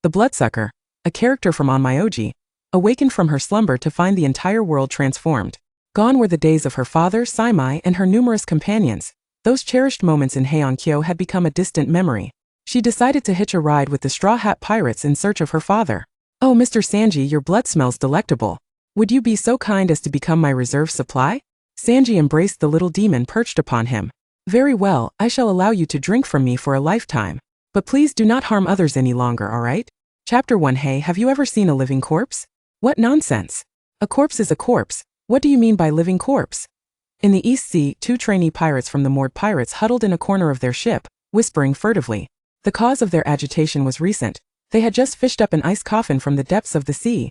The Bloodsucker, a character from Onmyoji, awakened from her slumber to find the entire world transformed. Gone were the days of her father, Seimei, and her numerous companions. Those cherished moments in Heian-kyo had become a distant memory. She decided to hitch a ride with the Straw Hat Pirates in search of her father. "Oh, Mr. Sanji, your blood smells delectable. Would you be so kind as to become my reserve supply?" Sanji embraced the little demon perched upon him. "Very well, I shall allow you to drink from me for a lifetime. But please do not harm others any longer, alright?" Chapter 1. Hey, have you ever seen a living corpse? What nonsense! A corpse is a corpse. What do you mean by living corpse? In the East Sea, 2 trainee pirates from the moored pirates huddled in a corner of their ship, whispering furtively. The cause of their agitation was recent. They had just fished up an ice coffin from the depths of the sea.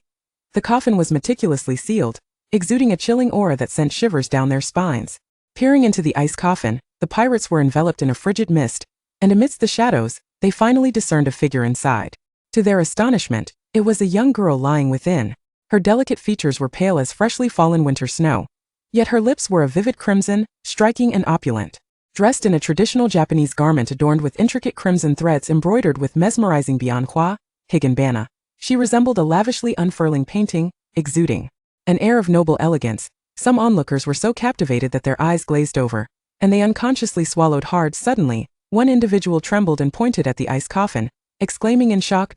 The coffin was meticulously sealed, exuding a chilling aura that sent shivers down their spines. Peering into the ice coffin, the pirates were enveloped in a frigid mist, and amidst the shadows, they finally discerned a figure inside. To their astonishment, it was a young girl lying within. Her delicate features were pale as freshly fallen winter snow. Yet her lips were a vivid crimson, striking and opulent. Dressed in a traditional Japanese garment adorned with intricate crimson threads embroidered with mesmerizing bianhua, higanbana, she resembled a lavishly unfurling painting, exuding an air of noble elegance. Some onlookers were so captivated that their eyes glazed over, and they unconsciously swallowed hard. Suddenly, one individual trembled and pointed at the ice coffin, exclaiming in shock,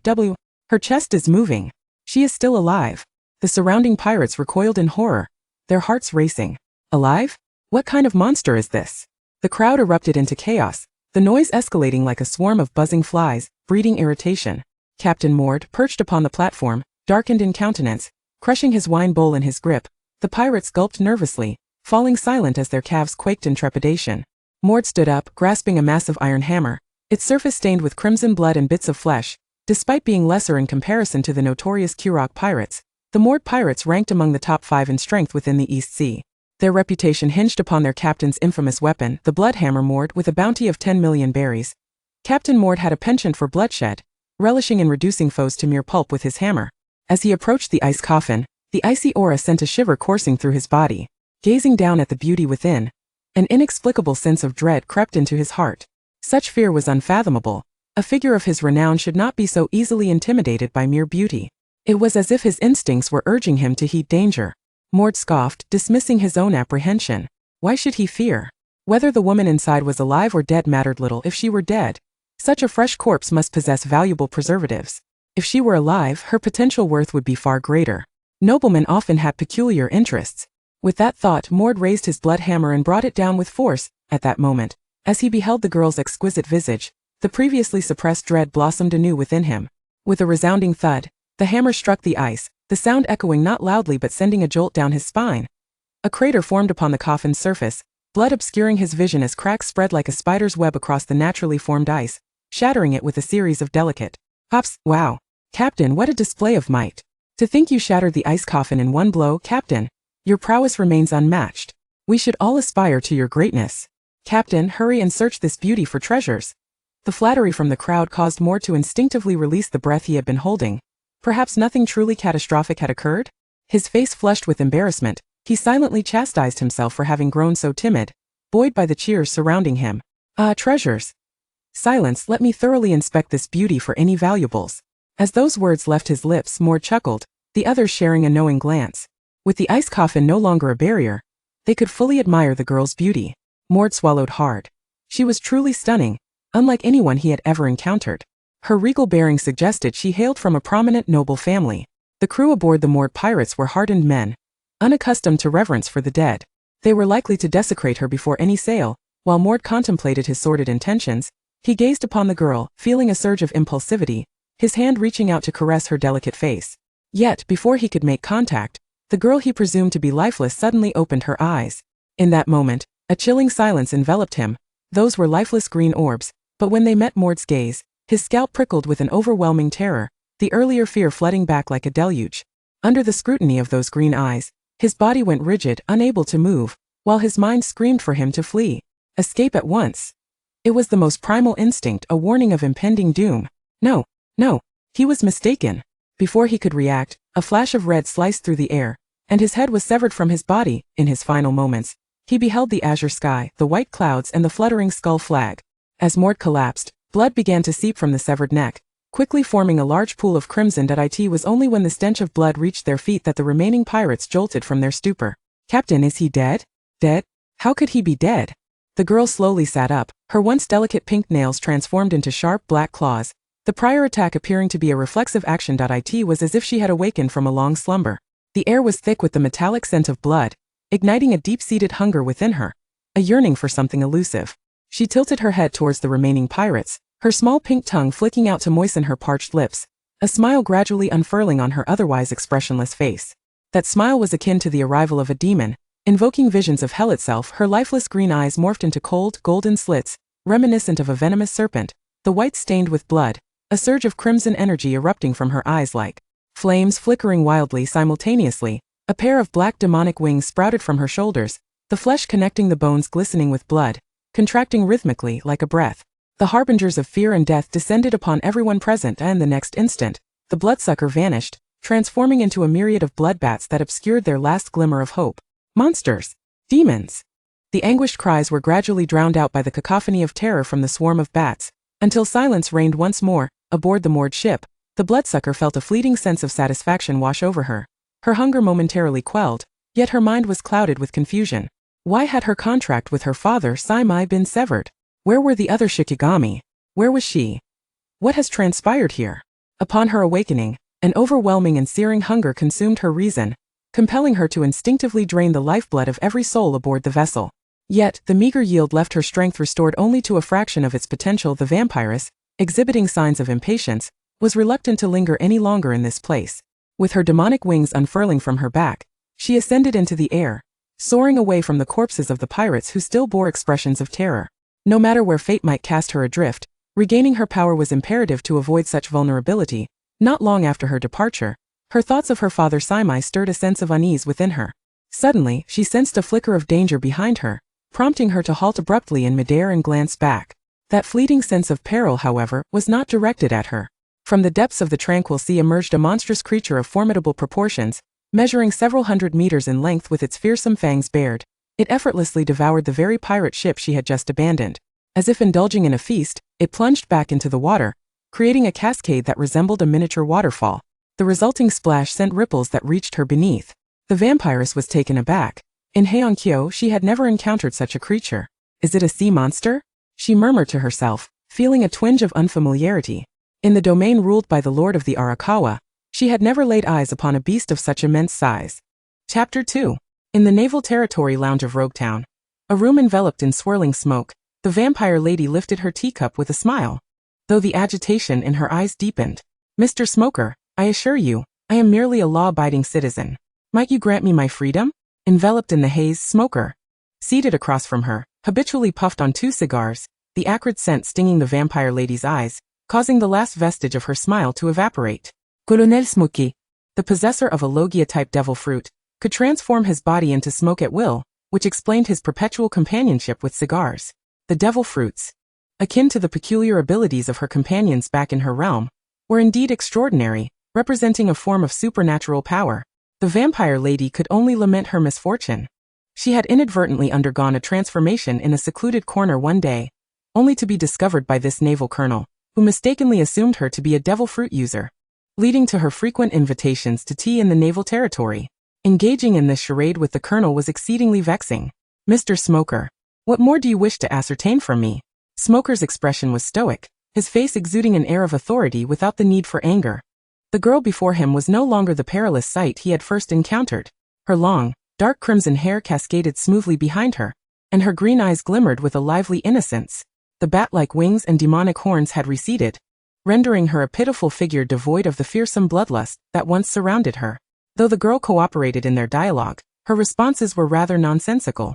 her chest is moving. She is still alive." The surrounding pirates recoiled in horror, their hearts racing. Alive? What kind of monster is this? The crowd erupted into chaos, the noise escalating like a swarm of buzzing flies, breeding irritation. Captain Mord, perched upon the platform, darkened in countenance, crushing his wine bowl in his grip. The pirates gulped nervously, falling silent as their calves quaked in trepidation. Mord stood up, grasping a massive iron hammer, its surface stained with crimson blood and bits of flesh. Despite being lesser in comparison to the notorious Kurok pirates, the moored pirates ranked among the top 5 in strength within the East Sea. Their reputation hinged upon their captain's infamous weapon, the Bloodhammer Mord, with a bounty of 10 million berries. Captain Mord had a penchant for bloodshed, relishing in reducing foes to mere pulp with his hammer. As he approached the ice coffin, the icy aura sent a shiver coursing through his body. Gazing down at the beauty within, an inexplicable sense of dread crept into his heart. Such fear was unfathomable. A figure of his renown should not be so easily intimidated by mere beauty. It was as if his instincts were urging him to heed danger. Mord scoffed, dismissing his own apprehension. Why should he fear? Whether the woman inside was alive or dead mattered little. If she were dead, such a fresh corpse must possess valuable preservatives. If she were alive, her potential worth would be far greater. Noblemen often had peculiar interests. With that thought, Mord raised his blood hammer and brought it down with force. At that moment, as he beheld the girl's exquisite visage, the previously suppressed dread blossomed anew within him. With a resounding thud, the hammer struck the ice, the sound echoing not loudly but sending a jolt down his spine. A crater formed upon the coffin's surface, blood obscuring his vision as cracks spread like a spider's web across the naturally formed ice, shattering it with a series of delicate pops. Wow! Captain, what a display of might! To think you shattered the ice coffin in one blow, Captain! Your prowess remains unmatched. We should all aspire to your greatness. Captain, hurry and search this beauty for treasures. The flattery from the crowd caused Mord to instinctively release the breath he had been holding. Perhaps nothing truly catastrophic had occurred? His face flushed with embarrassment, he silently chastised himself for having grown so timid, buoyed by the cheers surrounding him. Ah, treasures! Silence, let me thoroughly inspect this beauty for any valuables. As those words left his lips, Mord chuckled, the others sharing a knowing glance. With the ice coffin no longer a barrier, they could fully admire the girl's beauty. Mord swallowed hard. She was truly stunning, unlike anyone he had ever encountered. Her regal bearing suggested she hailed from a prominent noble family. The crew aboard the moored pirates were hardened men, unaccustomed to reverence for the dead. They were likely to desecrate her before any sail. While Mord contemplated his sordid intentions, he gazed upon the girl, feeling a surge of impulsivity, his hand reaching out to caress her delicate face. Yet, before he could make contact, the girl he presumed to be lifeless suddenly opened her eyes. In that moment, a chilling silence enveloped him. Those were lifeless green orbs, but when they met Mord's gaze, his scalp prickled with an overwhelming terror, the earlier fear flooding back like a deluge. Under the scrutiny of those green eyes, his body went rigid, unable to move, while his mind screamed for him to flee. Escape at once. It was the most primal instinct, a warning of impending doom. No, he was mistaken. Before he could react, a flash of red sliced through the air, and his head was severed from his body. In his final moments, he beheld the azure sky, the white clouds and the fluttering skull flag. As Mord collapsed, blood began to seep from the severed neck, quickly forming a large pool of crimson. It was only when the stench of blood reached their feet that the remaining pirates jolted from their stupor. "Captain, is he dead? Dead? How could he be dead?" The girl slowly sat up, her once delicate pink nails transformed into sharp black claws, the prior attack appearing to be a reflexive action. It was as if she had awakened from a long slumber. The air was thick with the metallic scent of blood, igniting a deep-seated hunger within her, a yearning for something elusive. She tilted her head towards the remaining pirates, her small pink tongue flicking out to moisten her parched lips, a smile gradually unfurling on her otherwise expressionless face. That smile was akin to the arrival of a demon, invoking visions of hell itself. Her lifeless green eyes morphed into cold, golden slits, reminiscent of a venomous serpent, the whites stained with blood, a surge of crimson energy erupting from her eyes like flames flickering wildly simultaneously. A pair of black demonic wings sprouted from her shoulders, the flesh connecting the bones glistening with blood, contracting rhythmically like a breath. The harbingers of fear and death descended upon everyone present, and the next instant, the bloodsucker vanished, transforming into a myriad of bloodbats that obscured their last glimmer of hope. Monsters! Demons! The anguished cries were gradually drowned out by the cacophony of terror from the swarm of bats, until silence reigned once more. Aboard the moored ship, the bloodsucker felt a fleeting sense of satisfaction wash over her. Her hunger momentarily quelled, yet her mind was clouded with confusion. Why had her contract with her father Seimei been severed? Where were the other Shikigami? Where was she? What has transpired here? Upon her awakening, an overwhelming and searing hunger consumed her reason, compelling her to instinctively drain the lifeblood of every soul aboard the vessel. Yet, the meager yield left her strength restored only to a fraction of its potential. The vampiress, exhibiting signs of impatience, was reluctant to linger any longer in this place. With her demonic wings unfurling from her back, she ascended into the air, soaring away from the corpses of the pirates who still bore expressions of terror. No matter where fate might cast her adrift, regaining her power was imperative to avoid such vulnerability. Not long after her departure, her thoughts of her father Seimei stirred a sense of unease within her. Suddenly, she sensed a flicker of danger behind her, prompting her to halt abruptly in midair and glance back. That fleeting sense of peril, however, was not directed at her. From the depths of the tranquil sea emerged a monstrous creature of formidable proportions, measuring several hundred meters in length with its fearsome fangs bared. It effortlessly devoured the very pirate ship she had just abandoned. As if indulging in a feast, it plunged back into the water, creating a cascade that resembled a miniature waterfall. The resulting splash sent ripples that reached her beneath. The vampiress was taken aback. In Heiankyo, she had never encountered such a creature. "Is it a sea monster?" she murmured to herself, feeling a twinge of unfamiliarity. In the domain ruled by the Lord of the Arakawa, she had never laid eyes upon a beast of such immense size. Chapter 2. In the Naval Territory Lounge of Roguetown, a room enveloped in swirling smoke, the vampire lady lifted her teacup with a smile, though the agitation in her eyes deepened. "Mr. Smoker, I assure you, I am merely a law-abiding citizen. Might you grant me my freedom?" Enveloped in the haze, Smoker, seated across from her, habitually puffed on 2 cigars, the acrid scent stinging the vampire lady's eyes, causing the last vestige of her smile to evaporate. Colonel Smoky, the possessor of a Logia-type devil fruit, could transform his body into smoke at will, which explained his perpetual companionship with cigars. The devil fruits, akin to the peculiar abilities of her companions back in her realm, were indeed extraordinary, representing a form of supernatural power. The vampire lady could only lament her misfortune. She had inadvertently undergone a transformation in a secluded corner one day, only to be discovered by this naval colonel, who mistakenly assumed her to be a devil fruit user, leading to her frequent invitations to tea in the naval territory. Engaging in this charade with the colonel was exceedingly vexing. "Mr. Smoker, what more do you wish to ascertain from me?" Smoker's expression was stoic, his face exuding an air of authority without the need for anger. The girl before him was no longer the perilous sight he had first encountered. Her long, dark crimson hair cascaded smoothly behind her, and her green eyes glimmered with a lively innocence. The bat-like wings and demonic horns had receded, rendering her a pitiful figure devoid of the fearsome bloodlust that once surrounded her. Though the girl cooperated in their dialogue, her responses were rather nonsensical.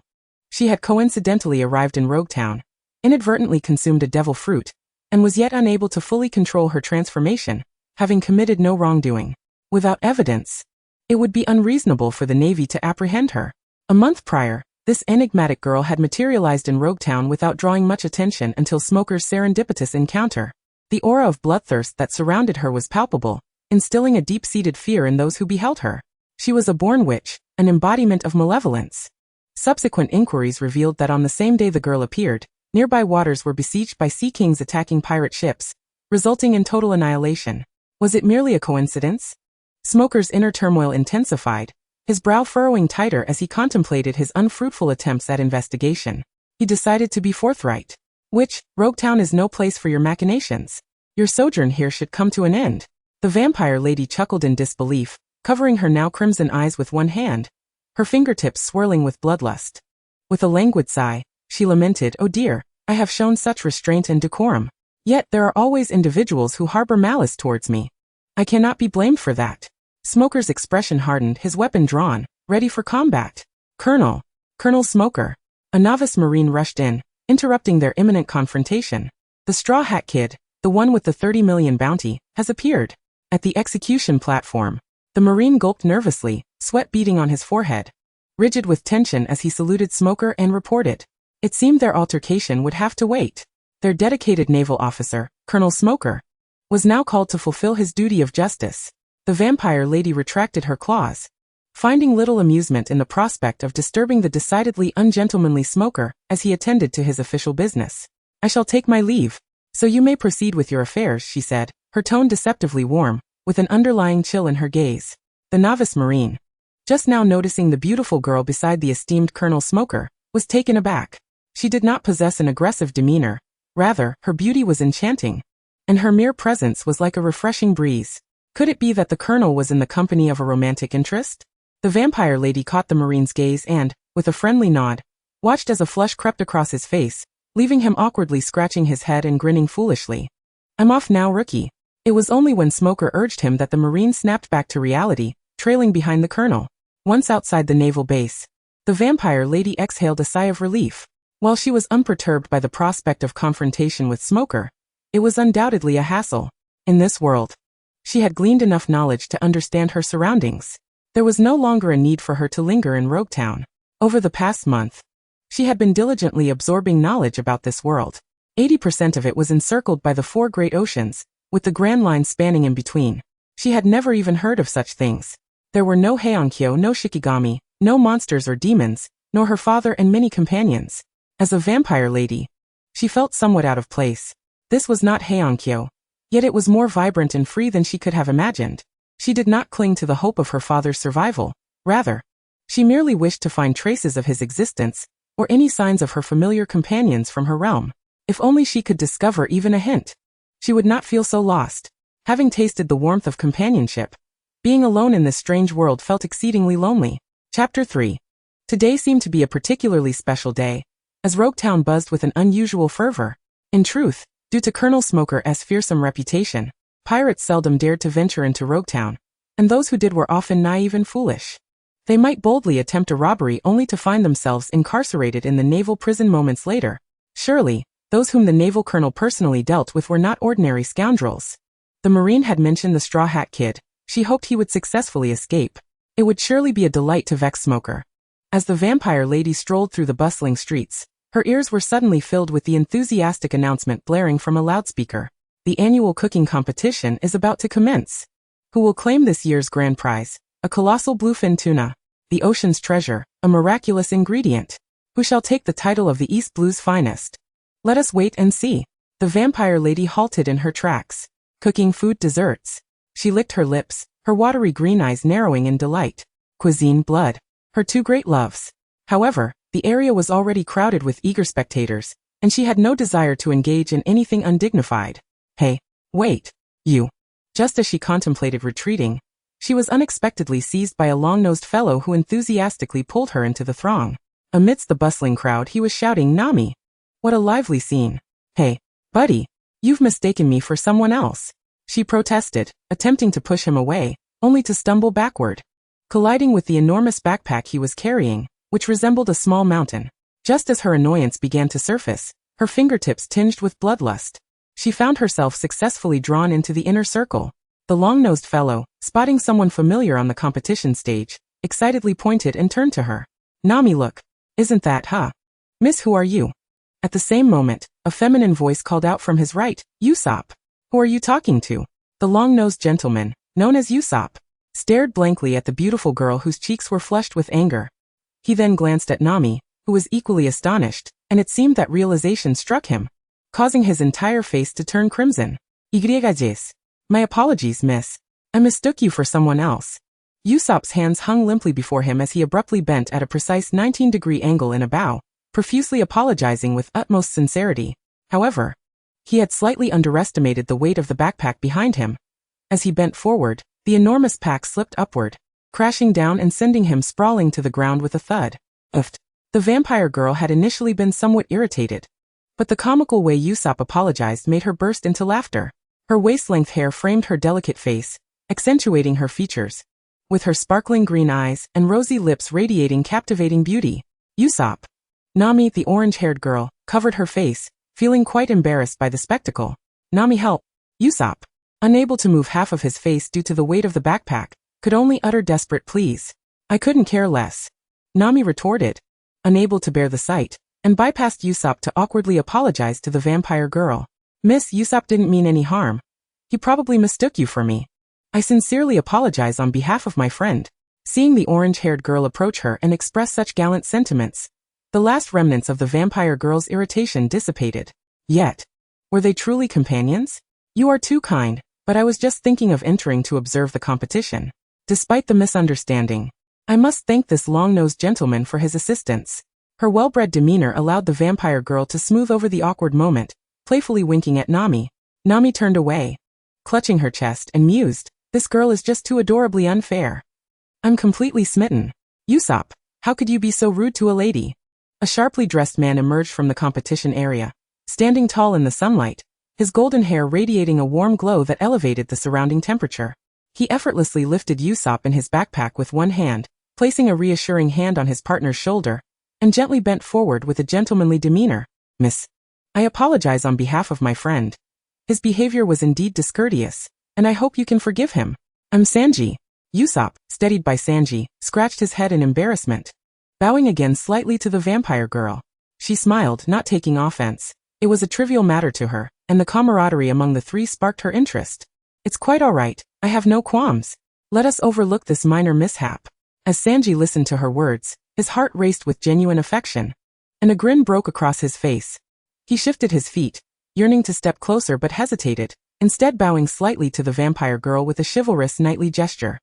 She had coincidentally arrived in Roguetown, inadvertently consumed a devil fruit, and was yet unable to fully control her transformation, having committed no wrongdoing. Without evidence, it would be unreasonable for the Navy to apprehend her. A month prior, this enigmatic girl had materialized in Roguetown without drawing much attention until Smoker's serendipitous encounter. The aura of bloodthirst that surrounded her was palpable, instilling a deep-seated fear in those who beheld her. She was a born witch, an embodiment of malevolence. Subsequent inquiries revealed that on the same day the girl appeared, nearby waters were besieged by sea kings attacking pirate ships, resulting in total annihilation. Was it merely a coincidence? Smoker's inner turmoil intensified, his brow furrowing tighter as he contemplated his unfruitful attempts at investigation. He decided to be forthright. Roguetown is no place for your machinations. Your sojourn here should come to an end. The vampire lady chuckled in disbelief, covering her now crimson eyes with one hand, her fingertips swirling with bloodlust. With a languid sigh, she lamented, "Oh dear, I have shown such restraint and decorum. Yet there are always individuals who harbor malice towards me. I cannot be blamed for that." Smoker's expression hardened, his weapon drawn, ready for combat. Colonel Smoker. A novice Marine rushed in, interrupting their imminent confrontation. The Straw Hat Kid, the one with the 30 million bounty, has appeared. At the execution platform, the Marine gulped nervously, sweat beading on his forehead. Rigid with tension as he saluted Smoker and reported. It seemed their altercation would have to wait. Their dedicated naval officer, Colonel Smoker, was now called to fulfill his duty of justice. The vampire lady retracted her claws, finding little amusement in the prospect of disturbing the decidedly ungentlemanly Smoker as he attended to his official business. "I shall take my leave, so you may proceed with your affairs," she said, her tone deceptively warm, with an underlying chill in her gaze. The novice Marine, just now noticing the beautiful girl beside the esteemed Colonel Smoker, was taken aback. She did not possess an aggressive demeanor, rather, her beauty was enchanting, and her mere presence was like a refreshing breeze. Could it be that the Colonel was in the company of a romantic interest? The vampire lady caught the Marine's gaze and, with a friendly nod, watched as a flush crept across his face, leaving him awkwardly scratching his head and grinning foolishly. "I'm off now, rookie." It was only when Smoker urged him that the Marine snapped back to reality, trailing behind the Colonel. Once outside the naval base, the vampire lady exhaled a sigh of relief. While she was unperturbed by the prospect of confrontation with Smoker, it was undoubtedly a hassle. In this world, she had gleaned enough knowledge to understand her surroundings. There was no longer a need for her to linger in Roguetown. Over the past month, she had been diligently absorbing knowledge about this world. 80% of it was encircled by the 4 great oceans, with the Grand Line spanning in between. She had never even heard of such things. There were no Heiankyo, no Shikigami, no monsters or demons, nor her father and many companions. As a vampire lady, she felt somewhat out of place. This was not Heiankyo, yet it was more vibrant and free than she could have imagined. She did not cling to the hope of her father's survival. Rather, she merely wished to find traces of his existence, or any signs of her familiar companions from her realm. If only she could discover even a hint, she would not feel so lost. Having tasted the warmth of companionship, being alone in this strange world felt exceedingly lonely. Chapter 3. Today seemed to be a particularly special day, as Roguetown buzzed with an unusual fervor. In truth, due to Colonel Smoker's fearsome reputation, pirates seldom dared to venture into Roguetown, and those who did were often naive and foolish. They might boldly attempt a robbery only to find themselves incarcerated in the naval prison moments later. Surely, those whom the naval colonel personally dealt with were not ordinary scoundrels. The Marine had mentioned the Straw Hat Kid. She hoped he would successfully escape. It would surely be a delight to vex Smoker. As the vampire lady strolled through the bustling streets, her ears were suddenly filled with the enthusiastic announcement blaring from a loudspeaker. The annual cooking competition is about to commence. Who will claim this year's grand prize? A colossal bluefin tuna, the ocean's treasure, a miraculous ingredient. Who shall take the title of the East Blue's finest? Let us wait and see. The vampire lady halted in her tracks. Cooking food desserts. She licked her lips, her watery green eyes narrowing in delight. Cuisine, blood. Her 2 great loves. However, the area was already crowded with eager spectators, and she had no desire to engage in anything undignified. "Hey, wait, you." Just as she contemplated retreating, she was unexpectedly seized by a long-nosed fellow who enthusiastically pulled her into the throng. Amidst the bustling crowd he was shouting, "Nami! What a lively scene. Hey, buddy, you've mistaken me for someone else." She protested, attempting to push him away, only to stumble backward, colliding with the enormous backpack he was carrying, which resembled a small mountain. Just as her annoyance began to surface, her fingertips tinged with bloodlust, she found herself successfully drawn into the inner circle. The long-nosed fellow, spotting someone familiar on the competition stage, excitedly pointed and turned to her. "Nami, look. Isn't that, huh? Miss, who are you?" At the same moment, a feminine voice called out from his right, "Usopp. Who are you talking to?" The long-nosed gentleman, known as Usopp, stared blankly at the beautiful girl whose cheeks were flushed with anger. He then glanced at Nami, who was equally astonished, and it seemed that realization struck him, causing his entire face to turn crimson. Igregajes. My apologies, miss. I mistook you for someone else. Usopp's hands hung limply before him as he abruptly bent at a precise 19-degree angle in a bow, profusely apologizing with utmost sincerity. However, he had slightly underestimated the weight of the backpack behind him. As he bent forward, the enormous pack slipped upward, crashing down and sending him sprawling to the ground with a thud. Oofed. The vampire girl had initially been somewhat irritated, but the comical way Usopp apologized made her burst into laughter. Her waist-length hair framed her delicate face, accentuating her features. With her sparkling green eyes and rosy lips radiating captivating beauty, Usopp, Nami, the orange-haired girl, covered her face, feeling quite embarrassed by the spectacle. Nami, help! Usopp, unable to move half of his face due to the weight of the backpack, could only utter desperate pleas. I couldn't care less. Nami retorted, unable to bear the sight, and bypassed Usopp to awkwardly apologize to the vampire girl. Miss, Usopp didn't mean any harm. He probably mistook you for me. I sincerely apologize on behalf of my friend. Seeing the orange-haired girl approach her and express such gallant sentiments, the last remnants of the vampire girl's irritation dissipated. Yet, were they truly companions? You are too kind, but I was just thinking of entering to observe the competition. Despite the misunderstanding, I must thank this long-nosed gentleman for his assistance. Her well-bred demeanor allowed the vampire girl to smooth over the awkward moment, playfully winking at Nami. Nami turned away, clutching her chest, and mused, this girl is just too adorably unfair. I'm completely smitten. Usopp, how could you be so rude to a lady? A sharply dressed man emerged from the competition area, standing tall in the sunlight, his golden hair radiating a warm glow that elevated the surrounding temperature. He effortlessly lifted Usopp in his backpack with one hand, placing a reassuring hand on his partner's shoulder, and gently bent forward with a gentlemanly demeanor. Miss, I apologize on behalf of my friend. His behavior was indeed discourteous, and I hope you can forgive him. I'm Sanji. Usopp, steadied by Sanji, scratched his head in embarrassment, bowing again slightly to the vampire girl. She smiled, not taking offense. It was a trivial matter to her, and the camaraderie among the three sparked her interest. It's quite all right, I have no qualms. Let us overlook this minor mishap. As Sanji listened to her words, his heart raced with genuine affection, and a grin broke across his face. He shifted his feet, yearning to step closer but hesitated, instead bowing slightly to the vampire girl with a chivalrous knightly gesture.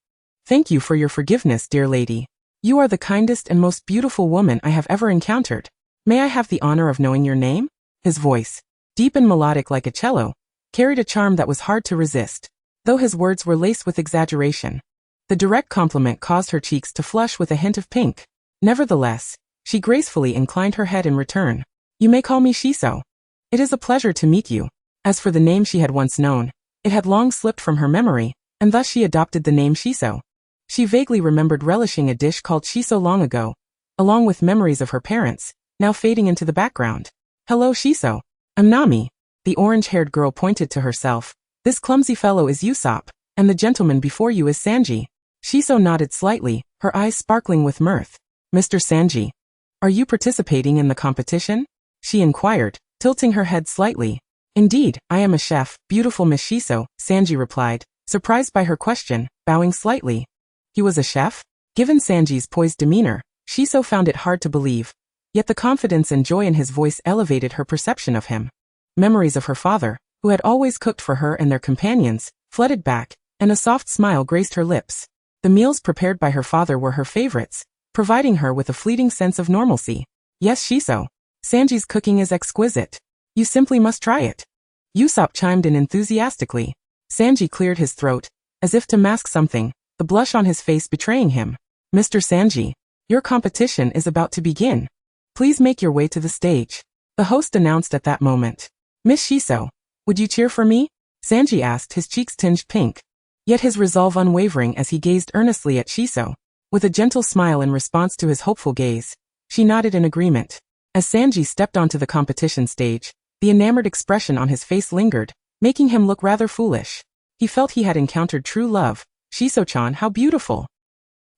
Thank you for your forgiveness, dear lady. You are the kindest and most beautiful woman I have ever encountered. May I have the honor of knowing your name? His voice, deep and melodic like a cello, carried a charm that was hard to resist, though his words were laced with exaggeration. The direct compliment caused her cheeks to flush with a hint of pink. Nevertheless, she gracefully inclined her head in return. You may call me Shiso. It is a pleasure to meet you. As for the name she had once known, it had long slipped from her memory, and thus she adopted the name Shiso. She vaguely remembered relishing a dish called Shiso long ago, along with memories of her parents, now fading into the background. Hello, Shiso. I'm Nami. The orange-haired girl pointed to herself. This clumsy fellow is Usopp, and the gentleman before you is Sanji. Shiso nodded slightly, her eyes sparkling with mirth. Mr. Sanji, are you participating in the competition? She inquired, tilting her head slightly. Indeed, I am a chef, beautiful Miss Shiso, Sanji replied, surprised by her question, bowing slightly. He was a chef? Given Sanji's poised demeanor, Shiso found it hard to believe, yet the confidence and joy in his voice elevated her perception of him. Memories of her father, who had always cooked for her and their companions, flooded back, and a soft smile graced her lips. The meals prepared by her father were her favorites, providing her with a fleeting sense of normalcy. Yes, Shiso. Sanji's cooking is exquisite. You simply must try it. Usopp chimed in enthusiastically. Sanji cleared his throat, as if to mask something, the blush on his face betraying him. Mr. Sanji, your competition is about to begin. Please make your way to the stage. The host announced at that moment. Miss Shiso, would you cheer for me? Sanji asked, his cheeks tinged pink, yet his resolve unwavering as he gazed earnestly at Shiso. With a gentle smile in response to his hopeful gaze, she nodded in agreement. As Sanji stepped onto the competition stage, the enamored expression on his face lingered, making him look rather foolish. He felt he had encountered true love. Shiso-chan, how beautiful.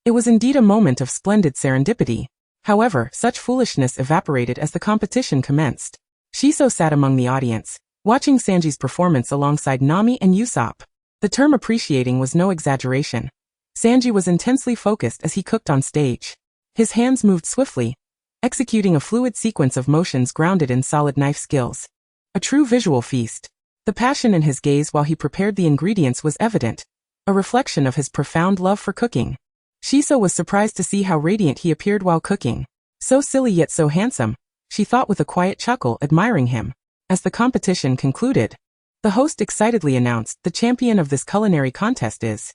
It was indeed a moment of splendid serendipity. However, such foolishness evaporated as the competition commenced. Shiso sat among the audience, watching Sanji's performance alongside Nami and Usopp. The term appreciating was no exaggeration. Sanji was intensely focused as he cooked on stage. His hands moved swiftly, executing a fluid sequence of motions grounded in solid knife skills. A true visual feast. The passion in his gaze while he prepared the ingredients was evident, a reflection of his profound love for cooking. Shiso was surprised to see how radiant he appeared while cooking. So silly yet so handsome, she thought with a quiet chuckle, admiring him. As the competition concluded, the host excitedly announced, the champion of this culinary contest is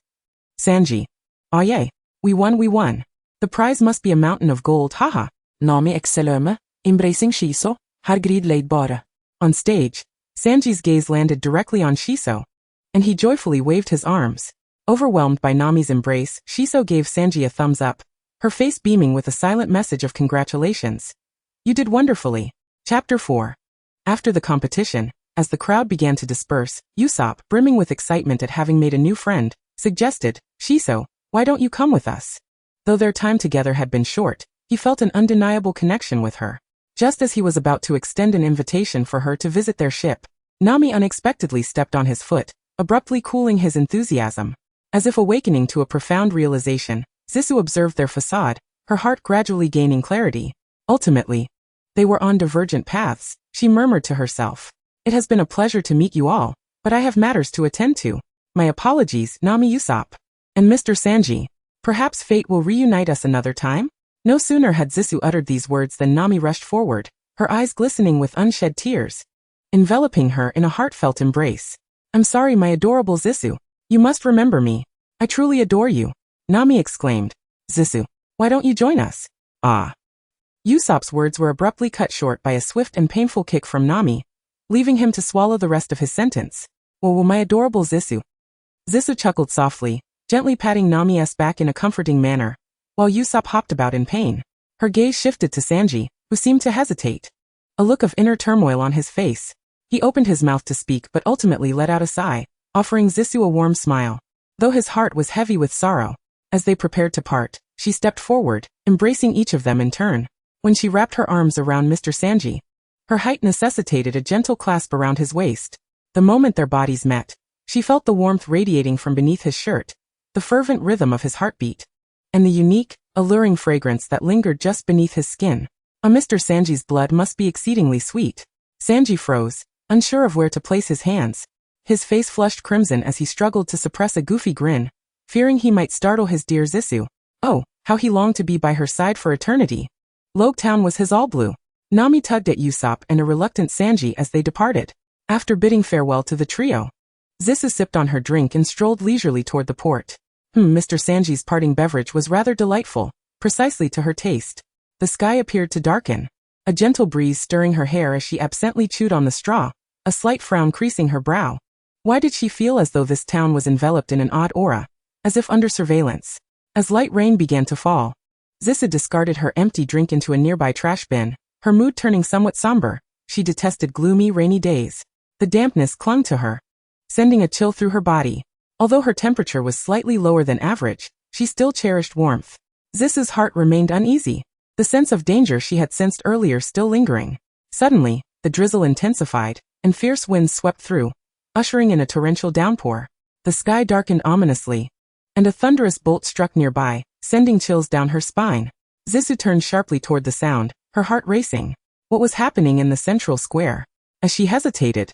Sanji. Oh yay, we won. The prize must be a mountain of gold, haha. Nami excellerme, embracing Shiso, herregud laid bara. On stage, Sanji's gaze landed directly on Shiso, and he joyfully waved his arms. Overwhelmed by Nami's embrace, Shiso gave Sanji a thumbs up, her face beaming with a silent message of congratulations. You did wonderfully. Chapter 4. After the competition, as the crowd began to disperse, Usopp, brimming with excitement at having made a new friend, suggested, Shiso, why don't you come with us? Though their time together had been short, he felt an undeniable connection with her. Just as he was about to extend an invitation for her to visit their ship, Nami unexpectedly stepped on his foot, abruptly cooling his enthusiasm. As if awakening to a profound realization, Zisu observed their facade, her heart gradually gaining clarity. Ultimately, they were on divergent paths. She murmured to herself, "It has been a pleasure to meet you all, but I have matters to attend to. My apologies, Nami, Usopp. And Mr. Sanji. Perhaps fate will reunite us another time?" No sooner had Zisu uttered these words than Nami rushed forward, her eyes glistening with unshed tears, enveloping her in a heartfelt embrace. "I'm sorry, my adorable Zisu. You must remember me. I truly adore you," Nami exclaimed. "Zisu, why don't you join us?" "Ah." Usopp's words were abruptly cut short by a swift and painful kick from Nami, leaving him to swallow the rest of his sentence. "Well, my adorable Zisu." Zisu chuckled softly, gently patting Nami's back in a comforting manner, while Usopp hopped about in pain. Her gaze shifted to Sanji, who seemed to hesitate, a look of inner turmoil on his face. He opened his mouth to speak but ultimately let out a sigh, offering Zisu a warm smile. Though his heart was heavy with sorrow, as they prepared to part, she stepped forward, embracing each of them in turn. When she wrapped her arms around Mr. Sanji, her height necessitated a gentle clasp around his waist. The moment their bodies met, she felt the warmth radiating from beneath his shirt, the fervent rhythm of his heartbeat, and the unique, alluring fragrance that lingered just beneath his skin. Mr. Sanji's blood must be exceedingly sweet. Sanji froze, unsure of where to place his hands. His face flushed crimson as he struggled to suppress a goofy grin, fearing he might startle his dear Zisu. Oh, how he longed to be by her side for eternity. Town was his all blue. Nami tugged at Usopp and a reluctant Sanji as they departed. After bidding farewell to the trio, Zisu sipped on her drink and strolled leisurely toward the port. Mr. Sanji's parting beverage was rather delightful, precisely to her taste. The sky appeared to darken, a gentle breeze stirring her hair as she absently chewed on the straw, a slight frown creasing her brow. Why did she feel as though this town was enveloped in an odd aura, as if under surveillance? As light rain began to fall, Zisu discarded her empty drink into a nearby trash bin, her mood turning somewhat somber. She detested gloomy, rainy days. The dampness clung to her, sending a chill through her body. Although her temperature was slightly lower than average, she still cherished warmth. Zisu's heart remained uneasy, the sense of danger she had sensed earlier still lingering. Suddenly, the drizzle intensified, and fierce winds swept through, ushering in a torrential downpour. The sky darkened ominously, and a thunderous bolt struck nearby, sending chills down her spine. Zisu turned sharply toward the sound, her heart racing. What was happening in the central square? As she hesitated,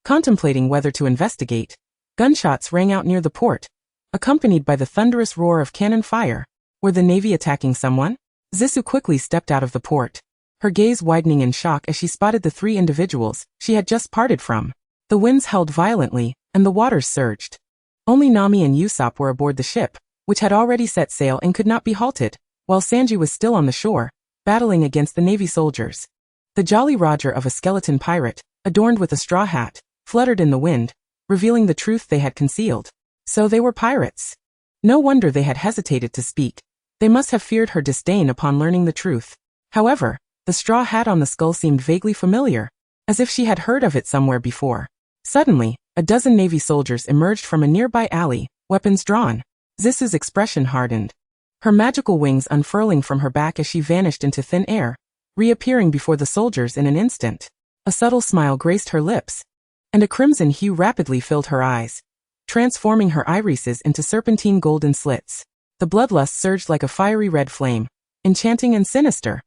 contemplating whether to investigate, gunshots rang out near the port, accompanied by the thunderous roar of cannon fire. Were the Navy attacking someone? Zisu quickly stepped out of the port, her gaze widening in shock as she spotted the three individuals she had just parted from. The winds howled violently, and the waters surged. Only Nami and Usopp were aboard the ship, which had already set sail and could not be halted, while Sanji was still on the shore, battling against the Navy soldiers. The Jolly Roger of a skeleton pirate, adorned with a straw hat, fluttered in the wind, revealing the truth they had concealed. So they were pirates. No wonder they had hesitated to speak. They must have feared her disdain upon learning the truth. However, the straw hat on the skull seemed vaguely familiar, as if she had heard of it somewhere before. Suddenly, a dozen Navy soldiers emerged from a nearby alley, weapons drawn. Zisu's expression hardened, her magical wings unfurling from her back as she vanished into thin air, reappearing before the soldiers in an instant. A subtle smile graced her lips, and a crimson hue rapidly filled her eyes, transforming her irises into serpentine golden slits. The bloodlust surged like a fiery red flame, enchanting and sinister,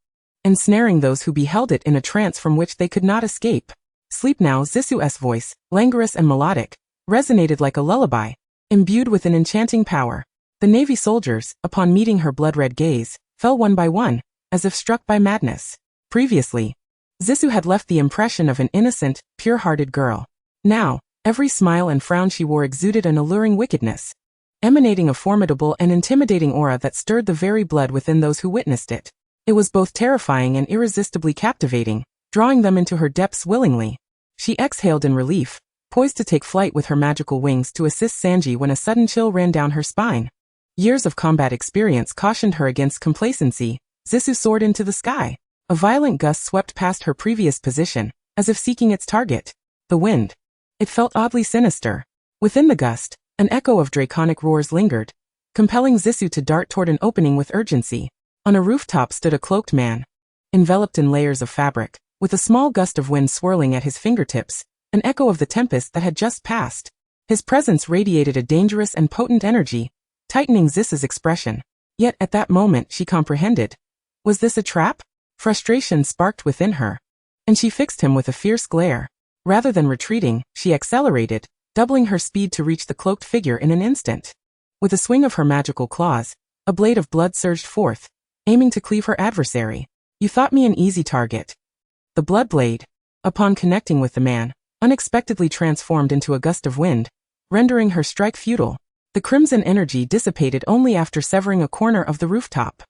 ensnaring those who beheld it in a trance from which they could not escape. Sleep now. Zisu's voice, languorous and melodic, resonated like a lullaby, imbued with an enchanting power. The Navy soldiers, upon meeting her blood-red gaze, fell one by one, as if struck by madness. Previously, Zisu had left the impression of an innocent, pure-hearted girl. Now, every smile and frown she wore exuded an alluring wickedness, emanating a formidable and intimidating aura that stirred the very blood within those who witnessed it. It was both terrifying and irresistibly captivating, drawing them into her depths willingly. She exhaled in relief, poised to take flight with her magical wings to assist Sanji when a sudden chill ran down her spine. Years of combat experience cautioned her against complacency. Zisu soared into the sky. A violent gust swept past her previous position, as if seeking its target. The wind. It felt oddly sinister. Within the gust, an echo of draconic roars lingered, compelling Zisu to dart toward an opening with urgency. On a rooftop stood a cloaked man, enveloped in layers of fabric, with a small gust of wind swirling at his fingertips, an echo of the tempest that had just passed. His presence radiated a dangerous and potent energy, tightening Zisu's expression. Yet at that moment she comprehended. Was this a trap? Frustration sparked within her, and she fixed him with a fierce glare. Rather than retreating, she accelerated, doubling her speed to reach the cloaked figure in an instant. With a swing of her magical claws, a blade of blood surged forth, aiming to cleave her adversary. You thought me an easy target. The blood blade, upon connecting with the man, unexpectedly transformed into a gust of wind, rendering her strike futile. The crimson energy dissipated only after severing a corner of the rooftop.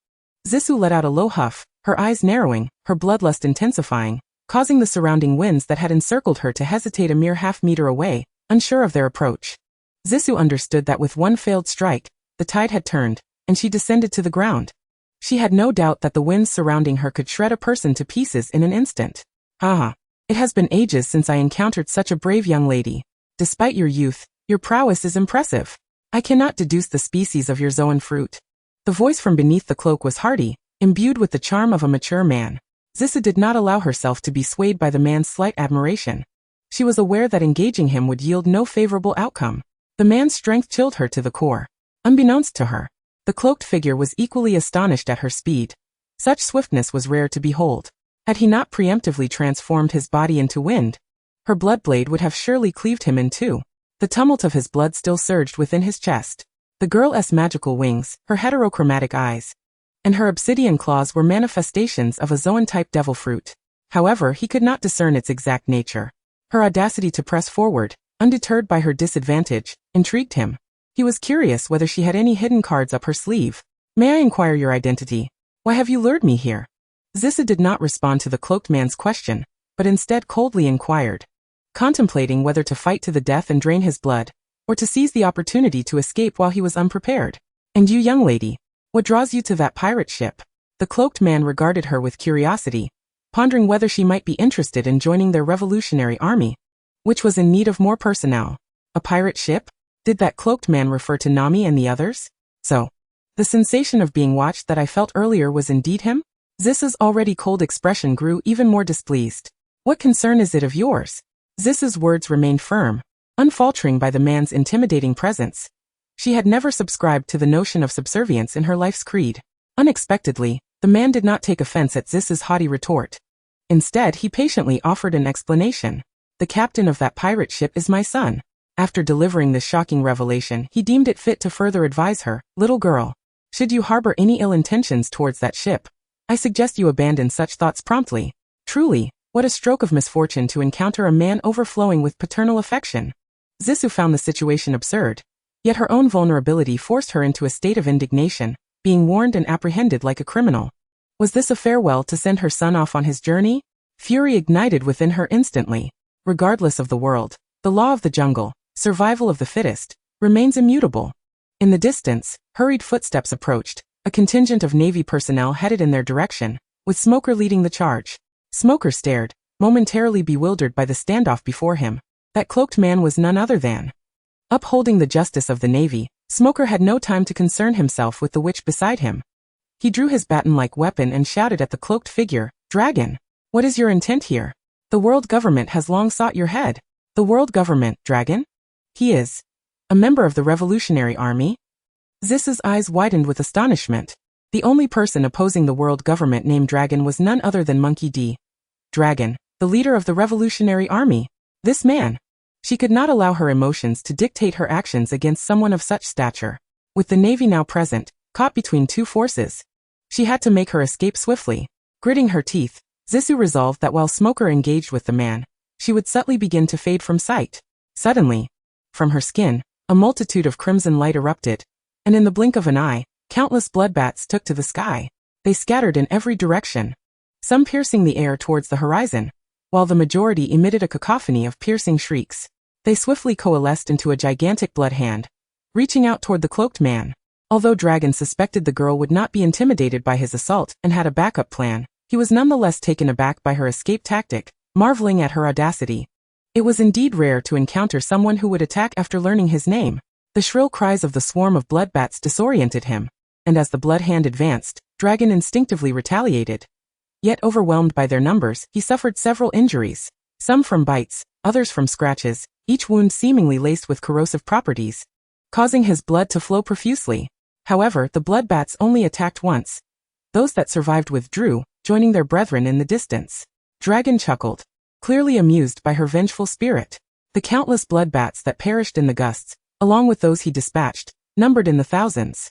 Zisu let out a low huff, her eyes narrowing, her bloodlust intensifying, causing the surrounding winds that had encircled her to hesitate a mere half-meter away, unsure of their approach. Zisu understood that with one failed strike, the tide had turned, and she descended to the ground. She had no doubt that the winds surrounding her could shred a person to pieces in an instant. Haha. It has been ages since I encountered such a brave young lady. Despite your youth, your prowess is impressive. I cannot deduce the species of your zoan fruit. The voice from beneath the cloak was hearty, imbued with the charm of a mature man. Zisu did not allow herself to be swayed by the man's slight admiration. She was aware that engaging him would yield no favorable outcome. The man's strength chilled her to the core. Unbeknownst to her, the cloaked figure was equally astonished at her speed. Such swiftness was rare to behold. Had he not preemptively transformed his body into wind, her blood blade would have surely cleaved him in two. The tumult of his blood still surged within his chest. The girl's magical wings, her heterochromatic eyes, and her obsidian claws were manifestations of a zoan-type devil fruit. However, he could not discern its exact nature. Her audacity to press forward, undeterred by her disadvantage, intrigued him. He was curious whether she had any hidden cards up her sleeve. May I inquire your identity? Why have you lured me here? Zisu did not respond to the cloaked man's question, but instead coldly inquired, contemplating whether to fight to the death and drain his blood, or to seize the opportunity to escape while he was unprepared. And you, young lady, what draws you to that pirate ship? The cloaked man regarded her with curiosity, pondering whether she might be interested in joining their revolutionary army, which was in need of more personnel. A pirate ship? Did that cloaked man refer to Nami and the others? So, the sensation of being watched that I felt earlier was indeed him? Zisu's already cold expression grew even more displeased. What concern is it of yours? Zisu's words remained firm, unfaltering by the man's intimidating presence. She had never subscribed to the notion of subservience in her life's creed. Unexpectedly, the man did not take offense at Zisu's haughty retort. Instead, he patiently offered an explanation. The captain of that pirate ship is my son. After delivering this shocking revelation, he deemed it fit to further advise her, little girl, should you harbor any ill intentions towards that ship, I suggest you abandon such thoughts promptly. Truly, what a stroke of misfortune to encounter a man overflowing with paternal affection. Zisu found the situation absurd, yet her own vulnerability forced her into a state of indignation, being warned and apprehended like a criminal. Was this a farewell to send her son off on his journey? Fury ignited within her instantly. Regardless of the world, the law of the jungle, survival of the fittest, remains immutable. In the distance, hurried footsteps approached. A contingent of Navy personnel headed in their direction, with Smoker leading the charge. Smoker stared, momentarily bewildered by the standoff before him. That cloaked man was none other than. Upholding the justice of the Navy, Smoker had no time to concern himself with the witch beside him. He drew his baton-like weapon and shouted at the cloaked figure, Dragon, what is your intent here? The world government has long sought your head. The world government, Dragon? He is a member of the Revolutionary Army? Zisu's eyes widened with astonishment. The only person opposing the world government named Dragon was none other than Monkey D. Dragon, the leader of the Revolutionary Army. This man. She could not allow her emotions to dictate her actions against someone of such stature. With the Navy now present, caught between two forces, she had to make her escape swiftly. Gritting her teeth, Zissou resolved that while Smoker engaged with the man, she would subtly begin to fade from sight. Suddenly, from her skin, a multitude of crimson light erupted, and in the blink of an eye, countless bloodbats took to the sky. They scattered in every direction, some piercing the air towards the horizon, while the majority emitted a cacophony of piercing shrieks. They swiftly coalesced into a gigantic blood hand, reaching out toward the cloaked man. Although Dragon suspected the girl would not be intimidated by his assault and had a backup plan, he was nonetheless taken aback by her escape tactic, marveling at her audacity. It was indeed rare to encounter someone who would attack after learning his name. The shrill cries of the swarm of bloodbats disoriented him, and as the blood hand advanced, Dragon instinctively retaliated. Yet overwhelmed by their numbers, he suffered several injuries, some from bites, others from scratches, each wound seemingly laced with corrosive properties, causing his blood to flow profusely. However, the bloodbats only attacked once. Those that survived withdrew, joining their brethren in the distance. Dragon chuckled, clearly amused by her vengeful spirit. The countless bloodbats that perished in the gusts, along with those he dispatched, numbered in the thousands.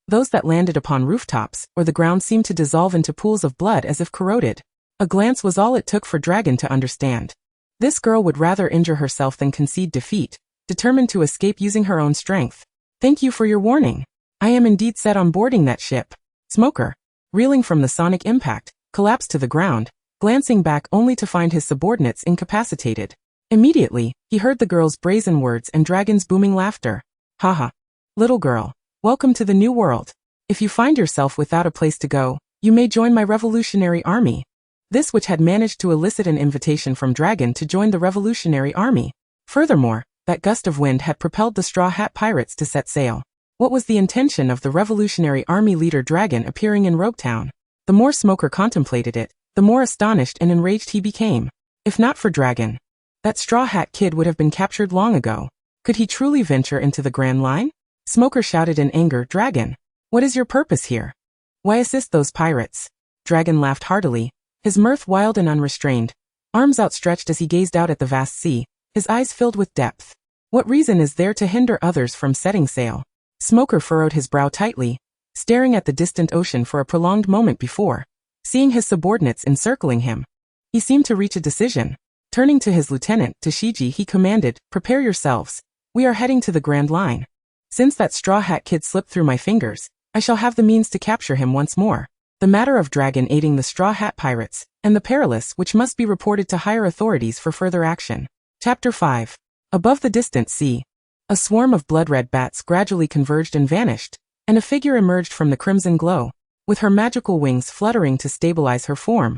Those that landed upon rooftops or the ground seemed to dissolve into pools of blood as if corroded. A glance was all it took for Dragon to understand. This girl would rather injure herself than concede defeat, determined to escape using her own strength. Thank you for your warning. I am indeed set on boarding that ship. Smoker, reeling from the sonic impact, collapsed to the ground, glancing back only to find his subordinates incapacitated. Immediately, he heard the girl's brazen words and Dragon's booming laughter. Haha. Little girl, welcome to the new world. If you find yourself without a place to go, you may join my Revolutionary Army. This which had managed to elicit an invitation from Dragon to join the Revolutionary Army. Furthermore, that gust of wind had propelled the Straw Hat Pirates to set sail. What was the intention of the Revolutionary Army leader Dragon appearing in Roguetown? The more Smoker contemplated it, the more astonished and enraged he became. If not for Dragon, that Straw Hat Kid would have been captured long ago. Could he truly venture into the Grand Line? Smoker shouted in anger, Dragon, what is your purpose here? Why assist those pirates? Dragon laughed heartily, his mirth wild and unrestrained, arms outstretched as he gazed out at the vast sea, his eyes filled with depth. What reason is there to hinder others from setting sail? Smoker furrowed his brow tightly, staring at the distant ocean for a prolonged moment before seeing his subordinates encircling him. He seemed to reach a decision. Turning to his lieutenant, Tashiji, he commanded, prepare yourselves. We are heading to the Grand Line. Since that Straw Hat Kid slipped through my fingers, I shall have the means to capture him once more. The matter of Dragon aiding the Straw Hat Pirates, and the perilous which must be reported to higher authorities for further action. Chapter 5. Above the distant sea, a swarm of blood-red bats gradually converged and vanished, and a figure emerged from the crimson glow, with her magical wings fluttering to stabilize her form.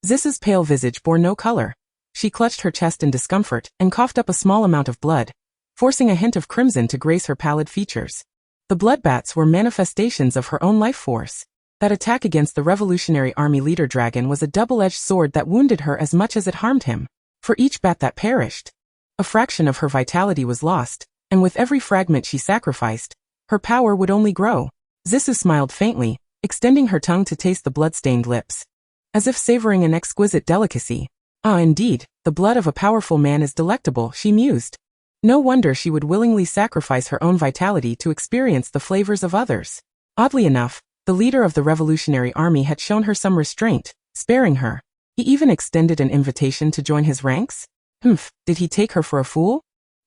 Ziss's pale visage bore no color. She clutched her chest in discomfort and coughed up a small amount of blood, forcing a hint of crimson to grace her pallid features. The bloodbats were manifestations of her own life force. That attack against the Revolutionary Army leader Dragon was a double-edged sword that wounded her as much as it harmed him. For each bat that perished, a fraction of her vitality was lost, and with every fragment she sacrificed, her power would only grow. Zissou smiled faintly, extending her tongue to taste the blood-stained lips, as if savoring an exquisite delicacy. Ah, indeed, the blood of a powerful man is delectable, she mused. No wonder she would willingly sacrifice her own vitality to experience the flavors of others. Oddly enough, the leader of the Revolutionary Army had shown her some restraint, sparing her. He even extended an invitation to join his ranks? Did he take her for a fool?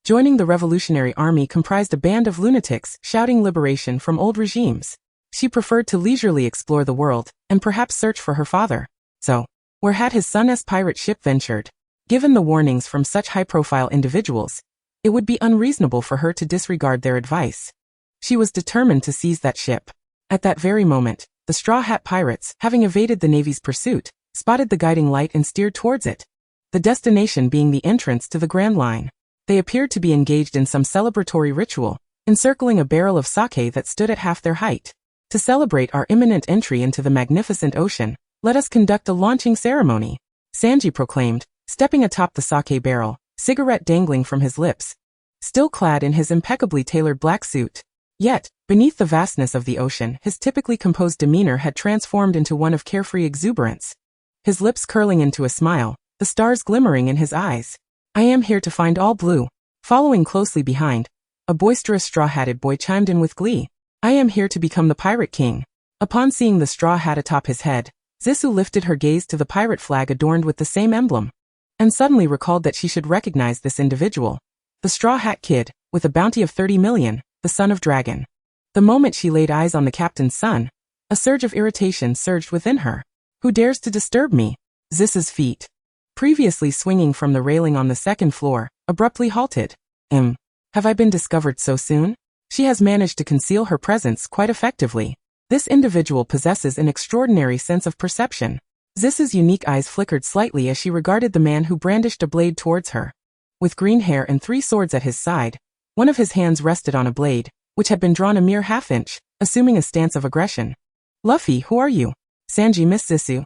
Joining the Revolutionary Army comprised a band of lunatics shouting liberation from old regimes. She preferred to leisurely explore the world, and perhaps search for her father. So, where had his son's pirate ship ventured? Given the warnings from such high-profile individuals, it would be unreasonable for her to disregard their advice. She was determined to seize that ship. At that very moment, the Straw Hat Pirates, having evaded the Navy's pursuit, spotted the guiding light and steered towards it, the destination being the entrance to the Grand Line. They appeared to be engaged in some celebratory ritual, encircling a barrel of sake that stood at half their height. To celebrate our imminent entry into the magnificent ocean, let us conduct a launching ceremony, Sanji proclaimed, stepping atop the sake barrel, cigarette dangling from his lips, still clad in his impeccably tailored black suit. Yet, beneath the vastness of the ocean, his typically composed demeanor had transformed into one of carefree exuberance. His lips curling into a smile, the stars glimmering in his eyes. I am here to find all blue. Following closely behind, a boisterous straw-hatted boy chimed in with glee. I am here to become the Pirate King. Upon seeing the straw hat atop his head, Zissou lifted her gaze to the pirate flag adorned with the same emblem, and suddenly recalled that she should recognize this individual. The Straw Hat Kid, with a bounty of 30 million, the son of Dragon. The moment she laid eyes on the captain's son, a surge of irritation surged within her. Who dares to disturb me? Zissou's feet, previously swinging from the railing on the second floor, abruptly halted. Have I been discovered so soon? She has managed to conceal her presence quite effectively. This individual possesses an extraordinary sense of perception. Zissou's unique eyes flickered slightly as she regarded the man who brandished a blade towards her. With green hair and 3 swords at his side, one of his hands rested on a blade, which had been drawn a mere half-inch, assuming a stance of aggression. Luffy, who are you? Sanji, Miss Zissou.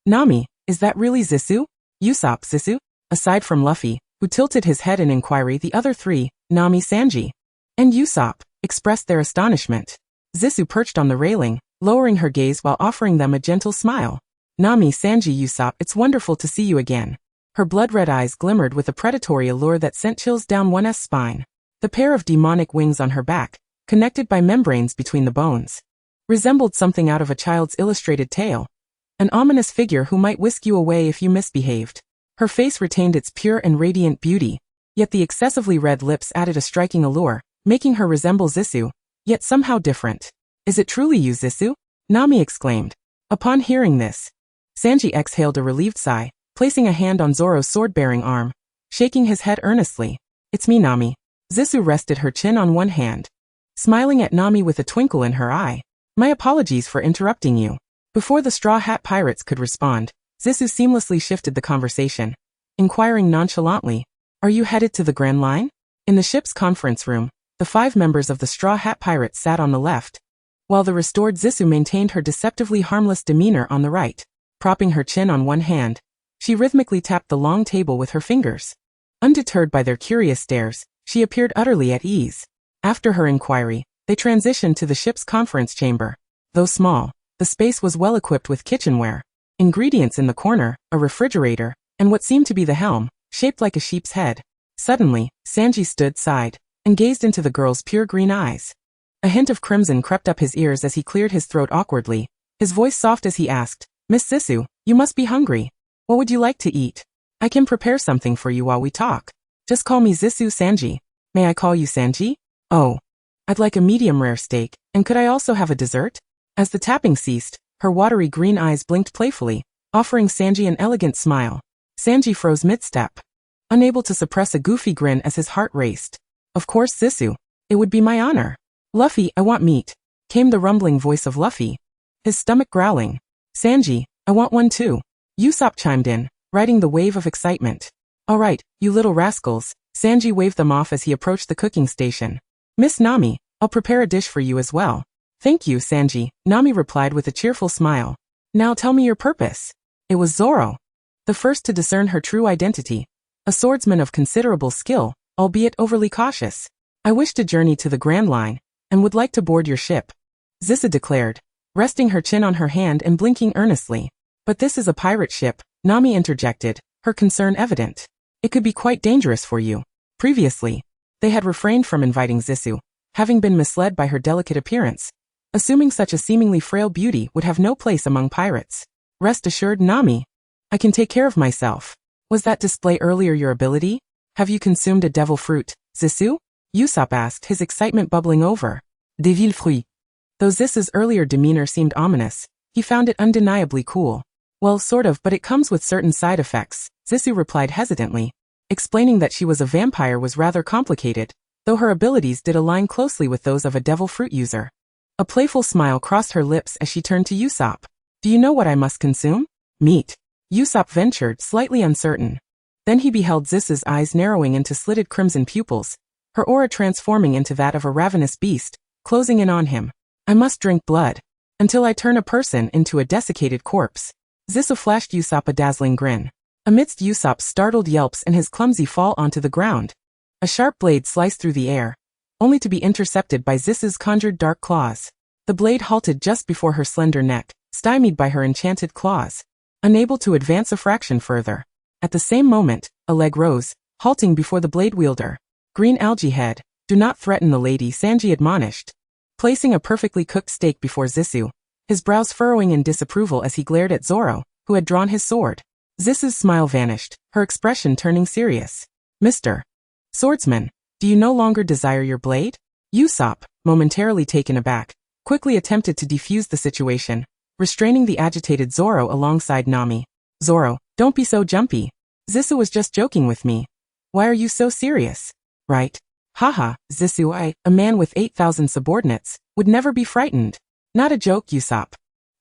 Nami, is that really Zissou? Usopp, Zissou? Aside from Luffy, who tilted his head in inquiry, the other 3, Nami, Sanji, and Usopp, expressed their astonishment. Zissou perched on the railing, lowering her gaze while offering them a gentle smile. Nami, Sanji, Usopp, it's wonderful to see you again. Her blood-red eyes glimmered with a predatory allure that sent chills down one's spine. The pair of demonic wings on her back, connected by membranes between the bones, resembled something out of a child's illustrated tale. An ominous figure who might whisk you away if you misbehaved. Her face retained its pure and radiant beauty, yet the excessively red lips added a striking allure, making her resemble Zissou, yet somehow different. Is it truly you, Zissou? Nami exclaimed. Upon hearing this, Sanji exhaled a relieved sigh, placing a hand on Zoro's sword-bearing arm, shaking his head earnestly. It's me, Nami. Zissou rested her chin on one hand, smiling at Nami with a twinkle in her eye. My apologies for interrupting you. Before the Straw Hat Pirates could respond, Zissou seamlessly shifted the conversation, inquiring nonchalantly, are you headed to the Grand Line? In the ship's conference room, the 5 members of the Straw Hat Pirates sat on the left, while the restored Zissou maintained her deceptively harmless demeanor on the right. Propping her chin on one hand, she rhythmically tapped the long table with her fingers. Undeterred by their curious stares, she appeared utterly at ease. After her inquiry, they transitioned to the ship's conference chamber. Though small, the space was well equipped with kitchenware. Ingredients in the corner, a refrigerator, and what seemed to be the helm, shaped like a sheep's head. Suddenly, Sanji stood side, and gazed into the girl's pure green eyes. A hint of crimson crept up his ears as he cleared his throat awkwardly, his voice soft as he asked, Miss Zissou, you must be hungry. What would you like to eat? I can prepare something for you while we talk. Just call me Zissou Sanji. May I call you Sanji? Oh. I'd like a medium-rare steak, and could I also have a dessert? As the tapping ceased, her watery green eyes blinked playfully, offering Sanji an elegant smile. Sanji froze mid-step, unable to suppress a goofy grin as his heart raced. Of course, Zissou. It would be my honor. Luffy, I want meat, came the rumbling voice of Luffy, his stomach growling. Sanji, I want one too. Usopp chimed in, riding the wave of excitement. All right, you little rascals. Sanji waved them off as he approached the cooking station. Miss Nami, I'll prepare a dish for you as well. Thank you, Sanji, Nami replied with a cheerful smile. Now tell me your purpose. It was Zoro, the first to discern her true identity, a swordsman of considerable skill, albeit overly cautious. I wish to journey to the Grand Line, and would like to board your ship, Zissou declared, resting her chin on her hand and blinking earnestly. But this is a pirate ship, Nami interjected, her concern evident. It could be quite dangerous for you. Previously, they had refrained from inviting Zissou, having been misled by her delicate appearance, assuming such a seemingly frail beauty would have no place among pirates. Rest assured, Nami, I can take care of myself. Was that display earlier your ability? Have you consumed a devil fruit, Zissou? Usopp asked, his excitement bubbling over. Devil fruit. Though Zissou's earlier demeanor seemed ominous, he found it undeniably cool. Well, sort of, but it comes with certain side effects, Zissou replied hesitantly. Explaining that she was a vampire was rather complicated, though her abilities did align closely with those of a devil fruit user. A playful smile crossed her lips as she turned to Usopp. Do you know what I must consume? Meat. Usopp ventured, slightly uncertain. Then he beheld Zissou's eyes narrowing into slitted crimson pupils, her aura transforming into that of a ravenous beast, closing in on him. I must drink blood, until I turn a person into a desiccated corpse. Zissou flashed Usopp a dazzling grin. Amidst Usopp's startled yelps and his clumsy fall onto the ground, a sharp blade sliced through the air, only to be intercepted by Zissou's conjured dark claws. The blade halted just before her slender neck, stymied by her enchanted claws, unable to advance a fraction further. At the same moment, a leg rose, halting before the blade wielder. Green algae head, do not threaten the lady, Sanji admonished. Placing a perfectly cooked steak before Zissou, his brows furrowing in disapproval as he glared at Zoro, who had drawn his sword. Zissou's smile vanished, her expression turning serious. Mr. Swordsman, do you no longer desire your blade? Usopp, momentarily taken aback, quickly attempted to defuse the situation, restraining the agitated Zoro alongside Nami. Zoro, don't be so jumpy. Zissou was just joking with me. Why are you so serious? Right? Haha, Zissou, a man with 8,000 subordinates, would never be frightened. Not a joke, Usopp.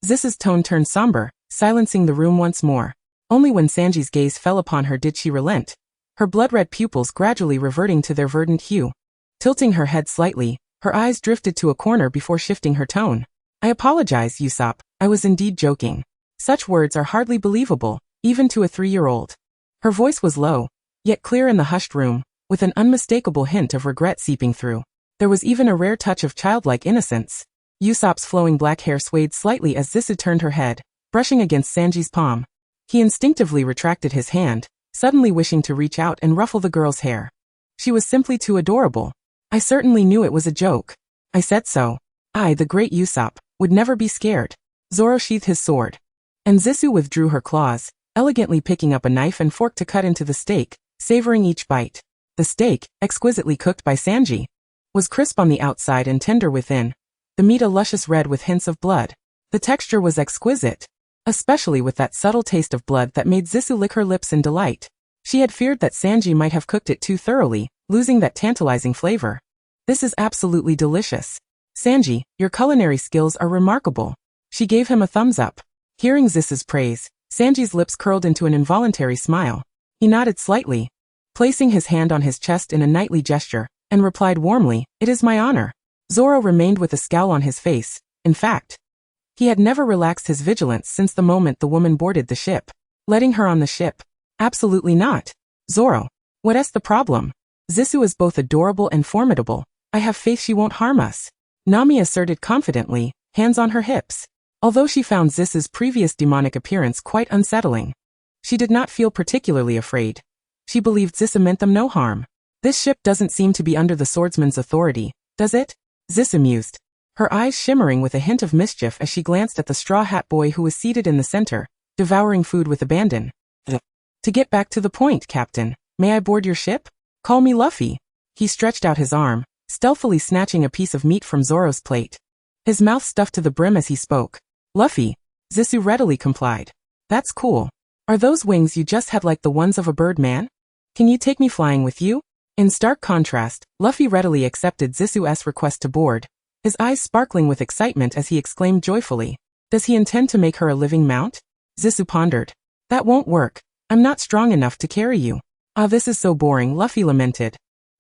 Zissou's tone turned somber, silencing the room once more. Only when Sanji's gaze fell upon her did she relent, her blood-red pupils gradually reverting to their verdant hue. Tilting her head slightly, her eyes drifted to a corner before shifting her tone. I apologize, Usopp, I was indeed joking. Such words are hardly believable, even to a 3-year-old. Her voice was low, yet clear in the hushed room, with an unmistakable hint of regret seeping through. There was even a rare touch of childlike innocence. Usopp's flowing black hair swayed slightly as Zissou turned her head, brushing against Sanji's palm. He instinctively retracted his hand, suddenly wishing to reach out and ruffle the girl's hair. She was simply too adorable. I certainly knew it was a joke. I said so. I, the great Usopp, would never be scared. Zoro sheathed his sword. And Zissou withdrew her claws, elegantly picking up a knife and fork to cut into the steak, savoring each bite. The steak, exquisitely cooked by Sanji, was crisp on the outside and tender within, the meat a luscious red with hints of blood. The texture was exquisite, especially with that subtle taste of blood that made Zissou lick her lips in delight. She had feared that Sanji might have cooked it too thoroughly, losing that tantalizing flavor. This is absolutely delicious. Sanji, your culinary skills are remarkable. She gave him a thumbs up. Hearing Zissou's praise, Sanji's lips curled into an involuntary smile. He nodded slightly, placing his hand on his chest in a knightly gesture, and replied warmly, "It is my honor." Zoro remained with a scowl on his face. In fact, he had never relaxed his vigilance since the moment the woman boarded the ship. Letting her on the ship? Absolutely not. Zoro, what's the problem? Zissou is both adorable and formidable. I have faith she won't harm us. Nami asserted confidently, hands on her hips. Although she found Zissou's previous demonic appearance quite unsettling, she did not feel particularly afraid. She believed Zissou meant them no harm. This ship doesn't seem to be under the swordsman's authority, does it? Zissou mused, her eyes shimmering with a hint of mischief as she glanced at the straw hat boy who was seated in the center, devouring food with abandon. To get back to the point, Captain, may I board your ship? Call me Luffy. He stretched out his arm, stealthily snatching a piece of meat from Zoro's plate. His mouth stuffed to the brim as he spoke. Luffy. Zissou readily complied. That's cool. Are those wings you just had like the ones of a bird, man? Can you take me flying with you? In stark contrast, Luffy readily accepted Zissou's request to board, his eyes sparkling with excitement as he exclaimed joyfully. Does he intend to make her a living mount? Zissou pondered. That won't work. I'm not strong enough to carry you. Ah, this is so boring, Luffy lamented,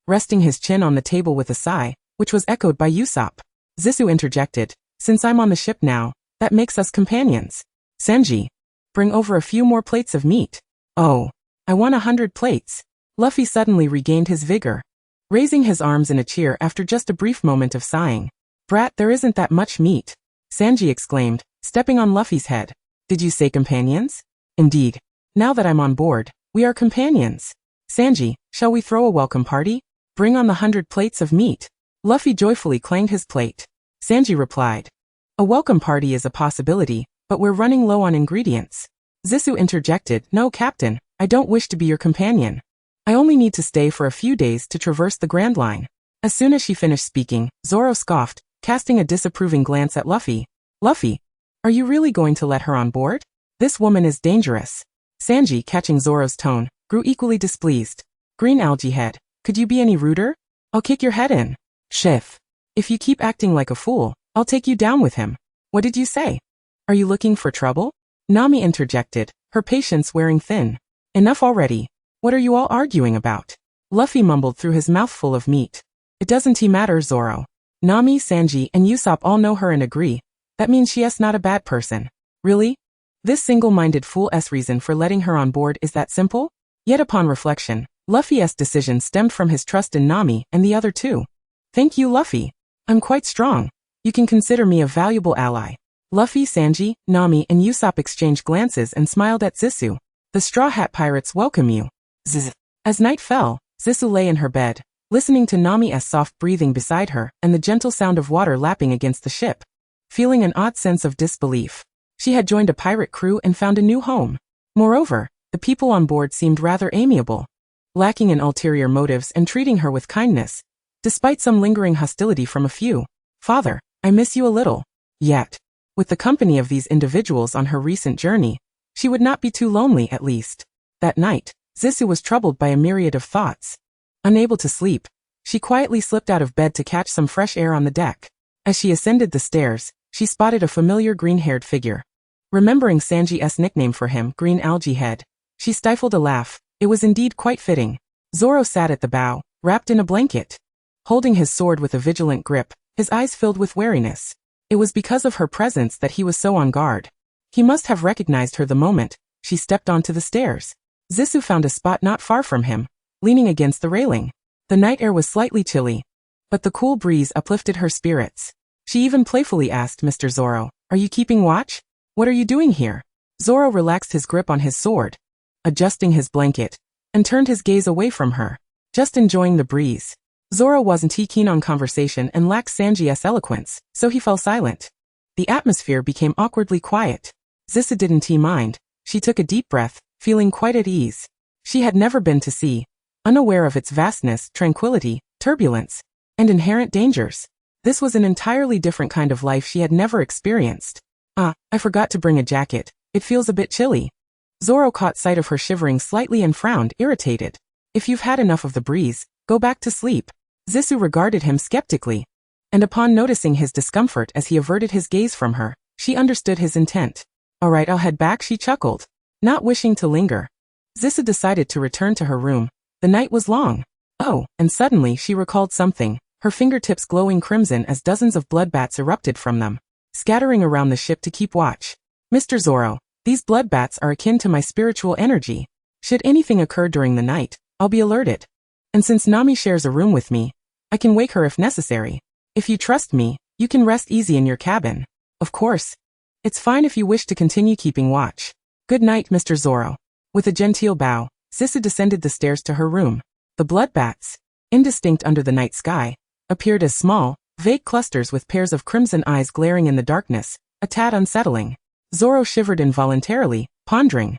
resting his chin on the table with a sigh, which was echoed by Usopp. Zissou interjected, since I'm on the ship now, that makes us companions. Sanji, bring over a few more plates of meat. Oh, I want 100 plates. Luffy suddenly regained his vigor, raising his arms in a cheer after just a brief moment of sighing. Brat, there isn't that much meat, Sanji exclaimed, stepping on Luffy's head. Did you say companions? Indeed. Now that I'm on board, we are companions. Sanji, shall we throw a welcome party? Bring on the 100 plates of meat. Luffy joyfully clanged his plate. Sanji replied, a welcome party is a possibility, but we're running low on ingredients. Zissou interjected, no, Captain, I don't wish to be your companion. I only need to stay for a few days to traverse the Grand Line. As soon as she finished speaking, Zoro scoffed, casting a disapproving glance at Luffy. Luffy, are you really going to let her on board? This woman is dangerous. Sanji, catching Zoro's tone, grew equally displeased. Green algae head, could you be any ruder? I'll kick your head in. Chef. If you keep acting like a fool, I'll take you down with him. What did you say? Are you looking for trouble? Nami interjected, her patience wearing thin. Enough already. What are you all arguing about? Luffy mumbled through his mouthful of meat. It doesn't matter, Zoro. Nami, Sanji, and Usopp all know her and agree. That means she's not a bad person. Really? This single-minded fool's reason for letting her on board is that simple? Yet upon reflection, Luffy's decision stemmed from his trust in Nami and the other two. Thank you, Luffy. I'm quite strong. You can consider me a valuable ally. Luffy, Sanji, Nami, and Usopp exchanged glances and smiled at Zissou. The Straw Hat Pirates welcome you. Zzz. As night fell, Zissou lay in her bed, listening to Nami's soft breathing beside her and the gentle sound of water lapping against the ship. Feeling an odd sense of disbelief. She had joined a pirate crew and found a new home. Moreover, the people on board seemed rather amiable, lacking in ulterior motives and treating her with kindness, despite some lingering hostility from a few. Father, I miss you a little. Yet, with the company of these individuals on her recent journey, she would not be too lonely at least. That night, Zissou was troubled by a myriad of thoughts. Unable to sleep, she quietly slipped out of bed to catch some fresh air on the deck. As she ascended the stairs, she spotted a familiar green-haired figure. Remembering Sanji's nickname for him, Green Algae Head, she stifled a laugh. It was indeed quite fitting. Zoro sat at the bow, wrapped in a blanket, holding his sword with a vigilant grip, his eyes filled with wariness. It was because of her presence that he was so on guard. He must have recognized her the moment she stepped onto the stairs. Zissou found a spot not far from him, leaning against the railing. The night air was slightly chilly, but the cool breeze uplifted her spirits. She even playfully asked Mr. Zoro, "Are you keeping watch? What are you doing here?" Zoro relaxed his grip on his sword, adjusting his blanket, and turned his gaze away from her, just enjoying the breeze. Zoro wasn't keen on conversation and lacked Sanji's eloquence, so he fell silent. The atmosphere became awkwardly quiet. Zissou didn't mind. She took a deep breath, feeling quite at ease. She had never been to sea, unaware of its vastness, tranquility, turbulence, and inherent dangers. This was an entirely different kind of life she had never experienced. I forgot to bring a jacket. It feels a bit chilly. Zoro caught sight of her shivering slightly and frowned, irritated. If you've had enough of the breeze, go back to sleep. Zissou regarded him skeptically, and upon noticing his discomfort as he averted his gaze from her, she understood his intent. Alright, I'll head back, she chuckled. Not wishing to linger, Zissou decided to return to her room. The night was long. Oh, and suddenly she recalled something, her fingertips glowing crimson as dozens of bloodbats erupted from them, scattering around the ship to keep watch. Mr. Zoro, these bloodbats are akin to my spiritual energy. Should anything occur during the night, I'll be alerted. And since Nami shares a room with me, I can wake her if necessary. If you trust me, you can rest easy in your cabin. Of course. It's fine if you wish to continue keeping watch. Good night, Mr. Zoro. With a genteel bow, Zissou descended the stairs to her room. The bloodbats, indistinct under the night sky, appeared as small, vague clusters with pairs of crimson eyes glaring in the darkness, a tad unsettling. Zoro shivered involuntarily, pondering.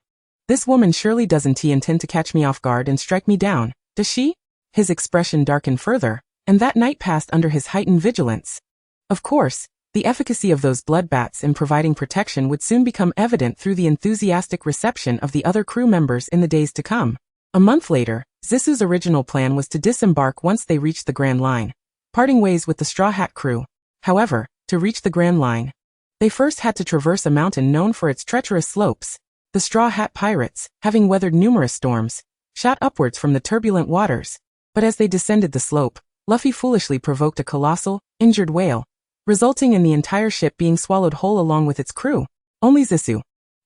This woman surely doesn't intend to catch me off guard and strike me down, does she? His expression darkened further, and that night passed under his heightened vigilance. Of course, the efficacy of those bloodbats in providing protection would soon become evident through the enthusiastic reception of the other crew members in the days to come. A month later, Zissou's original plan was to disembark once they reached the Grand Line, parting ways with the Straw Hat crew. However, to reach the Grand Line, they first had to traverse a mountain known for its treacherous slopes. The Straw Hat Pirates, having weathered numerous storms, shot upwards from the turbulent waters. But as they descended the slope, Luffy foolishly provoked a colossal, injured whale, resulting in the entire ship being swallowed whole along with its crew. Only Zissou,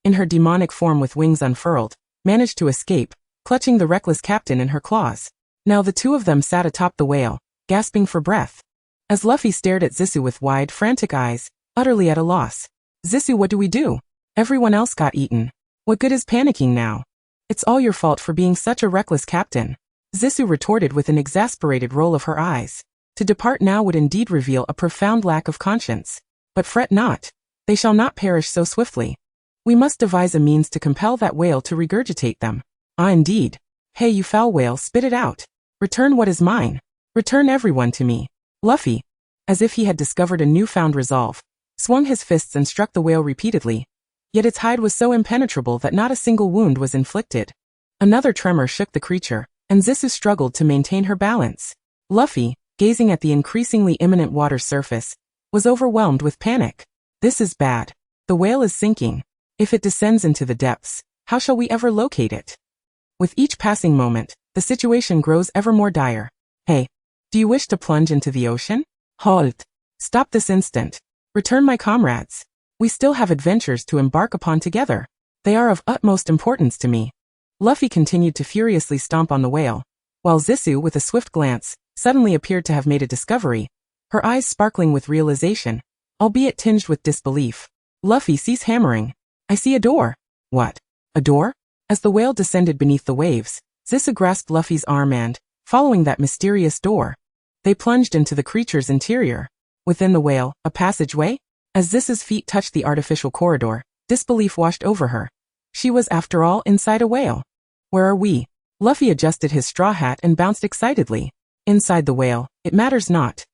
in her demonic form with wings unfurled, managed to escape, clutching the reckless captain in her claws. Now the two of them sat atop the whale, gasping for breath. As Luffy stared at Zissou with wide, frantic eyes, utterly at a loss. Zissou, what do we do? Everyone else got eaten. What good is panicking now? It's all your fault for being such a reckless captain. Zissou retorted with an exasperated roll of her eyes. To depart now would indeed reveal a profound lack of conscience. But fret not. They shall not perish so swiftly. We must devise a means to compel that whale to regurgitate them. Ah, indeed. Hey, you foul whale, spit it out. Return what is mine. Return everyone to me. Luffy, as if he had discovered a newfound resolve, swung his fists and struck the whale repeatedly. Yet its hide was so impenetrable that not a single wound was inflicted. Another tremor shook the creature, and Zissou struggled to maintain her balance. Luffy, gazing at the increasingly imminent water surface, was overwhelmed with panic. This is bad. The whale is sinking. If it descends into the depths, how shall we ever locate it? With each passing moment, the situation grows ever more dire. Hey, do you wish to plunge into the ocean? Halt. Stop this instant. Return, my comrades. We still have adventures to embark upon together. They are of utmost importance to me. Luffy continued to furiously stomp on the whale, while Zissou, with a swift glance, suddenly appeared to have made a discovery, her eyes sparkling with realization, albeit tinged with disbelief. Luffy, cease hammering. I see a door. What? A door? As the whale descended beneath the waves, Zisu grasped Luffy's arm and, following that mysterious door, they plunged into the creature's interior. Within the whale, a passageway? As Zisu's feet touched the artificial corridor, disbelief washed over her. She was, after all, inside a whale. Where are we? Luffy adjusted his straw hat and bounced excitedly. Inside the whale, it matters not.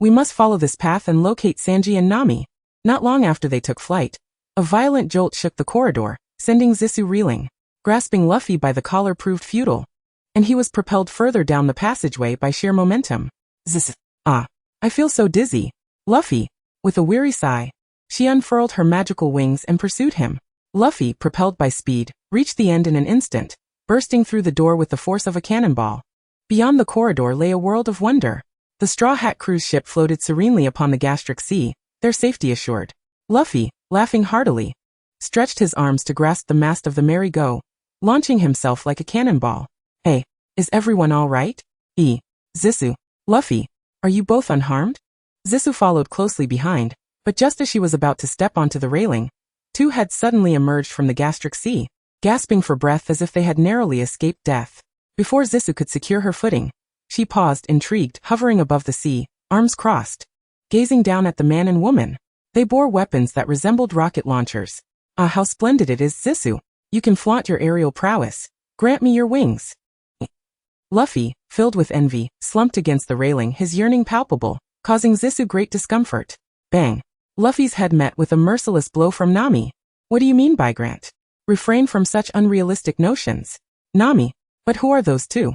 We must follow this path and locate Sanji and Nami. Not long after they took flight, a violent jolt shook the corridor, sending Zisu reeling. Grasping Luffy by the collar proved futile, and he was propelled further down the passageway by sheer momentum. Zisu. I feel so dizzy. Luffy. With a weary sigh, she unfurled her magical wings and pursued him. Luffy, propelled by speed, reached the end in an instant, bursting through the door with the force of a cannonball. Beyond the corridor lay a world of wonder. The Straw Hat cruise ship floated serenely upon the gastric sea, their safety assured. Luffy, laughing heartily, stretched his arms to grasp the mast of the merry-go, launching himself like a cannonball. Hey, is everyone all right? Zisu, Luffy, are you both unharmed? Zisu followed closely behind, but just as she was about to step onto the railing, two heads suddenly emerged from the gastric sea, gasping for breath as if they had narrowly escaped death. Before Zisu could secure her footing, she paused, intrigued, hovering above the sea, arms crossed, gazing down at the man and woman. They bore weapons that resembled rocket launchers. Ah, how splendid it is, Zisu. You can flaunt your aerial prowess. Grant me your wings. Luffy, filled with envy, slumped against the railing, his yearning palpable, causing Zisu great discomfort. Bang. Luffy's head met with a merciless blow from Nami. What do you mean by grant? Refrain from such unrealistic notions. Nami. But who are those two?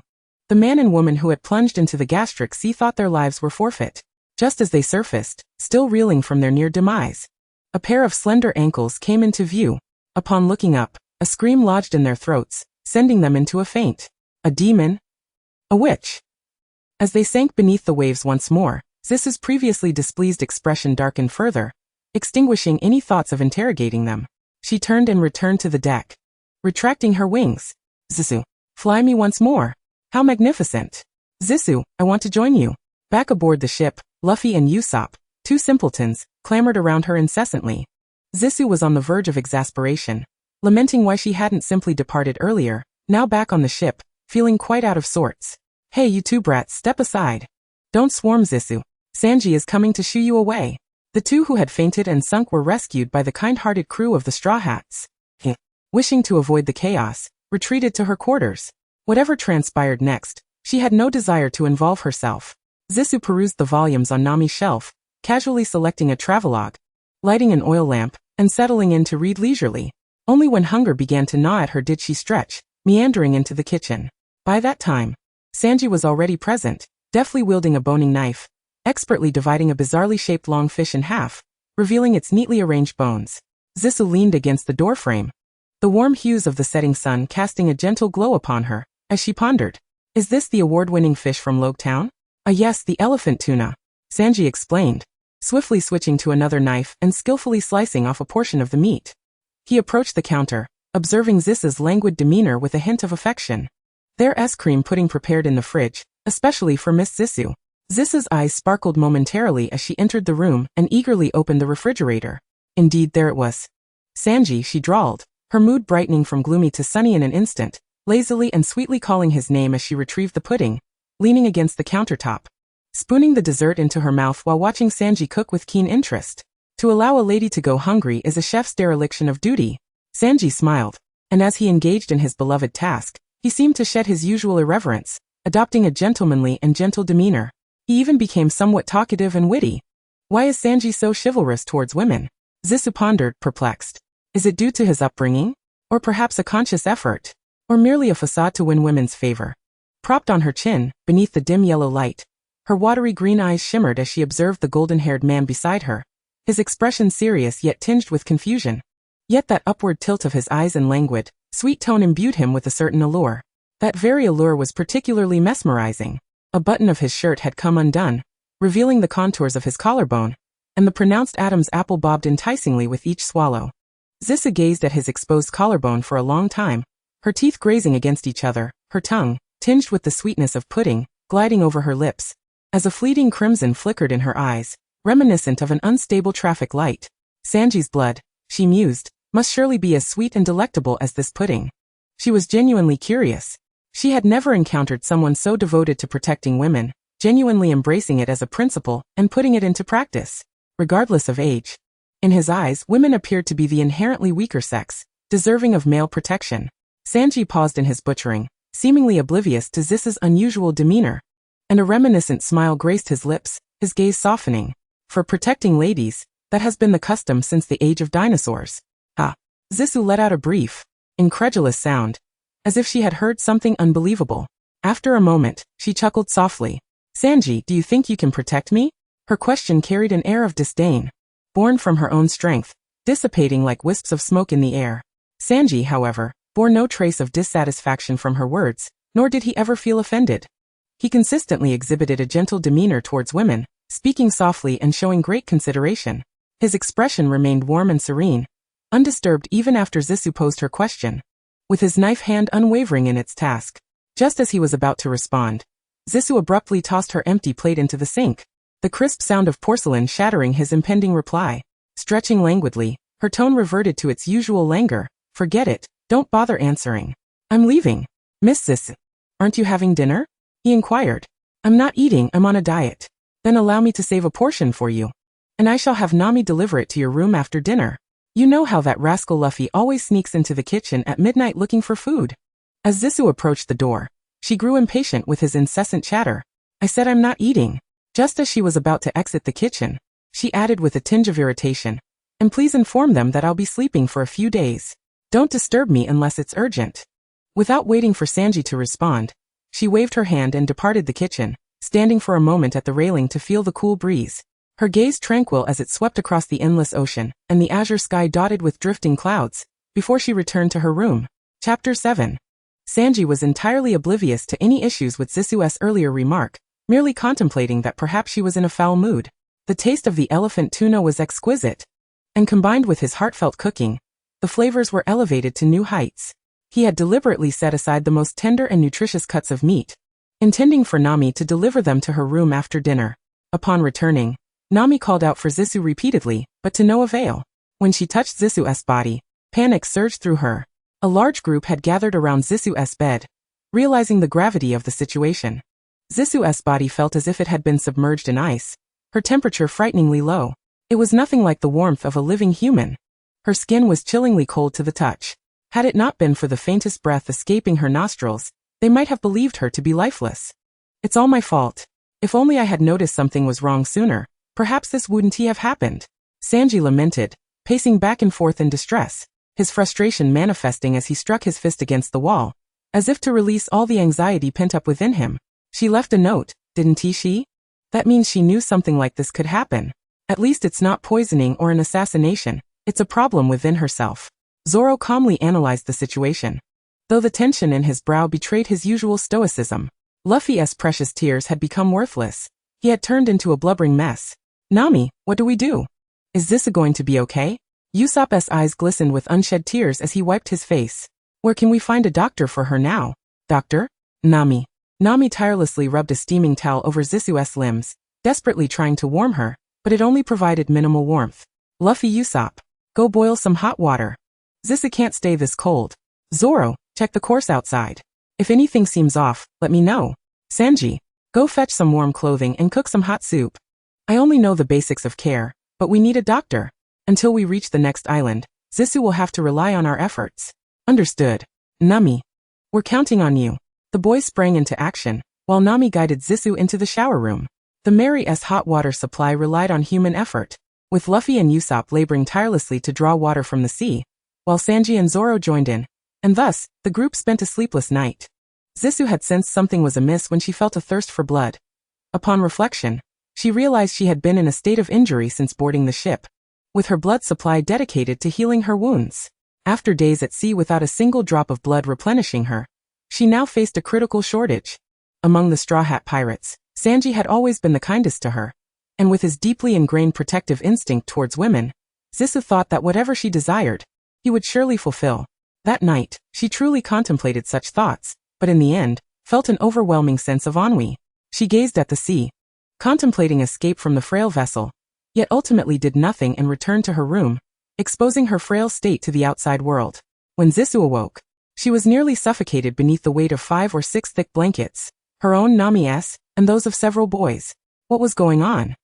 The man and woman who had plunged into the gastric sea thought their lives were forfeit. Just as they surfaced, still reeling from their near demise, a pair of slender ankles came into view. Upon looking up, a scream lodged in their throats, sending them into a faint. A demon? A witch? As they sank beneath the waves once more, Zisu's previously displeased expression darkened further, extinguishing any thoughts of interrogating them. She turned and returned to the deck, retracting her wings. Zisu, fly me once more. How magnificent. Zisu, I want to join you. Back aboard the ship, Luffy and Usopp, two simpletons, clamored around her incessantly. Zisu was on the verge of exasperation, lamenting why she hadn't simply departed earlier, now back on the ship, feeling quite out of sorts. Hey, you two brats, step aside. Don't swarm, Zisu. Sanji is coming to shoo you away. The two who had fainted and sunk were rescued by the kind-hearted crew of the Straw Hats. Wishing to avoid the chaos, retreated to her quarters. Whatever transpired next, she had no desire to involve herself. Zisu perused the volumes on Nami's shelf, casually selecting a travelogue, lighting an oil lamp, and settling in to read leisurely. Only when hunger began to gnaw at her did she stretch, meandering into the kitchen. By that time, Sanji was already present, deftly wielding a boning knife, expertly dividing a bizarrely shaped long fish in half, revealing its neatly arranged bones. Zisu leaned against the doorframe, the warm hues of the setting sun casting a gentle glow upon her, as she pondered. Is this the award-winning fish from Logue Town? Ah yes, the elephant tuna, Sanji explained, swiftly switching to another knife and skillfully slicing off a portion of the meat. He approached the counter, observing Zisu's languid demeanor with a hint of affection. There's cream pudding prepared in the fridge, especially for Miss Zisu. Zisu's eyes sparkled momentarily as she entered the room and eagerly opened the refrigerator. Indeed, there it was. Sanji, she drawled, her mood brightening from gloomy to sunny in an instant, lazily and sweetly calling his name as she retrieved the pudding, leaning against the countertop, spooning the dessert into her mouth while watching Sanji cook with keen interest. To allow a lady to go hungry is a chef's dereliction of duty. Sanji smiled, and as he engaged in his beloved task, he seemed to shed his usual irreverence, adopting a gentlemanly and gentle demeanor. He even became somewhat talkative and witty. Why is Sanji so chivalrous towards women? Zisu pondered, perplexed. Is it due to his upbringing? Or perhaps a conscious effort? Or merely a facade to win women's favor? Propped on her chin, beneath the dim yellow light, her watery green eyes shimmered as she observed the golden-haired man beside her, his expression serious yet tinged with confusion. Yet that upward tilt of his eyes and languid, sweet tone imbued him with a certain allure. That very allure was particularly mesmerizing. A button of his shirt had come undone, revealing the contours of his collarbone, and the pronounced Adam's apple bobbed enticingly with each swallow. Zisu gazed at his exposed collarbone for a long time, her teeth grazing against each other, her tongue, tinged with the sweetness of pudding, gliding over her lips, as a fleeting crimson flickered in her eyes, reminiscent of an unstable traffic light. Sanji's blood, she mused, must surely be as sweet and delectable as this pudding. She was genuinely curious. She had never encountered someone so devoted to protecting women, genuinely embracing it as a principle and putting it into practice, regardless of age. In his eyes, women appeared to be the inherently weaker sex, deserving of male protection. Sanji paused in his butchering, seemingly oblivious to Zisu's unusual demeanor, and a reminiscent smile graced his lips, his gaze softening. For protecting ladies, that has been the custom since the age of dinosaurs. Ah. Zisu let out a brief, incredulous sound, as if she had heard something unbelievable. After a moment, she chuckled softly. Sanji, do you think you can protect me? Her question carried an air of disdain, born from her own strength, dissipating like wisps of smoke in the air. Sanji, however, bore no trace of dissatisfaction from her words, nor did he ever feel offended. He consistently exhibited a gentle demeanor towards women, speaking softly and showing great consideration. His expression remained warm and serene, undisturbed even after Zisu posed her question, with his knife hand unwavering in its task. Just as he was about to respond, Zisu abruptly tossed her empty plate into the sink, the crisp sound of porcelain shattering his impending reply. Stretching languidly, her tone reverted to its usual languor. Forget it, don't bother answering. I'm leaving. Miss Zisu. Aren't you having dinner? He inquired. I'm not eating, I'm on a diet. Then allow me to save a portion for you. And I shall have Nami deliver it to your room after dinner. You know how that rascal Luffy always sneaks into the kitchen at midnight looking for food. As Zisu approached the door, she grew impatient with his incessant chatter. I said I'm not eating. Just as she was about to exit the kitchen, she added with a tinge of irritation. And please inform them that I'll be sleeping for a few days. Don't disturb me unless it's urgent. Without waiting for Sanji to respond, she waved her hand and departed the kitchen, standing for a moment at the railing to feel the cool breeze. Her gaze tranquil as it swept across the endless ocean and the azure sky dotted with drifting clouds, before she returned to her room. Chapter 7. Sanji was entirely oblivious to any issues with Zisu's earlier remark, merely contemplating that perhaps she was in a foul mood. The taste of the elephant tuna was exquisite, and combined with his heartfelt cooking, the flavors were elevated to new heights. He had deliberately set aside the most tender and nutritious cuts of meat, intending for Nami to deliver them to her room after dinner. Upon returning, Nami called out for Zisu repeatedly, but to no avail. When she touched Zisu's body, panic surged through her. A large group had gathered around Zisu's bed, realizing the gravity of the situation. Zisu's body felt as if it had been submerged in ice, her temperature frighteningly low. It was nothing like the warmth of a living human. Her skin was chillingly cold to the touch. Had it not been for the faintest breath escaping her nostrils, they might have believed her to be lifeless. It's all my fault. If only I had noticed something was wrong sooner, perhaps this wouldn't have happened. Sanji lamented, pacing back and forth in distress, his frustration manifesting as he struck his fist against the wall, as if to release all the anxiety pent up within him. She left a note, didn't she? That means she knew something like this could happen. At least it's not poisoning or an assassination, it's a problem within herself. Zoro calmly analyzed the situation. Though the tension in his brow betrayed his usual stoicism, Luffy's precious tears had become worthless. He had turned into a blubbering mess. Nami, what do we do? Is this going to be okay? Usopp's eyes glistened with unshed tears as he wiped his face. Where can we find a doctor for her now? Doctor? Nami. Nami tirelessly rubbed a steaming towel over Zisu's limbs, desperately trying to warm her, but it only provided minimal warmth. Luffy, Usopp, go boil some hot water. Zisu can't stay this cold. Zoro, check the course outside. If anything seems off, let me know. Sanji, go fetch some warm clothing and cook some hot soup. I only know the basics of care, but we need a doctor. Until we reach the next island, Zisu will have to rely on our efforts. Understood. Nami. We're counting on you. The boys sprang into action, while Nami guided Zisu into the shower room. The Mary's hot water supply relied on human effort, with Luffy and Usopp laboring tirelessly to draw water from the sea, while Sanji and Zoro joined in, and thus, the group spent a sleepless night. Zisu had sensed something was amiss when she felt a thirst for blood. Upon reflection, she realized she had been in a state of injury since boarding the ship, with her blood supply dedicated to healing her wounds. After days at sea without a single drop of blood replenishing her, she now faced a critical shortage. Among the Straw Hat Pirates, Sanji had always been the kindest to her, and with his deeply ingrained protective instinct towards women, Zisu thought that whatever she desired, he would surely fulfill. That night, she truly contemplated such thoughts, but in the end, felt an overwhelming sense of ennui. She gazed at the sea, contemplating escape from the frail vessel, yet ultimately did nothing and returned to her room, exposing her frail state to the outside world. When Zisu awoke, She was nearly suffocated beneath the weight of 5 or 6 thick blankets, her own Nami's, and those of several boys. What was going on?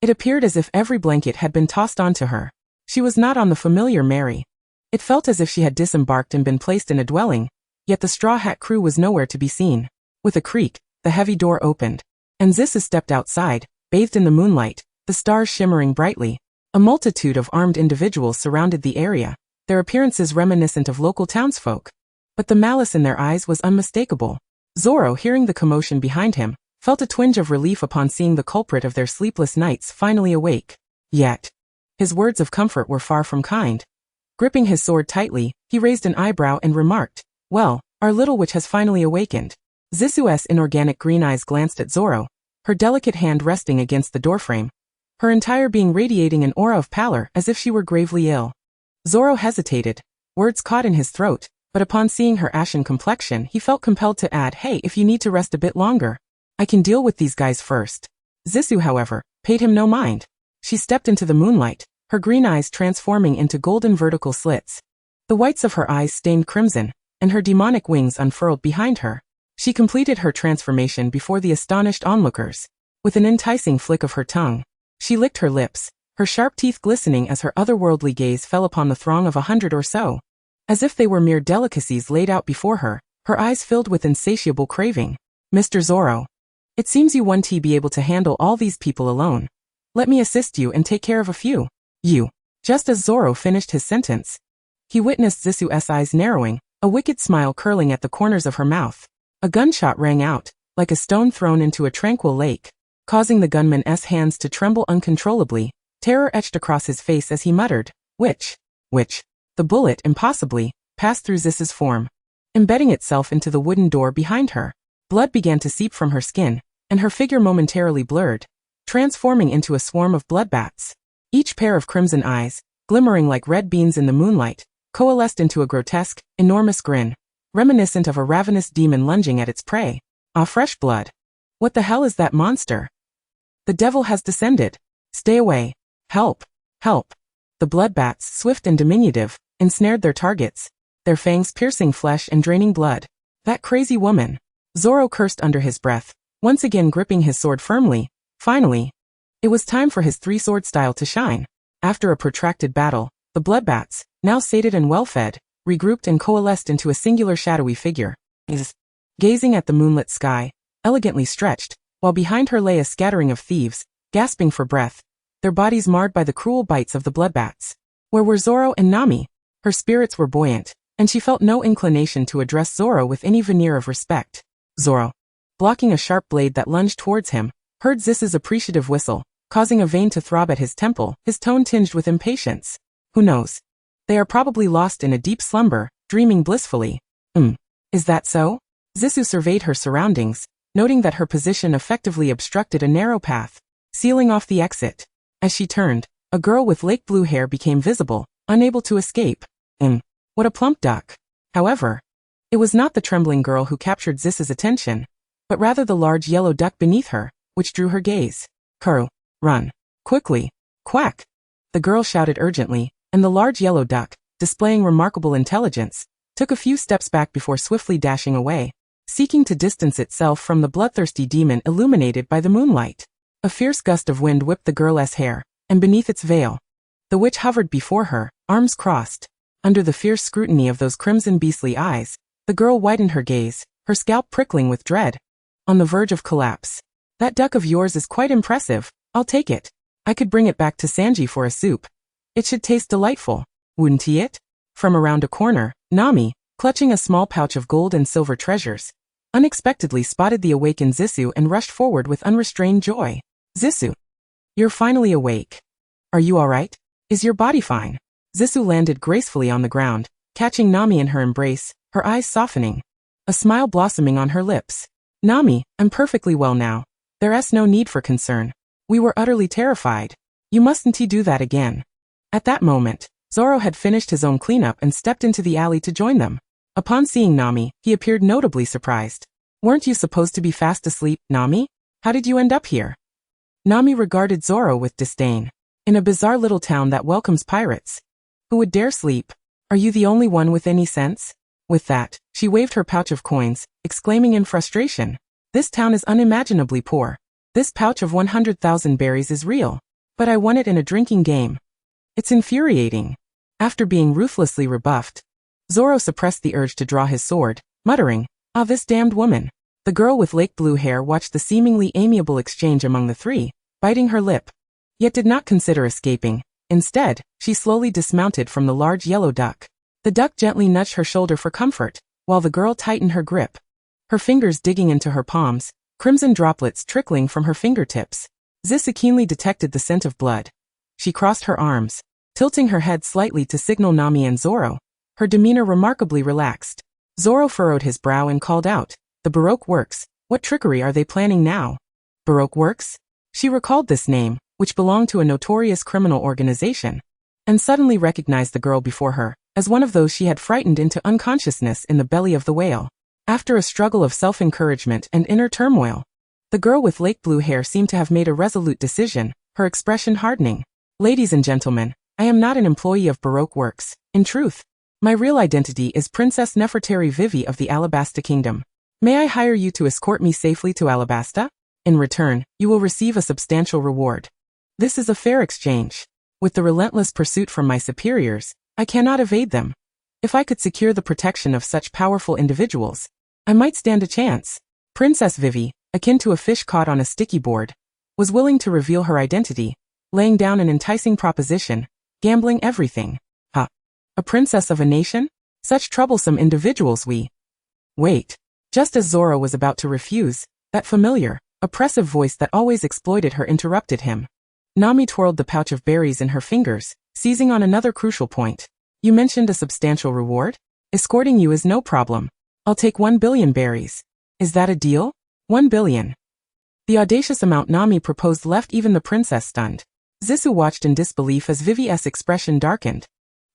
It appeared as if every blanket had been tossed onto her. She was not on the familiar Mary. It felt as if she had disembarked and been placed in a dwelling, yet the Straw Hat crew was nowhere to be seen. With a creak, the heavy door opened, and Zisu stepped outside, bathed in the moonlight, the stars shimmering brightly. A multitude of armed individuals surrounded the area, their appearances reminiscent of local townsfolk. But the malice in their eyes was unmistakable. Zoro, hearing the commotion behind him, felt a twinge of relief upon seeing the culprit of their sleepless nights finally awake. Yet, his words of comfort were far from kind. Gripping his sword tightly, he raised an eyebrow and remarked, "Well, our little witch has finally awakened." Zisu's inorganic green eyes glanced at Zoro, her delicate hand resting against the doorframe, her entire being radiating an aura of pallor as if she were gravely ill. Zoro hesitated, words caught in his throat, but upon seeing her ashen complexion he felt compelled to add, "Hey, if you need to rest a bit longer, I can deal with these guys first." Zisu, however, paid him no mind. She stepped into the moonlight, her green eyes transforming into golden vertical slits. The whites of her eyes stained crimson, and her demonic wings unfurled behind her. She completed her transformation before the astonished onlookers. With an enticing flick of her tongue, she licked her lips, her sharp teeth glistening as her otherworldly gaze fell upon the throng of 100 or so. As if they were mere delicacies laid out before her, her eyes filled with insatiable craving. "Mr. Zoro, it seems you won't be able to handle all these people alone. Let me assist you and take care of a few." "You." Just as Zoro finished his sentence, he witnessed Zisu's eyes narrowing, a wicked smile curling at the corners of her mouth. A gunshot rang out, like a stone thrown into a tranquil lake, causing the gunman's hands to tremble uncontrollably. Terror etched across his face as he muttered, Which? The bullet, impossibly, passed through Zis's form, embedding itself into the wooden door behind her. Blood began to seep from her skin, and her figure momentarily blurred, transforming into a swarm of bloodbats. Each pair of crimson eyes, glimmering like red beans in the moonlight, coalesced into a grotesque, enormous grin, reminiscent of a ravenous demon lunging at its prey. Ah, fresh blood. What the hell is that monster? The devil has descended. Stay away. Help. Help. The bloodbats, swift and diminutive, ensnared their targets, their fangs piercing flesh and draining blood. That crazy woman. Zoro cursed under his breath, once again gripping his sword firmly. Finally, it was time for his three-sword style to shine. After a protracted battle, the bloodbats, now sated and well-fed, regrouped and coalesced into a singular shadowy figure. Gazing at the moonlit sky, elegantly stretched, while behind her lay a scattering of thieves, gasping for breath, their bodies marred by the cruel bites of the bloodbats. Where were Zoro and Nami? Her spirits were buoyant, and she felt no inclination to address Zoro with any veneer of respect. Zoro, blocking a sharp blade that lunged towards him, heard Zis's appreciative whistle, causing a vein to throb at his temple, his tone tinged with impatience. Who knows? They are probably lost in a deep slumber, dreaming blissfully. Is that so? Zisu surveyed her surroundings, noting that her position effectively obstructed a narrow path, sealing off the exit. As she turned, a girl with lake blue hair became visible, unable to escape. What a plump duck. However, it was not the trembling girl who captured Zis's attention, but rather the large yellow duck beneath her, which drew her gaze. Kuru, run. Quickly. Quack. The girl shouted urgently, and the large yellow duck, displaying remarkable intelligence, took a few steps back before swiftly dashing away, seeking to distance itself from the bloodthirsty demon illuminated by the moonlight. A fierce gust of wind whipped the girl's hair, and beneath its veil, the witch hovered before her, arms crossed. Under the fierce scrutiny of those crimson beastly eyes, the girl widened her gaze, her scalp prickling with dread. On the verge of collapse. That duck of yours is quite impressive, I'll take it. I could bring it back to Sanji for a soup. It should taste delightful, wouldn't it? From around a corner, Nami, clutching a small pouch of gold and silver treasures, unexpectedly spotted the awakened Zisu and rushed forward with unrestrained joy. Zisu, you're finally awake. Are you alright? Is your body fine? Zisu landed gracefully on the ground, catching Nami in her embrace, her eyes softening, a smile blossoming on her lips. Nami, I'm perfectly well now. There's no need for concern. We were utterly terrified. You mustn't do that again. At that moment, Zoro had finished his own cleanup and stepped into the alley to join them. Upon seeing Nami, he appeared notably surprised. Weren't you supposed to be fast asleep, Nami? How did you end up here? Nami regarded Zoro with disdain. In a bizarre little town that welcomes pirates. Who would dare sleep? Are you the only one with any sense? With that, she waved her pouch of coins, exclaiming in frustration, "This town is unimaginably poor. This pouch of 100,000 berries is real. But I won it in a drinking game. It's infuriating." After being ruthlessly rebuffed, Zoro suppressed the urge to draw his sword, muttering, "Ah, this damned woman." The girl with lake blue hair watched the seemingly amiable exchange among the three, biting her lip, yet did not consider escaping. Instead, she slowly dismounted from the large yellow duck. The duck gently nudged her shoulder for comfort, while the girl tightened her grip, her fingers digging into her palms, crimson droplets trickling from her fingertips. Zisu keenly detected the scent of blood. She crossed her arms, tilting her head slightly to signal Nami and Zoro, her demeanor remarkably relaxed. Zoro furrowed his brow and called out, "The Baroque Works, what trickery are they planning now?" Baroque Works? She recalled this name, which belonged to a notorious criminal organization, and suddenly recognized the girl before her as one of those she had frightened into unconsciousness in the belly of the whale. After a struggle of self-encouragement and inner turmoil, the girl with lake blue hair seemed to have made a resolute decision, her expression hardening. "Ladies and gentlemen, I am not an employee of Baroque Works. In truth, my real identity is Princess Nefertari Vivi of the Alabasta Kingdom. May I hire you to escort me safely to Alabasta? In return, you will receive a substantial reward. This is a fair exchange. With the relentless pursuit from my superiors, I cannot evade them. If I could secure the protection of such powerful individuals, I might stand a chance." Princess Vivi, akin to a fish caught on a sticky board, was willing to reveal her identity, laying down an enticing proposition, gambling everything. Huh. A princess of a nation? Such troublesome individuals we. Wait. Just as Zoro was about to refuse, that familiar, oppressive voice that always exploited her interrupted him. Nami twirled the pouch of berries in her fingers, seizing on another crucial point. "You mentioned a substantial reward? Escorting you is no problem. I'll take 1 billion berries. Is that a deal? 1 billion. The audacious amount Nami proposed left even the princess stunned. Zisu watched in disbelief as Vivi's expression darkened.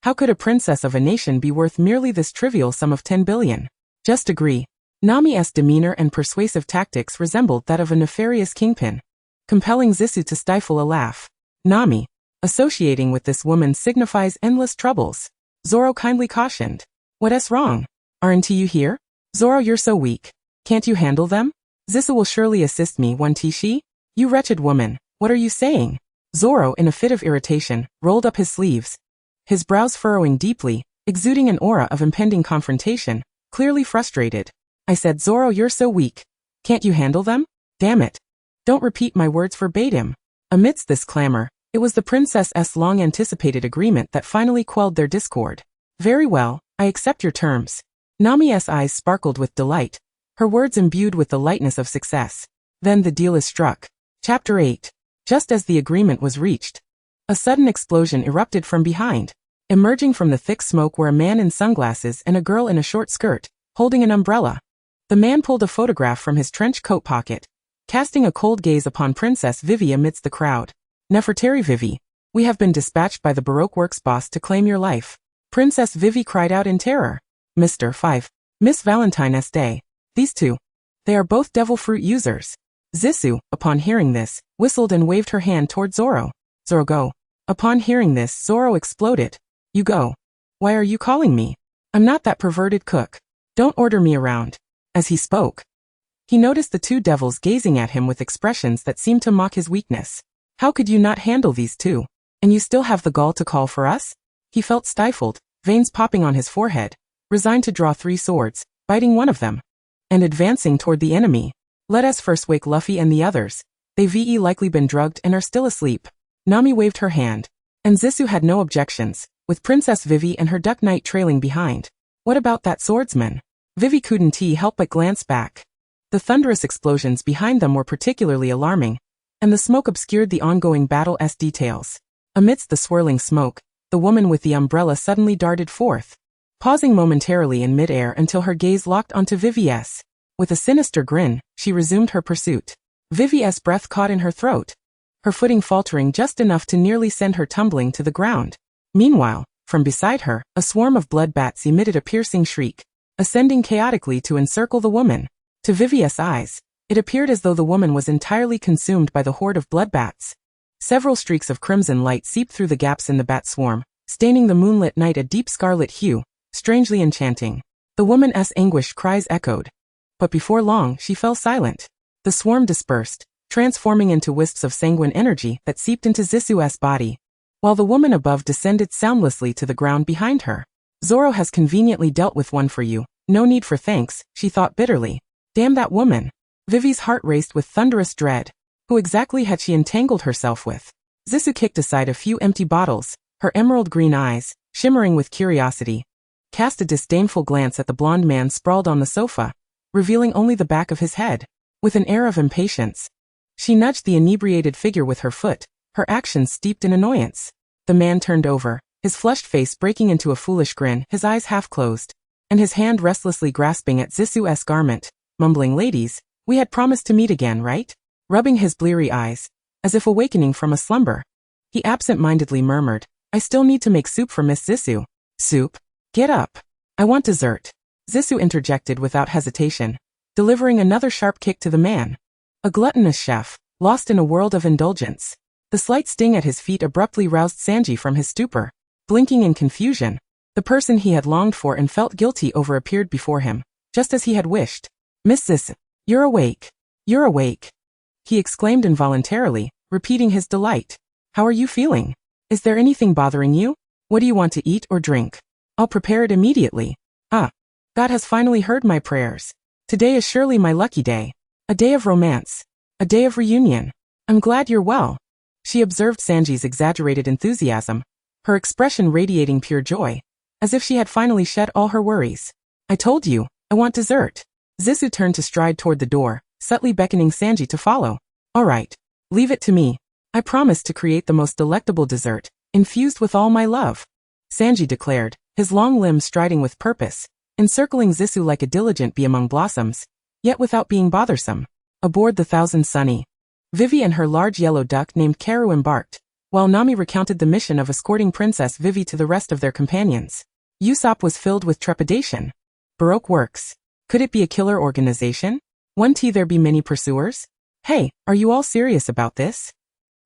How could a princess of a nation be worth merely this trivial sum of 10 billion? Just agree. Nami's demeanor and persuasive tactics resembled that of a nefarious kingpin, compelling Zisu to stifle a laugh. "Nami, associating with this woman signifies endless troubles," Zoro kindly cautioned. "What's wrong? Aren't you here? Zoro, you're so weak. Can't you handle them? Zisu will surely assist me, won't she? You wretched woman, what are you saying?" Zoro, in a fit of irritation, rolled up his sleeves, his brows furrowing deeply, exuding an aura of impending confrontation, clearly frustrated. "I said, Zoro, you're so weak. Can't you handle them? Damn it. Don't repeat my words verbatim." Amidst this clamor, it was the princess's long-anticipated agreement that finally quelled their discord. "Very well, I accept your terms." Nami's eyes sparkled with delight, her words imbued with the lightness of success. "Then the deal is struck." Chapter 8. Just as the agreement was reached, a sudden explosion erupted from behind. Emerging from the thick smoke were a man in sunglasses and a girl in a short skirt, holding an umbrella. The man pulled a photograph from his trench coat pocket, casting a cold gaze upon Princess Vivi amidst the crowd. "Nefertari Vivi, we have been dispatched by the Baroque Works boss to claim your life." Princess Vivi cried out in terror. "Mr. 5. Miss Valentine's Day. These two. They are both devil fruit users." Zisu, upon hearing this, whistled and waved her hand toward Zoro. "Zoro, go." Upon hearing this, Zoro exploded. "You go. Why are you calling me? I'm not that perverted cook. Don't order me around." As he spoke, he noticed the two devils gazing at him with expressions that seemed to mock his weakness. "How could you not handle these two? And you still have the gall to call for us?" He felt stifled, veins popping on his forehead, resigned to draw 3 swords, biting one of them, and advancing toward the enemy. "Let us first wake Luffy and the others. They've likely been drugged and are still asleep." Nami waved her hand, and Zisu had no objections, with Princess Vivi and her Duck Knight trailing behind. "What about that swordsman?" Vivi couldn't help but glance back. The thunderous explosions behind them were particularly alarming, and the smoke obscured the ongoing battle's details. Amidst the swirling smoke, the woman with the umbrella suddenly darted forth, pausing momentarily in midair until her gaze locked onto Vivi's. With a sinister grin, she resumed her pursuit. Vivi's breath caught in her throat, her footing faltering just enough to nearly send her tumbling to the ground. Meanwhile, from beside her, a swarm of blood bats emitted a piercing shriek, ascending chaotically to encircle the woman. To Vivi's eyes, it appeared as though the woman was entirely consumed by the horde of blood bats. Several streaks of crimson light seeped through the gaps in the bat swarm, staining the moonlit night a deep scarlet hue, strangely enchanting. The woman's anguished cries echoed. But before long, she fell silent. The swarm dispersed, transforming into wisps of sanguine energy that seeped into Zisu's body, while the woman above descended soundlessly to the ground behind her. Zoro has conveniently dealt with one for you. No need for thanks, she thought bitterly. Damn that woman. Vivi's heart raced with thunderous dread. Who exactly had she entangled herself with? Zisu kicked aside a few empty bottles, her emerald green eyes, shimmering with curiosity, cast a disdainful glance at the blonde man sprawled on the sofa, revealing only the back of his head. With an air of impatience, she nudged the inebriated figure with her foot, her actions steeped in annoyance. The man turned over, his flushed face breaking into a foolish grin, his eyes half closed, and his hand restlessly grasping at Zisu's garment, mumbling, "Ladies, we had promised to meet again, right?" Rubbing his bleary eyes, as if awakening from a slumber, he absent-mindedly murmured, "I still need to make soup for Miss Zisu." "Soup? Get up. I want dessert." Zisu interjected without hesitation, delivering another sharp kick to the man. A gluttonous chef, lost in a world of indulgence. The slight sting at his feet abruptly roused Sanji from his stupor. Blinking in confusion, the person he had longed for and felt guilty over appeared before him, just as he had wished. "Miss Zisu, you're awake. You're awake," he exclaimed involuntarily, repeating his delight. "How are you feeling? Is there anything bothering you? What do you want to eat or drink? I'll prepare it immediately." "Ah, God has finally heard my prayers. Today is surely my lucky day. A day of romance. A day of reunion. I'm glad you're well." She observed Sanji's exaggerated enthusiasm, her expression radiating pure joy, as if she had finally shed all her worries. "I told you, I want dessert." Zisu turned to stride toward the door, subtly beckoning Sanji to follow. "All right, leave it to me. I promise to create the most delectable dessert, infused with all my love," Sanji declared, his long limbs striding with purpose, encircling Zisu like a diligent bee among blossoms, yet without being bothersome. Aboard the Thousand Sunny, Vivi and her large yellow duck named Karu embarked, while Nami recounted the mission of escorting Princess Vivi to the rest of their companions. Usopp was filled with trepidation. Baroque works. Could it be a killer organization? Won't there be many pursuers? Hey, are you all serious about this?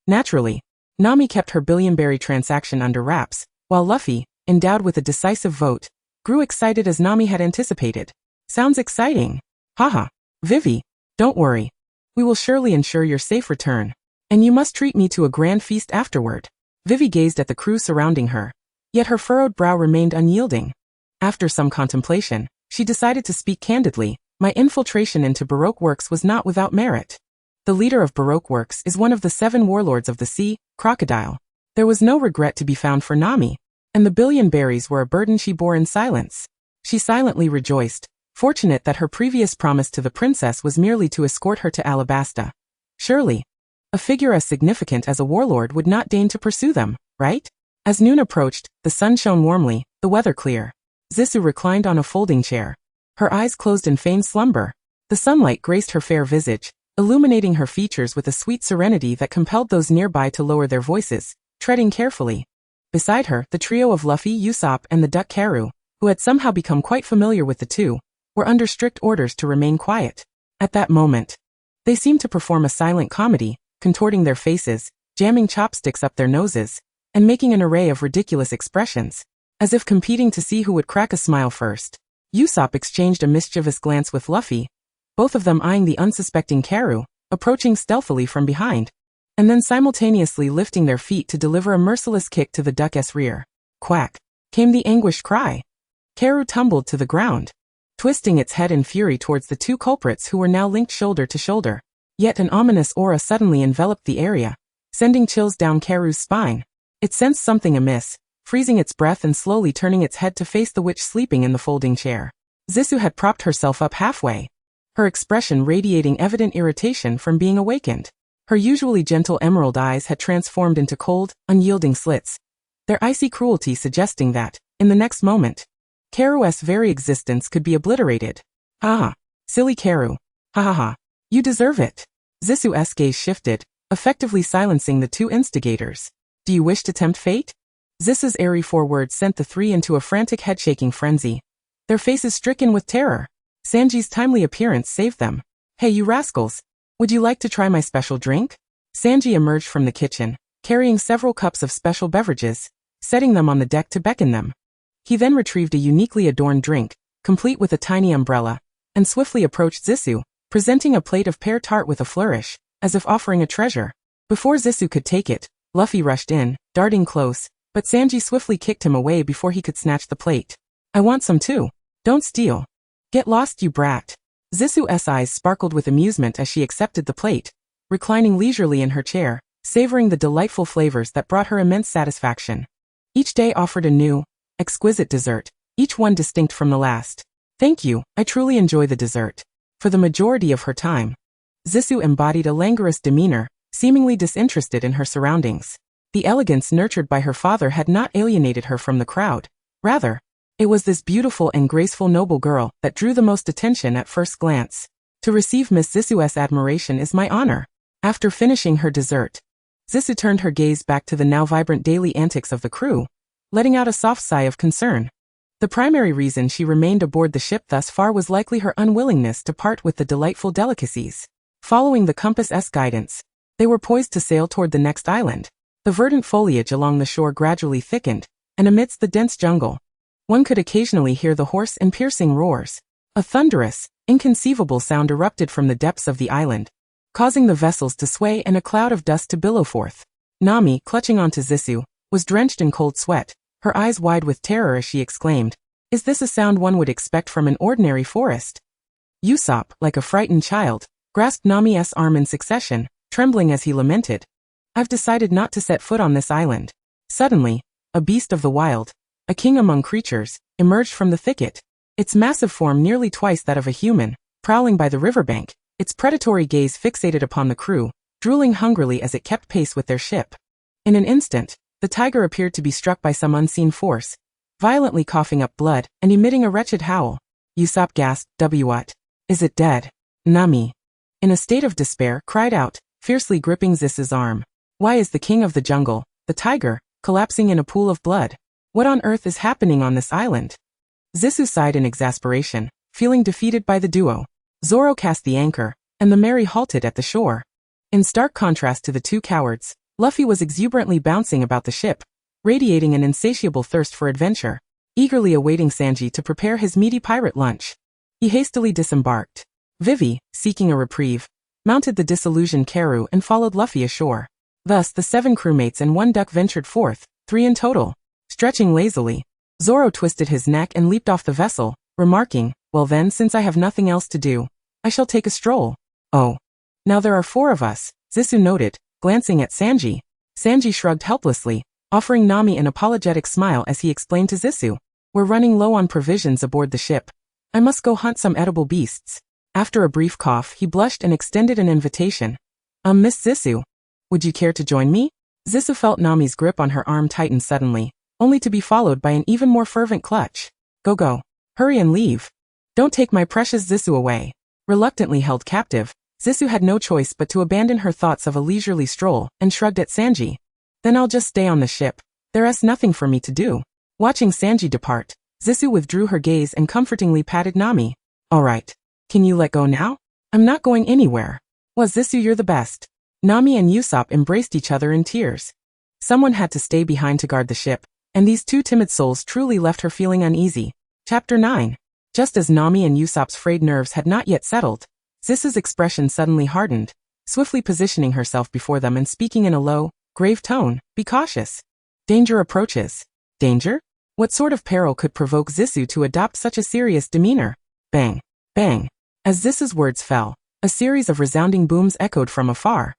Naturally, Nami kept her billionberry transaction under wraps, while Luffy, endowed with a decisive vote, grew excited as Nami had anticipated. "Sounds exciting. Haha. Vivi, don't worry. We will surely ensure your safe return. And you must treat me to a grand feast afterward." Vivi gazed at the crew surrounding her, yet her furrowed brow remained unyielding. After some contemplation, she decided to speak candidly. "My infiltration into Baroque Works was not without merit. The leader of Baroque Works is one of the 7 warlords of the sea, Crocodile." There was no regret to be found for Nami, and the billion berries were a burden she bore in silence. She silently rejoiced, fortunate that her previous promise to the princess was merely to escort her to Alabasta. Surely, a figure as significant as a warlord would not deign to pursue them, right? As noon approached, the sun shone warmly, the weather clear. Zisu reclined on a folding chair, her eyes closed in feigned slumber. The sunlight graced her fair visage, illuminating her features with a sweet serenity that compelled those nearby to lower their voices, treading carefully. Beside her, the trio of Luffy, Usopp, and the duck Karu, who had somehow become quite familiar with the two, were under strict orders to remain quiet. At that moment, they seemed to perform a silent comedy, contorting their faces, jamming chopsticks up their noses, and making an array of ridiculous expressions, as if competing to see who would crack a smile first. Usopp exchanged a mischievous glance with Luffy, both of them eyeing the unsuspecting Karu, approaching stealthily from behind, and then simultaneously lifting their feet to deliver a merciless kick to the duck's rear. Quack! Came the anguished cry. Karu tumbled to the ground, twisting its head in fury towards the two culprits who were now linked shoulder to shoulder. Yet an ominous aura suddenly enveloped the area, sending chills down Karu's spine. It sensed something amiss, freezing its breath and slowly turning its head to face the witch sleeping in the folding chair. Zisu had propped herself up halfway, her expression radiating evident irritation from being awakened. Her usually gentle emerald eyes had transformed into cold, unyielding slits, their icy cruelty suggesting that, in the next moment, Karu's very existence could be obliterated. "Ha! Silly Karu. Ha ha ha. You deserve it." Zisu's gaze shifted, effectively silencing the two instigators. "Do you wish to tempt fate?" Zisu's airy 4 words sent the three into a frantic head-shaking frenzy, their faces stricken with terror. Sanji's timely appearance saved them. "Hey you rascals, would you like to try my special drink?" Sanji emerged from the kitchen, carrying several cups of special beverages, setting them on the deck to beckon them. He then retrieved a uniquely adorned drink, complete with a tiny umbrella, and swiftly approached Zissou, presenting a plate of pear tart with a flourish, as if offering a treasure. Before Zissou could take it, Luffy rushed in, darting close, but Sanji swiftly kicked him away before he could snatch the plate. I want some too. Don't steal. Get lost, you brat. Zissou's eyes sparkled with amusement as she accepted the plate, reclining leisurely in her chair, savoring the delightful flavors that brought her immense satisfaction. Each day offered a new, exquisite dessert, each one distinct from the last. Thank you, I truly enjoy the dessert. For the majority of her time, Zissou embodied a languorous demeanor, seemingly disinterested in her surroundings. The elegance nurtured by her father had not alienated her from the crowd. Rather, it was this beautiful and graceful noble girl that drew the most attention at first glance. To receive Miss Zissou's admiration is my honor. After finishing her dessert, Zissou turned her gaze back to the now vibrant daily antics of the crew, letting out a soft sigh of concern. The primary reason she remained aboard the ship thus far was likely her unwillingness to part with the delightful delicacies. Following the compass's guidance, they were poised to sail toward the next island. The verdant foliage along the shore gradually thickened, and amidst the dense jungle, one could occasionally hear the hoarse and piercing roars. A thunderous, inconceivable sound erupted from the depths of the island, causing the vessels to sway and a cloud of dust to billow forth. Nami, clutching onto Zissou, was drenched in cold sweat, her eyes wide with terror as she exclaimed, "Is this a sound one would expect from an ordinary forest?" Usopp, like a frightened child, grasped Nami's arm in succession, trembling as he lamented, "I've decided not to set foot on this island." Suddenly, a beast of the wild, a king among creatures, emerged from the thicket, its massive form nearly twice that of a human, prowling by the riverbank, its predatory gaze fixated upon the crew, drooling hungrily as it kept pace with their ship. In an instant, the tiger appeared to be struck by some unseen force, violently coughing up blood and emitting a wretched howl. Usopp gasped, "What? Is it dead?" Nami, in a state of despair, cried out, fiercely gripping Zissou's arm. "Why is the king of the jungle, the tiger, collapsing in a pool of blood? What on earth is happening on this island?" Zissou sighed in exasperation, feeling defeated by the duo. Zoro cast the anchor, and the Mary halted at the shore. In stark contrast to the two cowards, Luffy was exuberantly bouncing about the ship, radiating an insatiable thirst for adventure, eagerly awaiting Sanji to prepare his meaty pirate lunch. He hastily disembarked. Vivi, seeking a reprieve, mounted the disillusioned Karu and followed Luffy ashore. Thus the 7 crewmates and 1 duck ventured forth, 3 in total. Stretching lazily, Zoro twisted his neck and leaped off the vessel, remarking, "Well then, since I have nothing else to do, I shall take a stroll." "Oh. Now there are 4 of us," Zissou noted, glancing at Sanji. Sanji shrugged helplessly, offering Nami an apologetic smile as he explained to Zissou, "We're running low on provisions aboard the ship. I must go hunt some edible beasts." After a brief cough, he blushed and extended an invitation. Miss Zissou, would you care to join me?" Zissou felt Nami's grip on her arm tighten suddenly, only to be followed by an even more fervent clutch. Go. Hurry and leave. Don't take my precious Zissou away." Reluctantly held captive, Zissou had no choice but to abandon her thoughts of a leisurely stroll and shrugged at Sanji. "Then I'll just stay on the ship. There's nothing for me to do." Watching Sanji depart, Zissou withdrew her gaze and comfortingly patted Nami. "All right. Can you let go now? I'm not going anywhere." "Well, Zissou, you're the best." Nami and Usopp embraced each other in tears. Someone had to stay behind to guard the ship, and these 2 timid souls truly left her feeling uneasy. Chapter 9. Just as Nami and Usopp's frayed nerves had not yet settled, Zissou's expression suddenly hardened, swiftly positioning herself before them and speaking in a low, grave tone, "Be cautious. Danger approaches." Danger? What sort of peril could provoke Zissou to adopt such a serious demeanor? Bang! Bang! As Zissou's words fell, a series of resounding booms echoed from afar.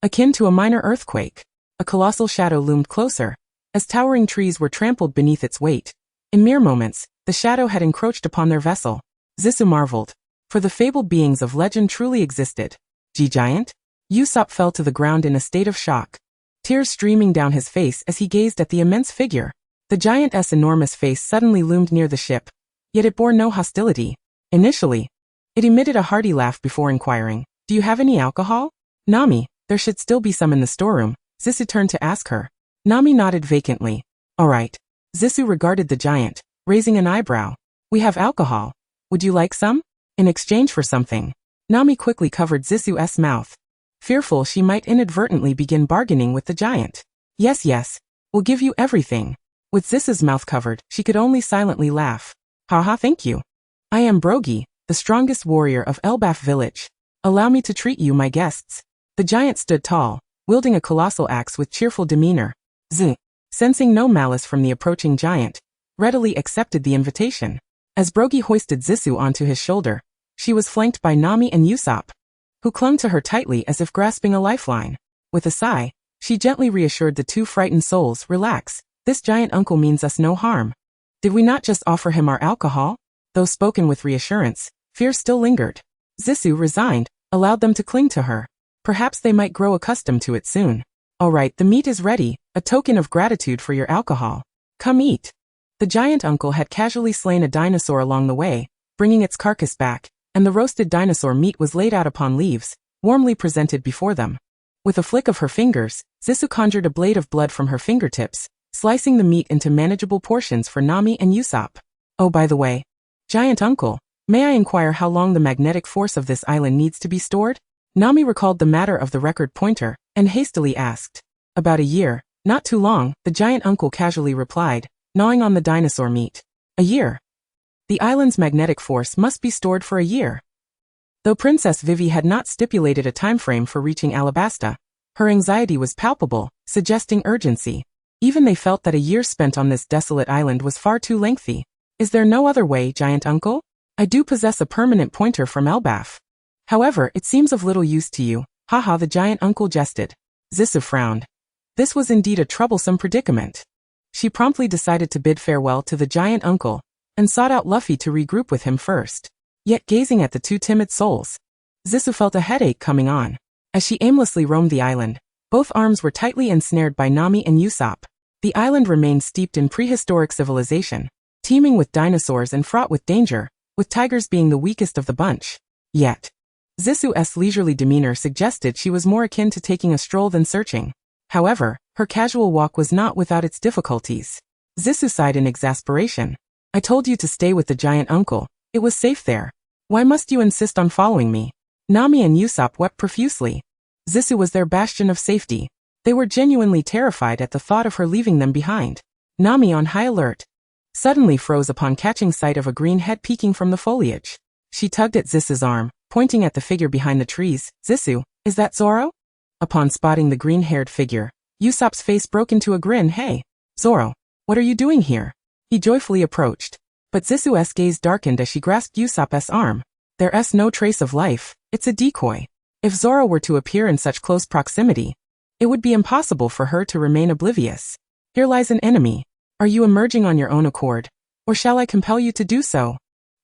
Akin to a minor earthquake, a colossal shadow loomed closer, as towering trees were trampled beneath its weight. In mere moments, the shadow had encroached upon their vessel. Zissou marveled, for the fabled beings of legend truly existed. Giant? Usopp fell to the ground in a state of shock, tears streaming down his face as he gazed at the immense figure. The giant's enormous face suddenly loomed near the ship, yet it bore no hostility. Initially, it emitted a hearty laugh before inquiring, "Do you have any alcohol?" "Nami, there should still be some in the storeroom," Zissou turned to ask her. Nami nodded vacantly. "All right." Zissou regarded the giant, raising an eyebrow. "We have alcohol. Would you like some? In exchange for something." Nami quickly covered Zissou's mouth, fearful she might inadvertently begin bargaining with the giant. Yes, we'll give you everything." With Zissou's mouth covered, she could only silently laugh. "Haha, thank you." I am Brogi, the strongest warrior of Elbaf village. Allow me to treat you my guests. The giant stood tall, wielding a colossal axe with cheerful demeanor. Z, sensing no malice from the approaching giant, readily accepted the invitation. As Brogi hoisted Zissou onto his shoulder, she was flanked by Nami and Usopp, who clung to her tightly as if grasping a lifeline. With a sigh, she gently reassured the two frightened souls, relax, this giant uncle means us no harm. Did we not just offer him our alcohol? Though spoken with reassurance, fear still lingered. Zissou, resigned, allowed them to cling to her. Perhaps they might grow accustomed to it soon. All right, the meat is ready, a token of gratitude for your alcohol. Come eat. The giant uncle had casually slain a dinosaur along the way, bringing its carcass back, and the roasted dinosaur meat was laid out upon leaves, warmly presented before them. With a flick of her fingers, Zissou conjured a blade of blood from her fingertips, slicing the meat into manageable portions for Nami and Usopp. Oh, by the way, giant uncle, may I inquire how long the magnetic force of this island needs to be stored? Nami recalled the matter of the record pointer, and hastily asked. About a year, not too long, the giant uncle casually replied, gnawing on the dinosaur meat. A year? The island's magnetic force must be stored for a year. Though Princess Vivi had not stipulated a time frame for reaching Alabasta, her anxiety was palpable, suggesting urgency. Even they felt that a year spent on this desolate island was far too lengthy. Is there no other way, giant uncle? I do possess a permanent pointer from Elbaf. However, it seems of little use to you. Haha, the giant uncle jested. Zissou frowned. This was indeed a troublesome predicament. She promptly decided to bid farewell to the giant uncle, and sought out Luffy to regroup with him first. Yet gazing at the two timid souls, Zissou felt a headache coming on. As she aimlessly roamed the island, both arms were tightly ensnared by Nami and Usopp. The island remained steeped in prehistoric civilization, teeming with dinosaurs and fraught with danger, with tigers being the weakest of the bunch. Yet, Zissou's leisurely demeanor suggested she was more akin to taking a stroll than searching. However, her casual walk was not without its difficulties. Zissou sighed in exasperation. I told you to stay with the giant uncle. It was safe there. Why must you insist on following me? Nami and Usopp wept profusely. Zissou was their bastion of safety. They were genuinely terrified at the thought of her leaving them behind. Nami, on high alert, suddenly froze upon catching sight of a green head peeking from the foliage. She tugged at Zissou's arm, pointing at the figure behind the trees. Zissou, is that Zoro? Upon spotting the green-haired figure, Usopp's face broke into a grin. Hey, Zoro, what are you doing here? He joyfully approached. But Zissou's gaze darkened as she grasped Usopp's arm. There's no trace of life, it's a decoy. If Zoro were to appear in such close proximity, it would be impossible for her to remain oblivious. Here lies an enemy. Are you emerging on your own accord? Or shall I compel you to do so?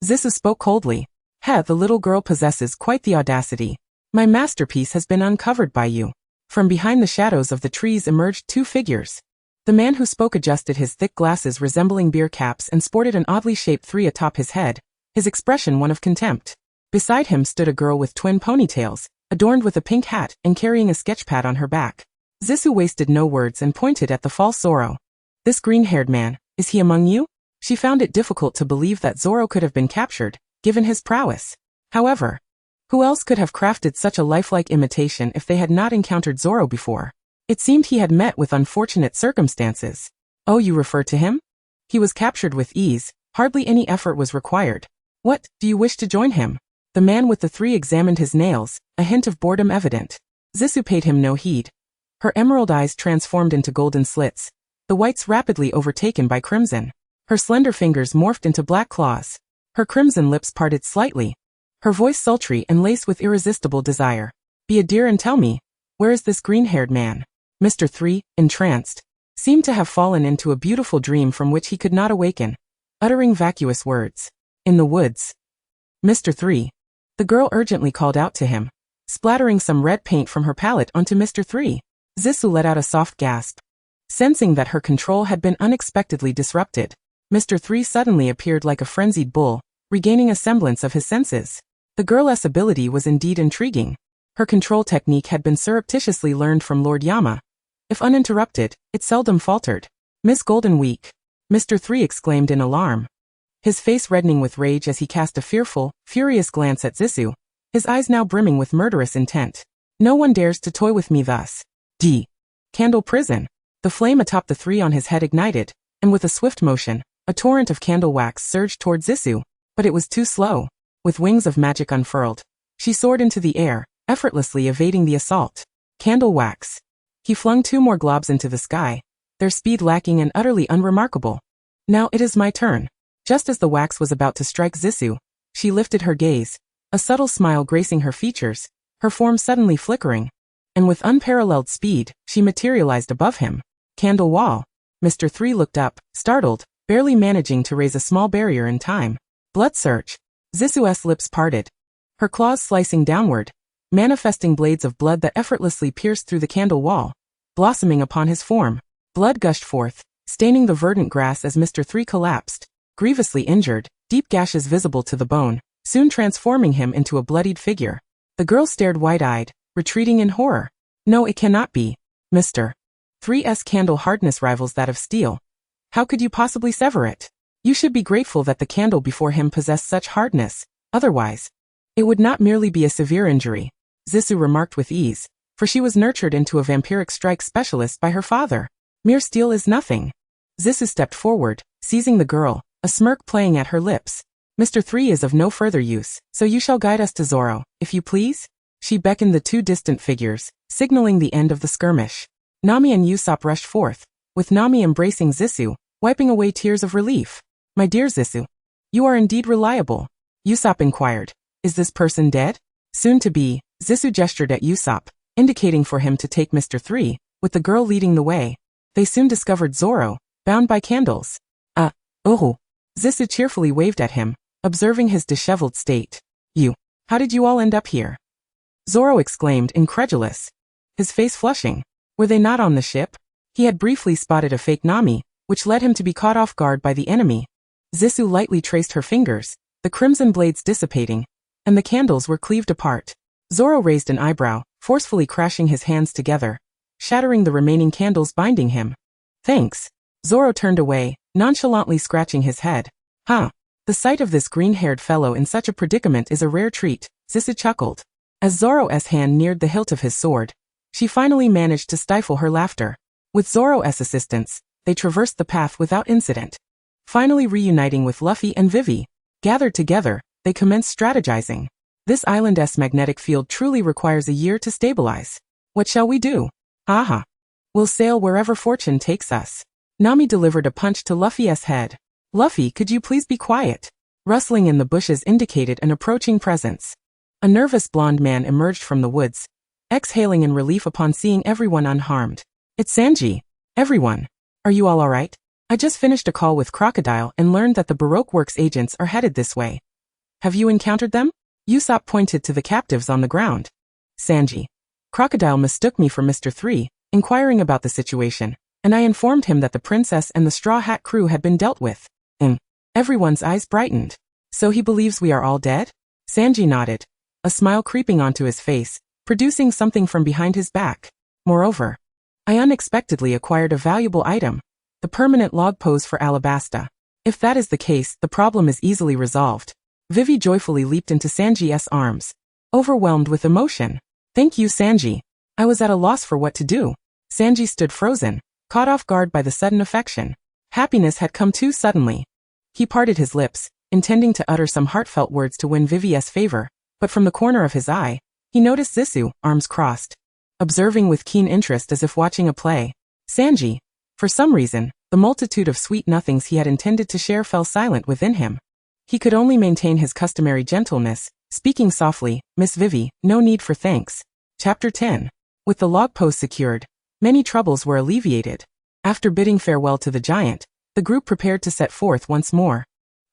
Zissou spoke coldly. The little girl possesses quite the audacity. My masterpiece has been uncovered by you. From behind the shadows of the trees emerged two figures. The man who spoke adjusted his thick glasses resembling beer caps and sported an oddly shaped 3 atop his head, his expression one of contempt. Beside him stood a girl with twin ponytails, adorned with a pink hat and carrying a sketchpad on her back. Zissou wasted no words and pointed at the false Zoro. This green-haired man, is he among you? She found it difficult to believe that Zoro could have been captured, given his prowess. However, who else could have crafted such a lifelike imitation if they had not encountered Zoro before? It seemed he had met with unfortunate circumstances. Oh, you refer to him? He was captured with ease, hardly any effort was required. What, do you wish to join him? The man with the 3 examined his nails, a hint of boredom evident. Zissou paid him no heed. Her emerald eyes transformed into golden slits, the whites rapidly overtaken by crimson. Her slender fingers morphed into black claws. Her crimson lips parted slightly. Her voice sultry and laced with irresistible desire. Be a dear and tell me, where is this green-haired man? Mr. 3, entranced, seemed to have fallen into a beautiful dream from which he could not awaken, uttering vacuous words. In the woods. Mr. 3. The girl urgently called out to him, splattering some red paint from her palette onto Mr. 3. Zissou let out a soft gasp. Sensing that her control had been unexpectedly disrupted, Mr. 3 suddenly appeared like a frenzied bull, regaining a semblance of his senses. The girl's ability was indeed intriguing. Her control technique had been surreptitiously learned from Lord Yama. If uninterrupted, it seldom faltered. Miss Golden Week, Mr. 3 exclaimed in alarm, his face reddening with rage as he cast a fearful, furious glance at Zissou, his eyes now brimming with murderous intent. No one dares to toy with me thus. Candle prison. The flame atop the 3 on his head ignited, and with a swift motion, a torrent of candle wax surged toward Zissou. But it was too slow. With wings of magic unfurled, she soared into the air, effortlessly evading the assault. Candle wax. He flung 2 more globs into the sky, their speed lacking and utterly unremarkable. Now it is my turn. Just as the wax was about to strike Zissou, she lifted her gaze, a subtle smile gracing her features, her form suddenly flickering. And with unparalleled speed, she materialized above him. Candle wall. Mr. 3 looked up, startled, barely managing to raise a small barrier in time. Blood surge. Zissou's lips parted, her claws slicing downward, manifesting blades of blood that effortlessly pierced through the candle wall, blossoming upon his form. Blood gushed forth, staining the verdant grass as Mr. 3 collapsed, grievously injured, deep gashes visible to the bone, soon transforming him into a bloodied figure. The girl stared wide-eyed, retreating in horror. No, it cannot be. Mr. 3's candle hardness rivals that of steel. How could you possibly sever it? You should be grateful that the candle before him possessed such hardness, otherwise, it would not merely be a severe injury, Zissou remarked with ease, for she was nurtured into a vampiric strike specialist by her father. Mere steel is nothing. Zissou stepped forward, seizing the girl, a smirk playing at her lips. Mr. 3 is of no further use, so you shall guide us to Zoro, if you please? She beckoned the 2 distant figures, signaling the end of the skirmish. Nami and Usopp rushed forth, with Nami embracing Zissou, wiping away tears of relief. My dear Zissou, you are indeed reliable. Usopp inquired. Is this person dead? Soon to be. Zissou gestured at Usopp, indicating for him to take Mr. 3, with the girl leading the way. They soon discovered Zoro, bound by candles. Oh. Zissou cheerfully waved at him, observing his disheveled state. How did you all end up here? Zoro exclaimed, incredulous, his face flushing. Were they not on the ship? He had briefly spotted a fake Nami, which led him to be caught off guard by the enemy. Zissou lightly traced her fingers, the crimson blades dissipating, and the candles were cleaved apart. Zoro raised an eyebrow, forcefully crashing his hands together, shattering the remaining candles binding him. Thanks. Zoro turned away, nonchalantly scratching his head. The sight of this green-haired fellow in such a predicament is a rare treat, Zissou chuckled. As Zoro's hand neared the hilt of his sword, she finally managed to stifle her laughter. With Zoro's assistance, they traversed the path without incident. Finally reuniting with Luffy and Vivi. Gathered together, they commenced strategizing. This island's magnetic field truly requires a year to stabilize. What shall we do? We'll sail wherever fortune takes us. Nami delivered a punch to Luffy's head. Luffy, could you please be quiet? Rustling in the bushes indicated an approaching presence. A nervous blonde man emerged from the woods, exhaling in relief upon seeing everyone unharmed. It's Sanji. Everyone. Are you all alright? I just finished a call with Crocodile and learned that the Baroque Works agents are headed this way. Have you encountered them? Usopp pointed to the captives on the ground. Sanji. Crocodile mistook me for Mr. 3, inquiring about the situation, and I informed him that the princess and the Straw Hat crew had been dealt with. Everyone's eyes brightened. So he believes we are all dead? Sanji nodded, a smile creeping onto his face, producing something from behind his back. Moreover, I unexpectedly acquired a valuable item, the permanent log pose for Alabasta. If that is the case, the problem is easily resolved. Vivi joyfully leaped into Sanji's arms, overwhelmed with emotion. Thank you, Sanji. I was at a loss for what to do. Sanji stood frozen, caught off guard by the sudden affection. Happiness had come too suddenly. He parted his lips, intending to utter some heartfelt words to win Vivi's favor, but from the corner of his eye, he noticed Zissou, arms crossed, observing with keen interest as if watching a play. Sanji. For some reason, the multitude of sweet nothings he had intended to share fell silent within him. He could only maintain his customary gentleness, speaking softly, Miss Vivi, no need for thanks. Chapter 10. With the log post secured, many troubles were alleviated. After bidding farewell to the giant, the group prepared to set forth once more.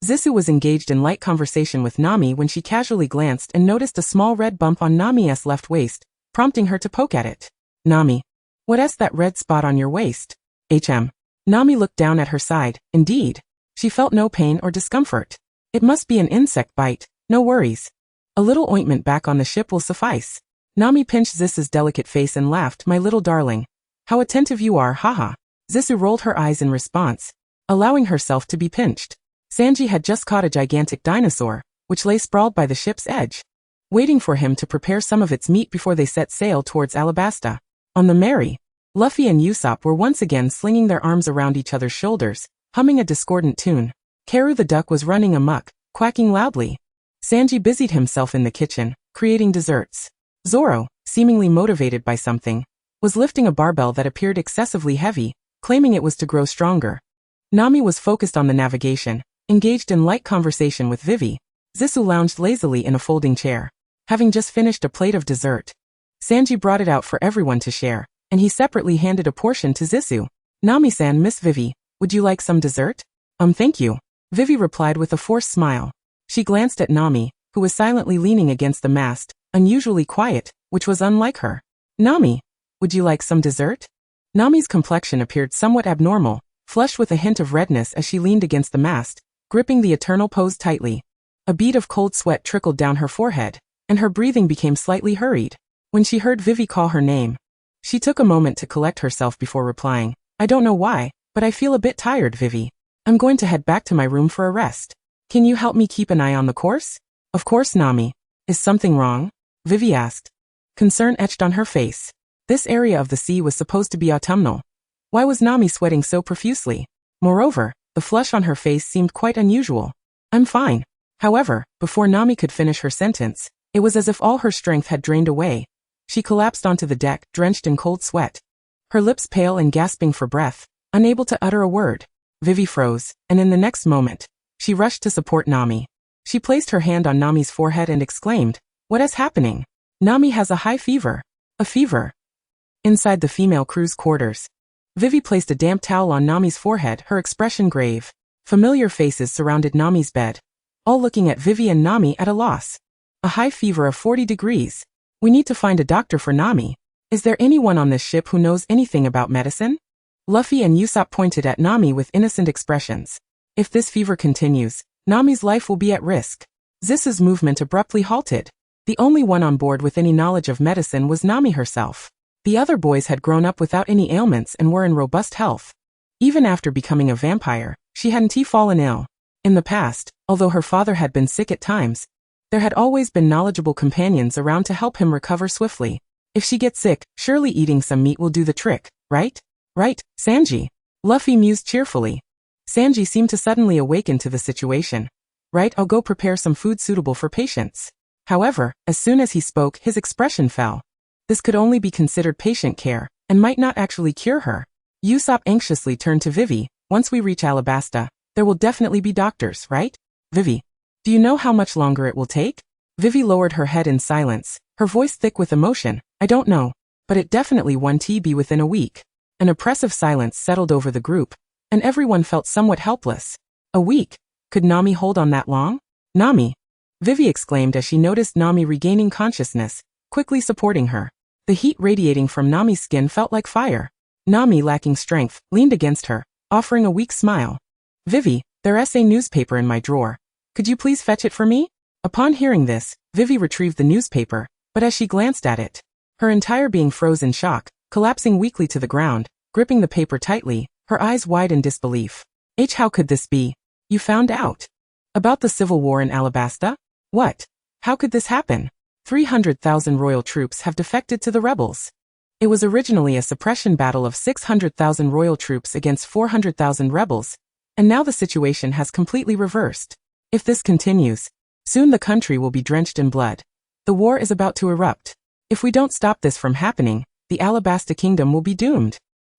Zissou was engaged in light conversation with Nami when she casually glanced and noticed a small red bump on Nami's left waist, prompting her to poke at it. Nami. What's that red spot on your waist? Nami looked down at her side. Indeed. She felt no pain or discomfort. It must be an insect bite, no worries. A little ointment back on the ship will suffice. Nami pinched Zissou's delicate face and laughed. My little darling. How attentive you are, haha. Zissou rolled her eyes in response, allowing herself to be pinched. Sanji had just caught a gigantic dinosaur, which lay sprawled by the ship's edge, waiting for him to prepare some of its meat before they set sail towards Alabasta. On the Mary, Luffy and Usopp were once again slinging their arms around each other's shoulders, humming a discordant tune. Karu the duck was running amok, quacking loudly. Sanji busied himself in the kitchen, creating desserts. Zoro, seemingly motivated by something, was lifting a barbell that appeared excessively heavy, claiming it was to grow stronger. Nami was focused on the navigation, engaged in light conversation with Vivi. Zisu lounged lazily in a folding chair, having just finished a plate of dessert. Sanji brought it out for everyone to share, and he separately handed a portion to Zisu. Nami-san, Miss Vivi, would you like some dessert? Thank you. Vivi replied with a forced smile. She glanced at Nami, who was silently leaning against the mast, unusually quiet, which was unlike her. Nami, would you like some dessert? Nami's complexion appeared somewhat abnormal, flushed with a hint of redness as she leaned against the mast, gripping the eternal pose tightly. A bead of cold sweat trickled down her forehead, and her breathing became slightly hurried. When she heard Vivi call her name, she took a moment to collect herself before replying, I don't know why, but I feel a bit tired, Vivi. I'm going to head back to my room for a rest. Can you help me keep an eye on the course? Of course, Nami. Is something wrong? Vivi asked. Concern etched on her face. This area of the sea was supposed to be autumnal. Why was Nami sweating so profusely? Moreover, the flush on her face seemed quite unusual. I'm fine. However, before Nami could finish her sentence, it was as if all her strength had drained away. She collapsed onto the deck, drenched in cold sweat. Her lips pale and gasping for breath, unable to utter a word. Vivi froze, and in the next moment, she rushed to support Nami. She placed her hand on Nami's forehead and exclaimed, What is happening? Nami has a high fever. A fever. Inside the female crew's quarters, Vivi placed a damp towel on Nami's forehead, her expression grave. Familiar faces surrounded Nami's bed, all looking at Vivi and Nami at a loss. A high fever of 40 degrees. We need to find a doctor for Nami. Is there anyone on this ship who knows anything about medicine? Luffy and Usopp pointed at Nami with innocent expressions. If this fever continues, Nami's life will be at risk. Zisu's movement abruptly halted. The only one on board with any knowledge of medicine was Nami herself. The other boys had grown up without any ailments and were in robust health. Even after becoming a vampire, she hadn't fallen ill. In the past, although her father had been sick at times, there had always been knowledgeable companions around to help him recover swiftly. If she gets sick, surely eating some meat will do the trick, right? Right, Sanji? Luffy mused cheerfully. Sanji seemed to suddenly awaken to the situation. Right, I'll go prepare some food suitable for patients. However, as soon as he spoke, his expression fell. This could only be considered patient care, and might not actually cure her. Usopp anxiously turned to Vivi. Once we reach Alabasta, there will definitely be doctors, right? Vivi, do you know how much longer it will take? Vivi lowered her head in silence, her voice thick with emotion. I don't know, but it definitely won't be within a week. An oppressive silence settled over the group, and everyone felt somewhat helpless. A week? Could Nami hold on that long? Nami! Vivi exclaimed as she noticed Nami regaining consciousness, quickly supporting her. The heat radiating from Nami's skin felt like fire. Nami, lacking strength, leaned against her, offering a weak smile. Vivi, there's a newspaper in my drawer. Could you please fetch it for me? Upon hearing this, Vivi retrieved the newspaper, but as she glanced at it, her entire being froze in shock, collapsing weakly to the ground, gripping the paper tightly, her eyes wide in disbelief. How could this be? You found out about the civil war in Alabasta? What? How could this happen? 300,000 royal troops have defected to the rebels. It was originally a suppression battle of 600,000 royal troops against 400,000 rebels, and now the situation has completely reversed. If this continues, soon the country will be drenched in blood. The war is about to erupt. If we don't stop this from happening, the Alabasta kingdom will be doomed.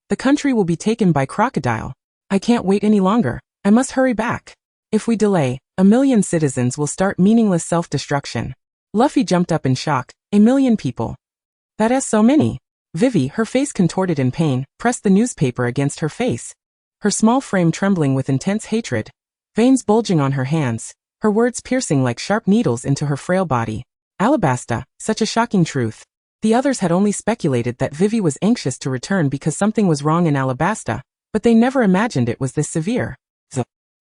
The country will be taken by crocodile. I can't wait any longer. I must hurry back. If we delay, 1 million citizens will start meaningless self-destruction. Luffy jumped up in shock. 1 million people. That is so many. Vivi, her face contorted in pain, pressed the newspaper against her face. Her small frame trembling with intense hatred. Veins bulging on her hands. Her words piercing like sharp needles into her frail body. Alabasta, such a shocking truth. The others had only speculated that Vivi was anxious to return because something was wrong in Alabasta, but they never imagined it was this severe.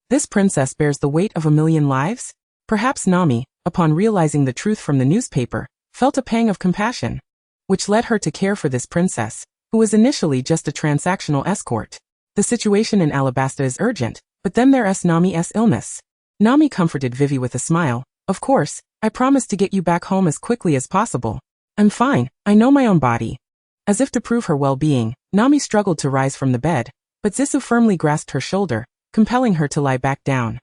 This princess bears the weight of 1 million lives? Perhaps Nami, upon realizing the truth from the newspaper, felt a pang of compassion, which led her to care for this princess, who was initially just a transactional escort. The situation in Alabasta is urgent, but then there's Nami's illness. Nami comforted Vivi with a smile. Of course, I promise to get you back home as quickly as possible. I'm fine, I know my own body. As if to prove her well-being, Nami struggled to rise from the bed, but Zisu firmly grasped her shoulder, compelling her to lie back down.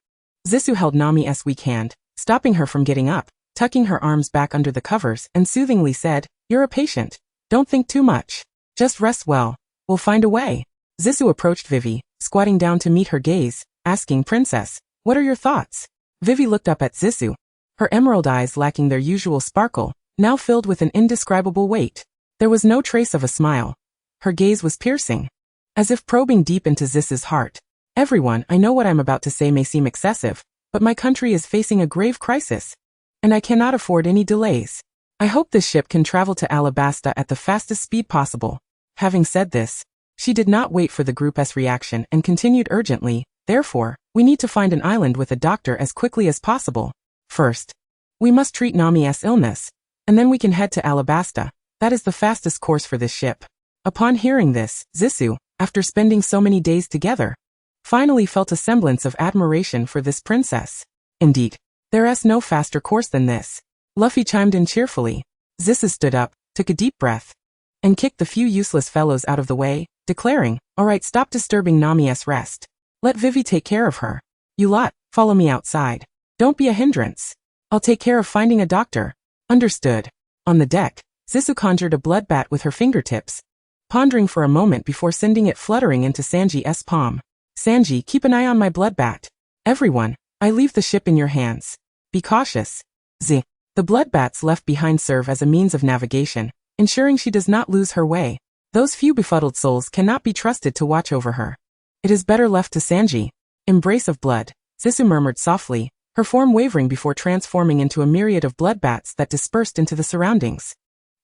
Zissou held Nami's weak hand, stopping her from getting up, tucking her arms back under the covers, and soothingly said, "You're a patient. Don't think too much. Just rest well. We'll find a way." Zissou approached Vivi, squatting down to meet her gaze, asking, "Princess, what are your thoughts?" Vivi looked up at Zissou, her emerald eyes lacking their usual sparkle, now filled with an indescribable weight. There was no trace of a smile. Her gaze was piercing, as if probing deep into Zissou's heart. "Everyone, I know what I'm about to say may seem excessive, but my country is facing a grave crisis, and I cannot afford any delays. I hope this ship can travel to Alabasta at the fastest speed possible." Having said this, she did not wait for the group's reaction and continued urgently, "Therefore, we need to find an island with a doctor as quickly as possible. First, we must treat Nami's illness, and then we can head to Alabasta. That is the fastest course for this ship." Upon hearing this, Zissou, after spending so many days together, finally felt a semblance of admiration for this princess. "Indeed, there is no faster course than this," Luffy chimed in cheerfully. Zissou stood up, took a deep breath, and kicked the few useless fellows out of the way, declaring, "All right, stop disturbing Nami's rest. Let Vivi take care of her. You lot, follow me outside. Don't be a hindrance. I'll take care of finding a doctor." "Understood." On the deck, Zissou conjured a blood bat with her fingertips, pondering for a moment before sending it fluttering into Sanji's palm. "Sanji, keep an eye on my blood bat. Everyone, I leave the ship in your hands. Be cautious." The blood bats left behind serve as a means of navigation, ensuring she does not lose her way. Those few befuddled souls cannot be trusted to watch over her. It is better left to Sanji. "Embrace of blood," Zissou murmured softly, her form wavering before transforming into a myriad of blood bats that dispersed into the surroundings.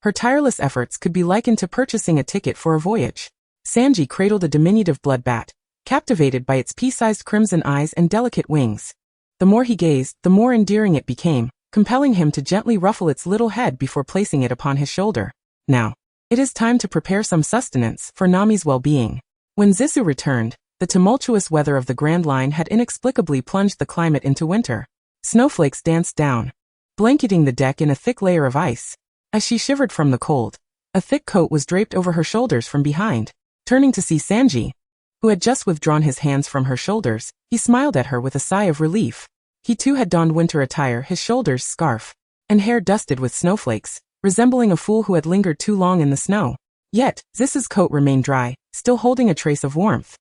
Her tireless efforts could be likened to purchasing a ticket for a voyage. Sanji cradled a diminutive blood bat, captivated by its pea-sized crimson eyes and delicate wings. The more he gazed, the more endearing it became, compelling him to gently ruffle its little head before placing it upon his shoulder. Now, it is time to prepare some sustenance for Nami's well-being. When Zissou returned, the tumultuous weather of the Grand Line had inexplicably plunged the climate into winter. Snowflakes danced down, blanketing the deck in a thick layer of ice. As she shivered from the cold, a thick coat was draped over her shoulders from behind. Turning to see Sanji, who had just withdrawn his hands from her shoulders, he smiled at her with a sigh of relief. He too had donned winter attire, his shoulders scarf, and hair dusted with snowflakes, resembling a fool who had lingered too long in the snow. Yet, Zissou's coat remained dry, still holding a trace of warmth.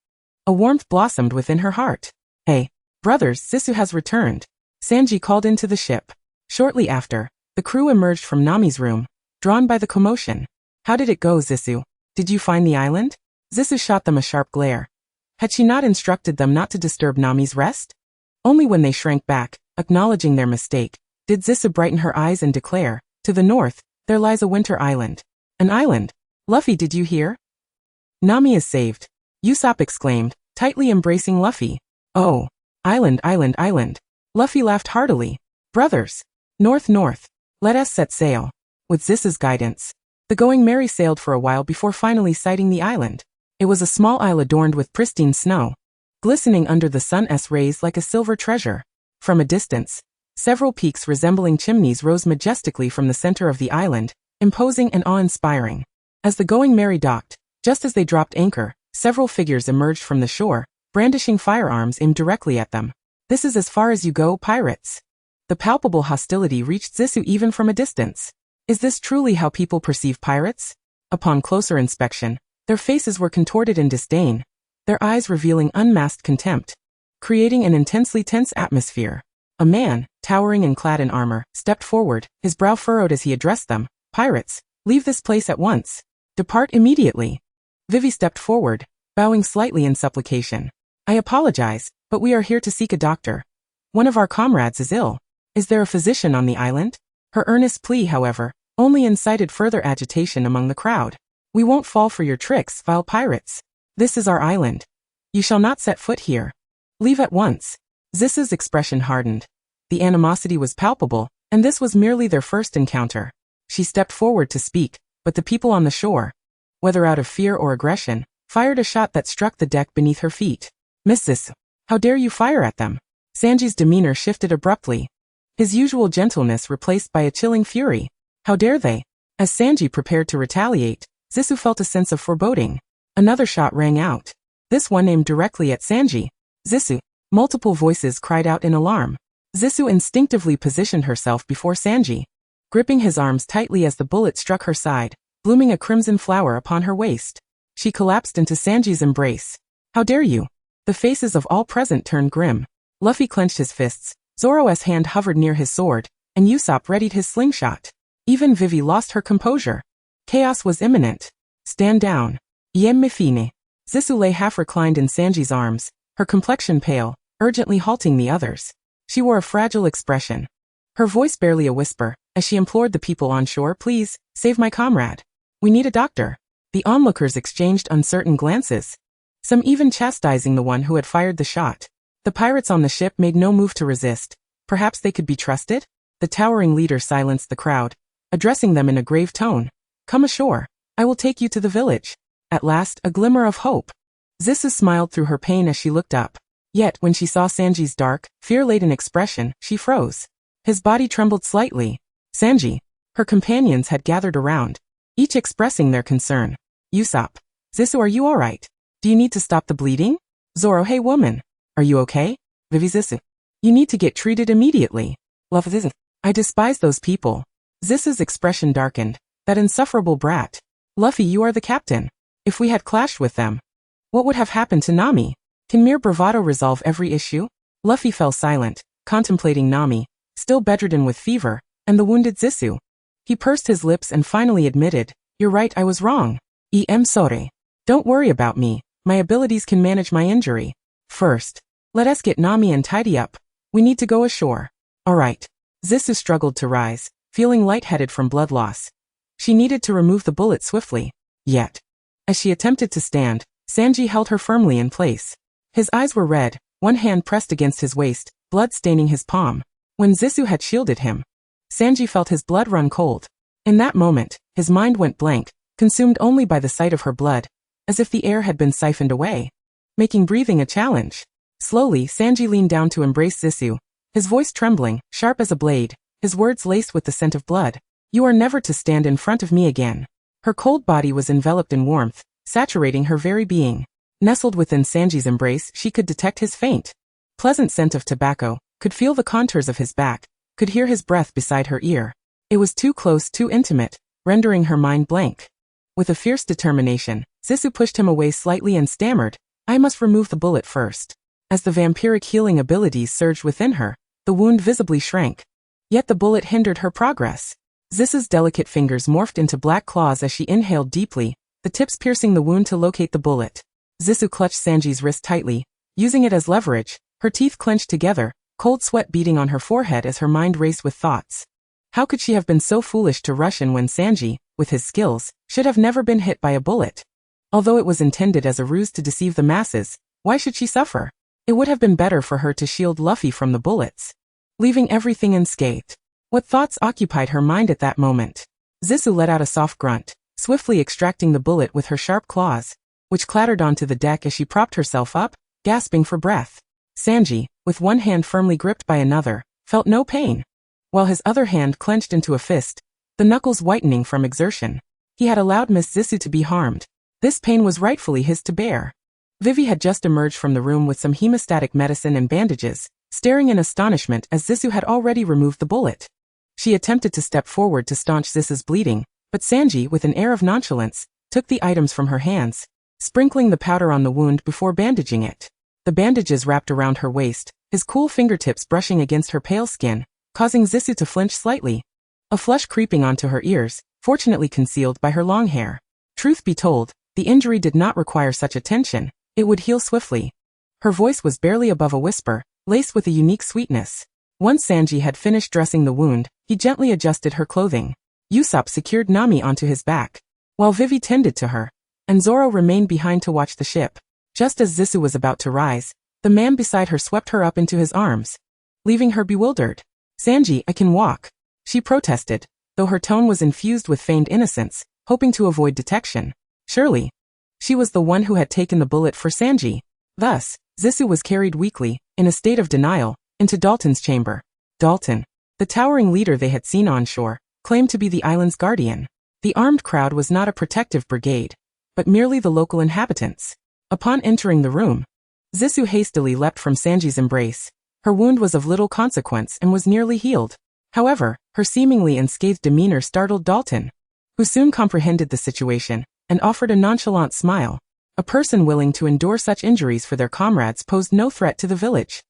A warmth blossomed within her heart. "Hey, brothers, Zissou has returned," Sanji called into the ship. Shortly after, the crew emerged from Nami's room, drawn by the commotion. "How did it go, Zissou? Did you find the island?" Zissou shot them a sharp glare. Had she not instructed them not to disturb Nami's rest? Only when they shrank back, acknowledging their mistake, did Zissou brighten her eyes and declare, "To the north, there lies a winter island." "An island? Luffy, did you hear? Nami is saved," Usopp exclaimed, tightly embracing Luffy. "Oh, island, island, island." Luffy laughed heartily. "Brothers, north, north. Let us set sail." With Zissou's guidance, the Going Merry sailed for a while before finally sighting the island. It was a small isle adorned with pristine snow, glistening under the sun's rays like a silver treasure. From a distance, several peaks resembling chimneys rose majestically from the center of the island, imposing and awe-inspiring. As the Going Merry docked, just as they dropped anchor, several figures emerged from the shore, brandishing firearms aimed directly at them. "This is as far as you go, pirates." The palpable hostility reached Zissou even from a distance. Is this truly how people perceive pirates? Upon closer inspection, their faces were contorted in disdain, their eyes revealing unmasked contempt, creating an intensely tense atmosphere. A man, towering and clad in armor, stepped forward, his brow furrowed as he addressed them. "Pirates, leave this place at once. Depart immediately." Vivi stepped forward, bowing slightly in supplication. "I apologize, but we are here to seek a doctor. One of our comrades is ill. Is there a physician on the island?" Her earnest plea, however, only incited further agitation among the crowd. "We won't fall for your tricks, vile pirates. This is our island. You shall not set foot here. Leave at once." Zissou's expression hardened. The animosity was palpable, and this was merely their first encounter. She stepped forward to speak, but the people on the shore, whether out of fear or aggression, fired a shot that struck the deck beneath her feet. "Miss Zissou, how dare you fire at them?" Sanji's demeanor shifted abruptly, his usual gentleness replaced by a chilling fury. "How dare they?" As Sanji prepared to retaliate, Zissou felt a sense of foreboding. Another shot rang out, this one aimed directly at Sanji. "Zissou, Multiple voices cried out in alarm. Zissou instinctively positioned herself before Sanji, gripping his arms tightly as the bullet struck her side, blooming a crimson flower upon her waist. She collapsed into Sanji's embrace. How dare you? The faces of all present turned grim. Luffy clenched his fists, Zoro's hand hovered near his sword, and Usopp readied his slingshot. Even Vivi lost her composure. Chaos was imminent. Stand down. Iem me fine. Zissou lay half reclined in Sanji's arms, her complexion pale, urgently halting the others. She wore a fragile expression. Her voice barely a whisper, as she implored the people on shore, please, save my comrade. We need a doctor. The onlookers exchanged uncertain glances, some even chastising the one who had fired the shot. The pirates on the ship made no move to resist. Perhaps they could be trusted? The towering leader silenced the crowd, addressing them in a grave tone. Come ashore. I will take you to the village. At last, a glimmer of hope. Zissou smiled through her pain as she looked up. Yet, when she saw Sanji's dark, fear-laden expression, she froze. His body trembled slightly. Sanji. Her companions had gathered around, each expressing their concern. Usopp. Zissou, are you alright? Do you need to stop the bleeding? Zoro, hey woman. Are you okay? Vivi, Zissou. You need to get treated immediately. Love, Zissou. I despise those people. Zissou's expression darkened. That insufferable brat. Luffy, you are the captain. If we had clashed with them, what would have happened to Nami? Can mere bravado resolve every issue? Luffy fell silent, contemplating Nami, still bedridden with fever, and the wounded Zissou. He pursed his lips and finally admitted, you're right, I was wrong. Em sorry. Don't worry about me, my abilities can manage my injury. First, let us get Nami and tidy up. We need to go ashore. Alright. Zissou struggled to rise, feeling lightheaded from blood loss. She needed to remove the bullet swiftly. Yet, as she attempted to stand, Sanji held her firmly in place. His eyes were red, one hand pressed against his waist, blood staining his palm. When Zissou had shielded him, Sanji felt his blood run cold. In that moment, his mind went blank, consumed only by the sight of her blood, as if the air had been siphoned away, making breathing a challenge. Slowly, Sanji leaned down to embrace Zissou, his voice trembling, sharp as a blade, his words laced with the scent of blood. You are never to stand in front of me again. Her cold body was enveloped in warmth, saturating her very being. Nestled within Sanji's embrace, she could detect his faint, pleasant scent of tobacco, could feel the contours of his back, could hear his breath beside her ear. It was too close, too intimate, rendering her mind blank. With a fierce determination, Zissou pushed him away slightly and stammered, I must remove the bullet first. As the vampiric healing abilities surged within her, the wound visibly shrank. Yet the bullet hindered her progress. Zissou's delicate fingers morphed into black claws as she inhaled deeply, the tips piercing the wound to locate the bullet. Zissou clutched Sanji's wrist tightly, using it as leverage, her teeth clenched together, cold sweat beating on her forehead as her mind raced with thoughts. How could she have been so foolish to rush in when Sanji, with his skills, should have never been hit by a bullet? Although it was intended as a ruse to deceive the masses, why should she suffer? It would have been better for her to shield Luffy from the bullets, leaving everything unscathed. What thoughts occupied her mind at that moment? Zissou let out a soft grunt, swiftly extracting the bullet with her sharp claws, which clattered onto the deck as she propped herself up, gasping for breath. Sanji, with one hand firmly gripped by another, felt no pain, while his other hand clenched into a fist, the knuckles whitening from exertion. He had allowed Miss Zissou to be harmed. This pain was rightfully his to bear. Vivi had just emerged from the room with some hemostatic medicine and bandages, staring in astonishment as Zissou had already removed the bullet. She attempted to step forward to staunch Zissou's bleeding, but Sanji, with an air of nonchalance, took the items from her hands, sprinkling the powder on the wound before bandaging it. The bandages wrapped around her waist, his cool fingertips brushing against her pale skin, causing Zissou to flinch slightly. A flush creeping onto her ears, fortunately concealed by her long hair. Truth be told, the injury did not require such attention, it would heal swiftly. Her voice was barely above a whisper, laced with a unique sweetness. Once Sanji had finished dressing the wound, he gently adjusted her clothing. Usopp secured Nami onto his back, while Vivi tended to her, and Zoro remained behind to watch the ship. Just as Zissou was about to rise, the man beside her swept her up into his arms, leaving her bewildered. Sanji, I can walk, she protested, though her tone was infused with feigned innocence, hoping to avoid detection. Surely, she was the one who had taken the bullet for Sanji. Thus, Zissou was carried weakly, in a state of denial, into Dalton's chamber. Dalton, the towering leader they had seen on shore, claimed to be the island's guardian. The armed crowd was not a protective brigade, but merely the local inhabitants. Upon entering the room, Zissou hastily leapt from Sanji's embrace. Her wound was of little consequence and was nearly healed. However, her seemingly unscathed demeanor startled Dalton, who soon comprehended the situation and offered a nonchalant smile. A person willing to endure such injuries for their comrades posed no threat to the village.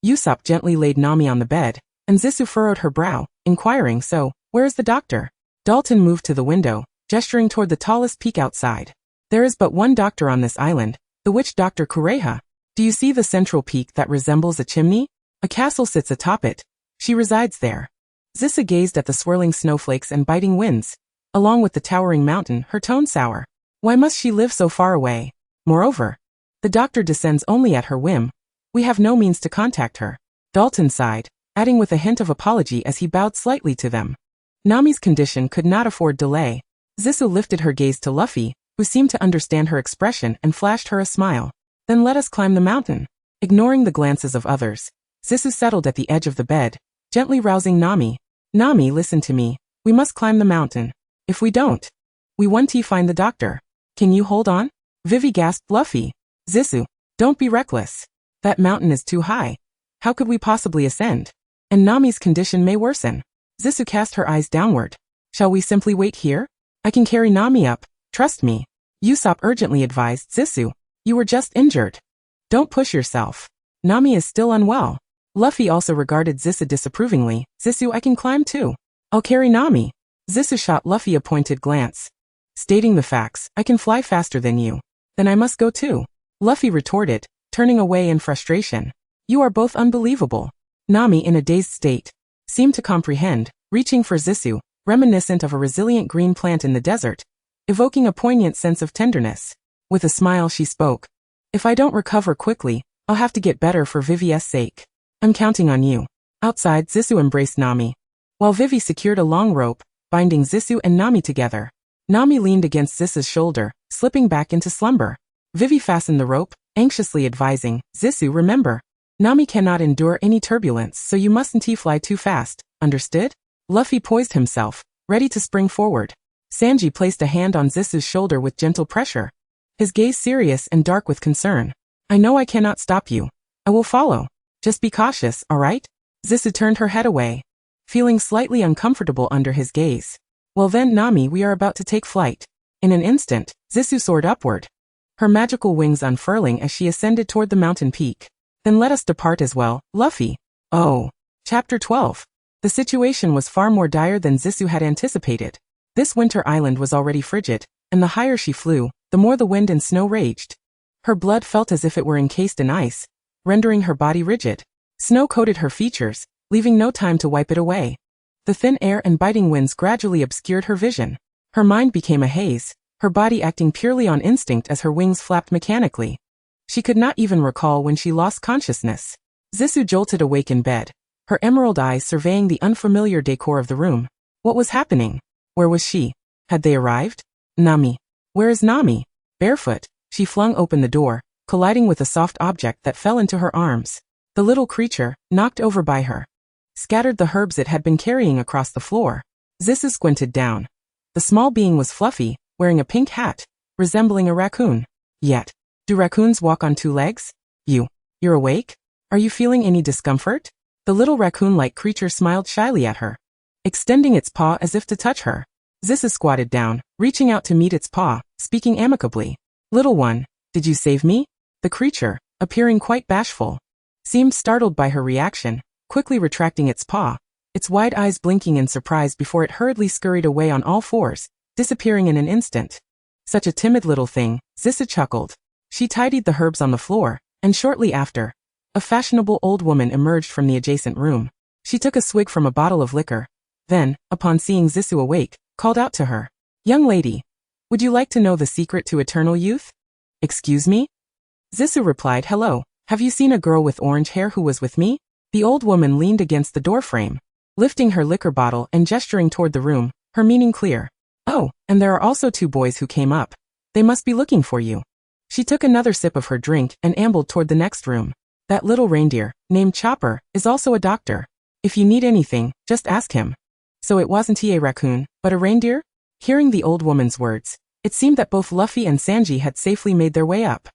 Usopp gently laid Nami on the bed, and Zissou furrowed her brow, inquiring, "So, where is the doctor?" Dalton moved to the window, gesturing toward the tallest peak outside. "There is but one doctor on this island, the witch Dr. Kureha. Do you see the central peak that resembles a chimney? A castle sits atop it. She resides there." Zissou gazed at the swirling snowflakes and biting winds. Along with the towering mountain, her tone sour. Why must she live so far away? Moreover, the doctor descends only at her whim. We have no means to contact her. Dalton sighed, adding with a hint of apology as he bowed slightly to them. Nami's condition could not afford delay. Zissou lifted her gaze to Luffy, who seemed to understand her expression and flashed her a smile. "Then let us climb the mountain." Ignoring the glances of others, Zissou settled at the edge of the bed, gently rousing Nami. "Nami, listen to me. We must climb the mountain. If we don't, we won't find the doctor. Can you hold on?" Vivi gasped. "Luffy. Zissou, don't be reckless. That mountain is too high. How could we possibly ascend? And Nami's condition may worsen." Zissou cast her eyes downward. "Shall we simply wait here? I can carry Nami up, trust me." Usopp urgently advised. "Zissou, you were just injured. Don't push yourself. Nami is still unwell." Luffy also regarded Zissou disapprovingly. "Zissou, I can climb too. I'll carry Nami." Zissou shot Luffy a pointed glance. "Stating the facts, I can fly faster than you. Then I must go too." Luffy retorted, turning away in frustration. "You are both unbelievable." Nami, in a dazed state, seemed to comprehend, reaching for Zissou, reminiscent of a resilient green plant in the desert, evoking a poignant sense of tenderness. With a smile she spoke. "If I don't recover quickly, I'll have to get better for Vivi's sake. I'm counting on you." Outside, Zissou embraced Nami, while Vivi secured a long rope, binding Zissou and Nami together. Nami leaned against Zissou's shoulder, slipping back into slumber. Vivi fastened the rope, anxiously advising, "Zissou, remember, Nami cannot endure any turbulence, so you mustn't fly too fast, understood?" Luffy poised himself, ready to spring forward. Sanji placed a hand on Zissou's shoulder with gentle pressure, his gaze serious and dark with concern. "I know I cannot stop you. I will follow. Just be cautious, alright?" Zissou turned her head away, feeling slightly uncomfortable under his gaze. "Well then, Nami, we are about to take flight." In an instant, Zissou soared upward, her magical wings unfurling as she ascended toward the mountain peak. "Then let us depart as well, Luffy." Oh. Chapter 12. The situation was far more dire than Zissou had anticipated. This winter island was already frigid, and the higher she flew, the more the wind and snow raged. Her blood felt as if it were encased in ice, rendering her body rigid. Snow coated her features, leaving no time to wipe it away. The thin air and biting winds gradually obscured her vision. Her mind became a haze, her body acting purely on instinct as her wings flapped mechanically. She could not even recall when she lost consciousness. Zissou jolted awake in bed, her emerald eyes surveying the unfamiliar decor of the room. What was happening? Where was she? Had they arrived? Nami. Where is Nami? Barefoot, she flung open the door, colliding with a soft object that fell into her arms. The little creature, knocked over by her, scattered the herbs it had been carrying across the floor. Zissou squinted down. The small being was fluffy, wearing a pink hat, resembling a raccoon. Yet, do raccoons walk on two legs? You're awake? Are you feeling any discomfort? The little raccoon-like creature smiled shyly at her, extending its paw as if to touch her. Zissou squatted down, reaching out to meet its paw, speaking amicably. "Little one, did you save me?" The creature, appearing quite bashful, seemed startled by her reaction, quickly retracting its paw, its wide eyes blinking in surprise before it hurriedly scurried away on all fours, disappearing in an instant. Such a timid little thing, Zissou chuckled. She tidied the herbs on the floor, and shortly after, a fashionable old woman emerged from the adjacent room. She took a swig from a bottle of liquor, then, upon seeing Zissou awake, called out to her. "Young lady, would you like to know the secret to eternal youth?" "Excuse me?" Zissou replied, "Hello, have you seen a girl with orange hair who was with me?" The old woman leaned against the doorframe, lifting her liquor bottle and gesturing toward the room, her meaning clear. "Oh, and there are also two boys who came up. They must be looking for you." She took another sip of her drink and ambled toward the next room. "That little reindeer, named Chopper, is also a doctor. If you need anything, just ask him." So it wasn't a raccoon, but a reindeer? Hearing the old woman's words, it seemed that both Luffy and Sanji had safely made their way up.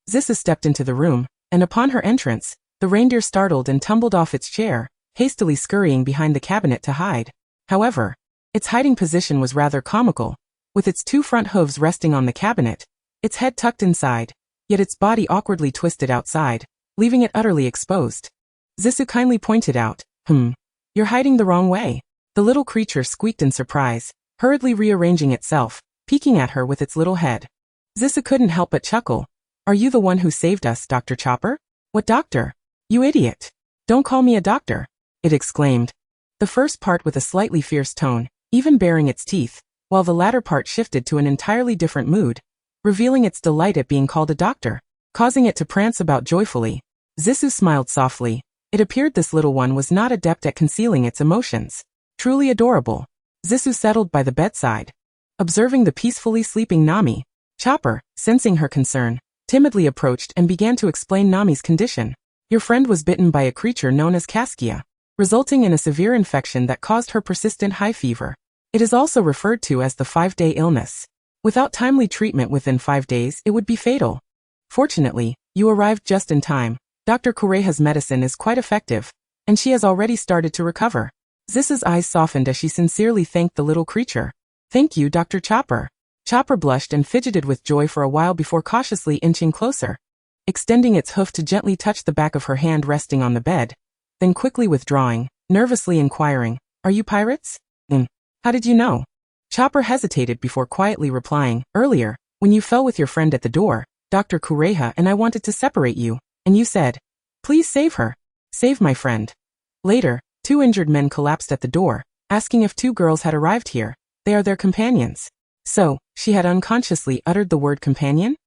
Zissou stepped into the room, and upon her entrance, the reindeer startled and tumbled off its chair, hastily scurrying behind the cabinet to hide. However, its hiding position was rather comical, with its 2 front hooves resting on the cabinet, its head tucked inside, yet its body awkwardly twisted outside, leaving it utterly exposed. Zisu kindly pointed out, "You're hiding the wrong way." The little creature squeaked in surprise, hurriedly rearranging itself, peeking at her with its little head. Zisu couldn't help but chuckle. "Are you the one who saved us, Dr. Chopper?" "What doctor? You idiot. Don't call me a doctor," it exclaimed. The first part with a slightly fierce tone, even baring its teeth, while the latter part shifted to an entirely different mood, revealing its delight at being called a doctor, causing it to prance about joyfully. Zisu smiled softly. It appeared this little one was not adept at concealing its emotions. Truly adorable. Zisu settled by the bedside, observing the peacefully sleeping Nami. Chopper, sensing her concern, timidly approached and began to explain Nami's condition. "Your friend was bitten by a creature known as Caskia, resulting in a severe infection that caused her persistent high fever. It is also referred to as the 5-day illness. Without timely treatment within 5 days, it would be fatal. Fortunately, you arrived just in time. Dr. Kureha's medicine is quite effective, and she has already started to recover." Zisu's eyes softened as she sincerely thanked the little creature. "Thank you, Dr. Chopper." Chopper blushed and fidgeted with joy for a while before cautiously inching closer, extending its hoof to gently touch the back of her hand resting on the bed, then quickly withdrawing, nervously inquiring, "Are you pirates?" "How did you know?" Chopper hesitated before quietly replying, "Earlier, when you fell with your friend at the door, Dr. Kureha and I wanted to separate you, and you said, 'Please save her.' Save my friend." Later, 2 injured men collapsed at the door, asking if 2 girls had arrived here. "They are their companions." So, she had unconsciously uttered the word companion?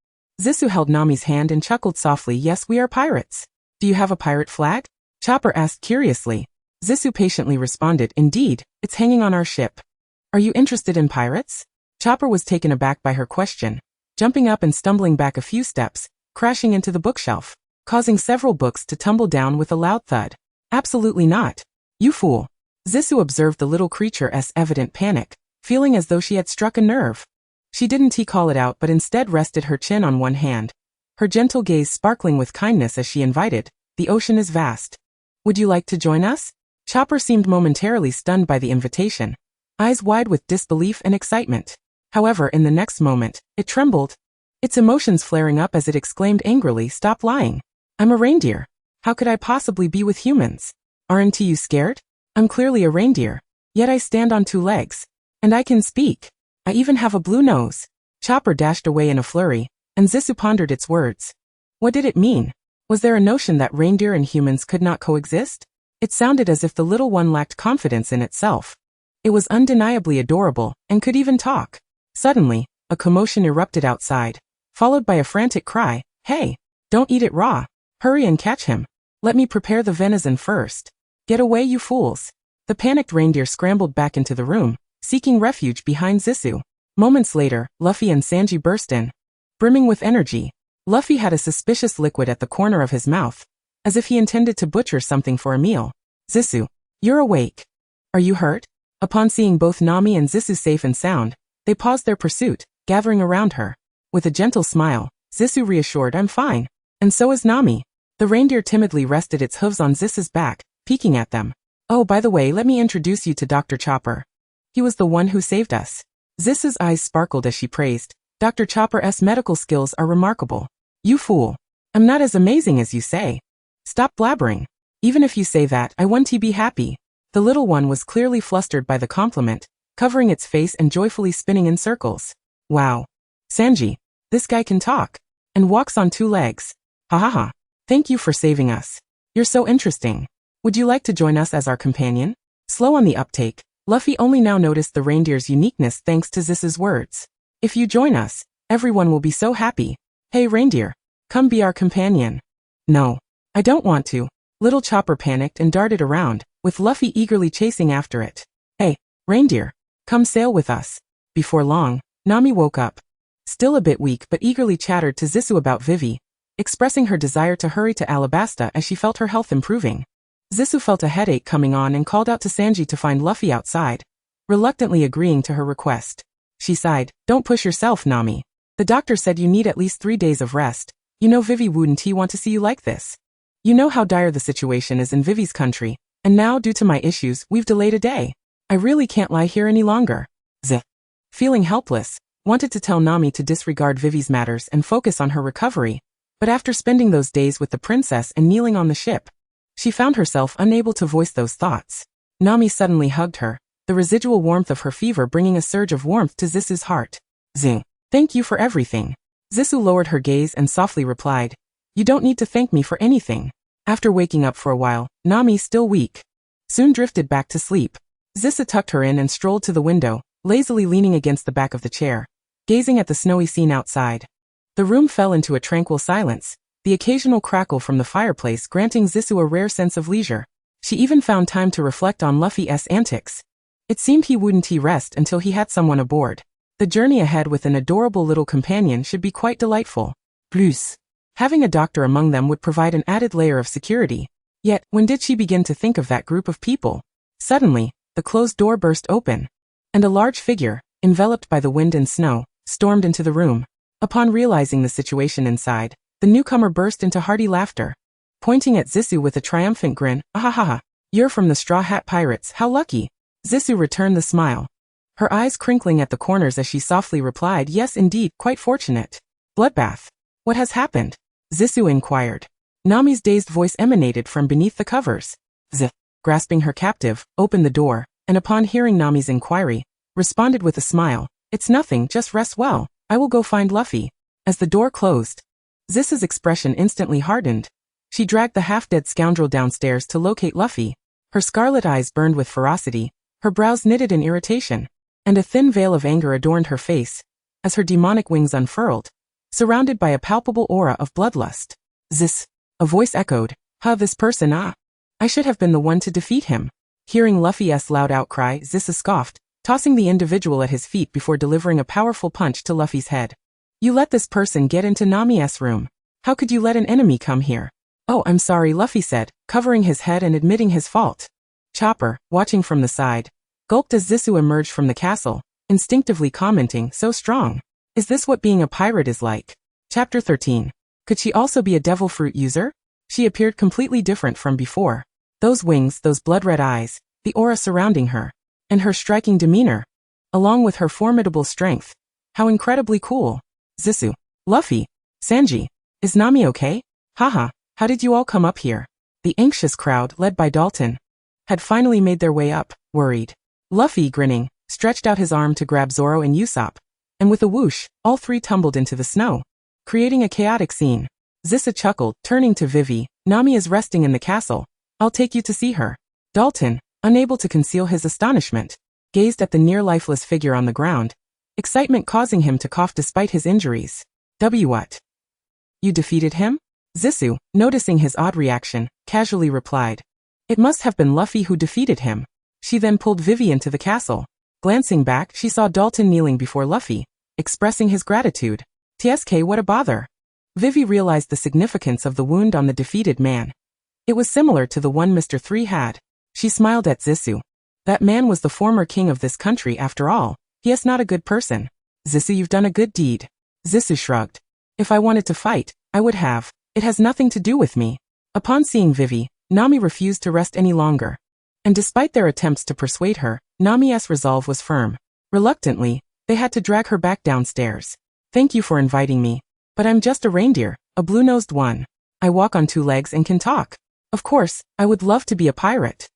Zisu held Nami's hand and chuckled softly. "Yes, we are pirates." "Do you have a pirate flag?" Chopper asked curiously. Zisu patiently responded, "Indeed, it's hanging on our ship." "Are you interested in pirates?" Chopper was taken aback by her question, jumping up and stumbling back a few steps, crashing into the bookshelf, causing several books to tumble down with a loud thud. "Absolutely not. You fool." Zisu observed the little creature's evident panic, feeling as though she had struck a nerve. She didn't call it out but instead rested her chin on one hand, her gentle gaze sparkling with kindness as she invited, "The ocean is vast. Would you like to join us?" Chopper seemed momentarily stunned by the invitation, eyes wide with disbelief and excitement. However, in the next moment, it trembled, its emotions flaring up as it exclaimed angrily, "Stop lying. I'm a reindeer. How could I possibly be with humans? Aren't you scared? I'm clearly a reindeer. Yet I stand on 2 legs. And I can speak. I even have a blue nose." Chopper dashed away in a flurry, and Zisu pondered its words. What did it mean? Was there a notion that reindeer and humans could not coexist? It sounded as if the little one lacked confidence in itself. It was undeniably adorable, and could even talk. Suddenly, a commotion erupted outside, followed by a frantic cry, "Hey! Don't eat it raw. Hurry and catch him. Let me prepare the venison first. Get away, you fools." The panicked reindeer scrambled back into the room, seeking refuge behind Zisu. Moments later, Luffy and Sanji burst in, brimming with energy. Luffy had a suspicious liquid at the corner of his mouth, as if he intended to butcher something for a meal. "Zisu, you're awake. Are you hurt?" Upon seeing both Nami and Zisu safe and sound, they paused their pursuit, gathering around her. With a gentle smile, Zisu reassured, "I'm fine. And so is Nami." The reindeer timidly rested its hooves on Zisu's back, peeking at them. "Oh, by the way, let me introduce you to Dr. Chopper. He was the one who saved us." Zisu's eyes sparkled as she praised, "Dr. Chopper's medical skills are remarkable." "You fool. I'm not as amazing as you say. Stop blabbering. Even if you say that, I won't be happy." The little one was clearly flustered by the compliment, covering its face and joyfully spinning in circles. "Wow. Sanji, this guy can talk. And walks on 2 legs. Ha ha ha. Thank you for saving us. You're so interesting. Would you like to join us as our companion?" Slow on the uptake, Luffy only now noticed the reindeer's uniqueness thanks to Zisu's words. "If you join us, everyone will be so happy. Hey reindeer, come be our companion." "No, I don't want to." Little Chopper panicked and darted around, with Luffy eagerly chasing after it. "Hey, reindeer, come sail with us." Before long, Nami woke up, still a bit weak but eagerly chattered to Zisu about Vivi, expressing her desire to hurry to Alabasta as she felt her health improving. Zisu felt a headache coming on and called out to Sanji to find Luffy outside, reluctantly agreeing to her request. She sighed, "Don't push yourself, Nami. The doctor said you need at least 3 days of rest, You know Vivi wouldn't want to see you like this. You know how dire the situation is in Vivi's country, and now due to my issues, we've delayed a day. I really can't lie here any longer. Feeling helpless, wanted to tell Nami to disregard Vivi's matters and focus on her recovery, but after spending those days with the princess and kneeling on the ship, she found herself unable to voice those thoughts. Nami suddenly hugged her, the residual warmth of her fever bringing a surge of warmth to Zisu's heart. Thank you for everything. Zisu lowered her gaze and softly replied, you don't need to thank me for anything. After waking up for a while, Nami, still weak, soon drifted back to sleep. Zisu tucked her in and strolled to the window, lazily leaning against the back of the chair, gazing at the snowy scene outside. The room fell into a tranquil silence, the occasional crackle from the fireplace granting Zisu a rare sense of leisure. She even found time to reflect on Luffy's antics. It seemed he wouldn't rest until he had someone aboard. The journey ahead with an adorable little companion should be quite delightful. Plus, having a doctor among them would provide an added layer of security. Yet, when did she begin to think of that group of people? Suddenly, the closed door burst open, and a large figure, enveloped by the wind and snow, stormed into the room. Upon realizing the situation inside, the newcomer burst into hearty laughter, pointing at Zisu with a triumphant grin. Ahahaha, you're from the Straw Hat Pirates, how lucky. Zisu returned the smile, her eyes crinkling at the corners as she softly replied, yes indeed, quite fortunate. Bloodbath. What has happened? Zisu inquired. Nami's dazed voice emanated from beneath the covers. Grasping her captive, opened the door, and upon hearing Nami's inquiry, responded with a smile, it's nothing, just rest well, I will go find Luffy. As the door closed, Zisu's expression instantly hardened. She dragged the half-dead scoundrel downstairs to locate Luffy. Her scarlet eyes burned with ferocity, her brows knitted in irritation, and a thin veil of anger adorned her face, as her demonic wings unfurled, surrounded by a palpable aura of bloodlust. A voice echoed, this person, I should have been the one to defeat him. Hearing Luffy's loud outcry, Zisu scoffed, tossing the individual at his feet before delivering a powerful punch to Luffy's head. You let this person get into Nami's room. How could you let an enemy come here? Oh, I'm sorry, Luffy said, covering his head and admitting his fault. Chopper, watching from the side, gulped as Zisu emerged from the castle, instinctively commenting, so strong. Is this what being a pirate is like? Chapter 13. Could she also be a devil fruit user? She appeared completely different from before. Those wings, those blood-red eyes, the aura surrounding her, and her striking demeanor, along with her formidable strength. How incredibly cool. Zisu. Luffy. Sanji. Is Nami okay? Haha, how did you all come up here? The anxious crowd, led by Dalton, had finally made their way up, worried. Luffy, grinning, stretched out his arm to grab Zoro and Usopp, and with a whoosh, all three tumbled into the snow, creating a chaotic scene. Zisu chuckled, turning to Vivi, Nami is resting in the castle. I'll take you to see her. Dalton, unable to conceal his astonishment, gazed at the near-lifeless figure on the ground, excitement causing him to cough despite his injuries. What? You defeated him? Zisu, noticing his odd reaction, casually replied. It must have been Luffy who defeated him. She then pulled Vivi into the castle. Glancing back, she saw Dalton kneeling before Luffy, expressing his gratitude. TSK, what a bother. Vivi realized the significance of the wound on the defeated man. It was similar to the one Mr. 3 had. She smiled at Zisu. That man was the former king of this country after all. He is not a good person. Zisu, you've done a good deed. Zisu shrugged. If I wanted to fight, I would have. It has nothing to do with me. Upon seeing Vivi, Nami refused to rest any longer. And despite their attempts to persuade her, Nami's resolve was firm. Reluctantly, they had to drag her back downstairs. Thank you for inviting me. But I'm just a reindeer, a blue-nosed one. I walk on 2 legs and can talk. Of course, I would love to be a pirate.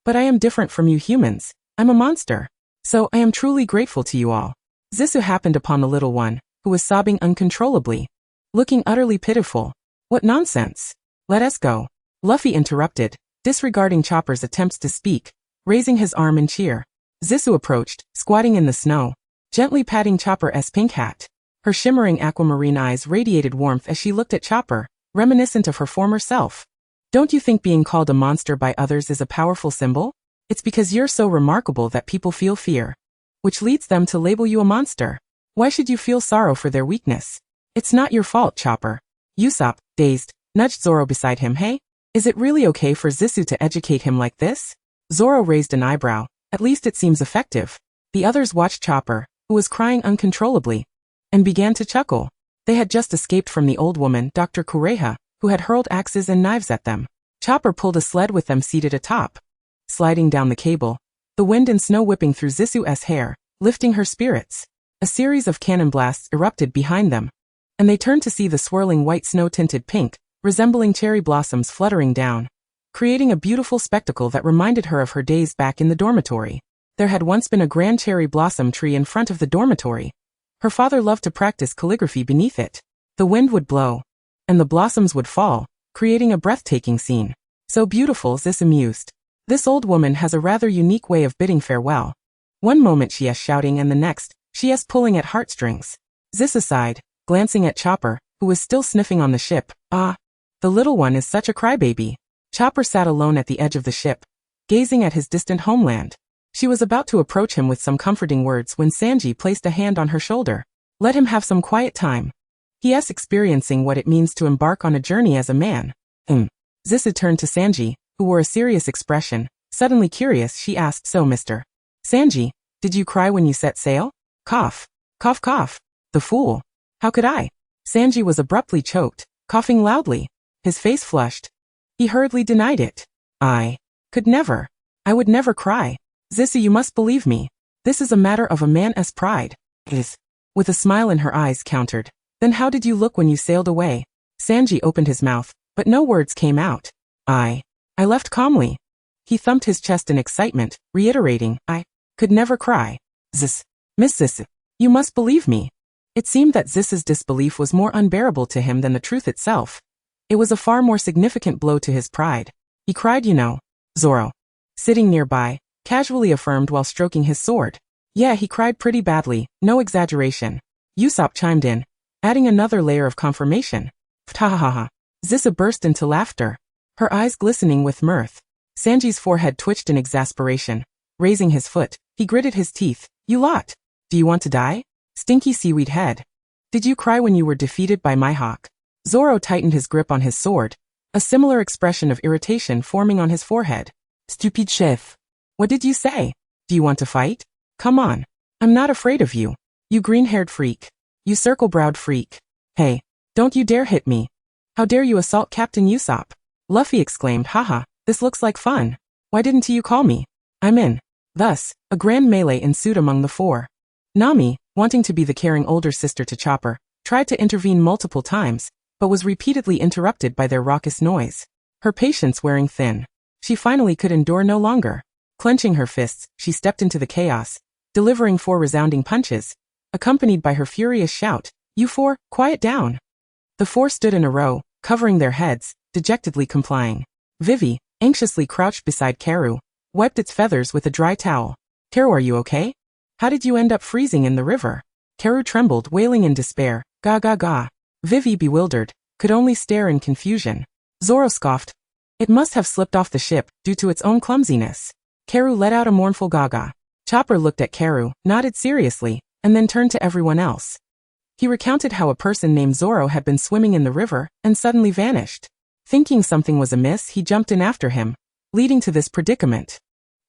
But I am different from you humans. I'm a monster. So I am truly grateful to you all. Zisu happened upon the little one, who was sobbing uncontrollably, looking utterly pitiful. What nonsense. Let us go. Luffy interrupted, disregarding Chopper's attempts to speak, raising his arm in cheer. Zisu approached, squatting in the snow, gently patting Chopper's pink hat. Her shimmering aquamarine eyes radiated warmth as she looked at Chopper, reminiscent of her former self. Don't you think being called a monster by others is a powerful symbol? It's because you're so remarkable that people feel fear, which leads them to label you a monster. Why should you feel sorrow for their weakness? It's not your fault, Chopper. Usopp, dazed, nudged Zoro beside him. Hey? Is it really okay for Zisu to educate him like this? Zoro raised an eyebrow. At least it seems effective. The others watched Chopper, who was crying uncontrollably, and began to chuckle. They had just escaped from the old woman, Dr. Kureha, who had hurled axes and knives at them. Chopper pulled a sled with them seated atop. Sliding down the cable, the wind and snow whipping through Zisu's hair, lifting her spirits. A series of cannon blasts erupted behind them, and they turned to see the swirling white snow-tinted pink, resembling cherry blossoms fluttering down, creating a beautiful spectacle that reminded her of her days back in the dormitory. There had once been a grand cherry blossom tree in front of the dormitory. Her father loved to practice calligraphy beneath it. The wind would blow, and the blossoms would fall, creating a breathtaking scene. So beautiful, Zis amused. This old woman has a rather unique way of bidding farewell. One moment she is shouting and the next, she is pulling at heartstrings. Zis aside, glancing at Chopper, who was still sniffing on the ship. Ah, the little one is such a crybaby. Chopper sat alone at the edge of the ship, gazing at his distant homeland. She was about to approach him with some comforting words when Sanji placed a hand on her shoulder. Let him have some quiet time. He is experiencing what it means to embark on a journey as a man. Zis turned to Sanji, who wore a serious expression. Suddenly curious, she asked, so Mr. Sanji, did you cry when you set sail? Cough. Cough cough. The fool. How could I? Sanji was abruptly choked, coughing loudly. His face flushed. He hurriedly denied it. I could never. I would never cry. Zissou, you must believe me. This is a matter of a man's pride. Is. With a smile in her eyes countered. Then how did you look when you sailed away? Sanji opened his mouth, but no words came out. I left calmly. He thumped his chest in excitement, reiterating, I could never cry. Zis. Miss Zissou, you must believe me. It seemed that Ziss's disbelief was more unbearable to him than the truth itself. It was a far more significant blow to his pride. He cried, you know. Zoro, sitting nearby, casually affirmed while stroking his sword. Yeah, he cried pretty badly, no exaggeration. Usopp chimed in, adding another layer of confirmation. Ptahahaha. Zissa burst into laughter, her eyes glistening with mirth. Sanji's forehead twitched in exasperation. Raising his foot, he gritted his teeth. You lot. Do you want to die? Stinky seaweed head. Did you cry when you were defeated by Mihawk? Zoro tightened his grip on his sword, a similar expression of irritation forming on his forehead. Stupid chef. What did you say? Do you want to fight? Come on. I'm not afraid of you. You green-haired freak. You circle-browed freak. Hey, don't you dare hit me. How dare you assault Captain Usopp? Luffy exclaimed, haha, this looks like fun. Why didn't you call me? I'm in. Thus, a grand melee ensued among the four. Nami, wanting to be the caring older sister to Chopper, tried to intervene multiple times, but was repeatedly interrupted by their raucous noise. Her patience wearing thin. She finally could endure no longer. Clenching her fists, she stepped into the chaos, delivering 4 resounding punches, accompanied by her furious shout, You four, quiet down. The 4 stood in a row, covering their heads, dejectedly complying. Vivi, anxiously crouched beside Karu, wiped its feathers with a dry towel. Karu, are you okay? How did you end up freezing in the river? Karu trembled, wailing in despair. Ga ga ga. Vivi, bewildered, could only stare in confusion. Zoro scoffed. It must have slipped off the ship, due to its own clumsiness. Karu let out a mournful gaga. Chopper looked at Karu, nodded seriously, and then turned to everyone else. He recounted how a person named Zoro had been swimming in the river, and suddenly vanished. Thinking something was amiss, he jumped in after him, leading to this predicament.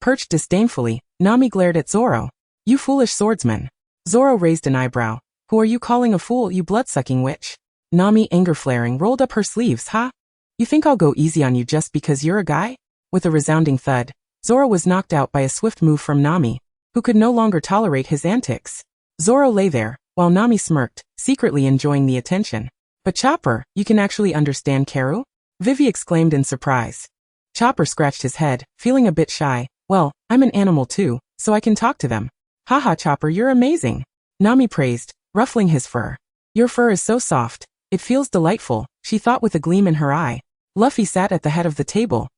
Perched disdainfully, Nami glared at Zoro. You foolish swordsman. Zoro raised an eyebrow. Who are you calling a fool, you blood-sucking witch? Nami, anger flaring, rolled up her sleeves. Huh? You think I'll go easy on you just because you're a guy? With a resounding thud, Zoro was knocked out by a swift move from Nami, who could no longer tolerate his antics. Zoro lay there, while Nami smirked, secretly enjoying the attention. But Chopper, you can actually understand Karu? Vivi exclaimed in surprise. Chopper scratched his head, feeling a bit shy. Well, I'm an animal too, so I can talk to them. Haha, Chopper, you're amazing. Nami praised, ruffling his fur. Your fur is so soft. It feels delightful, she thought with a gleam in her eye. Luffy sat at the head of the table,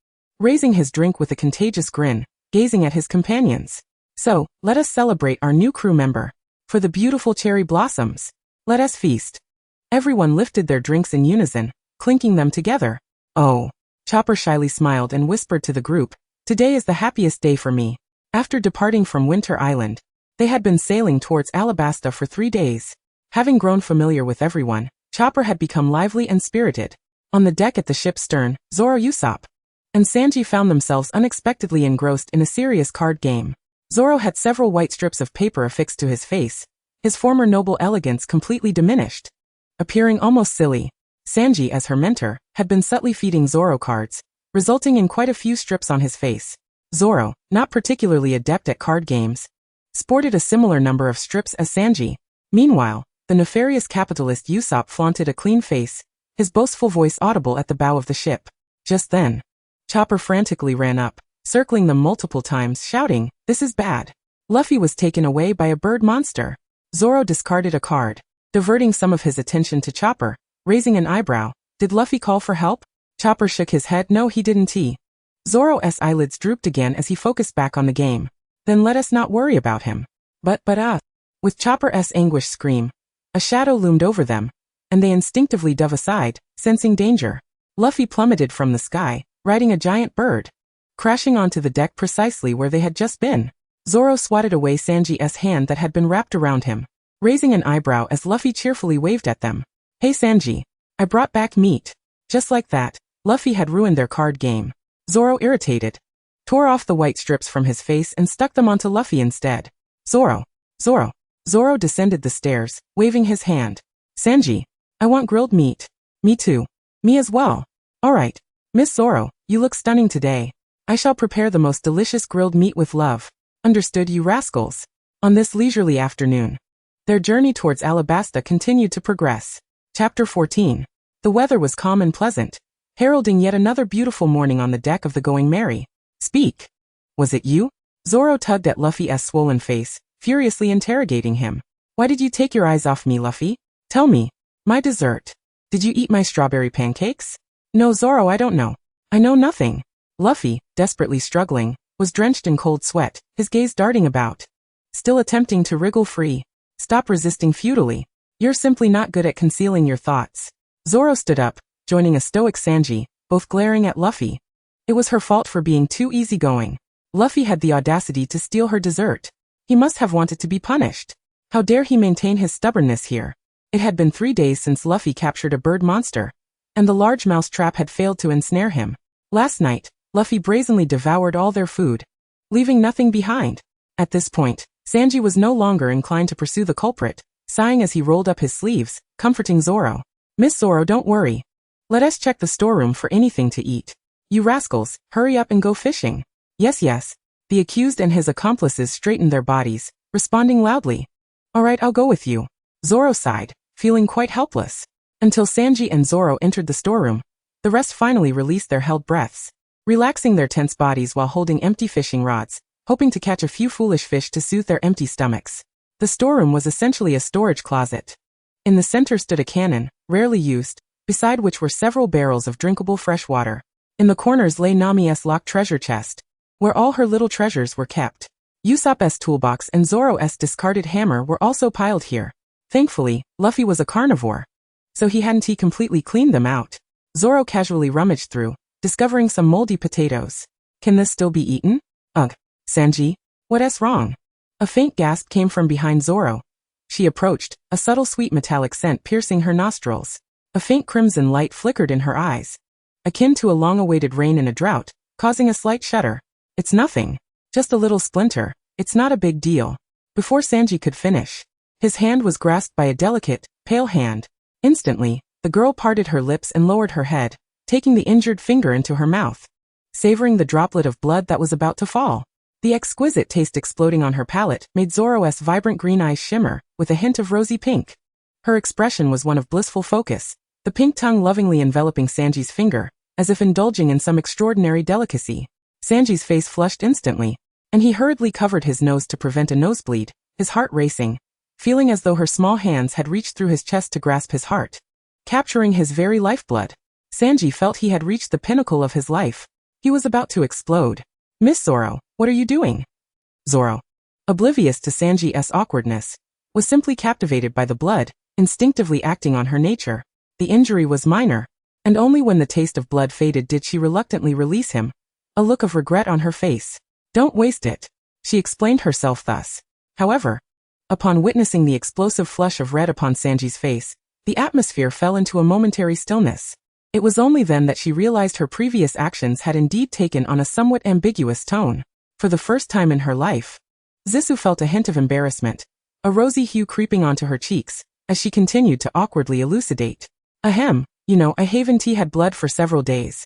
raising his drink with a contagious grin, gazing at his companions. So, let us celebrate our new crew member. For the beautiful cherry blossoms. Let us feast. Everyone lifted their drinks in unison, clinking them together. Oh. Chopper shyly smiled and whispered to the group. Today is the happiest day for me. After departing from Winter Island, they had been sailing towards Alabasta for 3 days. Having grown familiar with everyone, Chopper had become lively and spirited. On the deck at the ship's stern, Zoro, Usopp, and Sanji found themselves unexpectedly engrossed in a serious card game. Zoro had several white strips of paper affixed to his face, his former noble elegance completely diminished. appearing almost silly. Sanji, as her mentor, had been subtly feeding Zoro cards, resulting in quite a few strips on his face. Zoro, not particularly adept at card games, sported a similar number of strips as Sanji. Meanwhile, the nefarious capitalist Usopp flaunted a clean face, his boastful voice audible at the bow of the ship. Just then, Chopper frantically ran up, circling them multiple times, shouting, "This is bad." Luffy was taken away by a bird monster. Zoro discarded a card, diverting some of his attention to Chopper, raising an eyebrow. Did Luffy call for help? Chopper shook his head. No, he didn't. Zoro's eyelids drooped again as he focused back on the game. Then let us not worry about him. But with Chopper's anguished scream, a shadow loomed over them, and they instinctively dove aside, sensing danger. Luffy plummeted from the sky, riding a giant bird, crashing onto the deck precisely where they had just been. Zoro swatted away Sanji's hand that had been wrapped around him, raising an eyebrow as Luffy cheerfully waved at them. "Hey Sanji, I brought back meat." Just like that, Luffy had ruined their card game. Zoro, irritated, tore off the white strips from his face and stuck them onto Luffy instead. Zoro! Zoro! Zoro descended the stairs, waving his hand. "Sanji, I want grilled meat." "Me too." "Me as well." "Alright. Miss Zoro, you look stunning today. I shall prepare the most delicious grilled meat with love." "Understood, you rascals." On this leisurely afternoon, their journey towards Alabasta continued to progress. Chapter 14. The weather was calm and pleasant, heralding yet another beautiful morning on the deck of the Going Merry. "Speak. Was it you?" Zoro tugged at Luffy's swollen face, furiously interrogating him. "Why did you take your eyes off me, Luffy? Tell me." "My dessert. Did you eat my strawberry pancakes?" "No, Zoro, I don't know. I know nothing." Luffy, desperately struggling, was drenched in cold sweat, his gaze darting about, still attempting to wriggle free. "Stop resisting futilely. You're simply not good at concealing your thoughts." Zoro stood up, joining a stoic Sanji, both glaring at Luffy. It was her fault for being too easygoing. Luffy had the audacity to steal her dessert. He must have wanted to be punished. How dare he maintain his stubbornness here? It had been 3 days since Luffy captured a bird monster, and the large mouse trap had failed to ensnare him. Last night, Luffy brazenly devoured all their food, leaving nothing behind. At this point, Sanji was no longer inclined to pursue the culprit, sighing as he rolled up his sleeves, comforting Zoro. "Miss Zoro, don't worry. Let us check the storeroom for anything to eat. You rascals, hurry up and go fishing." "Yes, yes." The accused and his accomplices straightened their bodies, responding loudly. "Alright, I'll go with you." Zoro sighed, feeling quite helpless. Until Sanji and Zoro entered the storeroom, the rest finally released their held breaths, relaxing their tense bodies while holding empty fishing rods, hoping to catch a few foolish fish to soothe their empty stomachs. The storeroom was essentially a storage closet. In the center stood a cannon, rarely used, beside which were several barrels of drinkable fresh water. In the corners lay Nami's locked treasure chest, where all her little treasures were kept. Usopp's toolbox and Zoro's discarded hammer were also piled here. Thankfully, Luffy was a carnivore, so he hadn't completely cleaned them out. Zoro casually rummaged through, discovering some moldy potatoes. "Can this still be eaten?" "Ugh. Sanji, what's wrong?" A faint gasp came from behind Zoro. She approached, a subtle sweet metallic scent piercing her nostrils. A faint crimson light flickered in her eyes, akin to a long-awaited rain in a drought, causing a slight shudder. "It's nothing. Just a little splinter. It's not a big deal." Before Sanji could finish, his hand was grasped by a delicate, pale hand. Instantly, the girl parted her lips and lowered her head, taking the injured finger into her mouth, savoring the droplet of blood that was about to fall. The exquisite taste exploding on her palate made Zoro's vibrant green eyes shimmer, with a hint of rosy pink. Her expression was one of blissful focus, the pink tongue lovingly enveloping Sanji's finger, as if indulging in some extraordinary delicacy. Sanji's face flushed instantly, and he hurriedly covered his nose to prevent a nosebleed, his heart racing, feeling as though her small hands had reached through his chest to grasp his heart, capturing his very lifeblood. Sanji felt he had reached the pinnacle of his life. He was about to explode. "Miss Zoro, what are you doing?" Zoro, oblivious to Sanji's awkwardness, was simply captivated by the blood, instinctively acting on her nature. The injury was minor, and only when the taste of blood faded did she reluctantly release him, a look of regret on her face. "Don't waste it," she explained herself thus. However, upon witnessing the explosive flush of red upon Sanji's face, the atmosphere fell into a momentary stillness. It was only then that she realized her previous actions had indeed taken on a somewhat ambiguous tone. For the first time in her life, Zisu felt a hint of embarrassment, a rosy hue creeping onto her cheeks, as she continued to awkwardly elucidate. Ahem, you know, I haven't had blood for several days.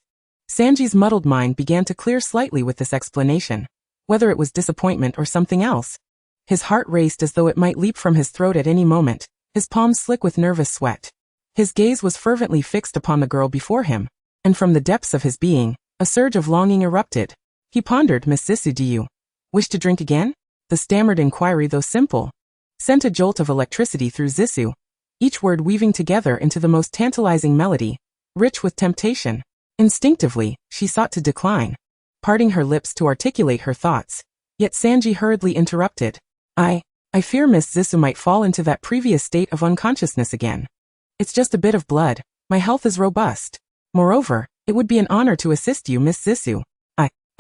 Sanji's muddled mind began to clear slightly with this explanation, whether it was disappointment or something else. His heart raced as though it might leap from his throat at any moment, his palms slick with nervous sweat. His gaze was fervently fixed upon the girl before him, and from the depths of his being, a surge of longing erupted. He pondered, Miss Zisu, do you wish to drink again? The stammered inquiry, though simple, sent a jolt of electricity through Zisu, each word weaving together into the most tantalizing melody, rich with temptation. Instinctively, she sought to decline, parting her lips to articulate her thoughts, yet Sanji hurriedly interrupted. I fear Miss Zisu might fall into that previous state of unconsciousness again. It's just a bit of blood, my health is robust. Moreover, it would be an honor to assist you, Miss Zisu.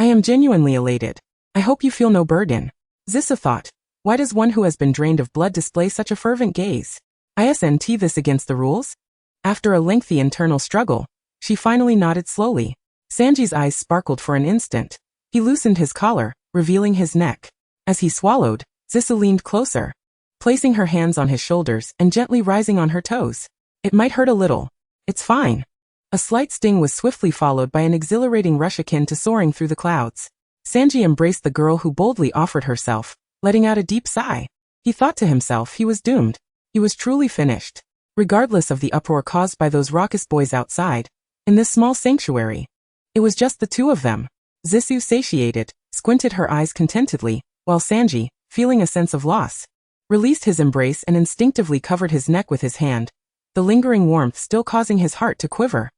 I am genuinely elated. I hope you feel no burden. Zisu thought, why does one who has been drained of blood display such a fervent gaze? Isn't this against the rules? After a lengthy internal struggle, she finally nodded slowly. Sanji's eyes sparkled for an instant. He loosened his collar, revealing his neck. As he swallowed, Zisu leaned closer, placing her hands on his shoulders and gently rising on her toes. It might hurt a little. It's fine. A slight sting was swiftly followed by an exhilarating rush akin to soaring through the clouds. Sanji embraced the girl who boldly offered herself, letting out a deep sigh. He thought to himself he was doomed. He was truly finished. Regardless of the uproar caused by those raucous boys outside, in this small sanctuary, it was just the two of them. Zisu, satiated, squinted her eyes contentedly, while Sanji, feeling a sense of loss, released his embrace and instinctively covered his neck with his hand, the lingering warmth still causing his heart to quiver.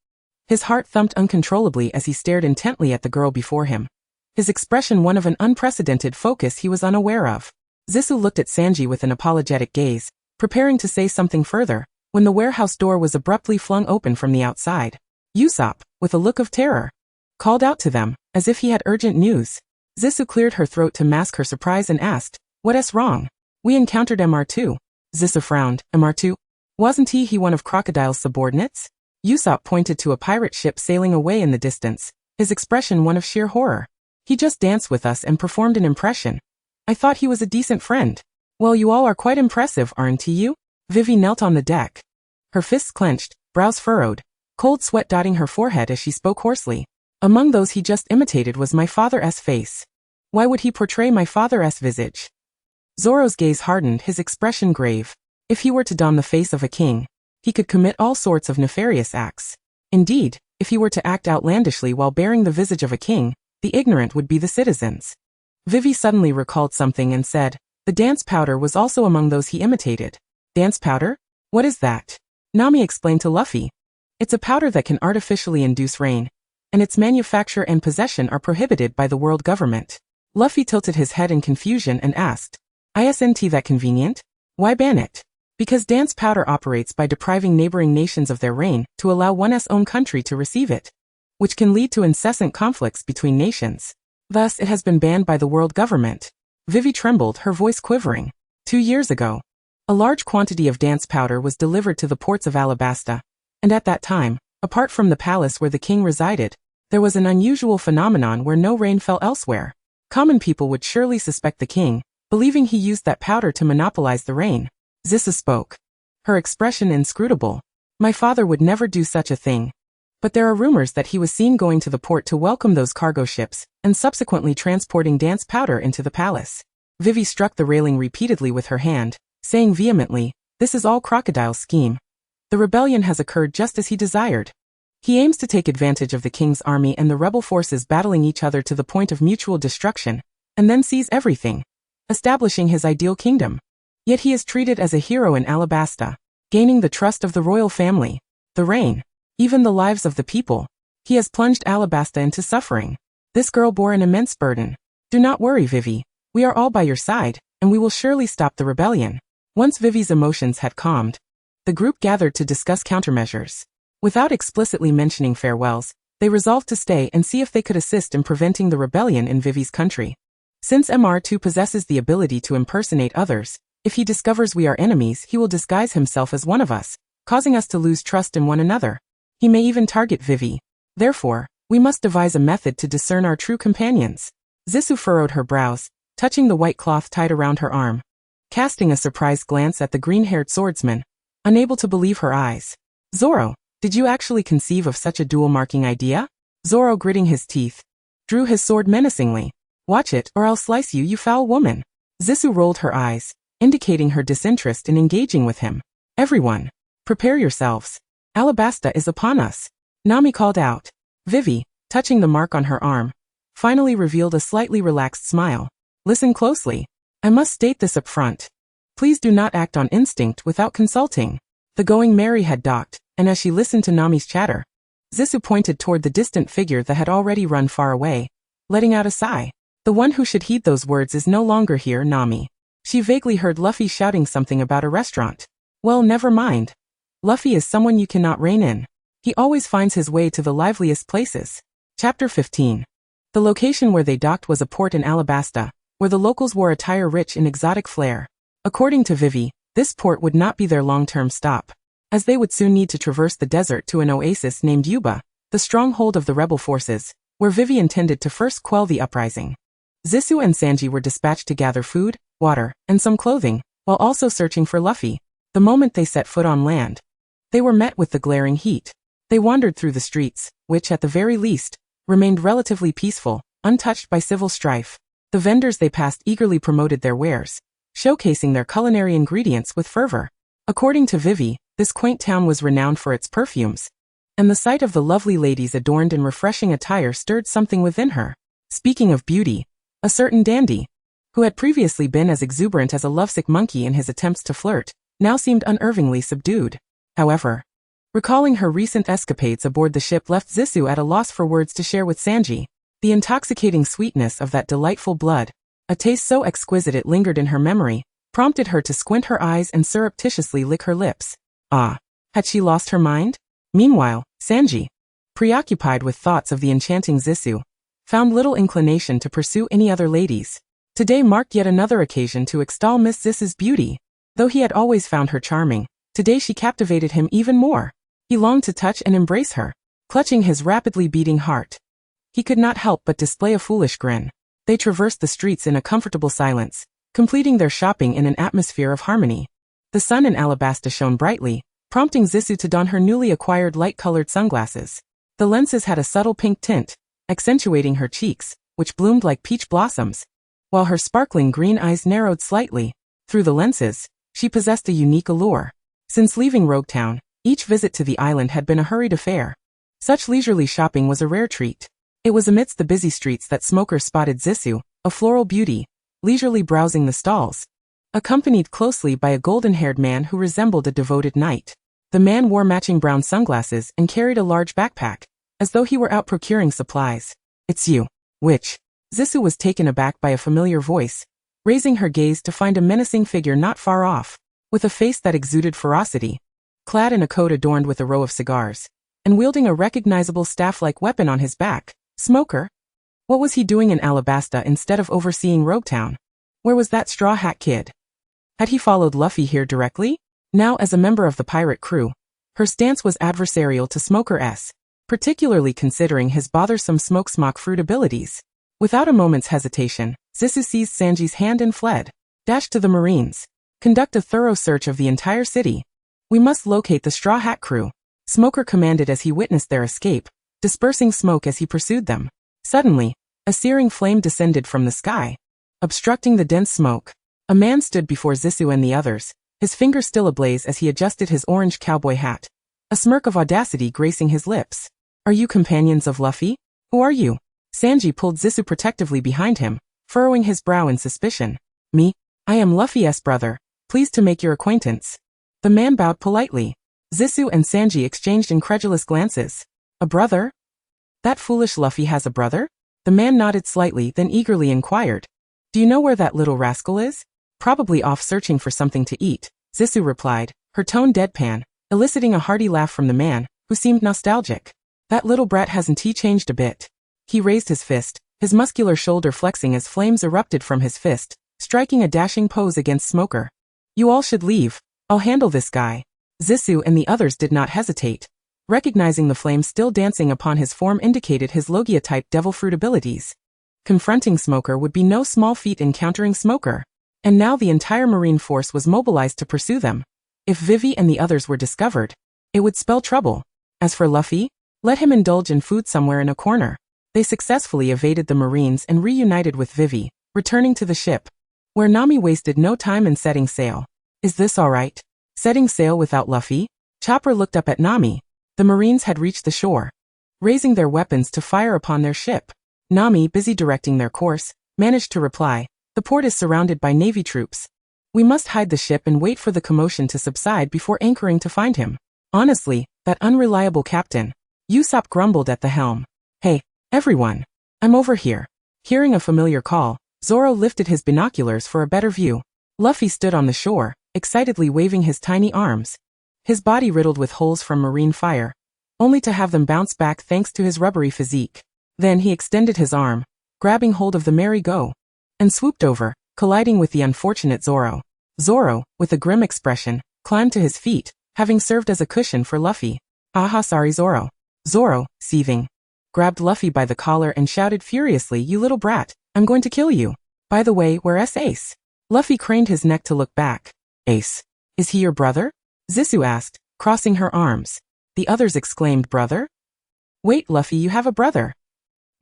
His heart thumped uncontrollably as he stared intently at the girl before him, his expression one of an unprecedented focus he was unaware of. Zisu looked at Sanji with an apologetic gaze, preparing to say something further, when the warehouse door was abruptly flung open from the outside. Usopp, with a look of terror, called out to them, as if he had urgent news. Zisu cleared her throat to mask her surprise and asked, "What's wrong?" "We encountered MR2. Zisu frowned. "MR2? Wasn't he one of Crocodile's subordinates?" Usopp pointed to a pirate ship sailing away in the distance, his expression one of sheer horror. "He just danced with us and performed an impression. I thought he was a decent friend." "Well, you all are quite impressive, aren't you?" Vivi knelt on the deck, her fists clenched, brows furrowed, cold sweat dotting her forehead as she spoke hoarsely. "Among those he just imitated was my father's face. Why would he portray my father's visage?" Zoro's gaze hardened, his expression grave. If he were to don the face of a king, he could commit all sorts of nefarious acts. Indeed, if he were to act outlandishly while bearing the visage of a king, the ignorant would be the citizens. Vivi suddenly recalled something and said, "The dance powder was also among those he imitated." "Dance powder? What is that?" Nami explained to Luffy. "It's a powder that can artificially induce rain, and its manufacture and possession are prohibited by the world government." Luffy tilted his head in confusion and asked, "Isn't that convenient? Why ban it?" "Because dance powder operates by depriving neighboring nations of their rain to allow one's own country to receive it, which can lead to incessant conflicts between nations. Thus, it has been banned by the world government." Vivi trembled, her voice quivering. 2 years ago, a large quantity of dance powder was delivered to the ports of Alabasta, and at that time, apart from the palace where the king resided, there was an unusual phenomenon where no rain fell elsewhere. Common people would surely suspect the king, believing he used that powder to monopolize the rain. Zisu spoke, her expression inscrutable. "My father would never do such a thing. But there are rumors that he was seen going to the port to welcome those cargo ships, and subsequently transporting dance powder into the palace." Vivi struck the railing repeatedly with her hand, saying vehemently, "This is all Crocodile's scheme. The rebellion has occurred just as he desired. He aims to take advantage of the king's army and the rebel forces battling each other to the point of mutual destruction, and then seize everything, establishing his ideal kingdom. Yet he is treated as a hero in Alabasta, gaining the trust of the royal family, the reign, even the lives of the people. He has plunged Alabasta into suffering. This girl bore an immense burden. Do not worry, Vivi. We are all by your side, and we will surely stop the rebellion." Once Vivi's emotions had calmed, the group gathered to discuss countermeasures. Without explicitly mentioning farewells, they resolved to stay and see if they could assist in preventing the rebellion in Vivi's country. Since MR2 possesses the ability to impersonate others, if he discovers we are enemies, he will disguise himself as one of us, causing us to lose trust in one another. He may even target Vivi. Therefore, we must devise a method to discern our true companions. Zisu furrowed her brows, touching the white cloth tied around her arm. Casting a surprised glance at the green-haired swordsman, unable to believe her eyes. Zoro, did you actually conceive of such a dual-marking idea? Zoro, gritting his teeth, drew his sword menacingly. Watch it, or I'll slice you, you foul woman. Zisu rolled her eyes, indicating her disinterest in engaging with him. Everyone, prepare yourselves. Alabasta is upon us. Nami called out. Vivi, touching the mark on her arm, finally revealed a slightly relaxed smile. Listen closely. I must state this up front. Please do not act on instinct without consulting. The Going Merry had docked, and as she listened to Nami's chatter, Zisu pointed toward the distant figure that had already run far away, letting out a sigh. The one who should heed those words is no longer here, Nami. She vaguely heard Luffy shouting something about a restaurant. Well, never mind. Luffy is someone you cannot rein in. He always finds his way to the liveliest places. Chapter 15. The location where they docked was a port in Alabasta, where the locals wore attire rich in exotic flair. According to Vivi, this port would not be their long-term stop, as they would soon need to traverse the desert to an oasis named Yuba, the stronghold of the rebel forces, where Vivi intended to first quell the uprising. Zisu and Sanji were dispatched to gather food, water, and some clothing, while also searching for Luffy. The moment they set foot on land, they were met with the glaring heat. They wandered through the streets, which at the very least, remained relatively peaceful, untouched by civil strife. The vendors they passed eagerly promoted their wares, showcasing their culinary ingredients with fervor. According to Vivi, this quaint town was renowned for its perfumes, and the sight of the lovely ladies adorned in refreshing attire stirred something within her. Speaking of beauty, a certain dandy, who had previously been as exuberant as a lovesick monkey in his attempts to flirt, now seemed unervingly subdued. However, recalling her recent escapades aboard the ship left Zisu at a loss for words to share with Sanji. The intoxicating sweetness of that delightful blood, a taste so exquisite it lingered in her memory, prompted her to squint her eyes and surreptitiously lick her lips. Ah, had she lost her mind? Meanwhile, Sanji, preoccupied with thoughts of the enchanting Zisu, found little inclination to pursue any other ladies. Today marked yet another occasion to extol Miss Zisu's beauty. Though he had always found her charming, today she captivated him even more. He longed to touch and embrace her, clutching his rapidly beating heart. He could not help but display a foolish grin. They traversed the streets in a comfortable silence, completing their shopping in an atmosphere of harmony. The sun in Alabasta shone brightly, prompting Zisu to don her newly acquired light-colored sunglasses. The lenses had a subtle pink tint, accentuating her cheeks, which bloomed like peach blossoms, while her sparkling green eyes narrowed slightly. Through the lenses, she possessed a unique allure. Since leaving Roguetown, each visit to the island had been a hurried affair. Such leisurely shopping was a rare treat. It was amidst the busy streets that Smoker spotted Zisu, a floral beauty, leisurely browsing the stalls, accompanied closely by a golden-haired man who resembled a devoted knight. The man wore matching brown sunglasses and carried a large backpack, as though he were out procuring supplies. It's you. Which? Zisu was taken aback by a familiar voice, raising her gaze to find a menacing figure not far off, with a face that exuded ferocity, clad in a coat adorned with a row of cigars, and wielding a recognizable staff-like weapon on his back. Smoker? What was he doing in Alabasta instead of overseeing Roguetown? Where was that straw hat kid? Had he followed Luffy here directly? Now as a member of the pirate crew, her stance was adversarial to Smoker S, particularly considering his bothersome smoke-smock fruit abilities. Without a moment's hesitation, Zisu seized Sanji's hand and fled. Dashed to the Marines. Conduct a thorough search of the entire city. We must locate the Straw Hat crew. Smoker commanded as he witnessed their escape, dispersing smoke as he pursued them. Suddenly, a searing flame descended from the sky, obstructing the dense smoke. A man stood before Zisu and the others, his fingers still ablaze as he adjusted his orange cowboy hat, a smirk of audacity gracing his lips. Are you companions of Luffy? Who are you? Sanji pulled Zisu protectively behind him, furrowing his brow in suspicion. Me? I am Luffy's brother, pleased to make your acquaintance. The man bowed politely. Zisu and Sanji exchanged incredulous glances. A brother? That foolish Luffy has a brother? The man nodded slightly, then eagerly inquired. Do you know where that little rascal is? Probably off searching for something to eat, Zisu replied, her tone deadpan, eliciting a hearty laugh from the man, who seemed nostalgic. That little brat hasn't he changed a bit? He raised his fist, his muscular shoulder flexing as flames erupted from his fist, striking a dashing pose against Smoker. You all should leave. I'll handle this guy. Zisu and the others did not hesitate. Recognizing the flame still dancing upon his form indicated his Logia-type devil fruit abilities. Confronting Smoker would be no small feat encountering Smoker. And now the entire Marine force was mobilized to pursue them. If Vivi and the others were discovered, it would spell trouble. As for Luffy, let him indulge in food somewhere in a corner. They successfully evaded the Marines and reunited with Vivi, returning to the ship, where Nami wasted no time in setting sail. Is this all right? Setting sail without Luffy? Chopper looked up at Nami. The Marines had reached the shore, raising their weapons to fire upon their ship. Nami, busy directing their course, managed to reply, "The port is surrounded by Navy troops. We must hide the ship and wait for the commotion to subside before anchoring to find him." Honestly, that unreliable captain. Usopp grumbled at the helm. "Hey, everyone. I'm over here." Hearing a familiar call, Zoro lifted his binoculars for a better view. Luffy stood on the shore, excitedly waving his tiny arms, his body riddled with holes from marine fire, only to have them bounce back thanks to his rubbery physique. Then he extended his arm, grabbing hold of the merry-go, and swooped over, colliding with the unfortunate Zoro. Zoro, with a grim expression, climbed to his feet, having served as a cushion for Luffy. "Aha, sorry Zoro." Zoro, seething, grabbed Luffy by the collar and shouted furiously, "You little brat, I'm going to kill you. By the way, where's Ace?" Luffy craned his neck to look back. "Ace? Is he your brother?" Zisu asked, crossing her arms. The others exclaimed, "Brother? Wait, Luffy, you have a brother.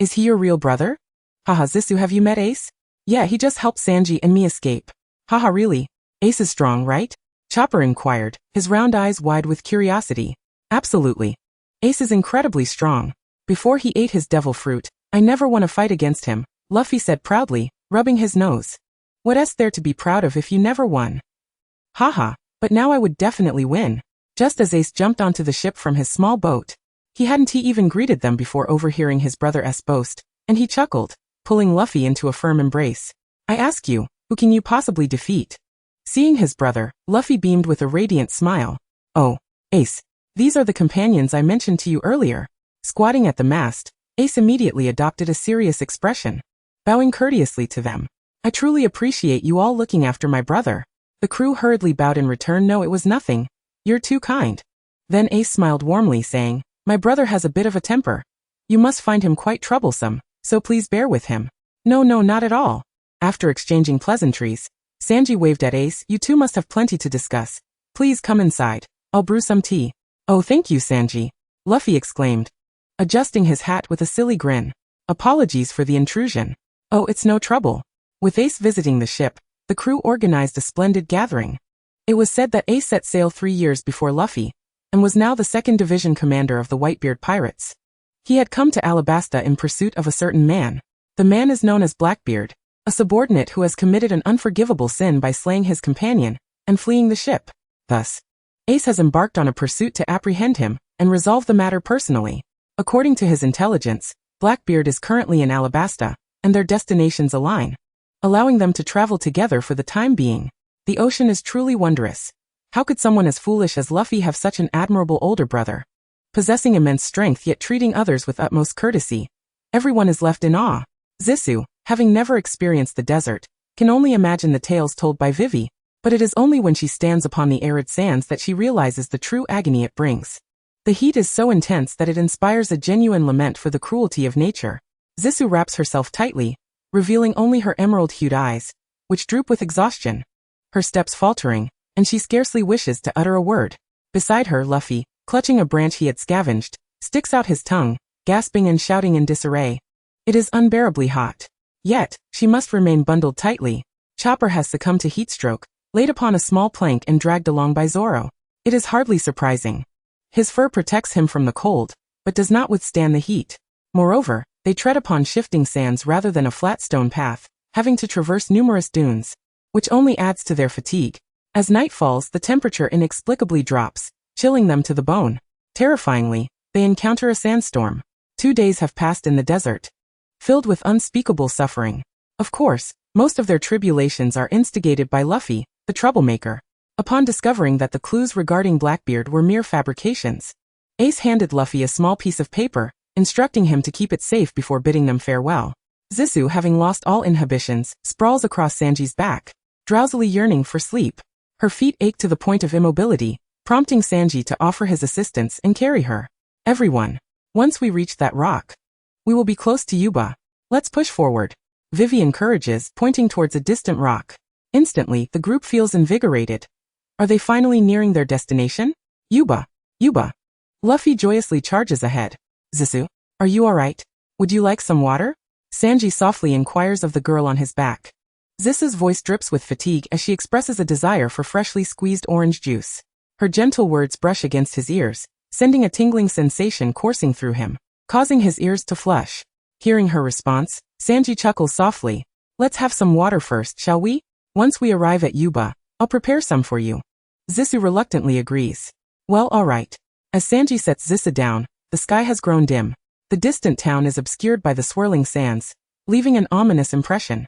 Is he your real brother?" "Haha, Zisu, have you met Ace?" "Yeah, he just helped Sanji and me escape." "Haha, really? Ace is strong, right?" Chopper inquired, his round eyes wide with curiosity. "Absolutely. Ace is incredibly strong. Before he ate his devil fruit, I never won a fight against him," Luffy said proudly, rubbing his nose. "What's there to be proud of if you never won?" "Haha, but now I would definitely win." Just as Ace jumped onto the ship from his small boat, he even greeted them before overhearing his brother's boast, and he chuckled, pulling Luffy into a firm embrace. "I ask you, who can you possibly defeat?" Seeing his brother, Luffy beamed with a radiant smile. "Oh, Ace, these are the companions I mentioned to you earlier." Squatting at the mast, Ace immediately adopted a serious expression, bowing courteously to them. "I truly appreciate you all looking after my brother." The crew hurriedly bowed in return. "No, it was nothing. You're too kind." Then Ace smiled warmly, saying, "My brother has a bit of a temper. You must find him quite troublesome, so please bear with him." "No, not at all." After exchanging pleasantries, Sanji waved at Ace. "You two must have plenty to discuss. Please come inside. I'll brew some tea." "Oh, thank you, Sanji," Luffy exclaimed, adjusting his hat with a silly grin. "Apologies for the intrusion." "Oh, it's no trouble." With Ace visiting the ship, the crew organized a splendid gathering. It was said that Ace set sail 3 years before Luffy, and was now the 2nd Division commander of the Whitebeard Pirates. He had come to Alabasta in pursuit of a certain man. The man is known as Blackbeard, a subordinate who has committed an unforgivable sin by slaying his companion and fleeing the ship. Thus, Ace has embarked on a pursuit to apprehend him and resolve the matter personally. According to his intelligence, Blackbeard is currently in Alabasta, and their destinations align, allowing them to travel together for the time being. The ocean is truly wondrous. How could someone as foolish as Luffy have such an admirable older brother? Possessing immense strength yet treating others with utmost courtesy. Everyone is left in awe. Zisu, having never experienced the desert, can only imagine the tales told by Vivi, but it is only when she stands upon the arid sands that she realizes the true agony it brings. The heat is so intense that it inspires a genuine lament for the cruelty of nature. Zisu wraps herself tightly, revealing only her emerald-hued eyes, which droop with exhaustion, her steps faltering, and she scarcely wishes to utter a word. Beside her, Luffy, clutching a branch he had scavenged, sticks out his tongue, gasping and shouting in disarray. It is unbearably hot. Yet, she must remain bundled tightly. Chopper has succumbed to heatstroke, laid upon a small plank and dragged along by Zoro. It is hardly surprising. His fur protects him from the cold, but does not withstand the heat. Moreover, they tread upon shifting sands rather than a flat stone path, having to traverse numerous dunes, which only adds to their fatigue. As night falls, the temperature inexplicably drops, chilling them to the bone. Terrifyingly, they encounter a sandstorm. 2 days have passed in the desert, filled with unspeakable suffering. Of course, most of their tribulations are instigated by Luffy, the troublemaker. Upon discovering that the clues regarding Blackbeard were mere fabrications, Ace handed Luffy a small piece of paper, instructing him to keep it safe before bidding them farewell. Zisu, having lost all inhibitions, sprawls across Sanji's back, drowsily yearning for sleep. Her feet ache to the point of immobility, prompting Sanji to offer his assistance and carry her. "Everyone, once we reach that rock, we will be close to Yuba. Let's push forward," Vivi encourages, pointing towards a distant rock. Instantly, the group feels invigorated. Are they finally nearing their destination? Yuba! Yuba! Luffy joyously charges ahead. Zisu, are you alright? Would you like some water? Sanji softly inquires of the girl on his back. Zisu's voice drips with fatigue as she expresses a desire for freshly squeezed orange juice. Her gentle words brush against his ears, sending a tingling sensation coursing through him, causing his ears to flush. Hearing her response, Sanji chuckles softly. Let's have some water first, shall we? Once we arrive at Yuba, I'll prepare some for you. Zisu reluctantly agrees. Well, alright. As Sanji sets Zisu down, the sky has grown dim. The distant town is obscured by the swirling sands, leaving an ominous impression.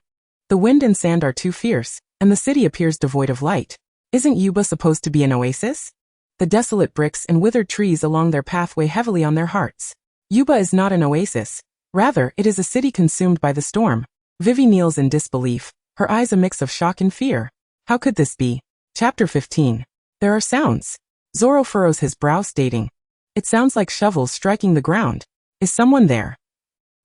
The wind and sand are too fierce, and the city appears devoid of light. Isn't Yuba supposed to be an oasis? The desolate bricks and withered trees along their path weigh heavily on their hearts. Yuba is not an oasis. Rather, it is a city consumed by the storm. Vivi kneels in disbelief, her eyes a mix of shock and fear. How could this be? Chapter 15. There are sounds. Zoro furrows his brow stating. It sounds like shovels striking the ground. Is someone there?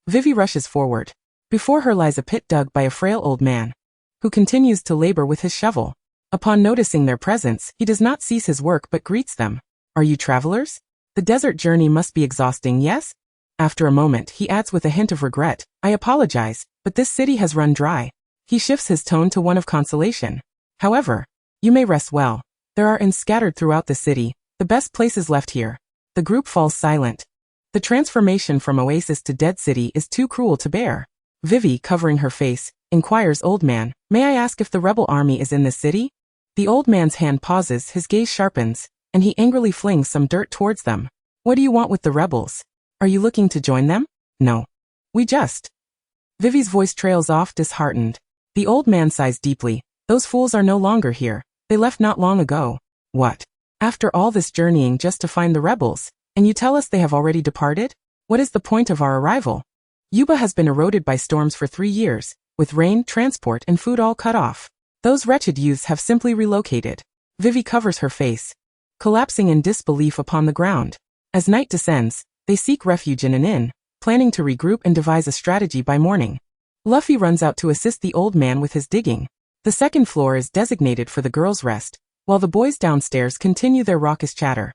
Vivi rushes forward. Before her lies a pit dug by a frail old man, who continues to labor with his shovel. Upon noticing their presence, he does not cease his work but greets them. Are you travelers? The desert journey must be exhausting, yes? After a moment, he adds with a hint of regret, I apologize, but this city has run dry. He shifts his tone to one of consolation. However, you may rest well. There are inns scattered throughout the city, the best places left here. The group falls silent. The transformation from oasis to dead city is too cruel to bear. Vivi, covering her face, inquires old man, may I ask if the rebel army is in this city? The old man's hand pauses, his gaze sharpens, and he angrily flings some dirt towards them. What do you want with the rebels? Are you looking to join them? No. We just... Vivi's voice trails off disheartened. The old man sighs deeply. Those fools are no longer here. They left not long ago. What? After all this journeying just to find the rebels, and you tell us they have already departed? What is the point of our arrival? Yuba has been eroded by storms for 3 years, with rain, transport, and food all cut off. Those wretched youths have simply relocated. Vivi covers her face, collapsing in disbelief upon the ground. As night descends, they seek refuge in an inn, planning to regroup and devise a strategy by morning. Luffy runs out to assist the old man with his digging. The second floor is designated for the girls' rest, while the boys downstairs continue their raucous chatter.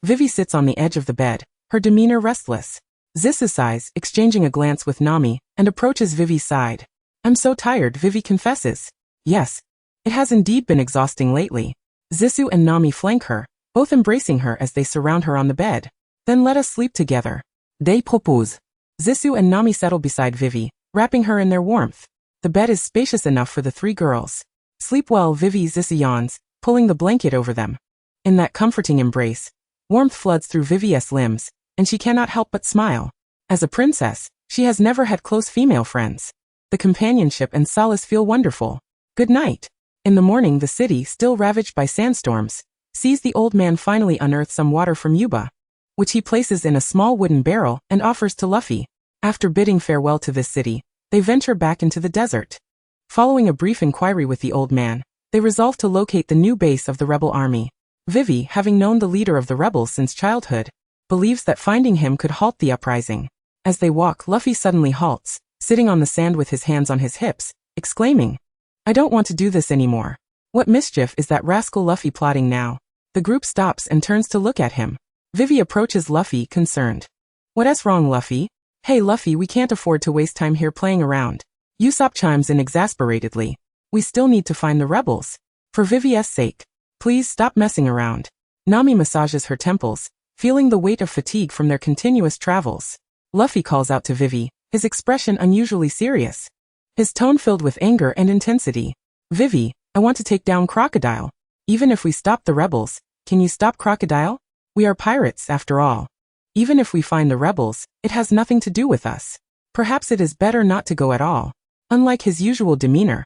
Vivi sits on the edge of the bed, her demeanor restless. Zisu sighs, exchanging a glance with Nami, and approaches Vivi's side. I'm so tired, Vivi confesses. Yes. It has indeed been exhausting lately. Zisu and Nami flank her, both embracing her as they surround her on the bed. Then let us sleep together. They propose. Zisu and Nami settle beside Vivi, wrapping her in their warmth. The bed is spacious enough for the 3 girls. Sleep well, Vivi. Zisu yawns, pulling the blanket over them. In that comforting embrace, warmth floods through Vivi's limbs, and she cannot help but smile. As a princess, she has never had close female friends. The companionship and solace feel wonderful. Good night. In the morning, the city, still ravaged by sandstorms, sees the old man finally unearth some water from Yuba, which he places in a small wooden barrel and offers to Luffy. After bidding farewell to this city, they venture back into the desert. Following a brief inquiry with the old man, they resolve to locate the new base of the rebel army. Vivi, having known the leader of the rebels since childhood, believes that finding him could halt the uprising. As they walk, Luffy suddenly halts, sitting on the sand with his hands on his hips, exclaiming, I don't want to do this anymore. What mischief is that rascal Luffy plotting now? The group stops and turns to look at him. Vivi approaches Luffy, concerned. What's wrong, Luffy? Hey Luffy, we can't afford to waste time here playing around. Usopp chimes in exasperatedly. We still need to find the rebels. For Vivi's sake. Please stop messing around. Nami massages her temples, feeling the weight of fatigue from their continuous travels. Luffy calls out to Vivi, his expression unusually serious. His tone filled with anger and intensity. Vivi, I want to take down Crocodile. Even if we stop the rebels, can you stop Crocodile? We are pirates, after all. Even if we find the rebels, it has nothing to do with us. Perhaps it is better not to go at all. Unlike his usual demeanor,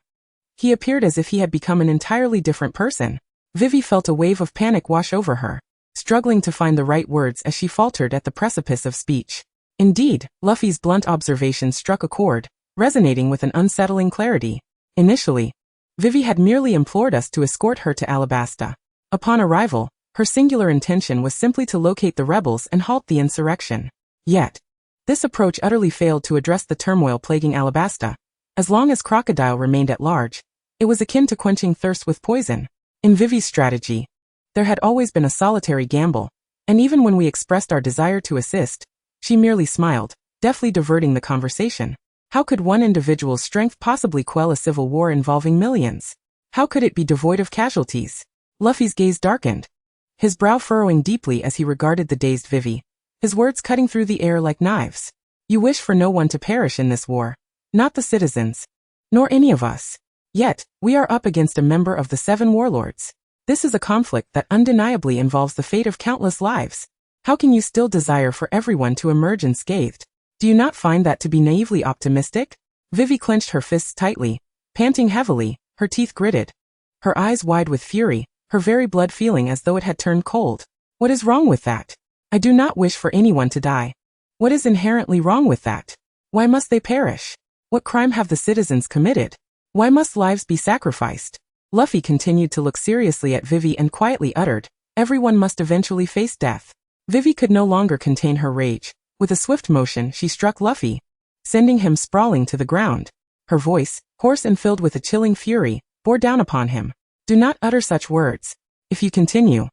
he appeared as if he had become an entirely different person. Vivi felt a wave of panic wash over her, struggling to find the right words as she faltered at the precipice of speech. Indeed, Luffy's blunt observation struck a chord, resonating with an unsettling clarity. Initially, Vivi had merely implored us to escort her to Alabasta. Upon arrival, her singular intention was simply to locate the rebels and halt the insurrection. Yet, this approach utterly failed to address the turmoil plaguing Alabasta. As long as Crocodile remained at large, it was akin to quenching thirst with poison. In Vivi's strategy, There had always been a solitary gamble, and even when we expressed our desire to assist, she merely smiled, deftly diverting the conversation. How could one individual's strength possibly quell a civil war involving millions? How could it be devoid of casualties? Luffy's gaze darkened, his brow furrowing deeply as he regarded the dazed Vivi, his words cutting through the air like knives. You wish for no one to perish in this war, not the citizens, nor any of us. Yet, we are up against a member of the 7 warlords. This is a conflict that undeniably involves the fate of countless lives. How can you still desire for everyone to emerge unscathed? Do you not find that to be naively optimistic? Vivi clenched her fists tightly, panting heavily, her teeth gritted, her eyes wide with fury, her very blood feeling as though it had turned cold. What is wrong with that? I do not wish for anyone to die. What is inherently wrong with that? Why must they perish? What crime have the citizens committed? Why must lives be sacrificed? Luffy continued to look seriously at Vivi and quietly uttered, everyone must eventually face death. Vivi could no longer contain her rage. With a swift motion, she struck Luffy, sending him sprawling to the ground. Her voice, hoarse and filled with a chilling fury, bore down upon him. Do not utter such words. If you continue,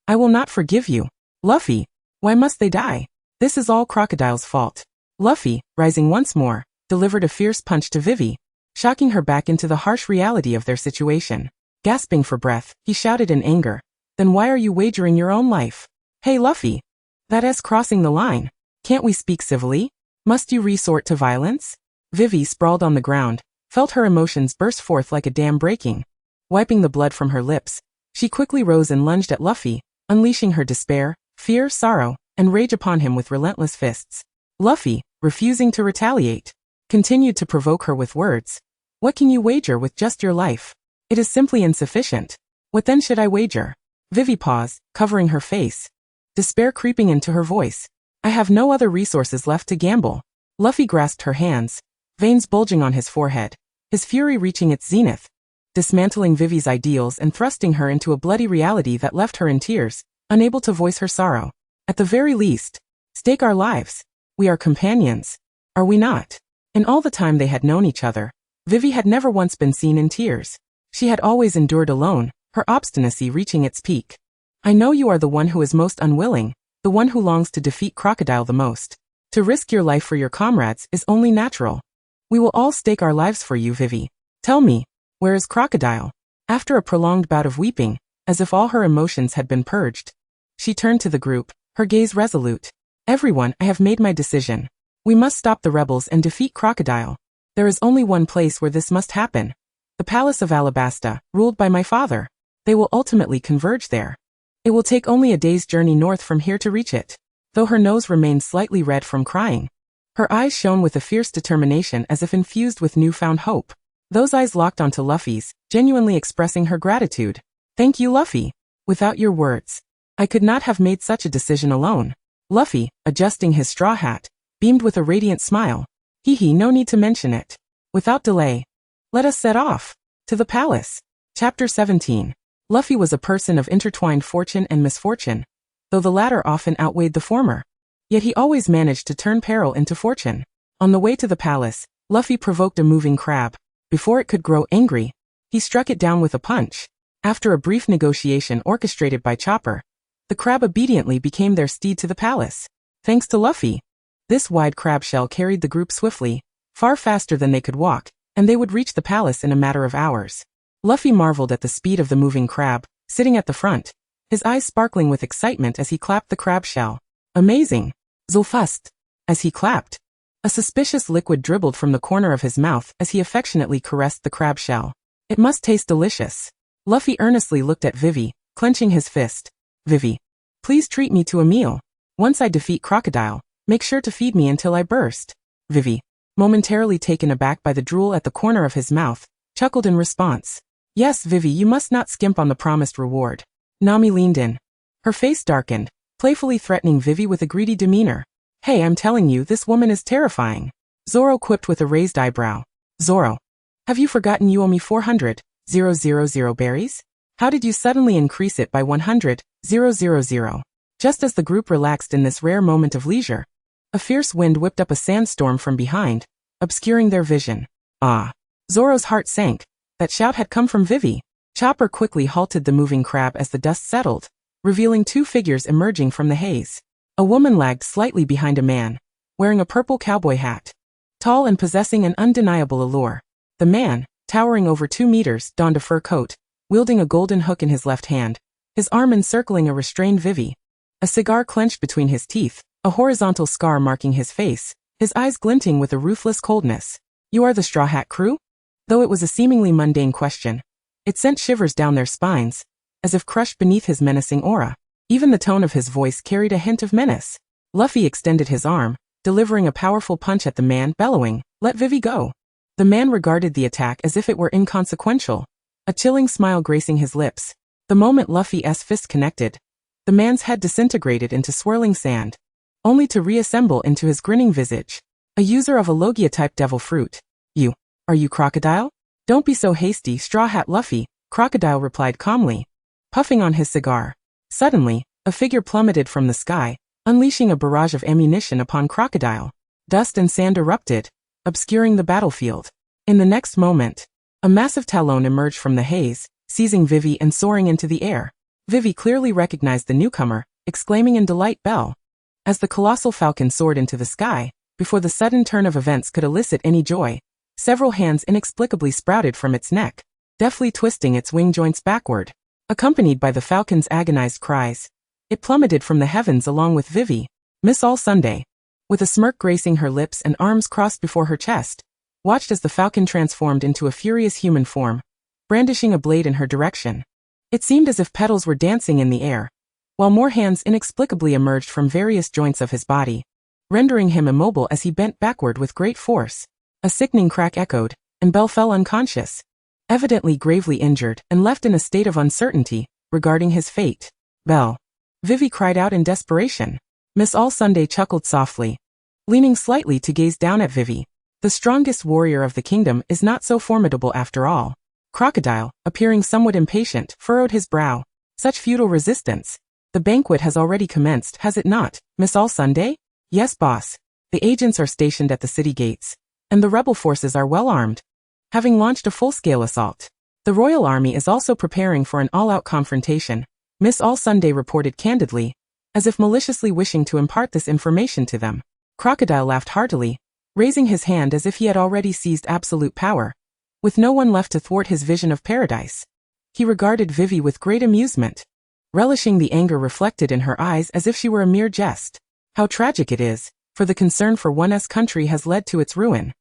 I will not forgive you. Luffy, why must they die? This is all Crocodile's fault. Luffy, rising once more, delivered a fierce punch to Vivi, shocking her back into the harsh reality of their situation. Gasping for breath, he shouted in anger, then why are you wagering your own life? Hey Luffy, that is crossing the line. Can't we speak civilly? Must you resort to violence? Vivi, sprawled on the ground, felt her emotions burst forth like a dam breaking. Wiping the blood from her lips, she quickly rose and lunged at Luffy, unleashing her despair, fear, sorrow, and rage upon him with relentless fists. Luffy, refusing to retaliate, continued to provoke her with words. What can you wager with just your life? It is simply insufficient. What then should I wager? Vivi paused, covering her face, despair creeping into her voice. I have no other resources left to gamble. Luffy grasped her hands, veins bulging on his forehead, his fury reaching its zenith, dismantling Vivi's ideals and thrusting her into a bloody reality that left her in tears, unable to voice her sorrow. At the very least, stake our lives. We are companions, are we not? In all the time they had known each other, Vivi had never once been seen in tears. She had always endured alone, her obstinacy reaching its peak. I know you are the one who is most unwilling, the one who longs to defeat Crocodile the most. To risk your life for your comrades is only natural. We will all stake our lives for you, Vivi. Tell me, where is Crocodile? After a prolonged bout of weeping, as if all her emotions had been purged, she turned to the group, her gaze resolute. Everyone, I have made my decision. We must stop the rebels and defeat Crocodile. There is only one place where this must happen. The Palace of Alabasta, ruled by my father. They will ultimately converge there. It will take only a day's journey north from here to reach it. Though her nose remained slightly red from crying, her eyes shone with a fierce determination as if infused with newfound hope. Those eyes locked onto Luffy's, genuinely expressing her gratitude. Thank you, Luffy. Without your words, I could not have made such a decision alone. Luffy, adjusting his straw hat, beamed with a radiant smile. Hee, no need to mention it. Without delay, let us set off. To the palace. Chapter 17. Luffy was a person of intertwined fortune and misfortune, though the latter often outweighed the former. Yet he always managed to turn peril into fortune. On the way to the palace, Luffy provoked a moving crab. Before it could grow angry, he struck it down with a punch. After a brief negotiation orchestrated by Chopper, the crab obediently became their steed to the palace. Thanks to Luffy, this wide crab shell carried the group swiftly, far faster than they could walk, and they would reach the palace in a matter of hours. Luffy marveled at the speed of the moving crab, sitting at the front, his eyes sparkling with excitement as he clapped the crab shell. Amazing! Zulfust! As he clapped, a suspicious liquid dribbled from the corner of his mouth as he affectionately caressed the crab shell. It must taste delicious. Luffy earnestly looked at Vivi, clenching his fist. Vivi, please treat me to a meal. Once I defeat Crocodile, make sure to feed me until I burst. Vivi, momentarily taken aback by the drool at the corner of his mouth, chuckled in response. Yes, Vivi, you must not skimp on the promised reward. Nami leaned in. Her face darkened, playfully threatening Vivi with a greedy demeanor. Hey, I'm telling you, this woman is terrifying. Zoro quipped with a raised eyebrow. Zoro, have you forgotten you owe me 400,000 berries? How did you suddenly increase it by 100,000? Just as the group relaxed in this rare moment of leisure, a fierce wind whipped up a sandstorm from behind, obscuring their vision. Ah! Zoro's heart sank. That shout had come from Vivi. Chopper quickly halted the moving crab as the dust settled, revealing two figures emerging from the haze. A woman lagged slightly behind a man, wearing a purple cowboy hat. Tall and possessing an undeniable allure. The man, towering over 2 meters, donned a fur coat, wielding a golden hook in his left hand, his arm encircling a restrained Vivi. A cigar clenched between his teeth, a horizontal scar marking his face, his eyes glinting with a ruthless coldness. "You are the Straw Hat Crew?" Though it was a seemingly mundane question, it sent shivers down their spines, as if crushed beneath his menacing aura. Even the tone of his voice carried a hint of menace. Luffy extended his arm, delivering a powerful punch at the man, bellowing, "Let Vivi go." The man regarded the attack as if it were inconsequential, a chilling smile gracing his lips. The moment Luffy's fists connected, the man's head disintegrated into swirling sand, only to reassemble into his grinning visage. A user of a Logia-type devil fruit. Are you Crocodile? Don't be so hasty, Straw Hat Luffy, Crocodile replied calmly, puffing on his cigar. Suddenly, a figure plummeted from the sky, unleashing a barrage of ammunition upon Crocodile. Dust and sand erupted, obscuring the battlefield. In the next moment, a massive talon emerged from the haze, seizing Vivi and soaring into the air. Vivi clearly recognized the newcomer, exclaiming in delight, "Bell!" As the colossal falcon soared into the sky, before the sudden turn of events could elicit any joy, several hands inexplicably sprouted from its neck, deftly twisting its wing joints backward. Accompanied by the falcon's agonized cries, it plummeted from the heavens along with Vivi. Miss All Sunday, with a smirk gracing her lips and arms crossed before her chest, watched as the falcon transformed into a furious human form, brandishing a blade in her direction. It seemed as if petals were dancing in the air, while more hands inexplicably emerged from various joints of his body, rendering him immobile as he bent backward with great force. A sickening crack echoed, and Bell fell unconscious, evidently gravely injured and left in a state of uncertainty regarding his fate. "Bell!" Vivi cried out in desperation. Miss All Sunday chuckled softly, leaning slightly to gaze down at Vivi. "The strongest warrior of the kingdom is not so formidable after all." Crocodile, appearing somewhat impatient, furrowed his brow. "Such futile resistance. The banquet has already commenced, has it not, Miss All Sunday?" "Yes, boss. The agents are stationed at the city gates, and the rebel forces are well armed, having launched a full-scale assault. The royal army is also preparing for an all-out confrontation," Miss All Sunday reported candidly, as if maliciously wishing to impart this information to them. Crocodile laughed heartily, raising his hand as if he had already seized absolute power, with no one left to thwart his vision of paradise. He regarded Vivi with great amusement, relishing the anger reflected in her eyes as if she were a mere jest. How tragic it is, for the concern for one's country has led to its ruin.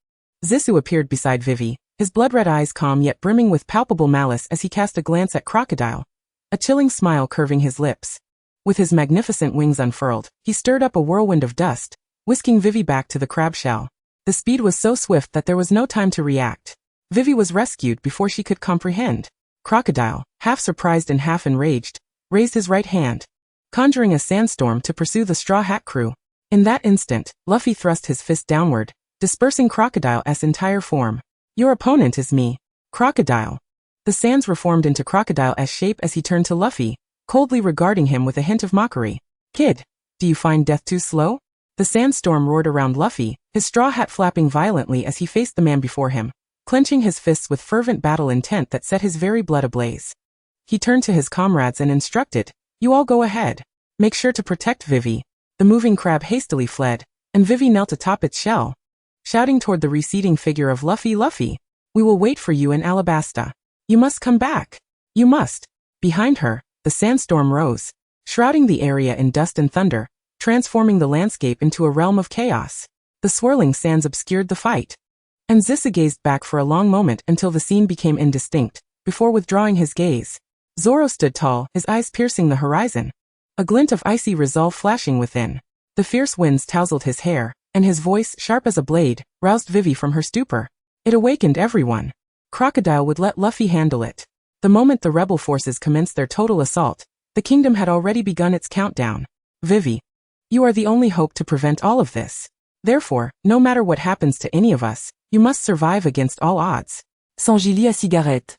Zissou appeared beside Vivi, his blood-red eyes calm yet brimming with palpable malice as he cast a glance at Crocodile, a chilling smile curving his lips. With his magnificent wings unfurled, he stirred up a whirlwind of dust, whisking Vivi back to the crab shell. The speed was so swift that there was no time to react. Vivi was rescued before she could comprehend. Crocodile, half surprised and half enraged, raised his right hand, conjuring a sandstorm to pursue the Straw Hat Crew. In that instant, Luffy thrust his fist downward, dispersing Crocodile's entire form. "Your opponent is me, Crocodile." The sands reformed into Crocodile's shape as he turned to Luffy, coldly regarding him with a hint of mockery. "Kid, do you find death too slow?" The sandstorm roared around Luffy, his straw hat flapping violently as he faced the man before him, clenching his fists with fervent battle intent that set his very blood ablaze. He turned to his comrades and instructed, "You all go ahead. Make sure to protect Vivi." The moving crab hastily fled, and Vivi knelt atop its shell, shouting toward the receding figure of Luffy, "Luffy, we will wait for you in Alabasta. You must come back. You must." Behind her, the sandstorm rose, shrouding the area in dust and thunder, transforming the landscape into a realm of chaos. The swirling sands obscured the fight, and Zissou gazed back for a long moment until the scene became indistinct, before withdrawing his gaze. Zoro stood tall, his eyes piercing the horizon, a glint of icy resolve flashing within. The fierce winds tousled his hair, and his voice, sharp as a blade, roused Vivi from her stupor. It awakened everyone. Crocodile would let Luffy handle it. The moment the rebel forces commenced their total assault, the kingdom had already begun its countdown. "Vivi, you are the only hope to prevent all of this. Therefore, no matter what happens to any of us, you must survive against all odds." Sanji lit a cigarette,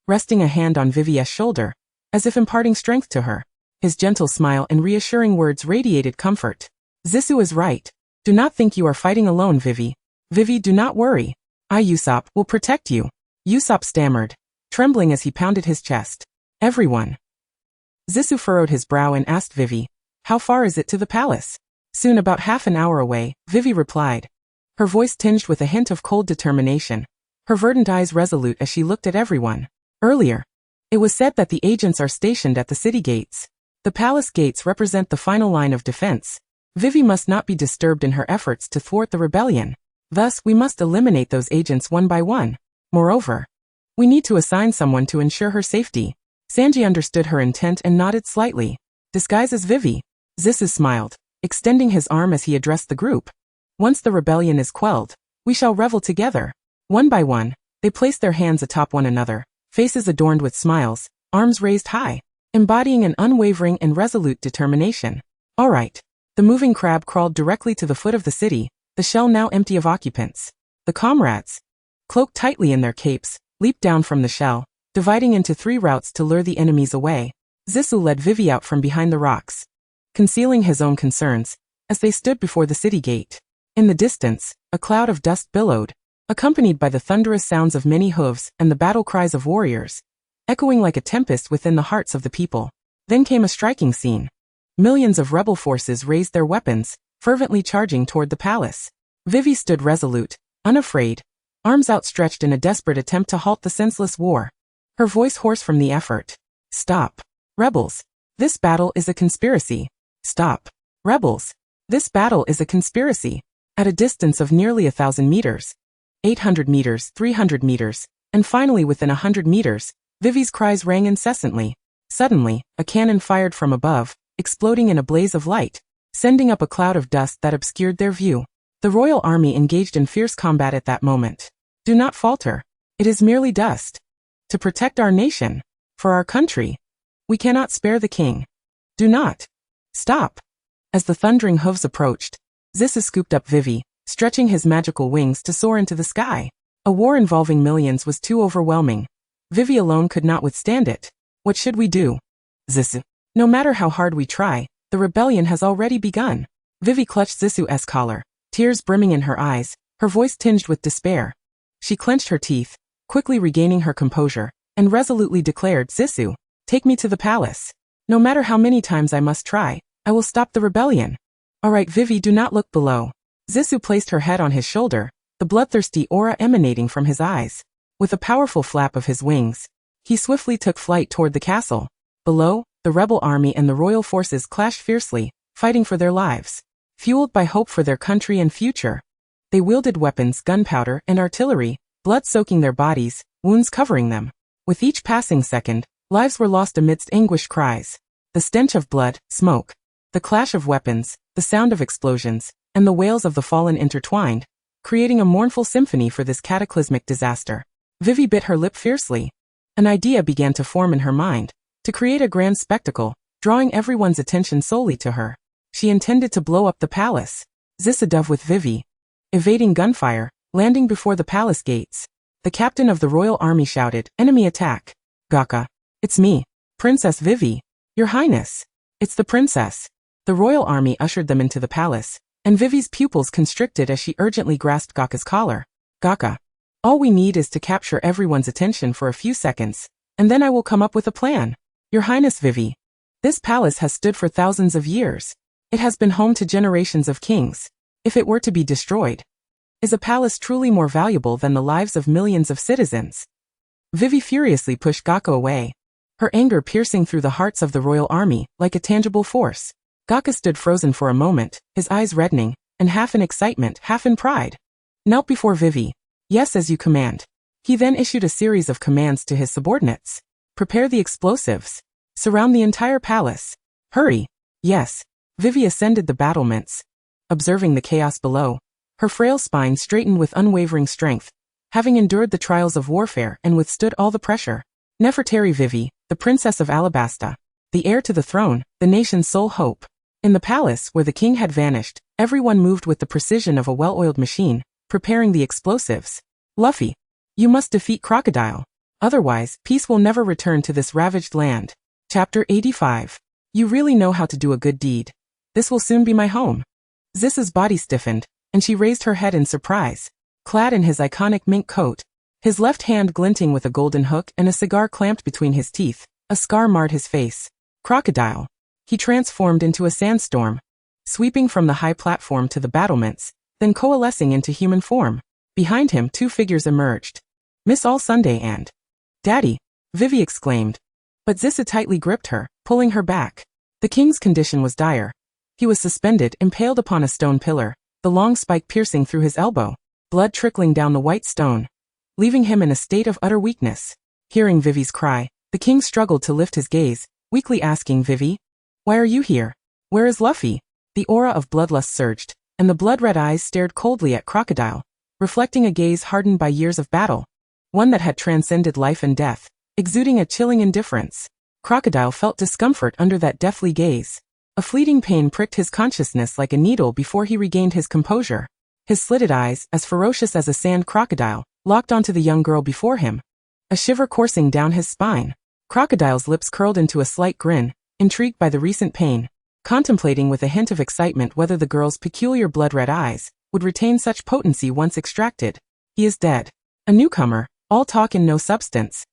resting a hand on Vivi's shoulder, as if imparting strength to her. His gentle smile and reassuring words radiated comfort. "Zissou is right. Do not think you are fighting alone, Vivi. Vivi, do not worry. I, Usopp, will protect you." Usopp stammered, trembling as he pounded his chest. Everyone. Zissou furrowed his brow and asked Vivi, "How far is it to the palace?" "Soon, about half an hour away," Vivi replied. Her voice tinged with a hint of cold determination. Her verdant eyes resolute as she looked at everyone. Earlier, it was said that the agents are stationed at the city gates. The palace gates represent the final line of defense. Vivi must not be disturbed in her efforts to thwart the rebellion. Thus, we must eliminate those agents one by one. Moreover, we need to assign someone to ensure her safety. Sanji understood her intent and nodded slightly. "Disguise as Vivi." Zissou smiled, extending his arm as he addressed the group. "Once the rebellion is quelled, we shall revel together." One by one, they placed their hands atop one another, faces adorned with smiles, arms raised high, embodying an unwavering and resolute determination. All right. The moving crab crawled directly to the foot of the city, the shell now empty of occupants. The comrades, cloaked tightly in their capes, leaped down from the shell, dividing into 3 routes to lure the enemies away. Zissou led Vivi out from behind the rocks, concealing his own concerns, as they stood before the city gate. In the distance, a cloud of dust billowed, accompanied by the thunderous sounds of many hooves and the battle cries of warriors, echoing like a tempest within the hearts of the people. Then came a striking scene. Millions of rebel forces raised their weapons, fervently charging toward the palace. Vivi stood resolute, unafraid, arms outstretched in a desperate attempt to halt the senseless war. Her voice hoarse from the effort. "Stop. Rebels. This battle is a conspiracy. Stop. Rebels. This battle is a conspiracy." At a distance of nearly 1,000 meters, 800 meters, 300 meters, and finally within 100 meters, Vivi's cries rang incessantly. Suddenly, a cannon fired from above, exploding in a blaze of light, sending up a cloud of dust that obscured their view. The royal army engaged in fierce combat at that moment. "Do not falter. It is merely dust. To protect our nation. For our country. We cannot spare the king. Do not. Stop." As the thundering hooves approached, Zissou scooped up Vivi, stretching his magical wings to soar into the sky. A war involving millions was too overwhelming. Vivi alone could not withstand it. "What should we do?" "Zissou. No matter how hard we try, the rebellion has already begun." Vivi clutched Zissou's collar, tears brimming in her eyes, her voice tinged with despair. She clenched her teeth, quickly regaining her composure, and resolutely declared, "Zissou, take me to the palace. No matter how many times I must try, I will stop the rebellion." "All right, Vivi, do not look below." Zissou placed her head on his shoulder, the bloodthirsty aura emanating from his eyes. With a powerful flap of his wings, he swiftly took flight toward the castle. Below, the rebel army and the royal forces clashed fiercely, fighting for their lives. Fueled by hope for their country and future, they wielded weapons, gunpowder, and artillery, blood soaking their bodies, wounds covering them. With each passing second, lives were lost amidst anguished cries. The stench of blood, smoke, the clash of weapons, the sound of explosions, and the wails of the fallen intertwined, creating a mournful symphony for this cataclysmic disaster. Vivi bit her lip fiercely. An idea began to form in her mind, to create a grand spectacle, drawing everyone's attention solely to her. She intended to blow up the palace. Zissou dove with Vivi, evading gunfire, landing before the palace gates. The captain of the royal army shouted, "Enemy attack." "Gaka. It's me, Princess Vivi. Your Highness. It's the princess." The royal army ushered them into the palace, and Vivi's pupils constricted as she urgently grasped Gaka's collar. "Gaka. All we need is to capture everyone's attention for a few seconds, and then I will come up with a plan. Your Highness Vivi. This palace has stood for thousands of years. It has been home to generations of kings. If it were to be destroyed, is a palace truly more valuable than the lives of millions of citizens?" Vivi furiously pushed Gaka away, her anger piercing through the hearts of the royal army like a tangible force. Gaka stood frozen for a moment, his eyes reddening, and half in excitement, half in pride. Knelt before Vivi. "Yes, as you command." He then issued a series of commands to his subordinates. "Prepare the explosives. Surround the entire palace. Hurry." "Yes." Vivi ascended the battlements, observing the chaos below, her frail spine straightened with unwavering strength, having endured the trials of warfare and withstood all the pressure. Nefertari Vivi, the Princess of Alabasta, the heir to the throne, the nation's sole hope. In the palace, where the king had vanished, everyone moved with the precision of a well-oiled machine, preparing the explosives. "Luffy, you must defeat Crocodile. Otherwise, peace will never return to this ravaged land." Chapter 85. You really know how to do a good deed. This will soon be my home. Zissou's body stiffened, and she raised her head in surprise. Clad in his iconic mink coat, his left hand glinting with a golden hook and a cigar clamped between his teeth. A scar marred his face. Crocodile. He transformed into a sandstorm, sweeping from the high platform to the battlements, then coalescing into human form. Behind him, two figures emerged. Miss All Sunday and Daddy, Vivi exclaimed. But Zissa tightly gripped her, pulling her back. The king's condition was dire. He was suspended, impaled upon a stone pillar, the long spike piercing through his elbow, blood trickling down the white stone, leaving him in a state of utter weakness. Hearing Vivi's cry, the king struggled to lift his gaze, weakly asking Vivi, "Why are you here? Where is Luffy?" The aura of bloodlust surged, and the blood-red eyes stared coldly at Crocodile, reflecting a gaze hardened by years of battle, one that had transcended life and death, exuding a chilling indifference. Crocodile felt discomfort under that deathly gaze. A fleeting pain pricked his consciousness like a needle before he regained his composure. His slitted eyes, as ferocious as a sand crocodile, locked onto the young girl before him, a shiver coursing down his spine. Crocodile's lips curled into a slight grin, intrigued by the recent pain, contemplating with a hint of excitement whether the girl's peculiar blood-red eyes would retain such potency once extracted. He is dead. A newcomer, all talk and no substance.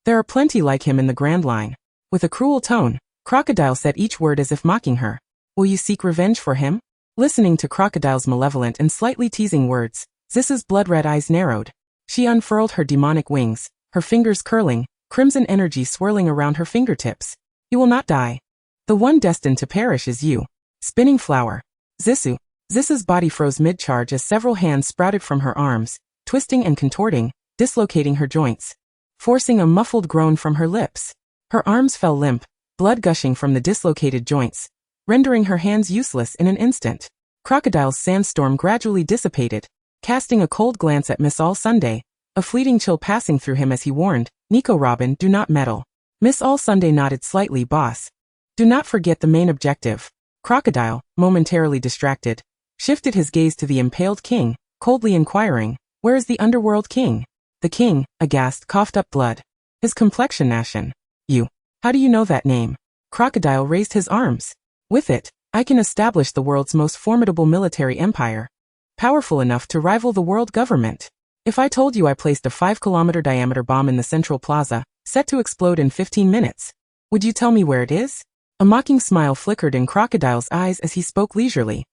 There are plenty like him in the Grand Line. With a cruel tone, Crocodile said each word as if mocking her. Will you seek revenge for him? Listening to Crocodile's malevolent and slightly teasing words, Zissa's blood-red eyes narrowed. She unfurled her demonic wings, her fingers curling, crimson energy swirling around her fingertips. You will not die. The one destined to perish is you. Spinning flower. Zissa's body froze mid-charge as several hands sprouted from her arms, twisting and contorting, dislocating her joints, forcing a muffled groan from her lips. Her arms fell limp, blood gushing from the dislocated joints, rendering her hands useless in an instant. Crocodile's sandstorm gradually dissipated, casting a cold glance at Miss All Sunday, a fleeting chill passing through him as he warned, "Nico Robin, do not meddle." Miss All Sunday nodded slightly. "Boss. Do not forget the main objective." Crocodile, momentarily distracted, shifted his gaze to the impaled king, coldly inquiring, "Where is the underworld king?" The king, aghast, coughed up blood. His complexion ashen. "You. How do you know that name?" Crocodile raised his arms. "With it, I can establish the world's most formidable military empire, powerful enough to rival the world government. If I told you I placed a 5-kilometer diameter bomb in the central plaza, set to explode in 15 minutes, would you tell me where it is?" A mocking smile flickered in Crocodile's eyes as he spoke leisurely.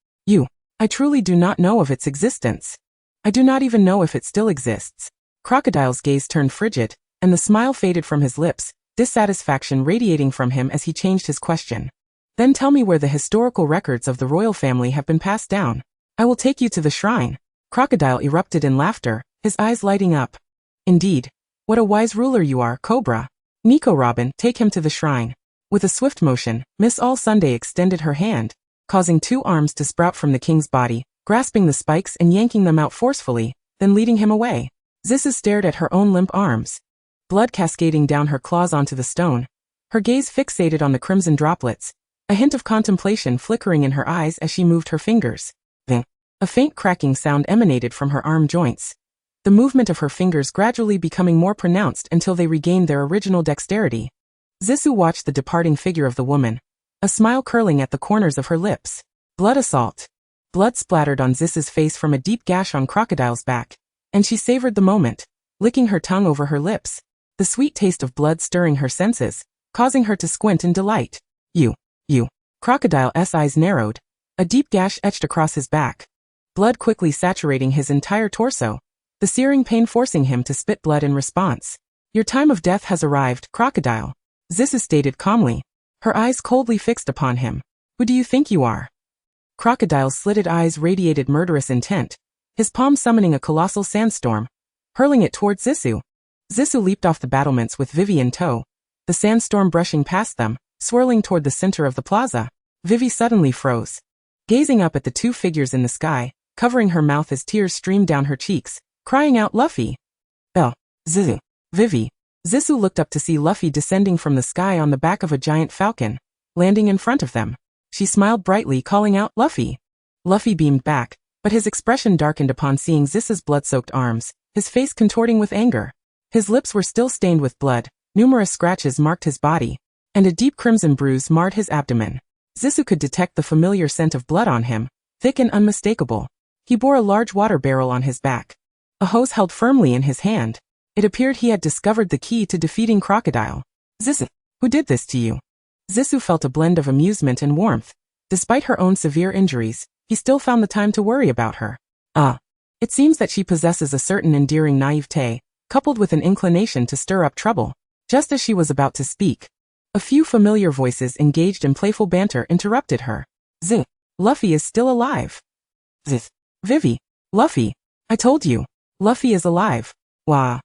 I truly do not know of its existence. I do not even know if it still exists." Crocodile's gaze turned frigid, and the smile faded from his lips, dissatisfaction radiating from him as he changed his question. "Then tell me where the historical records of the royal family have been passed down. I will take you to the shrine." Crocodile erupted in laughter, his eyes lighting up. "Indeed. What a wise ruler you are, Cobra. Nico Robin, take him to the shrine." With a swift motion, Miss All Sunday extended her hand, causing 2 arms to sprout from the king's body, grasping the spikes and yanking them out forcefully, then leading him away. Zissa stared at her own limp arms, blood cascading down her claws onto the stone, her gaze fixated on the crimson droplets, a hint of contemplation flickering in her eyes as she moved her fingers. Then, a faint cracking sound emanated from her arm joints, the movement of her fingers gradually becoming more pronounced until they regained their original dexterity. Zissou watched the departing figure of the woman, a smile curling at the corners of her lips. Blood assault. Blood splattered on Zissa's face from a deep gash on Crocodile's back, and she savored the moment, licking her tongue over her lips, the sweet taste of blood stirring her senses, causing her to squint in delight. You. Crocodile's eyes narrowed, a deep gash etched across his back, blood quickly saturating his entire torso, the searing pain forcing him to spit blood in response. "Your time of death has arrived, Crocodile," Zissa stated calmly, her eyes coldly fixed upon him. "Who do you think you are?" Crocodile's slitted eyes radiated murderous intent, his palm summoning a colossal sandstorm, hurling it towards Zissou. Zissou leaped off the battlements with Vivi in tow, the sandstorm brushing past them, swirling toward the center of the plaza. Vivi suddenly froze, gazing up at the 2 figures in the sky, covering her mouth as tears streamed down her cheeks, crying out, "Luffy!" Zissou. Vivi. Zissou looked up to see Luffy descending from the sky on the back of a giant falcon, landing in front of them. She smiled brightly, calling out, "Luffy!" Luffy beamed back, but his expression darkened upon seeing Zissa's blood-soaked arms, his face contorting with anger. His lips were still stained with blood, numerous scratches marked his body, and a deep crimson bruise marred his abdomen. Zissou could detect the familiar scent of blood on him, thick and unmistakable. He bore a large water barrel on his back, a hose held firmly in his hand. It appeared he had discovered the key to defeating Crocodile. Zisu, who did this to you? Zisu felt a blend of amusement and warmth. Despite her own severe injuries, he still found the time to worry about her. It seems that she possesses a certain endearing naivete, coupled with an inclination to stir up trouble. Just as she was about to speak, a few familiar voices engaged in playful banter interrupted her. Luffy is still alive. Vivi. Luffy. I told you. Luffy is alive. Wah.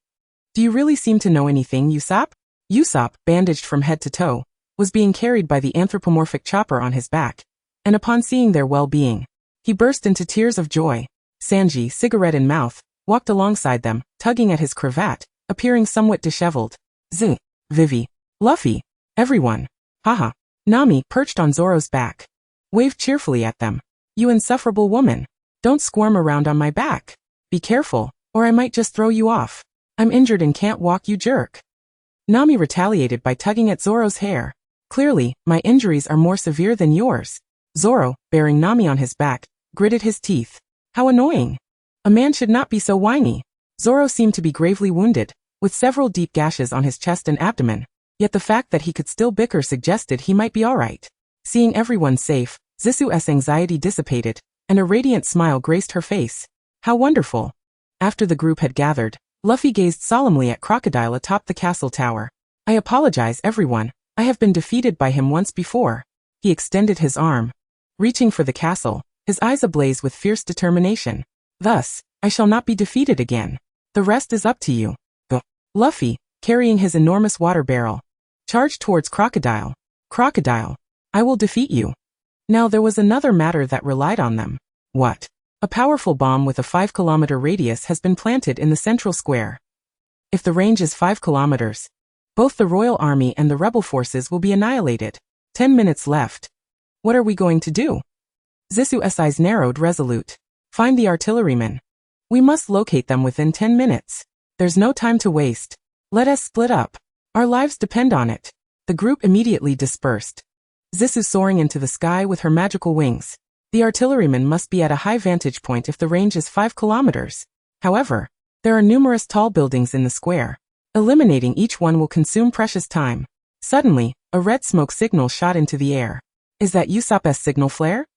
Do you really seem to know anything, Usopp? Usopp, bandaged from head to toe, was being carried by the anthropomorphic Chopper on his back, and upon seeing their well-being, he burst into tears of joy. Sanji, cigarette in mouth, walked alongside them, tugging at his cravat, appearing somewhat disheveled. Vivi. Luffy. Everyone. Haha. Nami, perched on Zoro's back, waved cheerfully at them. You insufferable woman. Don't squirm around on my back. Be careful, or I might just throw you off. I'm injured and can't walk, you jerk. Nami retaliated by tugging at Zoro's hair. Clearly, my injuries are more severe than yours. Zoro, bearing Nami on his back, gritted his teeth. How annoying. A man should not be so whiny. Zoro seemed to be gravely wounded, with several deep gashes on his chest and abdomen, yet the fact that he could still bicker suggested he might be alright. Seeing everyone safe, Zisu's anxiety dissipated, and a radiant smile graced her face. How wonderful. After the group had gathered, Luffy gazed solemnly at Crocodile atop the castle tower. I apologize, everyone. I have been defeated by him once before. He extended his arm, reaching for the castle, his eyes ablaze with fierce determination. Thus, I shall not be defeated again. The rest is up to you. Luffy, carrying his enormous water barrel, charged towards Crocodile. Crocodile, I will defeat you. Now there was another matter that relied on them. What? A powerful bomb with a 5-kilometer radius has been planted in the central square. If the range is 5 kilometers, both the Royal Army and the rebel forces will be annihilated. 10 minutes left. What are we going to do? Zisu's eyes narrowed, resolute. Find the artillerymen. We must locate them within 10 minutes. There's no time to waste. Let us split up. Our lives depend on it. The group immediately dispersed. Zisu soaring into the sky with her magical wings. The artillerymen must be at a high vantage point if the range is 5 kilometers. However, there are numerous tall buildings in the square. Eliminating each one will consume precious time. Suddenly, a red smoke signal shot into the air. Is that Usopp's signal flare?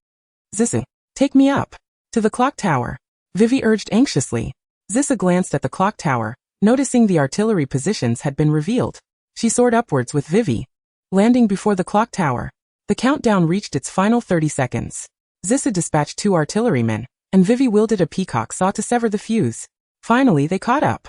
Zisu, take me up. To the clock tower. Vivi urged anxiously. Zisu glanced at the clock tower, noticing the artillery positions had been revealed. She soared upwards with Vivi, landing before the clock tower. The countdown reached its final 30 seconds. Zisu dispatched 2 artillerymen, and Vivi wielded a peacock saw to sever the fuse. Finally, they caught up.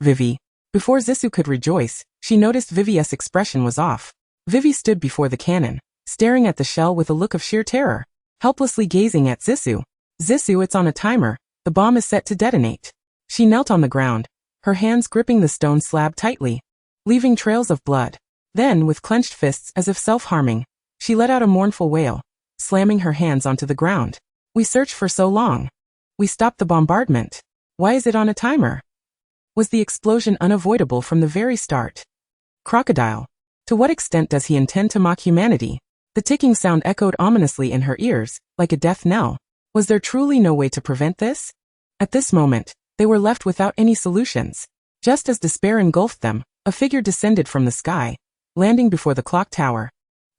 Vivi. Before Zisu could rejoice, she noticed Vivi's expression was off. Vivi stood before the cannon, staring at the shell with a look of sheer terror, helplessly gazing at Zisu. Zisu, it's on a timer. The bomb is set to detonate. She knelt on the ground, her hands gripping the stone slab tightly, leaving trails of blood. Then, with clenched fists as if self-harming, she let out a mournful wail, slamming her hands onto the ground. We searched for so long. We stopped the bombardment. Why is it on a timer? Was the explosion unavoidable from the very start? Crocodile. To what extent does he intend to mock humanity? The ticking sound echoed ominously in her ears, like a death knell. Was there truly no way to prevent this? At this moment, they were left without any solutions. Just as despair engulfed them, a figure descended from the sky, landing before the clock tower.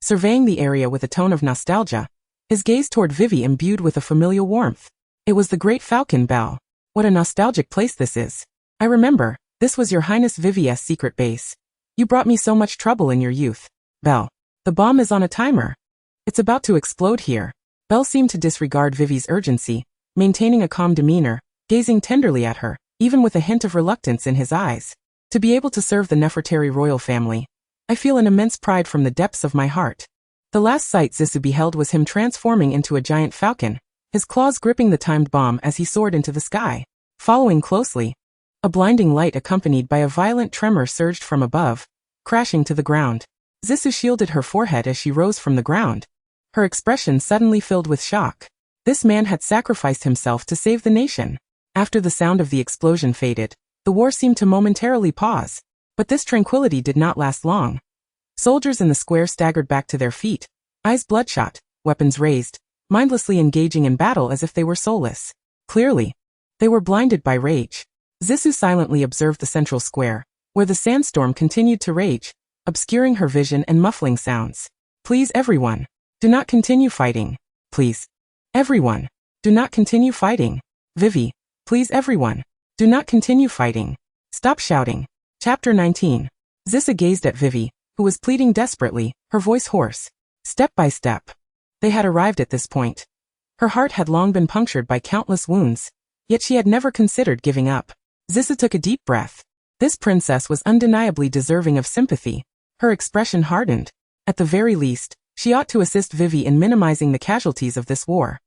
Surveying the area with a tone of nostalgia, his gaze toward Vivi imbued with a familial warmth. It was the Great Falcon Bell. What a nostalgic place this is. I remember, this was Your Highness Vivi's secret base. You brought me so much trouble in your youth. Bell. The bomb is on a timer. It's about to explode here. Bell seemed to disregard Vivi's urgency, maintaining a calm demeanor, gazing tenderly at her, even with a hint of reluctance in his eyes. To be able to serve the Nefertari royal family, I feel an immense pride from the depths of my heart. The last sight Zisu beheld was him transforming into a giant falcon, his claws gripping the timed bomb as he soared into the sky. Following closely, a blinding light accompanied by a violent tremor surged from above, crashing to the ground. Zisu shielded her forehead as she rose from the ground, her expression suddenly filled with shock. This man had sacrificed himself to save the nation. After the sound of the explosion faded, the war seemed to momentarily pause. But this tranquility did not last long. Soldiers in the square staggered back to their feet, eyes bloodshot, weapons raised, mindlessly engaging in battle as if they were soulless. Clearly, they were blinded by rage. Zissou silently observed the central square, where the sandstorm continued to rage, obscuring her vision and muffling sounds. Please everyone, do not continue fighting. Please. Everyone, do not continue fighting. Vivi, please everyone, do not continue fighting. Stop shouting. Chapter 19. Zissou gazed at Vivi, who was pleading desperately, her voice hoarse. Step by step. They had arrived at this point. Her heart had long been punctured by countless wounds, yet she had never considered giving up. Zissou took a deep breath. This princess was undeniably deserving of sympathy. Her expression hardened. At the very least, she ought to assist Vivi in minimizing the casualties of this war.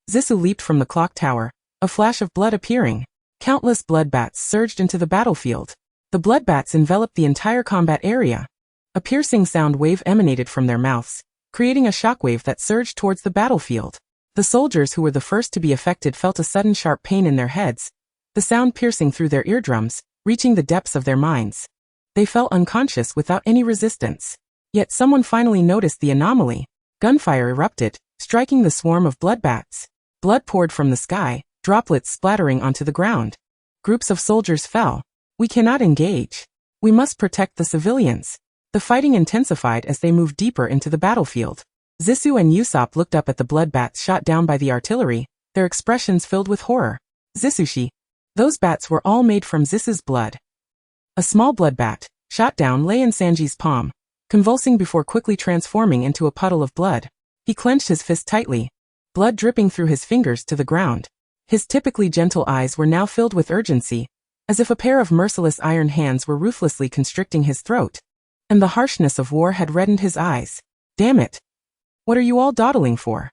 Zissou leaped from the clock tower, a flash of blood appearing. Countless bloodbats surged into the battlefield. The bloodbats enveloped the entire combat area. A piercing sound wave emanated from their mouths, creating a shockwave that surged towards the battlefield. The soldiers who were the first to be affected felt a sudden sharp pain in their heads, the sound piercing through their eardrums, reaching the depths of their minds. They fell unconscious without any resistance. Yet someone finally noticed the anomaly. Gunfire erupted, striking the swarm of bloodbats. Blood poured from the sky, droplets splattering onto the ground. Groups of soldiers fell. We cannot engage. We must protect the civilians. The fighting intensified as they moved deeper into the battlefield. Zissou and Usopp looked up at the bloodbats shot down by the artillery, their expressions filled with horror. Zissoushi. Those bats were all made from Zissou's blood. A small bloodbat, shot down, lay in Sanji's palm, convulsing before quickly transforming into a puddle of blood. He clenched his fist tightly, blood dripping through his fingers to the ground. His typically gentle eyes were now filled with urgency, as if a pair of merciless iron hands were ruthlessly constricting his throat. And the harshness of war had reddened his eyes. Damn it! What are you all dawdling for?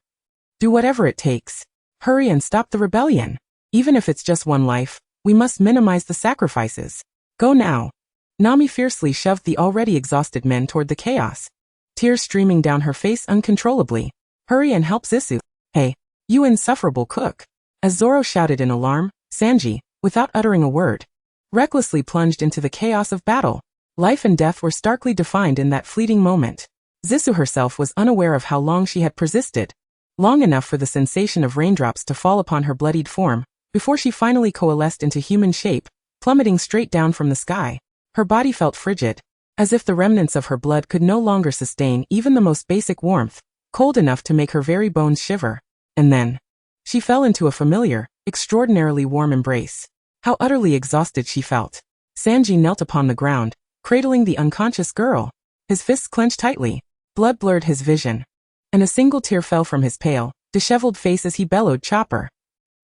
Do whatever it takes. Hurry and stop the rebellion. Even if it's just one life, we must minimize the sacrifices. Go now. Nami fiercely shoved the already exhausted men toward the chaos, tears streaming down her face uncontrollably. Hurry and help Zissou. Hey, you insufferable cook. As Zoro shouted in alarm, Sanji, without uttering a word, recklessly plunged into the chaos of battle. Life and death were starkly defined in that fleeting moment. Zissou herself was unaware of how long she had persisted, long enough for the sensation of raindrops to fall upon her bloodied form, before she finally coalesced into human shape, plummeting straight down from the sky. Her body felt frigid, as if the remnants of her blood could no longer sustain even the most basic warmth, cold enough to make her very bones shiver. And then, she fell into a familiar, extraordinarily warm embrace. How utterly exhausted she felt. Sanji knelt upon the ground, cradling the unconscious girl. His fists clenched tightly. Blood blurred his vision, and a single tear fell from his pale, disheveled face as he bellowed, "Chopper!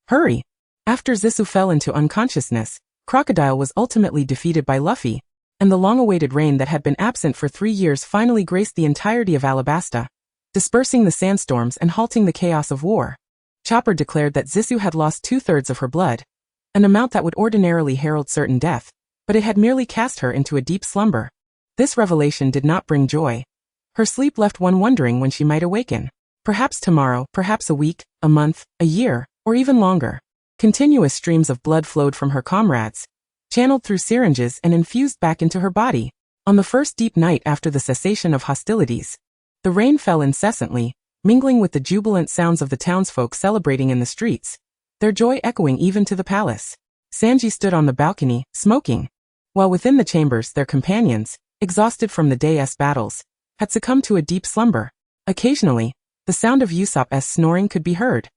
Hurry!" After Zissou fell into unconsciousness, Crocodile was ultimately defeated by Luffy, and the long-awaited rain that had been absent for 3 years finally graced the entirety of Alabasta, dispersing the sandstorms and halting the chaos of war. Chopper declared that Zissou had lost 2/3 of her blood, an amount that would ordinarily herald certain death, but it had merely cast her into a deep slumber. This revelation did not bring joy. Her sleep left one wondering when she might awaken. Perhaps tomorrow, perhaps a week, a month, a year, or even longer. Continuous streams of blood flowed from her comrades, channeled through syringes and infused back into her body. On the first deep night after the cessation of hostilities, the rain fell incessantly, mingling with the jubilant sounds of the townsfolk celebrating in the streets, their joy echoing even to the palace. Sanji stood on the balcony, smoking, while within the chambers their companions, exhausted from the day's battles, had succumbed to a deep slumber. Occasionally, the sound of Usopp's snoring could be heard.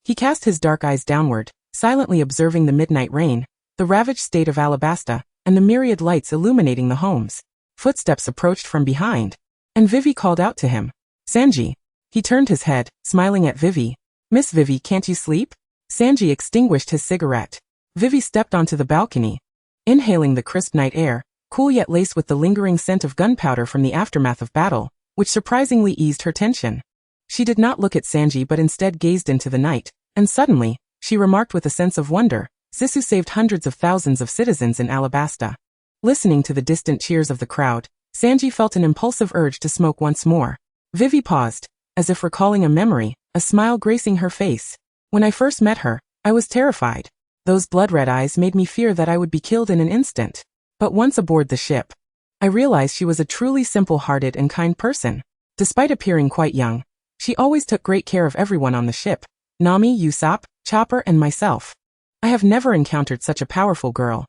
He cast his dark eyes downward, silently observing the midnight rain, the ravaged state of Alabasta, and the myriad lights illuminating the homes. Footsteps approached from behind, and Vivi called out to him. "Sanji." He turned his head, smiling at Vivi. "Miss Vivi, can't you sleep?" Sanji extinguished his cigarette. Vivi stepped onto the balcony, inhaling the crisp night air, cool yet laced with the lingering scent of gunpowder from the aftermath of battle, which surprisingly eased her tension. She did not look at Sanji but instead gazed into the night, and suddenly, she remarked with a sense of wonder, "Zissou saved hundreds of thousands of citizens in Alabasta." Listening to the distant cheers of the crowd, Sanji felt an impulsive urge to smoke once more. Vivi paused, as if recalling a memory, a smile gracing her face. "When I first met her, I was terrified. Those blood-red eyes made me fear that I would be killed in an instant. But once aboard the ship, I realized she was a truly simple-hearted and kind person. Despite appearing quite young, she always took great care of everyone on the ship. Nami, Usopp, Chopper, and myself. I have never encountered such a powerful girl.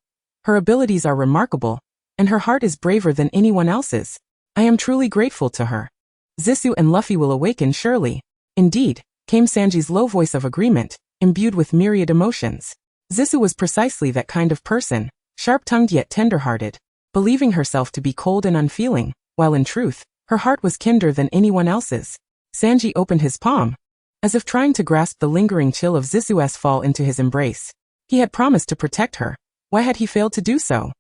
Her abilities are remarkable, and her heart is braver than anyone else's. I am truly grateful to her. Zissou and Luffy will awaken surely. Indeed, came Sanji's low voice of agreement, imbued with myriad emotions. Zissou was precisely that kind of person, sharp-tongued yet tender-hearted, believing herself to be cold and unfeeling, while in truth, her heart was kinder than anyone else's. Sanji opened his palm, as if trying to grasp the lingering chill of Zissou's fall into his embrace. He had promised to protect her. Why had he failed to do so?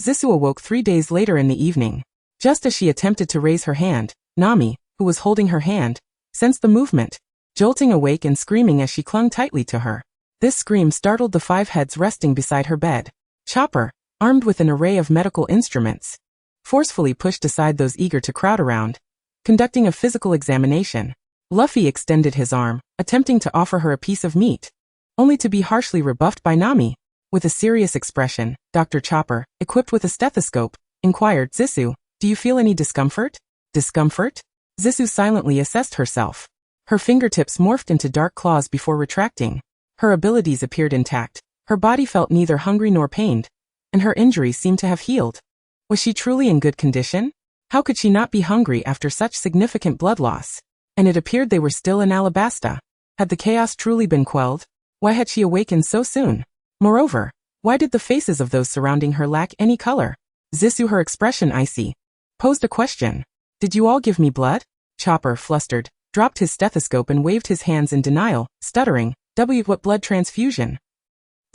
Zissou awoke 3 days later in the evening. Just as she attempted to raise her hand, Nami, who was holding her hand, sensed the movement, jolting awake and screaming as she clung tightly to her. This scream startled the 5 heads resting beside her bed. Chopper, armed with an array of medical instruments, forcefully pushed aside those eager to crowd around, conducting a physical examination. Luffy extended his arm, attempting to offer her a piece of meat, only to be harshly rebuffed by Nami. With a serious expression, Dr. Chopper, equipped with a stethoscope, inquired, "Zissou, do you feel any discomfort?" Discomfort? Zissou silently assessed herself. Her fingertips morphed into dark claws before retracting. Her abilities appeared intact. Her body felt neither hungry nor pained, and her injuries seemed to have healed. Was she truly in good condition? How could she not be hungry after such significant blood loss? And it appeared they were still in Alabasta. Had the chaos truly been quelled? Why had she awakened so soon? Moreover, why did the faces of those surrounding her lack any color? Zissou, her expression icy, posed a question. "Did you all give me blood?" Chopper, flustered, dropped his stethoscope and waved his hands in denial, stuttering, What blood transfusion?"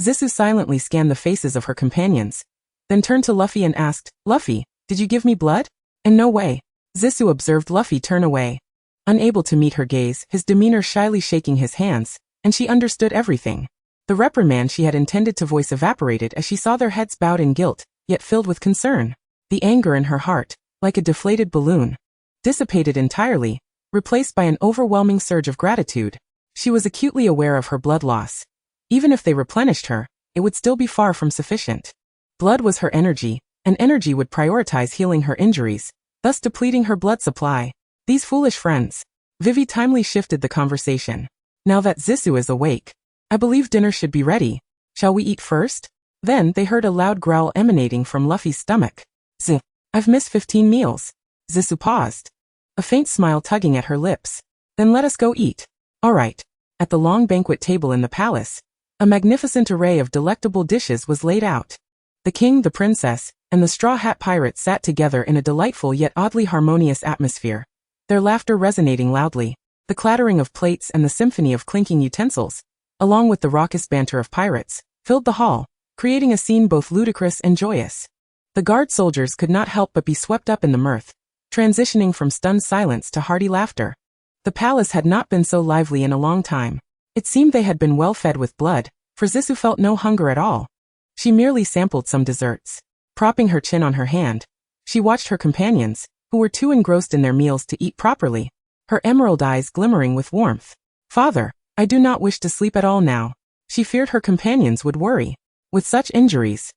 Zissou silently scanned the faces of her companions, then turned to Luffy and asked, "Luffy, did you give me blood?" "In no way." Zissou observed Luffy turn away, unable to meet her gaze, his demeanor shyly shaking his hands, and she understood everything. The reprimand she had intended to voice evaporated as she saw their heads bowed in guilt, yet filled with concern. The anger in her heart, like a deflated balloon, dissipated entirely, replaced by an overwhelming surge of gratitude. She was acutely aware of her blood loss. Even if they replenished her, it would still be far from sufficient. Blood was her energy, and energy would prioritize healing her injuries, thus depleting her blood supply. These foolish friends. Vivi timely shifted the conversation. "Now that Zissou is awake, I believe dinner should be ready. Shall we eat first?" Then they heard a loud growl emanating from Luffy's stomach. I've missed 15 meals." Zissou paused, a faint smile tugging at her lips. "Then let us go eat." "All right." At the long banquet table in the palace, a magnificent array of delectable dishes was laid out. The king, the princess, and the Straw Hat Pirate sat together in a delightful yet oddly harmonious atmosphere, their laughter resonating loudly. The clattering of plates and the symphony of clinking utensils, along with the raucous banter of pirates, filled the hall, creating a scene both ludicrous and joyous. The guard soldiers could not help but be swept up in the mirth, transitioning from stunned silence to hearty laughter. The palace had not been so lively in a long time. It seemed they had been well fed with blood, for Zissou felt no hunger at all. She merely sampled some desserts. Propping her chin on her hand, she watched her companions, who were too engrossed in their meals to eat properly, her emerald eyes glimmering with warmth. "Father, I do not wish to sleep at all now." She feared her companions would worry. With such injuries,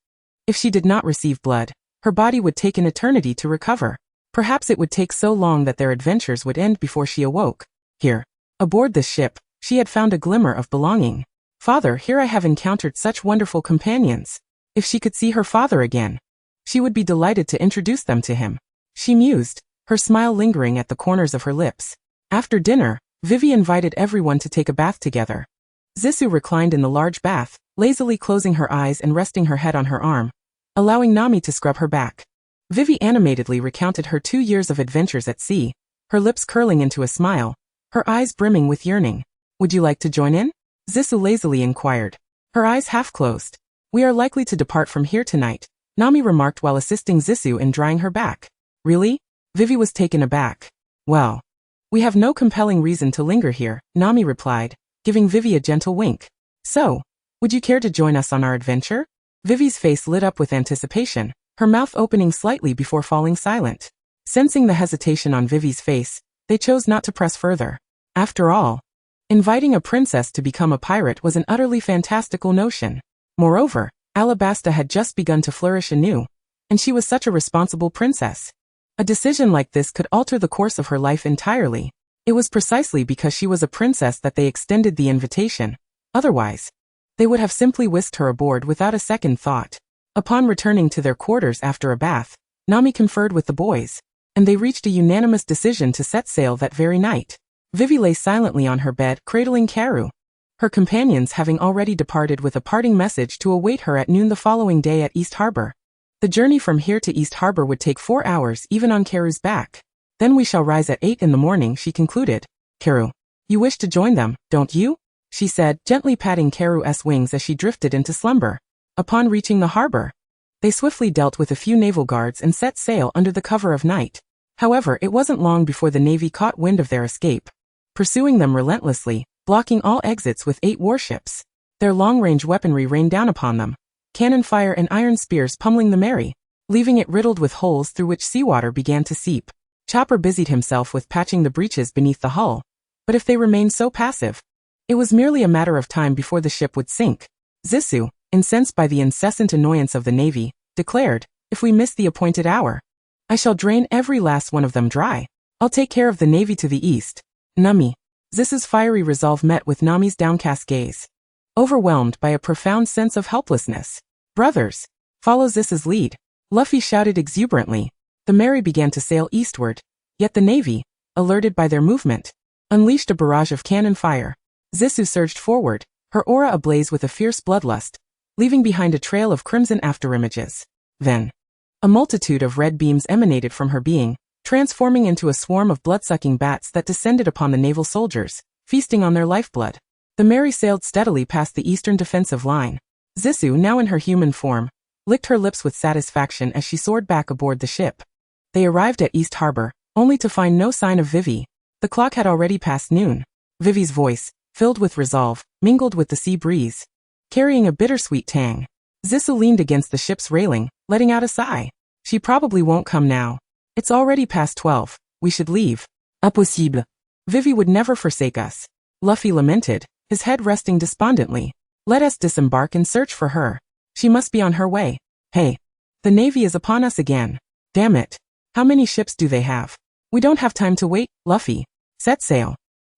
if she did not receive blood, her body would take an eternity to recover. Perhaps it would take so long that their adventures would end before she awoke. Here, aboard this ship, she had found a glimmer of belonging. "Father, here I have encountered such wonderful companions. If she could see her father again, she would be delighted to introduce them to him," she mused, her smile lingering at the corners of her lips. After dinner, Vivi invited everyone to take a bath together. Zissou reclined in the large bath, lazily closing her eyes and resting her head on her arm, allowing Nami to scrub her back. Vivi animatedly recounted her 2 years of adventures at sea, her lips curling into a smile, her eyes brimming with yearning. "Would you like to join in?" Zissou lazily inquired, her eyes half closed. "We are likely to depart from here tonight," Nami remarked while assisting Zissou in drying her back. "Really?" Vivi was taken aback. "Well, we have no compelling reason to linger here," Nami replied, giving Vivi a gentle wink. "So, would you care to join us on our adventure?" Vivi's face lit up with anticipation, her mouth opening slightly before falling silent. Sensing the hesitation on Vivi's face, they chose not to press further. After all, inviting a princess to become a pirate was an utterly fantastical notion. Moreover, Alabasta had just begun to flourish anew, and she was such a responsible princess. A decision like this could alter the course of her life entirely. It was precisely because she was a princess that they extended the invitation. Otherwise, they would have simply whisked her aboard without a second thought. Upon returning to their quarters after a bath, Nami conferred with the boys, and they reached a unanimous decision to set sail that very night. Vivi lay silently on her bed, cradling Karu, her companions having already departed with a parting message to await her at noon the following day at East Harbor. The journey from here to East Harbor would take 4 hours even on Karu's back. Then we shall rise at 8 in the morning, she concluded. Karu, you wish to join them, don't you? She said, gently patting Karu's wings as she drifted into slumber. Upon reaching the harbor, they swiftly dealt with a few naval guards and set sail under the cover of night. However, it wasn't long before the Navy caught wind of their escape, pursuing them relentlessly, blocking all exits with 8 warships. Their long-range weaponry rained down upon them, cannon fire and iron spears pummeling the Mary, leaving it riddled with holes through which seawater began to seep. Chopper busied himself with patching the breaches beneath the hull, but if they remained so passive, it was merely a matter of time before the ship would sink. Zissou, incensed by the incessant annoyance of the Navy, declared, if we miss the appointed hour, I shall drain every last one of them dry. I'll take care of the Navy to the east. Nami. Zissou's fiery resolve met with Nami's downcast gaze, overwhelmed by a profound sense of helplessness. Brothers, follow Zissou's lead, Luffy shouted exuberantly. The Mary began to sail eastward, yet the Navy, alerted by their movement, unleashed a barrage of cannon fire. Zissou surged forward, her aura ablaze with a fierce bloodlust, leaving behind a trail of crimson afterimages. Then, a multitude of red beams emanated from her being, transforming into a swarm of blood-sucking bats that descended upon the naval soldiers, feasting on their lifeblood. The Mary sailed steadily past the eastern defensive line. Zissou, now in her human form, licked her lips with satisfaction as she soared back aboard the ship. They arrived at East Harbor, only to find no sign of Vivi. The clock had already passed noon. Vivi's voice, filled with resolve, mingled with the sea breeze, carrying a bittersweet tang. Zissou leaned against the ship's railing, letting out a sigh. She probably won't come now. It's already past 12. We should leave. Impossible. Vivi would never forsake us. Luffy lamented, his head resting despondently. Let us disembark and search for her. She must be on her way. Hey. The Navy is upon us again. Damn it. How many ships do they have? We don't have time to wait, Luffy. Set sail.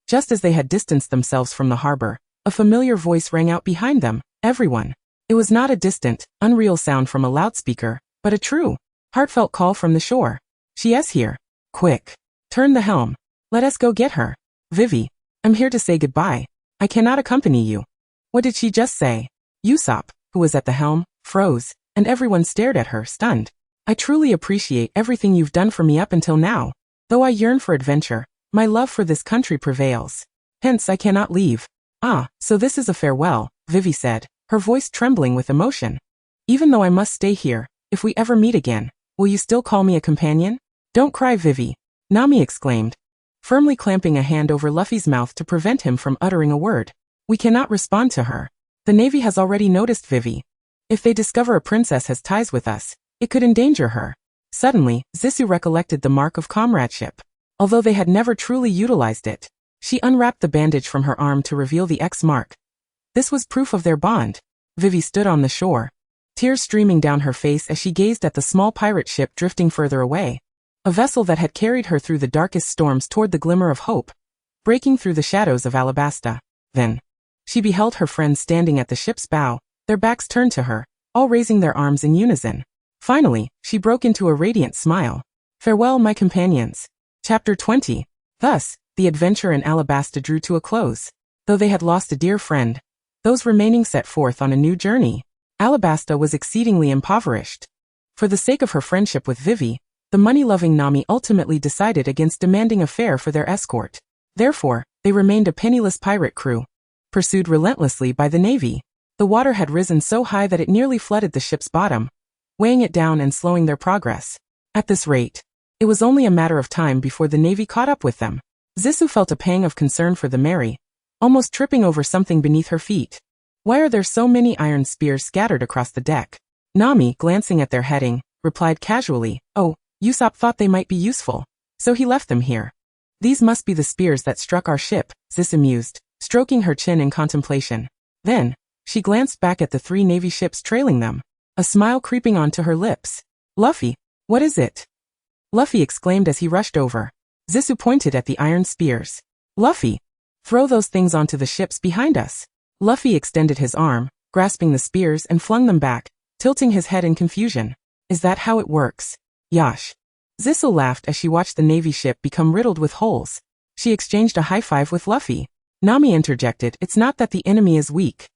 Just as they had distanced themselves from the harbor, a familiar voice rang out behind them. Everyone. It was not a distant, unreal sound from a loudspeaker, but a true, heartfelt call from the shore. She is here. Quick. Turn the helm. Let us go get her. Vivi, I'm here to say goodbye. I cannot accompany you. What did she just say? Usopp, who was at the helm, froze, and everyone stared at her, stunned. I truly appreciate everything you've done for me up until now. Though I yearn for adventure, my love for this country prevails. Hence I cannot leave. Ah, so this is a farewell, Vivi said, her voice trembling with emotion. Even though I must stay here, if we ever meet again, will you still call me a companion? Don't cry, Vivi, Nami exclaimed, firmly clamping a hand over Luffy's mouth to prevent him from uttering a word. We cannot respond to her. The Navy has already noticed Vivi. If they discover a princess has ties with us, it could endanger her. Suddenly, Zissou recollected the mark of comradeship. Although they had never truly utilized it, she unwrapped the bandage from her arm to reveal the X mark. This was proof of their bond. Vivi stood on the shore, tears streaming down her face as she gazed at the small pirate ship drifting further away. A vessel that had carried her through the darkest storms toward the glimmer of hope, breaking through the shadows of Alabasta. Then, she beheld her friends standing at the ship's bow, their backs turned to her, all raising their arms in unison. Finally, she broke into a radiant smile. Farewell, my companions. Chapter 20. Thus, the adventure in Alabasta drew to a close. Though they had lost a dear friend, those remaining set forth on a new journey. Alabasta was exceedingly impoverished. For the sake of her friendship with Vivi, the money-loving Nami ultimately decided against demanding a fare for their escort. Therefore, they remained a penniless pirate crew, pursued relentlessly by the Navy. The water had risen so high that it nearly flooded the ship's bottom, weighing it down and slowing their progress. At this rate, it was only a matter of time before the Navy caught up with them. Zissou felt a pang of concern for the Mary, almost tripping over something beneath her feet. Why are there so many iron spears scattered across the deck? Nami, glancing at their heading, replied casually, Oh, Usopp thought they might be useful, so he left them here. These must be the spears that struck our ship, Zissou mused, stroking her chin in contemplation. Then, she glanced back at the 3 Navy ships trailing them, a smile creeping onto her lips. Luffy, what is it? Luffy exclaimed as he rushed over. Zissou pointed at the iron spears. Luffy, throw those things onto the ships behind us. Luffy extended his arm, grasping the spears and flung them back, tilting his head in confusion. Is that how it works? Yash. Zissou laughed as she watched the Navy ship become riddled with holes. She exchanged a high five with Luffy. Nami interjected, it's not that the enemy is weak.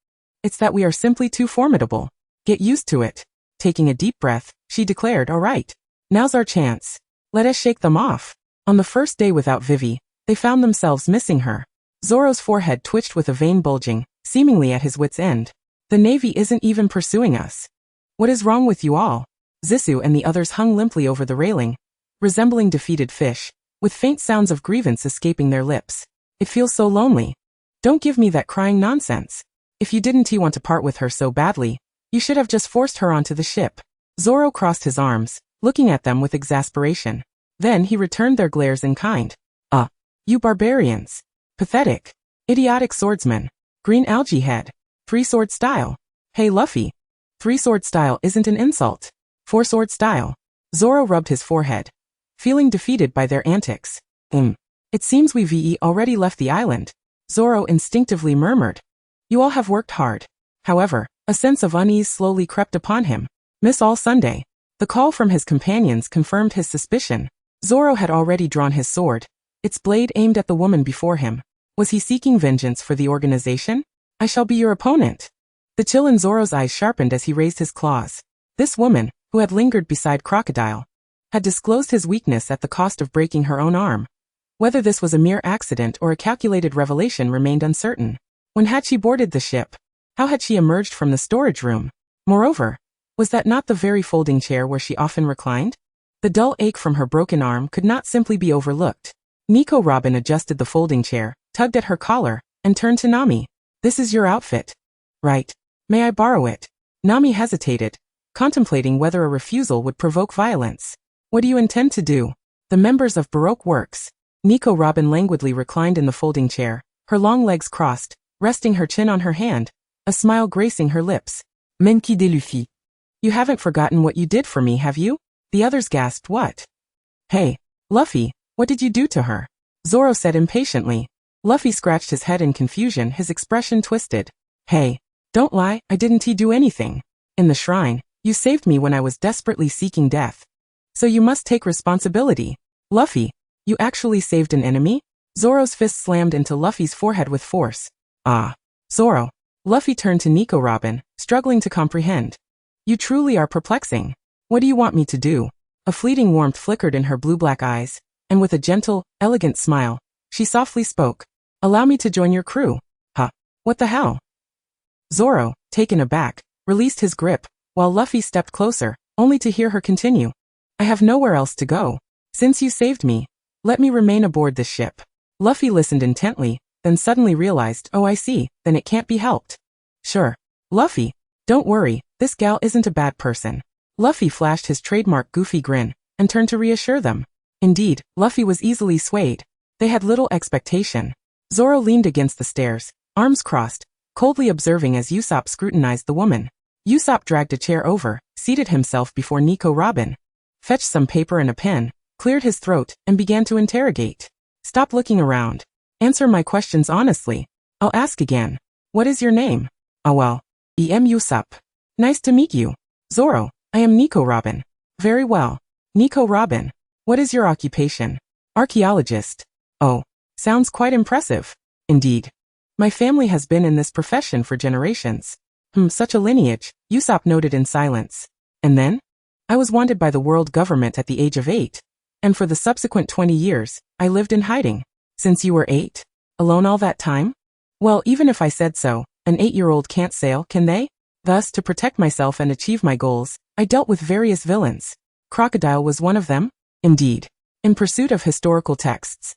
It's that we are simply too formidable. Get used to it. Taking a deep breath, she declared, all right. Now's our chance. Let us shake them off. On the first day without Vivi, they found themselves missing her. Zoro's forehead twitched with a vein bulging, seemingly at his wit's end. The Navy isn't even pursuing us. What is wrong with you all? Zissou and the others hung limply over the railing, resembling defeated fish, with faint sounds of grievance escaping their lips. It feels so lonely. Don't give me that crying nonsense. If you didn't want to part with her so badly, you should have just forced her onto the ship. Zoro crossed his arms, looking at them with exasperation. Then he returned their glares in kind. You barbarians. Pathetic. Idiotic swordsman. Green algae head. Three-sword style. Hey Luffy. Three-sword style isn't an insult. Four-sword style. Zoro rubbed his forehead, feeling defeated by their antics. It seems we've already left the island. Zoro instinctively murmured. You all have worked hard. However, a sense of unease slowly crept upon him. Miss all Sunday. The call from his companions confirmed his suspicion. Zoro had already drawn his sword, its blade aimed at the woman before him. Was he seeking vengeance for the organization? I shall be your opponent. The chill in Zoro's eyes sharpened as he raised his claws. This woman, who had lingered beside Crocodile, had disclosed his weakness at the cost of breaking her own arm. Whether this was a mere accident or a calculated revelation remained uncertain. When had she boarded the ship? How had she emerged from the storage room? Moreover, was that not the very folding chair where she often reclined? The dull ache from her broken arm could not simply be overlooked. Nico Robin adjusted the folding chair, tugged at her collar, and turned to Nami. This is your outfit. Right. May I borrow it? Nami hesitated, contemplating whether a refusal would provoke violence. What do you intend to do? The members of Baroque Works. Nico Robin languidly reclined in the folding chair, her long legs crossed, resting her chin on her hand, a smile gracing her lips. Menki de Luffy. You haven't forgotten what you did for me, have you? The others gasped, what? Hey, Luffy, what did you do to her? Zoro said impatiently. Luffy scratched his head in confusion, his expression twisted. Hey, don't lie, I didn't do anything. In the shrine, you saved me when I was desperately seeking death. So you must take responsibility. Luffy, you actually saved an enemy? Zoro's fist slammed into Luffy's forehead with force. Zoro. Luffy turned to Nico Robin, struggling to comprehend. You truly are perplexing. What do you want me to do? A fleeting warmth flickered in her blue-black eyes, and with a gentle, elegant smile, she softly spoke. Allow me to join your crew. What the hell? Zoro, taken aback, released his grip, while Luffy stepped closer, only to hear her continue. I have nowhere else to go. Since you saved me, let me remain aboard this ship. Luffy listened intently, then suddenly realized, oh I see, then it can't be helped. Sure. Luffy, don't worry, this gal isn't a bad person. Luffy flashed his trademark goofy grin, and turned to reassure them. Indeed, Luffy was easily swayed. They had little expectation. Zoro leaned against the stairs, arms crossed, coldly observing as Usopp scrutinized the woman. Usopp dragged a chair over, seated himself before Nico Robin, fetched some paper and a pen, cleared his throat, and began to interrogate. Stop looking around. Answer my questions honestly. I'll ask again. What is your name? Well, I'm Usopp. Nice to meet you. Zoro, I am Nico Robin. Very well. Nico Robin. What is your occupation? Archaeologist. Oh, sounds quite impressive. Indeed. My family has been in this profession for generations. Such a lineage, Usopp noted in silence. And then? I was wanted by the world government at the age of 8. And for the subsequent 20 years, I lived in hiding. Since you were 8? Alone all that time? Well, even if I said so, an 8-year-old can't sail, can they? Thus, to protect myself and achieve my goals, I dealt with various villains. Crocodile was one of them? Indeed. In pursuit of historical texts.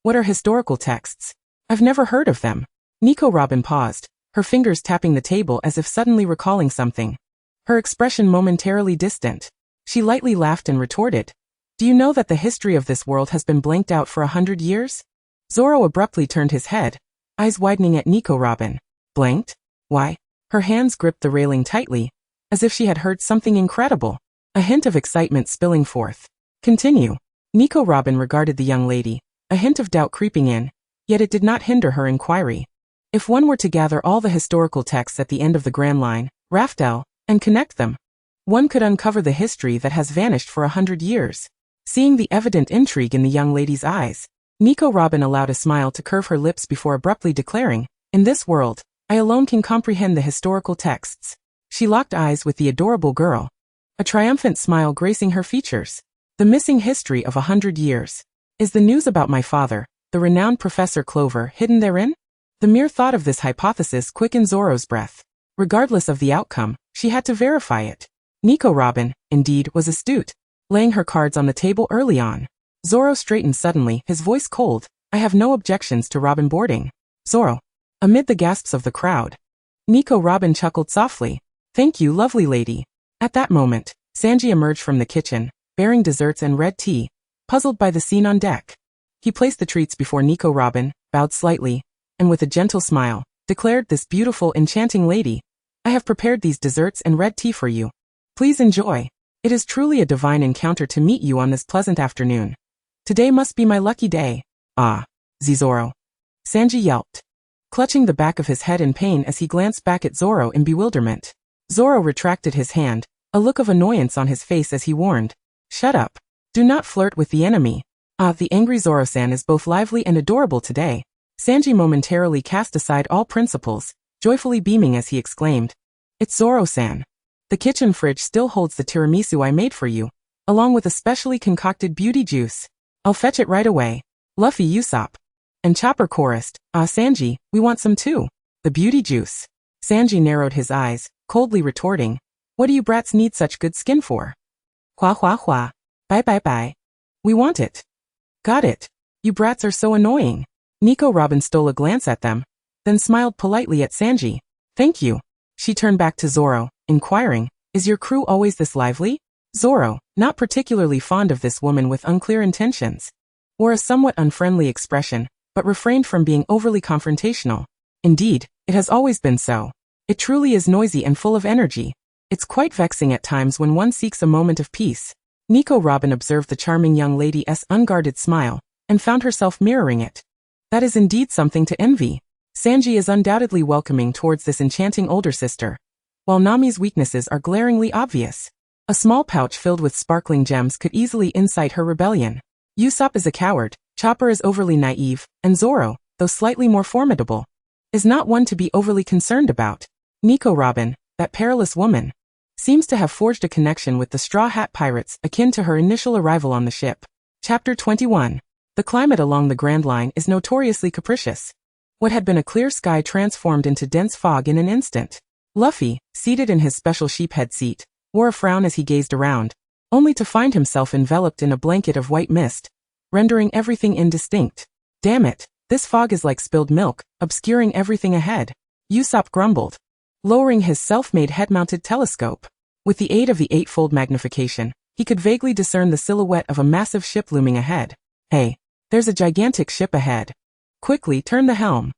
What are historical texts? I've never heard of them. Nico Robin paused, her fingers tapping the table as if suddenly recalling something. Her expression momentarily distant. She lightly laughed and retorted. Do you know that the history of this world has been blanked out for 100 years? Zoro abruptly turned his head, eyes widening at Nico Robin. Blanked? Why? Her hands gripped the railing tightly, as if she had heard something incredible, a hint of excitement spilling forth. Continue. Nico Robin regarded the young lady, a hint of doubt creeping in, yet it did not hinder her inquiry. If one were to gather all the historical texts at the end of the Grand Line, Raftel, and connect them. One could uncover the history that has vanished for 100 years. Seeing the evident intrigue in the young lady's eyes, Nico Robin allowed a smile to curve her lips before abruptly declaring, "In this world, I alone can comprehend the historical texts." She locked eyes with the adorable girl, a triumphant smile gracing her features. The missing history of 100 years. Is the news about my father, the renowned Professor Clover, hidden therein? The mere thought of this hypothesis quickened Zoro's breath. Regardless of the outcome, she had to verify it. Nico Robin, indeed, was astute, laying her cards on the table early on. Zoro straightened suddenly, his voice cold. "I have no objections to Robin boarding." Zoro. Amid the gasps of the crowd, Nico Robin chuckled softly. "Thank you, lovely lady." At that moment, Sanji emerged from the kitchen, bearing desserts and red tea, puzzled by the scene on deck. He placed the treats before Nico Robin, bowed slightly, and with a gentle smile, declared, "This beautiful, enchanting lady, I have prepared these desserts and red tea for you. Please enjoy. It is truly a divine encounter to meet you on this pleasant afternoon. Today must be my lucky day." "Ah, Zoro," Sanji yelped, clutching the back of his head in pain as he glanced back at Zoro in bewilderment. Zoro retracted his hand, a look of annoyance on his face as he warned, "Shut up. Do not flirt with the enemy." "Ah, the angry Zoro-san is both lively and adorable today." Sanji momentarily cast aside all principles, joyfully beaming as he exclaimed, "It's Zoro-san. The kitchen fridge still holds the tiramisu I made for you, along with a specially concocted beauty juice. I'll fetch it right away." Luffy Usopp and Chopper chorused, "Ah, Sanji, we want some too." "The beauty juice." Sanji narrowed his eyes, coldly retorting, "What do you brats need such good skin for?" "Hua hua hua. Bye bye bye. We want it." "Got it. You brats are so annoying." Nico Robin stole a glance at them, then smiled politely at Sanji. "Thank you." She turned back to Zoro, inquiring, "Is your crew always this lively?" Zoro, not particularly fond of this woman with unclear intentions, wore a somewhat unfriendly expression, but refrained from being overly confrontational. "Indeed, it has always been so. It truly is noisy and full of energy. It's quite vexing at times when one seeks a moment of peace." Nico Robin observed the charming young lady's unguarded smile, and found herself mirroring it. That is indeed something to envy. Sanji is undoubtedly welcoming towards this enchanting older sister, while Nami's weaknesses are glaringly obvious. A small pouch filled with sparkling gems could easily incite her rebellion. Usopp is a coward, Chopper is overly naive, and Zoro, though slightly more formidable, is not one to be overly concerned about. Nico Robin, that perilous woman, seems to have forged a connection with the Straw Hat Pirates akin to her initial arrival on the ship. Chapter 21. The climate along the Grand Line is notoriously capricious. What had been a clear sky transformed into dense fog in an instant. Luffy, seated in his special sheephead seat, wore a frown as he gazed around, only to find himself enveloped in a blanket of white mist, rendering everything indistinct. "Damn it, this fog is like spilled milk, obscuring everything ahead," Usopp grumbled, lowering his self-made head-mounted telescope. With the aid of the eightfold magnification, he could vaguely discern the silhouette of a massive ship looming ahead. "Hey, there's a gigantic ship ahead. Quickly turn the helm."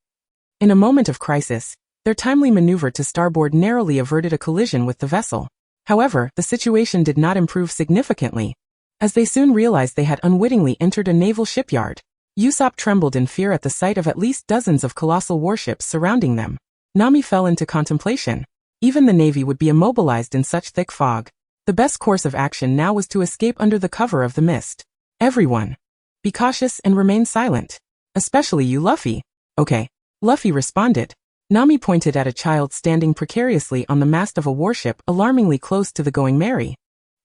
In a moment of crisis, their timely maneuver to starboard narrowly averted a collision with the vessel. However, the situation did not improve significantly, as they soon realized they had unwittingly entered a naval shipyard. Usopp trembled in fear at the sight of at least dozens of colossal warships surrounding them. Nami fell into contemplation. Even the navy would be immobilized in such thick fog. The best course of action now was to escape under the cover of the mist. "Everyone, be cautious and remain silent. Especially you, Luffy." "Okay," Luffy responded. Nami pointed at a child standing precariously on the mast of a warship alarmingly close to the Going Merry.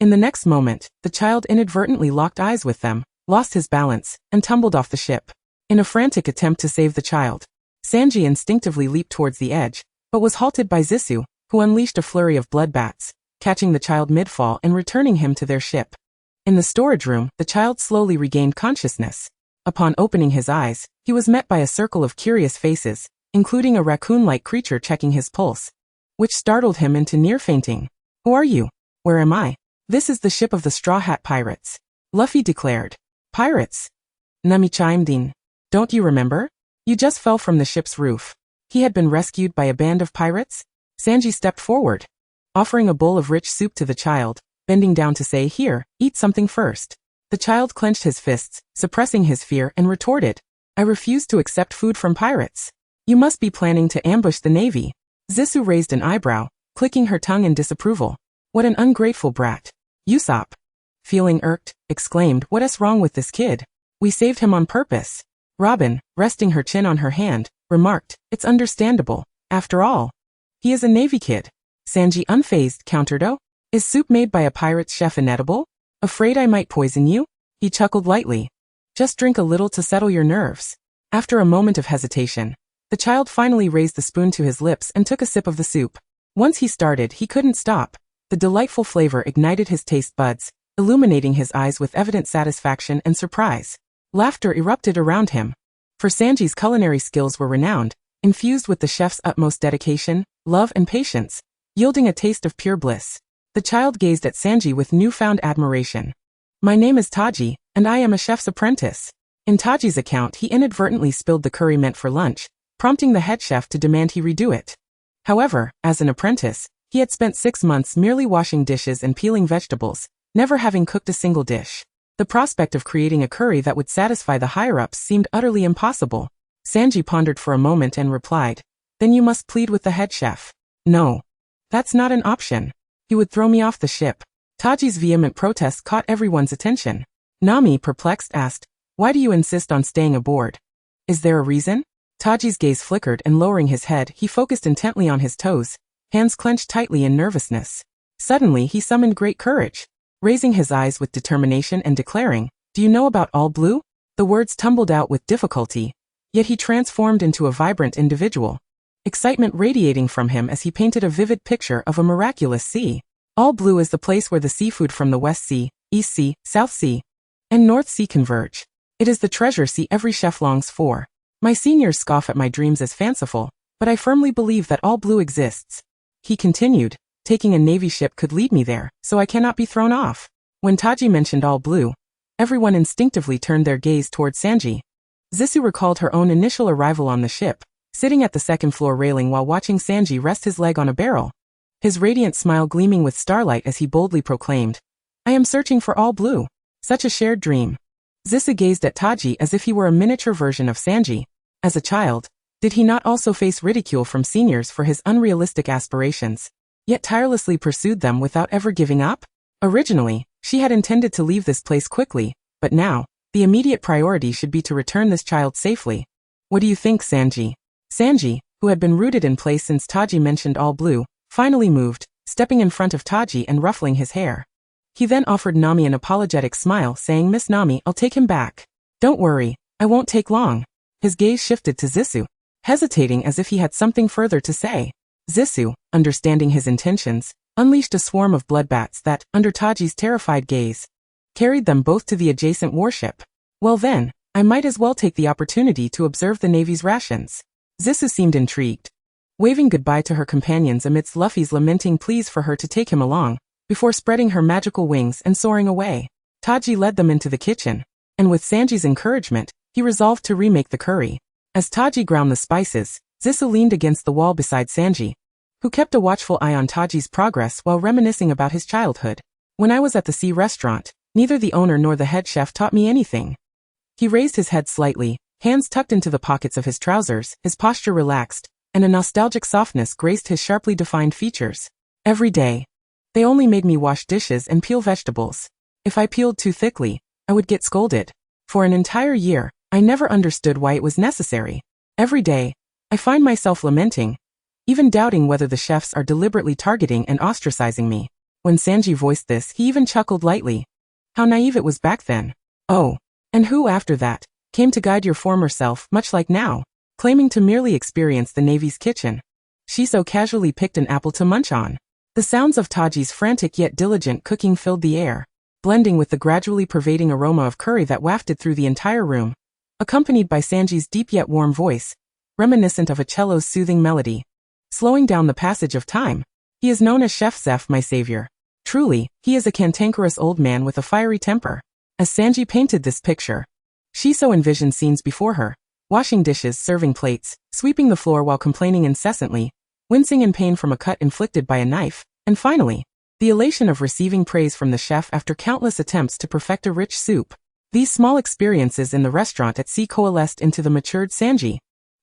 In the next moment, the child inadvertently locked eyes with them, lost his balance, and tumbled off the ship. In a frantic attempt to save the child, Sanji instinctively leaped towards the edge, but was halted by Zissou, who unleashed a flurry of blood bats, catching the child mid-fall and returning him to their ship. In the storage room, the child slowly regained consciousness. Upon opening his eyes, he was met by a circle of curious faces, including a raccoon-like creature checking his pulse, which startled him into near fainting. "Who are you? Where am I?" "This is the ship of the Straw Hat Pirates," Luffy declared. "Pirates?" Nami chimed in. "Don't you remember? You just fell from the ship's roof." He had been rescued by a band of pirates? Sanji stepped forward, offering a bowl of rich soup to the child, bending down to say, "Here, eat something first." The child clenched his fists, suppressing his fear, and retorted, "I refuse to accept food from pirates. You must be planning to ambush the navy." Zissou raised an eyebrow, clicking her tongue in disapproval. What an ungrateful brat. Usopp, feeling irked, exclaimed, "What's wrong with this kid? We saved him on purpose." Robin, resting her chin on her hand, remarked, "It's understandable. After all, he is a Navy kid." Sanji, unfazed, countered, "Oh, is soup made by a pirate's chef inedible? Afraid I might poison you?" He chuckled lightly. "Just drink a little to settle your nerves." After a moment of hesitation, the child finally raised the spoon to his lips and took a sip of the soup. Once he started, he couldn't stop. The delightful flavor ignited his taste buds, illuminating his eyes with evident satisfaction and surprise. Laughter erupted around him. For Sanji's culinary skills were renowned, infused with the chef's utmost dedication, love and patience, yielding a taste of pure bliss. The child gazed at Sanji with newfound admiration. "My name is Taji, and I am a chef's apprentice." In Taji's account, he inadvertently spilled the curry meant for lunch, prompting the head chef to demand he redo it. However, as an apprentice, he had spent 6 months merely washing dishes and peeling vegetables, never having cooked a single dish. The prospect of creating a curry that would satisfy the higher-ups seemed utterly impossible. Sanji pondered for a moment and replied, "Then you must plead with the head chef." "No. That's not an option. He would throw me off the ship." Taji's vehement protest caught everyone's attention. Nami, perplexed, asked, "Why do you insist on staying aboard? Is there a reason?" Taji's gaze flickered and lowering his head, he focused intently on his toes, hands clenched tightly in nervousness. Suddenly he summoned great courage, raising his eyes with determination and declaring, "Do you know about All Blue?" The words tumbled out with difficulty, yet he transformed into a vibrant individual, excitement radiating from him as he painted a vivid picture of a miraculous sea. All Blue is the place where the seafood from the West Sea, East Sea, South Sea, and North Sea converge. It is the treasure sea every chef longs for. My seniors scoff at my dreams as fanciful, but I firmly believe that All Blue exists." He continued, "Taking a Navy ship could lead me there, so I cannot be thrown off." When Taji mentioned All Blue, everyone instinctively turned their gaze toward Sanji. Zisu recalled her own initial arrival on the ship, sitting at the second-floor railing while watching Sanji rest his leg on a barrel, his radiant smile gleaming with starlight as he boldly proclaimed, "I am searching for All Blue." Such a shared dream. Zisu gazed at Taji as if he were a miniature version of Sanji. As a child, did he not also face ridicule from seniors for his unrealistic aspirations, yet tirelessly pursued them without ever giving up? Originally, she had intended to leave this place quickly, but now, the immediate priority should be to return this child safely. "What do you think, Sanji?" Sanji, who had been rooted in place since Taji mentioned All Blue, finally moved, stepping in front of Taji and ruffling his hair. He then offered Nami an apologetic smile, saying, "Miss Nami, I'll take him back. Don't worry, I won't take long." His gaze shifted to Zisu, hesitating as if he had something further to say. Zisu, understanding his intentions, unleashed a swarm of bloodbats that, under Taji's terrified gaze, carried them both to the adjacent warship. "Well then, I might as well take the opportunity to observe the Navy's rations." Zisu seemed intrigued, waving goodbye to her companions amidst Luffy's lamenting pleas for her to take him along, before spreading her magical wings and soaring away. Taji led them into the kitchen, and with Sanji's encouragement, he resolved to remake the curry. As Taji ground the spices, Zisu leaned against the wall beside Sanji, who kept a watchful eye on Taji's progress while reminiscing about his childhood. "When I was at the sea restaurant, neither the owner nor the head chef taught me anything." He raised his head slightly, hands tucked into the pockets of his trousers, his posture relaxed, and a nostalgic softness graced his sharply defined features. "Every day, they only made me wash dishes and peel vegetables. If I peeled too thickly, I would get scolded. For an entire year, I never understood why it was necessary. Every day, I find myself lamenting, even doubting whether the chefs are deliberately targeting and ostracizing me." When Sanji voiced this, he even chuckled lightly. How naive it was back then. "Oh, and who after that came to guide your former self, much like now, claiming to merely experience the Navy's kitchen? She so casually picked an apple to munch on." The sounds of Taji's frantic yet diligent cooking filled the air, blending with the gradually pervading aroma of curry that wafted through the entire room, accompanied by Sanji's deep yet warm voice, reminiscent of a cello's soothing melody, slowing down the passage of time. "He is known as Chef Zeph, my savior. Truly, he is a cantankerous old man with a fiery temper." As Sanji painted this picture, she so envisioned scenes before her, washing dishes, serving plates, sweeping the floor while complaining incessantly, wincing in pain from a cut inflicted by a knife, and finally, the elation of receiving praise from the chef after countless attempts to perfect a rich soup. These small experiences in the restaurant at sea coalesced into the matured Sanji,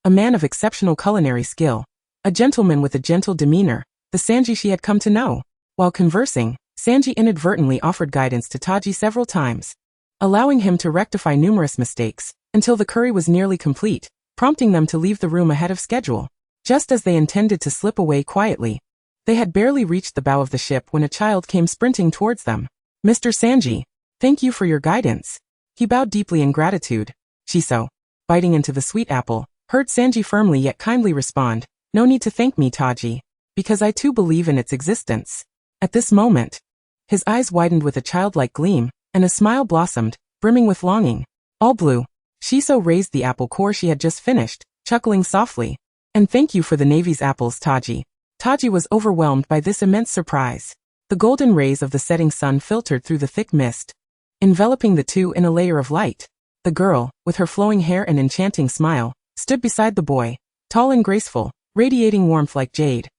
a man of exceptional culinary skill, a gentleman with a gentle demeanor, the Sanji she had come to know. While conversing, Sanji inadvertently offered guidance to Taji several times, allowing him to rectify numerous mistakes, until the curry was nearly complete, prompting them to leave the room ahead of schedule. Just as they intended to slip away quietly, they had barely reached the bow of the ship when a child came sprinting towards them. Mr. Sanji, thank you for your guidance. He bowed deeply in gratitude. Shiso, biting into the sweet apple, heard Sanji firmly yet kindly respond, no need to thank me, Taji, because I too believe in its existence. At this moment, his eyes widened with a childlike gleam, and a smile blossomed, brimming with longing. All blue. Shiso raised the apple core she had just finished, chuckling softly. And thank you for the Navy's apples, Taji. Taji was overwhelmed by this immense surprise. The golden rays of the setting sun filtered through the thick mist, enveloping the two in a layer of light. The girl, with her flowing hair and enchanting smile, stood beside the boy, tall and graceful, radiating warmth like jade.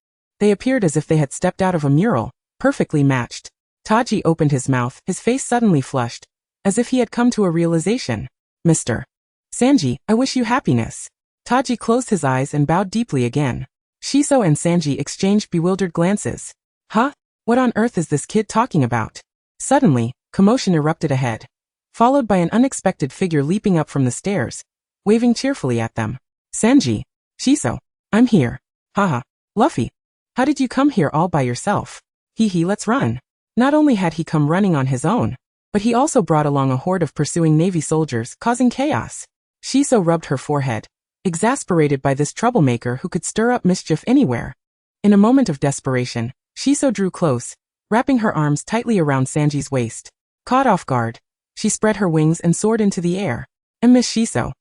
They appeared as if they had stepped out of a mural, perfectly matched. Taji opened his mouth, his face suddenly flushed, as if he had come to a realization. Mr. Sanji, I wish you happiness. Taji closed his eyes and bowed deeply again. Shiso and Sanji exchanged bewildered glances. Huh? What on earth is this kid talking about? Suddenly, commotion erupted ahead, followed by an unexpected figure leaping up from the stairs, waving cheerfully at them. Sanji. Shiso. I'm here. Haha. Luffy. How did you come here all by yourself? Hee, let's run. Not only had he come running on his own, but he also brought along a horde of pursuing Navy soldiers, causing chaos. Shiso rubbed her forehead, exasperated by this troublemaker who could stir up mischief anywhere. In a moment of desperation, Shiso drew close, wrapping her arms tightly around Sanji's waist. Caught off guard, she spread her wings and soared into the air. And Miss Shiso.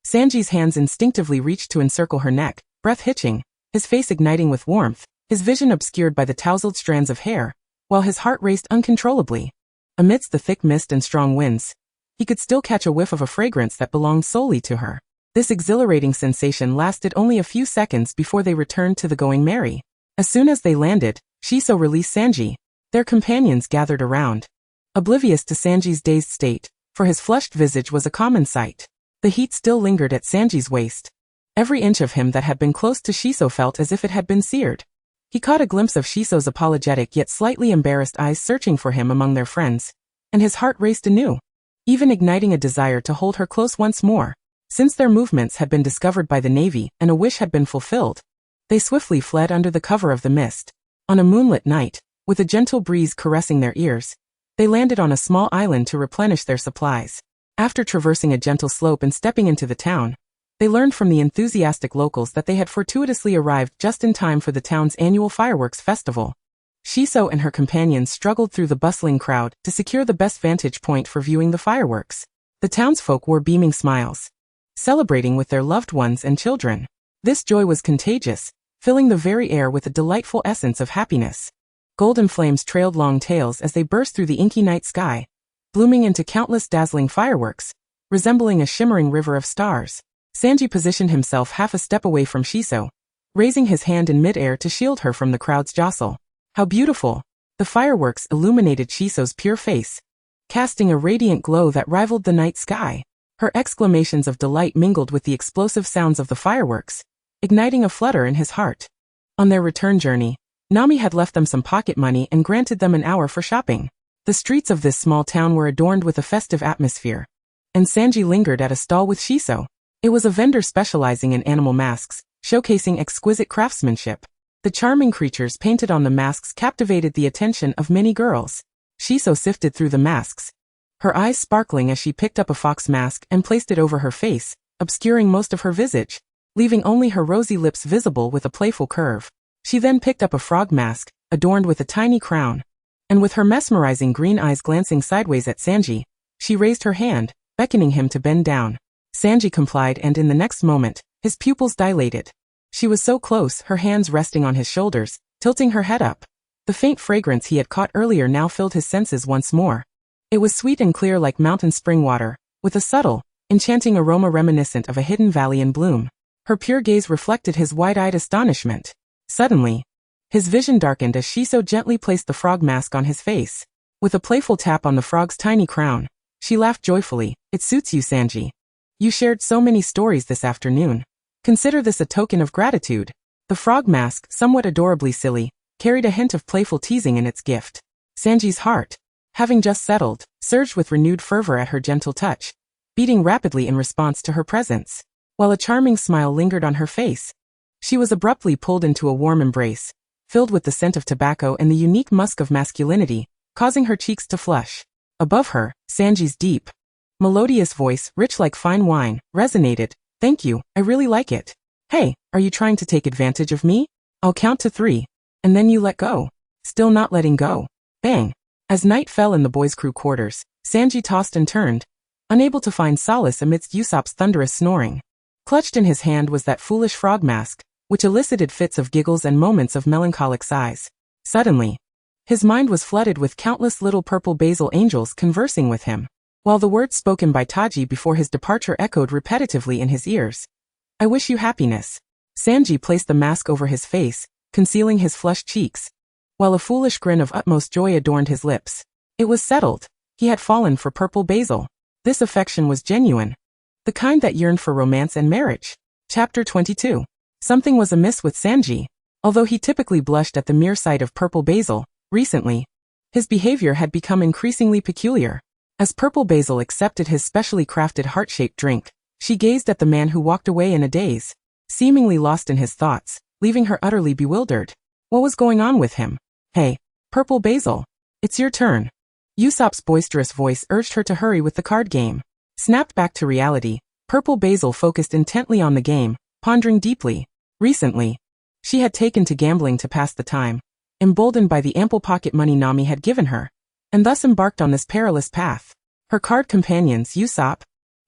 Sanji's hands instinctively reached to encircle her neck, breath hitching, his face igniting with warmth, his vision obscured by the tousled strands of hair, while his heart raced uncontrollably. Amidst the thick mist and strong winds, he could still catch a whiff of a fragrance that belonged solely to her. This exhilarating sensation lasted only a few seconds before they returned to the Going Merry. As soon as they landed, Shiso released Sanji. Their companions gathered around, oblivious to Sanji's dazed state, for his flushed visage was a common sight. The heat still lingered at Sanji's waist. Every inch of him that had been close to Shiso felt as if it had been seared. He caught a glimpse of Shiso's apologetic yet slightly embarrassed eyes searching for him among their friends, and his heart raced anew, even igniting a desire to hold her close once more. Since their movements had been discovered by the Navy and a wish had been fulfilled, they swiftly fled under the cover of the mist. On a moonlit night, with a gentle breeze caressing their ears, they landed on a small island to replenish their supplies. After traversing a gentle slope and stepping into the town, they learned from the enthusiastic locals that they had fortuitously arrived just in time for the town's annual fireworks festival. Shiso and her companions struggled through the bustling crowd to secure the best vantage point for viewing the fireworks. The townsfolk wore beaming smiles, celebrating with their loved ones and children. This joy was contagious, filling the very air with a delightful essence of happiness. Golden flames trailed long tails as they burst through the inky night sky, blooming into countless dazzling fireworks, resembling a shimmering river of stars. Sanji positioned himself half a step away from Shiso, raising his hand in midair to shield her from the crowd's jostle. How beautiful! The fireworks illuminated Shiso's pure face, casting a radiant glow that rivaled the night sky. Her exclamations of delight mingled with the explosive sounds of the fireworks, igniting a flutter in his heart. On their return journey, Nami had left them some pocket money and granted them an hour for shopping. The streets of this small town were adorned with a festive atmosphere, and Sanji lingered at a stall with Shiso. It was a vendor specializing in animal masks, showcasing exquisite craftsmanship. The charming creatures painted on the masks captivated the attention of many girls. Shiso sifted through the masks, her eyes sparkling as she picked up a fox mask and placed it over her face, obscuring most of her visage, leaving only her rosy lips visible with a playful curve. She then picked up a frog mask, adorned with a tiny crown, and with her mesmerizing green eyes glancing sideways at Sanji, she raised her hand, beckoning him to bend down. Sanji complied, and in the next moment, his pupils dilated. She was so close, her hands resting on his shoulders, tilting her head up. The faint fragrance he had caught earlier now filled his senses once more. It was sweet and clear like mountain spring water, with a subtle, enchanting aroma reminiscent of a hidden valley in bloom. Her pure gaze reflected his wide-eyed astonishment. Suddenly, his vision darkened as Shiso gently placed the frog mask on his face. With a playful tap on the frog's tiny crown, she laughed joyfully. It suits you, Sanji. You shared so many stories this afternoon. Consider this a token of gratitude. The frog mask, somewhat adorably silly, carried a hint of playful teasing in its gift. Sanji's heart, having just settled, surged with renewed fervor at her gentle touch, beating rapidly in response to her presence. While a charming smile lingered on her face, she was abruptly pulled into a warm embrace, filled with the scent of tobacco and the unique musk of masculinity, causing her cheeks to flush. Above her, Sanji's deep, melodious voice, rich like fine wine, resonated. "Thank you, I really like it. Hey, are you trying to take advantage of me? I'll count to 3. And then you let go." Still not letting go. Bang. As night fell in the boys' crew quarters, Sanji tossed and turned, unable to find solace amidst Usopp's thunderous snoring. Clutched in his hand was that foolish frog mask, which elicited fits of giggles and moments of melancholic sighs. Suddenly, his mind was flooded with countless little purple basil angels conversing with him, while the words spoken by Taji before his departure echoed repetitively in his ears. "I wish you happiness." Sanji placed the mask over his face, concealing his flushed cheeks, while a foolish grin of utmost joy adorned his lips. It was settled. He had fallen for purple basil. This affection was genuine, the kind that yearned for romance and marriage. Chapter 22. Something was amiss with Sanji. Although he typically blushed at the mere sight of purple basil, recently, his behavior had become increasingly peculiar. As purple basil accepted his specially crafted heart-shaped drink, she gazed at the man who walked away in a daze, seemingly lost in his thoughts, leaving her utterly bewildered. What was going on with him? "Hey, purple basil, it's your turn." Usopp's boisterous voice urged her to hurry with the card game. Snapped back to reality, purple basil focused intently on the game, pondering deeply. Recently, she had taken to gambling to pass the time, emboldened by the ample pocket money Nami had given her, and thus embarked on this perilous path. Her card companions, Usopp,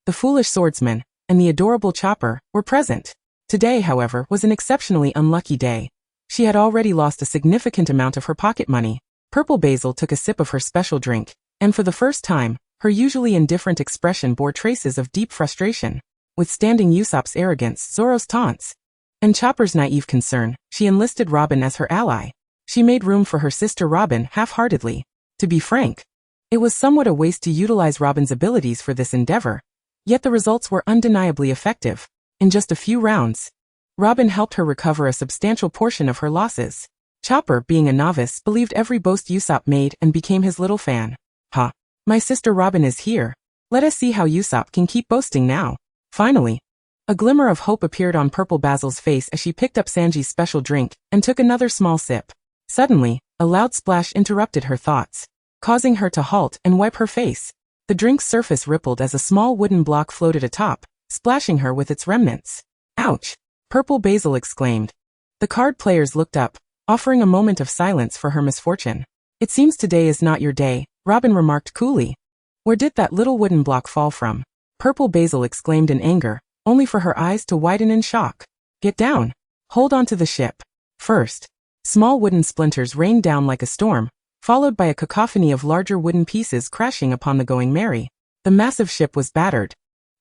the foolish swordsman, and the adorable Chopper, were present. Today, however, was an exceptionally unlucky day. She had already lost a significant amount of her pocket money. Purple basil took a sip of her special drink, and for the first time, her usually indifferent expression bore traces of deep frustration. Withstanding Usopp's arrogance, Zoro's taunts, and Chopper's naive concern, she enlisted Robin as her ally. She made room for her sister Robin half-heartedly. To be frank, it was somewhat a waste to utilize Robin's abilities for this endeavor, yet the results were undeniably effective. In just a few rounds, Robin helped her recover a substantial portion of her losses. Chopper, being a novice, believed every boast Usopp made and became his little fan. "Ha! My sister Robin is here. Let us see how Usopp can keep boasting now." Finally, a glimmer of hope appeared on Purple Basil's face as she picked up Sanji's special drink and took another small sip. Suddenly, a loud splash interrupted her thoughts, causing her to halt and wipe her face. The drink's surface rippled as a small wooden block floated atop, splashing her with its remnants. "Ouch!" Purple Basil exclaimed. The card players looked up, offering a moment of silence for her misfortune. "It seems today is not your day," Robin remarked coolly. "Where did that little wooden block fall from?" Purple Basil exclaimed in anger, only for her eyes to widen in shock. "Get down. Hold on to the ship." First, small wooden splinters rained down like a storm, followed by a cacophony of larger wooden pieces crashing upon the Going Merry. The massive ship was battered,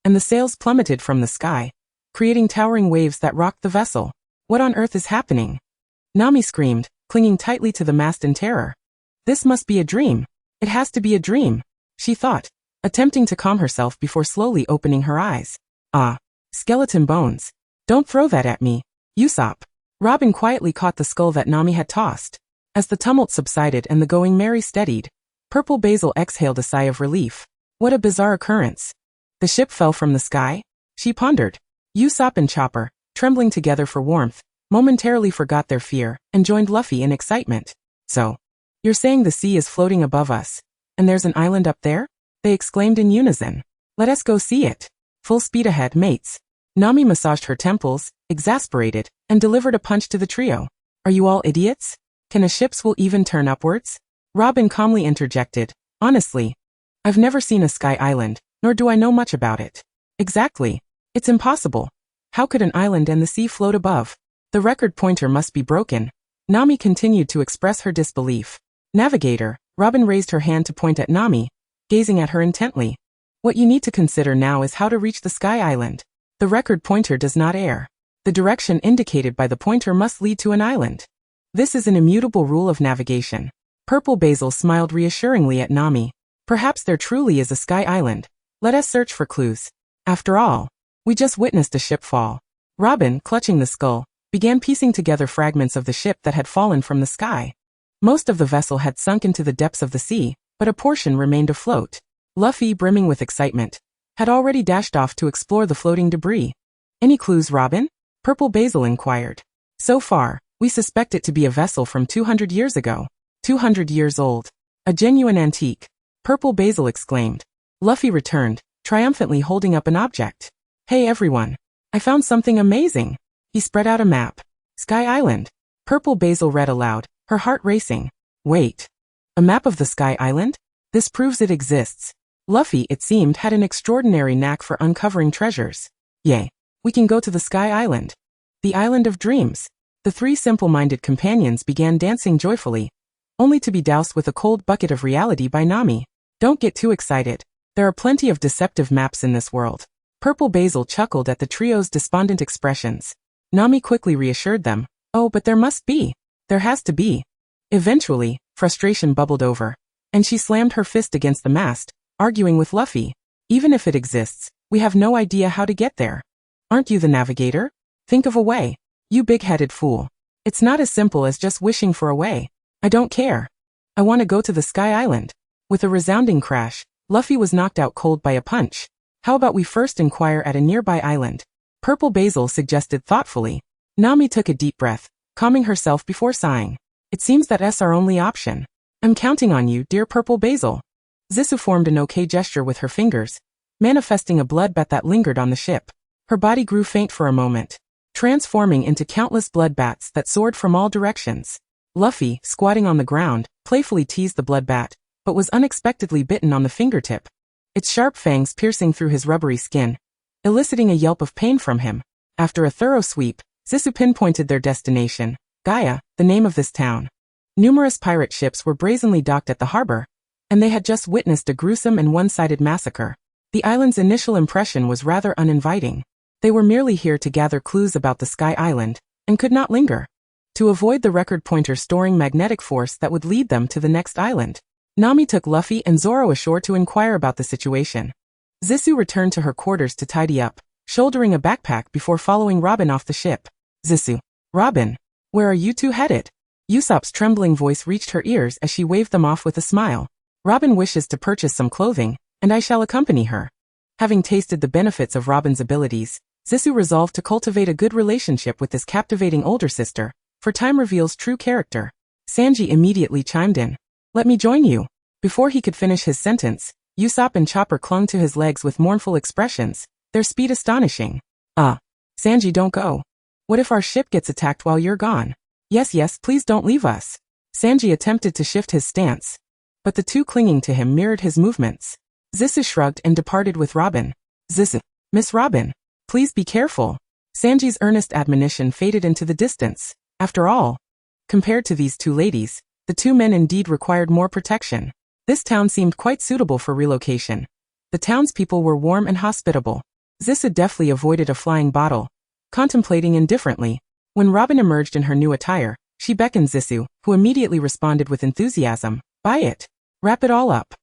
and the sails plummeted from the sky, creating towering waves that rocked the vessel. "What on earth is happening?" Nami screamed, clinging tightly to the mast in terror. "This must be a dream. It has to be a dream," she thought, attempting to calm herself before slowly opening her eyes. "Ah, skeleton bones. Don't throw that at me, Usopp." Robin quietly caught the skull that Nami had tossed. As the tumult subsided and the Going Merry steadied, Purple Basil exhaled a sigh of relief. What a bizarre occurrence. The ship fell from the sky? She pondered. Usopp and Chopper, trembling together for warmth, momentarily forgot their fear and joined Luffy in excitement. "So, you're saying the sea is floating above us, and there's an island up there?" they exclaimed in unison. "Let us go see it. Full speed ahead, mates." Nami massaged her temples, exasperated, and delivered a punch to the trio. "Are you all idiots? Can a ship's will even turn upwards?" Robin calmly interjected. "Honestly, I've never seen a sky island, nor do I know much about it." "Exactly. It's impossible. How could an island and the sea float above? The record pointer must be broken." Nami continued to express her disbelief. "Navigator," Robin raised her hand to point at Nami, gazing at her intently. "What you need to consider now is how to reach the sky island. The record pointer does not err. The direction indicated by the pointer must lead to an island. This is an immutable rule of navigation." Purple Basil smiled reassuringly at Nami. "Perhaps there truly is a sky island. Let us search for clues. After all, we just witnessed a ship fall." Robin, clutching the skull, began piecing together fragments of the ship that had fallen from the sky. Most of the vessel had sunk into the depths of the sea, but a portion remained afloat. Luffy, brimming with excitement, had already dashed off to explore the floating debris. Any clues, Robin? Purple Basil inquired. So far, we suspect it to be a vessel from 200 years ago. 200 years old. A genuine antique. Purple Basil exclaimed. Luffy returned, triumphantly holding up an object. Hey everyone. I found something amazing. He spread out a map. Sky Island. Purple Basil read aloud, her heart racing. Wait. A map of the Sky Island? This proves it exists. Luffy, it seemed, had an extraordinary knack for uncovering treasures. Yay. We can go to the Sky Island. The Island of Dreams. The three simple-minded companions began dancing joyfully, only to be doused with a cold bucket of reality by Nami. Don't get too excited. There are plenty of deceptive maps in this world. Purple Basil chuckled at the trio's despondent expressions. Nami quickly reassured them. Oh, but there must be. There has to be. Eventually, frustration bubbled over, and she slammed her fist against the mast, arguing with Luffy. Even if it exists, we have no idea how to get there. Aren't you the navigator? Think of a way. You big-headed fool. It's not as simple as just wishing for a way. I don't care. I want to go to the Sky Island. With a resounding crash, Luffy was knocked out cold by a punch. How about we first inquire at a nearby island? Purple Basil suggested thoughtfully. Nami took a deep breath, calming herself before sighing. It seems that's our only option. I'm counting on you, dear Purple Basil. Zisu formed an okay gesture with her fingers, manifesting a bloodbath that lingered on the ship. Her body grew faint for a moment, transforming into countless bloodbaths that soared from all directions. Luffy, squatting on the ground, playfully teased the bloodbath, but was unexpectedly bitten on the fingertip. Its sharp fangs piercing through his rubbery skin, eliciting a yelp of pain from him. After a thorough sweep, Zisu pinpointed their destination, Gaia, the name of this town. Numerous pirate ships were brazenly docked at the harbor, and they had just witnessed a gruesome and one-sided massacre. The island's initial impression was rather uninviting. They were merely here to gather clues about the Sky Island, and could not linger. To avoid the record pointer storing magnetic force that would lead them to the next island, Nami took Luffy and Zoro ashore to inquire about the situation. Zisu returned to her quarters to tidy up, shouldering a backpack before following Robin off the ship. Zisu. Robin. Where are you two headed? Usopp's trembling voice reached her ears as she waved them off with a smile. Robin wishes to purchase some clothing, and I shall accompany her. Having tasted the benefits of Robin's abilities, Zisu resolved to cultivate a good relationship with this captivating older sister, for time reveals true character. Sanji immediately chimed in. Let me join you. Before he could finish his sentence, Usopp and Chopper clung to his legs with mournful expressions, their speed astonishing. Sanji, don't go. What if our ship gets attacked while you're gone? Yes, please don't leave us. Sanji attempted to shift his stance, but the two clinging to him mirrored his movements. Zisu shrugged and departed with Robin. Zisu. Miss Robin. Please be careful. Sanji's earnest admonition faded into the distance. After all, compared to these two ladies, the two men indeed required more protection. This town seemed quite suitable for relocation. The townspeople were warm and hospitable. Zisu deftly avoided a flying bottle, contemplating indifferently. When Robin emerged in her new attire, she beckoned Zisu, who immediately responded with enthusiasm. Buy it. Wrap it all up.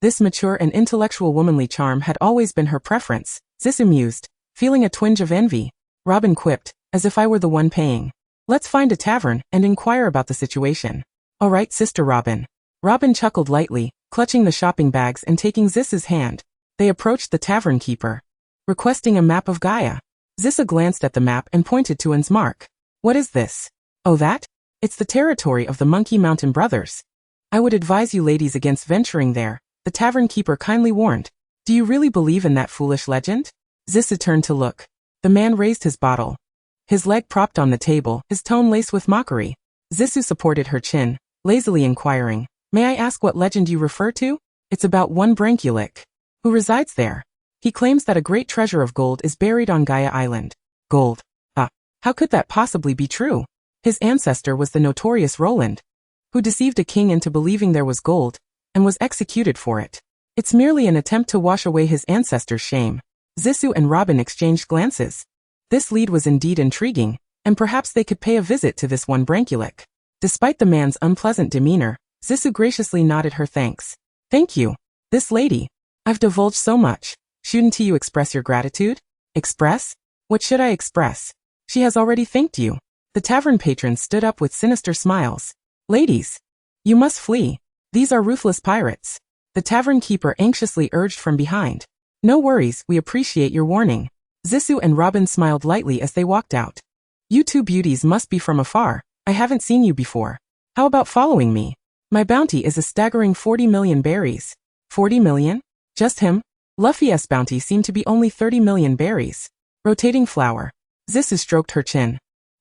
This mature and intellectual womanly charm had always been her preference, Zisu mused, feeling a twinge of envy. Robin quipped, as if I were the one paying. Let's find a tavern and inquire about the situation. All right, Sister Robin. Robin chuckled lightly, clutching the shopping bags and taking Zisu's hand. They approached the tavern keeper, requesting a map of Gaia. Zisu glanced at the map and pointed to An's mark. What is this? Oh, that? It's the territory of the Monkey Mountain Brothers. I would advise you ladies against venturing there, the tavern keeper kindly warned. Do you really believe in that foolish legend? Zisu turned to look. The man raised his bottle, his leg propped on the table, his tone laced with mockery. Zisu supported her chin, lazily inquiring, May I ask what legend you refer to? It's about one Branculic, who resides there. He claims that a great treasure of gold is buried on Gaia Island. Gold. How could that possibly be true? His ancestor was the notorious Roland, who deceived a king into believing there was gold, and was executed for it. It's merely an attempt to wash away his ancestor's shame. Zisu and Robin exchanged glances. This lead was indeed intriguing, and perhaps they could pay a visit to this one Branculic. Despite the man's unpleasant demeanor, Zisu graciously nodded her thanks. Thank you. This lady. I've divulged so much. Shouldn't you express your gratitude? Express? What should I express? She has already thanked you. The tavern patrons stood up with sinister smiles. Ladies, you must flee. These are ruthless pirates. The tavern keeper anxiously urged from behind. No worries, we appreciate your warning. Zissou and Robin smiled lightly as they walked out. You two beauties must be from afar. I haven't seen you before. How about following me? My bounty is a staggering 40 million berries. 40 million? Just him? Luffy's bounty seemed to be only 30 million berries. Rotating flower. Zissou stroked her chin,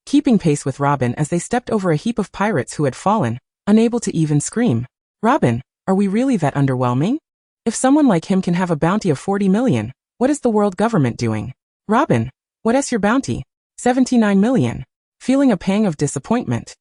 keeping pace with Robin as they stepped over a heap of pirates who had fallen, unable to even scream. Robin, are we really that underwhelming? If someone like him can have a bounty of 40 million, what is the world government doing? Robin, what is your bounty? 79 million. Feeling a pang of disappointment,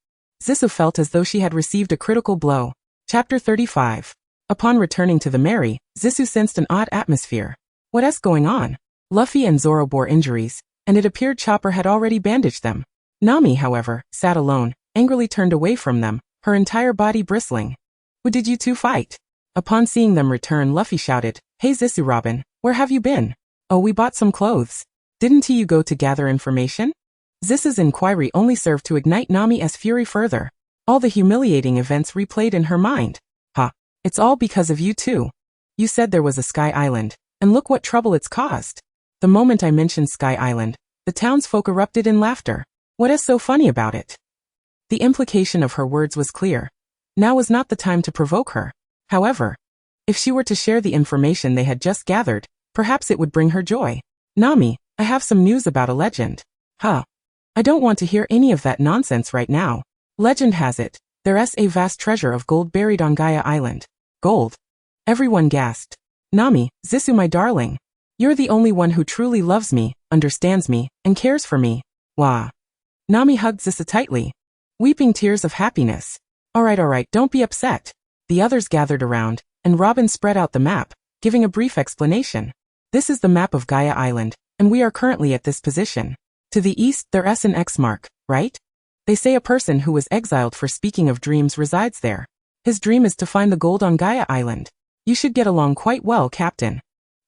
Zissou felt as though she had received a critical blow. Chapter 35. Upon returning to the Mary, Zissou sensed an odd atmosphere. What is going on? Luffy and Zoro bore injuries, and it appeared Chopper had already bandaged them. Nami, however, sat alone, angrily turned away from them, her entire body bristling. Who did you two fight? Upon seeing them return, Luffy shouted, Hey Zissou, Robin, where have you been? Oh, we bought some clothes. Didn't you go to gather information? Zissou's inquiry only served to ignite Nami's fury further. All the humiliating events replayed in her mind. Ha! It's all because of you two. You said there was a Sky Island, and look what trouble it's caused. The moment I mentioned Sky Island, the townsfolk erupted in laughter. What is so funny about it? The implication of her words was clear. Now was not the time to provoke her. However, if she were to share the information they had just gathered, perhaps it would bring her joy. Nami, I have some news about a legend. Huh. I don't want to hear any of that nonsense right now. Legend has it, there is a vast treasure of gold buried on Gaia Island. Gold? Everyone gasped. Nami, Zissou my darling. You're the only one who truly loves me, understands me, and cares for me. Wah. Nami hugged Zissou tightly, weeping tears of happiness. Alright, don't be upset. The others gathered around, and Robin spread out the map, giving a brief explanation. This is the map of Gaia Island, and we are currently at this position. To the east there is an X mark, right? They say a person who was exiled for speaking of dreams resides there. His dream is to find the gold on Gaia Island. You should get along quite well, Captain.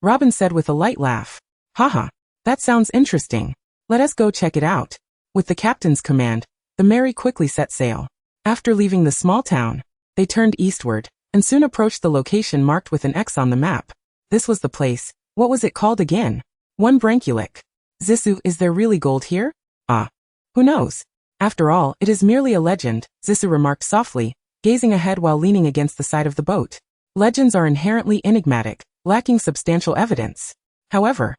Robin said with a light laugh. Haha, that sounds interesting. Let us go check it out. With the captain's command, the Mary quickly set sail. After leaving the small town, they turned eastward, and soon approached the location marked with an X on the map. This was the place. What was it called again? One Branculic. Zissou, is there really gold here? Ah. Who knows? After all, it is merely a legend, Zissou remarked softly, gazing ahead while leaning against the side of the boat. Legends are inherently enigmatic, lacking substantial evidence. However,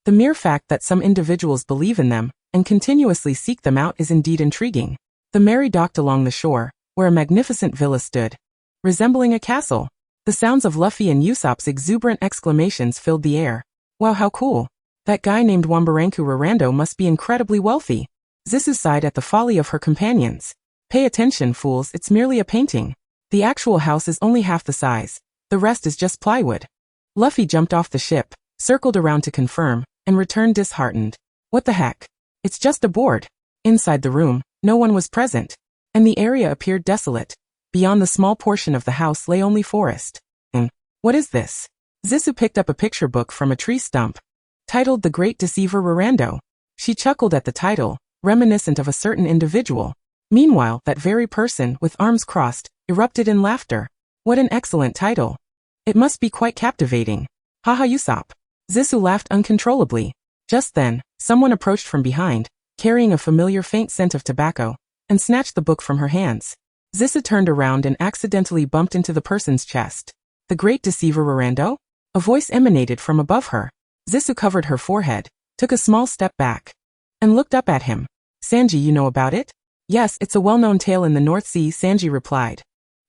the mere fact that some individuals believe in them and continuously seek them out is indeed intriguing. The Mary docked along the shore, where a magnificent villa stood, resembling a castle. The sounds of Luffy and Usopp's exuberant exclamations filled the air. Wow, how cool. That guy named Wambaranku Rorando must be incredibly wealthy. Zissou sighed at the folly of her companions. Pay attention, fools, it's merely a painting. The actual house is only half the size. The rest is just plywood. Luffy jumped off the ship, circled around to confirm, and returned disheartened. What the heck? It's just a board. Inside the room, no one was present, and the area appeared desolate. Beyond the small portion of the house lay only forest. What is this? Zissou picked up a picture book from a tree stump, titled The Great Deceiver Rorando. She chuckled at the title, reminiscent of a certain individual. Meanwhile, that very person, with arms crossed, erupted in laughter. What an excellent title. It must be quite captivating. Haha, Usopp. Zissou laughed uncontrollably. Just then, someone approached from behind, carrying a familiar faint scent of tobacco, and snatched the book from her hands. Zissou turned around and accidentally bumped into the person's chest. The Great Deceiver Rorando? A voice emanated from above her. Zissou covered her forehead, took a small step back, and looked up at him. Sanji, you know about it? Yes, it's a well-known tale in the North Sea, Sanji replied.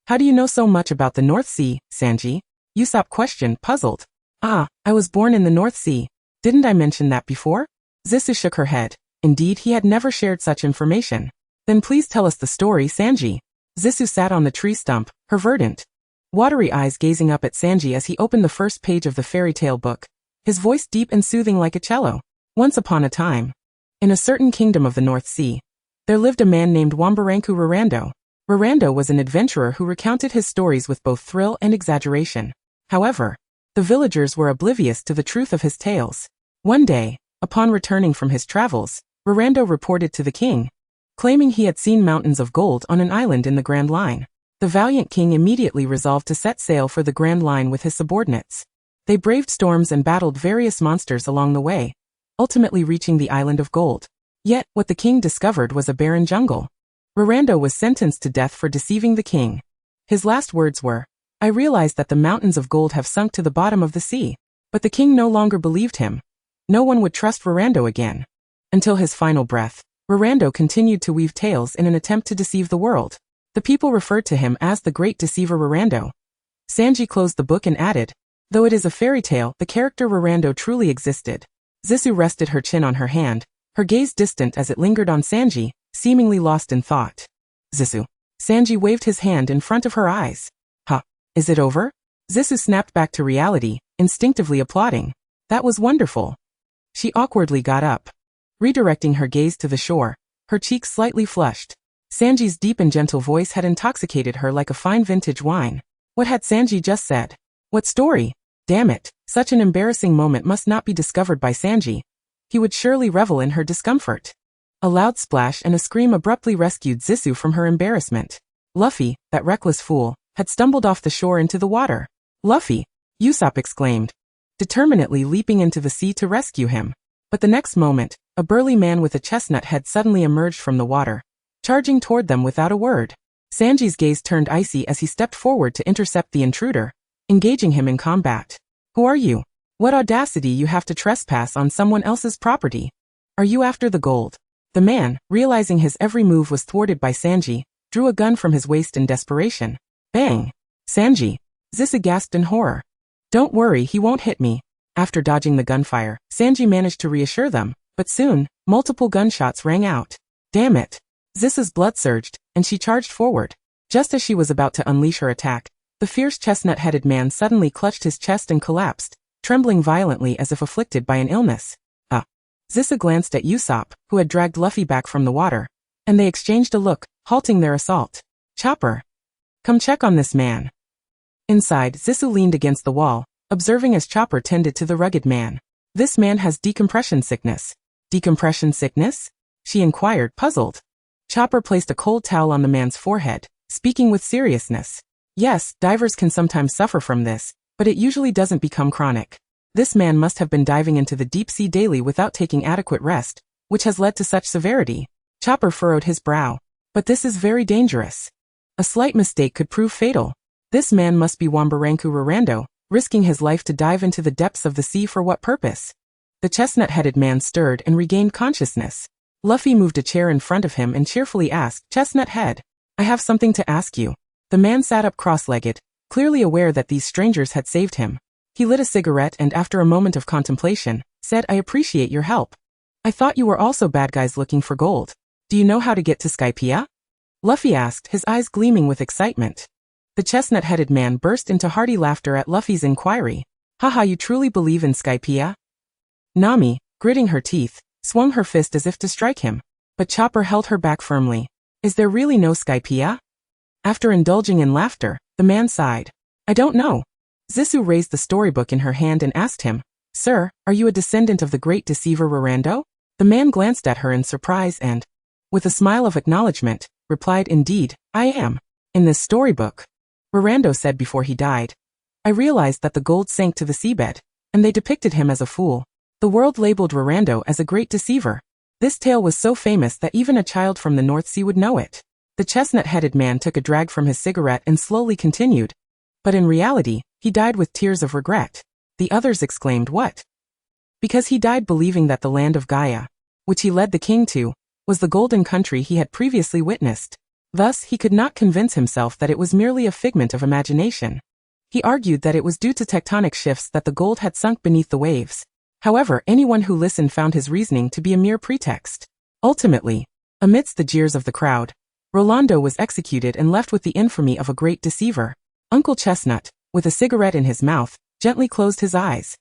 How do you know so much about the North Sea, Sanji? Usopp questioned, puzzled. Ah, I was born in the North Sea. Didn't I mention that before? Zissou shook her head. Indeed, he had never shared such information. Then please tell us the story, Sanji. Zissou sat on the tree stump, her verdant, watery eyes gazing up at Sanji as he opened the first page of the fairy tale book, his voice deep and soothing like a cello. Once upon a time, in a certain kingdom of the North Sea, there lived a man named Wambaranku Rorando. Rorando was an adventurer who recounted his stories with both thrill and exaggeration. However, the villagers were oblivious to the truth of his tales. One day, upon returning from his travels, Rorando reported to the king, claiming he had seen mountains of gold on an island in the Grand Line. The valiant king immediately resolved to set sail for the Grand Line with his subordinates. They braved storms and battled various monsters along the way, ultimately reaching the island of gold. Yet, what the king discovered was a barren jungle. Rorando was sentenced to death for deceiving the king. His last words were, "I realize that the mountains of gold have sunk to the bottom of the sea." But the king no longer believed him. No one would trust Rorando again. Until his final breath, Rorando continued to weave tales in an attempt to deceive the world. The people referred to him as the great deceiver Rorando. Sanji closed the book and added, "Though it is a fairy tale, the character Rorando truly existed." Zisu rested her chin on her hand, her gaze distant as it lingered on Sanji, seemingly lost in thought. "Zisu." Sanji waved his hand in front of her eyes. "Huh, is it over?" Zisu snapped back to reality, instinctively applauding. "That was wonderful." She awkwardly got up, redirecting her gaze to the shore, her cheeks slightly flushed. Sanji's deep and gentle voice had intoxicated her like a fine vintage wine. What had Sanji just said? What story? Damn it, such an embarrassing moment must not be discovered by Sanji. He would surely revel in her discomfort. A loud splash and a scream abruptly rescued Zisu from her embarrassment. Luffy, that reckless fool, had stumbled off the shore into the water. "Luffy!" Usopp exclaimed, determinedly leaping into the sea to rescue him. But the next moment, a burly man with a chestnut head suddenly emerged from the water, charging toward them without a word. Sanji's gaze turned icy as he stepped forward to intercept the intruder, engaging him in combat. "Who are you? What audacity you have to trespass on someone else's property? Are you after the gold?" The man, realizing his every move was thwarted by Sanji, drew a gun from his waist in desperation. Bang! "Sanji!" Zisu gasped in horror. "Don't worry, he won't hit me." After dodging the gunfire, Sanji managed to reassure them, but soon, multiple gunshots rang out. Damn it! Zisu's blood surged, and she charged forward. Just as she was about to unleash her attack, the fierce chestnut-headed man suddenly clutched his chest and collapsed, trembling violently as if afflicted by an illness. Zisu glanced at Usopp, who had dragged Luffy back from the water, and they exchanged a look, halting their assault. "Chopper! Come check on this man." Inside, Zisu leaned against the wall, observing as Chopper tended to the rugged man. "This man has decompression sickness." "Decompression sickness?" she inquired, puzzled. Chopper placed a cold towel on the man's forehead, speaking with seriousness. "Yes, divers can sometimes suffer from this, but it usually doesn't become chronic. This man must have been diving into the deep sea daily without taking adequate rest, which has led to such severity." Chopper furrowed his brow. "But this is very dangerous. A slight mistake could prove fatal. This man must be Wambaranku Rorando, risking his life to dive into the depths of the sea for what purpose?" The chestnut-headed man stirred and regained consciousness. Luffy moved a chair in front of him and cheerfully asked, "Chestnut Head, I have something to ask you." The man sat up cross-legged, clearly aware that these strangers had saved him. He lit a cigarette and after a moment of contemplation, said, "I appreciate your help. I thought you were also bad guys looking for gold. Do you know how to get to Skypiea?" Luffy asked, his eyes gleaming with excitement. The chestnut-headed man burst into hearty laughter at Luffy's inquiry. "Haha, you truly believe in Skypiea?" Nami, gritting her teeth, swung her fist as if to strike him, but Chopper held her back firmly. "Is there really no Skypiea?" After indulging in laughter, the man sighed. "I don't know." Zisu raised the storybook in her hand and asked him, "Sir, are you a descendant of the great deceiver Rorando?" The man glanced at her in surprise and, with a smile of acknowledgement, replied, "Indeed, I am. In this storybook," Rorando said before he died, "I realized that the gold sank to the seabed, and they depicted him as a fool. The world labeled Rorando as a great deceiver. This tale was so famous that even a child from the North Sea would know it." The chestnut-headed man took a drag from his cigarette and slowly continued. "But in reality, he died with tears of regret." The others exclaimed, "What?" "Because he died believing that the land of Gaia, which he led the king to, was the golden country he had previously witnessed. Thus, he could not convince himself that it was merely a figment of imagination. He argued that it was due to tectonic shifts that the gold had sunk beneath the waves. However, anyone who listened found his reasoning to be a mere pretext. Ultimately, amidst the jeers of the crowd, Rolando was executed and left with the infamy of a great deceiver. Uncle Chestnut, with a cigarette in his mouth, gently closed his eyes.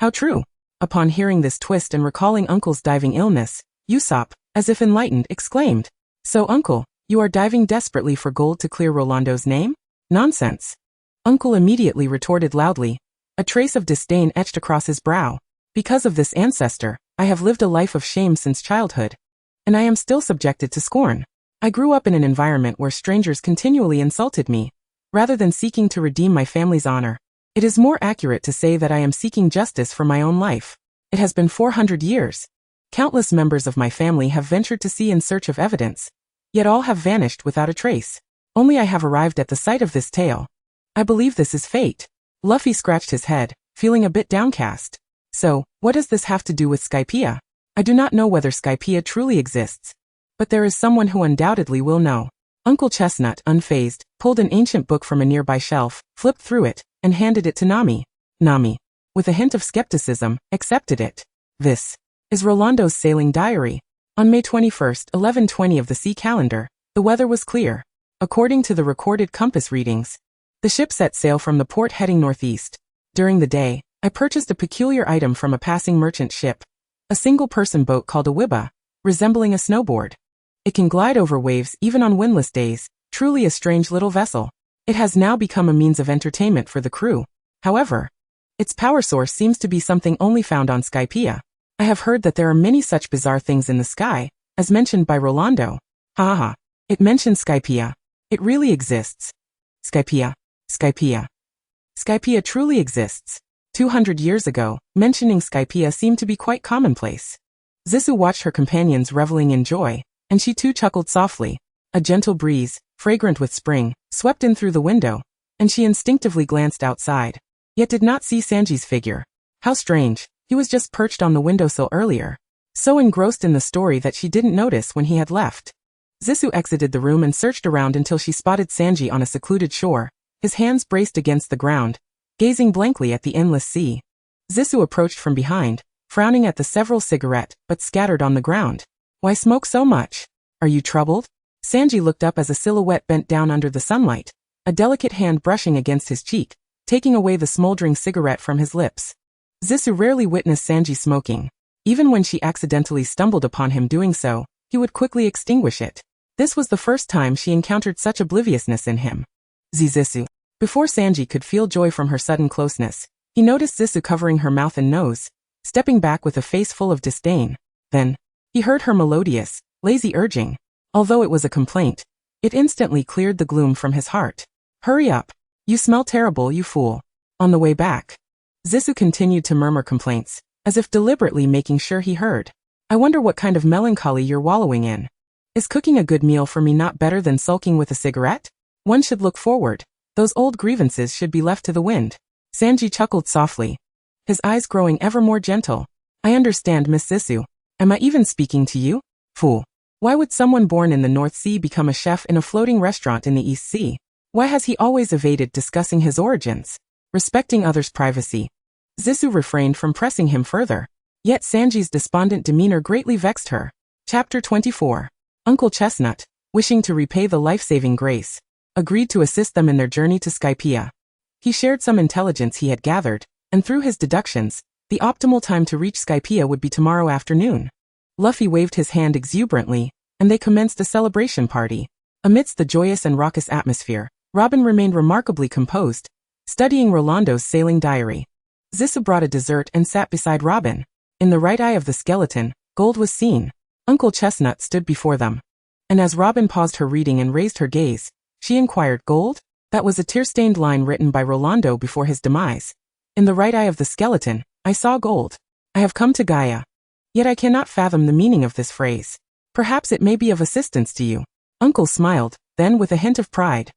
How true. Upon hearing this twist and recalling Uncle's diving illness, Usopp, as if enlightened, exclaimed, "So Uncle, you are diving desperately for gold to clear Rolando's name?" "Nonsense." Uncle immediately retorted loudly, a trace of disdain etched across his brow. "Because of this ancestor, I have lived a life of shame since childhood. and I am still subjected to scorn. I grew up in an environment where strangers continually insulted me. Rather than seeking to redeem my family's honor, it is more accurate to say that I am seeking justice for my own life. It has been 400 years. Countless members of my family have ventured to sea in search of evidence, yet all have vanished without a trace. Only I have arrived at the site of this tale. I believe this is fate. Luffy scratched his head, feeling a bit downcast. So, what does this have to do with Skypiea? I do not know whether Skypiea truly exists, but there is someone who undoubtedly will know. Uncle Chestnut, unfazed, pulled an ancient book from a nearby shelf, flipped through it, and handed it to Nami. Nami, with a hint of skepticism, accepted it. This is Rolando's sailing diary. On May 21st, 1120 of the sea calendar, the weather was clear. According to the recorded compass readings, the ship set sail from the port heading northeast. During the day, I purchased a peculiar item from a passing merchant ship, a single-person boat called a wibba, resembling a snowboard. It can glide over waves even on windless days, truly a strange little vessel. It has now become a means of entertainment for the crew. However, its power source seems to be something only found on Skypiea. I have heard that there are many such bizarre things in the sky, as mentioned by Rolando. Ha ha. It mentions Skypiea. It really exists. Skypiea. Skypiea. Skypiea truly exists. 200 years ago, mentioning Skypiea seemed to be quite commonplace. Zisu watched her companions reveling in joy, and she too chuckled softly. A gentle breeze, fragrant with spring, swept in through the window, and she instinctively glanced outside, yet did not see Sanji's figure. How strange, he was just perched on the windowsill earlier, so engrossed in the story that she didn't notice when he had left. Zisu exited the room and searched around until she spotted Sanji on a secluded shore, his hands braced against the ground, gazing blankly at the endless sea. Zisu approached from behind, frowning at the several cigarette butts scattered on the ground. Why smoke so much? Are you troubled? Sanji looked up as a silhouette bent down under the sunlight, a delicate hand brushing against his cheek, taking away the smoldering cigarette from his lips. Zisu rarely witnessed Sanji smoking. Even when she accidentally stumbled upon him doing so, he would quickly extinguish it. This was the first time she encountered such obliviousness in him. Zisu. Before Sanji could feel joy from her sudden closeness, he noticed Zisu covering her mouth and nose, stepping back with a face full of disdain. Then, he heard her melodious, lazy urging. Although it was a complaint, it instantly cleared the gloom from his heart. Hurry up. You smell terrible, you fool. On the way back, Zisu continued to murmur complaints, as if deliberately making sure he heard. I wonder what kind of melancholy you're wallowing in. Is cooking a good meal for me not better than sulking with a cigarette? One should look forward. Those old grievances should be left to the wind. Sanji chuckled softly, his eyes growing ever more gentle. I understand, Miss Zisu. Am I even speaking to you? Fool. Why would someone born in the North Sea become a chef in a floating restaurant in the East Sea? Why has he always evaded discussing his origins? Respecting others' privacy, Zisu refrained from pressing him further. Yet Sanji's despondent demeanor greatly vexed her. Chapter 24. Uncle Chestnut, wishing to repay the life-saving grace, agreed to assist them in their journey to Skypiea. He shared some intelligence he had gathered, and through his deductions, the optimal time to reach Skypiea would be tomorrow afternoon. Luffy waved his hand exuberantly, and they commenced a celebration party. Amidst the joyous and raucous atmosphere, Robin remained remarkably composed, studying Rolando's sailing diary. Zisu brought a dessert and sat beside Robin. In the right eye of the skeleton, gold was seen. Uncle Chestnut stood before them. And as Robin paused her reading and raised her gaze, she inquired, Gold? That was a tear-stained line written by Rolando before his demise. In the right eye of the skeleton, I saw gold. I have come to Gaia. Yet I cannot fathom the meaning of this phrase. Perhaps it may be of assistance to you. Uncle smiled, then with a hint of pride,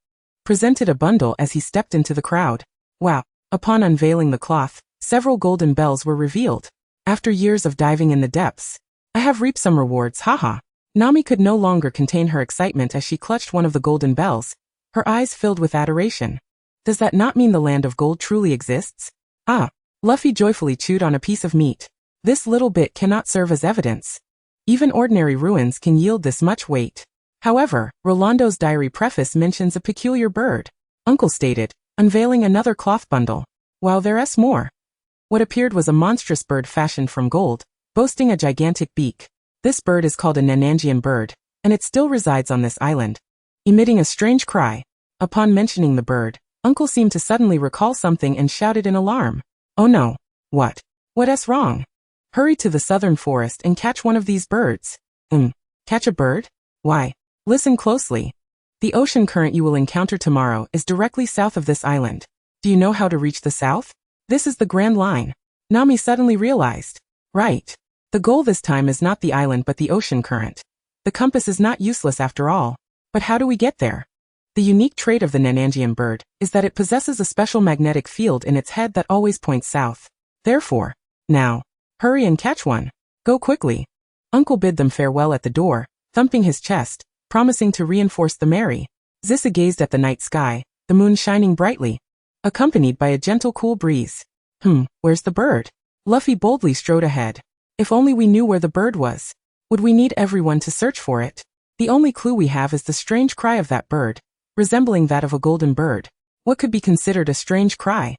presented a bundle as he stepped into the crowd. Wow. Upon unveiling the cloth, several golden bells were revealed. After years of diving in the depths, I have reaped some rewards, haha. Nami could no longer contain her excitement as she clutched one of the golden bells, her eyes filled with adoration. Does that not mean the land of gold truly exists? Ah. Luffy joyfully chewed on a piece of meat. This little bit cannot serve as evidence. Even ordinary ruins can yield this much weight. However, Rolando's diary preface mentions a peculiar bird. Uncle stated, unveiling another cloth bundle. Wow, there's more. What appeared was a monstrous bird fashioned from gold, boasting a gigantic beak. This bird is called a Nanangian bird, and it still resides on this island. Emitting a strange cry. Upon mentioning the bird, Uncle seemed to suddenly recall something and shouted in alarm. Oh no. What? What's wrong? Hurry to the southern forest and catch one of these birds. Catch a bird? Why? Listen closely. The ocean current you will encounter tomorrow is directly south of this island. Do you know how to reach the south? This is the Grand Line. Nami suddenly realized. Right. The goal this time is not the island but the ocean current. The compass is not useless after all. But how do we get there? The unique trait of the Nanangian bird is that it possesses a special magnetic field in its head that always points south. Therefore, now, hurry and catch one. Go quickly. Uncle bid them farewell at the door, thumping his chest, promising to reinforce the merry. Zissa gazed at the night sky, the moon shining brightly, accompanied by a gentle cool breeze. Where's the bird? Luffy boldly strode ahead. If only we knew where the bird was. Would we need everyone to search for it? The only clue we have is the strange cry of that bird, resembling that of a golden bird. What could be considered a strange cry?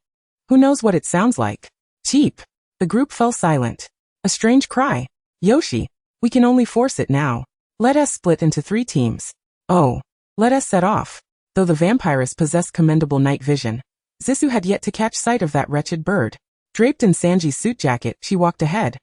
Who knows what it sounds like? Cheep. The group fell silent. A strange cry. Yoshi. We can only force it now. Let us split into 3 teams. Oh. Let us set off. Though the vampiress possessed commendable night vision, Zissou had yet to catch sight of that wretched bird. Draped in Sanji's suit jacket, she walked ahead,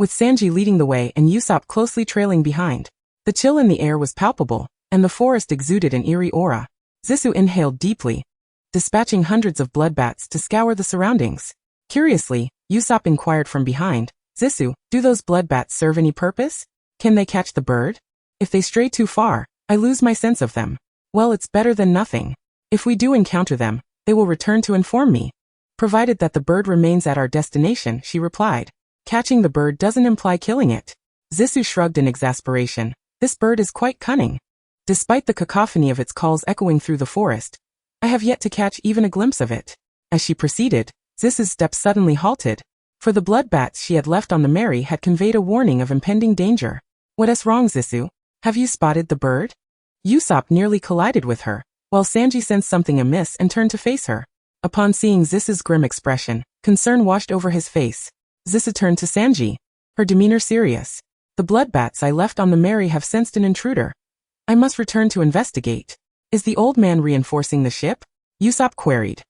with Sanji leading the way and Usopp closely trailing behind. The chill in the air was palpable, and the forest exuded an eerie aura. Zissou inhaled deeply, dispatching hundreds of bloodbats to scour the surroundings. Curiously, Usopp inquired from behind, Zissou, do those bloodbats serve any purpose? Can they catch the bird? If they stray too far, I lose my sense of them. Well, it's better than nothing. If we do encounter them, they will return to inform me. Provided that the bird remains at our destination, she replied. Catching the bird doesn't imply killing it. Zissou shrugged in exasperation. This bird is quite cunning. Despite the cacophony of its calls echoing through the forest, I have yet to catch even a glimpse of it. As she proceeded, Zissou's steps suddenly halted, for the bloodbats she had left on the merry had conveyed a warning of impending danger. What's wrong, Zissou? Have you spotted the bird? Usopp nearly collided with her, while Sanji sensed something amiss and turned to face her. Upon seeing Zissou's grim expression, concern washed over his face. Zissou turned to Sanji, her demeanor serious. The bloodbats I left on the merry have sensed an intruder. I must return to investigate. Is the old man reinforcing the ship? Usopp queried.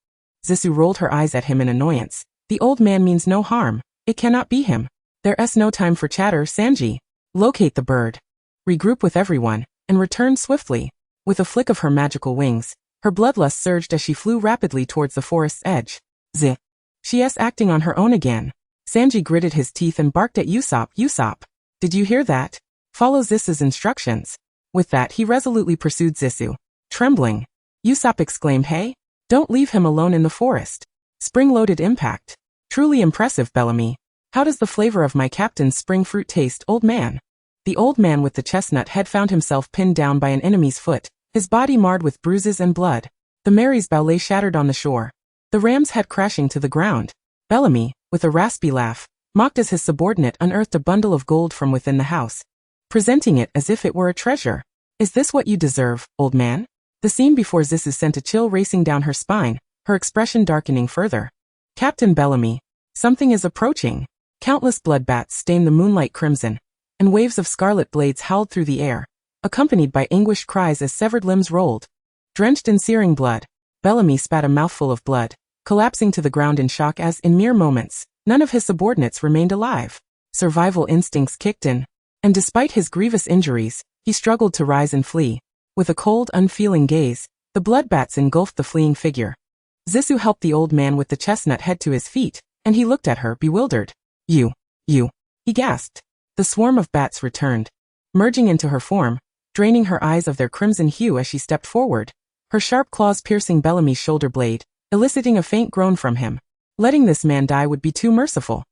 Zissou rolled her eyes at him in annoyance. The old man means no harm. It cannot be him. There's no time for chatter, Sanji. Locate the bird. Regroup with everyone, and return swiftly. With a flick of her magical wings, her bloodlust surged as she flew rapidly towards the forest's edge. She's acting on her own again. Sanji gritted his teeth and barked at Usopp. Usopp, did you hear that? Follow Zissou's instructions. With that he resolutely pursued Zissou. Trembling, Usopp exclaimed, hey? Don't leave him alone in the forest. Spring-loaded impact. Truly impressive, Bellamy. How does the flavor of my captain's spring fruit taste, old man? The old man with the chestnut head found himself pinned down by an enemy's foot, his body marred with bruises and blood. The Mary's bow lay shattered on the shore, the ram's head crashing to the ground. Bellamy, with a raspy laugh, mocked as his subordinate unearthed a bundle of gold from within the house, presenting it as if it were a treasure. Is this what you deserve, old man? The scene before Zissou sent a chill racing down her spine, her expression darkening further. Captain Bellamy, something is approaching. Countless bloodbats stained the moonlight crimson, and waves of scarlet blades howled through the air, accompanied by anguished cries as severed limbs rolled. Drenched in searing blood, Bellamy spat a mouthful of blood, collapsing to the ground in shock as, in mere moments, none of his subordinates remained alive. Survival instincts kicked in, and despite his grievous injuries, he struggled to rise and flee. With a cold, unfeeling gaze, the bloodbats engulfed the fleeing figure. Zissou helped the old man with the chestnut head to his feet, and he looked at her, bewildered. You, he gasped. The swarm of bats returned, merging into her form, draining her eyes of their crimson hue as she stepped forward, her sharp claws piercing Bellamy's shoulder blade, eliciting a faint groan from him. Letting this man die would be too merciful.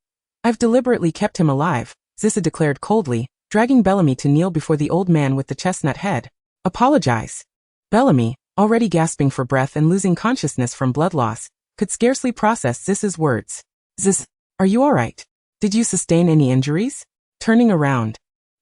I've deliberately kept him alive, Zissou declared coldly, dragging Bellamy to kneel before the old man with the chestnut head. Apologize. Bellamy, already gasping for breath and losing consciousness from blood loss, could scarcely process Zissou's words. Ziss, are you alright? Did you sustain any injuries? Turning around,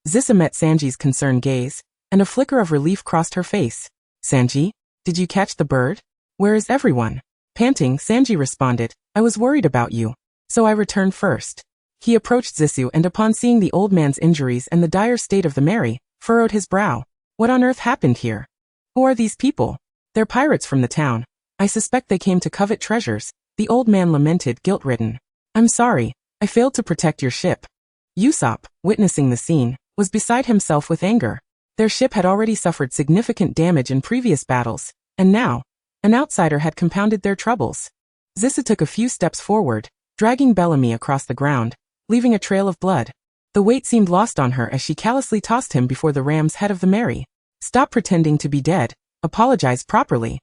Zissou met Sanji's concerned gaze, and a flicker of relief crossed her face. Sanji, did you catch the bird? Where is everyone? Panting, Sanji responded, I was worried about you, so I returned first. He approached Zissou and upon seeing the old man's injuries and the dire state of the merry, furrowed his brow. What on earth happened here? Who are these people? They're pirates from the town. I suspect they came to covet treasures, the old man lamented, guilt-ridden. I'm sorry, I failed to protect your ship. Usopp, witnessing the scene, was beside himself with anger. Their ship had already suffered significant damage in previous battles, and now, an outsider had compounded their troubles. Zissa took a few steps forward, dragging Bellamy across the ground, leaving a trail of blood. The weight seemed lost on her as she callously tossed him before the ram's head of the Mary. Stop pretending to be dead, apologize properly.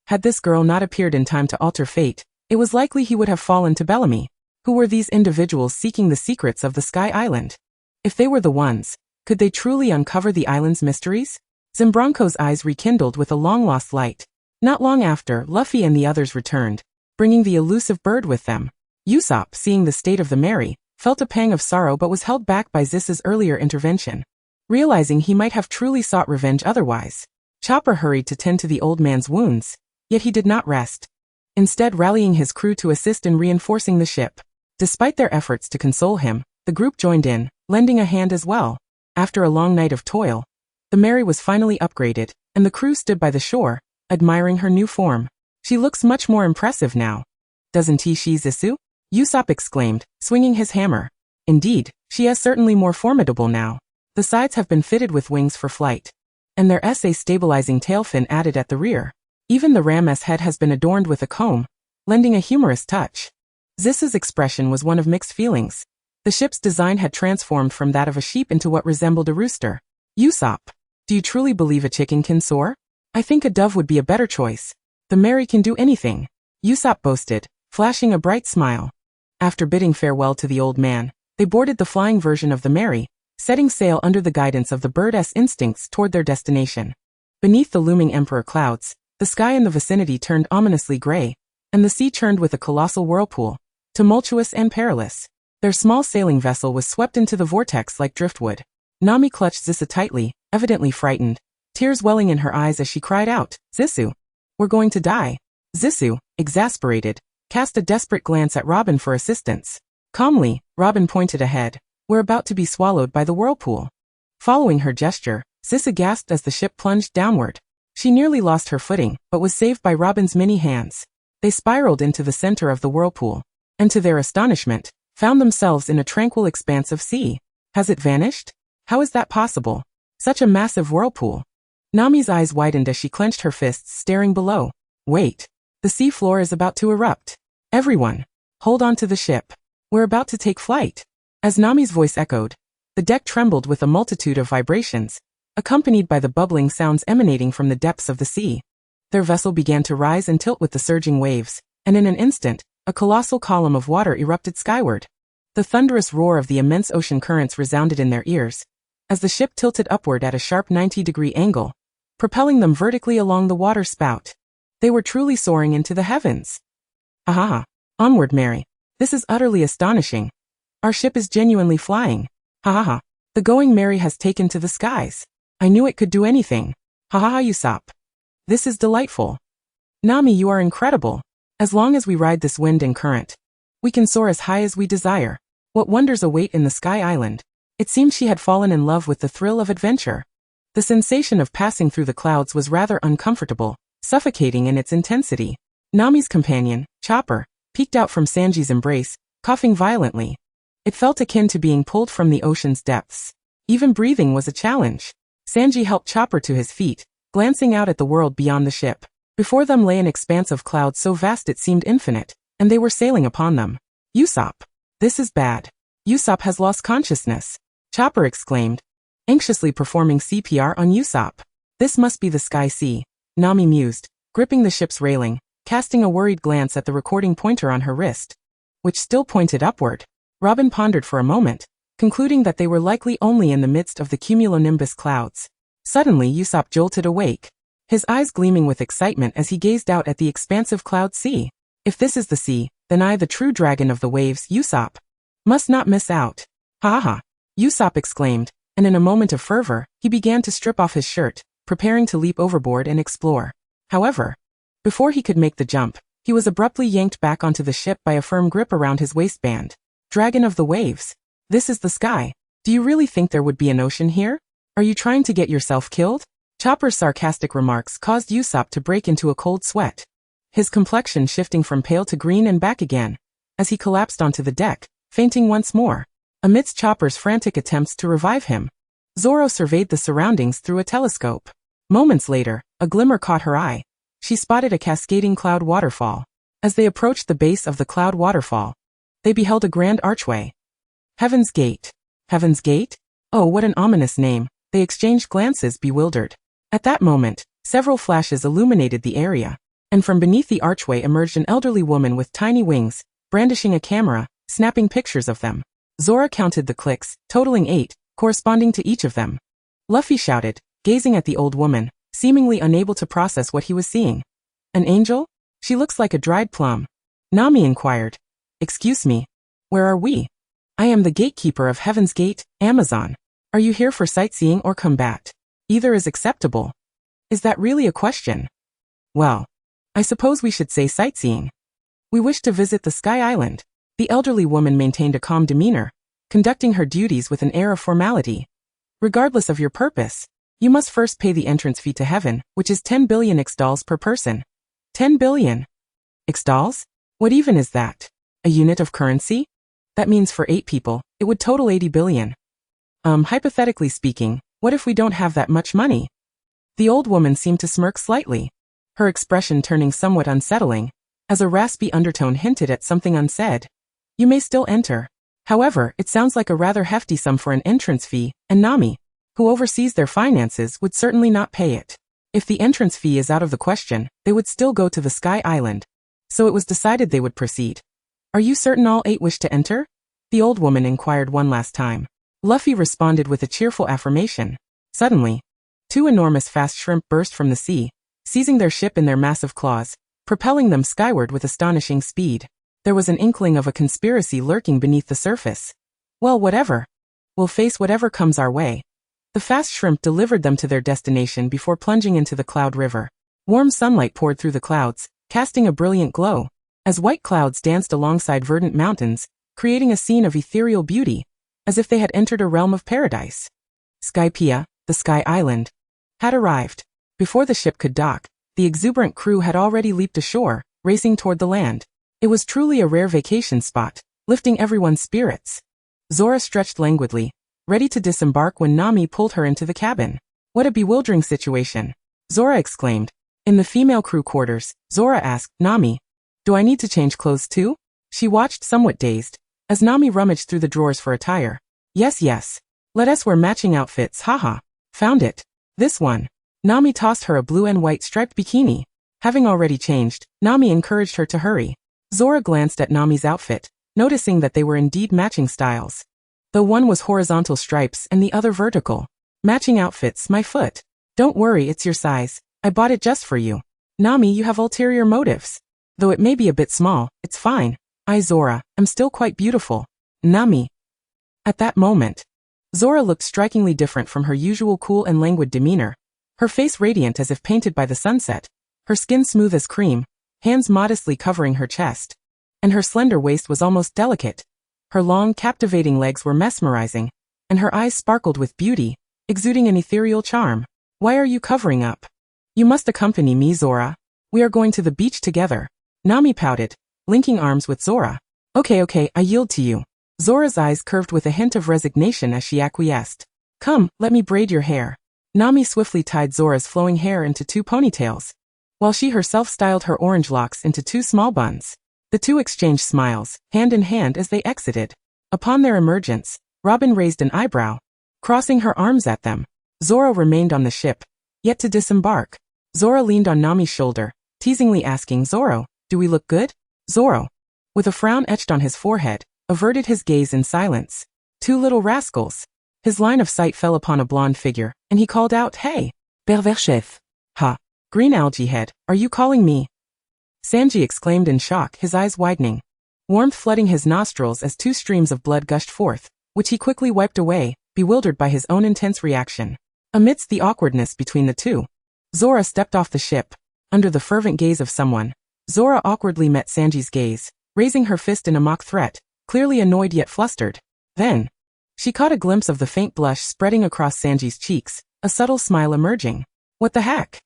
Had this girl not appeared in time to alter fate, it was likely he would have fallen to Bellamy. Who were these individuals seeking the secrets of the Sky Island? If they were the ones, could they truly uncover the island's mysteries? Zimbronco's eyes rekindled with a long-lost light. Not long after, Luffy and the others returned, bringing the elusive bird with them. Usopp, seeing the state of the Mary, felt a pang of sorrow but was held back by Zissa's earlier intervention. Realizing he might have truly sought revenge otherwise, Chopper hurried to tend to the old man's wounds, yet he did not rest. Instead rallying his crew to assist in reinforcing the ship. Despite their efforts to console him, the group joined in, lending a hand as well. After a long night of toil, the Mary was finally upgraded, and the crew stood by the shore, admiring her new form. She looks much more impressive now. Doesn't she, Zissou? Usopp exclaimed, swinging his hammer. Indeed, she is certainly more formidable now. The sides have been fitted with wings for flight, and their stabilizing tail fin added at the rear. Even the ram's head has been adorned with a comb, lending a humorous touch. Zissa's expression was one of mixed feelings. The ship's design had transformed from that of a sheep into what resembled a rooster. Usopp, do you truly believe a chicken can soar? I think a dove would be a better choice. The Mary can do anything, Usopp boasted, flashing a bright smile. After bidding farewell to the old man, they boarded the flying version of the Mary, setting sail under the guidance of the bird's instincts toward their destination. Beneath the looming emperor clouds, the sky in the vicinity turned ominously gray, and the sea churned with a colossal whirlpool, tumultuous and perilous. Their small sailing vessel was swept into the vortex like driftwood. Nami clutched Zissa tightly, evidently frightened, tears welling in her eyes as she cried out, "Zissou! We're going to die." Zissou, exasperated, cast a desperate glance at Robin for assistance. Calmly, Robin pointed ahead. "We're about to be swallowed by the whirlpool." Following her gesture, Zissa gasped as the ship plunged downward. She nearly lost her footing, but was saved by Robin's many hands. They spiraled into the center of the whirlpool, and to their astonishment, found themselves in a tranquil expanse of sea. Has it vanished? How is that possible? Such a massive whirlpool. Nami's eyes widened as she clenched her fists, staring below. Wait. The sea floor is about to erupt. Everyone, hold on to the ship. We're about to take flight. As Nami's voice echoed, the deck trembled with a multitude of vibrations, accompanied by the bubbling sounds emanating from the depths of the sea. Their vessel began to rise and tilt with the surging waves, and in an instant, a colossal column of water erupted skyward. The thunderous roar of the immense ocean currents resounded in their ears, as the ship tilted upward at a sharp 90-degree angle, propelling them vertically along the water spout. They were truly soaring into the heavens. Ahaha! Onward, Mary. This is utterly astonishing. Our ship is genuinely flying. Ha ha ha. The Going Mary has taken to the skies. I knew it could do anything. Ha ha ha, Usopp. This is delightful. Nami, you are incredible. As long as we ride this wind and current, we can soar as high as we desire. What wonders await in the Sky Island? It seemed she had fallen in love with the thrill of adventure. The sensation of passing through the clouds was rather uncomfortable, suffocating in its intensity. Nami's companion, Chopper, peeked out from Sanji's embrace, coughing violently. It felt akin to being pulled from the ocean's depths. Even breathing was a challenge. Sanji helped Chopper to his feet, glancing out at the world beyond the ship. Before them lay an expanse of clouds so vast it seemed infinite, and they were sailing upon them. Usopp. This is bad. Usopp has lost consciousness. Chopper exclaimed, anxiously performing CPR on Usopp. This must be the Sky Sea, Nami mused, gripping the ship's railing, casting a worried glance at the recording pointer on her wrist, which still pointed upward. Robin pondered for a moment, concluding that they were likely only in the midst of the cumulonimbus clouds. Suddenly Usopp jolted awake, his eyes gleaming with excitement as he gazed out at the expansive cloud sea. If this is the sea, then I, the true dragon of the waves, Usopp, must not miss out. Ha ha! Usopp exclaimed, and in a moment of fervor, he began to strip off his shirt, preparing to leap overboard and explore. However, before he could make the jump, he was abruptly yanked back onto the ship by a firm grip around his waistband. Dragon of the waves. This is the sky. Do you really think there would be an ocean here? Are you trying to get yourself killed? Chopper's sarcastic remarks caused Usopp to break into a cold sweat, his complexion shifting from pale to green and back again, as he collapsed onto the deck, fainting once more. Amidst Chopper's frantic attempts to revive him, Zoro surveyed the surroundings through a telescope. Moments later, a glimmer caught her eye. She spotted a cascading cloud waterfall. As they approached the base of the cloud waterfall, they beheld a grand archway. Heaven's Gate. Heaven's Gate? Oh, what an ominous name. They exchanged glances, bewildered. At that moment, several flashes illuminated the area, and from beneath the archway emerged an elderly woman with tiny wings, brandishing a camera, snapping pictures of them. Zoro counted the clicks, totaling 8, corresponding to each of them. Luffy shouted, gazing at the old woman, seemingly unable to process what he was seeing. An angel? She looks like a dried plum. Nami inquired. Excuse me. Where are we? I am the gatekeeper of Heaven's Gate, Amazon. Are you here for sightseeing or combat? Either is acceptable. Is that really a question? Well, I suppose we should say sightseeing. We wish to visit the Sky Island. The elderly woman maintained a calm demeanor, conducting her duties with an air of formality. Regardless of your purpose, you must first pay the entrance fee to heaven, which is 10 billion XDALs per person. 10 billion? XDALs? What even is that? A unit of currency? That means for 8 people, it would total 80 billion. Hypothetically speaking, what if we don't have that much money? The old woman seemed to smirk slightly, her expression turning somewhat unsettling, as a raspy undertone hinted at something unsaid. You may still enter. However, it sounds like a rather hefty sum for an entrance fee, and Nami, who oversees their finances, would certainly not pay it. If the entrance fee is out of the question, they would still go to the Sky Island. So it was decided they would proceed. Are you certain all 8 wish to enter? The old woman inquired one last time. Luffy responded with a cheerful affirmation. Suddenly, 2 enormous fast shrimp burst from the sea, seizing their ship in their massive claws, propelling them skyward with astonishing speed. There was an inkling of a conspiracy lurking beneath the surface. Well, whatever. We'll face whatever comes our way. The fast shrimp delivered them to their destination before plunging into the cloud river. Warm sunlight poured through the clouds, casting a brilliant glow, as white clouds danced alongside verdant mountains, creating a scene of ethereal beauty, as if they had entered a realm of paradise. Skypiea, the Sky Island, had arrived. Before the ship could dock, the exuberant crew had already leaped ashore, racing toward the land. It was truly a rare vacation spot, lifting everyone's spirits. Zora stretched languidly, ready to disembark when Nami pulled her into the cabin. What a bewildering situation! Zora exclaimed. In the female crew quarters, Zora asked, Nami, do I need to change clothes too? She watched somewhat dazed, as Nami rummaged through the drawers for attire. Yes. Let us wear matching outfits, haha. Found it. This one. Nami tossed her a blue and white striped bikini. Having already changed, Nami encouraged her to hurry. Zora glanced at Nami's outfit, noticing that they were indeed matching styles. Though one was horizontal stripes and the other vertical. Matching outfits, my foot. Don't worry, it's your size. I bought it just for you. Nami, you have ulterior motives. Though it may be a bit small, it's fine. I, Zora, am still quite beautiful. Nami. At that moment, Zora looked strikingly different from her usual cool and languid demeanor. Her face radiant as if painted by the sunset, her skin smooth as cream, hands modestly covering her chest, and her slender waist was almost delicate. Her long, captivating legs were mesmerizing, and her eyes sparkled with beauty, exuding an ethereal charm. Why are you covering up? You must accompany me, Zora. We are going to the beach together. Nami pouted, linking arms with Zora. Okay, I yield to you. Zora's eyes curved with a hint of resignation as she acquiesced. Come, let me braid your hair. Nami swiftly tied Zora's flowing hair into 2 ponytails, while she herself styled her orange locks into 2 small buns. The 2 exchanged smiles, hand in hand as they exited. Upon their emergence, Robin raised an eyebrow, crossing her arms at them. Zoro remained on the ship, yet to disembark. Zora leaned on Nami's shoulder, teasingly asking, Zoro, do we look good? Zoro, with a frown etched on his forehead, averted his gaze in silence. 2 little rascals. His line of sight fell upon a blonde figure, and he called out, Hey, pervers chef. Ha, green algae head, are you calling me? Sanji exclaimed in shock, his eyes widening, warmth flooding his nostrils as 2 streams of blood gushed forth, which he quickly wiped away, bewildered by his own intense reaction. Amidst the awkwardness between the 2, Zora stepped off the ship. Under the fervent gaze of someone, Zora awkwardly met Sanji's gaze, raising her fist in a mock threat, clearly annoyed yet flustered. Then, she caught a glimpse of the faint blush spreading across Sanji's cheeks, a subtle smile emerging. What the heck?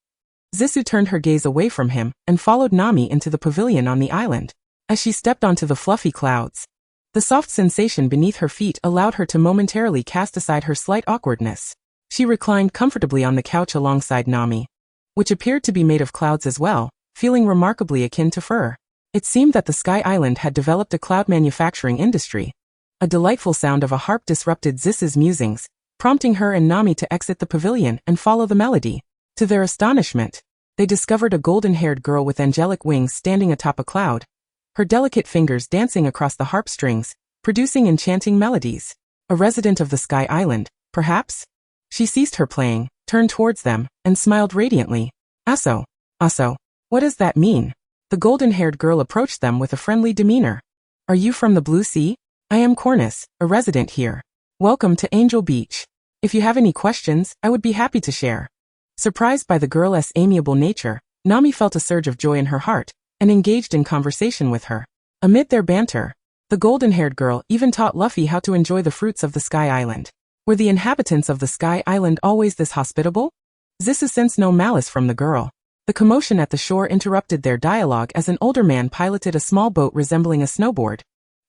Zissou turned her gaze away from him and followed Nami into the pavilion on the island. As she stepped onto the fluffy clouds, the soft sensation beneath her feet allowed her to momentarily cast aside her slight awkwardness. She reclined comfortably on the couch alongside Nami, which appeared to be made of clouds as well, feeling remarkably akin to fur. It seemed that the Sky Island had developed a cloud manufacturing industry. A delightful sound of a harp disrupted Zisu's musings, prompting her and Nami to exit the pavilion and follow the melody. To their astonishment, they discovered a golden-haired girl with angelic wings standing atop a cloud, her delicate fingers dancing across the harp strings, producing enchanting melodies. A resident of the Sky Island, perhaps? She ceased her playing, turned towards them, and smiled radiantly. Aso. What does that mean? The golden-haired girl approached them with a friendly demeanor. Are you from the Blue Sea? I am Cornus, a resident here. Welcome to Angel Beach. If you have any questions, I would be happy to share. Surprised by the girl's amiable nature, Nami felt a surge of joy in her heart, and engaged in conversation with her. Amid their banter, the golden-haired girl even taught Luffy how to enjoy the fruits of the Sky Island. Were the inhabitants of the Sky Island always this hospitable? Zisu sensed no malice from the girl. The commotion at the shore interrupted their dialogue as an older man piloted a small boat resembling a snowboard,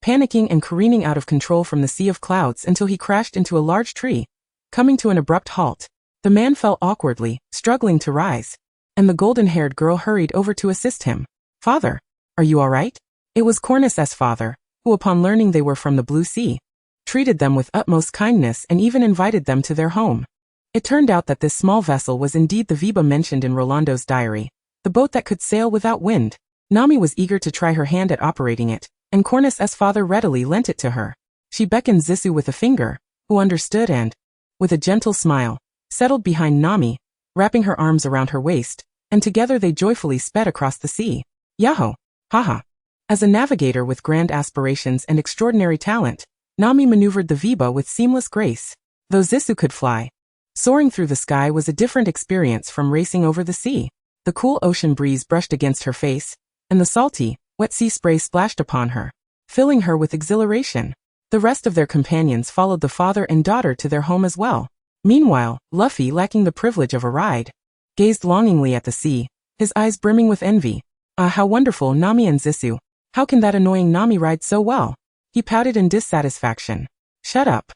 panicking and careening out of control from the sea of clouds until he crashed into a large tree, coming to an abrupt halt. The man fell awkwardly, struggling to rise, and the golden-haired girl hurried over to assist him. Father, are you all right? It was Cornus's father, who upon learning they were from the Blue Sea, treated them with utmost kindness and even invited them to their home. It turned out that this small vessel was indeed the Viba mentioned in Rolando's diary, the boat that could sail without wind. Nami was eager to try her hand at operating it, and Cornus's father readily lent it to her. She beckoned Zisu with a finger, who understood and, with a gentle smile, settled behind Nami, wrapping her arms around her waist, and together they joyfully sped across the sea. Yahoo! Haha! As a navigator with grand aspirations and extraordinary talent, Nami maneuvered the Viba with seamless grace. Though Zisu could fly, soaring through the sky was a different experience from racing over the sea. The cool ocean breeze brushed against her face, and the salty, wet sea spray splashed upon her, filling her with exhilaration. The rest of their companions followed the father and daughter to their home as well. Meanwhile, Luffy, lacking the privilege of a ride, gazed longingly at the sea, his eyes brimming with envy. Ah, how wonderful Nami and Zisu! How can that annoying Nami ride so well? He pouted in dissatisfaction. Shut up.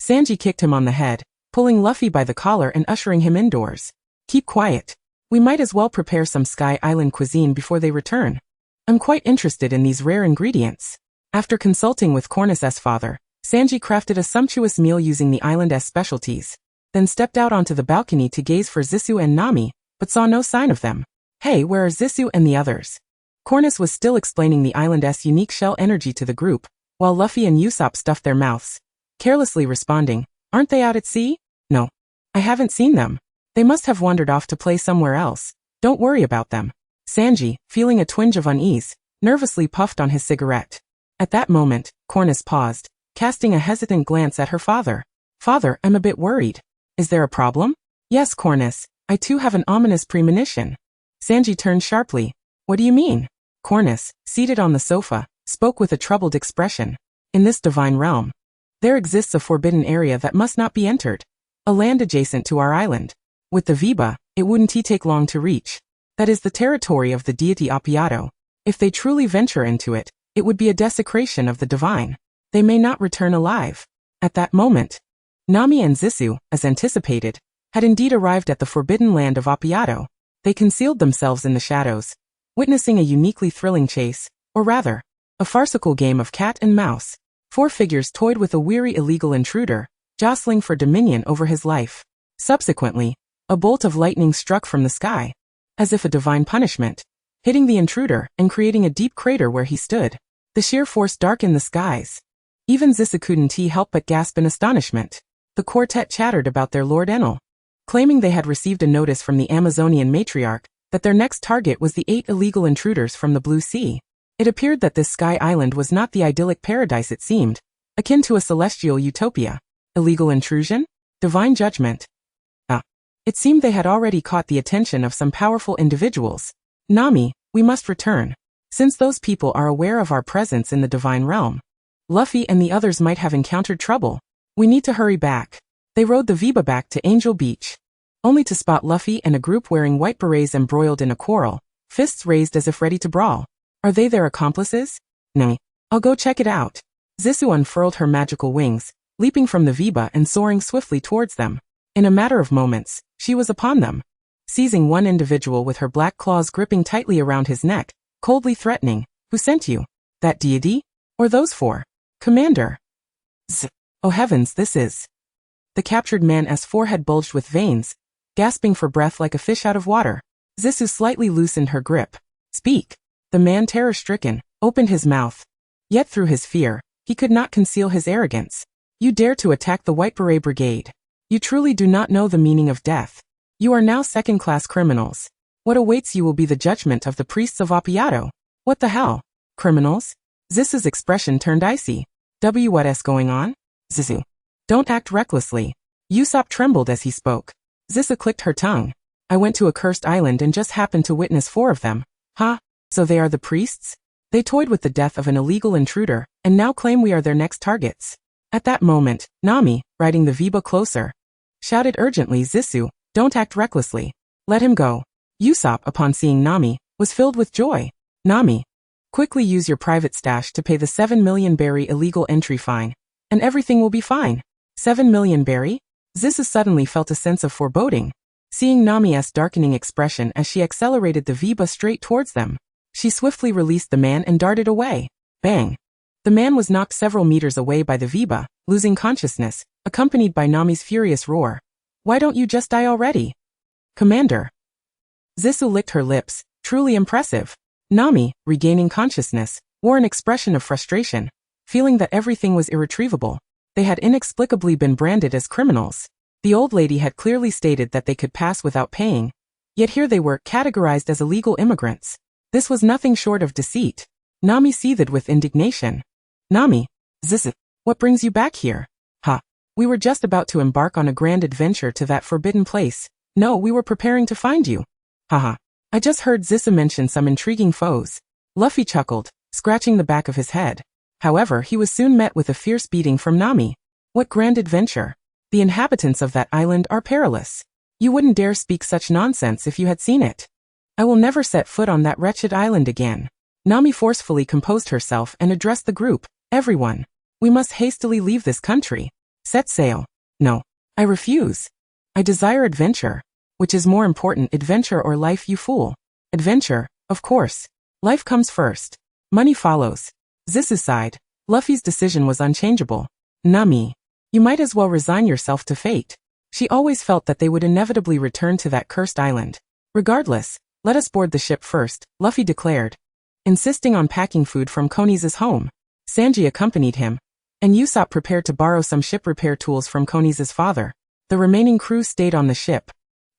Sanji kicked him on the head, pulling Luffy by the collar and ushering him indoors. Keep quiet. We might as well prepare some Sky Island cuisine before they return. I'm quite interested in these rare ingredients. After consulting with Cornus's father, Sanji crafted a sumptuous meal using the island's specialties, then stepped out onto the balcony to gaze for Zisu and Nami, but saw no sign of them. Hey, where are Zisu and the others? Cornus was still explaining the island's unique shell energy to the group, while Luffy and Usopp stuffed their mouths, carelessly responding, aren't they out at sea? No. I haven't seen them. They must have wandered off to play somewhere else. Don't worry about them. Sanji, feeling a twinge of unease, nervously puffed on his cigarette. At that moment, Cornus paused, casting a hesitant glance at her father. Father, I'm a bit worried. Is there a problem? Yes, Cornus, I too have an ominous premonition. Sanji turned sharply. What do you mean? Cornus, seated on the sofa, spoke with a troubled expression. In this divine realm, there exists a forbidden area that must not be entered. A land adjacent to our island. With the Viba, it wouldn't take long to reach. That is the territory of the deity Appiato. If they truly venture into it, it would be a desecration of the divine. They may not return alive. At that moment, Nami and Zisu, as anticipated, had indeed arrived at the forbidden land of Appiato. They concealed themselves in the shadows, witnessing a uniquely thrilling chase, or rather, a farcical game of cat and mouse. 4 figures toyed with a weary illegal intruder, jostling for dominion over his life. Subsequently, a bolt of lightning struck from the sky, as if a divine punishment, hitting the intruder and creating a deep crater where he stood. The sheer force darkened the skies. Even Zisu couldn't help but gasp in astonishment. The quartet chattered about their Lord Enel, claiming they had received a notice from the Amazonian matriarch that their next target was the 8 illegal intruders from the Blue Sea. It appeared that this Sky Island was not the idyllic paradise it seemed, akin to a celestial utopia. Illegal intrusion? Divine judgment? It seemed they had already caught the attention of some powerful individuals. Nami, we must return. Since those people are aware of our presence in the divine realm, Luffy and the others might have encountered trouble. We need to hurry back. They rode the Viba back to Angel Beach, only to spot Luffy and a group wearing white berets embroiled in a quarrel, fists raised as if ready to brawl. Are they their accomplices? No. I'll go check it out. Zisu unfurled her magical wings, leaping from the Viba and soaring swiftly towards them. In a matter of moments, she was upon them. Seizing one individual with her black claws gripping tightly around his neck, coldly threatening, "Who sent you? That deity? Or those four? Commander?" Oh heavens, this is... The captured man's forehead bulged with veins, gasping for breath like a fish out of water. Zisu slightly loosened her grip. "Speak." The man, terror-stricken, opened his mouth. Yet through his fear, he could not conceal his arrogance. "You dare to attack the White Beret Brigade. You truly do not know the meaning of death. You are now second-class criminals. What awaits you will be the judgment of the priests of Oppiato." "What the hell? Criminals?" Zisu's expression turned icy. What's going on?" "Zisu. Don't act recklessly." Usopp trembled as he spoke. Zisu clicked her tongue. "I went to a cursed island and just happened to witness 4 of them." "Huh? So they are the priests? They toyed with the death of an illegal intruder, and now claim we are their next targets." At that moment, Nami, riding the Viba closer, shouted urgently, "Zisu, don't act recklessly. Let him go." Usopp, upon seeing Nami, was filled with joy. "Nami, quickly use your private stash to pay the 7 million berry illegal entry fine, and everything will be fine." 7 million berry? Zisu suddenly felt a sense of foreboding. Seeing Nami's darkening expression as she accelerated the Viba straight towards them, she swiftly released the man and darted away. Bang! The man was knocked several meters away by the Viba, losing consciousness, accompanied by Nami's furious roar. "Why don't you just die already? Commander!" Zisu licked her lips, truly impressive. Nami, regaining consciousness, wore an expression of frustration, feeling that everything was irretrievable. They had inexplicably been branded as criminals. The old lady had clearly stated that they could pass without paying, yet here they were, categorized as illegal immigrants. This was nothing short of deceit. Nami seethed with indignation. "Nami, Zisu, what brings you back here?" "Ha! We were just about to embark on a grand adventure to that forbidden place. No, we were preparing to find you." "Haha. I just heard Zisu mention some intriguing foes." Luffy chuckled, scratching the back of his head. However, he was soon met with a fierce beating from Nami. "What grand adventure? The inhabitants of that island are perilous. You wouldn't dare speak such nonsense if you had seen it. I will never set foot on that wretched island again." Nami forcefully composed herself and addressed the group. "Everyone, we must hastily leave this country. Set sail." "No, I refuse. I desire adventure." "Which is more important, adventure or life, you fool?" "Adventure, of course. Life comes first. Money follows." Zisu sighed. Luffy's decision was unchangeable. "Nami, you might as well resign yourself to fate." She always felt that they would inevitably return to that cursed island. "Regardless, let us board the ship first," Luffy declared, insisting on packing food from Konis's home. Sanji accompanied him, and Usopp prepared to borrow some ship repair tools from Konis's father. The remaining crew stayed on the ship,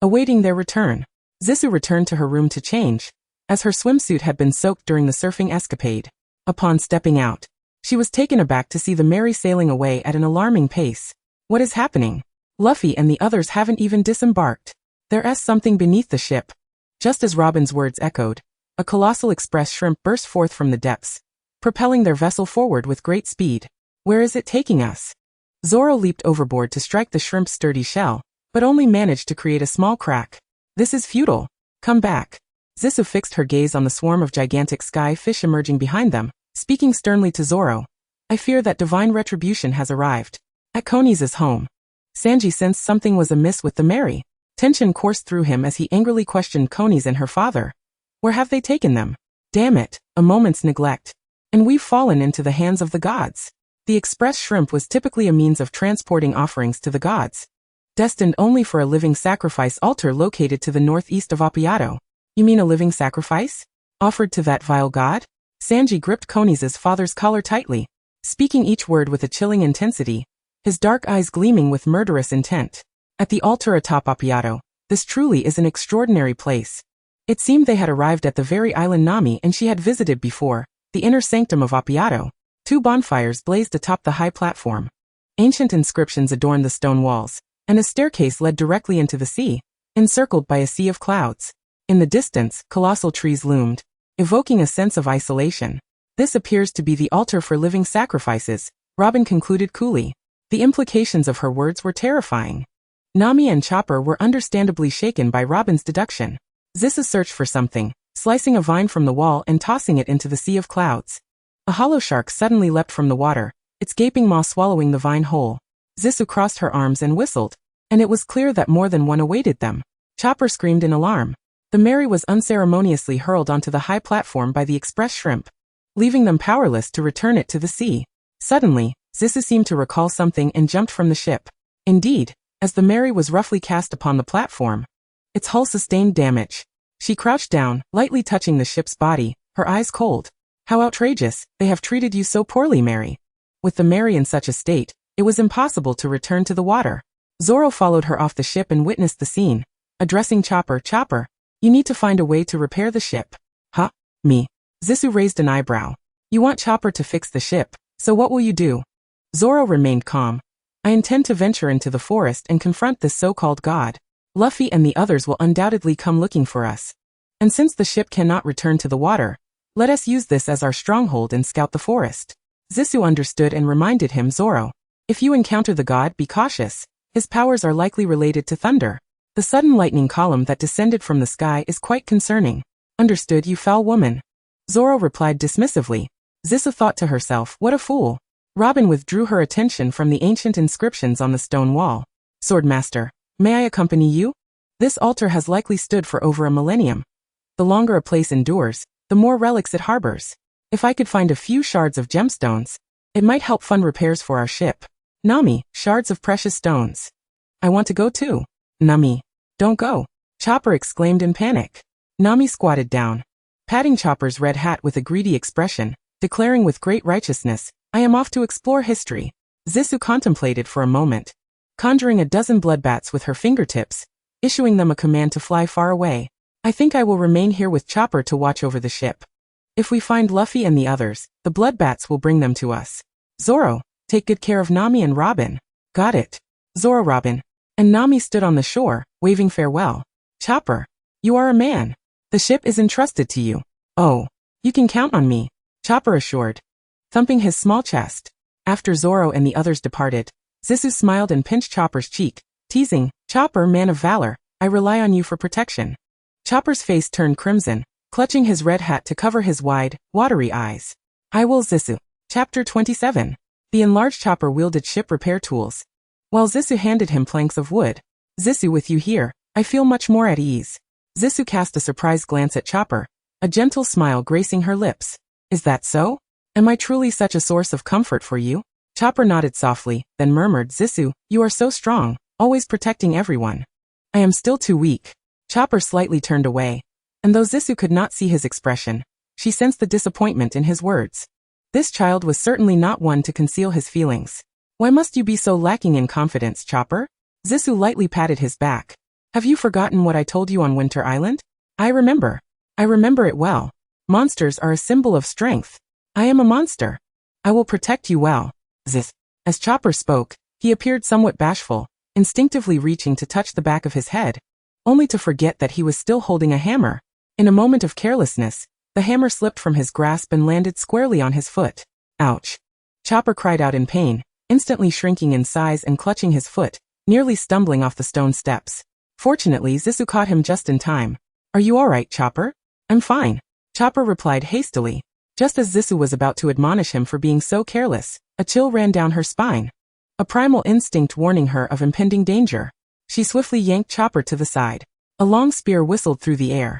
awaiting their return. Zisu returned to her room to change, as her swimsuit had been soaked during the surfing escapade. Upon stepping out, she was taken aback to see the Mary sailing away at an alarming pace. What is happening? Luffy and the others haven't even disembarked. There's something beneath the ship. Just as Robin's words echoed, a colossal express shrimp burst forth from the depths, propelling their vessel forward with great speed. Where is it taking us? Zoro leaped overboard to strike the shrimp's sturdy shell, but only managed to create a small crack. This is futile. Come back. Zisu fixed her gaze on the swarm of gigantic sky fish emerging behind them, speaking sternly to Zoro. I fear that divine retribution has arrived. At Konis's home, Sanji sensed something was amiss with the Mary. Tension coursed through him as he angrily questioned Konis and her father. Where have they taken them? Damn it, a moment's neglect, and we've fallen into the hands of the gods. The express shrimp was typically a means of transporting offerings to the gods, destined only for a living sacrifice altar located to the northeast of Oppiato. You mean a living sacrifice? Offered to that vile god? Sanji gripped Konis's father's collar tightly, speaking each word with a chilling intensity, his dark eyes gleaming with murderous intent. At the altar atop Oppiato, this truly is an extraordinary place. It seemed they had arrived at the very island Nami and she had visited before, the inner sanctum of Oppiato. 2 bonfires blazed atop the high platform. Ancient inscriptions adorned the stone walls, and a staircase led directly into the sea, encircled by a sea of clouds. In the distance, colossal trees loomed, evoking a sense of isolation. This appears to be the altar for living sacrifices, Robin concluded coolly. The implications of her words were terrifying. Nami and Chopper were understandably shaken by Robin's deduction. Zisu searched for something, slicing a vine from the wall and tossing it into the sea of clouds. A hollow shark suddenly leapt from the water, its gaping maw swallowing the vine whole. Zisu crossed her arms and whistled. and it was clear that more than one awaited them. Chopper screamed in alarm. The Mary was unceremoniously hurled onto the high platform by the express shrimp, leaving them powerless to return it to the sea. Suddenly, Zissou seemed to recall something and jumped from the ship. Indeed, as the Mary was roughly cast upon the platform, its hull sustained damage. She crouched down, lightly touching the ship's body, her eyes cold. How outrageous, they have treated you so poorly, Mary. With the Mary in such a state, it was impossible to return to the water. Zoro followed her off the ship and witnessed the scene. Addressing Chopper, Chopper, you need to find a way to repair the ship. Huh? Me? Zissou raised an eyebrow. You want Chopper to fix the ship, so what will you do? Zoro remained calm. I intend to venture into the forest and confront this so-called god. Luffy and the others will undoubtedly come looking for us. And since the ship cannot return to the water, let us use this as our stronghold and scout the forest. Zissou understood and reminded him, Zoro, if you encounter the god, be cautious. His powers are likely related to thunder. The sudden lightning column that descended from the sky is quite concerning. Understood, you foul woman. Zoro replied dismissively. Zissou thought to herself, what a fool. Robin withdrew her attention from the ancient inscriptions on the stone wall. Swordmaster, may I accompany you? This altar has likely stood for over a millennium. The longer a place endures, the more relics it harbors. If I could find a few shards of gemstones, it might help fund repairs for our ship. Nami, shards of precious stones. I want to go too. Nami, don't go. Chopper exclaimed in panic. Nami squatted down, patting Chopper's red hat with a greedy expression, declaring with great righteousness, I am off to explore history. Zissou contemplated for a moment, conjuring a dozen bloodbats with her fingertips, issuing them a command to fly far away. I think I will remain here with Chopper to watch over the ship. If we find Luffy and the others, the bloodbats will bring them to us. Zoro, take good care of Nami and Robin. Got it. Zoro, Robin, and Nami stood on the shore, waving farewell. Chopper, you are a man. The ship is entrusted to you. Oh, you can count on me, Chopper assured, thumping his small chest. After Zoro and the others departed, Zissou smiled and pinched Chopper's cheek, teasing, Chopper, man of valor, I rely on you for protection. Chopper's face turned crimson, clutching his red hat to cover his wide, watery eyes. I will, Zissou. Chapter 27. The enlarged Chopper wielded ship repair tools, while Zissou handed him planks of wood. Zissou, with you here, I feel much more at ease. Zissou cast a surprised glance at Chopper, a gentle smile gracing her lips. Is that so? Am I truly such a source of comfort for you? Chopper nodded softly, then murmured, Zissou, you are so strong, always protecting everyone. I am still too weak. Chopper slightly turned away, and though Zissou could not see his expression, she sensed the disappointment in his words. This child was certainly not one to conceal his feelings. Why must you be so lacking in confidence, Chopper? Zissou lightly patted his back. Have you forgotten what I told you on Winter Island? I remember. I remember it well. Monsters are a symbol of strength. I am a monster. I will protect you well. Ziss. As Chopper spoke, he appeared somewhat bashful, instinctively reaching to touch the back of his head, only to forget that he was still holding a hammer. In a moment of carelessness, the hammer slipped from his grasp and landed squarely on his foot. Ouch. Chopper cried out in pain, instantly shrinking in size and clutching his foot, nearly stumbling off the stone steps. Fortunately, Zissou caught him just in time. Are you all right, Chopper? I'm fine, Chopper replied hastily. Just as Zissou was about to admonish him for being so careless, a chill ran down her spine, a primal instinct warning her of impending danger. She swiftly yanked Chopper to the side. A long spear whistled through the air,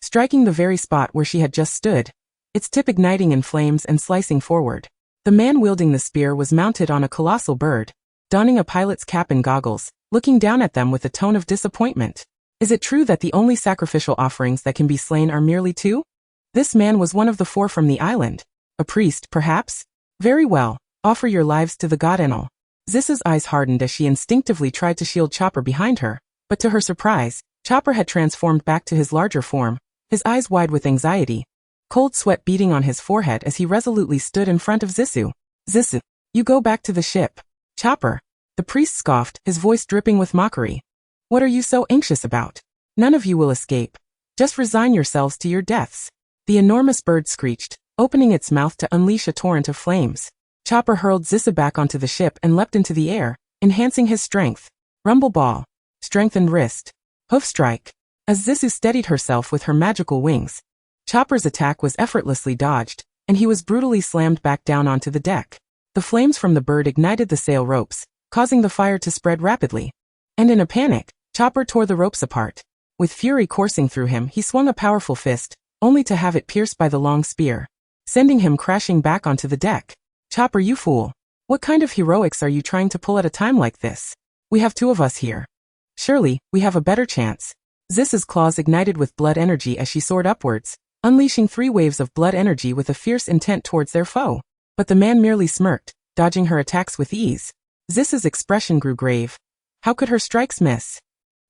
striking the very spot where she had just stood, its tip igniting in flames and slicing forward. The man wielding the spear was mounted on a colossal bird, donning a pilot's cap and goggles, looking down at them with a tone of disappointment. Is it true that the only sacrificial offerings that can be slain are merely two? This man was one of the 4 from the island. A priest, perhaps? Very well, offer your lives to the god Enel. Zissou's eyes hardened as she instinctively tried to shield Chopper behind her, but to her surprise, Chopper had transformed back to his larger form, his eyes wide with anxiety, cold sweat beading on his forehead as he resolutely stood in front of Zissou. Zissou, you go back to the ship. Chopper. The priest scoffed, his voice dripping with mockery. What are you so anxious about? None of you will escape. Just resign yourselves to your deaths. The enormous bird screeched, opening its mouth to unleash a torrent of flames. Chopper hurled Zissou back onto the ship and leapt into the air, enhancing his strength. Rumble ball. Strengthened wrist. Hoof strike. As Zissou steadied herself with her magical wings, Chopper's attack was effortlessly dodged, and he was brutally slammed back down onto the deck. The flames from the bird ignited the sail ropes, causing the fire to spread rapidly. And in a panic, Chopper tore the ropes apart. With fury coursing through him, he swung a powerful fist, only to have it pierced by the long spear, sending him crashing back onto the deck. Chopper, you fool. What kind of heroics are you trying to pull at a time like this? We have 2 of us here. Surely, we have a better chance. Zisu's claws ignited with blood energy as she soared upwards, unleashing 3 waves of blood energy with a fierce intent towards their foe. But the man merely smirked, dodging her attacks with ease. Zisu's expression grew grave. How could her strikes miss?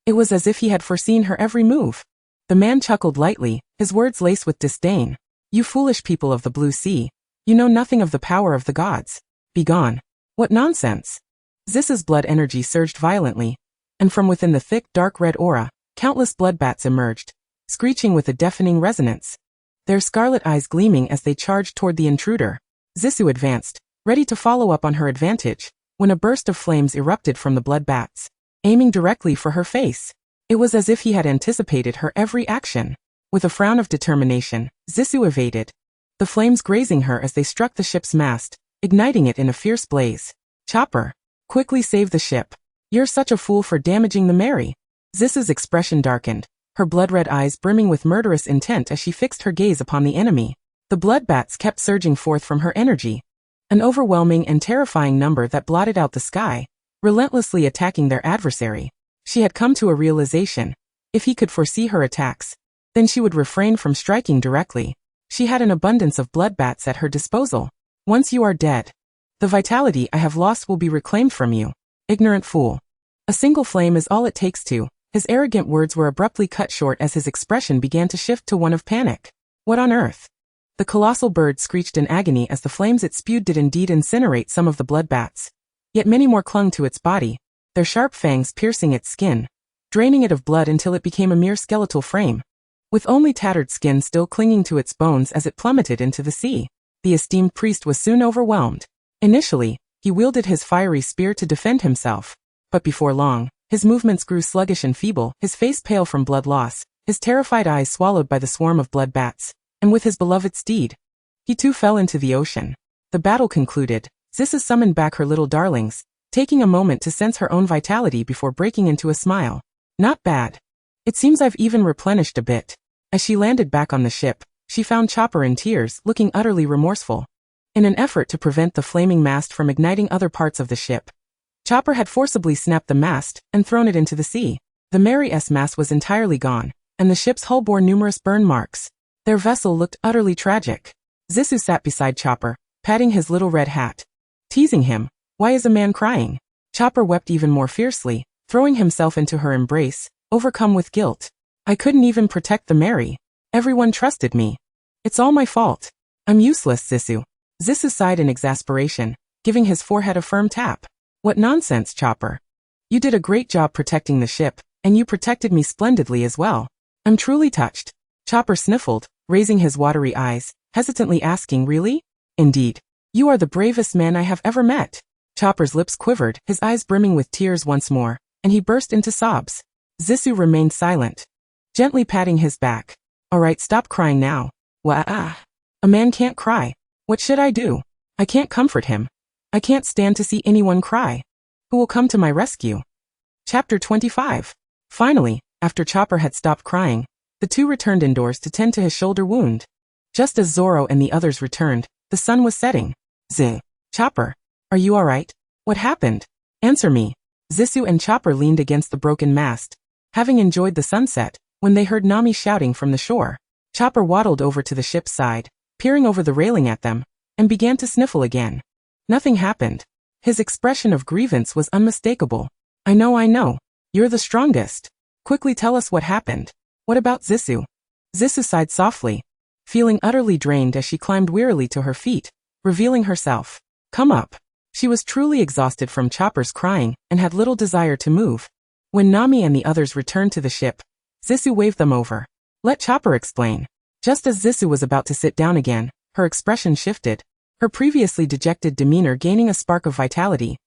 It was as if he had foreseen her every move. The man chuckled lightly, his words laced with disdain. You foolish people of the blue sea. You know nothing of the power of the gods. Begone. What nonsense. Zisu's blood energy surged violently, and from within the thick, dark red aura, countless blood bats emerged, screeching with a deafening resonance, their scarlet eyes gleaming as they charged toward the intruder. Zisu advanced, ready to follow up on her advantage, when a burst of flames erupted from the blood bats, aiming directly for her face. It was as if he had anticipated her every action. With a frown of determination, Zisu evaded, the flames grazing her as they struck the ship's mast, igniting it in a fierce blaze. Chopper, quickly save the ship. You're such a fool for damaging the Mary. Zisu's expression darkened, her blood-red eyes brimming with murderous intent as she fixed her gaze upon the enemy. The blood bats kept surging forth from her energy, an overwhelming and terrifying number that blotted out the sky, relentlessly attacking their adversary. She had come to a realization. If he could foresee her attacks, then she would refrain from striking directly. She had an abundance of blood bats at her disposal. Once you are dead, the vitality I have lost will be reclaimed from you. Ignorant fool. A single flame is all it takes to. His arrogant words were abruptly cut short as his expression began to shift to one of panic. What on earth? The colossal bird screeched in agony as the flames it spewed did indeed incinerate some of the blood bats. Yet many more clung to its body, their sharp fangs piercing its skin, draining it of blood until it became a mere skeletal frame, with only tattered skin still clinging to its bones as it plummeted into the sea. The esteemed priest was soon overwhelmed. Initially, he wielded his fiery spear to defend himself, but before long, his movements grew sluggish and feeble, his face pale from blood loss, his terrified eyes swallowed by the swarm of blood bats, and with his beloved steed, he too fell into the ocean. The battle concluded. Zisu summoned back her little darlings, taking a moment to sense her own vitality before breaking into a smile. Not bad. It seems I've even replenished a bit. As she landed back on the ship, she found Chopper in tears, looking utterly remorseful. In an effort to prevent the flaming mast from igniting other parts of the ship, Chopper had forcibly snapped the mast and thrown it into the sea. The Mary's mast was entirely gone, and the ship's hull bore numerous burn marks. Their vessel looked utterly tragic. Zisu sat beside Chopper, patting his little red hat, teasing him. Why is a man crying? Chopper wept even more fiercely, throwing himself into her embrace, overcome with guilt. I couldn't even protect the Mary. Everyone trusted me. It's all my fault. I'm useless, Zisu. Zisu sighed in exasperation, giving his forehead a firm tap. What nonsense, Chopper. You did a great job protecting the ship, and you protected me splendidly as well. I'm truly touched. Chopper sniffled, raising his watery eyes, hesitantly asking, really? Indeed. You are the bravest man I have ever met. Chopper's lips quivered, his eyes brimming with tears once more, and he burst into sobs. Zisu remained silent, gently patting his back. All right, stop crying now. A man can't cry. What should I do? I can't comfort him. I can't stand to see anyone cry. Who will come to my rescue? Chapter 25. Finally, after Chopper had stopped crying, the two returned indoors to tend to his shoulder wound. Just as Zoro and the others returned, the sun was setting. Chopper, are you alright? What happened? Answer me. Zisu and Chopper leaned against the broken mast, having enjoyed the sunset, when they heard Nami shouting from the shore. Chopper waddled over to the ship's side, peering over the railing at them, and began to sniffle again. Nothing happened. His expression of grievance was unmistakable. I know. You're the strongest. Quickly tell us what happened. What about Zisu? Zisu sighed softly, feeling utterly drained as she climbed wearily to her feet, revealing herself. Come up. She was truly exhausted from Chopper's crying and had little desire to move. When Nami and the others returned to the ship, Zisu waved them over. Let Chopper explain. Just as Zisu was about to sit down again, her expression shifted, her previously dejected demeanor gaining a spark of vitality.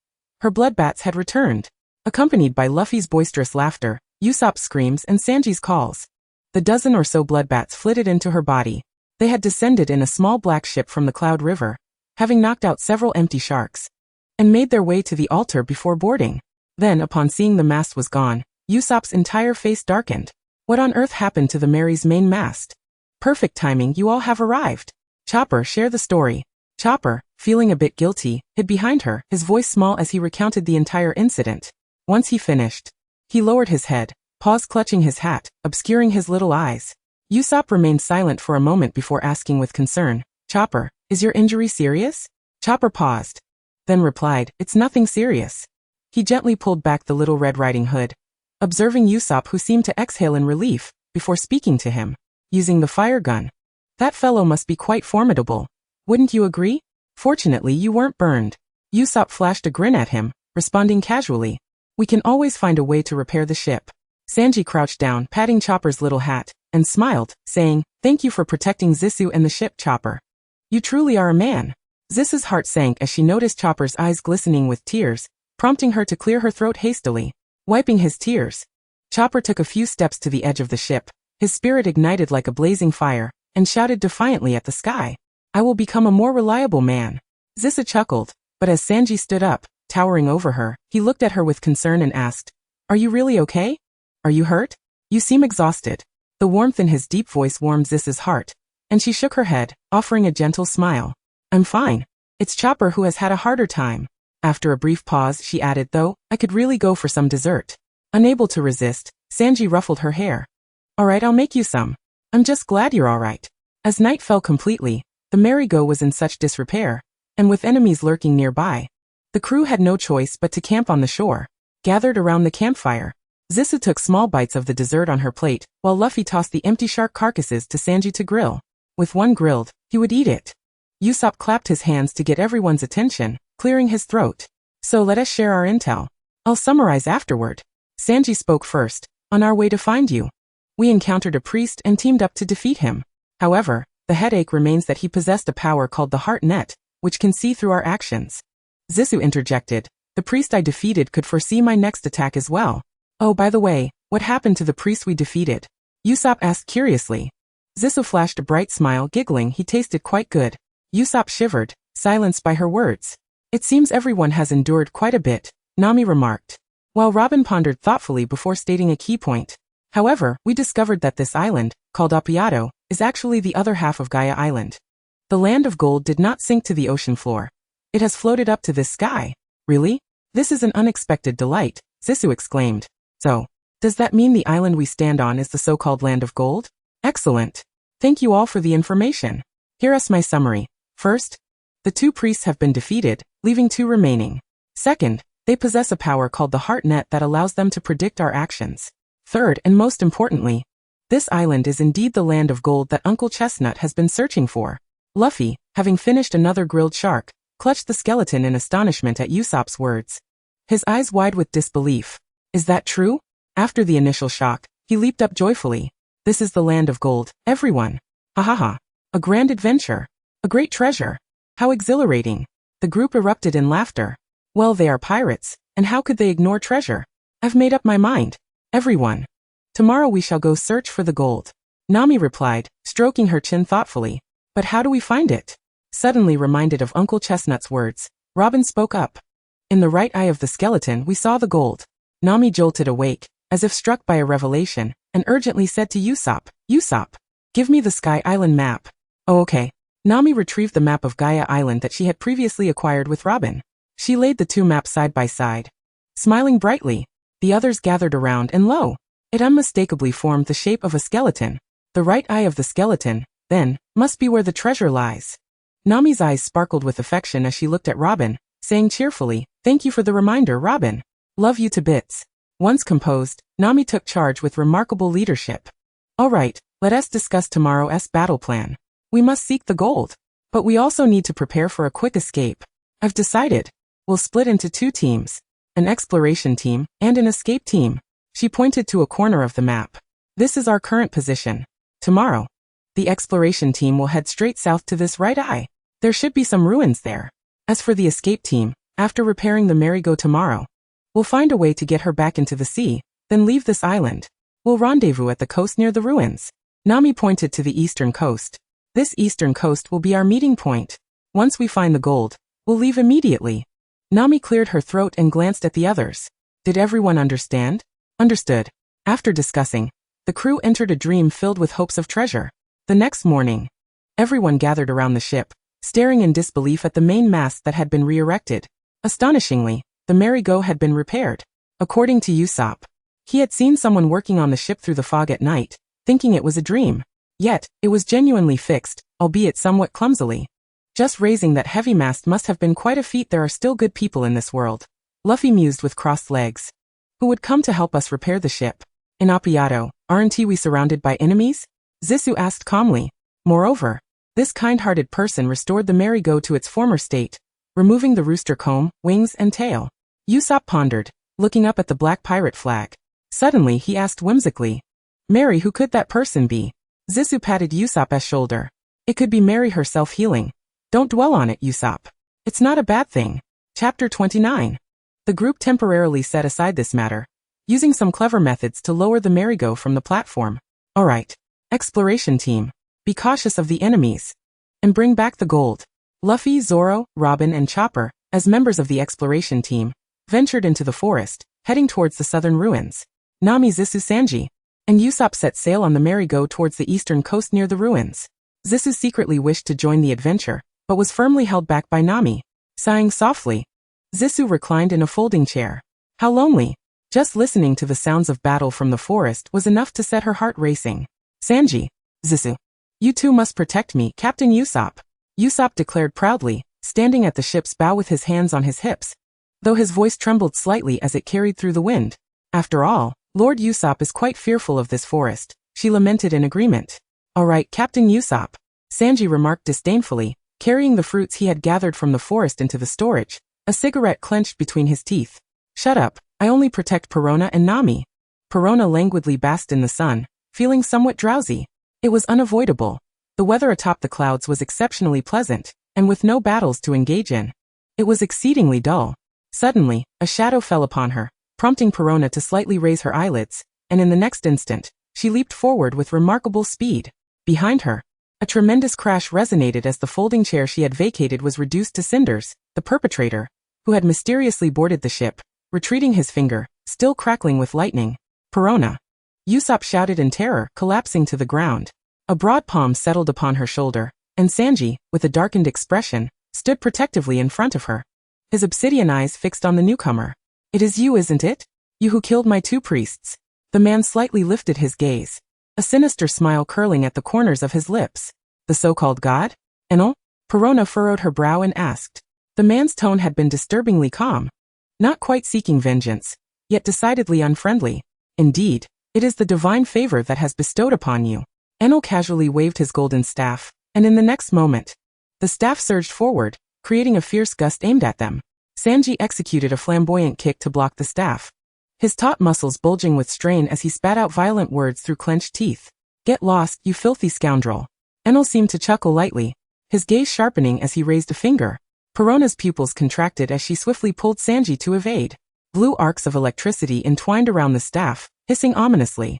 Her blood bats had returned, accompanied by Luffy's boisterous laughter, Usopp's screams and Sanji's calls. The dozen or so blood bats flitted into her body. They had descended in a small black ship from the Cloud River, having knocked out several empty sharks, and made their way to the altar before boarding. Then, upon seeing the mast was gone, Usopp's entire face darkened. What on earth happened to the Mary's main mast? Perfect timing, you all have arrived. Chopper, share the story. Chopper, feeling a bit guilty, hid behind her, his voice small as he recounted the entire incident. Once he finished, he lowered his head, paused clutching his hat, obscuring his little eyes. Usopp remained silent for a moment before asking with concern, Chopper, is your injury serious? Chopper paused, then replied, it's nothing serious. He gently pulled back the little Red Riding Hood, observing Usopp who seemed to exhale in relief, before speaking to him. Using the fire gun. That fellow must be quite formidable. Wouldn't you agree? Fortunately, you weren't burned. Usopp flashed a grin at him, responding casually. We can always find a way to repair the ship. Sanji crouched down, patting Chopper's little hat, and smiled, saying, thank you for protecting Zissou and the ship, Chopper. You truly are a man. Zissou's heart sank as she noticed Chopper's eyes glistening with tears, prompting her to clear her throat hastily. Wiping his tears, Chopper took a few steps to the edge of the ship. His spirit ignited like a blazing fire, and shouted defiantly at the sky. I will become a more reliable man. Zissou chuckled, but as Sanji stood up, towering over her, he looked at her with concern and asked, are you really okay? Are you hurt? You seem exhausted. The warmth in his deep voice warmed Zissou's heart, and she shook her head, offering a gentle smile. I'm fine. It's Chopper who has had a harder time. After a brief pause, she added, though, I could really go for some dessert. Unable to resist, Sanji ruffled her hair. Alright, I'll make you some. I'm just glad you're alright. As night fell completely, the merry-go was in such disrepair, and with enemies lurking nearby, the crew had no choice but to camp on the shore. Gathered around the campfire, Zissou took small bites of the dessert on her plate, while Luffy tossed the empty shark carcasses to Sanji to grill. With one grilled, he would eat it. Usopp clapped his hands to get everyone's attention, clearing his throat. So let us share our intel. I'll summarize afterward. Sanji spoke first. On our way to find you, we encountered a priest and teamed up to defeat him. However, the headache remains that he possessed a power called the Heart Net, which can see through our actions. Zissou interjected, the priest I defeated could foresee my next attack as well. Oh, by the way, what happened to the priest we defeated? Usopp asked curiously. Zissou flashed a bright smile, giggling he tasted quite good. Usopp shivered, silenced by her words. It seems everyone has endured quite a bit, Nami remarked, while Robin pondered thoughtfully before stating a key point. However, we discovered that this island, called Appiato, is actually the other half of Gaia Island. The land of gold did not sink to the ocean floor. It has floated up to this sky. Really? This is an unexpected delight, Zissou exclaimed. So, does that mean the island we stand on is the so-called land of gold? Excellent. Thank you all for the information. Here is my summary. First, the two priests have been defeated, leaving two remaining. Second, they possess a power called the Heart Net that allows them to predict our actions. Third, and most importantly, this island is indeed the land of gold that Uncle Chestnut has been searching for. Luffy, having finished another grilled shark, clutched the skeleton in astonishment at Usopp's words. His eyes wide with disbelief. Is that true? After the initial shock, he leaped up joyfully. This is the land of gold, everyone. Ha ha ha. A grand adventure. A great treasure. How exhilarating. The group erupted in laughter. Well, they are pirates, and how could they ignore treasure? I've made up my mind. Everyone. Tomorrow we shall go search for the gold. Nami replied, stroking her chin thoughtfully. But how do we find it? Suddenly reminded of Uncle Chestnut's words, Robin spoke up. In the right eye of the skeleton we saw the gold. Nami jolted awake, as if struck by a revelation, and urgently said to Usopp, Usopp, give me the Sky Island map. Oh, okay. Nami retrieved the map of Gaia Island that she had previously acquired with Robin. She laid the two maps side by side. Smiling brightly, the others gathered around and lo, it unmistakably formed the shape of a skeleton. The right eye of the skeleton, then, must be where the treasure lies. Nami's eyes sparkled with affection as she looked at Robin, saying cheerfully, thank you for the reminder, Robin. Love you to bits. Once composed, Nami took charge with remarkable leadership. Alright, let us discuss tomorrow's battle plan. We must seek the gold. But we also need to prepare for a quick escape. I've decided. We'll split into two teams. An exploration team, and an escape team. She pointed to a corner of the map. This is our current position. Tomorrow, the exploration team will head straight south to this right eye. There should be some ruins there. As for the escape team, after repairing the merry-go tomorrow, we'll find a way to get her back into the sea, then leave this island. We'll rendezvous at the coast near the ruins. Nami pointed to the eastern coast. This eastern coast will be our meeting point. Once we find the gold, we'll leave immediately. Nami cleared her throat and glanced at the others. Did everyone understand? Understood. After discussing, the crew entered a dream filled with hopes of treasure. The next morning, everyone gathered around the ship, staring in disbelief at the main mast that had been re-erected. Astonishingly, the merry-go had been repaired. According to Usopp, he had seen someone working on the ship through the fog at night, thinking it was a dream. Yet, it was genuinely fixed, albeit somewhat clumsily. Just raising that heavy mast must have been quite a feat. There are still good people in this world. Luffy mused with crossed legs. Who would come to help us repair the ship? Inapiato, aren't we surrounded by enemies? Zissou asked calmly. Moreover, this kind-hearted person restored the merry-go to its former state, removing the rooster comb, wings, and tail. Usopp pondered, looking up at the black pirate flag. Suddenly he asked whimsically, Mary, who could that person be? Zissou patted Usopp's shoulder. It could be Mary herself healing. Don't dwell on it, Usopp. It's not a bad thing. Chapter 29. The group temporarily set aside this matter, using some clever methods to lower the merry-go from the platform. Alright. Exploration team. Be cautious of the enemies. And bring back the gold. Luffy, Zoro, Robin, and Chopper, as members of the exploration team, ventured into the forest, heading towards the southern ruins. Nami, Zissou, Sanji, and Usopp set sail on the merry-go towards the eastern coast near the ruins. Zissou secretly wished to join the adventure, but was firmly held back by Nami. Sighing softly, Zissou reclined in a folding chair. How lonely. Just listening to the sounds of battle from the forest was enough to set her heart racing. Sanji, Zissou, you two must protect me, Captain Usopp. Usopp declared proudly, standing at the ship's bow with his hands on his hips, though his voice trembled slightly as it carried through the wind. After all, Lord Usopp is quite fearful of this forest, she lamented in agreement. All right, Captain Usopp, Sanji remarked disdainfully, carrying the fruits he had gathered from the forest into the storage, a cigarette clenched between his teeth. Shut up, I only protect Perona and Nami. Perona languidly basked in the sun, feeling somewhat drowsy. It was unavoidable. The weather atop the clouds was exceptionally pleasant, and with no battles to engage in, it was exceedingly dull. Suddenly, a shadow fell upon her, prompting Perona to slightly raise her eyelids, and in the next instant, she leaped forward with remarkable speed. Behind her, a tremendous crash resonated as the folding chair she had vacated was reduced to cinders. The perpetrator, who had mysteriously boarded the ship, retreating his finger, still crackling with lightning. Perona! Usopp shouted in terror, collapsing to the ground. A broad palm settled upon her shoulder, and Sanji, with a darkened expression, stood protectively in front of her. His obsidian eyes fixed on the newcomer. It is you, isn't it? You who killed my two priests. The man slightly lifted his gaze, a sinister smile curling at the corners of his lips. The so-called god? Enel? Perona furrowed her brow and asked. The man's tone had been disturbingly calm. Not quite seeking vengeance, yet decidedly unfriendly. Indeed, it is the divine favor that has bestowed upon you. Enel casually waved his golden staff, and in the next moment, the staff surged forward, creating a fierce gust aimed at them. Sanji executed a flamboyant kick to block the staff, his taut muscles bulging with strain as he spat out violent words through clenched teeth. Get lost, you filthy scoundrel. Enel seemed to chuckle lightly, his gaze sharpening as he raised a finger. Perona's pupils contracted as she swiftly pulled Sanji to evade. Blue arcs of electricity entwined around the staff, hissing ominously.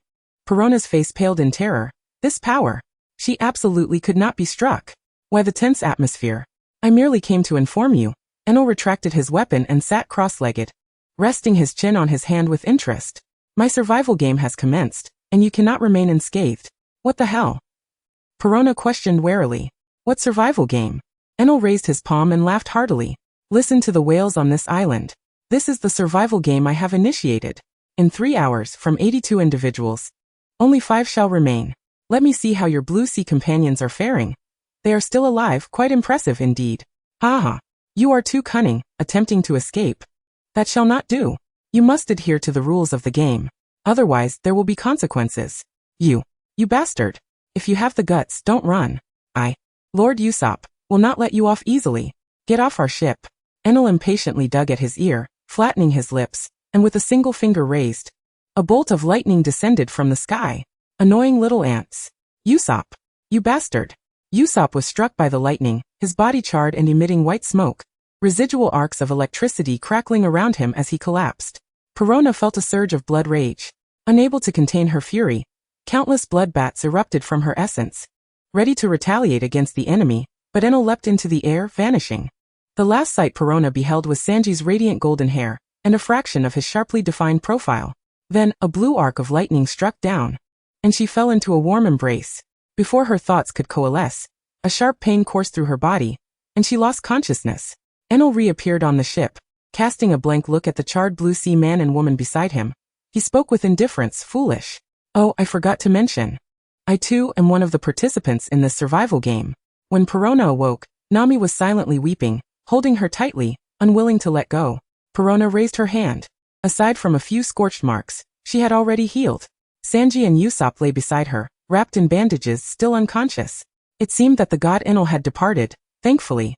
Perona's face paled in terror. This power. She absolutely could not be struck. Why the tense atmosphere? I merely came to inform you. Enel retracted his weapon and sat cross-legged, resting his chin on his hand with interest. My survival game has commenced, and you cannot remain unscathed. What the hell? Perona questioned warily. What survival game? Enel raised his palm and laughed heartily. Listen to the whales on this island. This is the survival game I have initiated. In 3 hours, from 82 individuals, only 5 shall remain. Let me see how your blue sea companions are faring. They are still alive, quite impressive indeed. Haha. You are too cunning, attempting to escape. That shall not do. You must adhere to the rules of the game. Otherwise, there will be consequences. You bastard. If you have the guts, don't run. Lord Usopp, will not let you off easily. Get off our ship. Enel impatiently dug at his ear, flattening his lips, and with a single finger raised, a bolt of lightning descended from the sky. Annoying little ants. Usopp. You bastard. Usopp was struck by the lightning, his body charred and emitting white smoke, residual arcs of electricity crackling around him as he collapsed. Perona felt a surge of blood rage. Unable to contain her fury, countless blood bats erupted from her essence, ready to retaliate against the enemy, but Enel leapt into the air, vanishing. The last sight Perona beheld was Sanji's radiant golden hair, and a fraction of his sharply defined profile. Then, a blue arc of lightning struck down, and she fell into a warm embrace. Before her thoughts could coalesce, a sharp pain coursed through her body, and she lost consciousness. Enel reappeared on the ship, casting a blank look at the charred blue sea man and woman beside him. He spoke with indifference. Foolish. Oh, I forgot to mention. I too am one of the participants in this survival game. When Perona awoke, Nami was silently weeping, holding her tightly, unwilling to let go. Perona raised her hand. Aside from a few scorched marks, she had already healed. Sanji and Usopp lay beside her, wrapped in bandages, still unconscious. It seemed that the god Enel had departed, thankfully.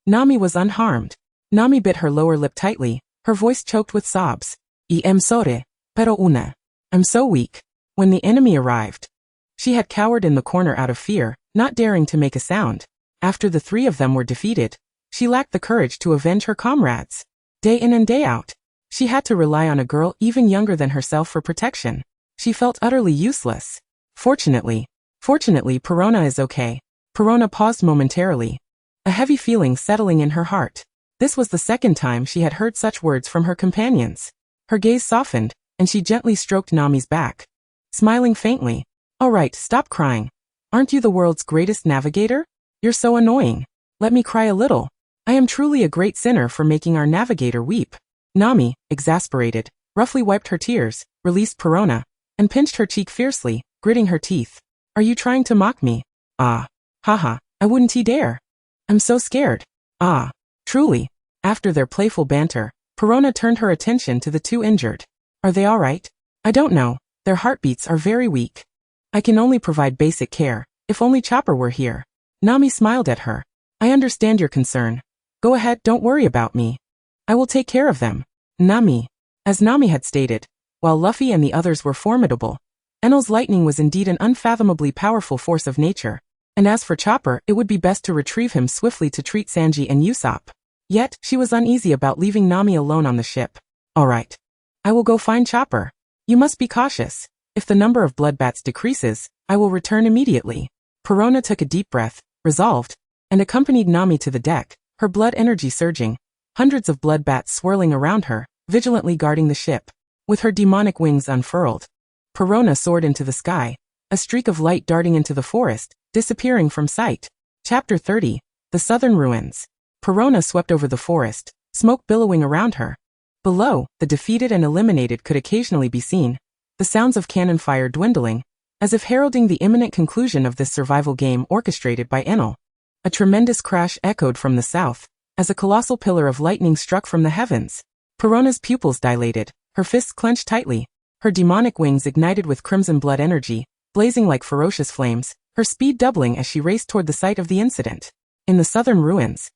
Nami was unharmed. Nami bit her lower lip tightly, her voice choked with sobs. Em sore, pero una. I'm so weak. When the enemy arrived, she had cowered in the corner out of fear, not daring to make a sound. After the three of them were defeated, she lacked the courage to avenge her comrades. Day in and day out, she had to rely on a girl even younger than herself for protection. She felt utterly useless. Fortunately, Perona is okay. Perona paused momentarily, a heavy feeling settling in her heart. This was the second time she had heard such words from her companions. Her gaze softened, and she gently stroked Nami's back, smiling faintly. All right, stop crying. Aren't you the world's greatest navigator? You're so annoying. Let me cry a little. I am truly a great sinner for making our navigator weep. Nami, exasperated, roughly wiped her tears, released Perona, and pinched her cheek fiercely, gritting her teeth. Are you trying to mock me? Ah. Haha, I wouldn't dare. I'm so scared. Ah. Truly. After their playful banter, Perona turned her attention to the two injured. Are they all right? I don't know. Their heartbeats are very weak. I can only provide basic care. If only Chopper were here. Nami smiled at her. I understand your concern. Go ahead, don't worry about me. I will take care of them. Nami. As Nami had stated, while Luffy and the others were formidable, Enel's lightning was indeed an unfathomably powerful force of nature. And as for Chopper, it would be best to retrieve him swiftly to treat Sanji and Usopp. Yet, she was uneasy about leaving Nami alone on the ship. All right. I will go find Chopper. You must be cautious. If the number of bloodbats decreases, I will return immediately. Perona took a deep breath, resolved, and accompanied Nami to the deck, her blood energy surging, hundreds of bloodbats swirling around her, vigilantly guarding the ship. With her demonic wings unfurled, Perona soared into the sky, a streak of light darting into the forest, disappearing from sight. Chapter 30. The Southern Ruins. Perona swept over the forest, smoke billowing around her. Below, the defeated and eliminated could occasionally be seen, the sounds of cannon fire dwindling, as if heralding the imminent conclusion of this survival game orchestrated by Enel. A tremendous crash echoed from the south, as a colossal pillar of lightning struck from the heavens. Perona's pupils dilated, her fists clenched tightly, her demonic wings ignited with crimson blood energy, blazing like ferocious flames, her speed doubling as she raced toward the site of the incident. In the southern ruins,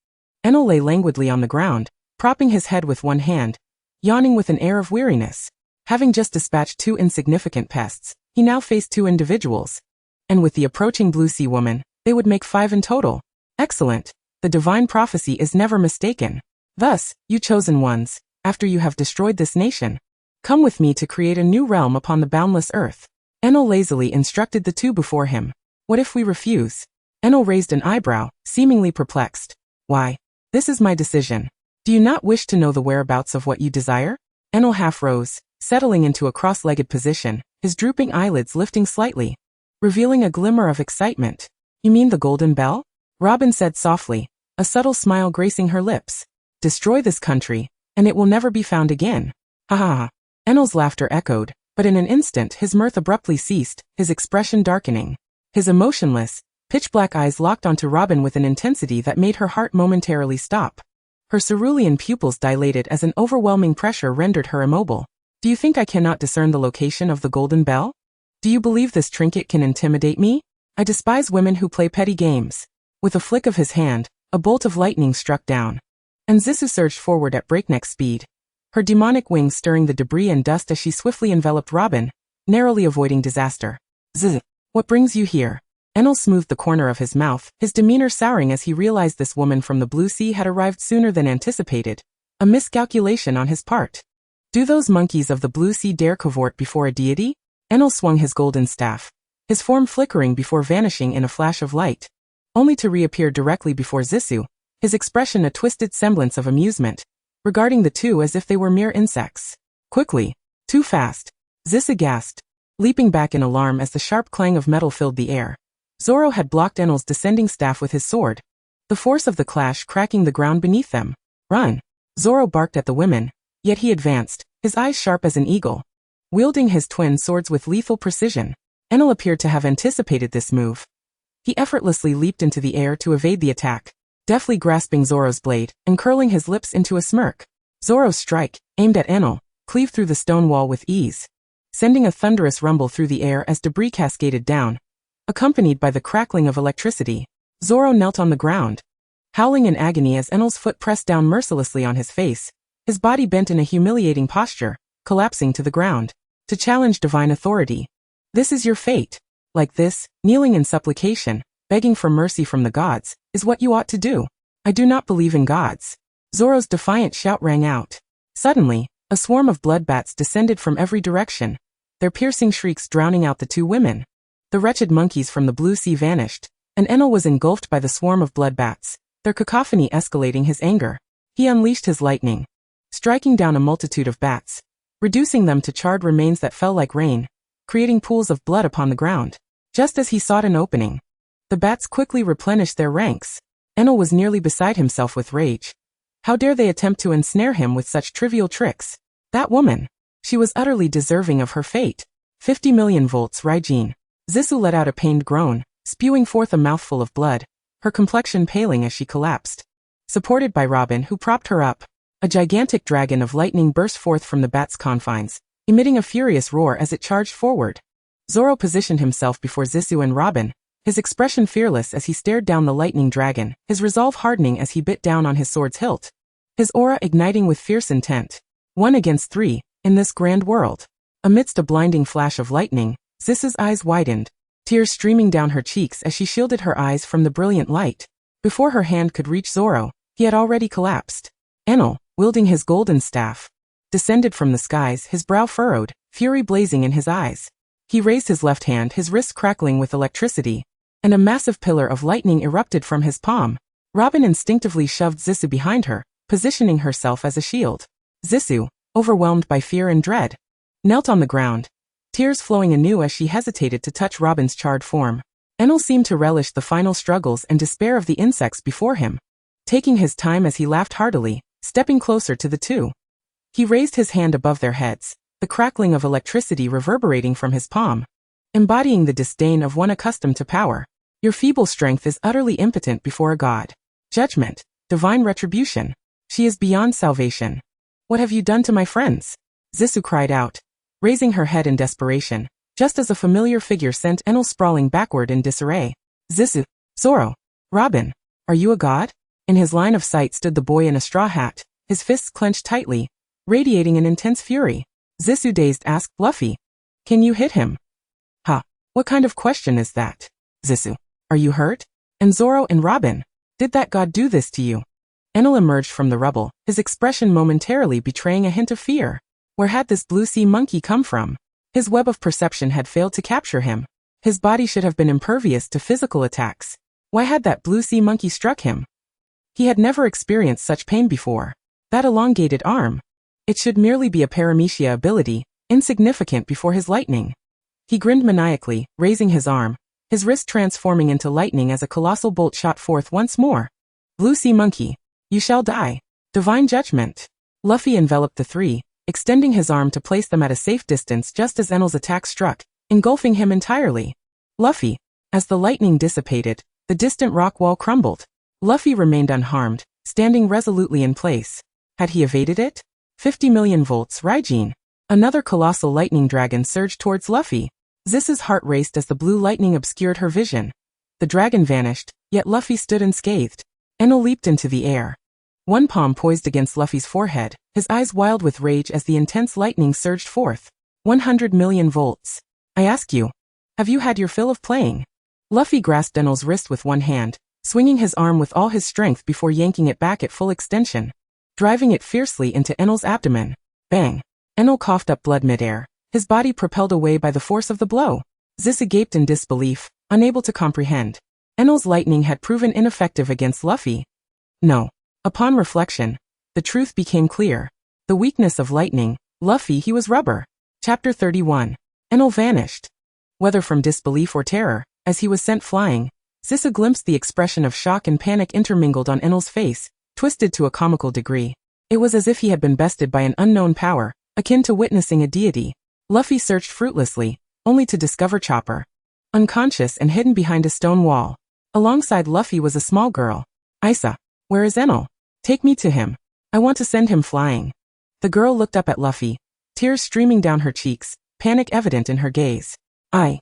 Enel lay languidly on the ground, propping his head with one hand, yawning with an air of weariness. Having just dispatched two insignificant pests, he now faced two individuals. And with the approaching Blue Sea woman, they would make 5 in total. Excellent. The divine prophecy is never mistaken. Thus, you chosen ones, after you have destroyed this nation, come with me to create a new realm upon the boundless earth. Enel lazily instructed the two before him. What if we refuse? Enel raised an eyebrow, seemingly perplexed. Why? This is my decision. Do you not wish to know the whereabouts of what you desire? Enel half rose, settling into a cross-legged position, his drooping eyelids lifting slightly, revealing a glimmer of excitement. You mean the golden bell? Robin said softly, a subtle smile gracing her lips. Destroy this country, and it will never be found again. Ha ha ha. Enel's laughter echoed, but in an instant his mirth abruptly ceased, his expression darkening. His emotionless, pitch-black eyes locked onto Robin with an intensity that made her heart momentarily stop. Her cerulean pupils dilated as an overwhelming pressure rendered her immobile. Do you think I cannot discern the location of the golden bell? Do you believe this trinket can intimidate me? I despise women who play petty games. With a flick of his hand, a bolt of lightning struck down, and Zissou surged forward at breakneck speed, her demonic wings stirring the debris and dust as she swiftly enveloped Robin, narrowly avoiding disaster. Zzz. What brings you here? Enel smoothed the corner of his mouth, his demeanor souring as he realized this woman from the Blue Sea had arrived sooner than anticipated, a miscalculation on his part. Do those monkeys of the Blue Sea dare cavort before a deity? Enel swung his golden staff, his form flickering before vanishing in a flash of light, only to reappear directly before Zissou, his expression a twisted semblance of amusement. regarding the two as if they were mere insects. Quickly. Too fast. Zissou gasped, leaping back in alarm as the sharp clang of metal filled the air. Zoro had blocked Enel's descending staff with his sword, the force of the clash cracking the ground beneath them. Run! Zoro barked at the women, yet he advanced, his eyes sharp as an eagle, wielding his twin swords with lethal precision. Enel appeared to have anticipated this move. He effortlessly leaped into the air to evade the attack, deftly grasping Zoro's blade and curling his lips into a smirk. Zoro's strike, aimed at Enel, cleaved through the stone wall with ease, sending a thunderous rumble through the air as debris cascaded down, accompanied by the crackling of electricity. Zoro knelt on the ground, howling in agony as Enel's foot pressed down mercilessly on his face, his body bent in a humiliating posture, collapsing to the ground, to challenge divine authority. This is your fate. Like this, kneeling in supplication, begging for mercy from the gods, is what you ought to do. I do not believe in gods. Zoro's defiant shout rang out. Suddenly, a swarm of blood bats descended from every direction, their piercing shrieks drowning out the two women. The wretched monkeys from the blue sea vanished, and Enel was engulfed by the swarm of blood bats, their cacophony escalating his anger. He unleashed his lightning, striking down a multitude of bats, reducing them to charred remains that fell like rain, creating pools of blood upon the ground. Just as he sought an opening, the bats quickly replenished their ranks. Enel was nearly beside himself with rage. How dare they attempt to ensnare him with such trivial tricks? That woman! She was utterly deserving of her fate. 50 million volts Raijin. Zissou let out a pained groan, spewing forth a mouthful of blood, her complexion paling as she collapsed. Supported by Robin, who propped her up, a gigantic dragon of lightning burst forth from the bat's confines, emitting a furious roar as it charged forward. Zoro positioned himself before Zissou and Robin, his expression fearless as he stared down the lightning dragon, his resolve hardening as he bit down on his sword's hilt, his aura igniting with fierce intent. 1 against 3, in this grand world. Amidst a blinding flash of lightning, Zissou's eyes widened, tears streaming down her cheeks as she shielded her eyes from the brilliant light. Before her hand could reach Zoro, he had already collapsed. Enel, wielding his golden staff, descended from the skies, his brow furrowed, fury blazing in his eyes. He raised his left hand, his wrist crackling with electricity, and a massive pillar of lightning erupted from his palm. Robin instinctively shoved Zissou behind her, positioning herself as a shield. Zissou, overwhelmed by fear and dread, knelt on the ground, tears flowing anew as she hesitated to touch Robin's charred form. Enel seemed to relish the final struggles and despair of the insects before him, taking his time as he laughed heartily, stepping closer to the two. He raised his hand above their heads, the crackling of electricity reverberating from his palm, embodying the disdain of one accustomed to power. Your feeble strength is utterly impotent before a god. Judgment, divine retribution. She is beyond salvation. What have you done to my friends? Zissou cried out, raising her head in desperation, just as a familiar figure sent Enel sprawling backward in disarray. Zissou, Zoro, Robin, are you a god? In his line of sight stood the boy in a straw hat, his fists clenched tightly, radiating an intense fury. Zissou dazed asked, Luffy, can you hit him? Ha, what kind of question is that? Zissou, are you hurt? And Zoro and Robin, did that god do this to you? Enel emerged from the rubble, his expression momentarily betraying a hint of fear. Where had this blue sea monkey come from? His web of perception had failed to capture him. His body should have been impervious to physical attacks. Why had that blue sea monkey struck him? He had never experienced such pain before. That elongated arm. It should merely be a paramecia ability, insignificant before his lightning. He grinned maniacally, raising his arm, his wrist transforming into lightning as a colossal bolt shot forth once more. Blue sea monkey, you shall die. Divine judgment. Luffy enveloped the three, extending his arm to place them at a safe distance just as Enel's attack struck, engulfing him entirely. Luffy. As the lightning dissipated, the distant rock wall crumbled. Luffy remained unharmed, standing resolutely in place. Had he evaded it? 50 million volts Raijin. Another colossal lightning dragon surged towards Luffy. Zissou's heart raced as the blue lightning obscured her vision. The dragon vanished, yet Luffy stood unscathed. Enel leaped into the air, one palm poised against Luffy's forehead, his eyes wild with rage as the intense lightning surged forth. 100 million volts. I ask you, have you had your fill of playing? Luffy grasped Enel's wrist with one hand, swinging his arm with all his strength before yanking it back at full extension, driving it fiercely into Enel's abdomen. Bang! Enel coughed up blood midair, his body propelled away by the force of the blow. Zissou gaped in disbelief, unable to comprehend. Enel's lightning had proven ineffective against Luffy. No. Upon reflection, The truth became clear. The weakness of lightning. Luffy, he was rubber. Chapter 31. Enel vanished. Whether from disbelief or terror, as he was sent flying, Zissa glimpsed the expression of shock and panic intermingled on Enel's face, twisted to a comical degree. It was as if he had been bested by an unknown power, akin to witnessing a deity. Luffy searched fruitlessly, only to discover Chopper, unconscious and hidden behind a stone wall. Alongside Luffy was a small girl. Isa, where is Enel? Take me to him. I want to send him flying. The girl looked up at Luffy, tears streaming down her cheeks, panic evident in her gaze. I.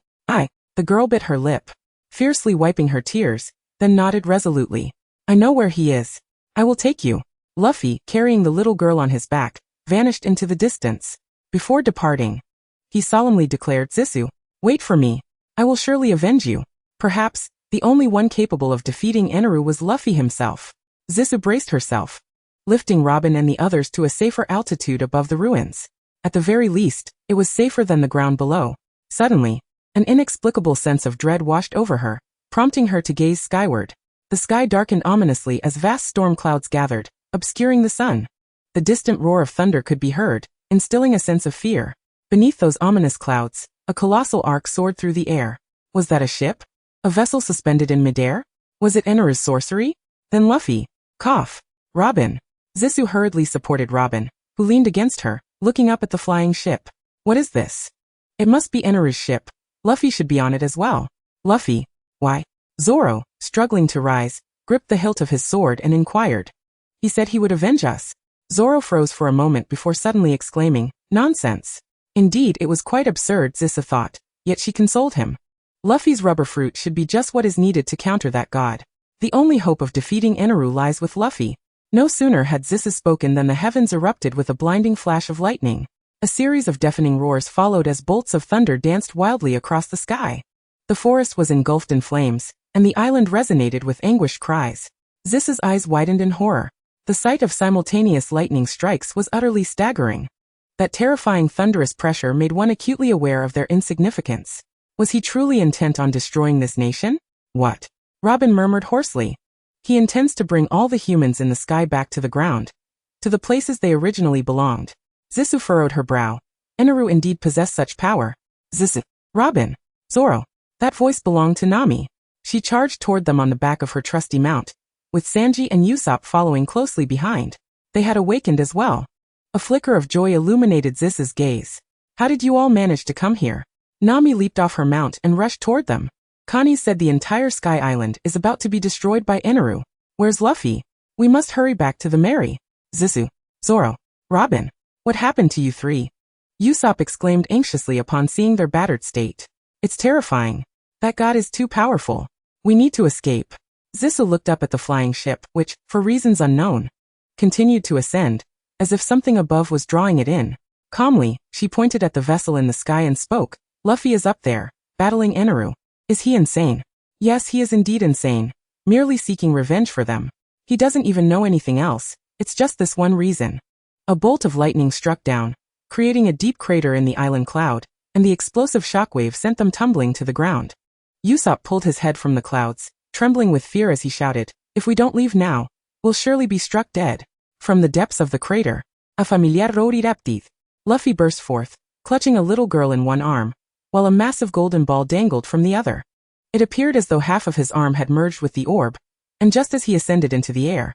The girl bit her lip, fiercely wiping her tears, then nodded resolutely. I know where he is. I will take you. Luffy, carrying the little girl on his back, vanished into the distance. Before departing, he solemnly declared, Zissou, wait for me. I will surely avenge you. Perhaps, the only one capable of defeating Eneru was Luffy himself. Zissou braced herself, lifting Robin and the others to a safer altitude above the ruins. At the very least, it was safer than the ground below. Suddenly, an inexplicable sense of dread washed over her, prompting her to gaze skyward. The sky darkened ominously as vast storm clouds gathered, obscuring the sun. The distant roar of thunder could be heard, instilling a sense of fear. Beneath those ominous clouds, a colossal arc soared through the air. Was that a ship? A vessel suspended in midair? Was it Eneru's sorcery? Then Luffy. Cough. Robin. Zissou hurriedly supported Robin, who leaned against her, looking up at the flying ship. What is this? It must be Eneru's ship. Luffy should be on it as well. Luffy. Why? Zoro, struggling to rise, gripped the hilt of his sword and inquired. He said he would avenge us. Zoro froze for a moment before suddenly exclaiming, nonsense. Indeed, it was quite absurd, Zissa thought, yet she consoled him. Luffy's rubber fruit should be just what is needed to counter that god. The only hope of defeating Eneru lies with Luffy. No sooner had Zissa spoken than the heavens erupted with a blinding flash of lightning. A series of deafening roars followed as bolts of thunder danced wildly across the sky. The forest was engulfed in flames, and the island resonated with anguished cries. Zissa's eyes widened in horror. The sight of simultaneous lightning strikes was utterly staggering. That terrifying thunderous pressure made one acutely aware of their insignificance. Was he truly intent on destroying this nation? What? Robin murmured hoarsely. He intends to bring all the humans in the sky back to the ground, to the places they originally belonged. Zissou furrowed her brow. Eneru indeed possessed such power. Zissou. Robin. Zoro. That voice belonged to Nami. She charged toward them on the back of her trusty mount, with Sanji and Usopp following closely behind. They had awakened as well. A flicker of joy illuminated Zissou's gaze. How did you all manage to come here? Nami leaped off her mount and rushed toward them. Connie said the entire Sky Island is about to be destroyed by Eneru. Where's Luffy? We must hurry back to the Mary. Zissou. Zoro. Robin. What happened to you three? Usopp exclaimed anxiously upon seeing their battered state. It's terrifying. That god is too powerful. We need to escape. Zissou looked up at the flying ship, which, for reasons unknown, continued to ascend, as if something above was drawing it in. Calmly, she pointed at the vessel in the sky and spoke. Luffy is up there, battling Eneru. Is he insane? Yes, he is indeed insane, merely seeking revenge for them. He doesn't even know anything else, it's just this one reason. A bolt of lightning struck down, creating a deep crater in the island cloud, and the explosive shockwave sent them tumbling to the ground. Usopp pulled his head from the clouds, trembling with fear as he shouted, if we don't leave now, we'll surely be struck dead. From the depths of the crater, a familiar rori reptith. Luffy burst forth, clutching a little girl in one arm, while a massive golden ball dangled from the other. It appeared as though half of his arm had merged with the orb, and just as he ascended into the air,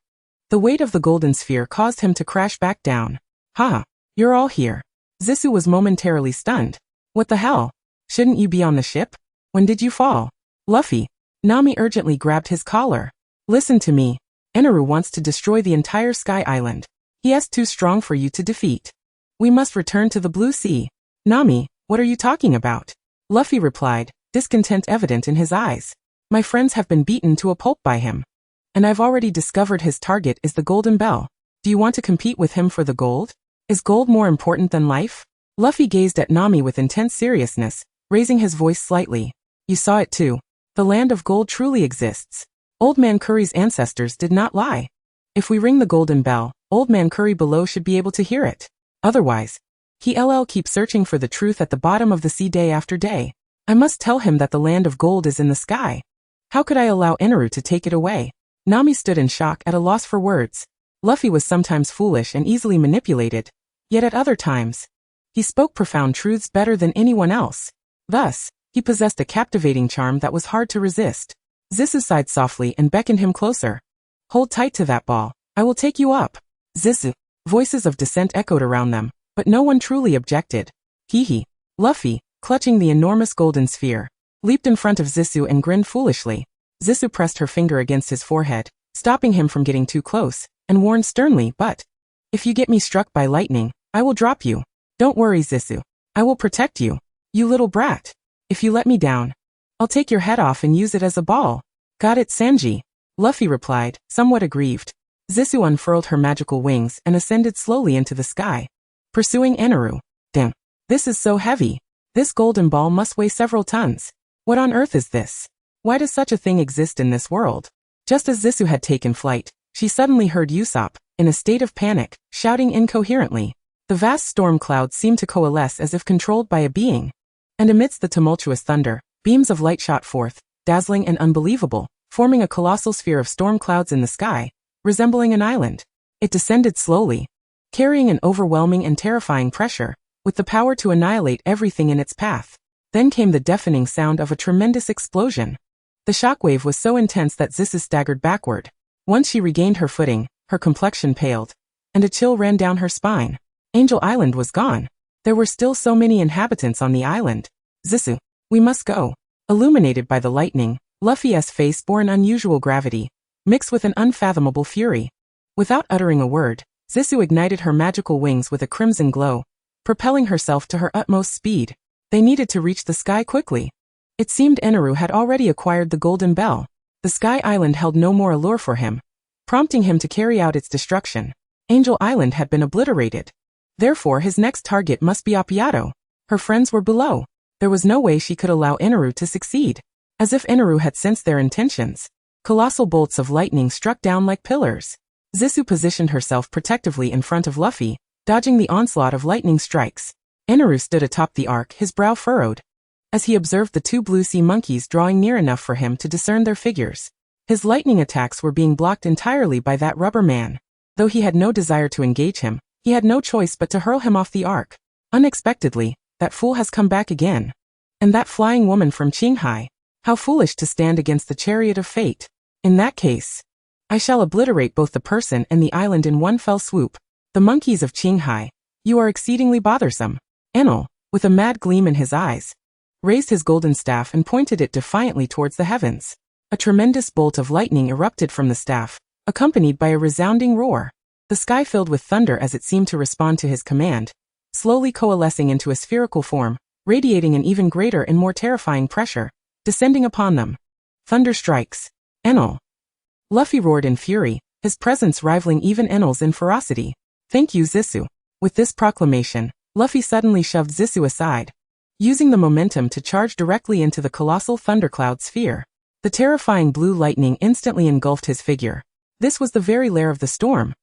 the weight of the golden sphere caused him to crash back down. Ha! You're all here. Zissou was momentarily stunned. What the hell? Shouldn't you be on the ship? When did you fall? Luffy. Nami urgently grabbed his collar. Listen to me. Eneru wants to destroy the entire Sky Island. He is too strong for you to defeat. We must return to the Blue Sea. Nami, what are you talking about? Luffy replied, discontent evident in his eyes. My friends have been beaten to a pulp by him. And I've already discovered his target is the Golden Bell. Do you want to compete with him for the gold? Is gold more important than life? Luffy gazed at Nami with intense seriousness, raising his voice slightly. You saw it too. The land of gold truly exists. Old Man Curry's ancestors did not lie. If we ring the Golden Bell, Old Man Curry below should be able to hear it. Otherwise, he'll keep searching for the truth at the bottom of the sea day after day. I must tell him that the land of gold is in the sky. How could I allow Eneru to take it away? Nami stood in shock at a loss for words. Luffy was sometimes foolish and easily manipulated, yet at other times, he spoke profound truths better than anyone else. Thus, he possessed a captivating charm that was hard to resist. Zissou sighed softly and beckoned him closer. Hold tight to that ball. I will take you up. Zissou. Voices of dissent echoed around them, but no one truly objected. Hee. Luffy, clutching the enormous golden sphere, leaped in front of Zissou and grinned foolishly. Zissou pressed her finger against his forehead, stopping him from getting too close, and warned sternly, but if you get me struck by lightning, I will drop you. Don't worry, Zissou. I will protect you. You little brat. If you let me down, I'll take your head off and use it as a ball. Got it, Sanji? Luffy replied, somewhat aggrieved. Zissou unfurled her magical wings and ascended slowly into the sky, pursuing Eneru. Damn. This is so heavy. This golden ball must weigh several tons. What on earth is this? Why does such a thing exist in this world? Just as Zissou had taken flight, she suddenly heard Usopp, in a state of panic, shouting incoherently. The vast storm clouds seemed to coalesce as if controlled by a being. And amidst the tumultuous thunder, beams of light shot forth, dazzling and unbelievable, forming a colossal sphere of storm clouds in the sky, resembling an island. It descended slowly, carrying an overwhelming and terrifying pressure, with the power to annihilate everything in its path. Then came the deafening sound of a tremendous explosion. The shockwave was so intense that Zissou staggered backward. Once she regained her footing, her complexion paled, and a chill ran down her spine. Angel Island was gone. There were still so many inhabitants on the island. Zissou, we must go. Illuminated by the lightning, Luffy's face bore an unusual gravity, mixed with an unfathomable fury. Without uttering a word, Zissou ignited her magical wings with a crimson glow, propelling herself to her utmost speed. They needed to reach the sky quickly. It seemed Eneru had already acquired the Golden Bell. The Sky Island held no more allure for him, prompting him to carry out its destruction. Angel Island had been obliterated. Therefore his next target must be Appiato. Her friends were below. There was no way she could allow Eneru to succeed. As if Eneru had sensed their intentions, colossal bolts of lightning struck down like pillars. Zissou positioned herself protectively in front of Luffy, dodging the onslaught of lightning strikes. Eneru stood atop the arc, his brow furrowed, as he observed the two blue sea monkeys drawing near enough for him to discern their figures. His lightning attacks were being blocked entirely by that rubber man. Though he had no desire to engage him, he had no choice but to hurl him off the arc. Unexpectedly, that fool has come back again. And that flying woman from Qinghai. How foolish to stand against the chariot of fate. In that case, I shall obliterate both the person and the island in one fell swoop. The monkeys of Qinghai, you are exceedingly bothersome. Enel, with a mad gleam in his eyes, raised his golden staff and pointed it defiantly towards the heavens. A tremendous bolt of lightning erupted from the staff, accompanied by a resounding roar. The sky filled with thunder as it seemed to respond to his command, slowly coalescing into a spherical form, radiating an even greater and more terrifying pressure, descending upon them. Thunder strikes. Enel. Luffy roared in fury, his presence rivaling even Enel's in ferocity. Thank you, Zissou. With this proclamation, Luffy suddenly shoved Zissou aside, using the momentum to charge directly into the colossal thundercloud sphere. The terrifying blue lightning instantly engulfed his figure. This was the very lair of the storm.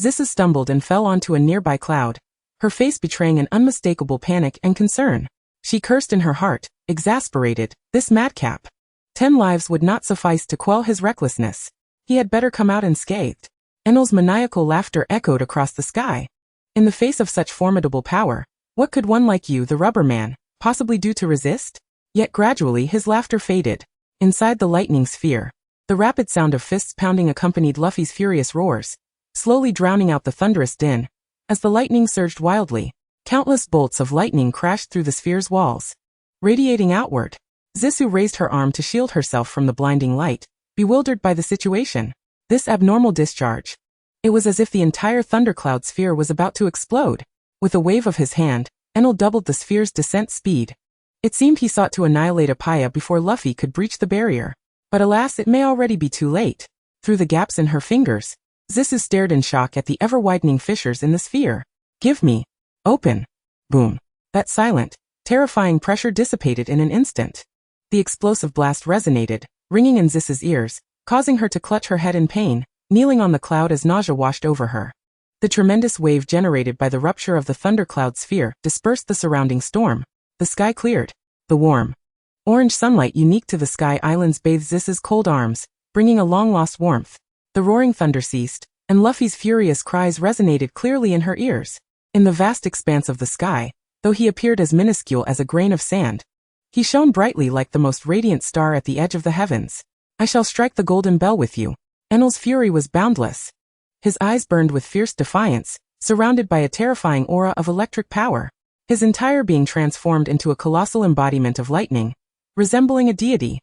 Zissou stumbled and fell onto a nearby cloud, her face betraying an unmistakable panic and concern. She cursed in her heart, exasperated, this madcap. 10 lives would not suffice to quell his recklessness. He had better come out unscathed. Enel's maniacal laughter echoed across the sky. In the face of such formidable power, what could one like you, the rubber man, possibly do to resist? Yet gradually his laughter faded. Inside the lightning sphere, the rapid sound of fists pounding accompanied Luffy's furious roars, slowly drowning out the thunderous din. As the lightning surged wildly, countless bolts of lightning crashed through the sphere's walls, radiating outward. Zissou raised her arm to shield herself from the blinding light, bewildered by the situation. This abnormal discharge. It was as if the entire thundercloud sphere was about to explode. With a wave of his hand, Enel doubled the sphere's descent speed. It seemed he sought to annihilate Appiah before Luffy could breach the barrier. But alas, it may already be too late. Through the gaps in her fingers, Zissou stared in shock at the ever-widening fissures in the sphere. Give me. Open. Boom. That silent, terrifying pressure dissipated in an instant. The explosive blast resonated, ringing in Zissou's ears, causing her to clutch her head in pain, kneeling on the cloud as nausea washed over her. The tremendous wave generated by the rupture of the thundercloud sphere dispersed the surrounding storm. The sky cleared. The warm, orange sunlight unique to the Sky Islands bathed Zissou's cold arms, bringing a long-lost warmth. The roaring thunder ceased, and Luffy's furious cries resonated clearly in her ears. In the vast expanse of the sky, though he appeared as minuscule as a grain of sand, he shone brightly like the most radiant star at the edge of the heavens. I shall strike the golden bell with you. Enel's fury was boundless. His eyes burned with fierce defiance, surrounded by a terrifying aura of electric power. His entire being transformed into a colossal embodiment of lightning, resembling a deity.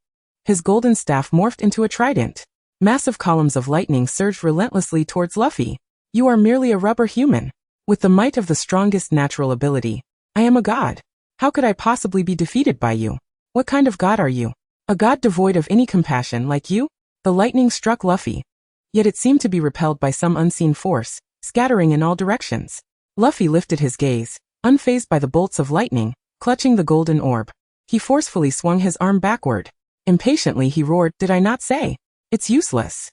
His golden staff morphed into a trident. Massive columns of lightning surged relentlessly towards Luffy. You are merely a rubber human. With the might of the strongest natural ability, I am a god. How could I possibly be defeated by you? What kind of god are you? A god devoid of any compassion like you? The lightning struck Luffy. Yet it seemed to be repelled by some unseen force, scattering in all directions. Luffy lifted his gaze, unfazed by the bolts of lightning, clutching the golden orb. He forcefully swung his arm backward. Impatiently he roared, "Did I not say? It's useless."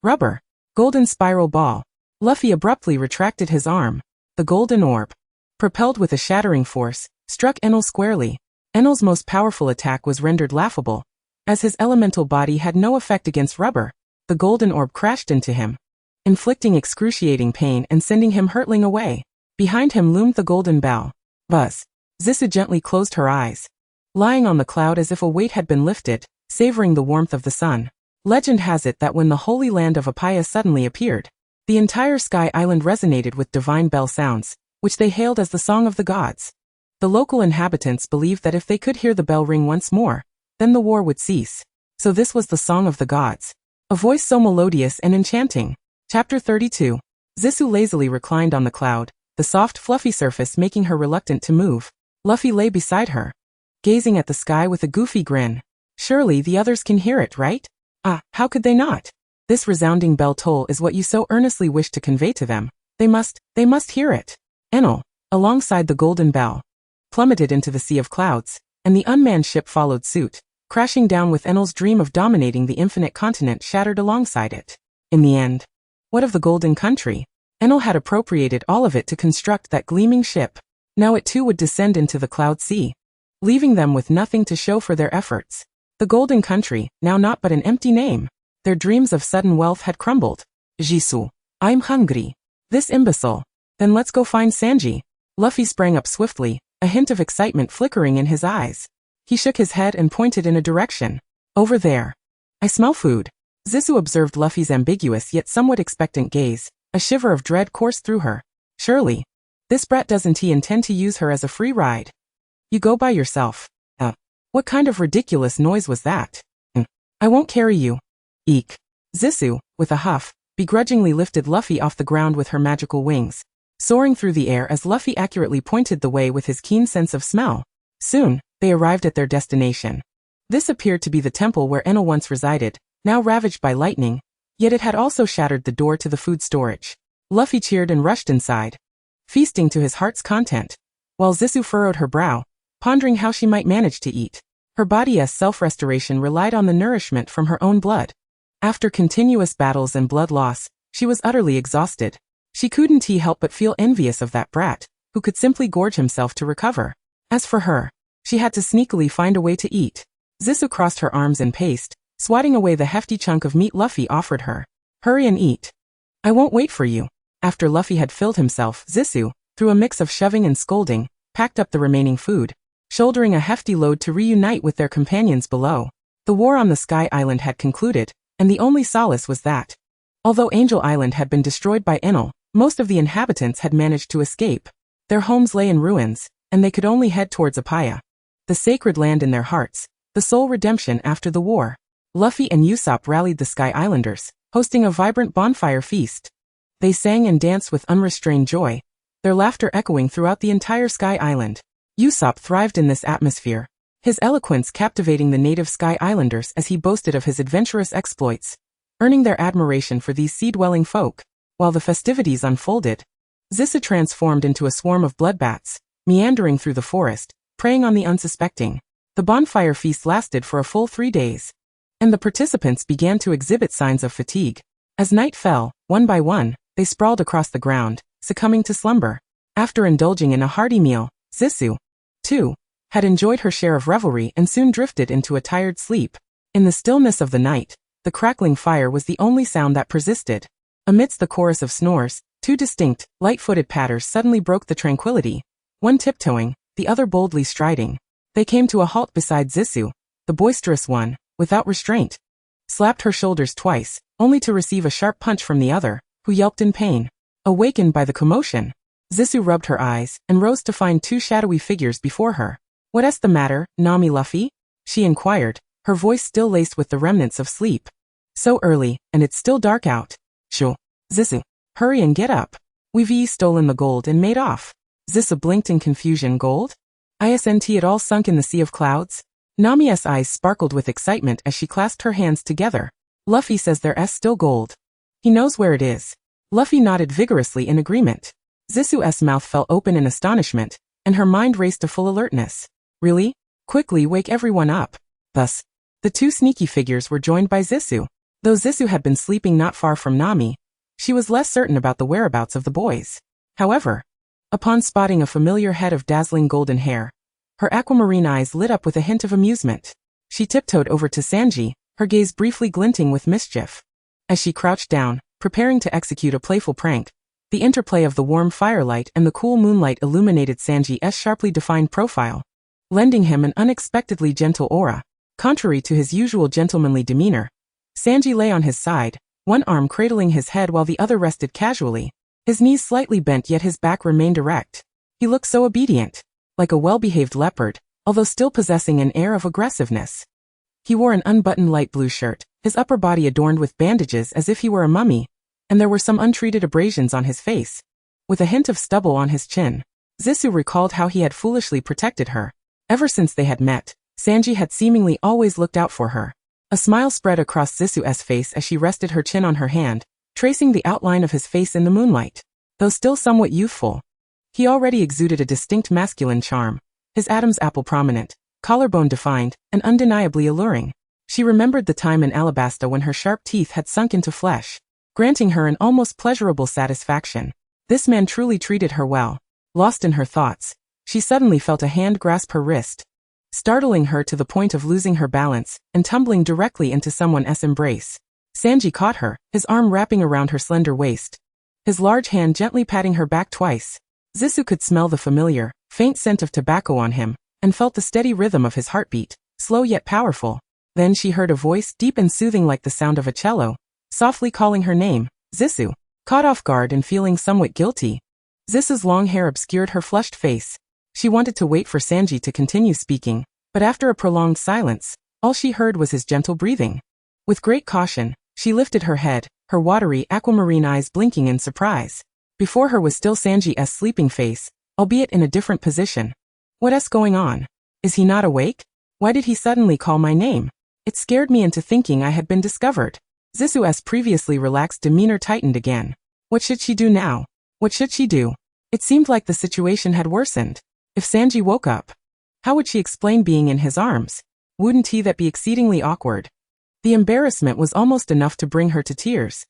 Rubber. Golden spiral ball. Luffy abruptly retracted his arm. The golden orb, propelled with a shattering force, struck Enel squarely. Enel's most powerful attack was rendered laughable. As his elemental body had no effect against rubber, the golden orb crashed into him, inflicting excruciating pain and sending him hurtling away. Behind him loomed the golden bell. Buzz. Zisu gently closed her eyes, lying on the cloud as if a weight had been lifted, savoring the warmth of the sun. Legend has it that when the holy land of Apaya suddenly appeared, the entire Sky Island resonated with divine bell sounds, which they hailed as the Song of the Gods. The local inhabitants believed that if they could hear the bell ring once more, then the war would cease. So this was the Song of the Gods. A voice so melodious and enchanting. Chapter 32. Zisu lazily reclined on the cloud, the soft fluffy surface making her reluctant to move. Luffy lay beside her, gazing at the sky with a goofy grin. Surely the others can hear it, right? How could they not? This resounding bell toll is what you so earnestly wish to convey to them. They must hear it. Enel, alongside the golden bell, plummeted into the sea of clouds, and the unmanned ship followed suit, crashing down with Enel's dream of dominating the infinite continent shattered alongside it. In the end, what of the Golden Country? Enel had appropriated all of it to construct that gleaming ship. Now it too would descend into the cloud sea, leaving them with nothing to show for their efforts. The Golden Country, now not but an empty name. Their dreams of sudden wealth had crumbled. Jisoo, I'm hungry. This imbecile. Then let's go find Sanji. Luffy sprang up swiftly, a hint of excitement flickering in his eyes. He shook his head and pointed in a direction. Over there. I smell food. Zisu observed Luffy's ambiguous yet somewhat expectant gaze. A shiver of dread coursed through her. Surely, this brat doesn't he intend to use her as a free ride? You go by yourself. What kind of ridiculous noise was that? I won't carry you. Eek. Zisu, with a huff, begrudgingly lifted Luffy off the ground with her magical wings, soaring through the air as Luffy accurately pointed the way with his keen sense of smell. Soon, they arrived at their destination. This appeared to be the temple where Enel once resided, now ravaged by lightning, yet it had also shattered the door to the food storage. Luffy cheered and rushed inside, feasting to his heart's content, while Zisu furrowed her brow, pondering how she might manage to eat. Her body's self-restoration relied on the nourishment from her own blood. After continuous battles and blood loss, she was utterly exhausted. She couldn't help but feel envious of that brat, who could simply gorge himself to recover. As for her, she had to sneakily find a way to eat. Zisu crossed her arms and paced, swatting away the hefty chunk of meat Luffy offered her. Hurry and eat. I won't wait for you. After Luffy had filled himself, Zisu, through a mix of shoving and scolding, packed up the remaining food, shouldering a hefty load to reunite with their companions below. The war on the Sky Island had concluded, and the only solace was that, although Angel Island had been destroyed by Enel, most of the inhabitants had managed to escape. Their homes lay in ruins, and they could only head towards Apaya, the sacred land in their hearts, the sole redemption after the war. Luffy and Usopp rallied the Sky Islanders, hosting a vibrant bonfire feast. They sang and danced with unrestrained joy, their laughter echoing throughout the entire Sky Island. Usopp thrived in this atmosphere, his eloquence captivating the native Sky Islanders as he boasted of his adventurous exploits, earning their admiration for these sea-dwelling folk. While the festivities unfolded, Zisu transformed into a swarm of bloodbats, meandering through the forest, preying on the unsuspecting. The bonfire feast lasted for a full 3 days, and the participants began to exhibit signs of fatigue. As night fell, one by one, they sprawled across the ground, succumbing to slumber. After indulging in a hearty meal, Zisu, too, had enjoyed her share of revelry and soon drifted into a tired sleep. In the stillness of the night, the crackling fire was the only sound that persisted. Amidst the chorus of snores, two distinct, light-footed patters suddenly broke the tranquility, one tiptoeing, the other boldly striding. They came to a halt beside Zissou, the boisterous one, without restraint. Slapped her shoulders twice, only to receive a sharp punch from the other, who yelped in pain. Awakened by the commotion, Zissou rubbed her eyes and rose to find two shadowy figures before her. "What's the matter, Nami Luffy?" she inquired, her voice still laced with the remnants of sleep. "So early, and it's still dark out." "Shoo. Zissou, hurry and get up. We've stolen the gold and made off." Zissou blinked in confusion. "Gold? Isn't it all sunk in the sea of clouds?" Nami's eyes sparkled with excitement as she clasped her hands together. "Luffy says there's still gold. He knows where it is." Luffy nodded vigorously in agreement. Zissou's mouth fell open in astonishment, and her mind raced to full alertness. "Really? Quickly wake everyone up." Thus, the two sneaky figures were joined by Zissou. Though Zissou had been sleeping not far from Nami, she was less certain about the whereabouts of the boys. However, upon spotting a familiar head of dazzling golden hair, her aquamarine eyes lit up with a hint of amusement. She tiptoed over to Sanji, her gaze briefly glinting with mischief. As she crouched down, preparing to execute a playful prank, the interplay of the warm firelight and the cool moonlight illuminated Sanji's sharply defined profile, lending him an unexpectedly gentle aura. Contrary to his usual gentlemanly demeanor, Sanji lay on his side, one arm cradling his head while the other rested casually. His knees slightly bent yet his back remained erect. He looked so obedient, like a well-behaved leopard, although still possessing an air of aggressiveness. He wore an unbuttoned light blue shirt, his upper body adorned with bandages as if he were a mummy, and there were some untreated abrasions on his face, with a hint of stubble on his chin. Zissou recalled how he had foolishly protected her. Ever since they had met, Sanji had seemingly always looked out for her. A smile spread across Zissou's face as she rested her chin on her hand, tracing the outline of his face in the moonlight. Though still somewhat youthful, he already exuded a distinct masculine charm, his Adam's apple prominent, collarbone defined, and undeniably alluring. She remembered the time in Alabasta when her sharp teeth had sunk into flesh, granting her an almost pleasurable satisfaction. This man truly treated her well. Lost in her thoughts, she suddenly felt a hand grasp her wrist, startling her to the point of losing her balance and tumbling directly into someone's embrace. Sanji caught her, his arm wrapping around her slender waist, his large hand gently patting her back twice. Zissou could smell the familiar, faint scent of tobacco on him, and felt the steady rhythm of his heartbeat, slow yet powerful. Then she heard a voice deep and soothing like the sound of a cello, softly calling her name. Zissou, caught off guard and feeling somewhat guilty. Zissou's long hair obscured her flushed face. She wanted to wait for Sanji to continue speaking, but after a prolonged silence, all she heard was his gentle breathing. With great caution, she lifted her head, her watery aquamarine eyes blinking in surprise. Before her was still Sanji's sleeping face, albeit in a different position. "What's going on? Is he not awake? Why did he suddenly call my name?" It scared me into thinking I had been discovered. Zissou's previously relaxed demeanor tightened again. What should she do now? What should she do? It seemed like the situation had worsened. If Sanji woke up, how would she explain being in his arms? Wouldn't that be exceedingly awkward? The embarrassment was almost enough to bring her to tears.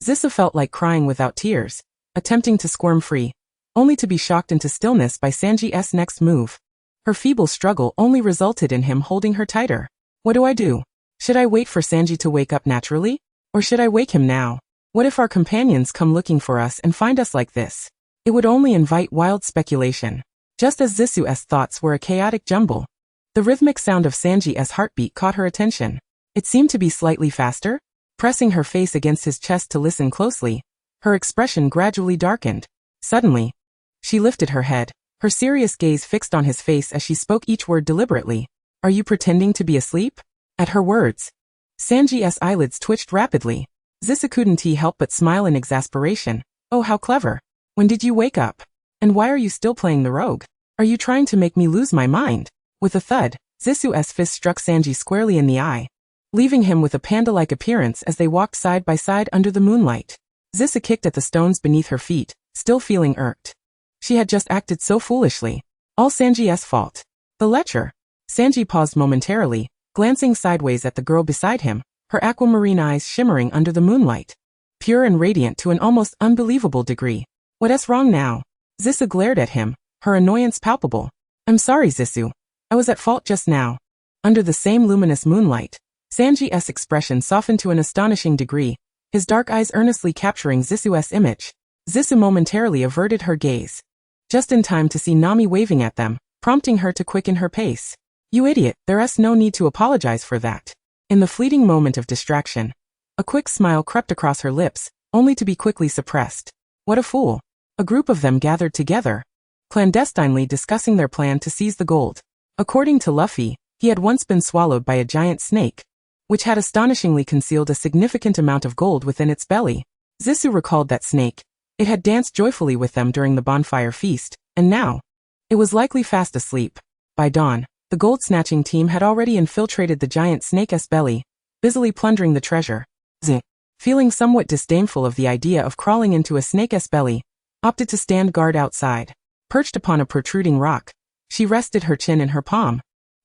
Zissou felt like crying without tears, attempting to squirm free, only to be shocked into stillness by Sanji's next move. Her feeble struggle only resulted in him holding her tighter. What do I do? Should I wait for Sanji to wake up naturally? Or should I wake him now? What if our companions come looking for us and find us like this? It would only invite wild speculation. Just as Zissou's thoughts were a chaotic jumble, the rhythmic sound of Sanji's heartbeat caught her attention. It seemed to be slightly faster. Pressing her face against his chest to listen closely, her expression gradually darkened. Suddenly, she lifted her head, her serious gaze fixed on his face as she spoke each word deliberately. "Are you pretending to be asleep?" At her words, Sanji's eyelids twitched rapidly. Zissou couldn't help but smile in exasperation. "Oh, how clever. When did you wake up? And why are you still playing the rogue? Are you trying to make me lose my mind?" With a thud, Zissou's fist struck Sanji squarely in the eye, leaving him with a panda-like appearance as they walked side by side under the moonlight. Zissou kicked at the stones beneath her feet, still feeling irked. She had just acted so foolishly. All Sanji's fault. The lecher. Sanji paused momentarily, glancing sideways at the girl beside him, her aquamarine eyes shimmering under the moonlight, pure and radiant to an almost unbelievable degree. "What's wrong now?" Zissou glared at him, her annoyance palpable. "I'm sorry, Zissou. I was at fault just now." Under the same luminous moonlight, Sanji's expression softened to an astonishing degree, his dark eyes earnestly capturing Zisu's image. Zisu momentarily averted her gaze, just in time to see Nami waving at them, prompting her to quicken her pace. You idiot, there's no need to apologize for that. In the fleeting moment of distraction, a quick smile crept across her lips, only to be quickly suppressed. What a fool. A group of them gathered together, clandestinely discussing their plan to seize the gold. According to Luffy, he had once been swallowed by a giant snake, which had astonishingly concealed a significant amount of gold within its belly. Zisu recalled that snake. It had danced joyfully with them during the bonfire feast, and now, it was likely fast asleep. By dawn, the gold-snatching team had already infiltrated the giant snake's belly, busily plundering the treasure. Zi, feeling somewhat disdainful of the idea of crawling into a snake's belly, opted to stand guard outside. Perched upon a protruding rock, she rested her chin in her palm,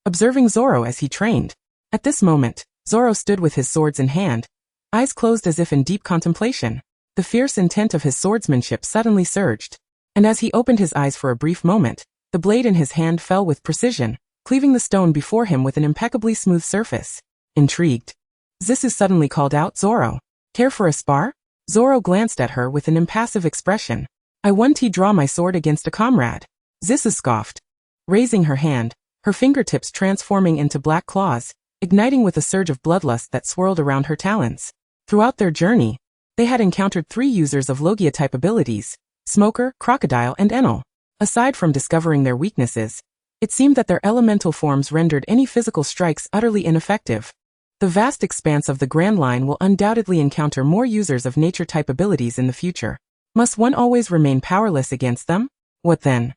observing Zoro as he trained. At this moment, Zoro stood with his swords in hand, eyes closed as if in deep contemplation. The fierce intent of his swordsmanship suddenly surged, and as he opened his eyes for a brief moment, the blade in his hand fell with precision, cleaving the stone before him with an impeccably smooth surface. Intrigued, Zisu suddenly called out, Zoro, care for a spar? Zoro glanced at her with an impassive expression. I want to draw my sword against a comrade. Zisu scoffed, raising her hand, her fingertips transforming into black claws, igniting with a surge of bloodlust that swirled around her talons. Throughout their journey, they had encountered 3 users of Logia-type abilities, Smoker, Crocodile, and Enel. Aside from discovering their weaknesses, it seemed that their elemental forms rendered any physical strikes utterly ineffective. The vast expanse of the Grand Line will undoubtedly encounter more users of nature-type abilities in the future. Must one always remain powerless against them? What then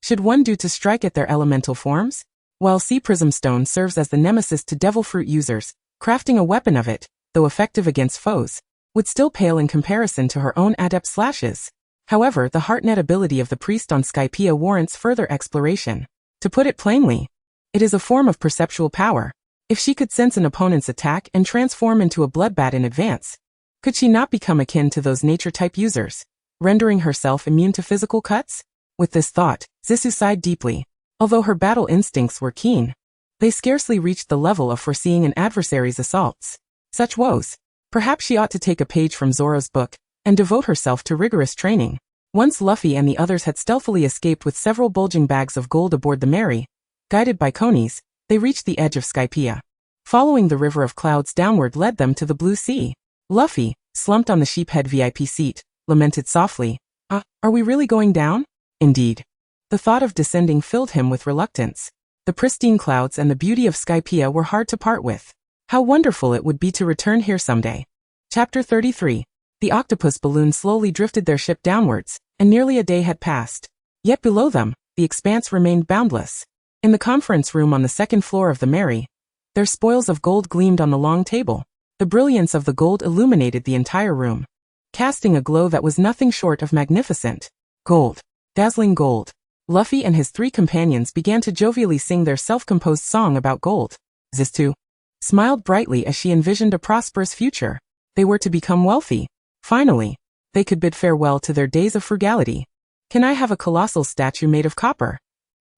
should one do to strike at their elemental forms? While Sea Prism Stone serves as the nemesis to Devil Fruit users, crafting a weapon of it, though effective against foes, would still pale in comparison to her own adept slashes. However, the Heartnet ability of the priest on Skypiea warrants further exploration. To put it plainly, it is a form of perceptual power. If she could sense an opponent's attack and transform into a bloodbat in advance, could she not become akin to those nature-type users, rendering herself immune to physical cuts? With this thought, Zisu sighed deeply. Although her battle instincts were keen, they scarcely reached the level of foreseeing an adversary's assaults. Such woes. Perhaps she ought to take a page from Zoro's book and devote herself to rigorous training. Once Luffy and the others had stealthily escaped with several bulging bags of gold aboard the Mary, guided by conies, they reached the edge of Skypiea. Following the river of clouds downward led them to the blue sea. Luffy, slumped on the sheephead VIP seat, lamented softly, are we really going down? Indeed. The thought of descending filled him with reluctance. The pristine clouds and the beauty of Skypiea were hard to part with. How wonderful it would be to return here someday. Chapter 33. The octopus balloon slowly drifted their ship downwards, and nearly a day had passed. Yet below them, the expanse remained boundless. In the conference room on the second floor of the Mary, their spoils of gold gleamed on the long table. The brilliance of the gold illuminated the entire room, casting a glow that was nothing short of magnificent. Gold. Dazzling gold. Luffy and his 3 companions began to jovially sing their self-composed song about gold. Zisu smiled brightly as she envisioned a prosperous future. They were to become wealthy. Finally, they could bid farewell to their days of frugality. Can I have a colossal statue made of copper?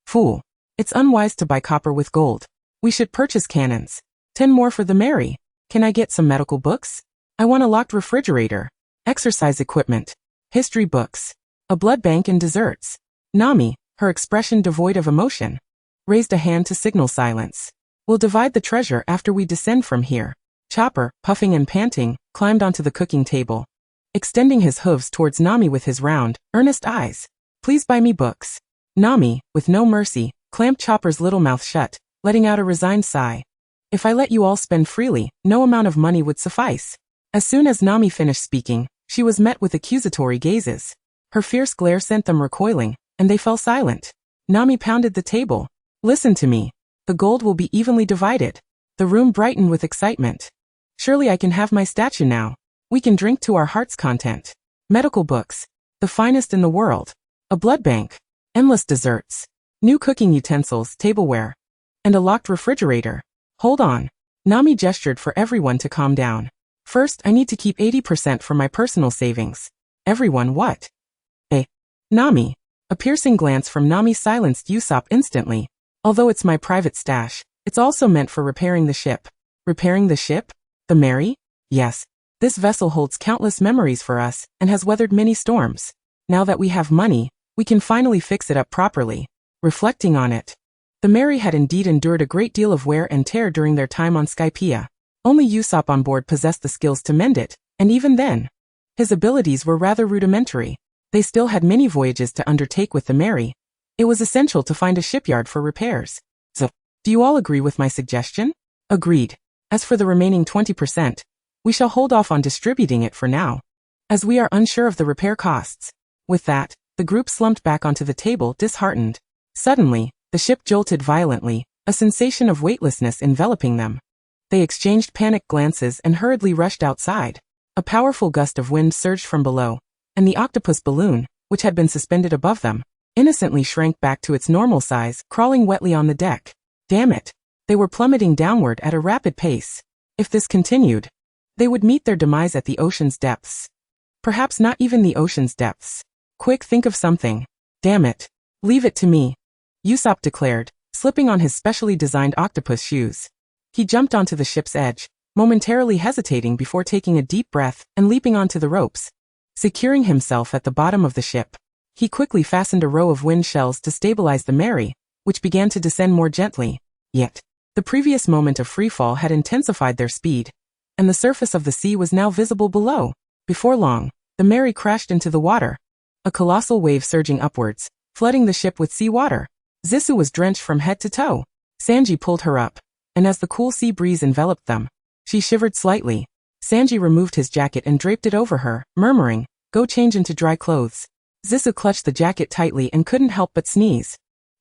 Fool. It's unwise to buy copper with gold. We should purchase cannons. 10 more for the Mary. Can I get some medical books? I want a locked refrigerator. Exercise equipment. History books. A blood bank and desserts. Nami, her expression devoid of emotion, raised a hand to signal silence. We'll divide the treasure after we descend from here. Chopper, puffing and panting, climbed onto the cooking table, extending his hooves towards Nami with his round, earnest eyes. Please buy me books. Nami, with no mercy, clamped Chopper's little mouth shut, letting out a resigned sigh. If I let you all spend freely, no amount of money would suffice. As soon as Nami finished speaking, she was met with accusatory gazes. Her fierce glare sent them recoiling, and they fell silent. Nami pounded the table. Listen to me. The gold will be evenly divided. The room brightened with excitement. Surely I can have my statue now. We can drink to our heart's content. Medical books. The finest in the world. A blood bank. Endless desserts. New cooking utensils, tableware. And a locked refrigerator. Hold on. Nami gestured for everyone to calm down. First, I need to keep 80% for my personal savings. Everyone what? Nami. A piercing glance from Nami silenced Usopp instantly. Although it's my private stash, it's also meant for repairing the ship. Repairing the ship? The Mary? Yes. This vessel holds countless memories for us and has weathered many storms. Now that we have money, we can finally fix it up properly. Reflecting on it, the Mary had indeed endured a great deal of wear and tear during their time on Skypiea. Only Usopp on board possessed the skills to mend it, and even then, his abilities were rather rudimentary. They still had many voyages to undertake with the Mary. It was essential to find a shipyard for repairs. So, do you all agree with my suggestion? Agreed. As for the remaining 20%, we shall hold off on distributing it for now, as we are unsure of the repair costs. With that, the group slumped back onto the table disheartened. Suddenly, the ship jolted violently, a sensation of weightlessness enveloping them. They exchanged panicked glances and hurriedly rushed outside. A powerful gust of wind surged from below, and the octopus balloon, which had been suspended above them, innocently shrank back to its normal size, crawling wetly on the deck. Damn it! They were plummeting downward at a rapid pace. If this continued, they would meet their demise at the ocean's depths. Perhaps not even the ocean's depths. Quick, think of something. Damn it. Leave it to me, Usopp declared, slipping on his specially designed octopus shoes. He jumped onto the ship's edge, momentarily hesitating before taking a deep breath and leaping onto the ropes. Securing himself at the bottom of the ship, he quickly fastened a row of wind shells to stabilize the Mary, which began to descend more gently. Yet, the previous moment of freefall had intensified their speed, and the surface of the sea was now visible below. Before long, the Mary crashed into the water, a colossal wave surging upwards, flooding the ship with seawater. Zisu was drenched from head to toe. Sanji pulled her up, and as the cool sea breeze enveloped them, she shivered slightly. Sanji removed his jacket and draped it over her, murmuring, "Go change into dry clothes." Zisu clutched the jacket tightly and couldn't help but sneeze.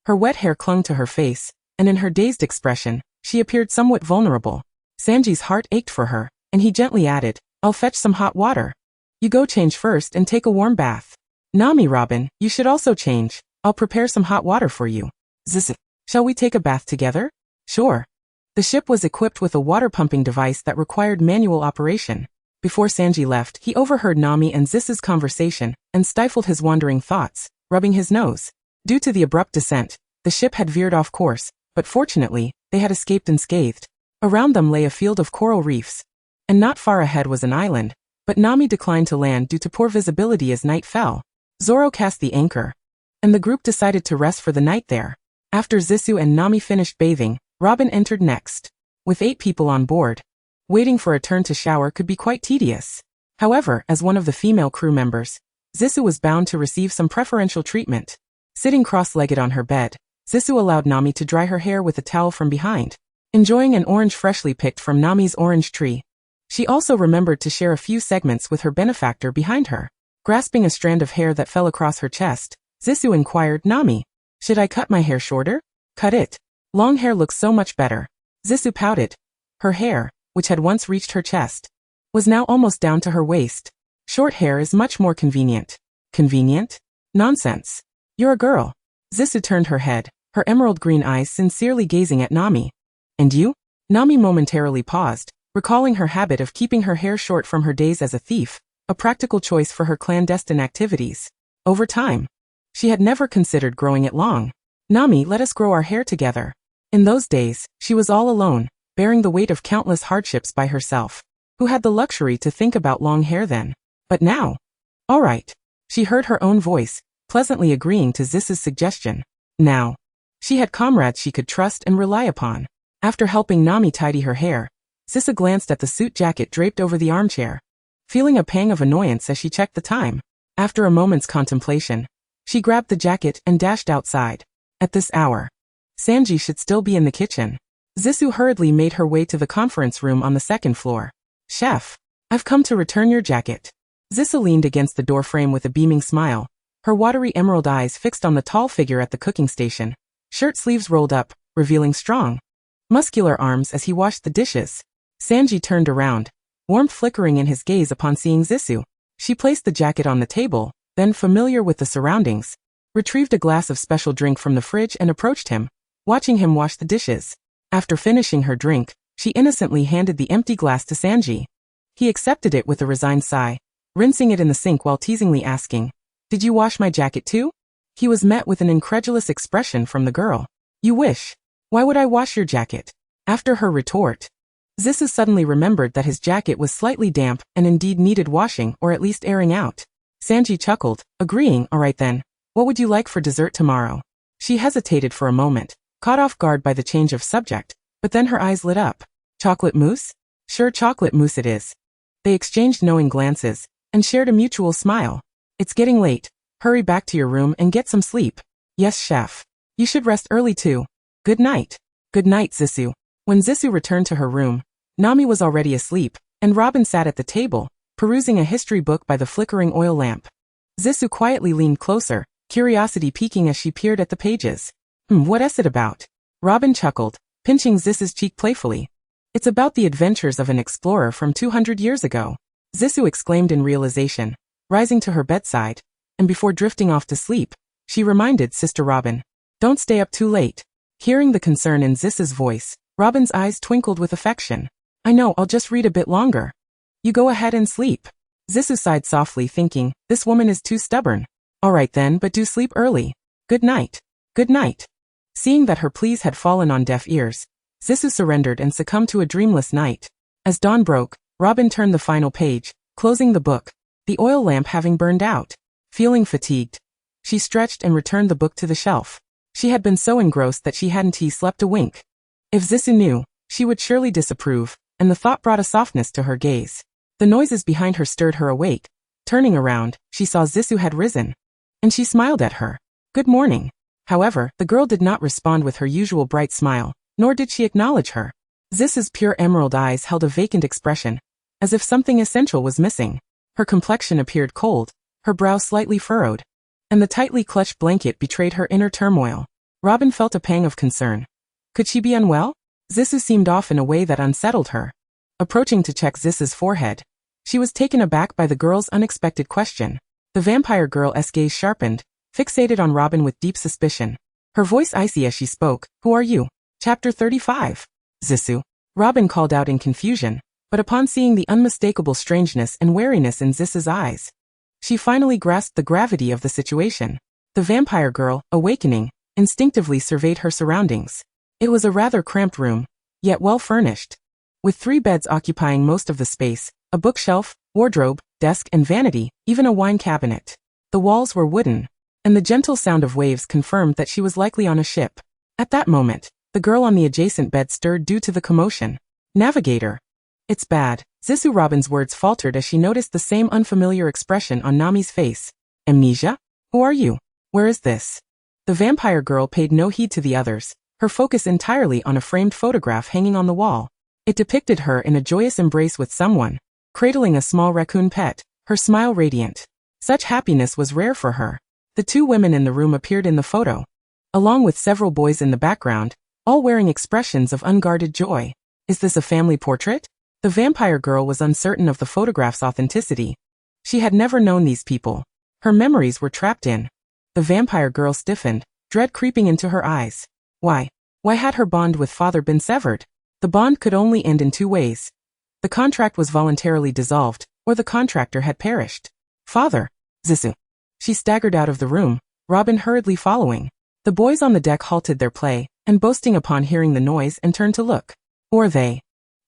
Her wet hair clung to her face, and in her dazed expression, she appeared somewhat vulnerable. Sanji's heart ached for her, and he gently added, "I'll fetch some hot water. You go change first and take a warm bath. Nami, Robin, you should also change. I'll prepare some hot water for you." Zisu, shall we take a bath together? Sure. The ship was equipped with a water-pumping device that required manual operation. Before Sanji left, he overheard Nami and Zisu's conversation and stifled his wandering thoughts, rubbing his nose. Due to the abrupt descent, the ship had veered off course, but fortunately, they had escaped unscathed. Around them lay a field of coral reefs, and not far ahead was an island, but Nami declined to land due to poor visibility as night fell. Zoro cast the anchor, and the group decided to rest for the night there. After Zisu and Nami finished bathing, Robin entered next. With 8 people on board, waiting for a turn to shower could be quite tedious. However, as one of the female crew members, Zisu was bound to receive some preferential treatment. Sitting cross-legged on her bed, Zisu allowed Nami to dry her hair with a towel from behind. Enjoying an orange freshly picked from Nami's orange tree, she also remembered to share a few segments with her benefactor behind her. Grasping a strand of hair that fell across her chest, Zisu inquired, "Nami, should I cut my hair shorter?" "Cut it. Long hair looks so much better." Zisu pouted. Her hair, which had once reached her chest, was now almost down to her waist. "Short hair is much more convenient." "Convenient? Nonsense. You're a girl." Zisu turned her head, her emerald green eyes sincerely gazing at Nami. "And you?" Nami momentarily paused, recalling her habit of keeping her hair short from her days as a thief, a practical choice for her clandestine activities. Over time, she had never considered growing it long. "Nami, let us grow our hair together." In those days, she was all alone, bearing the weight of countless hardships by herself. Who had the luxury to think about long hair then? But now? All right. She heard her own voice, pleasantly agreeing to Zisu's suggestion. Now, she had comrades she could trust and rely upon. After helping Nami tidy her hair, Zisu glanced at the suit jacket draped over the armchair, feeling a pang of annoyance as she checked the time. After a moment's contemplation, she grabbed the jacket and dashed outside. At this hour, Sanji should still be in the kitchen. Zisu hurriedly made her way to the conference room on the second floor. "Chef, I've come to return your jacket." Zisu leaned against the doorframe with a beaming smile, her watery emerald eyes fixed on the tall figure at the cooking station, shirt sleeves rolled up, revealing strong, muscular arms as he washed the dishes. Sanji turned around, warmth flickering in his gaze upon seeing Zisu. She placed the jacket on the table, then, familiar with the surroundings, retrieved a glass of special drink from the fridge and approached him, watching him wash the dishes. After finishing her drink, she innocently handed the empty glass to Sanji. He accepted it with a resigned sigh, rinsing it in the sink while teasingly asking, "Did you wash my jacket too?" He was met with an incredulous expression from the girl. "You wish. Why would I wash your jacket?" After her retort, Zissou suddenly remembered that his jacket was slightly damp and indeed needed washing or at least airing out. Sanji chuckled, agreeing, all right then. What would you like for dessert tomorrow? She hesitated for a moment, caught off guard by the change of subject, but then her eyes lit up. Chocolate mousse? Sure, chocolate mousse it is. They exchanged knowing glances and shared a mutual smile. It's getting late. Hurry back to your room and get some sleep. Yes, chef. You should rest early too. Good night. Good night, Zissou. When Zissou returned to her room, Nami was already asleep, and Robin sat at the table, perusing a history book by the flickering oil lamp. Zissou quietly leaned closer, curiosity piquing as she peered at the pages. What's it about? Robin chuckled, pinching Zissou's cheek playfully. It's about the adventures of an explorer from 200 years ago. Zissou exclaimed in realization, rising to her bedside, and before drifting off to sleep, she reminded Sister Robin, don't stay up too late. Hearing the concern in Zissou's voice, Robin's eyes twinkled with affection. I know, I'll just read a bit longer. You go ahead and sleep. Zissou sighed softly, thinking, this woman is too stubborn. All right then, but do sleep early. Good night. Good night. Seeing that her pleas had fallen on deaf ears, Zissou surrendered and succumbed to a dreamless night. As dawn broke, Robin turned the final page, closing the book, the oil lamp having burned out. Feeling fatigued, she stretched and returned the book to the shelf. She had been so engrossed that she hadn't slept a wink. If Zissou knew, she would surely disapprove, and the thought brought a softness to her gaze. The noises behind her stirred her awake. Turning around, she saw Zissou had risen, and she smiled at her. Good morning. However, the girl did not respond with her usual bright smile, nor did she acknowledge her. Zissou's pure emerald eyes held a vacant expression, as if something essential was missing. Her complexion appeared cold, her brow slightly furrowed, and the tightly clutched blanket betrayed her inner turmoil. Robin felt a pang of concern. Could she be unwell? Zissou seemed off in a way that unsettled her. Approaching to check Zissou's forehead, she was taken aback by the girl's unexpected question. The vampire girl's gaze sharpened, fixated on Robin with deep suspicion. Her voice icy as she spoke. Who are you? Chapter 35. Zissou. Robin called out in confusion, but upon seeing the unmistakable strangeness and wariness in Zissou's eyes, she finally grasped the gravity of the situation. The vampire girl, awakening, instinctively surveyed her surroundings. It was a rather cramped room, yet well furnished, with 3 beds occupying most of the space, a bookshelf, wardrobe, desk and vanity, even a wine cabinet. The walls were wooden, and the gentle sound of waves confirmed that she was likely on a ship. At that moment, the girl on the adjacent bed stirred due to the commotion. Navigator. It's bad. Zissou. Robin's words faltered as she noticed the same unfamiliar expression on Nami's face. Amnesia? Who are you? Where is this? The vampire girl paid no heed to the others, her focus entirely on a framed photograph hanging on the wall. It depicted her in a joyous embrace with someone, cradling a small raccoon pet, her smile radiant. Such happiness was rare for her. The 2 women in the room appeared in the photo, along with several boys in the background, all wearing expressions of unguarded joy. Is this a family portrait? The vampire girl was uncertain of the photograph's authenticity. She had never known these people. Her memories were trapped in. The vampire girl stiffened, dread creeping into her eyes. Why? Why had her bond with father been severed? The bond could only end in 2 ways. The contract was voluntarily dissolved, or the contractor had perished. Father. Zissou. She staggered out of the room, Robin hurriedly following. The boys on the deck halted their play, and boasting upon hearing the noise and turned to look. Who are they?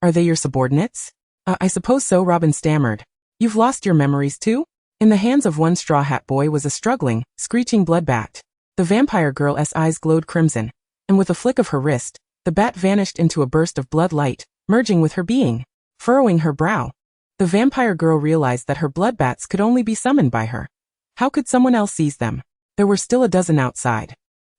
Are they your subordinates? I suppose so, Robin stammered. You've lost your memories too? In the hands of one straw hat boy was a struggling, screeching blood bat. The vampire girl's eyes glowed crimson, and with a flick of her wrist, the bat vanished into a burst of blood light, merging with her being, furrowing her brow. The vampire girl realized that her blood bats could only be summoned by her. How could someone else seize them? There were still a dozen outside,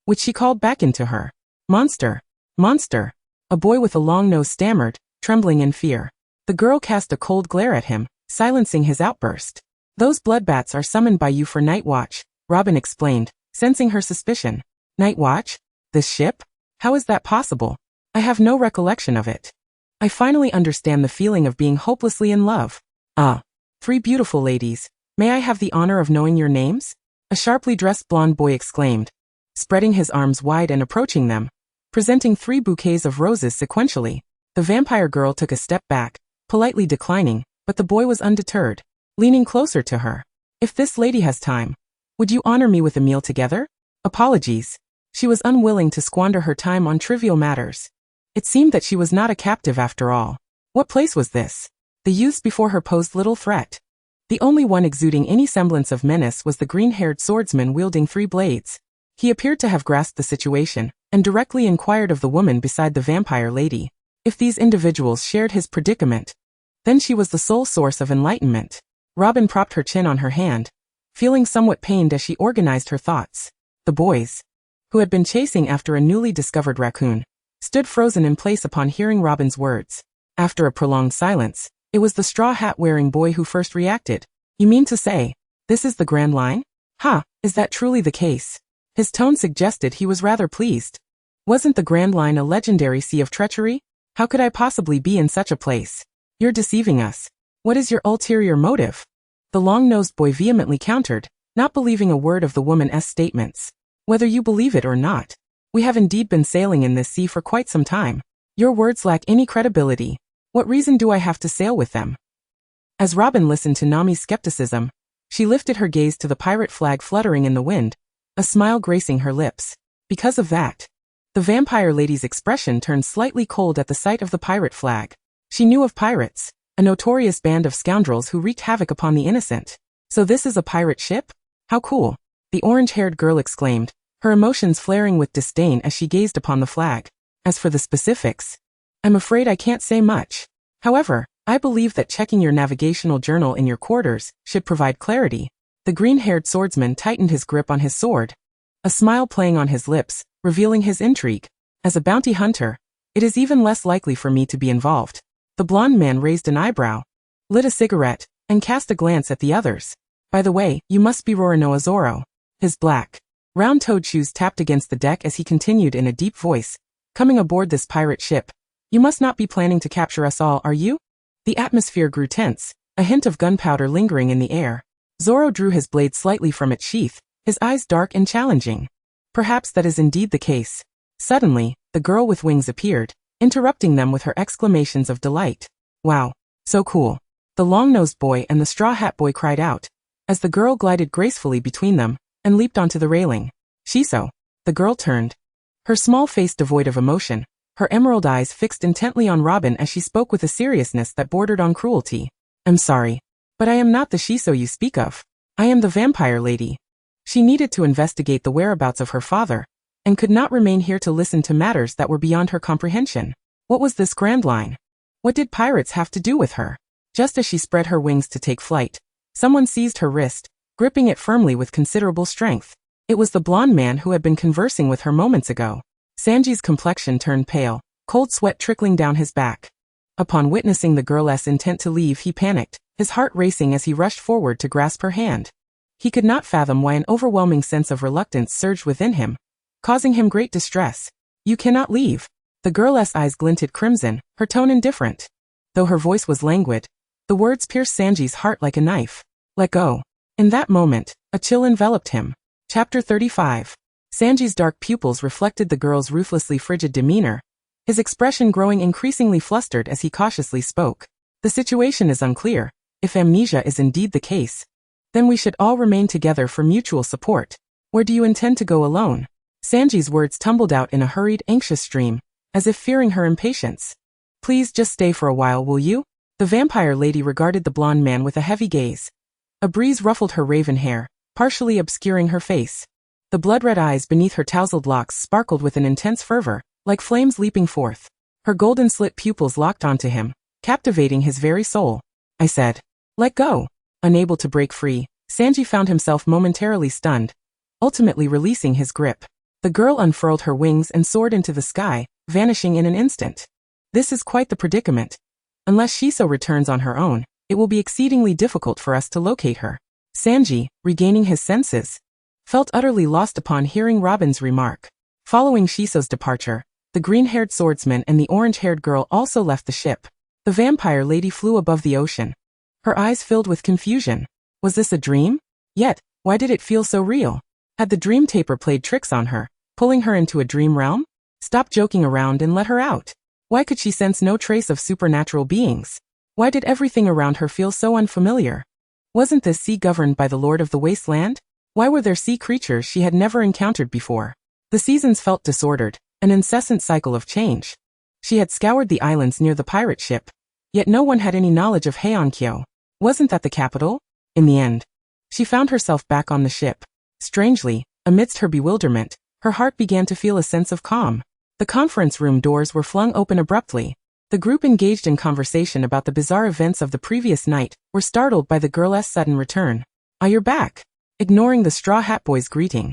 which she called back into her. Monster! Monster! A boy with a long nose stammered, trembling in fear. The girl cast a cold glare at him, silencing his outburst. Those bloodbats are summoned by you for night watch, Robin explained, sensing her suspicion. Night watch? This ship? How is that possible? I have no recollection of it. I finally understand the feeling of being hopelessly in love. Ah. 3 beautiful ladies. May I have the honor of knowing your names? A sharply dressed blonde boy exclaimed, spreading his arms wide and approaching them, presenting 3 bouquets of roses sequentially. The vampire girl took a step back, politely declining, but the boy was undeterred, leaning closer to her. If this lady has time, would you honor me with a meal together? Apologies. She was unwilling to squander her time on trivial matters. It seemed that she was not a captive after all. What place was this? The youths before her posed little threat. The only one exuding any semblance of menace was the green-haired swordsman wielding 3 blades. He appeared to have grasped the situation, and directly inquired of the woman beside the vampire lady if these individuals shared his predicament. Then she was the sole source of enlightenment. Robin propped her chin on her hand, feeling somewhat pained as she organized her thoughts. The boys, who had been chasing after a newly discovered raccoon, stood frozen in place upon hearing Robin's words. After a prolonged silence, it was the straw hat-wearing boy who first reacted. You mean to say, this is the Grand Line? Ha, is that truly the case? His tone suggested he was rather pleased. Wasn't the Grand Line a legendary sea of treachery? How could I possibly be in such a place? You're deceiving us. What is your ulterior motive? The long-nosed boy vehemently countered, not believing a word of the woman's statements. Whether you believe it or not, we have indeed been sailing in this sea for quite some time. Your words lack any credibility. What reason do I have to sail with them? As Robin listened to Nami's skepticism, she lifted her gaze to the pirate flag fluttering in the wind, a smile gracing her lips. Because of that, the vampire lady's expression turned slightly cold at the sight of the pirate flag. She knew of pirates, a notorious band of scoundrels who wreaked havoc upon the innocent. So this is a pirate ship? How cool! The orange-haired girl exclaimed, her emotions flaring with disdain as she gazed upon the flag. As for the specifics, I'm afraid I can't say much. However, I believe that checking your navigational journal in your quarters should provide clarity. The green-haired swordsman tightened his grip on his sword, a smile playing on his lips, revealing his intrigue. As a bounty hunter, it is even less likely for me to be involved. The blonde man raised an eyebrow, lit a cigarette, and cast a glance at the others. By the way, you must be Roronoa Zoro. His black, round-toed shoes tapped against the deck as he continued in a deep voice. Coming aboard this pirate ship, you must not be planning to capture us all, are you? The atmosphere grew tense, a hint of gunpowder lingering in the air. Zoro drew his blade slightly from its sheath, his eyes dark and challenging. Perhaps that is indeed the case. Suddenly, the girl with wings appeared, interrupting them with her exclamations of delight. Wow, so cool. The long-nosed boy and the straw hat boy cried out, as the girl glided gracefully between them, and leaped onto the railing. Shiso. The girl turned, her small face devoid of emotion, her emerald eyes fixed intently on Robin as she spoke with a seriousness that bordered on cruelty. I'm sorry, but I am not the Shiso you speak of. I am the vampire lady. She needed to investigate the whereabouts of her father, and could not remain here to listen to matters that were beyond her comprehension. What was this Grand Line? What did pirates have to do with her? Just as she spread her wings to take flight, someone seized her wrist, gripping it firmly with considerable strength. It was the blonde man who had been conversing with her moments ago. Sanji's complexion turned pale, cold sweat trickling down his back. Upon witnessing the girl's intent to leave, he panicked, his heart racing as he rushed forward to grasp her hand. He could not fathom why an overwhelming sense of reluctance surged within him, causing him great distress. You cannot leave. The girl's eyes glinted crimson, her tone indifferent. Though her voice was languid, the words pierced Sanji's heart like a knife. Let go. In that moment, a chill enveloped him. Chapter 35. Sanji's dark pupils reflected the girl's ruthlessly frigid demeanor, his expression growing increasingly flustered as he cautiously spoke. The situation is unclear. If amnesia is indeed the case, then we should all remain together for mutual support. Where do you intend to go alone? Sanji's words tumbled out in a hurried, anxious stream, as if fearing her impatience. Please just stay for a while, will you? The vampire lady regarded the blonde man with a heavy gaze. A breeze ruffled her raven hair, partially obscuring her face. The blood-red eyes beneath her tousled locks sparkled with an intense fervor, like flames leaping forth. Her golden-slit pupils locked onto him, captivating his very soul. I said, let go. Unable to break free, Sanji found himself momentarily stunned, ultimately releasing his grip. The girl unfurled her wings and soared into the sky, vanishing in an instant. This is quite the predicament. Unless Shiso returns on her own, it will be exceedingly difficult for us to locate her. Sanji, regaining his senses, felt utterly lost upon hearing Robin's remark. Following Shiso's departure, the green-haired swordsman and the orange-haired girl also left the ship. The vampire lady flew above the ocean, her eyes filled with confusion. Was this a dream? Yet, why did it feel so real? Had the dream taper played tricks on her, pulling her into a dream realm? Stop joking around and let her out. Why could she sense no trace of supernatural beings? Why did everything around her feel so unfamiliar? Wasn't this sea governed by the Lord of the Wasteland? Why were there sea creatures she had never encountered before? The seasons felt disordered, an incessant cycle of change. She had scoured the islands near the pirate ship, Yet no one had any knowledge of Heiankyo. Wasn't that the capital? In the end, she found herself back on the ship. Strangely, amidst her bewilderment, her heart began to feel a sense of calm. The conference room doors were flung open abruptly. The group engaged in conversation about the bizarre events of the previous night were startled by the girl's sudden return. "Ah, you're back." Ignoring the Straw Hat Boy's greeting,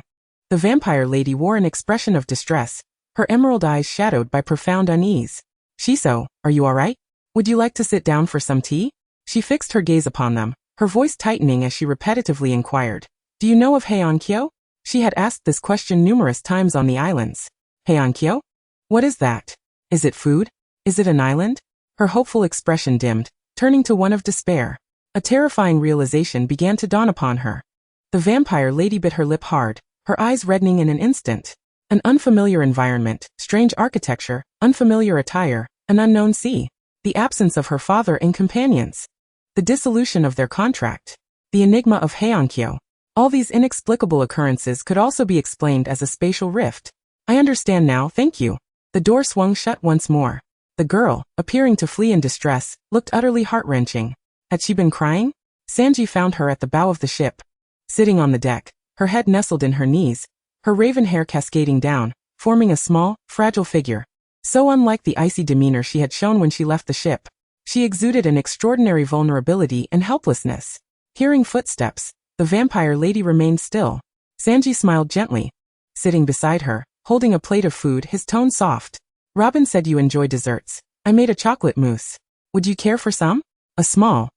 the vampire lady wore an expression of distress, her emerald eyes shadowed by profound unease. "Shiso, are you all right? Would you like to sit down for some tea?" She fixed her gaze upon them, her voice tightening as she repetitively inquired, "Do you know of Heiankyo?" She had asked this question numerous times on the islands. "Heiankyo? What is that? Is it food? Is it an island?" Her hopeful expression dimmed, turning to one of despair. A terrifying realization began to dawn upon her. The vampire lady bit her lip hard, her eyes reddening in an instant. An unfamiliar environment, strange architecture, unfamiliar attire, an unknown sea. The absence of her father and companions. The dissolution of their contract. The enigma of Heiankyo. All these inexplicable occurrences could also be explained as a spatial rift. "I understand now, thank you." The door swung shut once more. The girl, appearing to flee in distress, looked utterly heart-wrenching. Had she been crying? Sanji found her at the bow of the ship. Sitting on the deck, her head nestled in her knees, her raven hair cascading down, forming a small, fragile figure. So unlike the icy demeanor she had shown when she left the ship, she exuded an extraordinary vulnerability and helplessness. Hearing footsteps, the vampire lady remained still. Sanji smiled gently. Sitting beside her, holding a plate of food, his tone soft. "Robin said you enjoy desserts. I made a chocolate mousse. Would you care for some?" A small,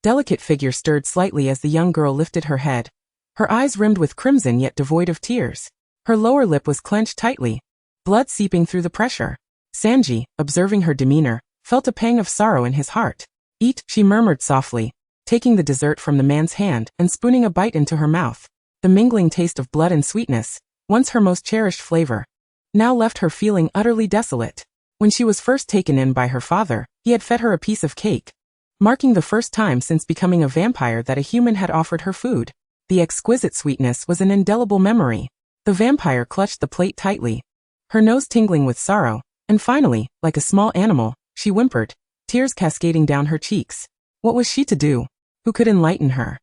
delicate figure stirred slightly as the young girl lifted her head. Her eyes rimmed with crimson yet devoid of tears. Her lower lip was clenched tightly, blood seeping through the pressure. Sanji, observing her demeanor, felt a pang of sorrow in his heart. "Eat," she murmured softly, taking the dessert from the man's hand and spooning a bite into her mouth. The mingling taste of blood and sweetness, once her most cherished flavor, now left her feeling utterly desolate. When she was first taken in by her father, he had fed her a piece of cake, marking the first time since becoming a vampire that a human had offered her food. The exquisite sweetness was an indelible memory. The vampire clutched the plate tightly, her nose tingling with sorrow, and finally, like a small animal, she whimpered, tears cascading down her cheeks. What was she to do? Who could enlighten her?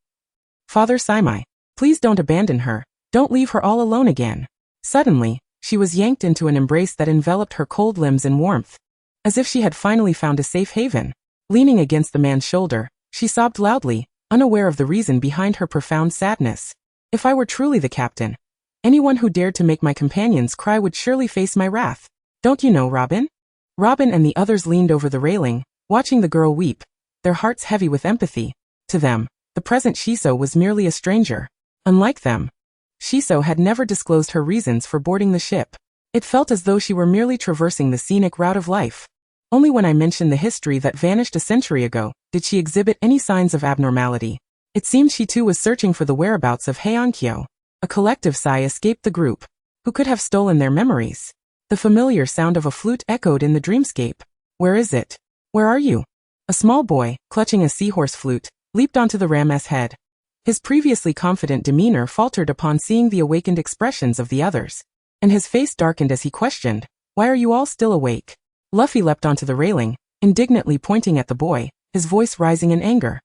"Father Seimei, please don't abandon her, don't leave her all alone again." Suddenly, she was yanked into an embrace that enveloped her cold limbs in warmth, as if she had finally found a safe haven. Leaning against the man's shoulder, she sobbed loudly, unaware of the reason behind her profound sadness. "If I were truly the captain, anyone who dared to make my companions cry would surely face my wrath. Don't you know, Robin?" Robin and the others leaned over the railing, watching the girl weep, their hearts heavy with empathy. To them, the present Shiso was merely a stranger. Unlike them, Shiso had never disclosed her reasons for boarding the ship. It felt as though she were merely traversing the scenic route of life. Only when I mentioned the history that vanished a century ago, did she exhibit any signs of abnormality. It seemed she too was searching for the whereabouts of Heiankyo. A collective sigh escaped the group. Who could have stolen their memories? The familiar sound of a flute echoed in the dreamscape. "Where is it? Where are you?" A small boy, clutching a seahorse flute, leaped onto the ram's head. His previously confident demeanor faltered upon seeing the awakened expressions of the others, and his face darkened as he questioned, "Why are you all still awake?" Luffy leapt onto the railing, indignantly pointing at the boy, his voice rising in anger.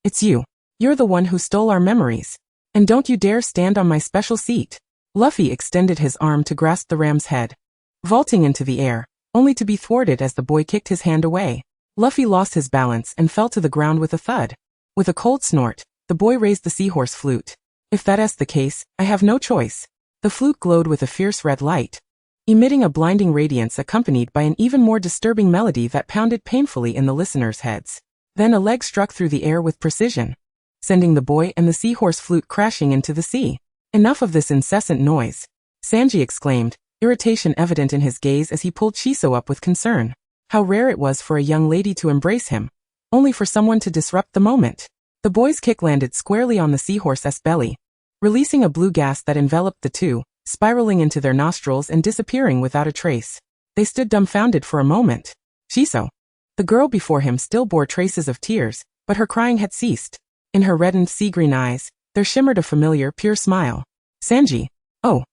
"It's you. You're the one who stole our memories. And don't you dare stand on my special seat." Luffy extended his arm to grasp the ram's head, vaulting into the air, only to be thwarted as the boy kicked his hand away. Luffy lost his balance and fell to the ground with a thud. With a cold snort, the boy raised the seahorse flute. "If that's the case, I have no choice." The flute glowed with a fierce red light, emitting a blinding radiance accompanied by an even more disturbing melody that pounded painfully in the listeners' heads. Then a leg struck through the air with precision, sending the boy and the seahorse flute crashing into the sea. "Enough of this incessant noise," Sanji exclaimed, irritation evident in his gaze as he pulled Shiso up with concern. How rare it was for a young lady to embrace him, only for someone to disrupt the moment. The boy's kick landed squarely on the seahorse's belly, releasing a blue gas that enveloped the two, spiraling into their nostrils and disappearing without a trace. They stood dumbfounded for a moment. Shiso. The girl before him still bore traces of tears, but her crying had ceased. In her reddened sea-green eyes, there shimmered a familiar, pure smile. "Sanji. Oh."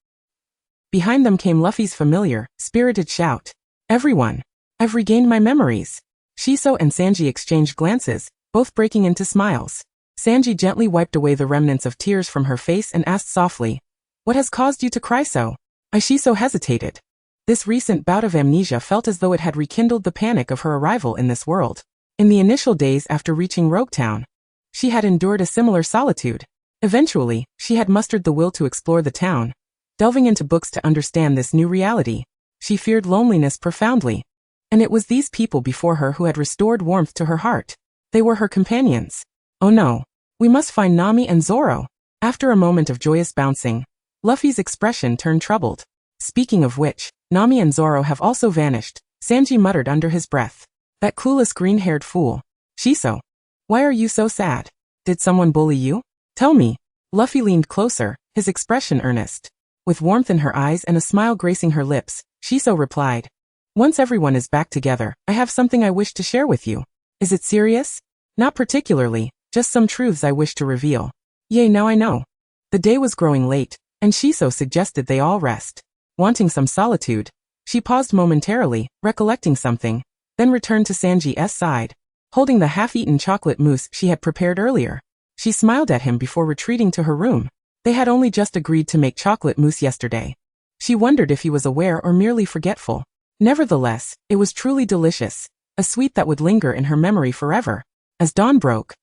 Behind them came Luffy's familiar, spirited shout. "Everyone. I've regained my memories." Shiso and Sanji exchanged glances, both breaking into smiles. Sanji gently wiped away the remnants of tears from her face and asked softly, "What has caused you to cry so?" Shiso hesitated. This recent bout of amnesia felt as though it had rekindled the panic of her arrival in this world. In the initial days after reaching Rogue Town, she had endured a similar solitude. Eventually, she had mustered the will to explore the town, delving into books to understand this new reality. She feared loneliness profoundly. And it was these people before her who had restored warmth to her heart. They were her companions. Oh no, we must find Nami and Zoro. After a moment of joyous bouncing, Luffy's expression turned troubled. Speaking of which, Nami and Zoro have also vanished, Sanji muttered under his breath. That clueless green-haired fool. Shiso, why are you so sad? Did someone bully you? Tell me. Luffy leaned closer, his expression earnest. With warmth in her eyes and a smile gracing her lips, Shiso replied, "Once everyone is back together, I have something I wish to share with you. Is it serious?" "Not particularly, just some truths I wish to reveal." "Yay, now I know." The day was growing late, and Shiso suggested they all rest. Wanting some solitude, she paused momentarily, recollecting something, then returned to Sanji's side, holding the half-eaten chocolate mousse she had prepared earlier. She smiled at him before retreating to her room. They had only just agreed to make chocolate mousse yesterday. She wondered if he was aware or merely forgetful. Nevertheless, it was truly delicious, a sweet that would linger in her memory forever. As dawn broke,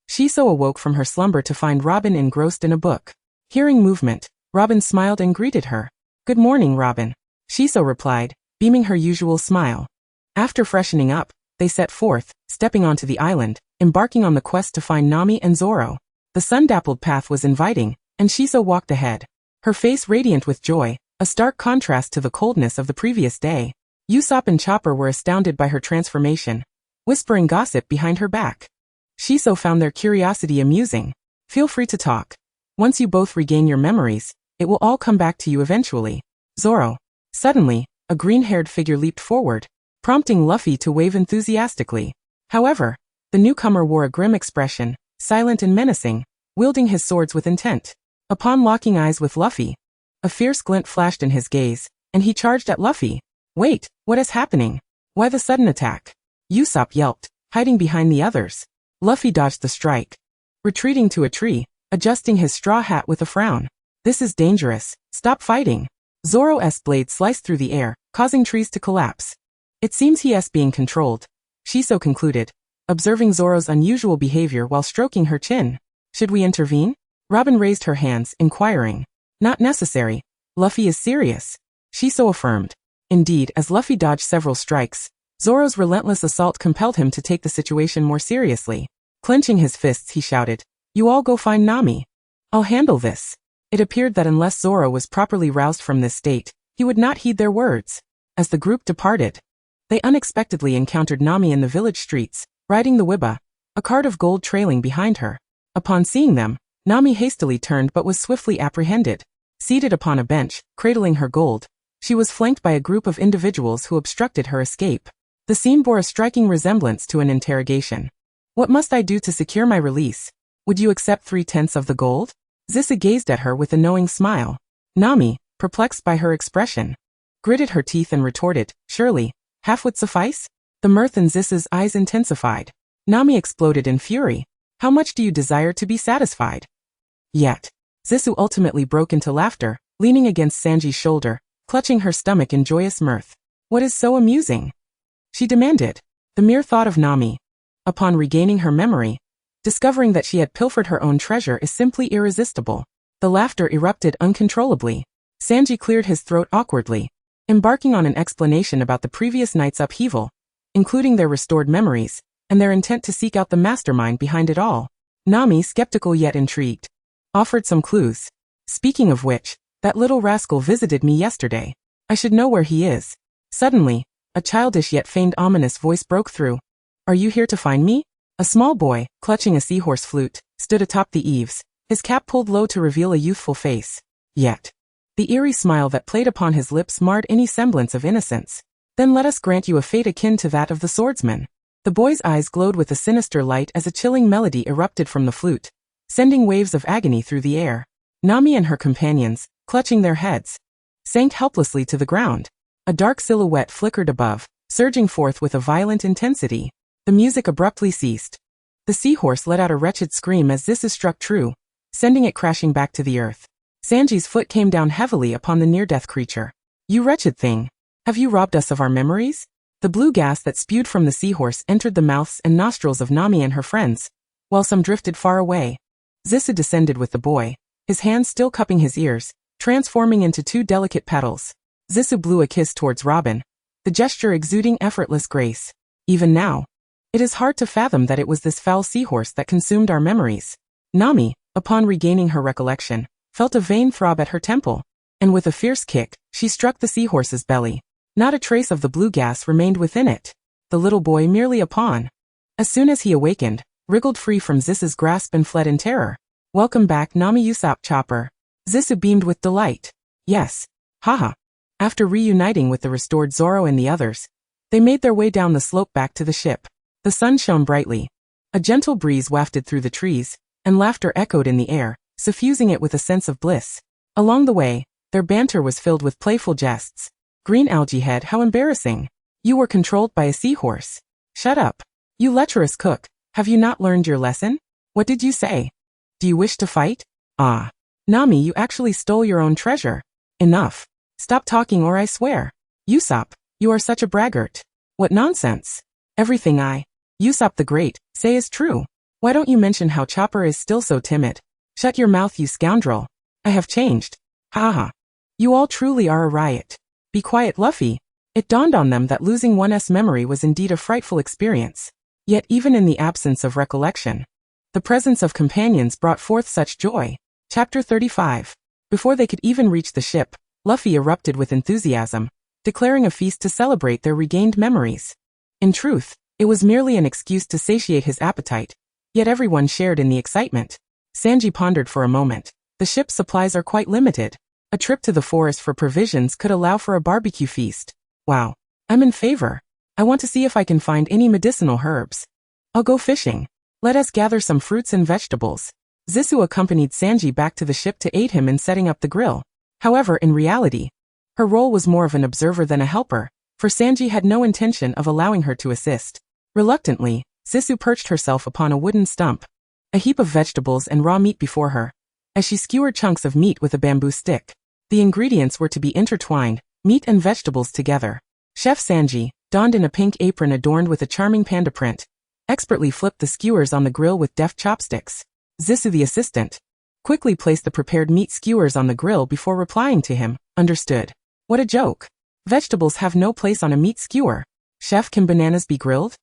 Shiso awoke from her slumber to find Robin engrossed in a book. Hearing movement, Robin smiled and greeted her. "Good morning, Robin," Shiso replied, beaming her usual smile. After freshening up, they set forth, stepping onto the island, embarking on the quest to find Nami and Zoro. The sun-dappled path was inviting, and Shiso walked ahead, her face radiant with joy, a stark contrast to the coldness of the previous day. Usopp and Chopper were astounded by her transformation, whispering gossip behind her back. Shiso found their curiosity amusing. "Feel free to talk. Once you both regain your memories, it will all come back to you eventually." Zoro. Suddenly, a green-haired figure leaped forward, prompting Luffy to wave enthusiastically. However, the newcomer wore a grim expression, silent and menacing, wielding his swords with intent. Upon locking eyes with Luffy, a fierce glint flashed in his gaze, and he charged at Luffy. "Wait, what is happening? Why the sudden attack?" Usopp yelped, hiding behind the others. Luffy dodged the strike, retreating to a tree, adjusting his straw hat with a frown. "This is dangerous, stop fighting." Zoro's blade sliced through the air, causing trees to collapse. "It seems he is being controlled," Shiso concluded, observing Zoro's unusual behavior while stroking her chin. "Should we intervene?" Robin raised her hands, inquiring. "Not necessary. Luffy is serious," Shiso affirmed. Indeed, as Luffy dodged several strikes, Zoro's relentless assault compelled him to take the situation more seriously. Clenching his fists, he shouted, "You all go find Nami. I'll handle this." It appeared that unless Zoro was properly roused from this state, he would not heed their words. As the group departed, they unexpectedly encountered Nami in the village streets, riding the Wiba, a cart of gold trailing behind her. Upon seeing them, Nami hastily turned but was swiftly apprehended. Seated upon a bench, cradling her gold, she was flanked by a group of individuals who obstructed her escape. The scene bore a striking resemblance to an interrogation. "What must I do to secure my release? Would you accept 3/10 of the gold?" Zissa gazed at her with a knowing smile. Nami, perplexed by her expression, gritted her teeth and retorted, "Surely, half would suffice?" The mirth in Zissa's eyes intensified. Nami exploded in fury. "How much do you desire to be satisfied?" Yet, Zissou ultimately broke into laughter, leaning against Sanji's shoulder, clutching her stomach in joyous mirth. "What is so amusing?" she demanded. The mere thought of Nami, upon regaining her memory, discovering that she had pilfered her own treasure, is simply irresistible. The laughter erupted uncontrollably. Sanji cleared his throat awkwardly, embarking on an explanation about the previous night's upheaval, including their restored memories, and their intent to seek out the mastermind behind it all. Nami, skeptical yet intrigued, offered some clues. "Speaking of which, that little rascal visited me yesterday. I should know where he is." Suddenly, a childish yet feigned ominous voice broke through. "Are you here to find me?" A small boy, clutching a seahorse flute, stood atop the eaves, his cap pulled low to reveal a youthful face. Yet, the eerie smile that played upon his lips marred any semblance of innocence. "Then let us grant you a fate akin to that of the swordsman." The boy's eyes glowed with a sinister light as a chilling melody erupted from the flute, sending waves of agony through the air. Nami and her companions, clutching their heads, sank helplessly to the ground. A dark silhouette flickered above, surging forth with a violent intensity. The music abruptly ceased. The seahorse let out a wretched scream as Zisu struck true, sending it crashing back to the earth. Sanji's foot came down heavily upon the near-death creature. You wretched thing! Have you robbed us of our memories? The blue gas that spewed from the seahorse entered the mouths and nostrils of Nami and her friends, while some drifted far away. Zisu descended with the boy, his hands still cupping his ears, transforming into two delicate petals. Zisu blew a kiss towards Robin, the gesture exuding effortless grace. Even now, it is hard to fathom that it was this foul seahorse that consumed our memories. Nami, upon regaining her recollection, felt a vain throb at her temple, and with a fierce kick, she struck the seahorse's belly. Not a trace of the blue gas remained within it. The little boy merely a pawn. As soon as he awakened, wriggled free from Zisu's grasp and fled in terror. Welcome back, Nami Usopp Chopper. Zisu beamed with delight. Yes. Haha. After reuniting with the restored Zoro and the others, they made their way down the slope back to the ship. The sun shone brightly. A gentle breeze wafted through the trees, and laughter echoed in the air, suffusing it with a sense of bliss. Along the way, their banter was filled with playful jests. Green algae head, how embarrassing. You were controlled by a seahorse. Shut up. You lecherous cook, have you not learned your lesson? What did you say? Do you wish to fight? Ah. Nami, you actually stole your own treasure. Enough. Stop talking or I swear. Usopp, you are such a braggart. What nonsense. Everything Usopp the Great, say is true. Why don't you mention how Chopper is still so timid? Shut your mouth, you scoundrel. I have changed. Ha ha. You all truly are a riot. Be quiet, Luffy. It dawned on them that losing one's memory was indeed a frightful experience. Yet even in the absence of recollection, the presence of companions brought forth such joy. Chapter 35. Before they could even reach the ship, Luffy erupted with enthusiasm, declaring a feast to celebrate their regained memories. In truth, it was merely an excuse to satiate his appetite, yet everyone shared in the excitement. Sanji pondered for a moment. The ship's supplies are quite limited. A trip to the forest for provisions could allow for a barbecue feast. Wow. I'm in favor. I want to see if I can find any medicinal herbs. I'll go fishing. Let us gather some fruits and vegetables. Zisu accompanied Sanji back to the ship to aid him in setting up the grill. However, in reality, her role was more of an observer than a helper, for Sanji had no intention of allowing her to assist. Reluctantly, Zisu perched herself upon a wooden stump, a heap of vegetables and raw meat before her, as she skewered chunks of meat with a bamboo stick. The ingredients were to be intertwined, meat and vegetables together. Chef Sanji, donned in a pink apron adorned with a charming panda print, expertly flipped the skewers on the grill with deft chopsticks. Zisu, the assistant, quickly placed the prepared meat skewers on the grill before replying to him. Understood. What a joke. Vegetables have no place on a meat skewer. Chef, can bananas be grilled?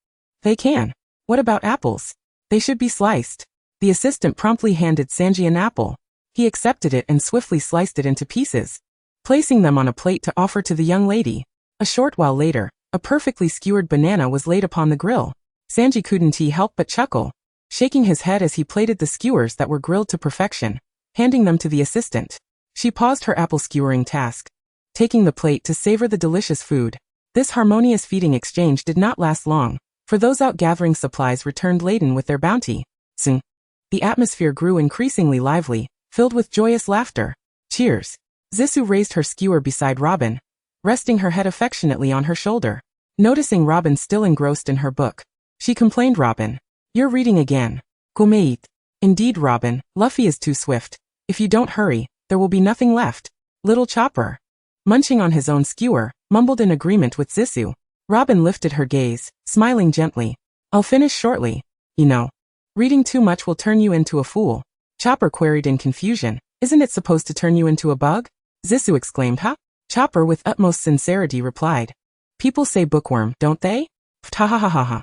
They can. What about apples? They should be sliced. The assistant promptly handed Sanji an apple. He accepted it and swiftly sliced it into pieces, placing them on a plate to offer to the young lady. A short while later, a perfectly skewered banana was laid upon the grill. Sanji couldn't help but chuckle, shaking his head as he plated the skewers that were grilled to perfection, handing them to the assistant. She paused her apple skewering task, taking the plate to savor the delicious food. This harmonious feeding exchange did not last long, for those out gathering supplies returned laden with their bounty. Soon, the atmosphere grew increasingly lively, filled with joyous laughter. Cheers. Zisu raised her skewer beside Robin, resting her head affectionately on her shoulder. Noticing Robin still engrossed in her book, she complained, Robin, you're reading again. Gomeit. Indeed, Robin, Luffy is too swift. If you don't hurry, there will be nothing left. Little Chopper, munching on his own skewer, mumbled in agreement with Zisu. Robin lifted her gaze, smiling gently. I'll finish shortly. You know, reading too much will turn you into a fool. Chopper queried in confusion. Isn't it supposed to turn you into a bug? Zisu exclaimed. Huh? Chopper with utmost sincerity replied. People say bookworm, don't they? Pthahahaha.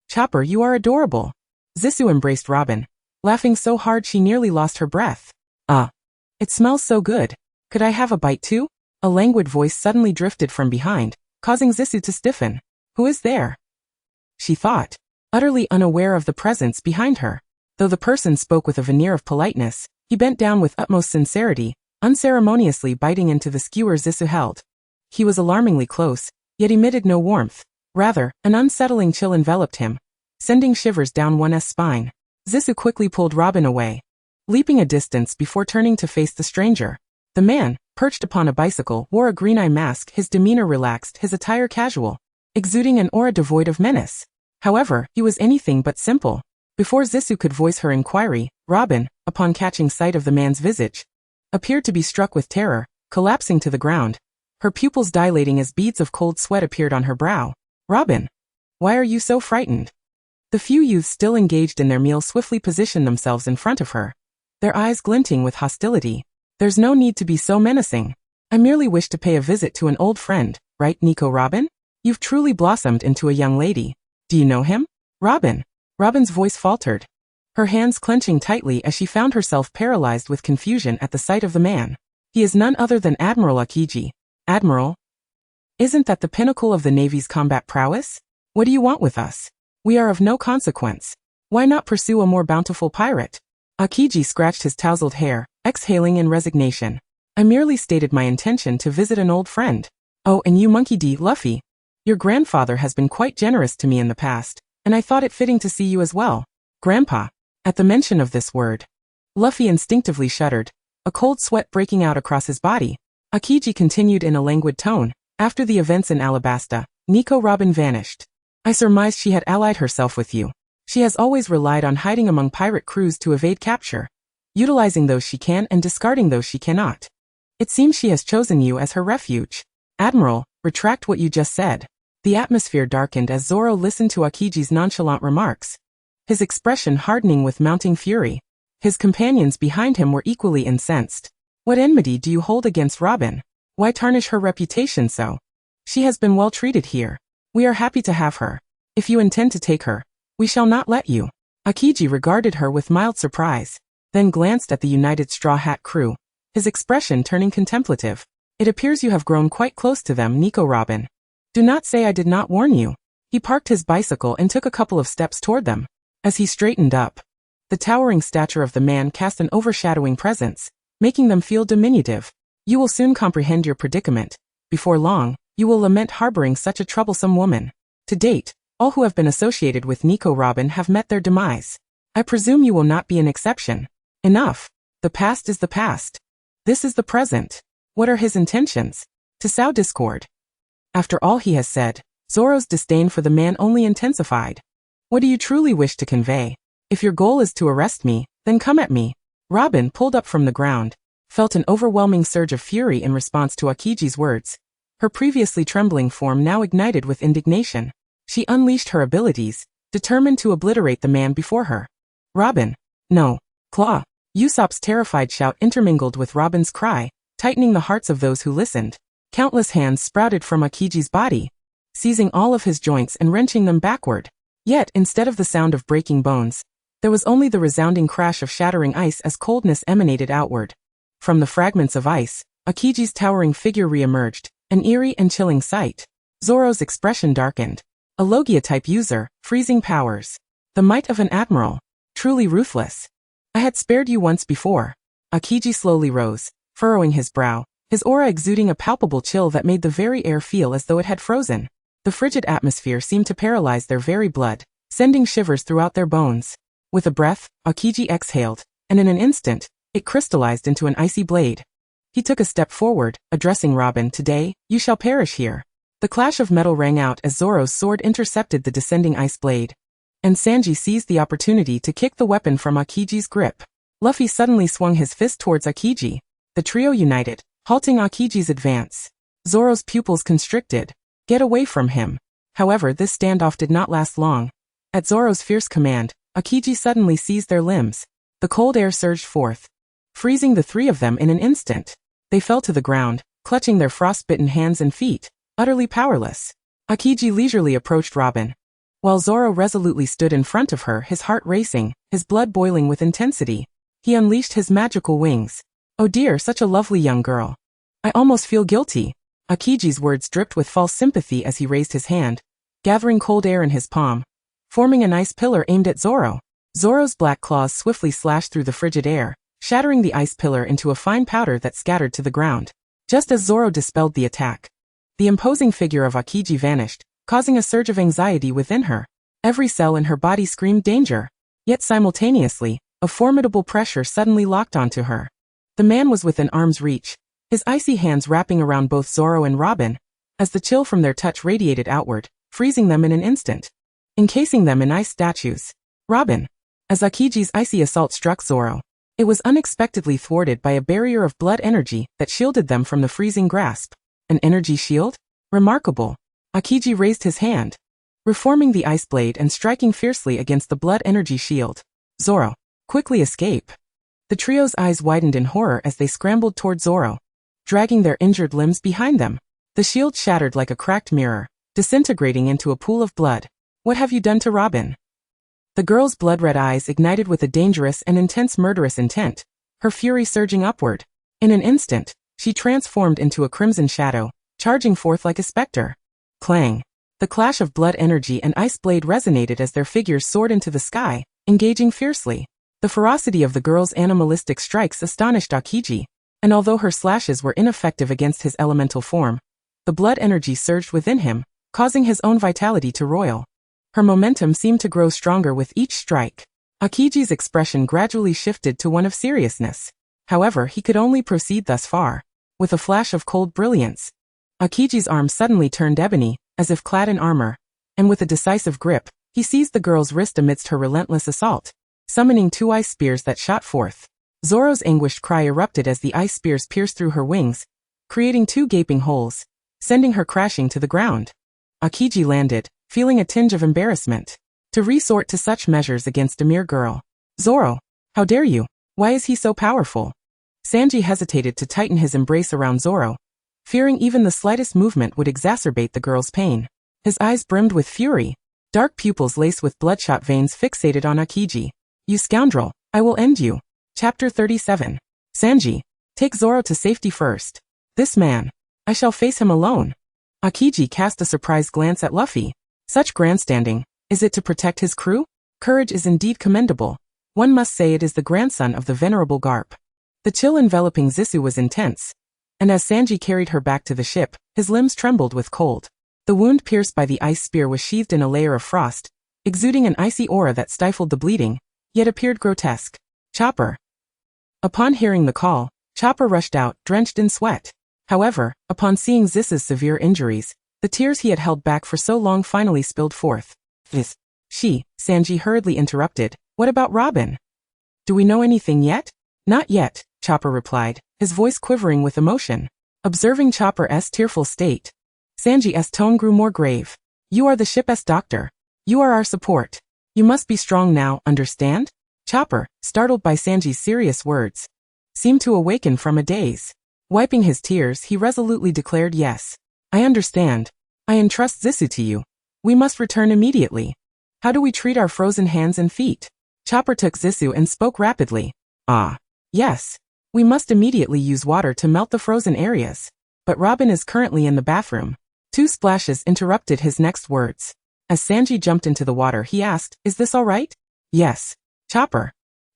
Chopper, you are adorable. Zisu embraced Robin, laughing so hard she nearly lost her breath. It smells so good. Could I have a bite too? A languid voice suddenly drifted from behind, causing Zisu to stiffen. Who is there? She thought, utterly unaware of the presence behind her. Though the person spoke with a veneer of politeness, he bent down with utmost sincerity, unceremoniously biting into the skewer Zisu held. He was alarmingly close, yet emitted no warmth. Rather, an unsettling chill enveloped him, sending shivers down one's spine. Zisu quickly pulled Robin away, leaping a distance before turning to face the stranger. The man, perched upon a bicycle, wore a green eye mask, his demeanor relaxed, his attire casual, exuding an aura devoid of menace. However, he was anything but simple. Before Zisu could voice her inquiry, Robin, upon catching sight of the man's visage, appeared to be struck with terror, collapsing to the ground. Her pupils dilating as beads of cold sweat appeared on her brow. Robin, why are you so frightened? The few youths still engaged in their meal swiftly positioned themselves in front of her, their eyes glinting with hostility. There's no need to be so menacing. I merely wish to pay a visit to an old friend, right, Nico Robin? You've truly blossomed into a young lady. Do you know him? Robin. Robin's voice faltered, her hands clenching tightly as she found herself paralyzed with confusion at the sight of the man. He is none other than Admiral Aokiji. Admiral? Isn't that the pinnacle of the Navy's combat prowess? What do you want with us? We are of no consequence. Why not pursue a more bountiful pirate? Aokiji scratched his tousled hair, exhaling in resignation. I merely stated my intention to visit an old friend. Oh, and you Monkey D. Luffy. Your grandfather has been quite generous to me in the past, and I thought it fitting to see you as well. Grandpa. At the mention of this word, Luffy instinctively shuddered, a cold sweat breaking out across his body. Aokiji continued in a languid tone. After the events in Alabasta, Nico Robin vanished. I surmised she had allied herself with you. She has always relied on hiding among pirate crews to evade capture, utilizing those she can and discarding those she cannot. It seems she has chosen you as her refuge. Admiral, retract what you just said. The atmosphere darkened as Zoro listened to Aokiji's nonchalant remarks, his expression hardening with mounting fury. His companions behind him were equally incensed. What enmity do you hold against Robin? Why tarnish her reputation so? She has been well treated here. We are happy to have her. If you intend to take her, we shall not let you. Aokiji regarded her with mild surprise, then glanced at the united Straw Hat crew, his expression turning contemplative. It appears you have grown quite close to them, Nico Robin. Do not say I did not warn you. He parked his bicycle and took a couple of steps toward them. As he straightened up, the towering stature of the man cast an overshadowing presence, making them feel diminutive. You will soon comprehend your predicament. Before long, you will lament harboring such a troublesome woman. To date, all who have been associated with Nico Robin have met their demise. I presume you will not be an exception. Enough. The past is the past. This is the present. What are his intentions? To sow discord. After all he has said, Zoro's disdain for the man only intensified. What do you truly wish to convey? If your goal is to arrest me, then come at me. Robin pulled up from the ground, felt an overwhelming surge of fury in response to Aokiji's words. Her previously trembling form now ignited with indignation. She unleashed her abilities, determined to obliterate the man before her. Robin. No. Claw. Usopp's terrified shout intermingled with Robin's cry, tightening the hearts of those who listened. Countless hands sprouted from Aokiji's body, seizing all of his joints and wrenching them backward. Yet, instead of the sound of breaking bones, there was only the resounding crash of shattering ice as coldness emanated outward. From the fragments of ice, Aokiji's towering figure re-emerged, an eerie and chilling sight. Zoro's expression darkened. A Logia-type user, freezing powers. The might of an admiral. Truly ruthless. I had spared you once before. Aokiji slowly rose, furrowing his brow, his aura exuding a palpable chill that made the very air feel as though it had frozen. The frigid atmosphere seemed to paralyze their very blood, sending shivers throughout their bones. With a breath, Aokiji exhaled, and in an instant, it crystallized into an icy blade. He took a step forward, addressing Robin. Today, you shall perish here. The clash of metal rang out as Zoro's sword intercepted the descending ice blade, and Sanji seized the opportunity to kick the weapon from Aokiji's grip. Luffy suddenly swung his fist towards Aokiji. The trio united, halting Aokiji's advance. Zoro's pupils constricted. Get away from him. However, this standoff did not last long. At Zoro's fierce command, Aokiji suddenly seized their limbs. The cold air surged forth, freezing the three of them in an instant. They fell to the ground, clutching their frostbitten hands and feet, utterly powerless. Aokiji leisurely approached Robin, while Zoro resolutely stood in front of her, his heart racing, his blood boiling with intensity. He unleashed his magical wings. Oh dear, such a lovely young girl. I almost feel guilty. Aokiji's words dripped with false sympathy as he raised his hand, gathering cold air in his palm, forming an ice pillar aimed at Zoro. Zoro's black claws swiftly slashed through the frigid air, shattering the ice pillar into a fine powder that scattered to the ground. Just as Zoro dispelled the attack, the imposing figure of Aokiji vanished, causing a surge of anxiety within her. Every cell in her body screamed danger. Yet simultaneously, a formidable pressure suddenly locked onto her. The man was within arm's reach, his icy hands wrapping around both Zoro and Robin, as the chill from their touch radiated outward, freezing them in an instant. encasing them in ice statues. Robin. As Akiji's icy assault struck Zoro, it was unexpectedly thwarted by a barrier of blood energy that shielded them from the freezing grasp. An energy shield? Remarkable. Akiji raised his hand, reforming the ice blade and striking fiercely against the blood energy shield. Zoro. Quickly escape. The trio's eyes widened in horror as they scrambled toward Zoro, dragging their injured limbs behind them. The shield shattered like a cracked mirror, disintegrating into a pool of blood. What have you done to Robin? The girl's blood-red eyes ignited with a dangerous and intense murderous intent, her fury surging upward. In an instant, she transformed into a crimson shadow, charging forth like a specter. Clang. The clash of blood energy and ice blade resonated as their figures soared into the sky, engaging fiercely. The ferocity of the girl's animalistic strikes astonished Akiji, and although her slashes were ineffective against his elemental form, the blood energy surged within him, causing his own vitality to roil. Her momentum seemed to grow stronger with each strike. Akiji's expression gradually shifted to one of seriousness. However, he could only proceed thus far. With a flash of cold brilliance, Akiji's arm suddenly turned ebony, as if clad in armor, and with a decisive grip, he seized the girl's wrist amidst her relentless assault, summoning 2 ice spears that shot forth. Zoro's anguished cry erupted as the ice spears pierced through her wings, creating 2 gaping holes, sending her crashing to the ground. Akiji landed, feeling a tinge of embarrassment. To resort to such measures against a mere girl. Zoro, how dare you? Why is he so powerful? Sanji hesitated to tighten his embrace around Zoro, fearing even the slightest movement would exacerbate the girl's pain. His eyes brimmed with fury, dark pupils laced with bloodshot veins fixated on Akiji. You scoundrel, I will end you. Chapter 37. Sanji, take Zoro to safety first. This man, I shall face him alone. Akiji cast a surprised glance at Luffy. Such grandstanding, is it to protect his crew? Courage is indeed commendable. One must say it is the grandson of the venerable Garp. The chill enveloping Zissou was intense, and as Sanji carried her back to the ship, his limbs trembled with cold. The wound pierced by the ice spear was sheathed in a layer of frost, exuding an icy aura that stifled the bleeding, yet appeared grotesque. Chopper. Upon hearing the call, Chopper rushed out, drenched in sweat. However, upon seeing Zissou's severe injuries, the tears he had held back for so long finally spilled forth. Sanji hurriedly interrupted. What about Robin? Do we know anything yet? Not yet, Chopper replied, his voice quivering with emotion. Observing Chopper's tearful state, Sanji's tone grew more grave. You are the ship's doctor. You are our support. You must be strong now, understand? Chopper, startled by Sanji's serious words, seemed to awaken from a daze. Wiping his tears, he resolutely declared yes. I understand. I entrust Zissou to you. We must return immediately. How do we treat our frozen hands and feet? Chopper took Zissou and spoke rapidly. Yes. We must immediately use water to melt the frozen areas. But Robin is currently in the bathroom. 2 splashes interrupted his next words. As Sanji jumped into the water, he asked, Is this all right? Yes. Chopper.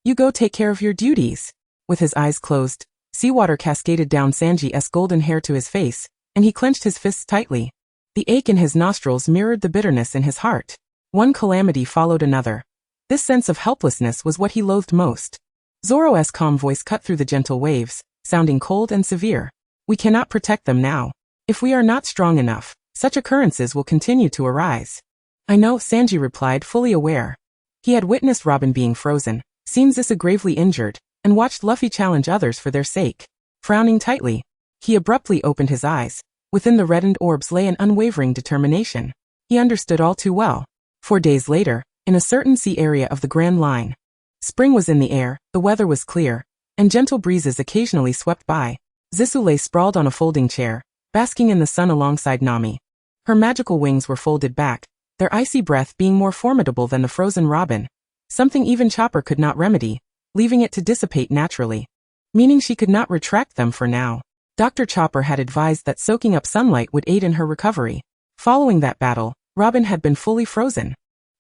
You go take care of your duties. With his eyes closed, seawater cascaded down Sanji's golden hair to his face, and he clenched his fists tightly. The ache in his nostrils mirrored the bitterness in his heart. One calamity followed another. This sense of helplessness was what he loathed most. Zoro's calm voice cut through the gentle waves, sounding cold and severe. We cannot protect them now. If we are not strong enough, such occurrences will continue to arise. I know, Sanji replied, fully aware. He had witnessed Robin being frozen, seen Zissou gravely injured, and watched Luffy challenge others for their sake. Frowning tightly, he abruptly opened his eyes. Within the reddened orbs lay an unwavering determination. He understood all too well. 4 days later, in a certain sea area of the Grand Line, spring was in the air, the weather was clear, and gentle breezes occasionally swept by. Zissou lay sprawled on a folding chair, basking in the sun alongside Nami. Her magical wings were folded back, their icy breath being more formidable than the frozen Robin, something even Chopper could not remedy, leaving it to dissipate naturally. Meaning she could not retract them for now. Dr. Chopper had advised that soaking up sunlight would aid in her recovery. Following that battle, Robin had been fully frozen,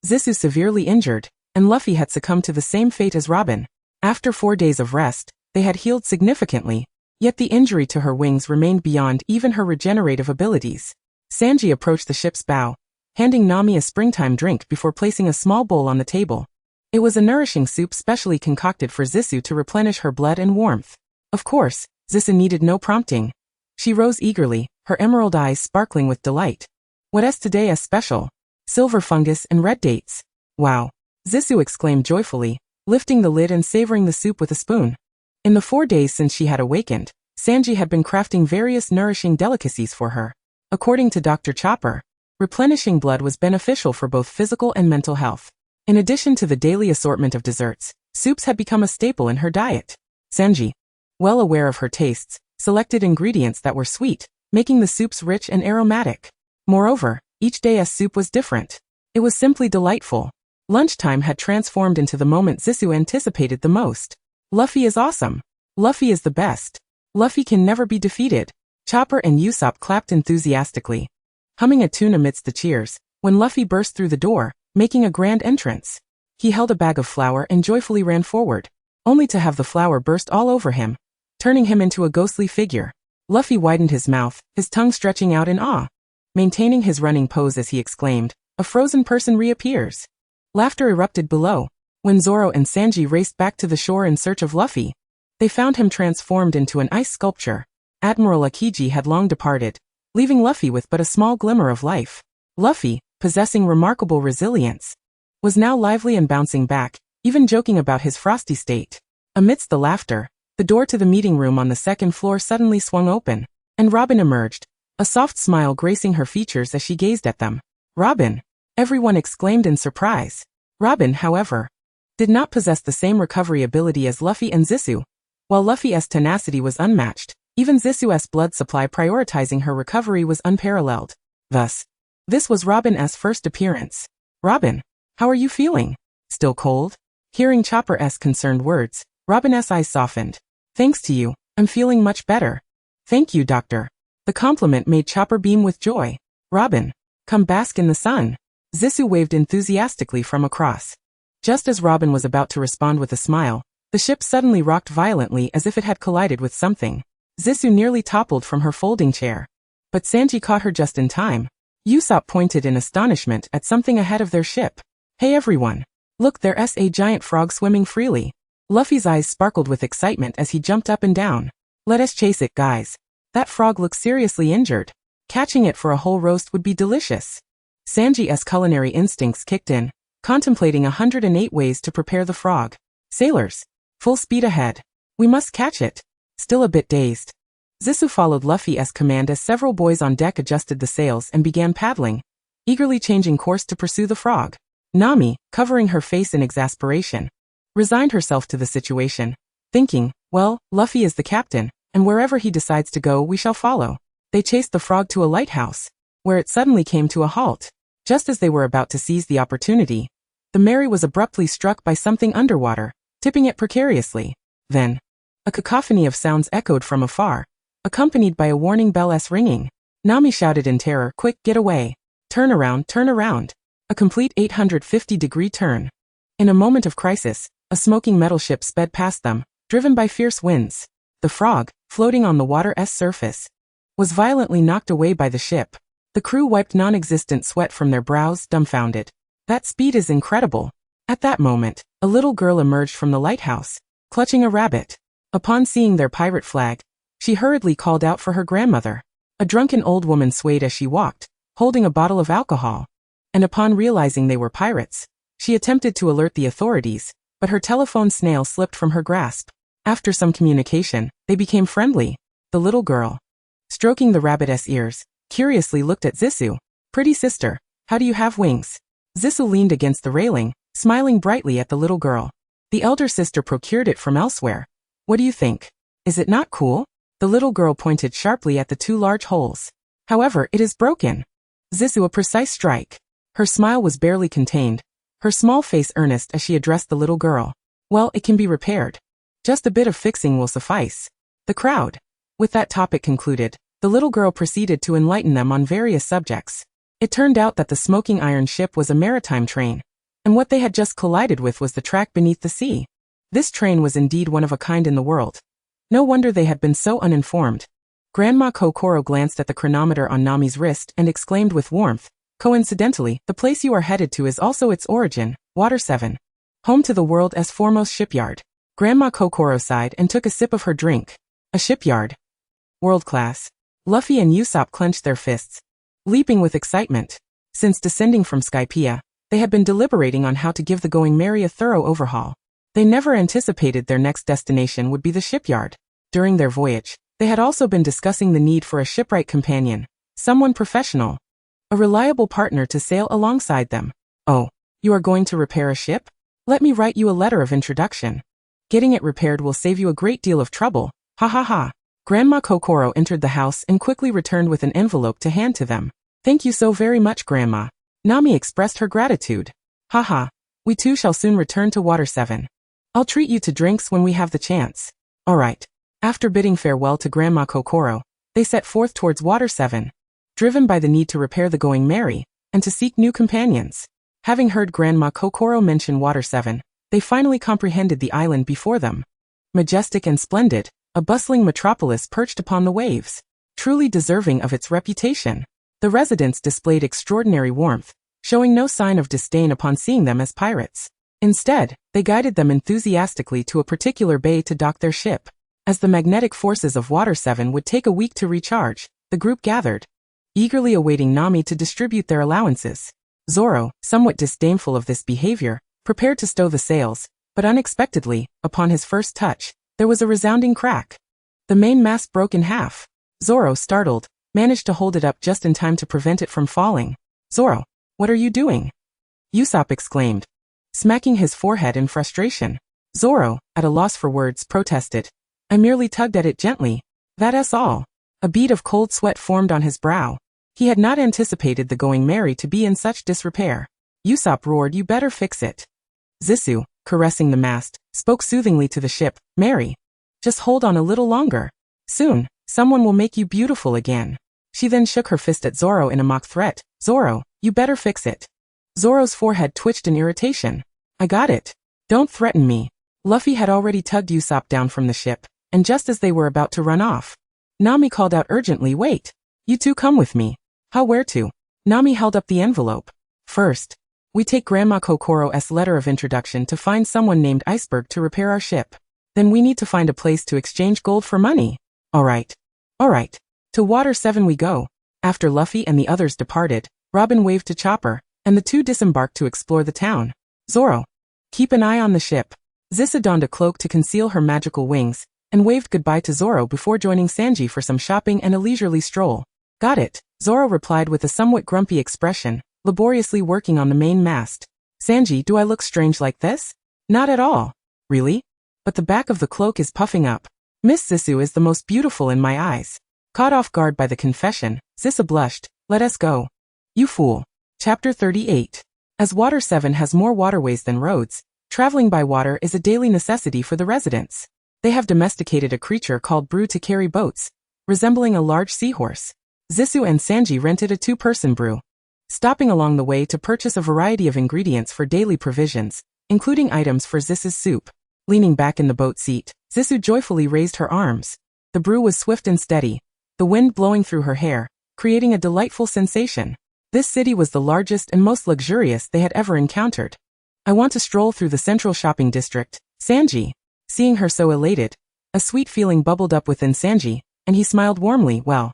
Zissou severely injured, and Luffy had succumbed to the same fate as Robin. After 4 days of rest, they had healed significantly, yet the injury to her wings remained beyond even her regenerative abilities. Sanji approached the ship's bow, handing Nami a springtime drink before placing a small bowl on the table. It was a nourishing soup specially concocted for Zissou to replenish her blood and warmth. Of course, Zissou needed no prompting. She rose eagerly, her emerald eyes sparkling with delight. What is today as special? silver fungus and red dates. Wow! Zissou exclaimed joyfully, lifting the lid and savoring the soup with a spoon. In the 4 days since she had awakened, Sanji had been crafting various nourishing delicacies for her. According to Dr. Chopper, replenishing blood was beneficial for both physical and mental health. In addition to the daily assortment of desserts, soups had become a staple in her diet. Sanji, well aware of her tastes, selected ingredients that were sweet, making the soups rich and aromatic. Moreover, each day's soup was different. It was simply delightful. Lunchtime had transformed into the moment Zissou anticipated the most. Luffy is awesome. Luffy is the best. Luffy can never be defeated. Chopper and Usopp clapped enthusiastically, humming a tune amidst the cheers, when Luffy burst through the door, making a grand entrance. He held a bag of flour and joyfully ran forward, only to have the flour burst all over him, turning him into a ghostly figure. Luffy widened his mouth, his tongue stretching out in awe. Maintaining his running pose as he exclaimed, "A frozen person reappears." Laughter erupted below. When Zoro and Sanji raced back to the shore in search of Luffy, they found him transformed into an ice sculpture. Admiral Akiji had long departed, leaving Luffy with but a small glimmer of life. Luffy, possessing remarkable resilience, was now lively and bouncing back, even joking about his frosty state. Amidst the laughter, the door to the meeting room on the second floor suddenly swung open, and Robin emerged, a soft smile gracing her features as she gazed at them. "Robin!" everyone exclaimed in surprise. Robin, however, did not possess the same recovery ability as Luffy and Zissou. While Luffy's tenacity was unmatched, even Zissou's blood supply prioritizing her recovery was unparalleled. Thus, this was Robin's first appearance. "Robin, how are you feeling? Still cold?" Hearing Chopper's concerned words, Robin's eyes softened. "Thanks to you, I'm feeling much better." "Thank you, Doctor." The compliment made Chopper beam with joy. "Robin, come bask in the sun." Zissou waved enthusiastically from across. Just as Robin was about to respond with a smile, the ship suddenly rocked violently as if it had collided with something. Zissou nearly toppled from her folding chair. But Sanji caught her just in time. Usopp pointed in astonishment at something ahead of their ship. "Hey everyone! Look, there's a giant frog swimming freely." Luffy's eyes sparkled with excitement as he jumped up and down. "Let us chase it, guys. That frog looks seriously injured. Catching it for a whole roast would be delicious." Sanji's culinary instincts kicked in, contemplating 108 ways to prepare the frog. "Sailors, full speed ahead. We must catch it." Still a bit dazed, Zissou followed Luffy's command as several boys on deck adjusted the sails and began paddling, eagerly changing course to pursue the frog. Nami, covering her face in exasperation, resigned herself to the situation, thinking, "Well, Luffy is the captain, and wherever he decides to go we shall follow." They chased the frog to a lighthouse, where it suddenly came to a halt. Just as they were about to seize the opportunity, the Mary was abruptly struck by something underwater, tipping it precariously. Then, a cacophony of sounds echoed from afar, accompanied by a warning bell's ringing. Nami shouted in terror, "Quick, get away! Turn around, turn around!" A complete 850-degree turn. In a moment of crisis, a smoking metal ship sped past them, driven by fierce winds. The frog, floating on the water's surface, was violently knocked away by the ship. The crew wiped non-existent sweat from their brows, dumbfounded. "That speed is incredible." At that moment, a little girl emerged from the lighthouse, clutching a rabbit. Upon seeing their pirate flag, she hurriedly called out for her grandmother. A drunken old woman swayed as she walked, holding a bottle of alcohol. And upon realizing they were pirates, she attempted to alert the authorities, but her telephone snail slipped from her grasp. After some communication, they became friendly. The little girl, stroking the rabbit's ears, curiously looked at Zissou. "Pretty sister, how do you have wings?" Zissou leaned against the railing, smiling brightly at the little girl. "The elder sister procured it from elsewhere. What do you think? Is it not cool?" The little girl pointed sharply at the 2 large holes. "However, it is broken." Zissou, a precise strike. Her smile was barely contained, her small face earnest as she addressed the little girl. "Well, it can be repaired. Just a bit of fixing will suffice." The crowd. With that topic concluded, the little girl proceeded to enlighten them on various subjects. It turned out that the smoking iron ship was a maritime train, and what they had just collided with was the track beneath the sea. This train was indeed one of a kind in the world. No wonder they had been so uninformed. Grandma Kokoro glanced at the chronometer on Nami's wrist and exclaimed with warmth, "Coincidentally, the place you are headed to is also its origin, Water 7. Home to the world's foremost shipyard." Grandma Kokoro sighed and took a sip of her drink. "A shipyard? World class." Luffy and Usopp clenched their fists, leaping with excitement. Since descending from Skypiea, they had been deliberating on how to give the Going Merry a thorough overhaul. They never anticipated their next destination would be the shipyard. During their voyage, they had also been discussing the need for a shipwright companion, someone professional, a reliable partner to sail alongside them. Oh, you are going to repair a ship? Let me write you a letter of introduction. Getting it repaired will save you a great deal of trouble. Ha ha ha. Grandma Kokoro entered the house and quickly returned with an envelope to hand to them. Thank you so very much, Grandma. Nami expressed her gratitude. Haha, we too shall soon return to Water 7. I'll treat you to drinks when we have the chance. Alright. After bidding farewell to Grandma Kokoro, they set forth towards Water 7, driven by the need to repair the Going Merry, and to seek new companions. Having heard Grandma Kokoro mention Water 7, they finally comprehended the island before them. Majestic and splendid, a bustling metropolis perched upon the waves, truly deserving of its reputation. The residents displayed extraordinary warmth, showing no sign of disdain upon seeing them as pirates. Instead, they guided them enthusiastically to a particular bay to dock their ship. As the magnetic forces of Water 7 would take a week to recharge, the group gathered, eagerly awaiting Nami to distribute their allowances. Zoro, somewhat disdainful of this behavior, prepared to stow the sails, but unexpectedly, upon his first touch, there was a resounding crack. The main mast broke in half. Zoro, startled, managed to hold it up just in time to prevent it from falling. Zoro, what are you doing? Usopp exclaimed, smacking his forehead in frustration. Zoro, at a loss for words, protested. I merely tugged at it gently. That's all. A bead of cold sweat formed on his brow. He had not anticipated the Going Merry to be in such disrepair. Usopp roared, you better fix it. Zissou, caressing the mast, spoke soothingly to the ship. Mary, just hold on a little longer. Soon, someone will make you beautiful again. She then shook her fist at Zoro in a mock threat. Zoro, you better fix it. Zoro's forehead twitched in irritation. I got it. Don't threaten me. Luffy had already tugged Usopp down from the ship, and just as they were about to run off, Nami called out urgently, wait. You two come with me. How, where to? Nami held up the envelope. First, we take Grandma Kokoro's letter of introduction to find someone named Iceberg to repair our ship. Then we need to find a place to exchange gold for money. Alright. Alright. To Water 7 we go. After Luffy and the others departed, Robin waved to Chopper, and the two disembarked to explore the town. Zoro, keep an eye on the ship. Zissa donned a cloak to conceal her magical wings, and waved goodbye to Zoro before joining Sanji for some shopping and a leisurely stroll. Got it, Zoro replied with a somewhat grumpy expression, laboriously working on the main mast. Sanji, do I look strange like this? Not at all. Really? But the back of the cloak is puffing up. Miss Zissou is the most beautiful in my eyes. Caught off guard by the confession, Zissa blushed. Let us go. You fool. Chapter 38. As Water 7 has more waterways than roads, traveling by water is a daily necessity for the residents. They have domesticated a creature called Brew to carry boats, resembling a large seahorse. Zissou and Sanji rented a two-person brew, stopping along the way to purchase a variety of ingredients for daily provisions, including items for Zissou's soup. Leaning back in the boat seat, Zissou joyfully raised her arms. The brew was swift and steady, the wind blowing through her hair, creating a delightful sensation. This city was the largest and most luxurious they had ever encountered. I want to stroll through the central shopping district, Sanji. Seeing her so elated, a sweet feeling bubbled up within Sanji, and he smiled warmly. Well,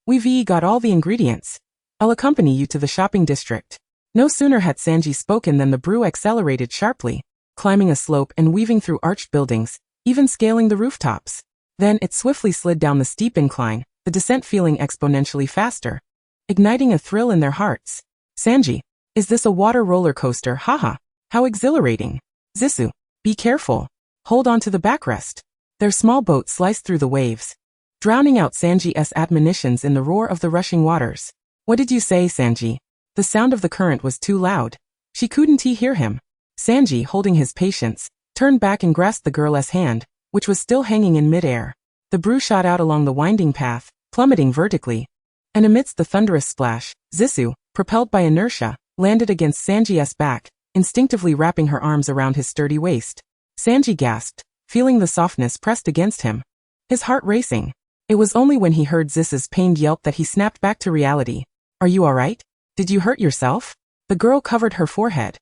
we've got all the ingredients. I'll accompany you to the shopping district. No sooner had Sanji spoken than the brew accelerated sharply, climbing a slope and weaving through arched buildings, even scaling the rooftops. Then it swiftly slid down the steep incline, the descent feeling exponentially faster, igniting a thrill in their hearts. Sanji, is this a water roller coaster? Haha, how exhilarating. Zissou, be careful. Hold on to the backrest. Their small boat sliced through the waves, drowning out Sanji's admonitions in the roar of the rushing waters. What did you say, Sanji? The sound of the current was too loud. She couldn't hear him. Sanji, holding his patience, turned back and grasped the girl's hand, which was still hanging in midair. The brew shot out along the winding path, plummeting vertically. And amidst the thunderous splash, Zissou, propelled by inertia, landed against Sanji's back, instinctively wrapping her arms around his sturdy waist. Sanji gasped, feeling the softness pressed against him, his heart racing. It was only when he heard Zissa's pained yelp that he snapped back to reality. Are you alright? Did you hurt yourself? The girl covered her forehead,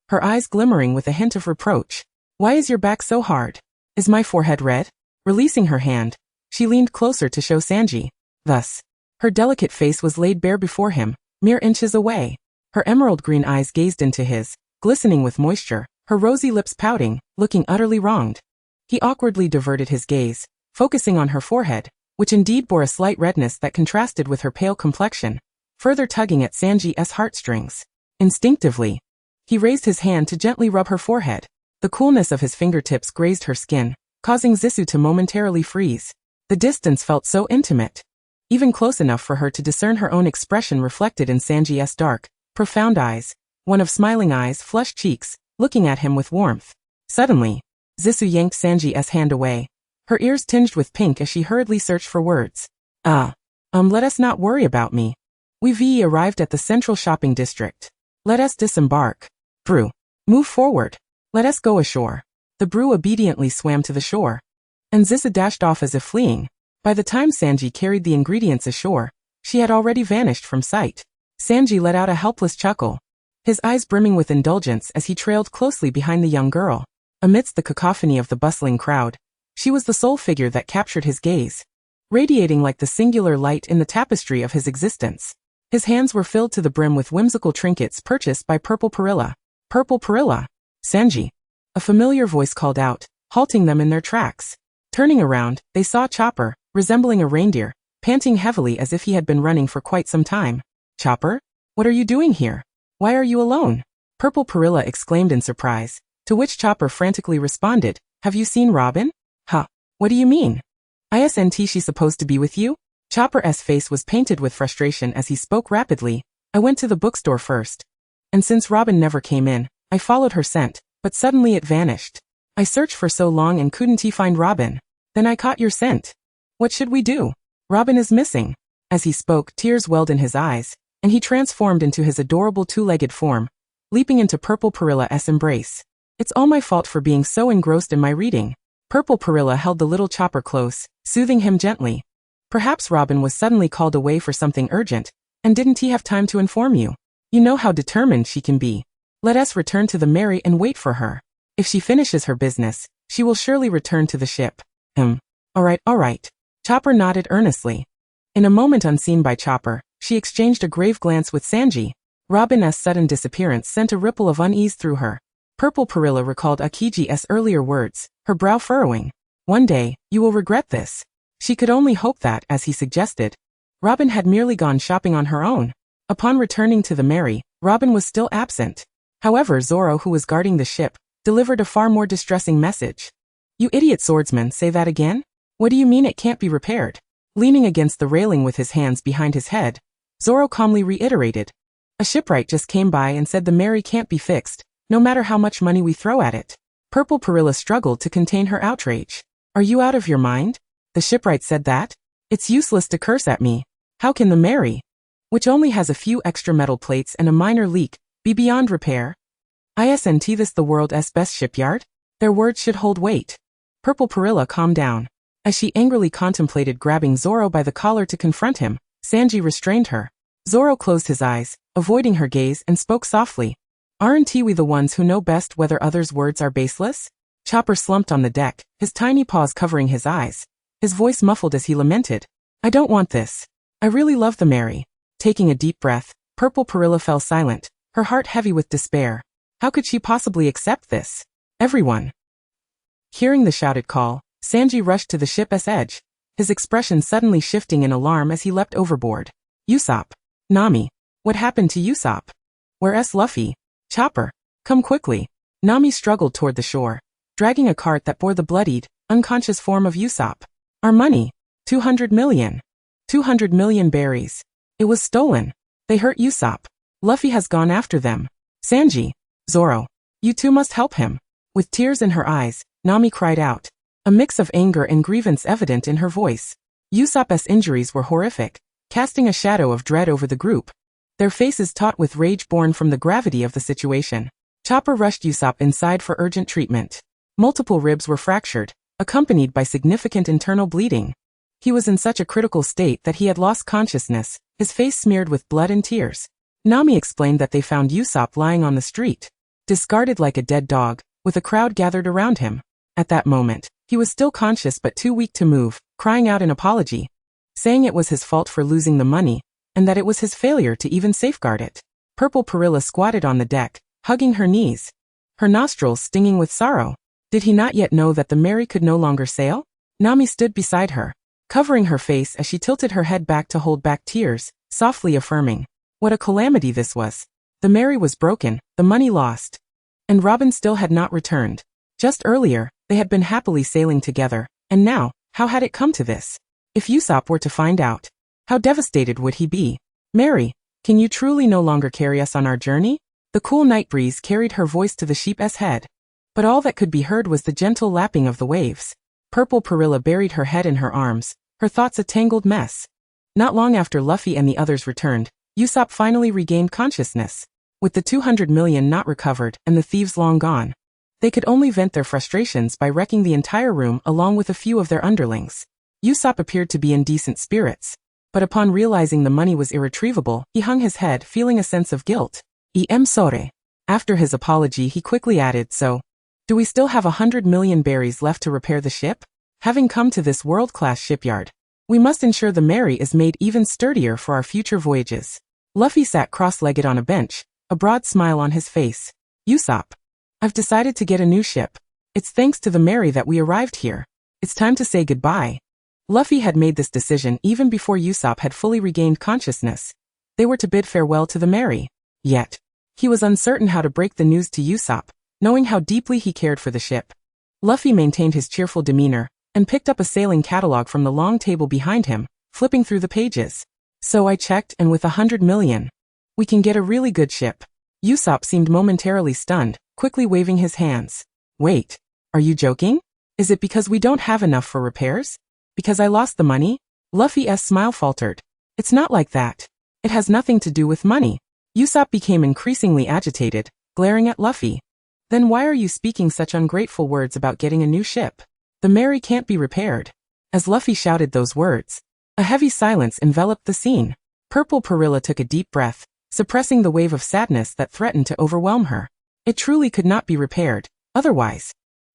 her eyes glimmering with a hint of reproach. Why is your back so hard? Is my forehead red? Releasing her hand, she leaned closer to show Sanji. Thus, her delicate face was laid bare before him, mere inches away. Her emerald green eyes gazed into his, glistening with moisture, her rosy lips pouting, looking utterly wronged. He awkwardly diverted his gaze, focusing on her forehead, which indeed bore a slight redness that contrasted with her pale complexion, further tugging at Sanji's heartstrings. Instinctively, he raised his hand to gently rub her forehead. The coolness of his fingertips grazed her skin, causing Zissou to momentarily freeze. The distance felt so intimate, even close enough for her to discern her own expression reflected in Sanji's dark, profound eyes, one of smiling eyes, flushed cheeks, looking at him with warmth. Suddenly, Zissou yanked Sanji's hand away, her ears tinged with pink as she hurriedly searched for words. Let us not worry about me. We've arrived at the central shopping district. Let us disembark. Brew. Move forward. Let us go ashore. The brew obediently swam to the shore, and Zissou dashed off as if fleeing. By the time Sanji carried the ingredients ashore, she had already vanished from sight. Sanji let out a helpless chuckle, his eyes brimming with indulgence as he trailed closely behind the young girl. Amidst the cacophony of the bustling crowd, she was the sole figure that captured his gaze, radiating like the singular light in the tapestry of his existence. His hands were filled to the brim with whimsical trinkets purchased by Purple Perilla. Purple Perilla. Sanji. A familiar voice called out, halting them in their tracks. Turning around, they saw Chopper, resembling a reindeer, panting heavily as if he had been running for quite some time. Chopper? What are you doing here? Why are you alone? Purple Perilla exclaimed in surprise, to which Chopper frantically responded, Have you seen Robin? Huh. What do you mean? Isn't she supposed to be with you? Chopper's face was painted with frustration as he spoke rapidly. I went to the bookstore first, and since Robin never came in, I followed her scent, but suddenly it vanished. I searched for so long and couldn't find Robin. Then I caught your scent. What should we do? Robin is missing. As he spoke, tears welled in his eyes, and he transformed into his adorable two-legged form, leaping into Purple Perilla's embrace. It's all my fault for being so engrossed in my reading. Purple Perilla held the little Chopper close, soothing him gently. Perhaps Robin was suddenly called away for something urgent, and didn't he have time to inform you? You know how determined she can be. Let us return to the Mary and wait for her. If she finishes her business, she will surely return to the ship. All right. Chopper nodded earnestly. In a moment unseen by Chopper, she exchanged a grave glance with Sanji. Robin's sudden disappearance sent a ripple of unease through her. Purple Perilla recalled Akiji's earlier words, her brow furrowing. One day, you will regret this. She could only hope that, as he suggested, Robin had merely gone shopping on her own. Upon returning to the Mary, Robin was still absent. However, Zoro, who was guarding the ship, delivered a far more distressing message. You idiot swordsman, say that again? What do you mean it can't be repaired? Leaning against the railing with his hands behind his head, Zoro calmly reiterated. A shipwright just came by and said the Mary can't be fixed, no matter how much money we throw at it. Purple Perilla struggled to contain her outrage. Are you out of your mind? The shipwright said that? It's useless to curse at me. How can the Mary, which only has a few extra metal plates and a minor leak, be beyond repair? Isn't this the world's best shipyard? Their words should hold weight. Purple Perilla calmed down. As she angrily contemplated grabbing Zoro by the collar to confront him, Sanji restrained her. Zoro closed his eyes, avoiding her gaze, and spoke softly. Aren't we the ones who know best whether others' words are baseless? Chopper slumped on the deck, his tiny paws covering his eyes, his voice muffled as he lamented. I don't want this. I really love the Mary. Taking a deep breath, Purple Perilla fell silent, her heart heavy with despair. How could she possibly accept this? Everyone. Hearing the shouted call, Sanji rushed to the ship's edge, his expression suddenly shifting in alarm as he leapt overboard. Usopp. Nami. What happened to Usopp? Where's Luffy? Chopper. Come quickly. Nami struggled toward the shore, dragging a cart that bore the bloodied, unconscious form of Usopp. Our money. 200 million. 200 million berries. It was stolen. They hurt Usopp. Luffy has gone after them. Sanji. Zoro. You two must help him. With tears in her eyes, Nami cried out, a mix of anger and grievance evident in her voice. Usopp's injuries were horrific, casting a shadow of dread over the group, their faces taut with rage born from the gravity of the situation. Chopper rushed Usopp inside for urgent treatment. Multiple ribs were fractured, accompanied by significant internal bleeding. He was in such a critical state that he had lost consciousness, his face smeared with blood and tears. Nami explained that they found Usopp lying on the street, discarded like a dead dog, with a crowd gathered around him. At that moment, he was still conscious but too weak to move, crying out an apology, saying it was his fault for losing the money, and that it was his failure to even safeguard it. Purple Perilla squatted on the deck, hugging her knees, her nostrils stinging with sorrow. Did he not yet know that the Mary could no longer sail? Nami stood beside her, covering her face as she tilted her head back to hold back tears, softly affirming. What a calamity this was. The Mary was broken, the money lost. And Robin still had not returned. Just earlier, they had been happily sailing together, and now, how had it come to this? If Usopp were to find out, how devastated would he be? Mary, can you truly no longer carry us on our journey? The cool night breeze carried her voice to the sheep's head. But all that could be heard was the gentle lapping of the waves. Purple Perilla buried her head in her arms, her thoughts a tangled mess. Not long after Luffy and the others returned, Usopp finally regained consciousness. With the 200 million not recovered and the thieves long gone, they could only vent their frustrations by wrecking the entire room along with a few of their underlings. Usopp appeared to be in decent spirits, but upon realizing the money was irretrievable, he hung his head, feeling a sense of guilt. Em sore. After his apology, he quickly added, so, do we still have 100 million berries left to repair the ship? Having come to this world-class shipyard, we must ensure the Mary is made even sturdier for our future voyages. Luffy sat cross-legged on a bench, a broad smile on his face. Usopp, I've decided to get a new ship. It's thanks to the Mary that we arrived here. It's time to say goodbye. Luffy had made this decision even before Usopp had fully regained consciousness. They were to bid farewell to the Mary. Yet, he was uncertain how to break the news to Usopp, knowing how deeply he cared for the ship. Luffy maintained his cheerful demeanor, and picked up a sailing catalog from the long table behind him, flipping through the pages. So I checked, and with 100 million, we can get a really good ship. Usopp seemed momentarily stunned, quickly waving his hands. Wait, are you joking? Is it because we don't have enough for repairs? Because I lost the money? Luffy's smile faltered. It's not like that. It has nothing to do with money. Usopp became increasingly agitated, glaring at Luffy. Then why are you speaking such ungrateful words about getting a new ship? The Mary can't be repaired. As Luffy shouted those words, a heavy silence enveloped the scene. Purple Perilla took a deep breath, suppressing the wave of sadness that threatened to overwhelm her. It truly could not be repaired, otherwise.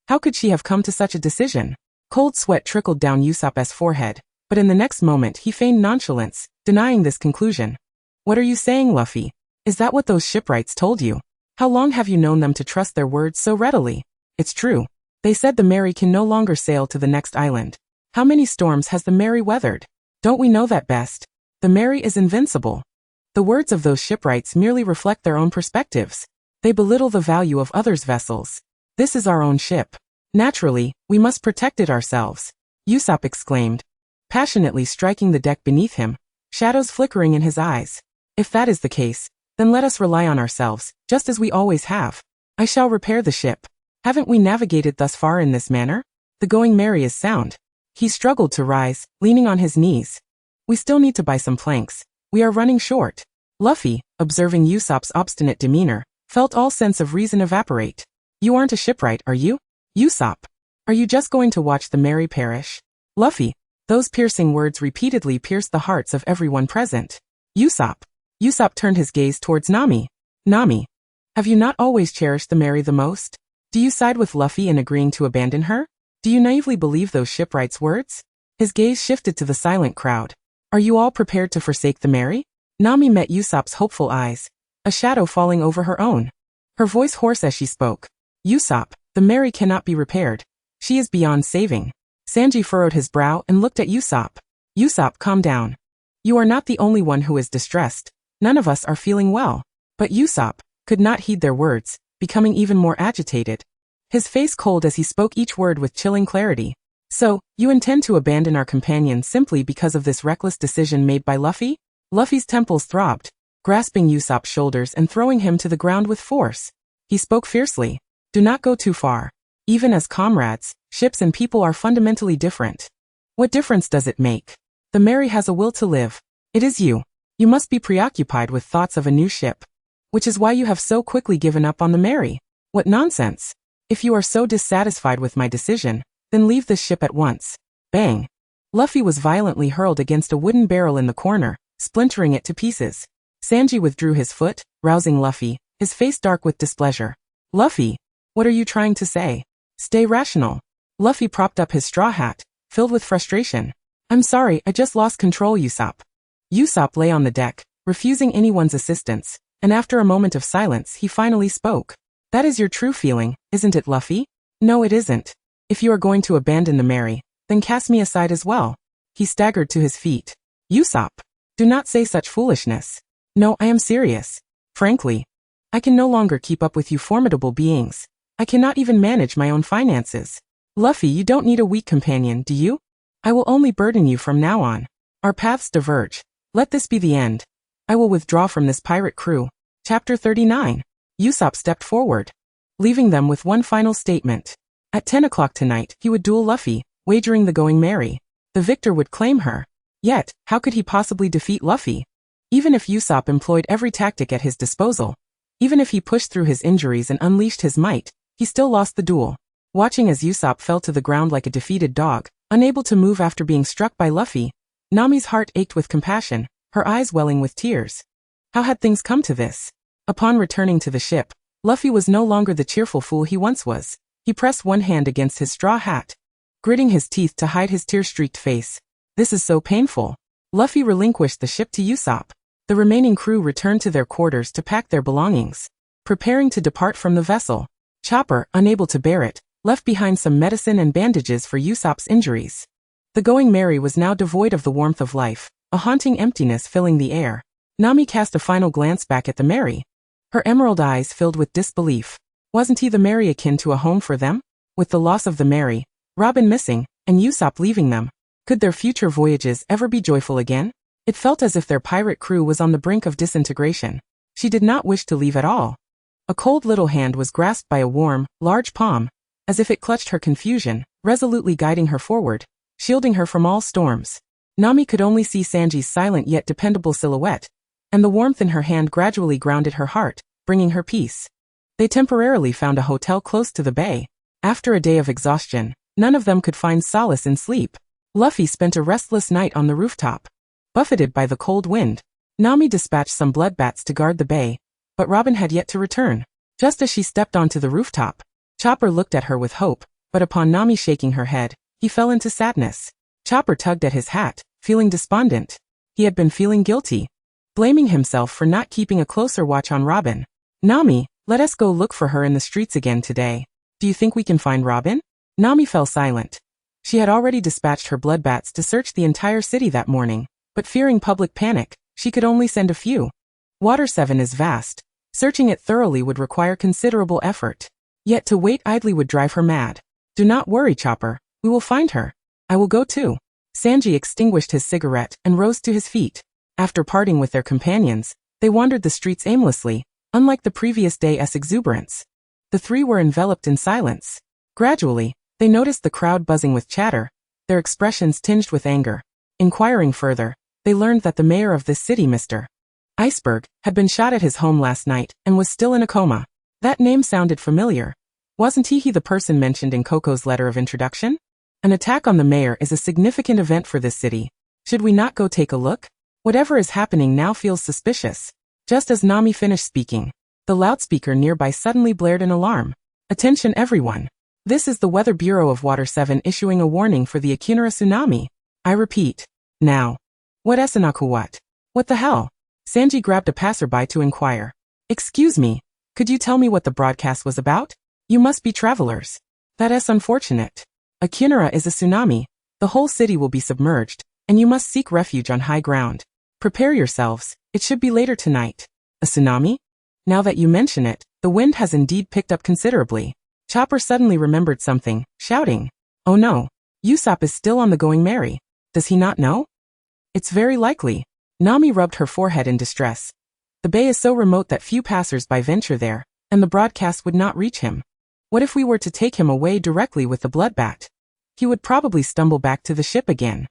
How could she have come to such a decision? Cold sweat trickled down Usopp's forehead, but in the next moment he feigned nonchalance, denying this conclusion. What are you saying, Luffy? Is that what those shipwrights told you? How long have you known them to trust their words so readily? It's true. They said the Mary can no longer sail to the next island. How many storms has the Mary weathered? Don't we know that best? The Mary is invincible. The words of those shipwrights merely reflect their own perspectives. They belittle the value of others' vessels. This is our own ship. Naturally, we must protect it ourselves. Usopp exclaimed, passionately striking the deck beneath him, shadows flickering in his eyes. If that is the case, then let us rely on ourselves, just as we always have. I shall repair the ship. Haven't we navigated thus far in this manner? The going Mary is sound. He struggled to rise, leaning on his knees. We still need to buy some planks. We are running short. Luffy, observing Usopp's obstinate demeanor, felt all sense of reason evaporate. You aren't a shipwright, are you? Usopp, are you just going to watch the Mary perish? Luffy, those piercing words repeatedly pierced the hearts of everyone present. Usopp. Usopp turned his gaze towards Nami. Nami, have you not always cherished the Mary the most? Do you side with Luffy in agreeing to abandon her? Do you naively believe those shipwrights' words? His gaze shifted to the silent crowd. Are you all prepared to forsake the Mary? Nami met Usopp's hopeful eyes, a shadow falling over her own. Her voice hoarse as she spoke. Usopp, the Mary cannot be repaired. She is beyond saving. Sanji furrowed his brow and looked at Usopp. Usopp, calm down. You are not the only one who is distressed. None of us are feeling well. But Usopp could not heed their words, becoming even more agitated. His face cold as he spoke each word with chilling clarity. So, you intend to abandon our companion simply because of this reckless decision made by Luffy? Luffy's temples throbbed, grasping Usopp's shoulders and throwing him to the ground with force. He spoke fiercely. Do not go too far. Even as comrades, ships and people are fundamentally different. What difference does it make? The Mary has a will to live. It is you. You must be preoccupied with thoughts of a new ship. Which is why you have so quickly given up on the Mary. What nonsense. If you are so dissatisfied with my decision, then leave this ship at once. Bang. Luffy was violently hurled against a wooden barrel in the corner, splintering it to pieces. Sanji withdrew his foot, rousing Luffy, his face dark with displeasure. Luffy, what are you trying to say? Stay rational. Luffy propped up his straw hat, filled with frustration. I'm sorry, I just lost control, Usopp. Usopp lay on the deck, refusing anyone's assistance, And after a moment of silence, he finally spoke. That is your true feeling, isn't it, Luffy? No, it isn't. If you are going to abandon the Mary, then cast me aside as well. He staggered to his feet. Usopp, do not say such foolishness. No, I am serious. Frankly, I can no longer keep up with you formidable beings. I cannot even manage my own finances. Luffy, you don't need a weak companion, do you? I will only burden you from now on. Our paths diverge. Let this be the end. I will withdraw from this pirate crew. Chapter 39. Usopp stepped forward, leaving them with one final statement. At 10 o'clock tonight, he would duel Luffy, wagering the going Mary. The victor would claim her. Yet, how could he possibly defeat Luffy? Even if Usopp employed every tactic at his disposal, even if he pushed through his injuries and unleashed his might, he still lost the duel. Watching as Usopp fell to the ground like a defeated dog, unable to move after being struck by Luffy, Nami's heart ached with compassion, her eyes welling with tears. How had things come to this? Upon returning to the ship, Luffy was no longer the cheerful fool he once was. He pressed one hand against his straw hat, gritting his teeth to hide his tear-streaked face. This is so painful. Luffy relinquished the ship to Usopp. The remaining crew returned to their quarters to pack their belongings, preparing to depart from the vessel. Chopper, unable to bear it, left behind some medicine and bandages for Usopp's injuries. The going Mary was now devoid of the warmth of life, a haunting emptiness filling the air. Nami cast a final glance back at the Mary. Her emerald eyes filled with disbelief. Wasn't he the Mary akin to a home for them? With the loss of the Mary, Robin missing, and Usopp leaving them, could their future voyages ever be joyful again? It felt as if their pirate crew was on the brink of disintegration. She did not wish to leave at all. A cold little hand was grasped by a warm, large palm, as if it clutched her confusion, resolutely guiding her forward, shielding her from all storms. Nami could only see Sanji's silent yet dependable silhouette, and the warmth in her hand gradually grounded her heart, bringing her peace. They temporarily found a hotel close to the bay. After a day of exhaustion, none of them could find solace in sleep. Luffy spent a restless night on the rooftop. Buffeted by the cold wind, Nami dispatched some bloodbats to guard the bay, but Robin had yet to return. Just as she stepped onto the rooftop, Chopper looked at her with hope, but upon Nami shaking her head, he fell into sadness. Chopper tugged at his hat, feeling despondent. He had been feeling guilty, blaming himself for not keeping a closer watch on Robin. Nami, let us go look for her in the streets again today. Do you think we can find Robin? Nami fell silent. She had already dispatched her bloodbats to search the entire city that morning, but fearing public panic, she could only send a few. Water 7 is vast. Searching it thoroughly would require considerable effort. Yet to wait idly would drive her mad. Do not worry, Chopper. We will find her. I will go too. Sanji extinguished his cigarette and rose to his feet. After parting with their companions, they wandered the streets aimlessly, unlike the previous day's exuberance. The three were enveloped in silence. Gradually, they noticed the crowd buzzing with chatter, their expressions tinged with anger. Inquiring further, they learned that the mayor of this city, Mr. Iceberg, had been shot at his home last night and was still in a coma. That name sounded familiar. Wasn't he the person mentioned in Coco's letter of introduction? An attack on the mayor is a significant event for this city. Should we not go take a look? Whatever is happening now feels suspicious. Just as Nami finished speaking, the loudspeaker nearby suddenly blared an alarm. Attention everyone. This is the Weather Bureau of Water 7 issuing a warning for the Akinura tsunami. I repeat. Now. What Esanakuwat? What the hell? Sanji grabbed a passerby to inquire. Excuse me, could you tell me what the broadcast was about? You must be travelers. That is unfortunate. Akinura is a tsunami. The whole city will be submerged, and you must seek refuge on high ground. Prepare yourselves, it should be later tonight. A tsunami? Now that you mention it, the wind has indeed picked up considerably. Chopper suddenly remembered something, shouting. Oh no, Usopp is still on the going Mary. Does he not know? It's very likely. Nami rubbed her forehead in distress. The bay is so remote that few passers-by venture there, and the broadcast would not reach him. What if we were to take him away directly with the bloodbat? He would probably stumble back to the ship again.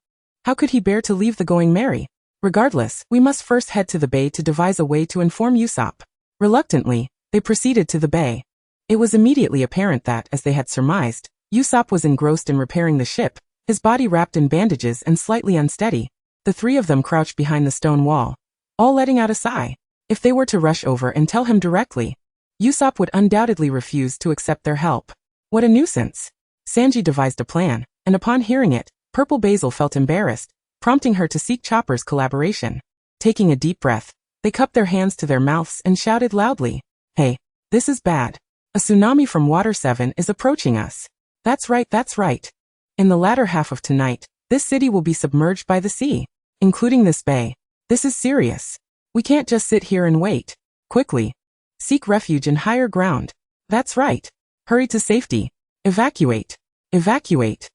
How could he bear to leave the going Mary? Regardless, we must first head to the bay to devise a way to inform Usopp. Reluctantly, they proceeded to the bay. It was immediately apparent that, as they had surmised, Usopp was engrossed in repairing the ship, his body wrapped in bandages and slightly unsteady. The three of them crouched behind the stone wall, all letting out a sigh. If they were to rush over and tell him directly, Usopp would undoubtedly refuse to accept their help. What a nuisance. Sanji devised a plan, and upon hearing it, Purple Basil felt embarrassed, prompting her to seek Chopper's collaboration. Taking a deep breath, They cupped their hands to their mouths and shouted loudly. Hey, this is bad. A tsunami from Water 7 is approaching us. That's right, that's right. In the latter half of tonight, this city will be submerged by the sea, including this bay. This is serious. We can't just sit here and wait. Quickly. Seek refuge in higher ground. That's right. Hurry to safety. Evacuate. Evacuate.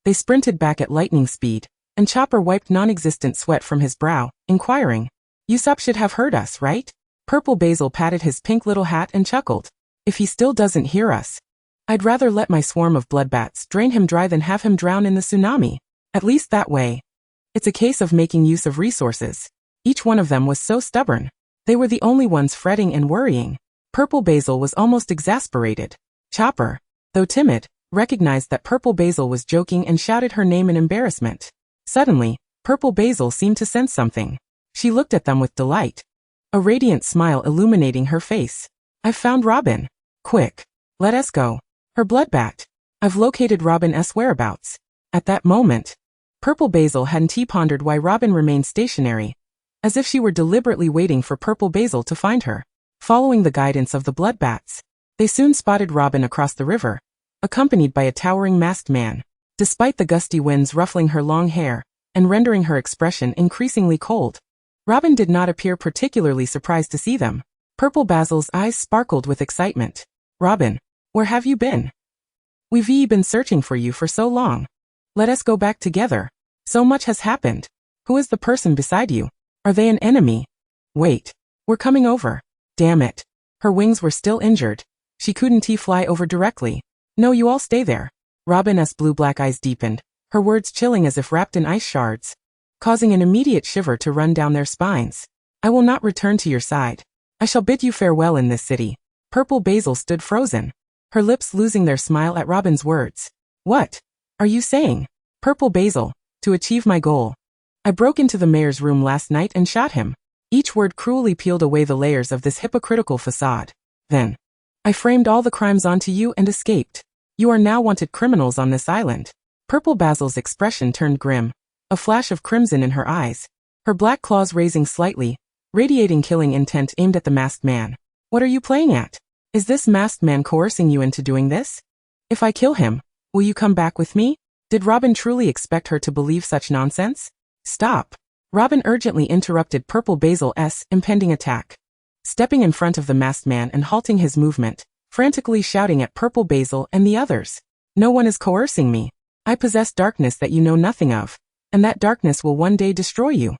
They sprinted back at lightning speed, and Chopper wiped non-existent sweat from his brow, inquiring. Usopp should have heard us, right? Purple Basil patted his pink little hat and chuckled. If he still doesn't hear us, I'd rather let my swarm of bloodbats drain him dry than have him drown in the tsunami. At least that way. It's a case of making use of resources. Each one of them was so stubborn. They were the only ones fretting and worrying. Purple Basil was almost exasperated. Chopper, though timid, recognized that Purple Basil was joking and shouted her name in embarrassment. Suddenly, Purple Basil seemed to sense something. She looked at them with delight, a radiant smile illuminating her face. I've found Robin. Quick. Let us go. Her bloodbat. I've located Robin's whereabouts. At that moment, Purple Basil hadn't pondered why Robin remained stationary, as if she were deliberately waiting for Purple Basil to find her. Following the guidance of the bloodbats, they soon spotted Robin across the river, accompanied by a towering masked man. Despite the gusty winds ruffling her long hair and rendering her expression increasingly cold, Robin did not appear particularly surprised to see them. Purple Basil's eyes sparkled with excitement. Robin, where have you been? We've been searching for you for so long. Let us go back together. So much has happened. Who is the person beside you? Are they an enemy? Wait. We're coming over. Damn it. Her wings were still injured. She couldn't fly over directly. No, you all stay there. Robin's blue-black eyes deepened, her words chilling as if wrapped in ice shards, causing an immediate shiver to run down their spines. I will not return to your side. I shall bid you farewell in this city. Purple Basil stood frozen, her lips losing their smile at Robin's words. What are you saying? Purple Basil, to achieve my goal. I broke into the mayor's room last night and shot him. Each word cruelly peeled away the layers of this hypocritical facade. Then, I framed all the crimes onto you and escaped. You are now wanted criminals on this island. Purple Basil's expression turned grim, a flash of crimson in her eyes, her black claws raising slightly, radiating killing intent aimed at the masked man. What are you playing at? Is this masked man coercing you into doing this? If I kill him, will you come back with me? Did Robin truly expect her to believe such nonsense? Stop. Robin urgently interrupted Purple Basil's impending attack, stepping in front of the masked man and halting his movement, frantically shouting at Purple Basil and the others. No one is coercing me. I possess darkness that you know nothing of, and that darkness will one day destroy you.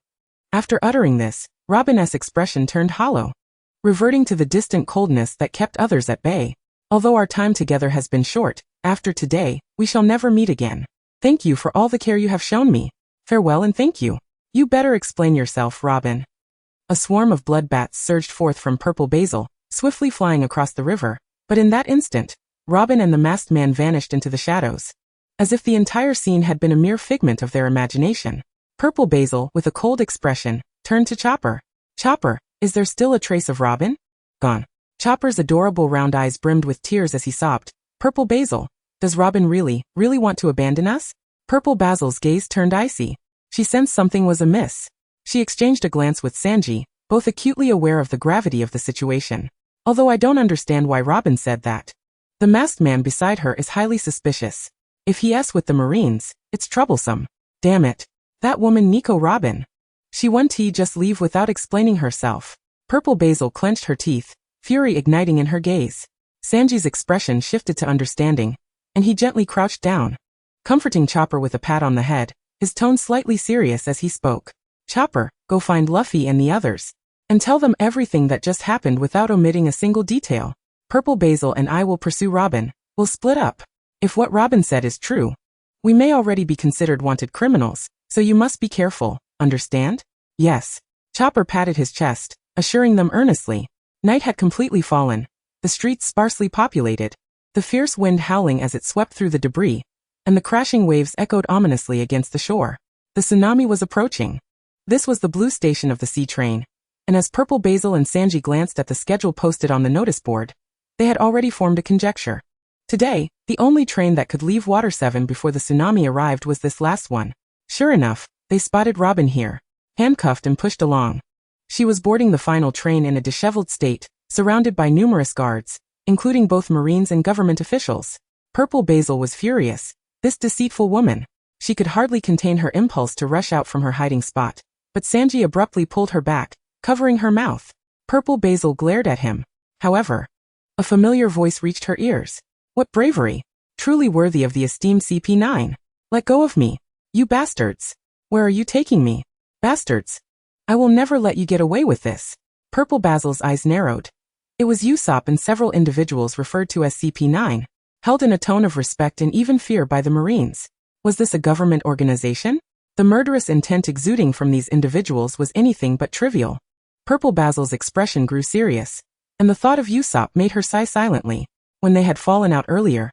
After uttering this, Robin's expression turned hollow, reverting to the distant coldness that kept others at bay. Although our time together has been short, after today, we shall never meet again. Thank you for all the care you have shown me. Farewell and thank you. You better explain yourself, Robin. A swarm of bloodbats surged forth from Purple Basil, swiftly flying across the river, but in that instant, Robin and the masked man vanished into the shadows, as if the entire scene had been a mere figment of their imagination. Purple Basil, with a cold expression, turned to Chopper. Chopper, is there still a trace of Robin? Gone. Chopper's adorable round eyes brimmed with tears as he sobbed. Purple Basil, does Robin really want to abandon us? Purple Basil's gaze turned icy. She sensed something was amiss. She exchanged a glance with Sanji, both acutely aware of the gravity of the situation. Although I don't understand why Robin said that. The masked man beside her is highly suspicious. If he's with the Marines, it's troublesome. Damn it. That woman Nico Robin. She won't just leave without explaining herself. Purple Basil clenched her teeth, fury igniting in her gaze. Sanji's expression shifted to understanding, and he gently crouched down, comforting Chopper with a pat on the head, his tone slightly serious as he spoke. Chopper, go find Luffy and the others, and tell them everything that just happened without omitting a single detail. Purple Basil and I will pursue Robin. We'll split up. If what Robin said is true, we may already be considered wanted criminals, so you must be careful, understand? Yes. Chopper patted his chest, assuring them earnestly. Night had completely fallen, the streets sparsely populated, the fierce wind howling as it swept through the debris, and the crashing waves echoed ominously against the shore. The tsunami was approaching. This was the blue station of the sea train, and as Purple Basil and Sanji glanced at the schedule posted on the notice board, they had already formed a conjecture. Today, the only train that could leave Water 7 before the tsunami arrived was this last one. Sure enough, they spotted Robin here, handcuffed and pushed along. She was boarding the final train in a disheveled state, surrounded by numerous guards, including both Marines and government officials. Purple Basil was furious. This deceitful woman. She could hardly contain her impulse to rush out from her hiding spot, but Sanji abruptly pulled her back, covering her mouth. Purple Basil glared at him. However, a familiar voice reached her ears. What bravery! Truly worthy of the esteemed CP9. Let go of me, you bastards. Where are you taking me? Bastards! I will never let you get away with this. Purple Basil's eyes narrowed. It was Usopp and several individuals referred to as CP9, held in a tone of respect and even fear by the Marines. Was this a government organization? The murderous intent exuding from these individuals was anything but trivial. Purple Basil's expression grew serious, and the thought of Usopp made her sigh silently. When they had fallen out earlier,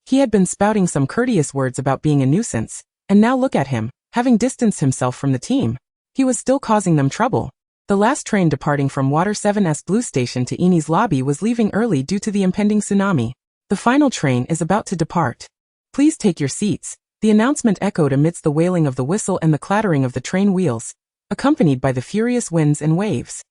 he had been spouting some courteous words about being a nuisance, and now look at him, having distanced himself from the team. He was still causing them trouble. The last train departing from Water 7's Blue Station to Eni's lobby was leaving early due to the impending tsunami. The final train is about to depart. Please take your seats. The announcement echoed amidst the wailing of the whistle and the clattering of the train wheels, accompanied by the furious winds and waves.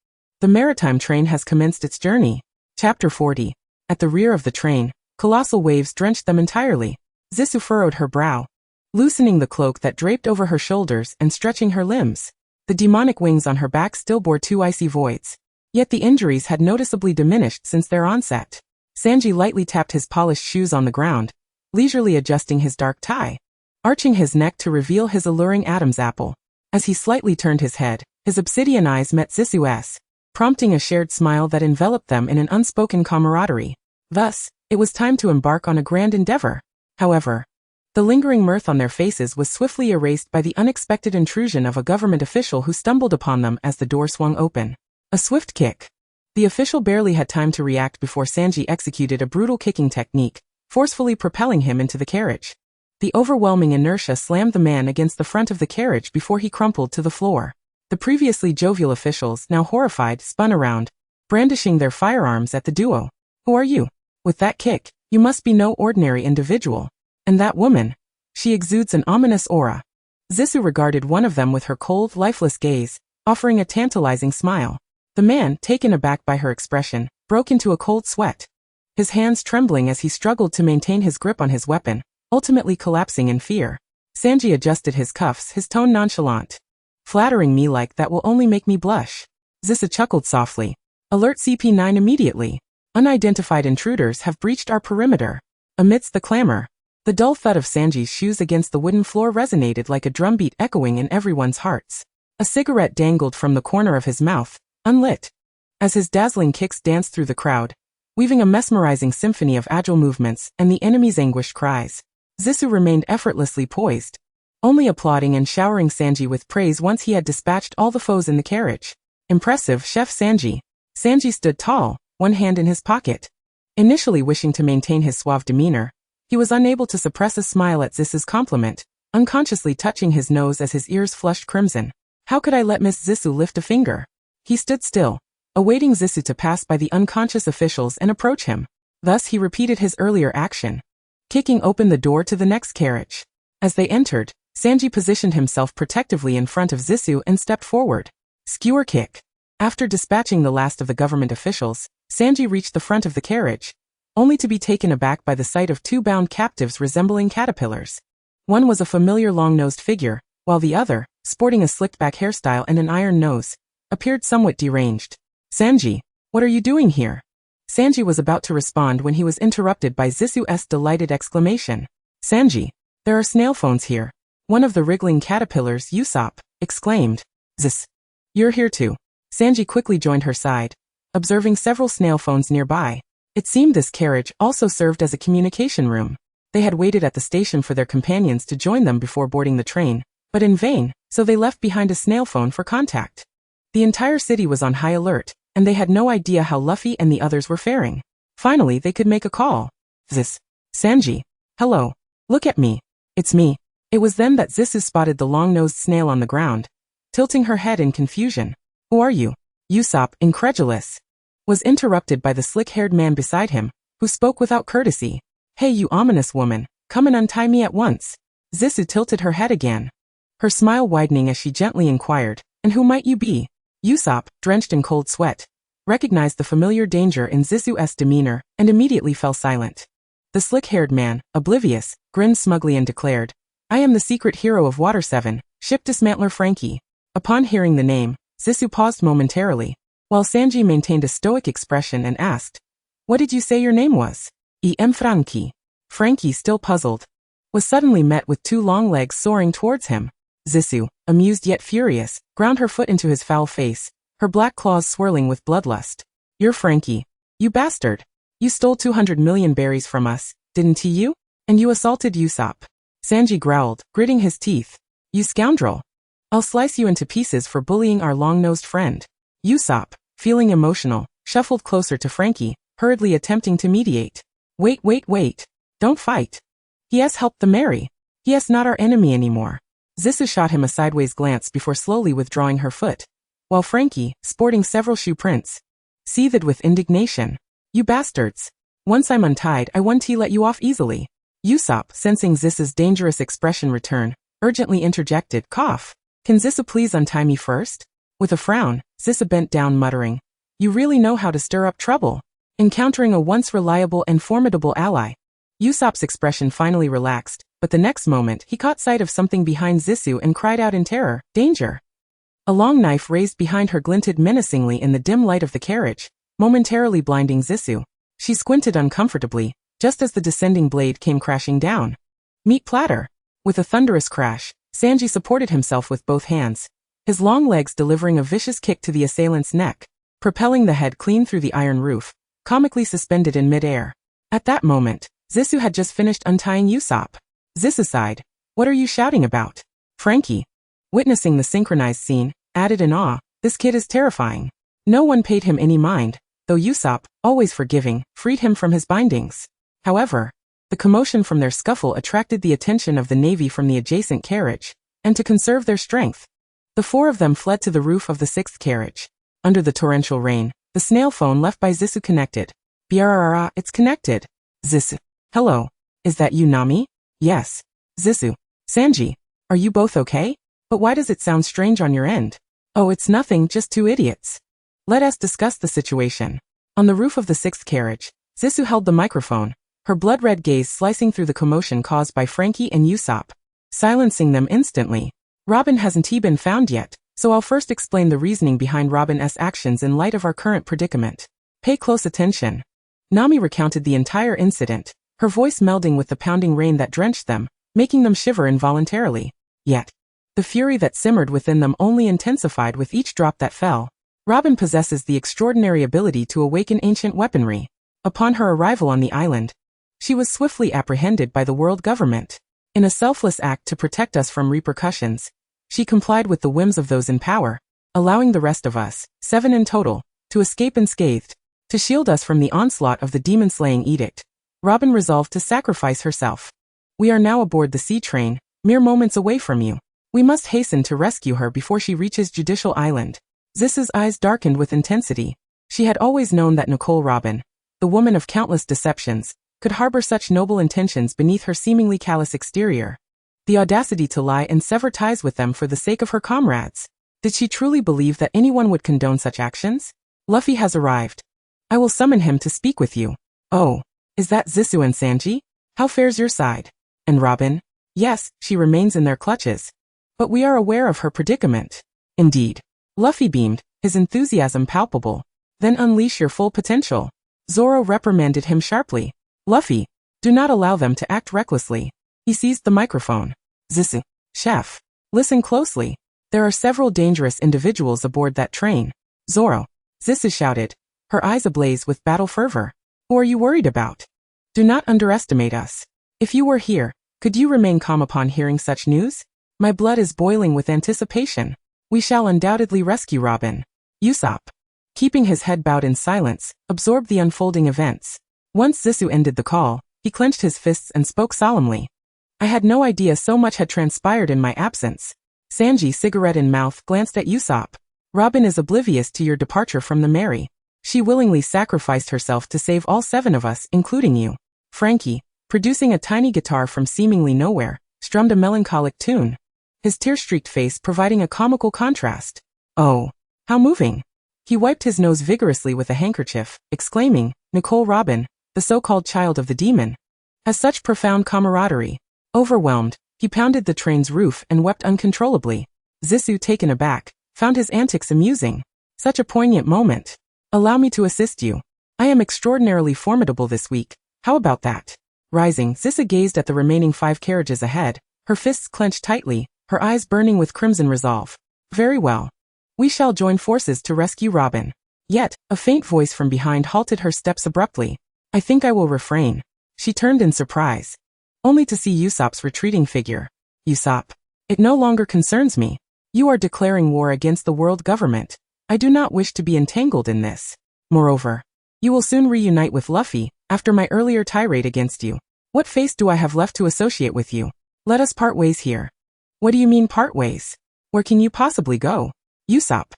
The maritime train has commenced its journey. Chapter 40. At the rear of the train, colossal waves drenched them entirely. Zisu furrowed her brow, loosening the cloak that draped over her shoulders and stretching her limbs. The demonic wings on her back still bore two icy voids. Yet the injuries had noticeably diminished since their onset. Sanji lightly tapped his polished shoes on the ground, leisurely adjusting his dark tie, arching his neck to reveal his alluring Adam's apple. As he slightly turned his head, his obsidian eyes met Zisu's, prompting a shared smile that enveloped them in an unspoken camaraderie. Thus, it was time to embark on a grand endeavor. However, the lingering mirth on their faces was swiftly erased by the unexpected intrusion of a government official who stumbled upon them as the door swung open. A swift kick. The official barely had time to react before Sanji executed a brutal kicking technique, forcefully propelling him into the carriage. The overwhelming inertia slammed the man against the front of the carriage before he crumpled to the floor. The previously jovial officials, now horrified, spun around, brandishing their firearms at the duo. Who are you? With that kick, you must be no ordinary individual. And that woman, she exudes an ominous aura. Zisu regarded one of them with her cold, lifeless gaze, offering a tantalizing smile. The man, taken aback by her expression, broke into a cold sweat, his hands trembling as he struggled to maintain his grip on his weapon, ultimately collapsing in fear. Sanji adjusted his cuffs, his tone nonchalant. Flattering me like that will only make me blush. Zisu chuckled softly. Alert CP9 immediately. Unidentified intruders have breached our perimeter. Amidst the clamor, the dull thud of Sanji's shoes against the wooden floor resonated like a drumbeat echoing in everyone's hearts. A cigarette dangled from the corner of his mouth, unlit, as his dazzling kicks danced through the crowd, weaving a mesmerizing symphony of agile movements and the enemy's anguished cries. Zisu remained effortlessly poised, only applauding and showering Sanji with praise once he had dispatched all the foes in the carriage. Impressive, Chef Sanji. Sanji stood tall, one hand in his pocket. Initially wishing to maintain his suave demeanor, he was unable to suppress a smile at Zisu's compliment, unconsciously touching his nose as his ears flushed crimson. How could I let Miss Zisu lift a finger? He stood still, awaiting Zisu to pass by the unconscious officials and approach him. Thus he repeated his earlier action, kicking open the door to the next carriage. As they entered, Sanji positioned himself protectively in front of Zisu and stepped forward. Skewer kick. After dispatching the last of the government officials, Sanji reached the front of the carriage, only to be taken aback by the sight of two bound captives resembling caterpillars. One was a familiar long-nosed figure, while the other, sporting a slicked-back hairstyle and an iron nose, appeared somewhat deranged. Sanji, what are you doing here? Sanji was about to respond when he was interrupted by Zisu's delighted exclamation. Sanji, there are snail phones here. One of the wriggling caterpillars, Usopp, exclaimed. Zis. You're here too. Sanji quickly joined her side, observing several snail phones nearby. It seemed this carriage also served as a communication room. They had waited at the station for their companions to join them before boarding the train, but in vain, so they left behind a snail phone for contact. The entire city was on high alert, and they had no idea how Luffy and the others were faring. Finally, they could make a call. Zis. Sanji. Hello. Look at me. It's me. It was then that Zisu spotted the long-nosed snail on the ground, tilting her head in confusion. Who are you? Usopp, incredulous, was interrupted by the slick-haired man beside him, who spoke without courtesy. Hey you ominous woman, come and untie me at once. Zisu tilted her head again, her smile widening as she gently inquired, and who might you be? Usopp, drenched in cold sweat, recognized the familiar danger in Zisu's demeanor and immediately fell silent. The slick-haired man, oblivious, grinned smugly and declared, "I am the secret hero of Water 7, Ship Dismantler Frankie." Upon hearing the name, Zisu paused momentarily, while Sanji maintained a stoic expression and asked, "What did you say your name was?" Frankie. Frankie, still puzzled, was suddenly met with two long legs soaring towards him. Zisu, amused yet furious, ground her foot into his foul face, her black claws swirling with bloodlust. "You're Frankie. You bastard. You stole 200 million berries from us, didn't you? And you assaulted Usopp." Sanji growled, gritting his teeth. "You scoundrel. I'll slice you into pieces for bullying our long-nosed friend." Usopp, feeling emotional, shuffled closer to Frankie, hurriedly attempting to mediate. Wait. Don't fight. He has helped the Mary. He is not our enemy anymore." Zisu shot him a sideways glance before slowly withdrawing her foot, while Frankie, sporting several shoe prints, seethed with indignation. "You bastards. Once I'm untied, I won't let you off easily." Usopp, sensing Zisu's dangerous expression return, urgently interjected, "Cough. Can Zisu please untie me first?" With a frown, Zisu bent down muttering, "You really know how to stir up trouble." Encountering a once reliable and formidable ally, Usopp's expression finally relaxed, but the next moment he caught sight of something behind Zisu and cried out in terror, "Danger!" A long knife raised behind her glinted menacingly in the dim light of the carriage, momentarily blinding Zisu. She squinted uncomfortably, just as the descending blade came crashing down. Meat platter! With a thunderous crash, Sanji supported himself with both hands, his long legs delivering a vicious kick to the assailant's neck, propelling the head clean through the iron roof, comically suspended in mid-air. At that moment, Zisu had just finished untying Usopp. Zisu sighed, "What are you shouting about?" Frankie, witnessing the synchronized scene, added in awe, "This kid is terrifying." No one paid him any mind, though Usopp, always forgiving, freed him from his bindings. However, the commotion from their scuffle attracted the attention of the Navy from the adjacent carriage, and to conserve their strength, the four of them fled to the roof of the sixth carriage. Under the torrential rain, the snail phone left by Zisu connected. "Brrrr, it's connected." Zisu. "Hello. Is that you, Nami?" "Yes." Zisu. "Sanji. Are you both okay? But why does it sound strange on your end?" "Oh, it's nothing, just two idiots. Let us discuss the situation." On the roof of the sixth carriage, Zisu held the microphone, her blood-red gaze slicing through the commotion caused by Frankie and Usopp, silencing them instantly. "Robin hasn't been found yet, so I'll first explain the reasoning behind Robin's actions in light of our current predicament. Pay close attention." Nami recounted the entire incident, her voice melding with the pounding rain that drenched them, making them shiver involuntarily. Yet, the fury that simmered within them only intensified with each drop that fell. Robin possesses the extraordinary ability to awaken ancient weaponry. Upon her arrival on the island, she was swiftly apprehended by the world government. In a selfless act to protect us from repercussions, she complied with the whims of those in power, allowing the rest of us, 7 in total, to escape unscathed. To shield us from the onslaught of the demon-slaying edict, Robin resolved to sacrifice herself. We are now aboard the sea train, mere moments away from you. We must hasten to rescue her before she reaches Judicial Island. Zisu's eyes darkened with intensity. She had always known that Nicole Robin, the woman of countless deceptions, could harbor such noble intentions beneath her seemingly callous exterior. The audacity to lie and sever ties with them for the sake of her comrades. Did she truly believe that anyone would condone such actions? "Luffy has arrived. I will summon him to speak with you." "Oh, is that Zisu and Sanji? How fares your side?" "And Robin?" "Yes, she remains in their clutches. But we are aware of her predicament." "Indeed." Luffy beamed, his enthusiasm palpable. "Then unleash your full potential." Zoro reprimanded him sharply. "Luffy, do not allow them to act recklessly." He seized the microphone. "Zisu. Chef. Listen closely. There are several dangerous individuals aboard that train." "Zoro." Zisu shouted, her eyes ablaze with battle fervor. "Who are you worried about? Do not underestimate us. If you were here, could you remain calm upon hearing such news? My blood is boiling with anticipation. We shall undoubtedly rescue Robin." Usopp, keeping his head bowed in silence, absorbed the unfolding events. Once Zisu ended the call, he clenched his fists and spoke solemnly. "I had no idea so much had transpired in my absence." Sanji, cigarette in mouth, glanced at Usopp. "Robin is oblivious to your departure from the Mary. She willingly sacrificed herself to save all 7 of us, including you." Frankie, producing a tiny guitar from seemingly nowhere, strummed a melancholic tune, his tear-streaked face providing a comical contrast. "Oh, How moving. He wiped his nose vigorously with a handkerchief, exclaiming, Nicole Robin, the so-called child of the demon, has such profound camaraderie. Overwhelmed, he pounded the train's roof and wept uncontrollably. Zissou, taken aback, found his antics amusing. Such a poignant moment. Allow me to assist you. I am extraordinarily formidable this week. How about that? Rising, Zissou gazed at the remaining 5 carriages ahead, her fists clenched tightly, her eyes burning with crimson resolve. Very well. We shall join forces to rescue Robin. Yet, a faint voice from behind halted her steps abruptly. I think I will refrain. She turned in surprise, only to see Usopp's retreating figure. Usopp. It no longer concerns me. You are declaring war against the world government. I do not wish to be entangled in this. Moreover, you will soon reunite with Luffy, after my earlier tirade against you. What face do I have left to associate with you? Let us part ways here. What do you mean part ways? Where can you possibly go? Usopp.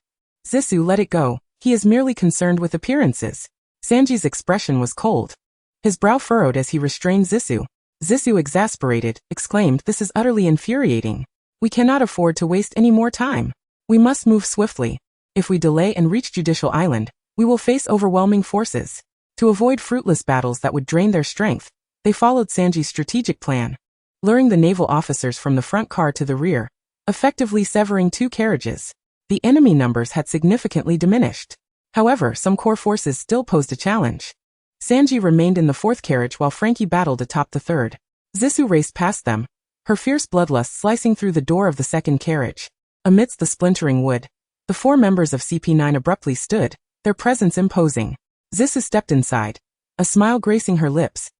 Zissou, let it go. He is merely concerned with appearances. Sanji's expression was cold. His brow furrowed as he restrained Zissou. Zissou, exasperated, exclaimed, this is utterly infuriating. We cannot afford to waste any more time. We must move swiftly. If we delay and reach Judicial Island, we will face overwhelming forces. To avoid fruitless battles that would drain their strength, they followed Sanji's strategic plan, luring the naval officers from the front car to the rear, effectively severing 2 carriages. The enemy numbers had significantly diminished. However, some core forces still posed a challenge. Sanji remained in the 4th carriage while Frankie battled atop the 3rd. Zissou raced past them, her fierce bloodlust slicing through the door of the 2nd carriage. Amidst the splintering wood, the 4 members of CP9 abruptly stood, their presence imposing. Zissou stepped inside, a smile gracing her lips,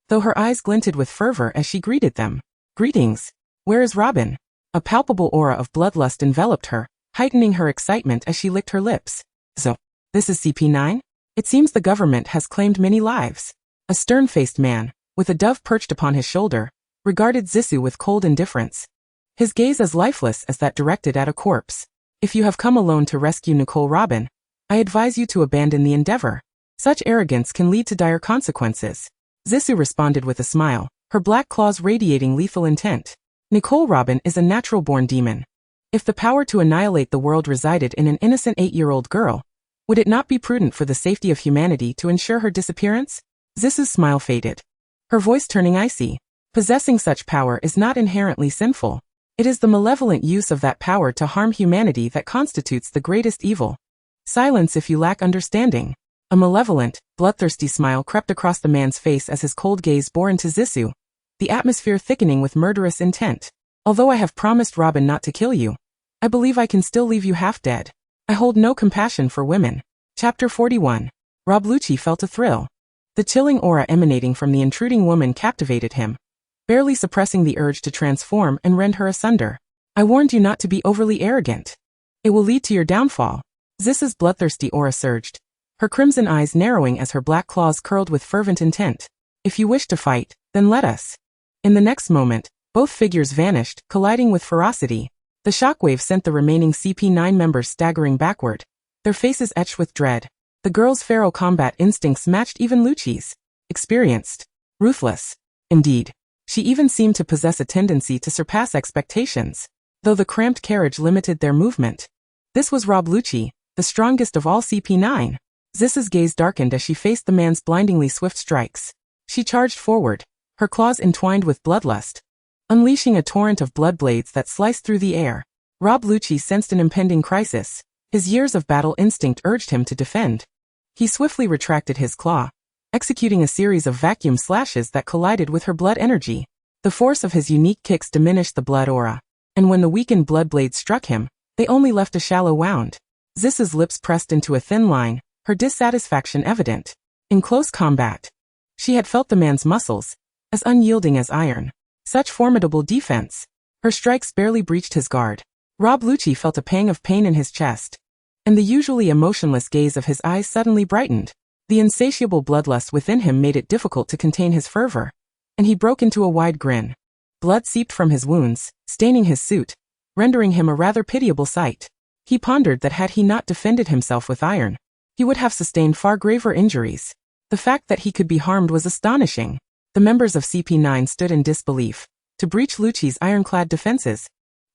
though her eyes glinted with fervor as she greeted them. Greetings. Where is Robin? A palpable aura of bloodlust enveloped her, heightening her excitement as she licked her lips. So, this is CP9? It seems the government has claimed many lives. A stern-faced man, with a dove perched upon his shoulder, regarded Zissou with cold indifference, his gaze as lifeless as that directed at a corpse. If you have come alone to rescue Nicole Robin, I advise you to abandon the endeavor. Such arrogance can lead to dire consequences. Zissou responded with a smile, her black claws radiating lethal intent. Nicole Robin is a natural-born demon. If the power to annihilate the world resided in an innocent 8-year-old girl, would it not be prudent for the safety of humanity to ensure her disappearance? Zissou's smile faded, her voice turning icy. Possessing such power is not inherently sinful. It is the malevolent use of that power to harm humanity that constitutes the greatest evil. Silence if you lack understanding. A malevolent, bloodthirsty smile crept across the man's face as his cold gaze bore into Zissou, the atmosphere thickening with murderous intent. Although I have promised Robin not to kill you, I believe I can still leave you half dead. I hold no compassion for women. Chapter 41. Rob Lucci felt a thrill. The chilling aura emanating from the intruding woman captivated him, barely suppressing the urge to transform and rend her asunder. I warned you not to be overly arrogant. It will lead to your downfall. Zissou's bloodthirsty aura surged, her crimson eyes narrowing as her black claws curled with fervent intent. If you wish to fight, then let us. In the next moment, both figures vanished, colliding with ferocity. The shockwave sent the remaining CP9 members staggering backward, their faces etched with dread. The girl's feral combat instincts matched even Lucci's. Experienced. Ruthless. Indeed, she even seemed to possess a tendency to surpass expectations, though the cramped carriage limited their movement. This was Rob Lucci, the strongest of all CP9. Zissou's gaze darkened as she faced the man's blindingly swift strikes. She charged forward, her claws entwined with bloodlust, unleashing a torrent of blood blades that sliced through the air. Rob Lucci sensed an impending crisis. His years of battle instinct urged him to defend. He swiftly retracted his claw, executing a series of vacuum slashes that collided with her blood energy. The force of his unique kicks diminished the blood aura, and when the weakened blood blades struck him, they only left a shallow wound. Zissou's lips pressed into a thin line, her dissatisfaction evident. In close combat, she had felt the man's muscles, as unyielding as iron. Such formidable defense. Her strikes barely breached his guard. Rob Lucci felt a pang of pain in his chest, and the usually emotionless gaze of his eyes suddenly brightened. The insatiable bloodlust within him made it difficult to contain his fervor, and he broke into a wide grin. Blood seeped from his wounds, staining his suit, rendering him a rather pitiable sight. He pondered that had he not defended himself with iron, he would have sustained far graver injuries. The fact that he could be harmed was astonishing. The members of CP9 stood in disbelief. To breach Lucci's ironclad defenses,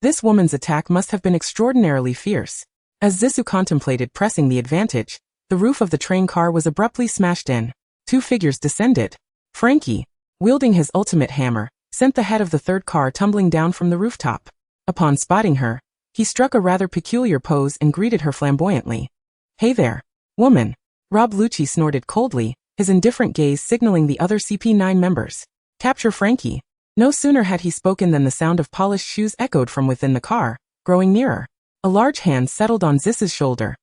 this woman's attack must have been extraordinarily fierce. As Zissou contemplated pressing the advantage, the roof of the train car was abruptly smashed in. 2 figures descended. Frankie, wielding his ultimate hammer, sent the head of the third car tumbling down from the rooftop. Upon spotting her, he struck a rather peculiar pose and greeted her flamboyantly. "Hey there, woman." Rob Lucci snorted coldly, his indifferent gaze signaling the other CP9 members. "Capture Frankie." No sooner had he spoken than the sound of polished shoes echoed from within the car, growing nearer. A large hand settled on Zissou's shoulder,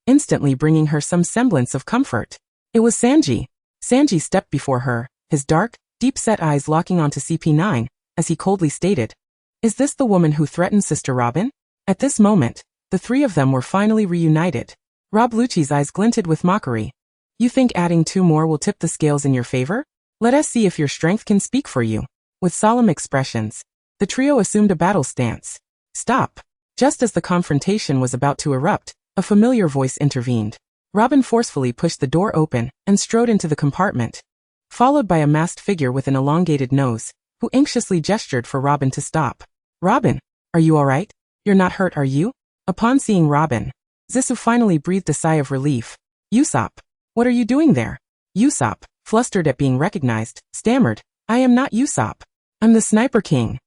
instantly bringing her some semblance of comfort. It was Sanji. Sanji stepped before her, his dark, deep-set eyes locking onto CP9, as he coldly stated, "Is this the woman who threatened Sister Robin?" At this moment, the 3 of them were finally reunited. Rob Lucci's eyes glinted with mockery. "You think adding 2 more will tip the scales in your favor? Let us see if your strength can speak for you." With solemn expressions, the trio assumed a battle stance. "Stop." Just as the confrontation was about to erupt, a familiar voice intervened. Robin forcefully pushed the door open and strode into the compartment, followed by a masked figure with an elongated nose, who anxiously gestured for Robin to stop. "Robin, are you alright? You're not hurt, are you?" Upon seeing Robin, Zissou finally breathed a sigh of relief. "Usopp, what are you doing there?" Usopp, flustered at being recognized, stammered, "I am not Usopp. I'm the Sniper King.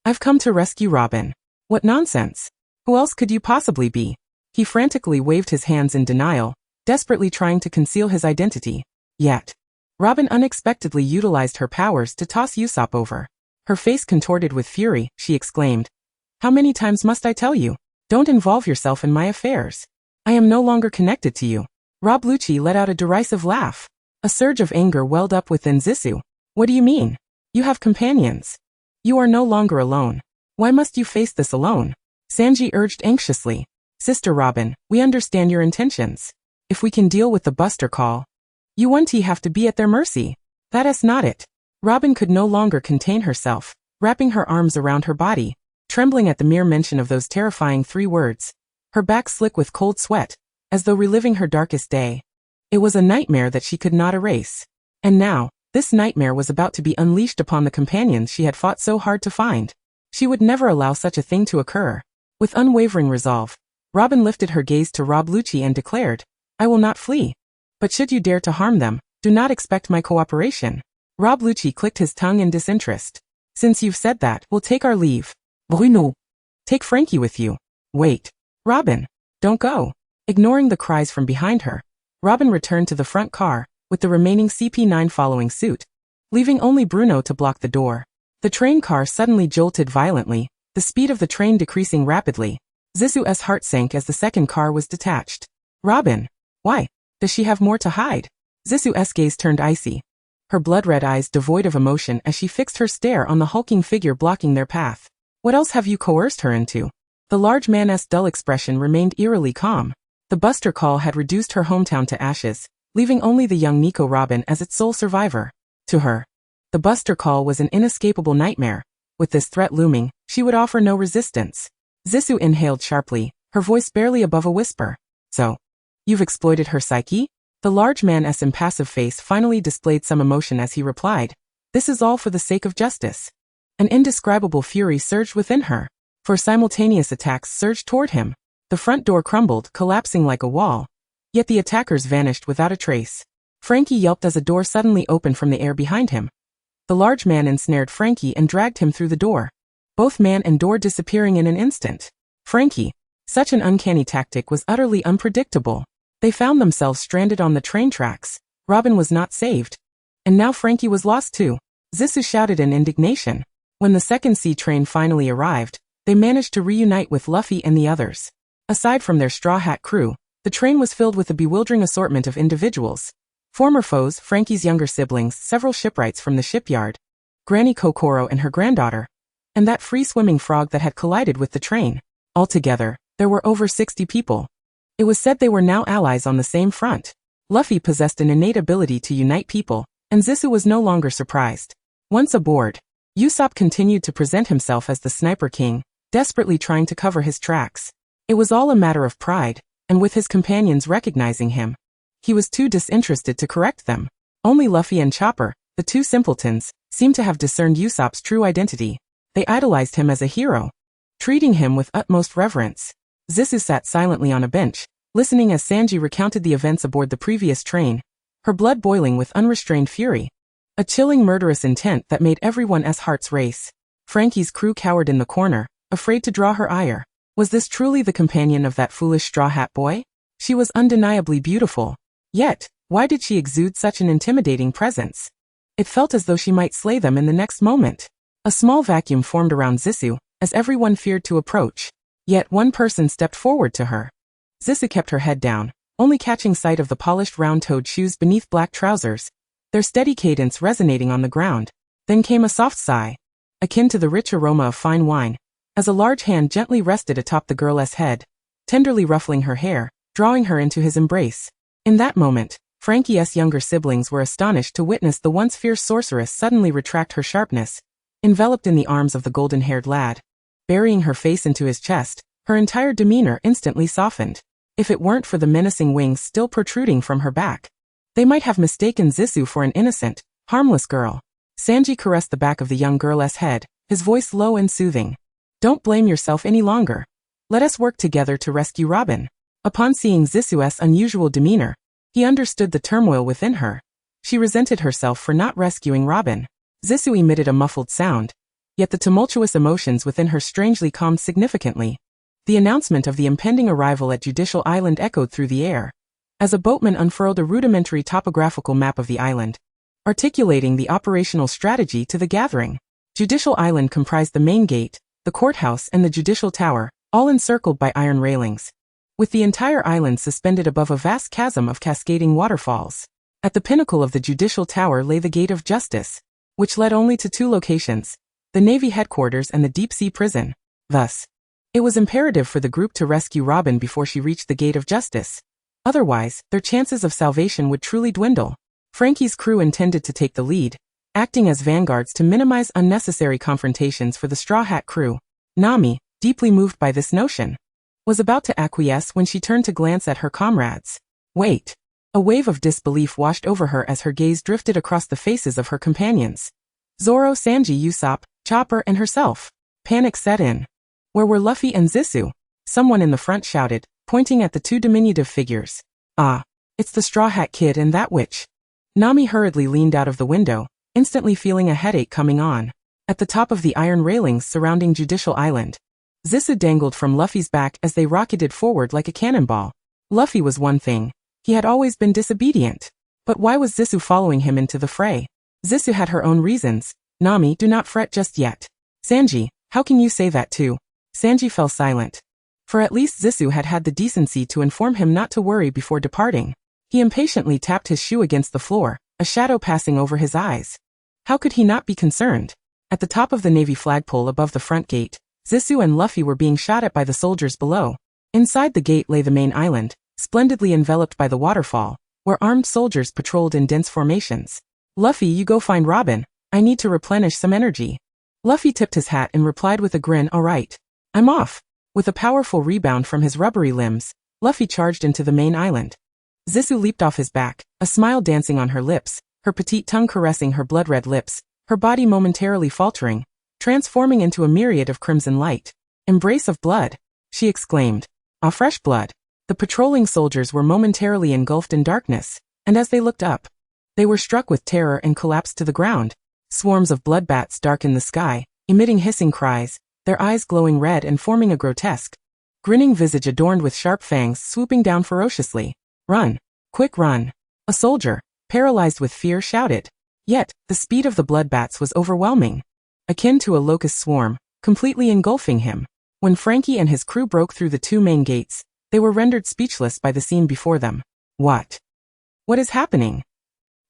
I've come to rescue Robin." "What nonsense. Who else could you possibly be?" He frantically waved his hands in denial, desperately trying to conceal his identity. Yet, Robin unexpectedly utilized her powers to toss Usopp over. Her face contorted with fury, she exclaimed, "How many times must I tell you? Don't involve yourself in my affairs. I am no longer connected to you." Rob Lucci let out a derisive laugh. A surge of anger welled up within Zissou. "What do you mean? You have companions. You are no longer alone. Why must you face this alone?" Sanji urged anxiously. "Sister Robin, we understand your intentions. If we can deal with the Buster Call, you won't have to be at their mercy." "That's not it." Robin could no longer contain herself, wrapping her arms around her body, trembling at the mere mention of those terrifying 3 words. Her back slick with cold sweat, as though reliving her darkest day. It was a nightmare that she could not erase. And now, this nightmare was about to be unleashed upon the companions she had fought so hard to find. She would never allow such a thing to occur. With unwavering resolve, Robin lifted her gaze to Rob Lucci and declared, "I will not flee. But should you dare to harm them, do not expect my cooperation." Rob Lucci clicked his tongue in disinterest. "Since you've said that, we'll take our leave. Bruno, take Frankie with you." "Wait. Robin, don't go." Ignoring the cries from behind her, Robin returned to the front car, with the remaining CP9 following suit, leaving only Bruno to block the door. The train car suddenly jolted violently, the speed of the train decreasing rapidly. Zissou's heart sank as the second car was detached. "Robin, why? Does she have more to hide?" Zissou's gaze turned icy, her blood-red eyes devoid of emotion as she fixed her stare on the hulking figure blocking their path. "What else have you coerced her into?" The large man's dull expression remained eerily calm. The Buster Call had reduced her hometown to ashes, leaving only the young Nico Robin as its sole survivor. To her, the Buster Call was an inescapable nightmare. With this threat looming, she would offer no resistance. Zissou inhaled sharply, her voice barely above a whisper. "So, you've exploited her psyche?" The large man's impassive face finally displayed some emotion as he replied, "This is all for the sake of justice." An indescribable fury surged within her. 4 simultaneous attacks surged toward him. The front door crumbled, collapsing like a wall. Yet the attackers vanished without a trace. Frankie yelped as a door suddenly opened from the air behind him. The large man ensnared Frankie and dragged him through the door, both man and door disappearing in an instant. Frankie. Such an uncanny tactic was utterly unpredictable. They found themselves stranded on the train tracks. Robin was not saved. And now Frankie was lost too. Zissou shouted in indignation. When the second sea train finally arrived, they managed to reunite with Luffy and the others. Aside from their Straw Hat crew, the train was filled with a bewildering assortment of individuals. Former foes, Frankie's younger siblings, several shipwrights from the shipyard, Granny Kokoro and her granddaughter, and that free-swimming frog that had collided with the train. Altogether, there were over 60 people. It was said they were now allies on the same front. Luffy possessed an innate ability to unite people, and Zissou was no longer surprised. Once aboard, Usopp continued to present himself as the Sniper King, desperately trying to cover his tracks. It was all a matter of pride, and with his companions recognizing him, he was too disinterested to correct them. Only Luffy and Chopper, the 2 simpletons, seemed to have discerned Usopp's true identity. They idolized him as a hero, treating him with utmost reverence. Zissou sat silently on a bench, listening as Sanji recounted the events aboard the previous train, her blood boiling with unrestrained fury. A chilling murderous intent that made everyone's hearts race. Frankie's crew cowered in the corner, afraid to draw her ire. Was this truly the companion of that foolish Straw Hat boy? She was undeniably beautiful. Yet, why did she exude such an intimidating presence? It felt as though she might slay them in the next moment. A small vacuum formed around Zissou, as everyone feared to approach. Yet one person stepped forward to her. Zissou kept her head down, only catching sight of the polished round-toed shoes beneath black trousers, their steady cadence resonating on the ground. Then came a soft sigh, akin to the rich aroma of fine wine, as a large hand gently rested atop the girl's head, tenderly ruffling her hair, drawing her into his embrace. In that moment, Frankie's younger siblings were astonished to witness the once fierce sorceress suddenly retract her sharpness, enveloped in the arms of the golden-haired lad. Burying her face into his chest, her entire demeanor instantly softened. If it weren't for the menacing wings still protruding from her back, they might have mistaken Zissou for an innocent, harmless girl. Sanji caressed the back of the young girl's head, his voice low and soothing. Don't blame yourself any longer. Let us work together to rescue Robin. Upon seeing Zissou's unusual demeanor, he understood the turmoil within her. She resented herself for not rescuing Robin. Zissou emitted a muffled sound, yet the tumultuous emotions within her strangely calmed significantly. The announcement of the impending arrival at Judicial Island echoed through the air, as a boatman unfurled a rudimentary topographical map of the island, articulating the operational strategy to the gathering. Judicial Island comprised the main gate, the courthouse and the judicial tower, all encircled by iron railings, with the entire island suspended above a vast chasm of cascading waterfalls. At the pinnacle of the judicial tower lay the Gate of Justice, which led only to two locations, the Navy headquarters and the deep-sea prison. Thus, it was imperative for the group to rescue Robin before she reached the Gate of Justice. Otherwise, their chances of salvation would truly dwindle. Frankie's crew intended to take the lead, acting as vanguards to minimize unnecessary confrontations for the Straw Hat crew. Nami, deeply moved by this notion, was about to acquiesce when she turned to glance at her comrades. Wait. A wave of disbelief washed over her as her gaze drifted across the faces of her companions. Zoro, Sanji, Usopp, Chopper, and herself. Panic set in. Where were Luffy and Zissou? Someone in the front shouted, pointing at the two diminutive figures. Ah, it's the Straw Hat Kid and that witch. Nami hurriedly leaned out of the window, instantly feeling a headache coming on. At the top of the iron railings surrounding Judicial Island, Zissou dangled from Luffy's back as they rocketed forward like a cannonball. Luffy was one thing. He had always been disobedient. But why was Zissou following him into the fray? Zissou had her own reasons. Nami, do not fret just yet. Sanji, how can you say that too? Sanji fell silent. For at least Zissou had had the decency to inform him not to worry before departing. He impatiently tapped his shoe against the floor, a shadow passing over his eyes. How could he not be concerned? At the top of the Navy flagpole above the front gate, Zissou and Luffy were being shot at by the soldiers below. Inside the gate lay the main island, splendidly enveloped by the waterfall, where armed soldiers patrolled in dense formations. Luffy, you go find Robin. I need to replenish some energy. Luffy tipped his hat and replied with a grin, all right. I'm off. With a powerful rebound from his rubbery limbs, Luffy charged into the main island. Zissou leaped off his back, a smile dancing on her lips, her petite tongue caressing her blood-red lips, her body momentarily faltering, transforming into a myriad of crimson light. Embrace of blood, she exclaimed. Ah, fresh blood. The patrolling soldiers were momentarily engulfed in darkness, and as they looked up, they were struck with terror and collapsed to the ground. Swarms of blood bats darkened the sky, emitting hissing cries, their eyes glowing red and forming a grotesque, grinning visage adorned with sharp fangs swooping down ferociously. Run! Quick run! A soldier, paralyzed with fear, shouted. Yet, the speed of the blood bats was overwhelming, akin to a locust swarm, completely engulfing him. When Frankie and his crew broke through the two main gates, they were rendered speechless by the scene before them. What? What is happening?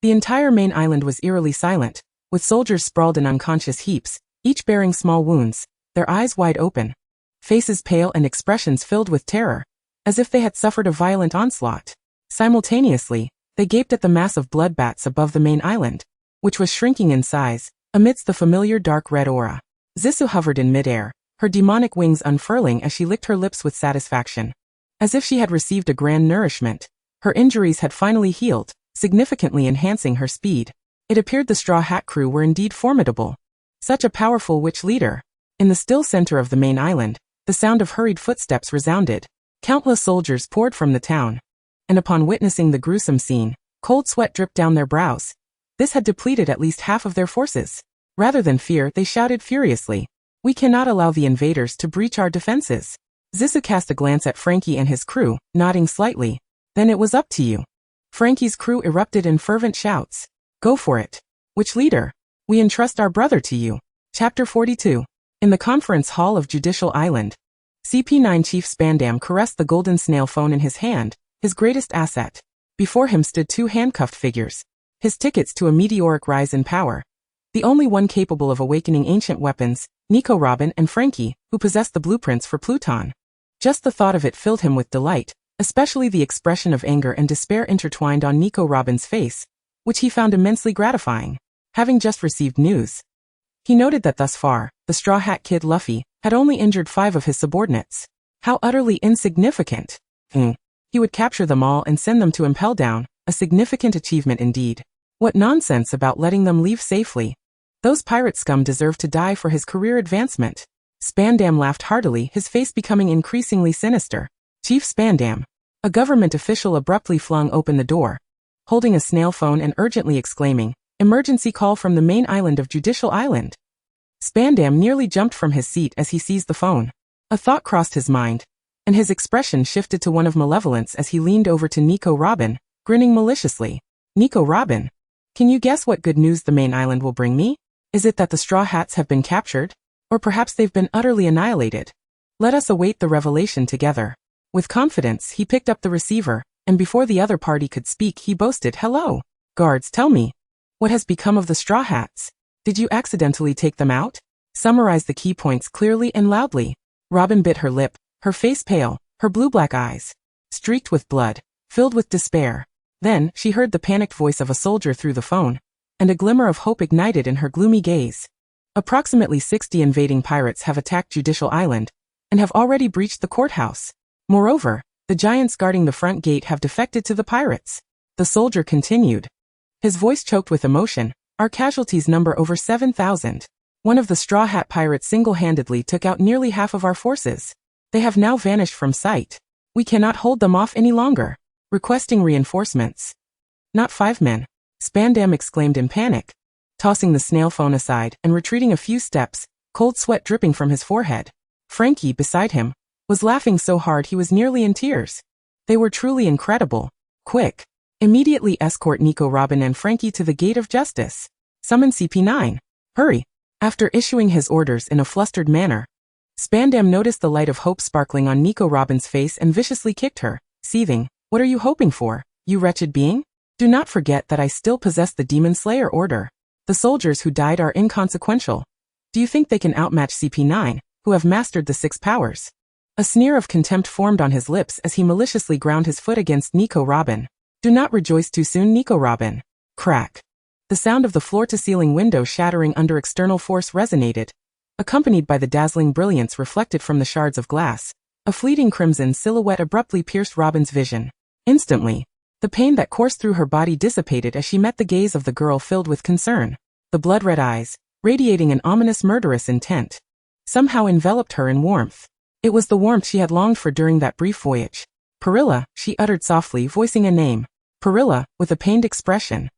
The entire main island was eerily silent, with soldiers sprawled in unconscious heaps, each bearing small wounds, their eyes wide open, faces pale and expressions filled with terror, as if they had suffered a violent onslaught. Simultaneously, they gaped at the mass of blood bats above the main island, which was shrinking in size, amidst the familiar dark red aura. Zissou hovered in midair, her demonic wings unfurling as she licked her lips with satisfaction. As if she had received a grand nourishment, her injuries had finally healed, significantly enhancing her speed. It appeared the Straw Hat crew were indeed formidable. Such a powerful witch leader. In the still center of the main island, the sound of hurried footsteps resounded. Countless soldiers poured from the town, and upon witnessing the gruesome scene, cold sweat dripped down their brows. This had depleted at least half of their forces. Rather than fear, they shouted furiously, "We cannot allow the invaders to breach our defenses." Zissou cast a glance at Frankie and his crew, nodding slightly. "Then it was up to you." Frankie's crew erupted in fervent shouts. "Go for it. Which leader? We entrust our brother to you." Chapter 42. In the conference hall of Judicial Island, CP9 Chief Fandom caressed the golden snail phone in his hand, his greatest asset. Before him stood two handcuffed figures, his tickets to a meteoric rise in power. The only one capable of awakening ancient weapons, Nico Robin and Frankie, who possessed the blueprints for Pluton. Just the thought of it filled him with delight, especially the expression of anger and despair intertwined on Nico Robin's face, which he found immensely gratifying. Having just received news, he noted that thus far, the Straw Hat Kid Luffy had only injured 5 of his subordinates. How utterly insignificant. He would capture them all and send them to Impel Down, a significant achievement indeed. What nonsense about letting them leave safely. Those pirate scum deserve to die for his career advancement. Fandom laughed heartily, his face becoming increasingly sinister. Chief Fandom. A government official abruptly flung open the door, holding a snail phone and urgently exclaiming, "Emergency call from the main island of Judicial Island." Fandom nearly jumped from his seat as he seized the phone. A thought crossed his mind, and his expression shifted to one of malevolence as he leaned over to Nico Robin, grinning maliciously. "Nico Robin, can you guess what good news the main island will bring me? Is it that the Straw Hats have been captured? Or perhaps they've been utterly annihilated? Let us await the revelation together." With confidence, he picked up the receiver, and before the other party could speak, he boasted, "Hello. Guards, tell me, what has become of the Straw Hats? Did you accidentally take them out? Summarize the key points clearly and loudly." Robin bit her lip, her face pale, her blue-black eyes streaked with blood, filled with despair. Then, she heard the panicked voice of a soldier through the phone, and a glimmer of hope ignited in her gloomy gaze. Approximately 60 invading pirates have attacked Judicial Island, and have already breached the courthouse. Moreover, the giants guarding the front gate have defected to the pirates. The soldier continued, his voice choked with emotion. "Our casualties number over 7,000. One of the Straw Hat pirates single-handedly took out nearly half of our forces. They have now vanished from sight. We cannot hold them off any longer. Requesting reinforcements." "Not 5 men," Fandom exclaimed in panic, tossing the snail phone aside and retreating a few steps, cold sweat dripping from his forehead. Frankie, beside him, was laughing so hard he was nearly in tears. They were truly incredible. "Quick. Immediately escort Nico Robin and Frankie to the gate of justice. Summon CP9. Hurry." After issuing his orders in a flustered manner, Fandom noticed the light of hope sparkling on Nico Robin's face and viciously kicked her, seething, "What are you hoping for, you wretched being? Do not forget that I still possess the Demon Slayer order. The soldiers who died are inconsequential. Do you think they can outmatch CP9, who have mastered the 6 powers?" A sneer of contempt formed on his lips as he maliciously ground his foot against Nico Robin. "Do not rejoice too soon, Nico Robin." Crack. The sound of the floor-to-ceiling window shattering under external force resonated, accompanied by the dazzling brilliance reflected from the shards of glass. A fleeting crimson silhouette abruptly pierced Robin's vision. Instantly, the pain that coursed through her body dissipated as she met the gaze of the girl filled with concern. The blood-red eyes, radiating an ominous murderous intent, somehow enveloped her in warmth. It was the warmth she had longed for during that brief voyage. "Perilla," she uttered softly, voicing a name. Perilla, with a pained expression,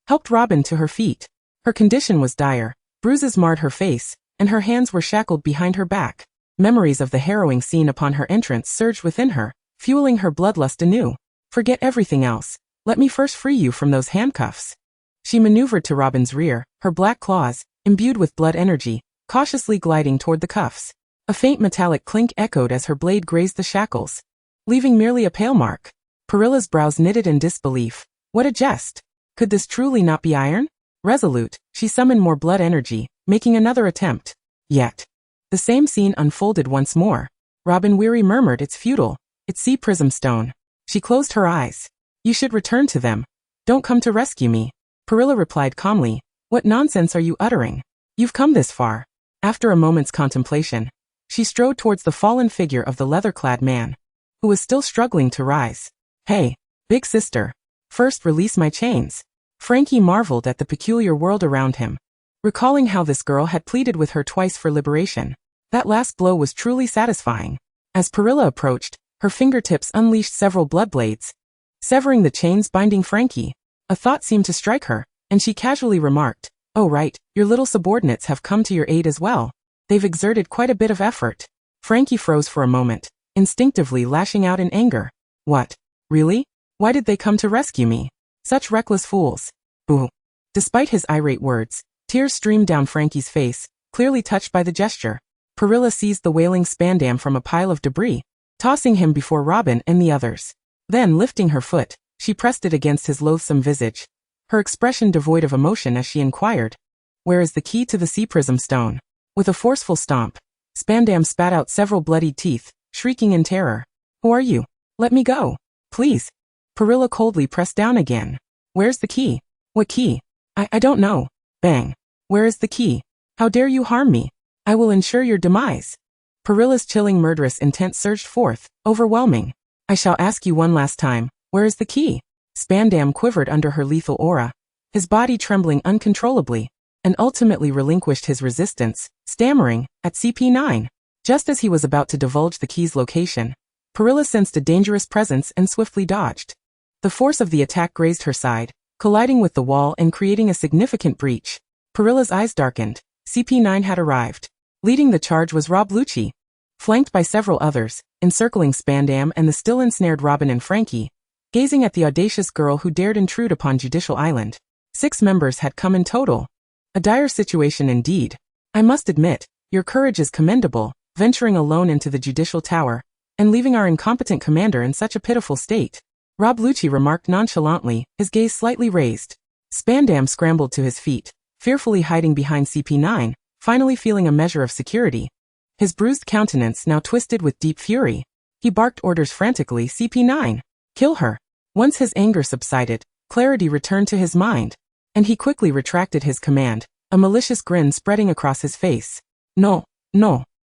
helped Robin to her feet. Her condition was dire, bruises marred her face, and her hands were shackled behind her back. Memories of the harrowing scene upon her entrance surged within her, fueling her bloodlust anew. "Forget everything else. Let me first free you from those handcuffs." She maneuvered to Robin's rear, her black claws, imbued with blood energy, cautiously gliding toward the cuffs. A faint metallic clink echoed as her blade grazed the shackles, leaving merely a pale mark. Perilla's brows knitted in disbelief. What a jest! Could this truly not be iron? Resolute, she summoned more blood energy, making another attempt. Yet, the same scene unfolded once more. Robin Weary murmured, "It's futile. It's sea prism stone." She closed her eyes. "You should return to them. Don't come to rescue me." Perilla replied calmly, "What nonsense are you uttering? You've come this far." After a moment's contemplation, she strode towards the fallen figure of the leather-clad man, who was still struggling to rise. "Hey, big sister. First release my chains." Frankie marveled at the peculiar world around him, recalling how this girl had pleaded with her twice for liberation. That last blow was truly satisfying. As Perilla approached, Her fingertips unleashed several blood blades, severing the chains binding Frankie. A thought seemed to strike her, and she casually remarked, "Oh right, your little subordinates have come to your aid as well. They've exerted quite a bit of effort." Frankie froze for a moment, instinctively lashing out in anger. What? Really? Why did they come to rescue me? Such reckless fools. Boo. Despite his irate words, tears streamed down Frankie's face, clearly touched by the gesture. Perilla seized the wailing Spandam from a pile of debris, tossing him before Robin and the others. Then, lifting her foot, she pressed it against his loathsome visage, her expression devoid of emotion as she inquired, "Where is the key to the sea prism stone?" With a forceful stomp, Spandam spat out several bloodied teeth, shrieking in terror. "Who are you? Let me go. Please." Perilla coldly pressed down again. "Where's the key?" "What key?" I don't know." Bang. "Where is the key? How dare you harm me? I will ensure your demise." Perilla's chilling murderous intent surged forth, overwhelming. "I shall ask you one last time, where is the key?" Spandam quivered under her lethal aura, his body trembling uncontrollably, and ultimately relinquished his resistance, stammering, "At CP9. Just as he was about to divulge the key's location, Perilla sensed a dangerous presence and swiftly dodged. The force of the attack grazed her side, colliding with the wall and creating a significant breach. Perilla's eyes darkened. CP9 had arrived. Leading the charge was Rob Lucci, flanked by several others, encircling Spandam and the still ensnared Robin and Frankie, gazing at the audacious girl who dared intrude upon Judicial Island. 6 members had come in total. A dire situation indeed. "I must admit, your courage is commendable, venturing alone into the Judicial Tower, and leaving our incompetent commander in such a pitiful state," Rob Lucci remarked nonchalantly, his gaze slightly raised. Spandam scrambled to his feet, fearfully hiding behind CP9, finally feeling a measure of security. His bruised countenance now twisted with deep fury. He barked orders frantically, "CP9! Kill her!" Once his anger subsided, clarity returned to his mind, and he quickly retracted his command, a malicious grin spreading across his face. No,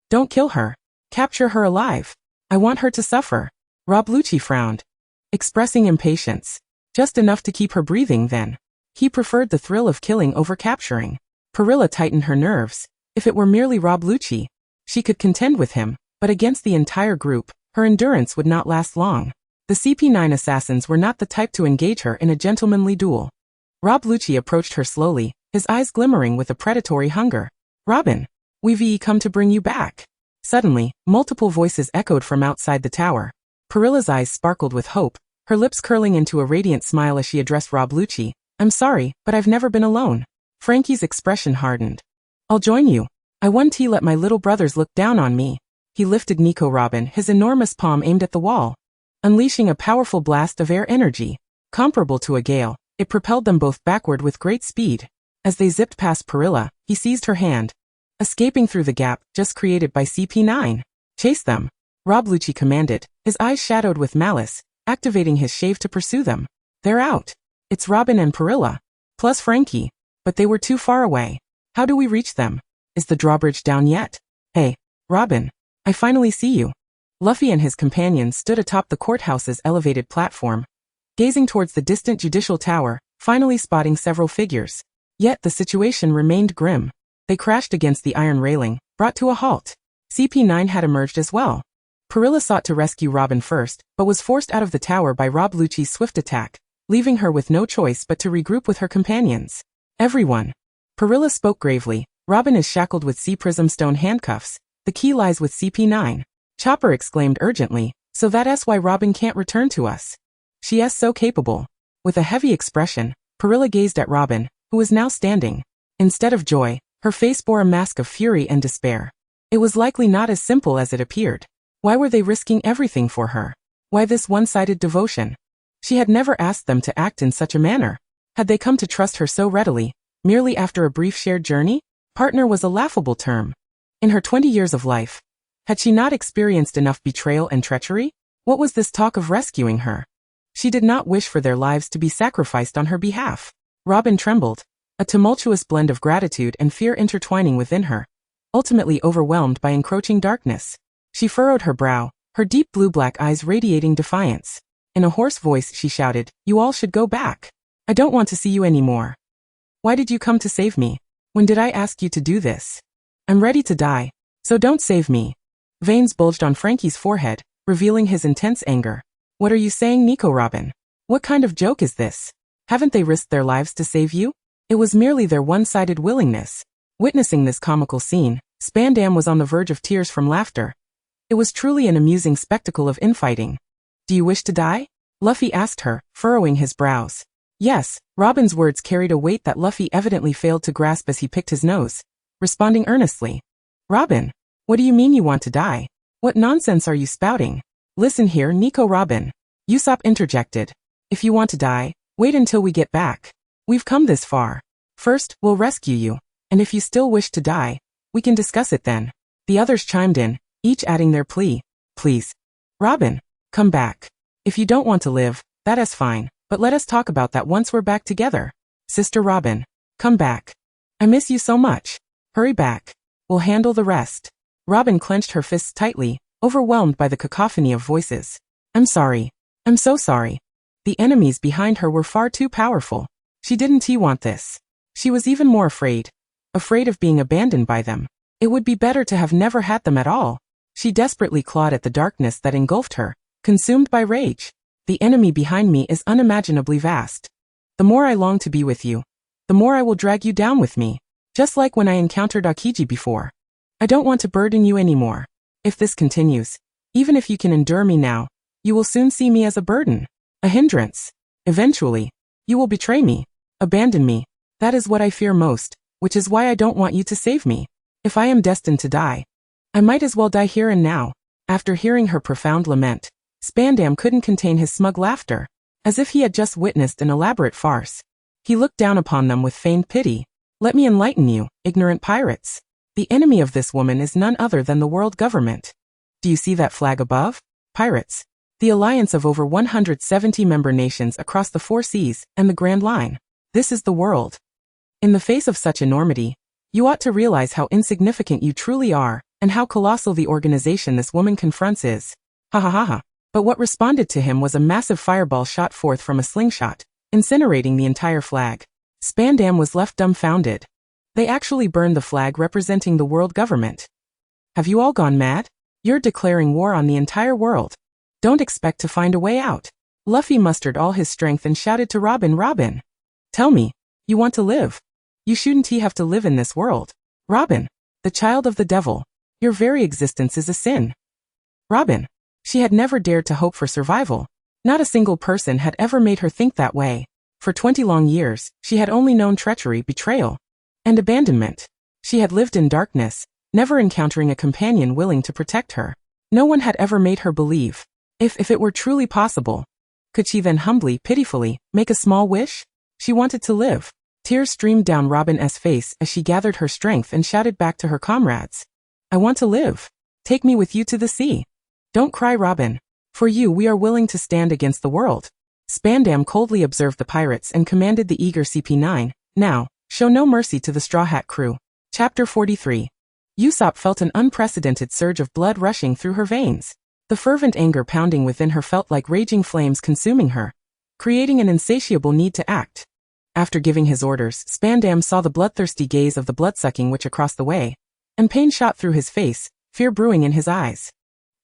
don't kill her. Capture her alive. I want her to suffer." Rob Lucci frowned, expressing impatience. Just enough to keep her breathing then. He preferred the thrill of killing over capturing. Perilla tightened her nerves. If it were merely Rob Lucci, she could contend with him, but against the entire group, her endurance would not last long. The CP9 assassins were not the type to engage her in a gentlemanly duel. Rob Lucci approached her slowly, his eyes glimmering with a predatory hunger. "Robin, we've come to bring you back." Suddenly, multiple voices echoed from outside the tower. Perilla's eyes sparkled with hope, her lips curling into a radiant smile as she addressed Rob Lucci. "I'm sorry, but I've never been alone." Frankie's expression hardened. "I'll join you. I won't let my little brothers look down on me." He lifted Nico Robin, his enormous palm aimed at the wall, unleashing a powerful blast of air energy. Comparable to a gale, it propelled them both backward with great speed. As they zipped past Perilla, he seized her hand, escaping through the gap just created by CP9. "Chase them," Rob Lucci commanded, his eyes shadowed with malice, activating his shave to pursue them. "They're out. It's Robin and Perilla, plus Frankie. But they were too far away. How do we reach them? Is the drawbridge down yet? Hey, Robin, I finally see you." Luffy and his companions stood atop the courthouse's elevated platform, gazing towards the distant Judicial Tower, finally spotting several figures. Yet the situation remained grim. They crashed against the iron railing, brought to a halt. CP9 had emerged as well. Perilla sought to rescue Robin first, but was forced out of the tower by Rob Lucci's swift attack, leaving her with no choice but to regroup with her companions. "Everyone," Perilla spoke gravely, "Robin is shackled with sea prism stone handcuffs. The key lies with CP9. Chopper exclaimed urgently, "So that's why Robin can't return to us. She is so capable." With a heavy expression, Perilla gazed at Robin, who was now standing. Instead of joy, her face bore a mask of fury and despair. It was likely not as simple as it appeared. Why were they risking everything for her? Why this one-sided devotion? She had never asked them to act in such a manner. Had they come to trust her so readily, merely after a brief shared journey? Partner was a laughable term. In her 20 years of life, had she not experienced enough betrayal and treachery? What was this talk of rescuing her? She did not wish for their lives to be sacrificed on her behalf. Robin trembled, a tumultuous blend of gratitude and fear intertwining within her, ultimately overwhelmed by encroaching darkness. She furrowed her brow, her deep blue-black eyes radiating defiance. In a hoarse voice she shouted, "You all should go back. I don't want to see you anymore. Why did you come to save me? When did I ask you to do this? I'm ready to die, so don't save me." Veins bulged on Frankie's forehead, revealing his intense anger. What are you saying, Nico Robin? What kind of joke is this? Haven't they risked their lives to save you? It was merely their one-sided willingness. Witnessing this comical scene, Fandom was on the verge of tears from laughter. It was truly an amusing spectacle of infighting. Do you wish to die? Luffy asked her, furrowing his brows. Yes, Robin's words carried a weight that Luffy evidently failed to grasp as he picked his nose, responding earnestly. Robin, what do you mean you want to die? What nonsense are you spouting? Listen here, Nico Robin. Usopp interjected. If you want to die, wait until we get back. We've come this far. First, we'll rescue you, and if you still wish to die, we can discuss it then. The others chimed in, each adding their plea. Please. Robin, come back. If you don't want to live, that is fine, but let us talk about that once we're back together. Sister Robin, come back. I miss you so much. Hurry back. We'll handle the rest. Robin clenched her fists tightly, overwhelmed by the cacophony of voices. I'm sorry. I'm so sorry. The enemies behind her were far too powerful. She didn't want this. She was even more afraid. Afraid of being abandoned by them. It would be better to have never had them at all. She desperately clawed at the darkness that engulfed her, consumed by rage. The enemy behind me is unimaginably vast. The more I long to be with you, the more I will drag you down with me, just like when I encountered Aokiji before. I don't want to burden you anymore. If this continues, even if you can endure me now, you will soon see me as a burden, a hindrance. Eventually, you will betray me, abandon me. That is what I fear most, which is why I don't want you to save me. If I am destined to die, I might as well die here and now. After hearing her profound lament, Fandom couldn't contain his smug laughter, as if he had just witnessed an elaborate farce. He looked down upon them with feigned pity. Let me enlighten you, ignorant pirates. The enemy of this woman is none other than the world government. Do you see that flag above? Pirates. The alliance of over 170 member nations across the 4 seas and the Grand Line. This is the world. In the face of such enormity, you ought to realize how insignificant you truly are, and how colossal the organization this woman confronts is. Ha ha ha ha. But what responded to him was a massive fireball shot forth from a slingshot, incinerating the entire flag. Fandom was left dumbfounded. They actually burned the flag representing the world government. Have you all gone mad? You're declaring war on the entire world. Don't expect to find a way out. Luffy mustered all his strength and shouted to Robin, Robin. Tell me, you want to live? You shouldn't have to live in this world. Robin, the child of the devil, your very existence is a sin. Robin. She had never dared to hope for survival. Not a single person had ever made her think that way. For 20 long years, she had only known treachery, betrayal, and abandonment. She had lived in darkness, never encountering a companion willing to protect her. No one had ever made her believe. If it were truly possible, could she then humbly, pitifully, make a small wish? She wanted to live. Tears streamed down Robin's face as she gathered her strength and shouted back to her comrades. I want to live. Take me with you to the sea. Don't cry, Robin. For you we are willing to stand against the world. Fandom coldly observed the pirates and commanded the eager CP9, now, show no mercy to the Straw Hat crew. Chapter 43. Usopp felt an unprecedented surge of blood rushing through her veins. The fervent anger pounding within her felt like raging flames consuming her, creating an insatiable need to act. After giving his orders, Fandom saw the bloodthirsty gaze of the bloodsucking witch across the way, and pain shot through his face, fear brewing in his eyes.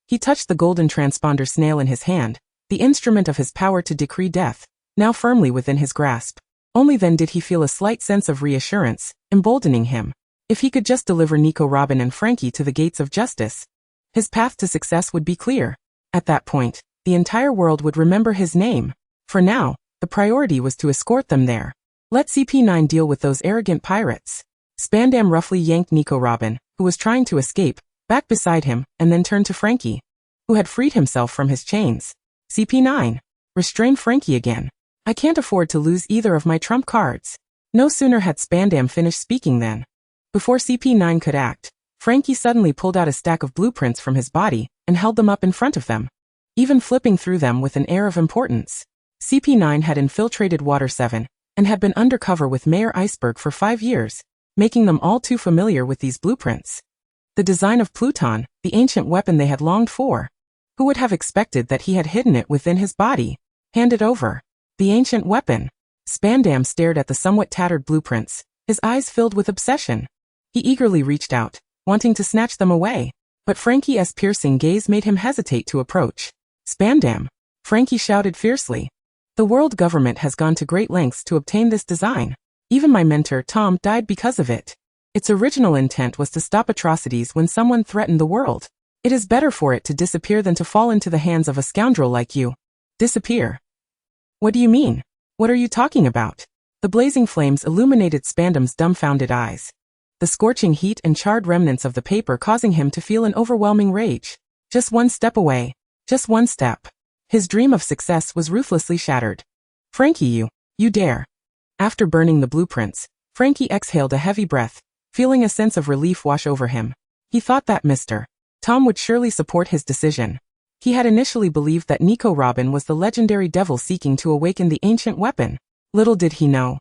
He touched the golden transponder snail in his hand, the instrument of his power to decree death, now firmly within his grasp. Only then did he feel a slight sense of reassurance, emboldening him. If he could just deliver Nico Robin and Frankie to the gates of justice, his path to success would be clear. At that point, the entire world would remember his name. For now, the priority was to escort them there. Let CP9 deal with those arrogant pirates. Fandom roughly yanked Nico Robin, who was trying to escape, back beside him, and then turned to Frankie, who had freed himself from his chains. CP9. Restrain Frankie again. I can't afford to lose either of my trump cards. No sooner had Fandom finished speaking than, before CP9 could act, Frankie suddenly pulled out a stack of blueprints from his body and held them up in front of them, even flipping through them with an air of importance. CP9 had infiltrated Water 7 and had been undercover with Mayor Iceberg for 5 years, making them all too familiar with these blueprints. The design of Pluton, the ancient weapon they had longed for. Who would have expected that he had hidden it within his body? Hand it over. The ancient weapon. Fandom stared at the somewhat tattered blueprints, his eyes filled with obsession. He eagerly reached out, wanting to snatch them away. but Frankie's piercing gaze made him hesitate to approach. Spandam! Frankie shouted fiercely. The world government has gone to great lengths to obtain this design. Even my mentor, Tom, died because of it. Its original intent was to stop atrocities when someone threatened the world. It is better for it to disappear than to fall into the hands of a scoundrel like you. Disappear? What do you mean? What are you talking about? The blazing flames illuminated Spandam's dumbfounded eyes. The scorching heat and charred remnants of the paper causing him to feel an overwhelming rage. Just one step away. Just one step. His dream of success was ruthlessly shattered. Frankie, you dare. After burning the blueprints, Frankie exhaled a heavy breath, feeling a sense of relief wash over him. He thought that Mr. Tom would surely support his decision. He had initially believed that Nico Robin was the legendary devil seeking to awaken the ancient weapon. Little did he know.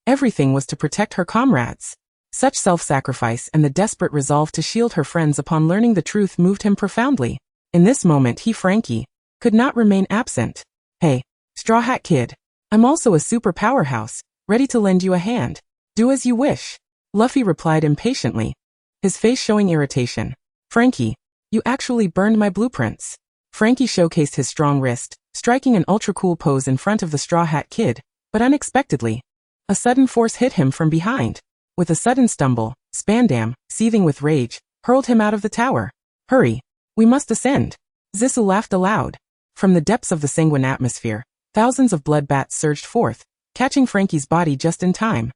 Everything was to protect her comrades. Such self-sacrifice and the desperate resolve to shield her friends upon learning the truth moved him profoundly. In this moment Frankie, could not remain absent. Hey, Straw Hat Kid. I'm also a super powerhouse, ready to lend you a hand. Do as you wish. Luffy replied impatiently, his face showing irritation. Frankie, you actually burned my blueprints. Frankie showcased his strong wrist, striking an ultra-cool pose in front of the Straw Hat Kid, but unexpectedly, a sudden force hit him from behind. With a sudden stumble, Spandam, seething with rage, hurled him out of the tower. Hurry! We must ascend! Zissou laughed aloud. From the depths of the sanguine atmosphere, thousands of blood bats surged forth, catching Frankie's body just in time.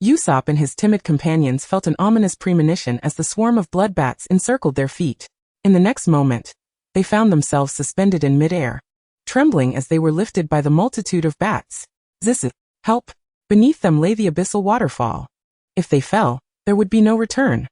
Usopp and his timid companions felt an ominous premonition as the swarm of blood bats encircled their feet. In the next moment, they found themselves suspended in midair, trembling as they were lifted by the multitude of bats. Zissou, help! Beneath them lay the abyssal waterfall. If they fell, there would be no return.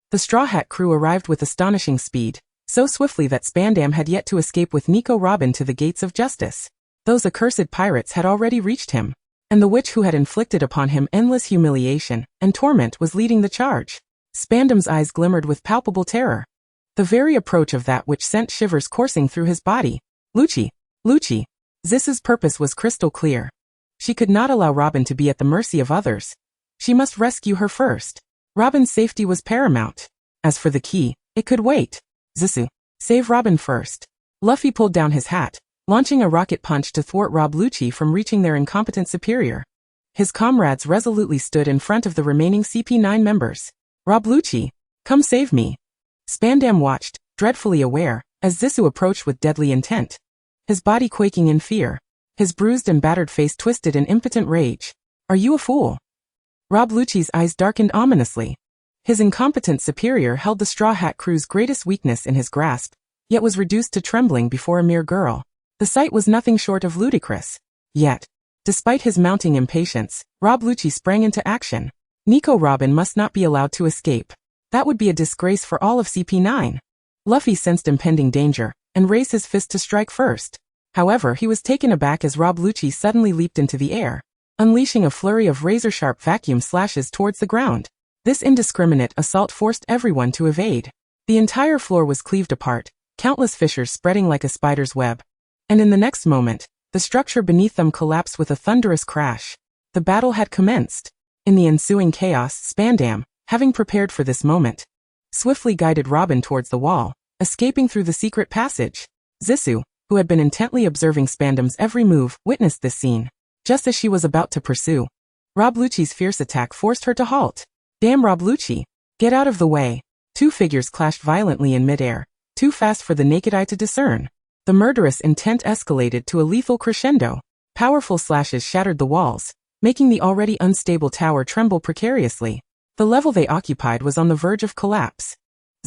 The Straw Hat crew arrived with astonishing speed, so swiftly that Spandam had yet to escape with Nico Robin to the gates of justice. Those accursed pirates had already reached him, and the witch who had inflicted upon him endless humiliation and torment was leading the charge. Spandam's eyes glimmered with palpable terror. The very approach of that which sent shivers coursing through his body. Lucci! Zissou's purpose was crystal clear. She could not allow Robin to be at the mercy of others. She must rescue her first. Robin's safety was paramount. As for the key, it could wait. Zissou, save Robin first. Luffy pulled down his hat, launching a rocket punch to thwart Rob Lucci from reaching their incompetent superior. His comrades resolutely stood in front of the remaining CP9 members. Rob Lucci, come save me. Spandam watched, dreadfully aware, as Zissou approached with deadly intent. His body quaking in fear. His bruised and battered face twisted in impotent rage. Are you a fool? Rob Lucci's eyes darkened ominously. His incompetent superior held the Straw Hat crew's greatest weakness in his grasp, yet was reduced to trembling before a mere girl. The sight was nothing short of ludicrous. Yet, despite his mounting impatience, Rob Lucci sprang into action. Nico Robin must not be allowed to escape. That would be a disgrace for all of CP9. Luffy sensed impending danger, and raised his fist to strike first. However, he was taken aback as Rob Lucci suddenly leaped into the air, unleashing a flurry of razor-sharp vacuum slashes towards the ground. This indiscriminate assault forced everyone to evade. The entire floor was cleaved apart, countless fissures spreading like a spider's web. And in the next moment, the structure beneath them collapsed with a thunderous crash. The battle had commenced. In the ensuing chaos, Spandam, having prepared for this moment, swiftly guided Robin towards the wall, escaping through the secret passage. Zissou, who had been intently observing Spandam's every move, witnessed this scene. Just as she was about to pursue, Rob Lucci's fierce attack forced her to halt. Damn Rob Lucci! Get out of the way! Two figures clashed violently in midair, too fast for the naked eye to discern. The murderous intent escalated to a lethal crescendo. Powerful slashes shattered the walls, making the already unstable tower tremble precariously. The level they occupied was on the verge of collapse.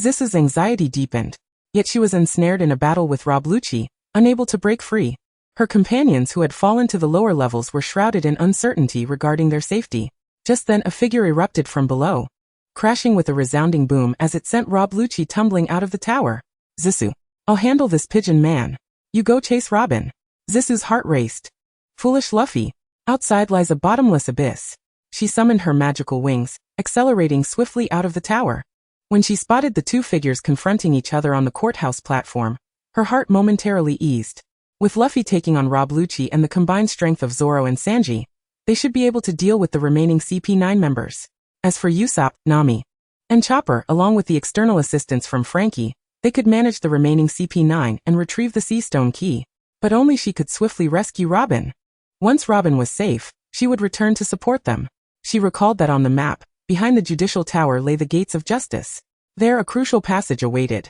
Zissou's anxiety deepened, yet she was ensnared in a battle with Rob Lucci, unable to break free. Her companions who had fallen to the lower levels were shrouded in uncertainty regarding their safety. Just then a figure erupted from below, crashing with a resounding boom as it sent Rob Lucci tumbling out of the tower. Zissou, I'll handle this pigeon man. You go chase Robin. Zissou's heart raced. Foolish Luffy. Outside lies a bottomless abyss. She summoned her magical wings, accelerating swiftly out of the tower. When she spotted the two figures confronting each other on the courthouse platform, her heart momentarily eased. With Luffy taking on Rob Lucci and the combined strength of Zoro and Sanji, they should be able to deal with the remaining CP9 members. As for Usopp, Nami, and Chopper, along with the external assistance from Frankie, they could manage the remaining CP9 and retrieve the Sea Stone key. But only she could swiftly rescue Robin. Once Robin was safe, she would return to support them. She recalled that on the map, behind the Judicial Tower lay the Gates of Justice. There a crucial passage awaited.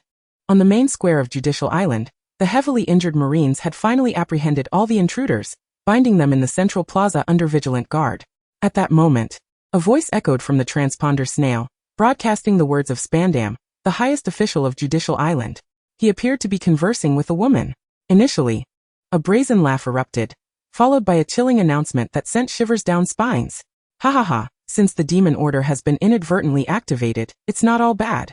On the main square of Judicial Island, the heavily injured Marines had finally apprehended all the intruders, binding them in the central plaza under vigilant guard. At that moment, a voice echoed from the transponder snail, broadcasting the words of Spandam, the highest official of Judicial Island. He appeared to be conversing with a woman. Initially, a brazen laugh erupted, followed by a chilling announcement that sent shivers down spines. Ha ha ha, since the demon order has been inadvertently activated, it's not all bad.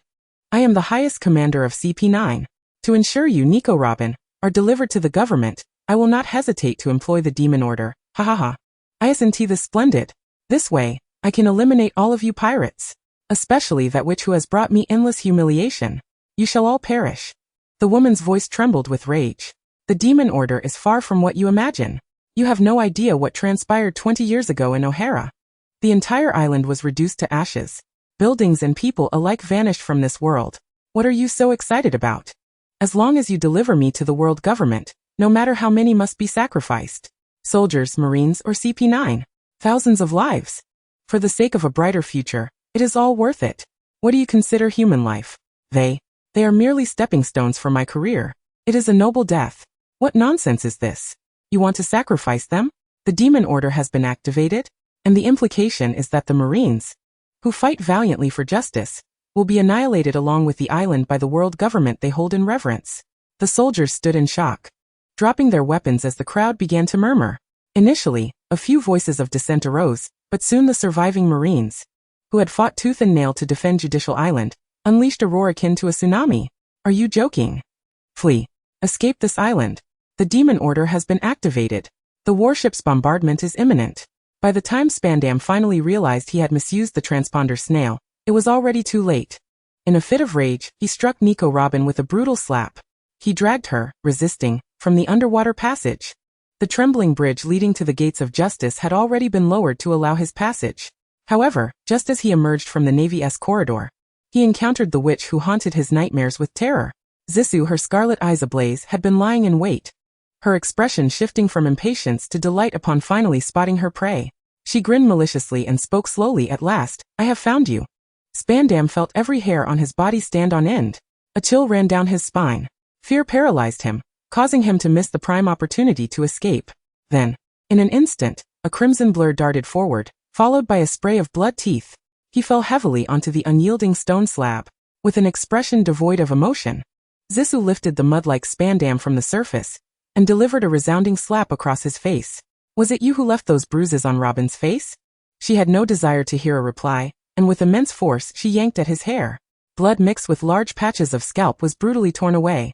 I am the highest commander of CP9. To ensure you, Nico Robin, are delivered to the government, I will not hesitate to employ the demon order. Ha ha ha. Isn't this splendid? This way, I can eliminate all of you pirates. Especially that witch who has brought me endless humiliation. You shall all perish. The woman's voice trembled with rage. The demon order is far from what you imagine. You have no idea what transpired 20 years ago in O'Hara. The entire island was reduced to ashes. Buildings and people alike vanished from this world. What are you so excited about? As long as you deliver me to the world government, no matter how many must be sacrificed. Soldiers, Marines, or CP9. Thousands of lives. For the sake of a brighter future, it is all worth it. What do you consider human life? They are merely stepping stones for my career. It is a noble death. What nonsense is this? You want to sacrifice them? The demon order has been activated, and the implication is that the Marines, who fight valiantly for justice, will be annihilated along with the island by the world government they hold in reverence. The soldiers stood in shock, dropping their weapons as the crowd began to murmur. Initially, a few voices of dissent arose, but soon the surviving Marines, who had fought tooth and nail to defend Judicial Island, unleashed a roar akin to a tsunami. Are you joking? Flee. Escape this island. The demon order has been activated. The warship's bombardment is imminent. By the time Spandam finally realized he had misused the transponder snail, it was already too late. In a fit of rage, he struck Nico Robin with a brutal slap. He dragged her, resisting, from the underwater passage. The trembling bridge leading to the Gates of Justice had already been lowered to allow his passage. However, just as he emerged from the Navy's corridor, he encountered the witch who haunted his nightmares with terror. Zissou, her scarlet eyes ablaze, had been lying in wait, her expression shifting from impatience to delight upon finally spotting her prey. She grinned maliciously and spoke slowly. At last, I have found you. Spandam felt every hair on his body stand on end. A chill ran down his spine. Fear paralyzed him, causing him to miss the prime opportunity to escape. Then, in an instant, a crimson blur darted forward, followed by a spray of blood teeth. He fell heavily onto the unyielding stone slab, with an expression devoid of emotion. Zissou lifted the mud-like Spandam from the surface, and delivered a resounding slap across his face. Was it you who left those bruises on Robin's face? She had no desire to hear a reply, and with immense force she yanked at his hair. Blood mixed with large patches of scalp was brutally torn away.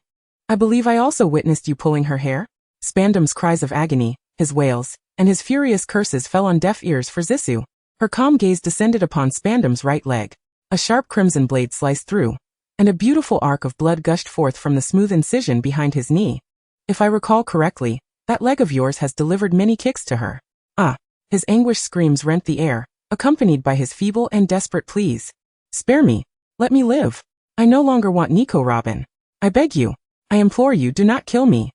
I believe I also witnessed you pulling her hair. Spandam's cries of agony, his wails, and his furious curses fell on deaf ears for Zissou. Her calm gaze descended upon Spandam's right leg. A sharp crimson blade sliced through, and a beautiful arc of blood gushed forth from the smooth incision behind his knee. If I recall correctly, that leg of yours has delivered many kicks to her. Ah! His anguished screams rent the air, accompanied by his feeble and desperate pleas. Spare me. Let me live. I no longer want Nico Robin. I beg you. I implore you, do not kill me.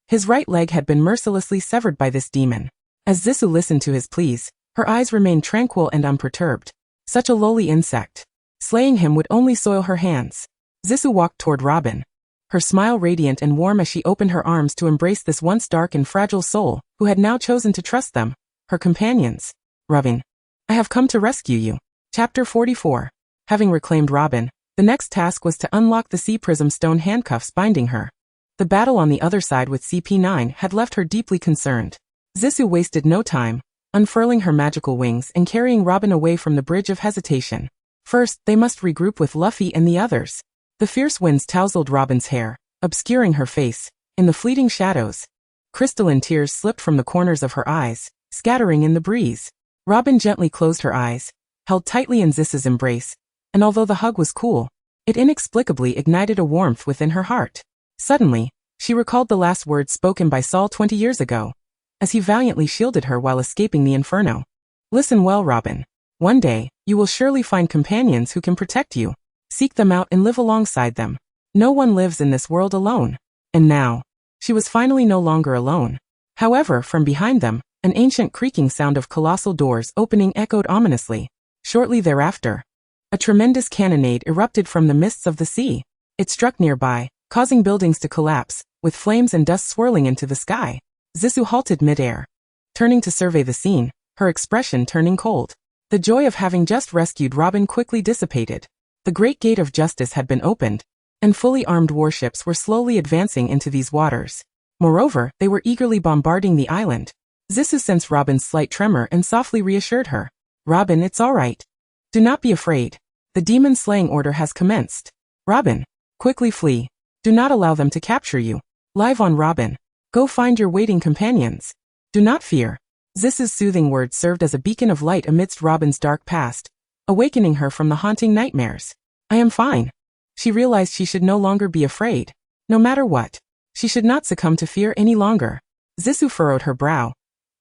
His right leg had been mercilessly severed by this demon. As Zissou listened to his pleas, her eyes remained tranquil and unperturbed. Such a lowly insect. Slaying him would only soil her hands. Zissou walked toward Robin, her smile radiant and warm as she opened her arms to embrace this once dark and fragile soul, who had now chosen to trust them, her companions. Robin, I have come to rescue you. Chapter 44. Having reclaimed Robin, the next task was to unlock the sea prism stone handcuffs binding her. The battle on the other side with CP9 had left her deeply concerned. Zissou wasted no time, unfurling her magical wings and carrying Robin away from the bridge of hesitation. First, they must regroup with Luffy and the others. The fierce winds tousled Robin's hair, obscuring her face. In the fleeting shadows, crystalline tears slipped from the corners of her eyes, scattering in the breeze. Robin gently closed her eyes, held tightly in Zissou's embrace, and although the hug was cool, it inexplicably ignited a warmth within her heart. Suddenly, she recalled the last words spoken by Saul 20 years ago, as he valiantly shielded her while escaping the inferno. Listen well, Robin. One day, you will surely find companions who can protect you. Seek them out and live alongside them. No one lives in this world alone. And now, she was finally no longer alone. However, from behind them, an ancient creaking sound of colossal doors opening echoed ominously. Shortly thereafter, a tremendous cannonade erupted from the mists of the sea. It struck nearby, causing buildings to collapse, with flames and dust swirling into the sky. Zisu halted midair, turning to survey the scene, her expression turning cold. The joy of having just rescued Robin quickly dissipated. The Great Gate of Justice had been opened, and fully armed warships were slowly advancing into these waters. Moreover, they were eagerly bombarding the island. Zisu sensed Robin's slight tremor and softly reassured her. Robin, it's all right. Do not be afraid. The demon slaying order has commenced. Robin, quickly flee. Do not allow them to capture you. Live on, Robin. Go find your waiting companions. Do not fear. Zisu's soothing words served as a beacon of light amidst Robin's dark past, awakening her from the haunting nightmares. I am fine. She realized she should no longer be afraid. No matter what, she should not succumb to fear any longer. Zisu furrowed her brow.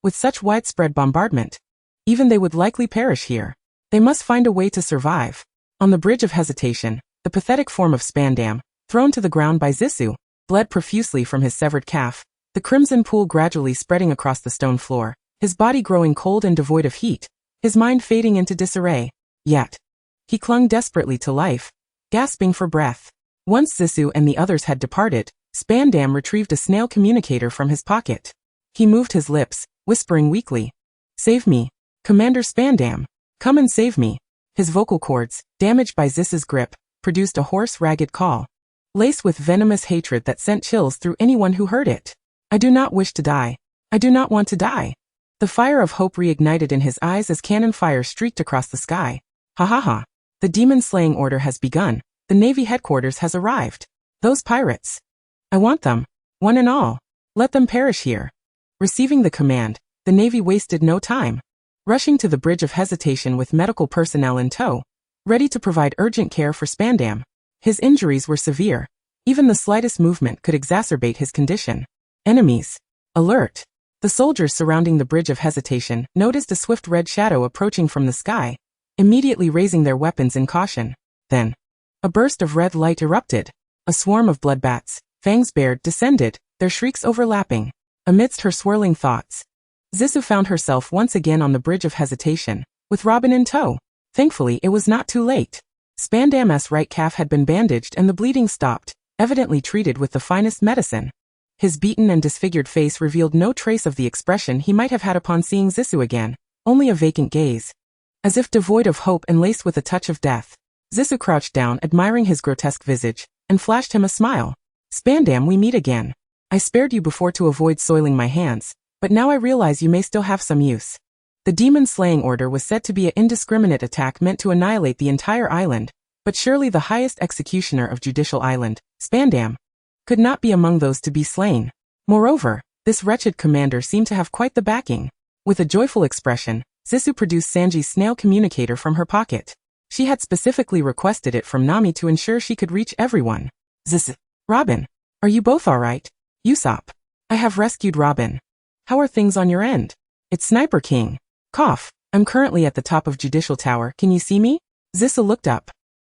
With such widespread bombardment, even they would likely perish here. They must find a way to survive. On the bridge of hesitation, the pathetic form of Spandam, thrown to the ground by Zisu, bled profusely from his severed calf, the crimson pool gradually spreading across the stone floor, his body growing cold and devoid of heat, his mind fading into disarray. Yet, he clung desperately to life, gasping for breath. Once Zisu and the others had departed, Spandam retrieved a snail communicator from his pocket. He moved his lips, whispering weakly, "Save me, Commander Spandam. Come and save me." His vocal cords, damaged by Zisu's grip, produced a hoarse, ragged call, laced with venomous hatred that sent chills through anyone who heard it. I do not wish to die. I do not want to die. The fire of hope reignited in his eyes as cannon fire streaked across the sky. Ha ha ha. The demon-slaying order has begun. The Navy headquarters has arrived. Those pirates. I want them. One and all. Let them perish here. Receiving the command, the Navy wasted no time. Rushing to the bridge of hesitation with medical personnel in tow, ready to provide urgent care for Spandam. His injuries were severe. Even the slightest movement could exacerbate his condition. Enemies. Alert. The soldiers surrounding the bridge of hesitation noticed a swift red shadow approaching from the sky, immediately raising their weapons in caution. Then, a burst of red light erupted. A swarm of bloodbats, fangs bared, descended, their shrieks overlapping. Amidst her swirling thoughts, Zisu found herself once again on the bridge of hesitation, with Robin in tow. Thankfully, it was not too late. Spandam's right calf had been bandaged and the bleeding stopped, evidently treated with the finest medicine. His beaten and disfigured face revealed no trace of the expression he might have had upon seeing Zisu again, only a vacant gaze. As if devoid of hope and laced with a touch of death, Zisu crouched down, admiring his grotesque visage, and flashed him a smile. Spandam, we meet again. I spared you before to avoid soiling my hands, but now I realize you may still have some use. The demon-slaying order was said to be an indiscriminate attack meant to annihilate the entire island, but surely the highest executioner of Judicial Island, Spandam, could not be among those to be slain. Moreover, this wretched commander seemed to have quite the backing. With a joyful expression, Zisu produced Sanji's snail communicator from her pocket. She had specifically requested it from Nami to ensure she could reach everyone. Zisu. Robin. Are you both alright? Usopp. I have rescued Robin. How are things on your end? It's Sniper King. Cough. I'm currently at the top of Judicial Tower, can you see me? Zisu looked up.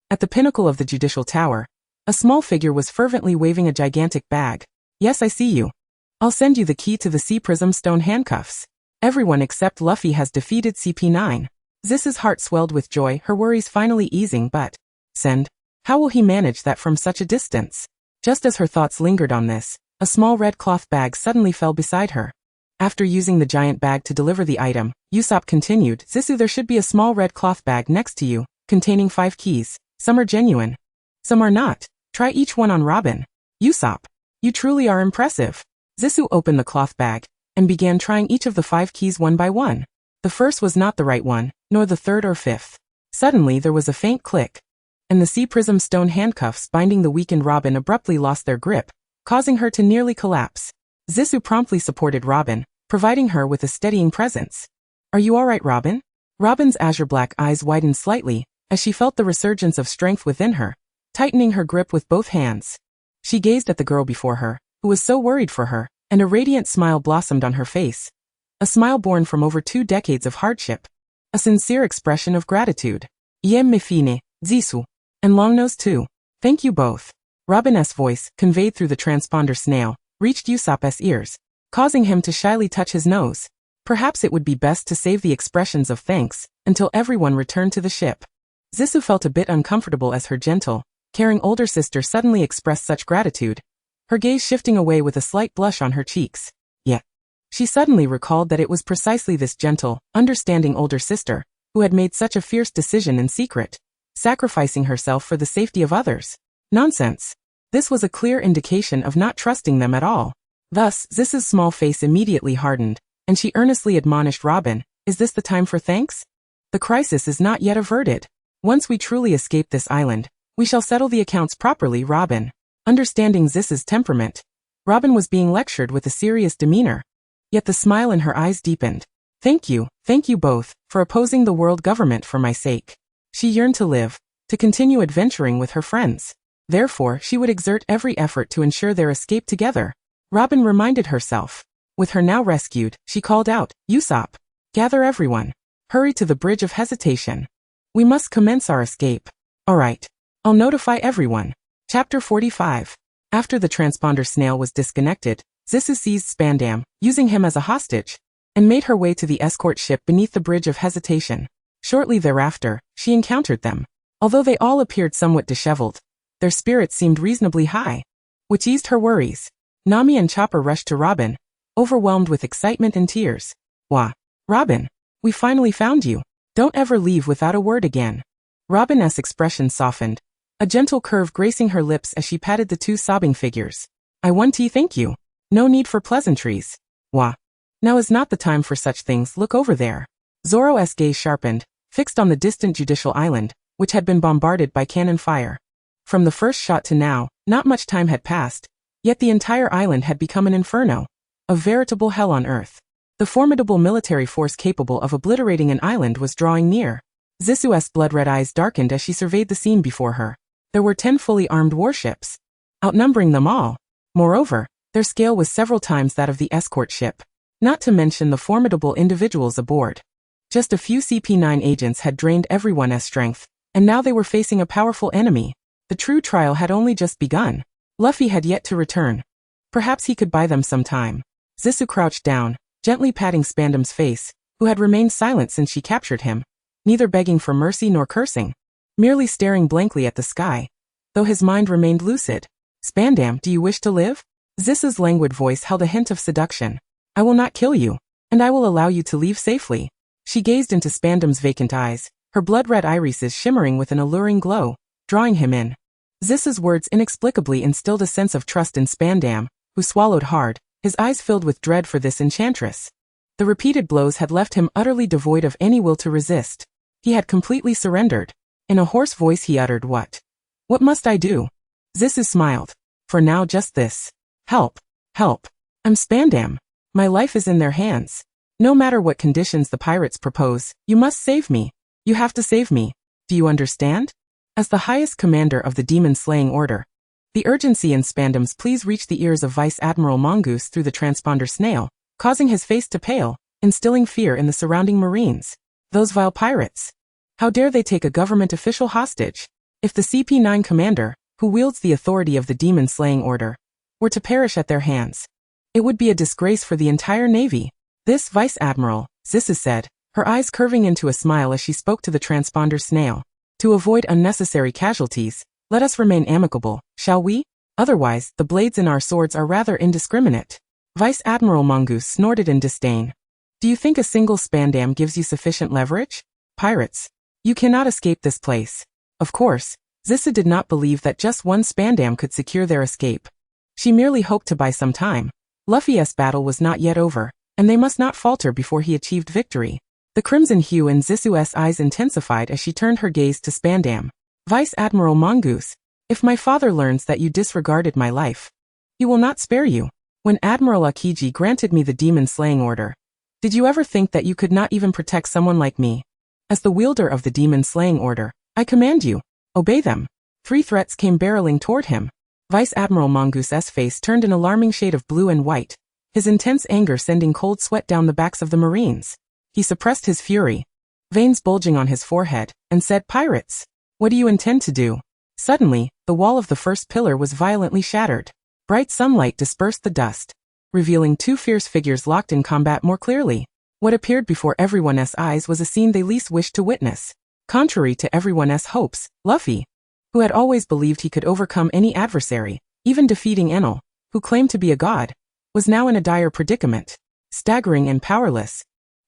At the pinnacle of the Judicial Tower, a small figure was fervently waving a gigantic bag. Yes, I see you. I'll send you the key to the Sea Prism Stone handcuffs. Everyone except Luffy has defeated CP9. Zisu's heart swelled with joy, her worries finally easing, but, send? How will he manage that from such a distance? Just as her thoughts lingered on this, a small red cloth bag suddenly fell beside her. After using the giant bag to deliver the item, Usopp continued, Zisu, there should be a small red cloth bag next to you, containing 5 keys. Some are genuine. Some are not. Try each one on Robin. Usopp, you truly are impressive. Zisu opened the cloth bag, and began trying each of the 5 keys one by one. The first was not the right one, nor the third or fifth. Suddenly there was a faint click, and the Sea Prism Stone handcuffs binding the weakened Robin abruptly lost their grip, causing her to nearly collapse. Zisu promptly supported Robin, providing her with a steadying presence. Are you alright, Robin? Robin's azure-black eyes widened slightly, as she felt the resurgence of strength within her, tightening her grip with both hands. She gazed at the girl before her, who was so worried for her, and a radiant smile blossomed on her face. A smile born from over 2 decades of hardship. A sincere expression of gratitude. Iem me fine, Zisu. And Longnose too. Thank you both. Robin's voice, conveyed through the transponder snail, reached Usopp's ears, causing him to shyly touch his nose. Perhaps it would be best to save the expressions of thanks until everyone returned to the ship. Zisu felt a bit uncomfortable as her gentle, caring older sister suddenly expressed such gratitude, her gaze shifting away with a slight blush on her cheeks. Yet, she suddenly recalled that it was precisely this gentle, understanding older sister who had made such a fierce decision in secret, sacrificing herself for the safety of others. Nonsense. This was a clear indication of not trusting them at all. Thus, Zisu's small face immediately hardened, and she earnestly admonished Robin, "Is this the time for thanks? The crisis is not yet averted. Once we truly escape this island, we shall settle the accounts properly." Robin. Understanding Zisu's temperament, Robin was being lectured with a serious demeanor. Yet the smile in her eyes deepened. Thank you both, for opposing the world government for my sake." She yearned to live, to continue adventuring with her friends. Therefore, she would exert every effort to ensure their escape together. Robin reminded herself. With her now rescued, she called out, "Usopp! Gather everyone. Hurry to the Bridge of Hesitation. We must commence our escape." "All right. I'll notify everyone." Chapter 45. After the transponder snail was disconnected, Zisu seized Spandam, using him as a hostage, and made her way to the escort ship beneath the Bridge of Hesitation. Shortly thereafter, she encountered them. Although they all appeared somewhat disheveled, their spirits seemed reasonably high, which eased her worries. Nami and Chopper rushed to Robin, overwhelmed with excitement and tears. "Wah! Robin, we finally found you. Don't ever leave without a word again." Robin's expression softened, a gentle curve gracing her lips as she patted the two sobbing figures. "I want to thank you. No need for pleasantries. Wah! Now is not the time for such things. Look over there." Zoro's gaze sharpened, fixed on the distant judicial island, which had been bombarded by cannon fire. From the first shot to now, not much time had passed, yet the entire island had become an inferno, a veritable hell on earth. The formidable military force capable of obliterating an island was drawing near. Zisu's blood-red eyes darkened as she surveyed the scene before her. There were 10 fully armed warships, outnumbering them all. Moreover, their scale was several times that of the escort ship, not to mention the formidable individuals aboard. Just a few CP9 agents had drained everyone's strength, and now they were facing a powerful enemy. The true trial had only just begun. Luffy had yet to return. Perhaps he could buy them some time. Zisu crouched down, gently patting Spandam's face, who had remained silent since she captured him, neither begging for mercy nor cursing, merely staring blankly at the sky, though his mind remained lucid. "Spandam, do you wish to live?" Zisu's languid voice held a hint of seduction. "I will not kill you, and I will allow you to leave safely." She gazed into Spandam's vacant eyes, her blood-red irises shimmering with an alluring glow, drawing him in. Zisu's words inexplicably instilled a sense of trust in Spandam, who swallowed hard, his eyes filled with dread for this enchantress. The repeated blows had left him utterly devoid of any will to resist. He had completely surrendered. In a hoarse voice he uttered, "What? What must I do?" Zisu smiled. "For now just this. Help. Help. I'm Spandam. My life is in their hands. No matter what conditions the pirates propose, you must save me. You have to save me. Do you understand?" As the highest commander of the demon-slaying order, the urgency in Spandam's pleas reached the ears of Vice Admiral Mongoose through the transponder snail, causing his face to pale, instilling fear in the surrounding marines. Those vile pirates! How dare they take a government official hostage? If the CP9 commander, who wields the authority of the demon-slaying order, were to perish at their hands, it would be a disgrace for the entire navy. "This Vice Admiral," Zisu said, her eyes curving into a smile as she spoke to the transponder snail. "To avoid unnecessary casualties, let us remain amicable, shall we? Otherwise, the blades in our swords are rather indiscriminate." Vice Admiral Mongoose snorted in disdain. "Do you think a single Spandam gives you sufficient leverage? Pirates, you cannot escape this place." Of course, Zisu did not believe that just one Spandam could secure their escape. She merely hoped to buy some time. Luffy's battle was not yet over, and they must not falter before he achieved victory. The crimson hue in Zisu's eyes intensified as she turned her gaze to Spandam. "Vice Admiral Mongoose, if my father learns that you disregarded my life, he will not spare you. When Admiral Akiji granted me the demon-slaying order, did you ever think that you could not even protect someone like me? As the wielder of the demon-slaying order, I command you, obey them." 3 threats came barreling toward him. Vice Admiral Mongoose's face turned an alarming shade of blue and white, his intense anger sending cold sweat down the backs of the marines. He suppressed his fury. veins bulging on his forehead, and said, "Pirates! What do you intend to do?" Suddenly, the wall of the first pillar was violently shattered. Bright sunlight dispersed the dust, revealing two fierce figures locked in combat more clearly. What appeared before everyone's eyes was a scene they least wished to witness. Contrary to everyone's hopes, Luffy, who had always believed he could overcome any adversary, even defeating Enel, who claimed to be a god, was now in a dire predicament. Staggering and powerless,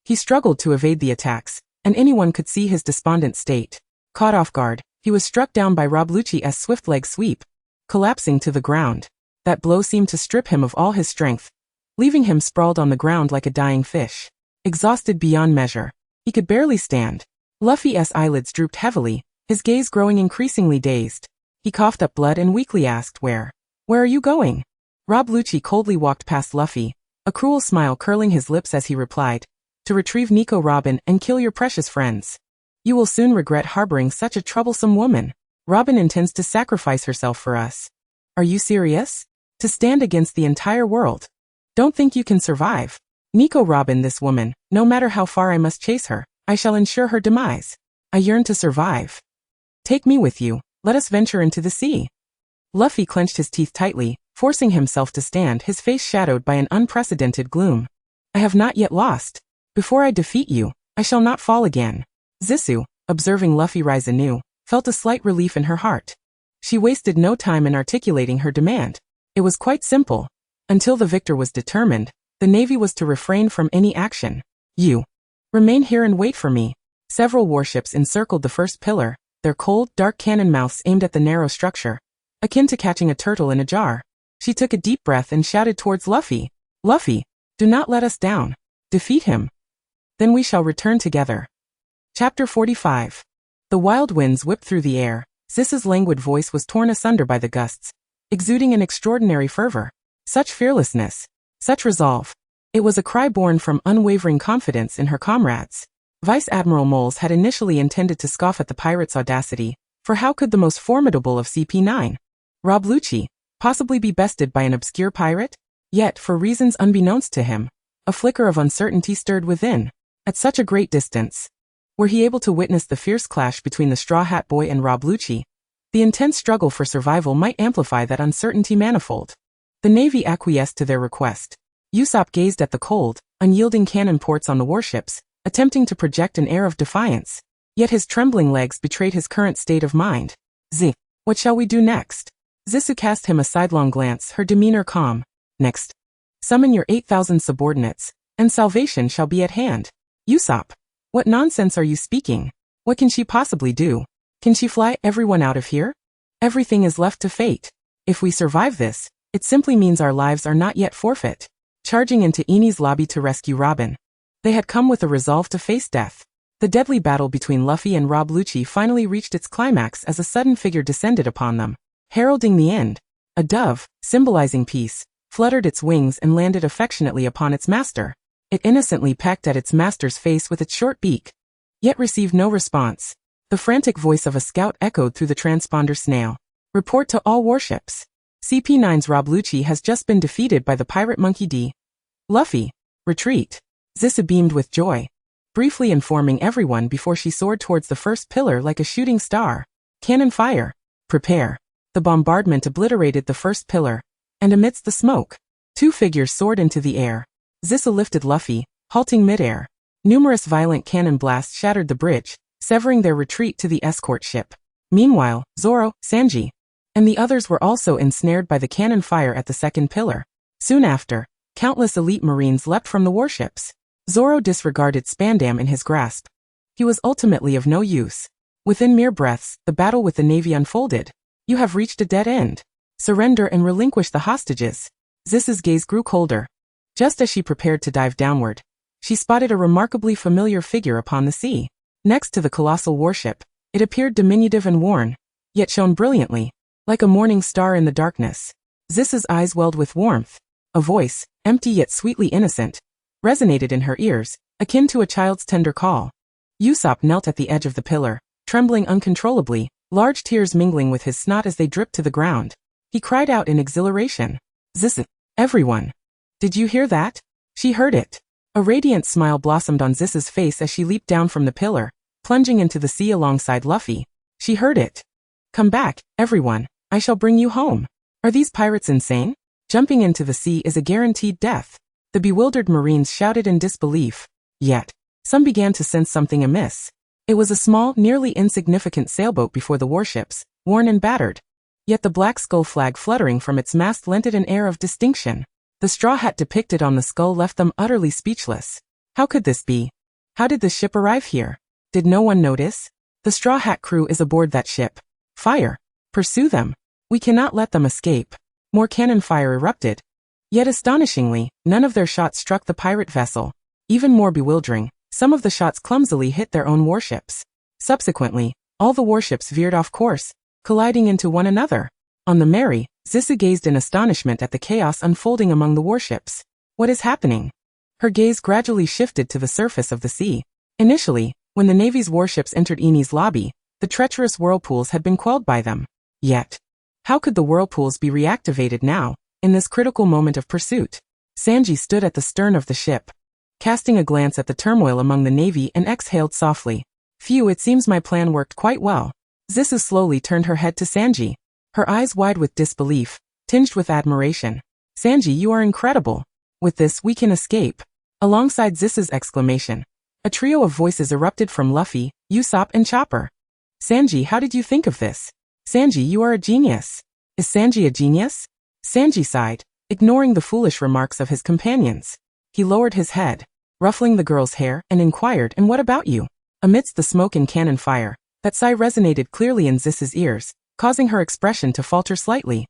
he struggled to evade the attacks, and anyone could see his despondent state. Caught off guard, he was struck down by Rob Lucci's swift leg sweep, collapsing to the ground. That blow seemed to strip him of all his strength, leaving him sprawled on the ground like a dying fish. Exhausted beyond measure, he could barely stand. Luffy's eyelids drooped heavily, his gaze growing increasingly dazed. He coughed up blood and weakly asked, Where are you going?" Rob Lucci coldly walked past Luffy, a cruel smile curling his lips as he replied, "To retrieve Nico Robin and kill your precious friends. You will soon regret harboring such a troublesome woman. Robin intends to sacrifice herself for us." "Are you serious? To stand against the entire world? Don't think you can survive." "Nico Robin, this woman, no matter how far I must chase her, I shall ensure her demise. I yearn to survive. Take me with you, let us venture into the sea." Luffy clenched his teeth tightly, forcing himself to stand, his face shadowed by an unprecedented gloom. "I have not yet lost. Before I defeat you, I shall not fall again." Zisu, observing Luffy rise anew, felt a slight relief in her heart. She wasted no time in articulating her demand. It was quite simple. Until the victor was determined, the Navy was to refrain from any action. "You remain here and wait for me." Several warships encircled the first pillar, their cold, dark cannon mouths aimed at the narrow structure, akin to catching a turtle in a jar. She took a deep breath and shouted towards Luffy, "Luffy, do not let us down. Defeat him. Then we shall return together." Chapter 45. The wild winds whipped through the air. Zis's languid voice was torn asunder by the gusts, exuding an extraordinary fervor. Such fearlessness, such resolve. It was a cry born from unwavering confidence in her comrades. Vice Admiral Moles had initially intended to scoff at the pirates' audacity, for how could the most formidable of CP9, Rob Lucci, possibly be bested by an obscure pirate? Yet, for reasons unbeknownst to him, a flicker of uncertainty stirred within. At such a great distance, were he able to witness the fierce clash between the Straw Hat Boy and Rob Lucci, the intense struggle for survival might amplify that uncertainty manifold. The Navy acquiesced to their request. Usopp gazed at the cold, unyielding cannon ports on the warships, attempting to project an air of defiance. Yet his trembling legs betrayed his current state of mind. What shall we do next?" Zisu cast him a sidelong glance, her demeanor calm. "Next. Summon your 8,000 subordinates, and salvation shall be at hand." "Usopp, what nonsense are you speaking? What can she possibly do? Can she fly everyone out of here? Everything is left to fate. If we survive this, it simply means our lives are not yet forfeit." Charging into Eni's lobby to rescue Robin, they had come with a resolve to face death. The deadly battle between Luffy and Rob Lucci finally reached its climax as a sudden figure descended upon them, heralding the end. A dove, symbolizing peace, fluttered its wings and landed affectionately upon its master. It innocently pecked at its master's face with its short beak, yet received no response. The frantic voice of a scout echoed through the transponder snail. "Report to all warships. CP9's Rob Lucci has just been defeated by the pirate monkey D. Luffy. Retreat." Zisu beamed with joy, briefly informing everyone before she soared towards the first pillar like a shooting star. "Cannon fire. Prepare." The bombardment obliterated the first pillar, and amidst the smoke, two figures soared into the air. Zisu lifted Luffy, halting midair. Numerous violent cannon blasts shattered the bridge, severing their retreat to the escort ship. Meanwhile, Zoro, Sanji, and the others were also ensnared by the cannon fire at the second pillar. Soon after, countless elite marines leapt from the warships. Zoro disregarded Spandam in his grasp. He was ultimately of no use. Within mere breaths, the battle with the Navy unfolded. "You have reached a dead end. Surrender and relinquish the hostages." Zis's gaze grew colder. Just as she prepared to dive downward, she spotted a remarkably familiar figure upon the sea. Next to the colossal warship, it appeared diminutive and worn, yet shone brilliantly, like a morning star in the darkness. Zis's eyes welled with warmth. A voice, empty yet sweetly innocent, resonated in her ears, akin to a child's tender call. Usopp knelt at the edge of the pillar, trembling uncontrollably, large tears mingling with his snot as they dripped to the ground. He cried out in exhilaration. "Zisu, everyone! Did you hear that?" She heard it. A radiant smile blossomed on Zis's face as she leaped down from the pillar, plunging into the sea alongside Luffy. She heard it. Come back, everyone. I shall bring you home. Are these pirates insane? Jumping into the sea is a guaranteed death. The bewildered Marines shouted in disbelief. Yet, some began to sense something amiss. It was a small, nearly insignificant sailboat before the warships, worn and battered. Yet the black skull flag fluttering from its mast lent it an air of distinction. The straw hat depicted on the skull left them utterly speechless. How could this be? How did the ship arrive here? Did no one notice? The straw hat crew is aboard that ship. Fire! Pursue them! We cannot let them escape. More cannon fire erupted. Yet astonishingly, none of their shots struck the pirate vessel. Even more bewildering, some of the shots clumsily hit their own warships. Subsequently, all the warships veered off course, colliding into one another. On the Mary, Zisu gazed in astonishment at the chaos unfolding among the warships. What is happening? Her gaze gradually shifted to the surface of the sea. Initially, when the Navy's warships entered Eni's lobby, the treacherous whirlpools had been quelled by them. Yet, how could the whirlpools be reactivated now, in this critical moment of pursuit? Sanji stood at the stern of the ship, casting a glance at the turmoil among the Navy and exhaled softly. Phew, it seems my plan worked quite well. Zisu slowly turned her head to Sanji, her eyes wide with disbelief, tinged with admiration. Sanji, you are incredible. With this, we can escape. Alongside Zisu's exclamation, a trio of voices erupted from Luffy, Usopp, and Chopper. Sanji, how did you think of this? Sanji, you are a genius. Is Sanji a genius? Sanji sighed, ignoring the foolish remarks of his companions. He lowered his head, ruffling the girl's hair, and inquired, and what about you? Amidst the smoke and cannon fire, that sigh resonated clearly in Zis's ears, causing her expression to falter slightly,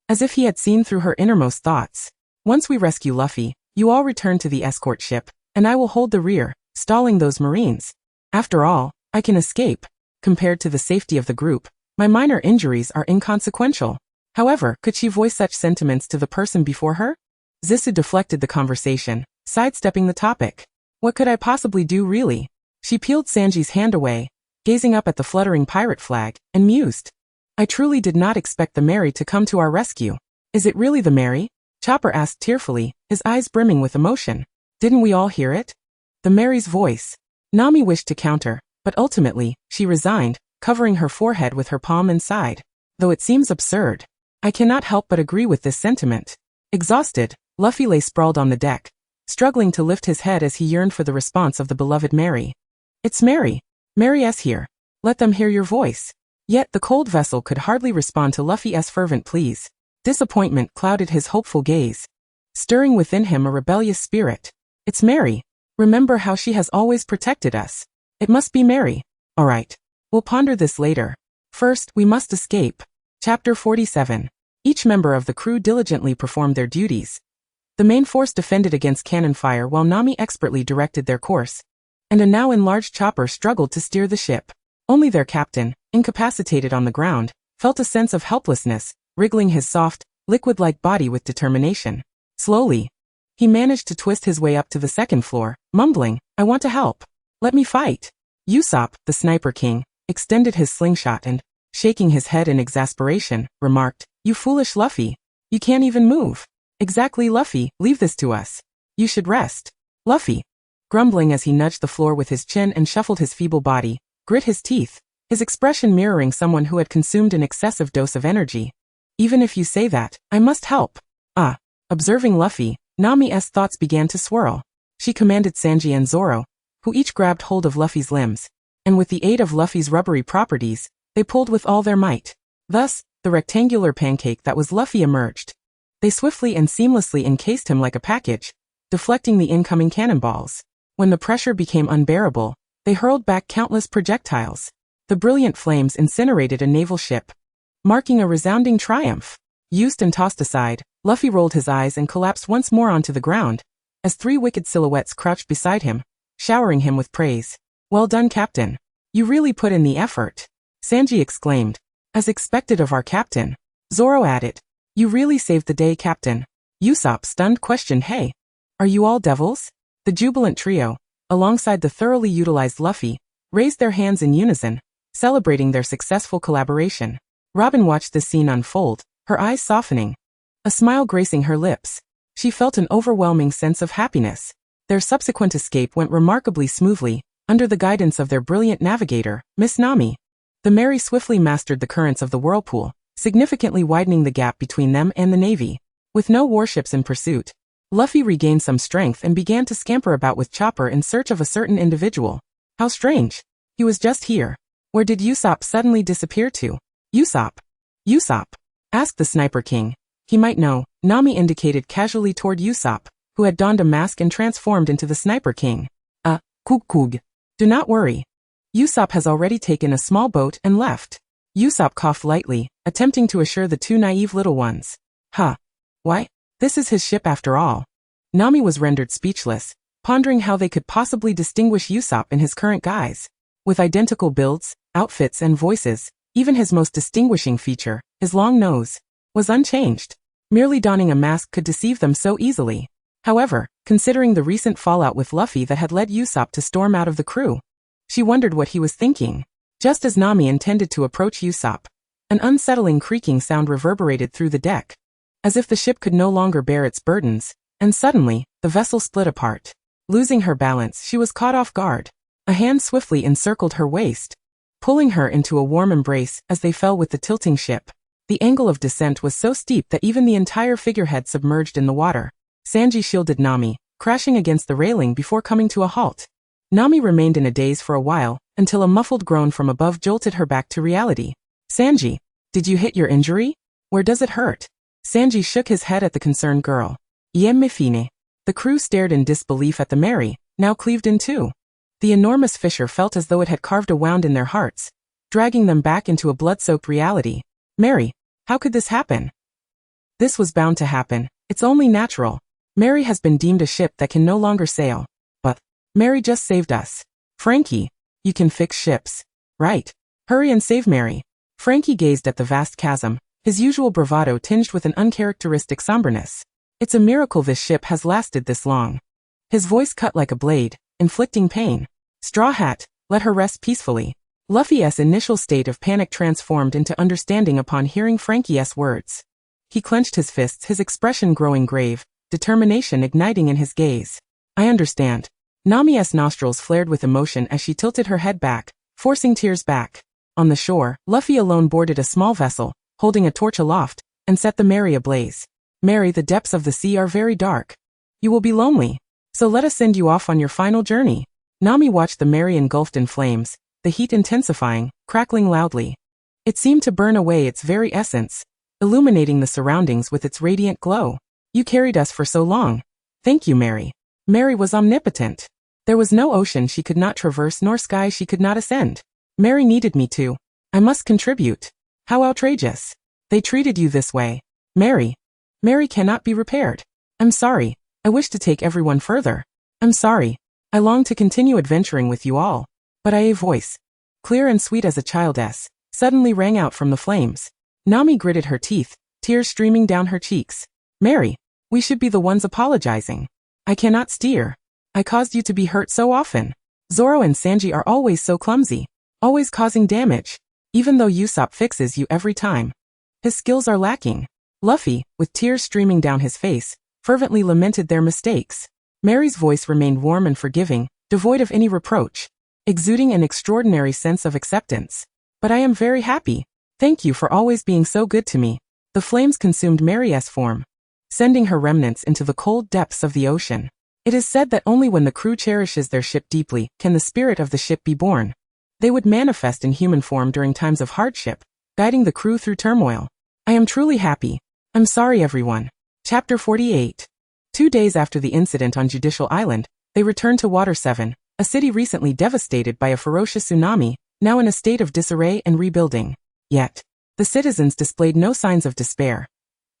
as if he had seen through her innermost thoughts. Once we rescue Luffy, you all return to the escort ship, and I will hold the rear, stalling those Marines. After all, I can escape. Compared to the safety of the group, my minor injuries are inconsequential. However, could she voice such sentiments to the person before her? Zisu deflected the conversation, sidestepping the topic. What could I possibly do really? She peeled Sanji's hand away, gazing up at the fluttering pirate flag, and mused. I truly did not expect the Mary to come to our rescue. Is it really the Mary? Chopper asked tearfully, his eyes brimming with emotion. Didn't we all hear it? The Mary's voice. Nami wished to counter, but ultimately, she resigned, covering her forehead with her palm and sighed. Though it seems absurd, I cannot help but agree with this sentiment. Exhausted, Luffy lay sprawled on the deck, struggling to lift his head as he yearned for the response of the beloved Mary. It's Mary. Mary S. here. Let them hear your voice. Yet the cold vessel could hardly respond to Luffy's fervent pleas. Disappointment clouded his hopeful gaze, stirring within him a rebellious spirit. It's Mary. Remember how she has always protected us. It must be Mary. All right. We'll ponder this later. First, we must escape. Chapter 47. Each member of the crew diligently performed their duties. The main force defended against cannon fire while Nami expertly directed their course, and a now enlarged Chopper struggled to steer the ship. Only their captain, incapacitated on the ground, felt a sense of helplessness, wriggling his soft, liquid-like body with determination. Slowly, he managed to twist his way up to the second floor, mumbling, I want to help. Let me fight. Usopp, the Sniper King, extended his slingshot and, shaking his head in exasperation, remarked, You foolish Luffy. You can't even move. Exactly, Luffy, leave this to us. You should rest. Luffy, grumbling as he nudged the floor with his chin and shuffled his feeble body, grit his teeth, his expression mirroring someone who had consumed an excessive dose of energy. Even if you say that, I must help. Observing Luffy, Nami's thoughts began to swirl. She commanded Sanji and Zoro, who each grabbed hold of Luffy's limbs, and with the aid of Luffy's rubbery properties, they pulled with all their might. Thus, the rectangular pancake that was Luffy emerged. They swiftly and seamlessly encased him like a package, deflecting the incoming cannonballs. When the pressure became unbearable, they hurled back countless projectiles. The brilliant flames incinerated a naval ship, marking a resounding triumph. Used and tossed aside, Luffy rolled his eyes and collapsed once more onto the ground, as three wicked silhouettes crouched beside him, showering him with praise. Well done, Captain. You really put in the effort. Sanji exclaimed. As expected of our captain. Zoro added. You really saved the day, Captain. Usopp, stunned, questioned, Hey, are you all devils? The jubilant trio, alongside the thoroughly utilized Luffy, raised their hands in unison, celebrating their successful collaboration. Robin watched this scene unfold, her eyes softening, a smile gracing her lips. She felt an overwhelming sense of happiness. Their subsequent escape went remarkably smoothly, under the guidance of their brilliant navigator, Miss Nami. The Mary swiftly mastered the currents of the whirlpool, significantly widening the gap between them and the Navy. With no warships in pursuit, Luffy regained some strength and began to scamper about with Chopper in search of a certain individual. How strange. He was just here. Where did Usopp suddenly disappear to? Usopp? Usopp? Asked the Sniper King. He might know. Nami indicated casually toward Usopp, who had donned a mask and transformed into the Sniper King. Kug. Do not worry. Usopp has already taken a small boat and left. Usopp coughed lightly, attempting to assure the two naive little ones. Why? This is his ship after all. Nami was rendered speechless, pondering how they could possibly distinguish Usopp in his current guise. With identical builds, outfits and voices, even his most distinguishing feature, his long nose, was unchanged. Merely donning a mask could deceive them so easily. However, considering the recent fallout with Luffy that had led Usopp to storm out of the crew, she wondered what he was thinking. Just as Nami intended to approach Usopp, an unsettling creaking sound reverberated through the deck, as if the ship could no longer bear its burdens, and suddenly, the vessel split apart. Losing her balance, she was caught off guard. A hand swiftly encircled her waist, pulling her into a warm embrace as they fell with the tilting ship. The angle of descent was so steep that even the entire figurehead submerged in the water. Sanji shielded Nami, crashing against the railing before coming to a halt. Nami remained in a daze for a while, until a muffled groan from above jolted her back to reality. Sanji, did you hit your injury? Where does it hurt? Sanji shook his head at the concerned girl. Iem me fine. The crew stared in disbelief at the Mary, now cleaved in two. The enormous fissure felt as though it had carved a wound in their hearts, dragging them back into a blood-soaked reality. Mary, how could this happen? This was bound to happen. It's only natural. Mary has been deemed a ship that can no longer sail. But Mary just saved us. Frankie, you can fix ships, right? Hurry and save Mary. Frankie gazed at the vast chasm, his usual bravado tinged with an uncharacteristic somberness. It's a miracle this ship has lasted this long. His voice cut like a blade, inflicting pain. Straw Hat, let her rest peacefully. Luffy's initial state of panic transformed into understanding upon hearing Frankie's words. He clenched his fists, his expression growing grave, determination igniting in his gaze. I understand. Nami's nostrils flared with emotion as she tilted her head back, forcing tears back. On the shore, Luffy alone boarded a small vessel, holding a torch aloft, and set the Mary ablaze. Mary, the depths of the sea are very dark. You will be lonely. So let us send you off on your final journey. Nami watched the Mary engulfed in flames, the heat intensifying, crackling loudly. It seemed to burn away its very essence, illuminating the surroundings with its radiant glow. You carried us for so long. Thank you, Mary. Mary was omnipotent. There was no ocean she could not traverse nor sky she could not ascend. Mary needed me too. I must contribute. How outrageous. They treated you this way. Mary. Mary cannot be repaired. I'm sorry. I wish to take everyone further. I'm sorry. I long to continue adventuring with you all. But a voice, clear and sweet as a child's, suddenly rang out from the flames. Nami gritted her teeth, tears streaming down her cheeks. Mary, we should be the ones apologizing. I cannot steer. I caused you to be hurt so often. Zoro and Sanji are always so clumsy, always causing damage, even though Usopp fixes you every time. His skills are lacking. Luffy, with tears streaming down his face, fervently lamented their mistakes. Mary's voice remained warm and forgiving, devoid of any reproach, exuding an extraordinary sense of acceptance. But I am very happy. Thank you for always being so good to me. The flames consumed Mary's form, sending her remnants into the cold depths of the ocean. It is said that only when the crew cherishes their ship deeply can the spirit of the ship be born. They would manifest in human form during times of hardship, guiding the crew through turmoil. I am truly happy. I'm sorry, everyone. Chapter 48. 2 days after the incident on Judicial Island, they returned to Water 7, a city recently devastated by a ferocious tsunami, now in a state of disarray and rebuilding. Yet, the citizens displayed no signs of despair.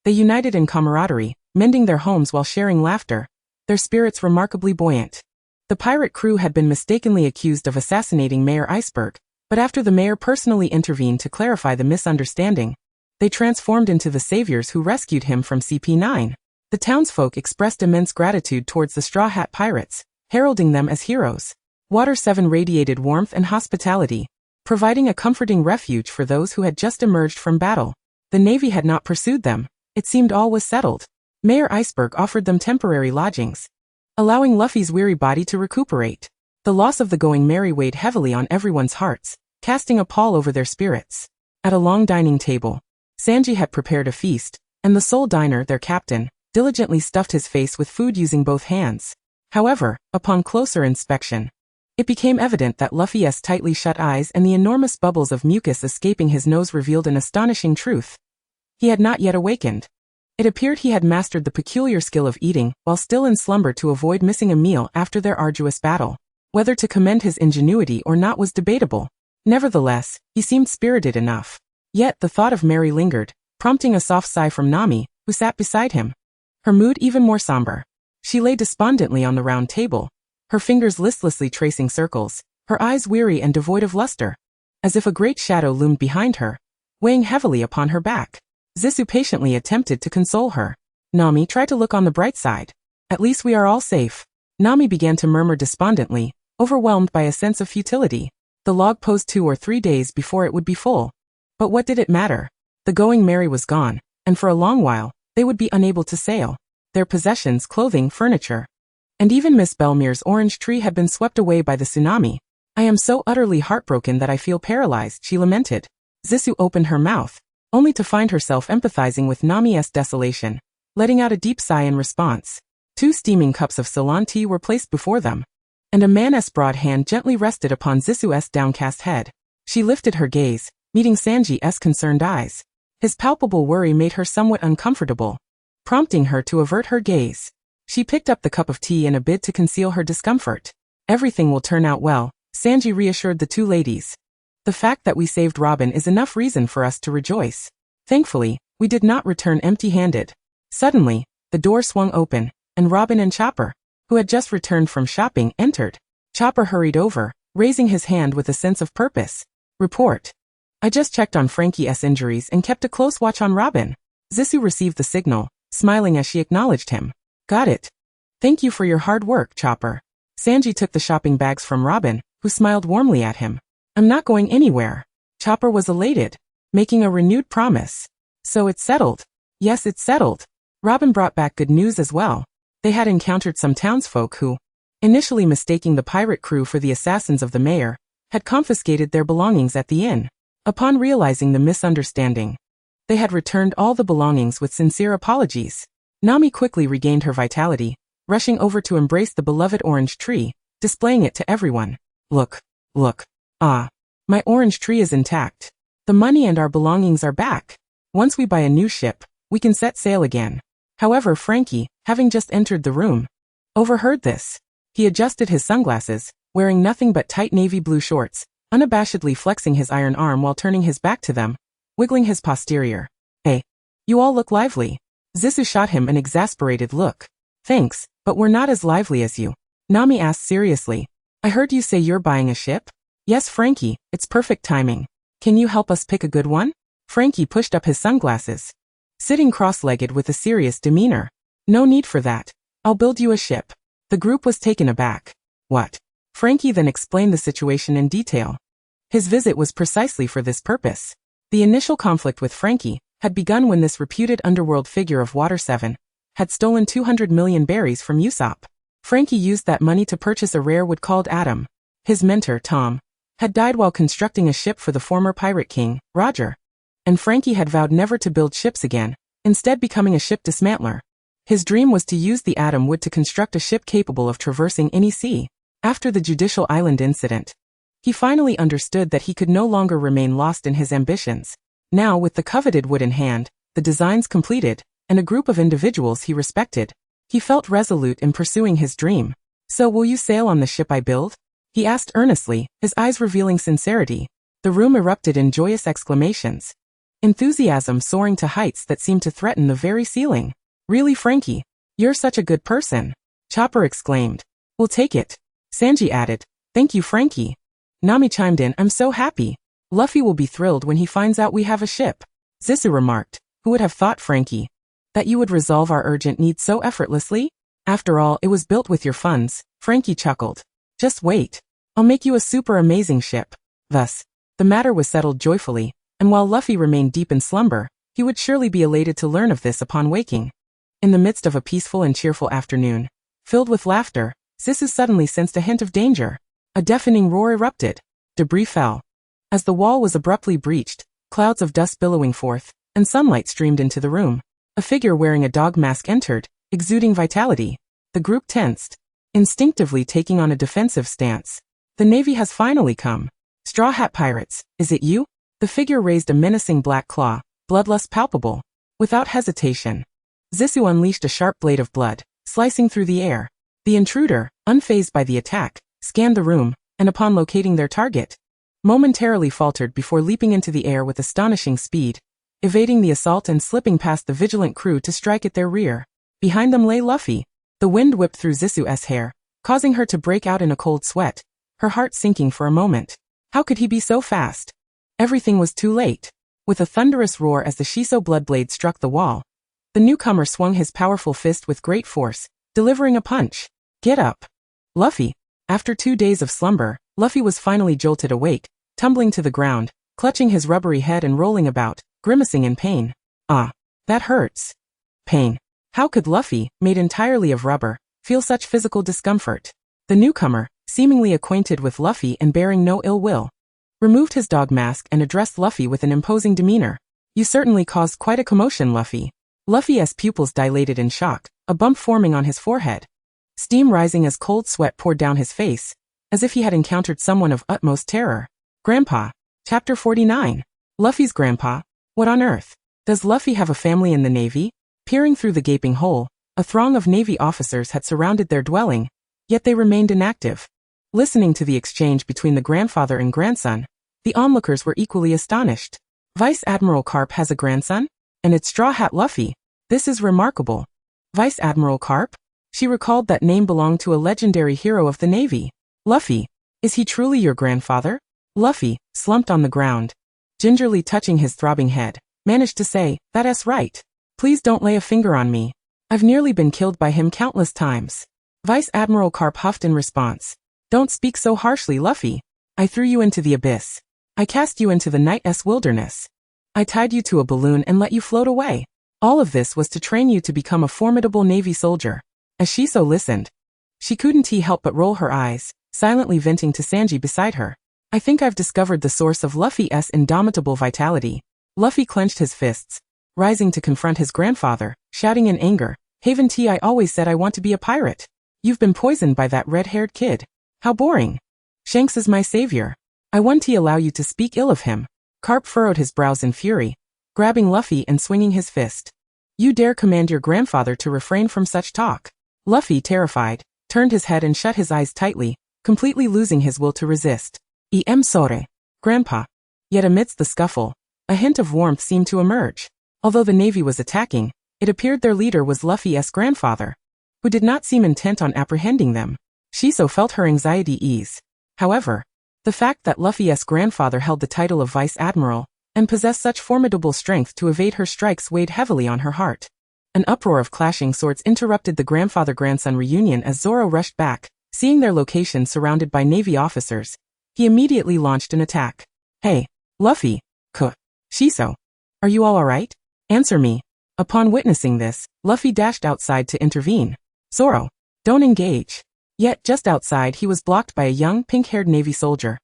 They united in camaraderie, mending their homes while sharing laughter, their spirits remarkably buoyant. The pirate crew had been mistakenly accused of assassinating Mayor Iceberg, but after the mayor personally intervened to clarify the misunderstanding, they transformed into the saviors who rescued him from CP9. The townsfolk expressed immense gratitude towards the Straw Hat Pirates, heralding them as heroes. Water 7 radiated warmth and hospitality, providing a comforting refuge for those who had just emerged from battle. The Navy had not pursued them. It seemed all was settled. Mayor Iceberg offered them temporary lodgings, allowing Luffy's weary body to recuperate. The loss of the Going Merry weighed heavily on everyone's hearts, casting a pall over their spirits. At a long dining table, Sanji had prepared a feast, and the sole diner, their captain, diligently stuffed his face with food using both hands. However, upon closer inspection, it became evident that Luffy's tightly shut eyes and the enormous bubbles of mucus escaping his nose revealed an astonishing truth. He had not yet awakened. It appeared he had mastered the peculiar skill of eating while still in slumber to avoid missing a meal after their arduous battle. Whether to commend his ingenuity or not was debatable. Nevertheless, he seemed spirited enough. Yet the thought of Mary lingered, prompting a soft sigh from Nami, who sat beside him. Her mood even more somber. She lay despondently on the round table, her fingers listlessly tracing circles, her eyes weary and devoid of luster, as if a great shadow loomed behind her, weighing heavily upon her back. Zisu patiently attempted to console her. Nami, try to look on the bright side. At least we are all safe. Nami began to murmur despondently, overwhelmed by a sense of futility. The log posed 2 or 3 days before it would be full. But what did it matter? The Going Merry was gone, and for a long while, they would be unable to sail. Their possessions, clothing, furniture, and even Miss Belmere's orange tree had been swept away by the tsunami. I am so utterly heartbroken that I feel paralyzed, she lamented. Zisu opened her mouth, only to find herself empathizing with Nami's desolation, letting out a deep sigh in response. 2 steaming cups of Ceylon tea were placed before them, and a man's broad hand gently rested upon Zisu's downcast head. She lifted her gaze, meeting Sanji's concerned eyes. His palpable worry made her somewhat uncomfortable, prompting her to avert her gaze. She picked up the cup of tea in a bid to conceal her discomfort. Everything will turn out well, Sanji reassured the 2 ladies. The fact that we saved Robin is enough reason for us to rejoice. Thankfully, we did not return empty-handed. Suddenly, the door swung open, and Robin and Chopper, who had just returned from shopping, entered. Chopper hurried over, raising his hand with a sense of purpose. Report. I just checked on Frankie's injuries and kept a close watch on Robin. Zisu received the signal, smiling as she acknowledged him. Got it. Thank you for your hard work, Chopper. Sanji took the shopping bags from Robin, who smiled warmly at him. I'm not going anywhere. Chopper was elated, making a renewed promise. So it's settled. Yes, it's settled. Robin brought back good news as well. They had encountered some townsfolk who, initially mistaking the pirate crew for the assassins of the mayor, had confiscated their belongings at the inn. Upon realizing the misunderstanding, they had returned all the belongings with sincere apologies. Nami quickly regained her vitality, rushing over to embrace the beloved orange tree, displaying it to everyone. Look, look. Ah, my orange tree is intact. The money and our belongings are back. Once we buy a new ship, we can set sail again. However, Frankie, having just entered the room, overheard this. He adjusted his sunglasses, wearing nothing but tight navy blue shorts, unabashedly flexing his iron arm while turning his back to them, wiggling his posterior. Hey, you all look lively. Zisu shot him an exasperated look. Thanks, but we're not as lively as you. Nami asked seriously. I heard you say you're buying a ship? Yes, Frankie, it's perfect timing. Can you help us pick a good one? Frankie pushed up his sunglasses, sitting cross-legged with a serious demeanor. No need for that. I'll build you a ship. The group was taken aback. What? Frankie then explained the situation in detail. His visit was precisely for this purpose. The initial conflict with Frankie had begun when this reputed underworld figure of Water 7 had stolen 200 million berries from Usopp. Frankie used that money to purchase a rare wood called Atom. His mentor, Tom, had died while constructing a ship for the former pirate king, Roger. And Frankie had vowed never to build ships again, instead becoming a ship dismantler. His dream was to use the Atom wood to construct a ship capable of traversing any sea. After the Judicial Island incident, he finally understood that he could no longer remain lost in his ambitions. Now, with the coveted wood in hand, the designs completed, and a group of individuals he respected, he felt resolute in pursuing his dream. So will you sail on the ship I build? He asked earnestly, his eyes revealing sincerity. The room erupted in joyous exclamations, enthusiasm soaring to heights that seemed to threaten the very ceiling. Really, Frankie? You're such a good person. Chopper exclaimed. We'll take it. Sanji added. Thank you, Frankie. Nami chimed in. I'm so happy. Luffy will be thrilled when he finds out we have a ship. Zisu remarked. Who would have thought, Frankie, that you would resolve our urgent needs so effortlessly? After all, it was built with your funds. Frankie chuckled. Just wait. I'll make you a super amazing ship. Thus, the matter was settled joyfully, and while Luffy remained deep in slumber, he would surely be elated to learn of this upon waking. In the midst of a peaceful and cheerful afternoon, Filled with laughter, Zissou suddenly sensed a hint of danger. A deafening roar erupted. Debris fell. As the wall was abruptly breached, clouds of dust billowing forth, and sunlight streamed into the room. A figure wearing a dog mask entered, exuding vitality. The group tensed, instinctively taking on a defensive stance. The Navy has finally come. Straw Hat Pirates, is it you? The figure raised a menacing black claw, bloodlust palpable. Without hesitation, Zissou unleashed a sharp blade of blood, slicing through the air. The intruder, unfazed by the attack, scanned the room, and upon locating their target, momentarily faltered before leaping into the air with astonishing speed, evading the assault and slipping past the vigilant crew to strike at their rear. Behind them lay Luffy. The wind whipped through Zissou's hair, causing her to break out in a cold sweat, her heart sinking for a moment. How could he be so fast? Everything was too late. With a thunderous roar as the Shiso blood blade struck the wall, the newcomer swung his powerful fist with great force, delivering a punch. Get up. Luffy. After 2 days of slumber, Luffy was finally jolted awake, tumbling to the ground, clutching his rubbery head and rolling about, grimacing in pain. Ah, that hurts. Pain. How could Luffy, made entirely of rubber, feel such physical discomfort? The newcomer, seemingly acquainted with Luffy and bearing no ill will, removed his dog mask and addressed Luffy with an imposing demeanor. You certainly caused quite a commotion, Luffy. Luffy's pupils dilated in shock, a bump forming on his forehead. Steam rising as cold sweat poured down his face, as if he had encountered someone of utmost terror. Grandpa. Chapter 49. Luffy's grandpa? What on earth? Does Luffy have a family in the Navy? Peering through the gaping hole, a throng of Navy officers had surrounded their dwelling, yet they remained inactive. Listening to the exchange between the grandfather and grandson, the onlookers were equally astonished. Vice Admiral Carp has a grandson? And it's Straw Hat Luffy. This is remarkable. Vice Admiral Carp? She recalled that name belonged to a legendary hero of the Navy. Luffy. Is he truly your grandfather? Luffy, slumped on the ground, gingerly touching his throbbing head, managed to say, That's right. Please don't lay a finger on me. I've nearly been killed by him countless times. Vice Admiral Carp huffed in response. Don't speak so harshly, Luffy. I threw you into the abyss. I cast you into the night's wilderness. I tied you to a balloon and let you float away. All of this was to train you to become a formidable Navy soldier. As Shiso listened, she couldn't help but roll her eyes, silently venting to Sanji beside her. I think I've discovered the source of Luffy's indomitable vitality. Luffy clenched his fists, rising to confront his grandfather, shouting in anger, Haven T, I always said I want to be a pirate. You've been poisoned by that red-haired kid. How boring. Shanks is my savior. I won't allow you to speak ill of him. Carp furrowed his brows in fury, grabbing Luffy and swinging his fist. You dare command your grandfather to refrain from such talk. Luffy, terrified, turned his head and shut his eyes tightly, completely losing his will to resist. Em sore. Grandpa. Yet amidst the scuffle, a hint of warmth seemed to emerge. Although the Navy was attacking, it appeared their leader was Luffy's grandfather, who did not seem intent on apprehending them. Shiso felt her anxiety ease. However, the fact that Luffy's grandfather held the title of Vice Admiral and possessed such formidable strength to evade her strikes weighed heavily on her heart. An uproar of clashing swords interrupted the grandfather-grandson reunion as Zoro rushed back, seeing their location surrounded by Navy officers. He immediately launched an attack. Hey, Luffy. Shiso. Are you all alright? Answer me. Upon witnessing this, Luffy dashed outside to intervene. Zoro. Don't engage. Yet just outside he was blocked by a young, pink-haired Navy soldier.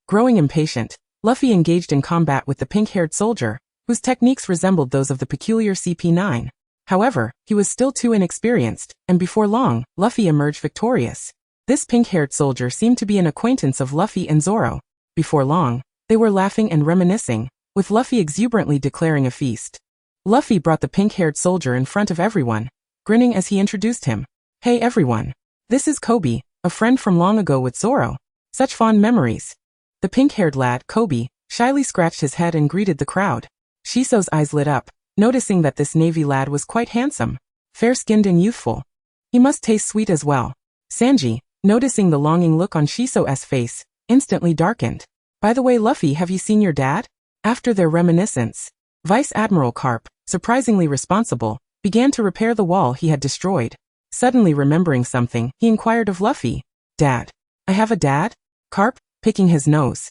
Growing impatient, Luffy engaged in combat with the pink-haired soldier, whose techniques resembled those of the peculiar CP9. However, he was still too inexperienced, and before long, Luffy emerged victorious. This pink-haired soldier seemed to be an acquaintance of Luffy and Zoro. Before long, they were laughing and reminiscing, with Luffy exuberantly declaring a feast. Luffy brought the pink-haired soldier in front of everyone, grinning as he introduced him. Hey everyone. This is Kobe, a friend from long ago with Zoro. Such fond memories. The pink-haired lad, Kobe, shyly scratched his head and greeted the crowd. Shiso's eyes lit up, noticing that this Navy lad was quite handsome, fair-skinned and youthful. He must taste sweet as well. Sanji, noticing the longing look on Shiso's face, instantly darkened. By the way, Luffy, have you seen your dad? After their reminiscence, Vice Admiral Carp, surprisingly responsible, began to repair the wall he had destroyed. Suddenly remembering something, he inquired of Luffy. Dad. I have a dad? Carp, picking his nose,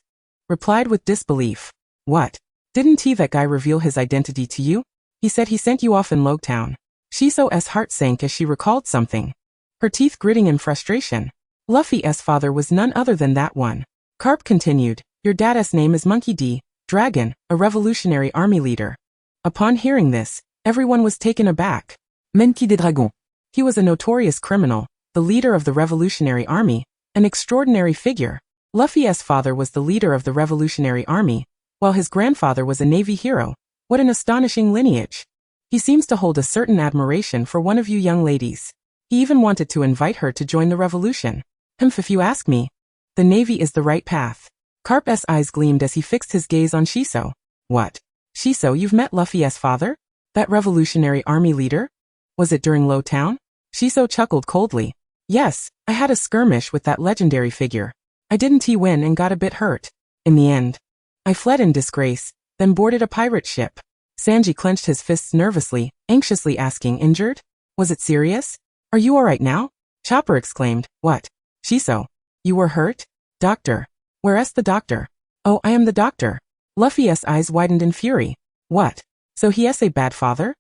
replied with disbelief. What? Didn't that guy reveal his identity to you? He said he sent you off in Logtown. Shiso's heart sank as she recalled something. her teeth gritting in frustration. Luffy's father was none other than that one. Carp continued, your dad's name is Monkey D. Dragon, a revolutionary army leader. Upon hearing this, everyone was taken aback. Monkey D. Dragon. He was a notorious criminal, the leader of the revolutionary army, an extraordinary figure. Luffy's father was the leader of the revolutionary army, while his grandfather was a navy hero. What an astonishing lineage. He seems to hold a certain admiration for one of you young ladies. He even wanted to invite her to join the revolution. If you ask me, the navy is the right path. Carp's eyes gleamed as he fixed his gaze on Shiso. What? Shiso, you've met Luffy's father? That revolutionary army leader? Was it during Low Town? Shiso chuckled coldly. Yes, I had a skirmish with that legendary figure. I didn't win and got a bit hurt. In the end, I fled in disgrace, then boarded a pirate ship. Sanji clenched his fists nervously, anxiously asking, injured? Was it serious? Are you alright now? Chopper exclaimed, what? Shiso, you were hurt? Doctor. Where's the doctor? Oh, I am the doctor. Luffy's eyes widened in fury. What? So he is a bad father?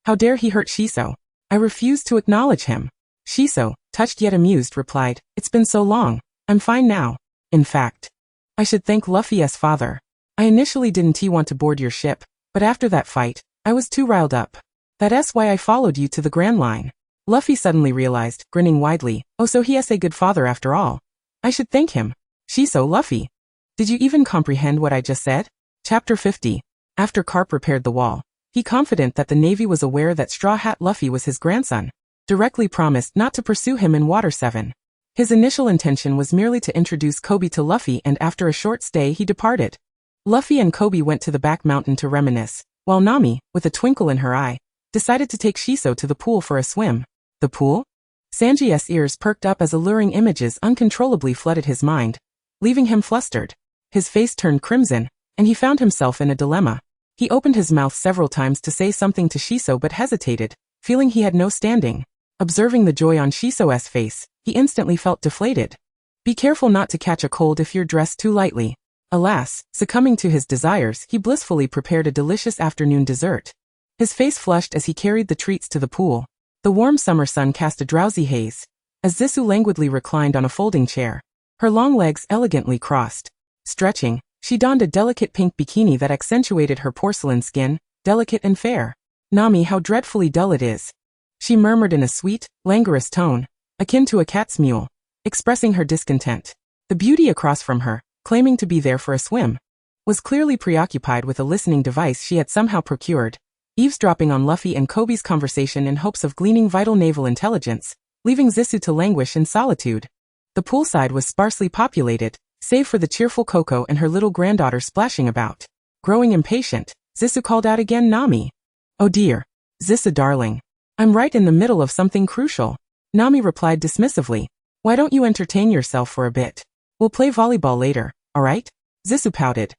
How dare he hurt Shiso? I refuse to acknowledge him. Shiso, touched yet amused, replied, it's been so long. I'm fine now. In fact, I should thank Luffy's father. I initially didn't want to board your ship, but after that fight, I was too riled up. That's why I followed you to the Grand Line. Luffy suddenly realized, grinning widely, oh, so he is a good father after all. I should thank him. Shiso, Luffy. Did you even comprehend what I just said? Chapter 50. After Carp repaired the wall, he confident that the Navy was aware that Straw Hat Luffy was his grandson, directly promised not to pursue him in Water 7. His initial intention was merely to introduce Kobe to Luffy, and after a short stay he departed. Luffy and Kobe went to the back mountain to reminisce, while Nami, with a twinkle in her eye, decided to take Shiso to the pool for a swim. The pool? Sanji's ears perked up as alluring images uncontrollably flooded his mind, leaving him flustered. His face turned crimson, and he found himself in a dilemma. He opened his mouth several times to say something to Shiso but hesitated, feeling he had no standing. Observing the joy on Shiso's face, he instantly felt deflated. Be careful not to catch a cold if you're dressed too lightly. Alas, succumbing to his desires, he blissfully prepared a delicious afternoon dessert. His face flushed as he carried the treats to the pool. The warm summer sun cast a drowsy haze, as Zisu languidly reclined on a folding chair, her long legs elegantly crossed. Stretching, she donned a delicate pink bikini that accentuated her porcelain skin, delicate and fair. Nami, how dreadfully dull it is. She murmured in a sweet, languorous tone, akin to a cat's mew, expressing her discontent. The beauty across from her, claiming to be there for a swim, was clearly preoccupied with a listening device she had somehow procured, eavesdropping on Luffy and Kobe's conversation in hopes of gleaning vital naval intelligence, leaving Zisu to languish in solitude. The poolside was sparsely populated, save for the cheerful Coco and her little granddaughter splashing about. Growing impatient, Zisu called out again, Nami. Oh dear. Zisu darling. I'm right in the middle of something crucial. Nami replied dismissively. Why don't you entertain yourself for a bit? We'll play volleyball later, alright? Zisu pouted,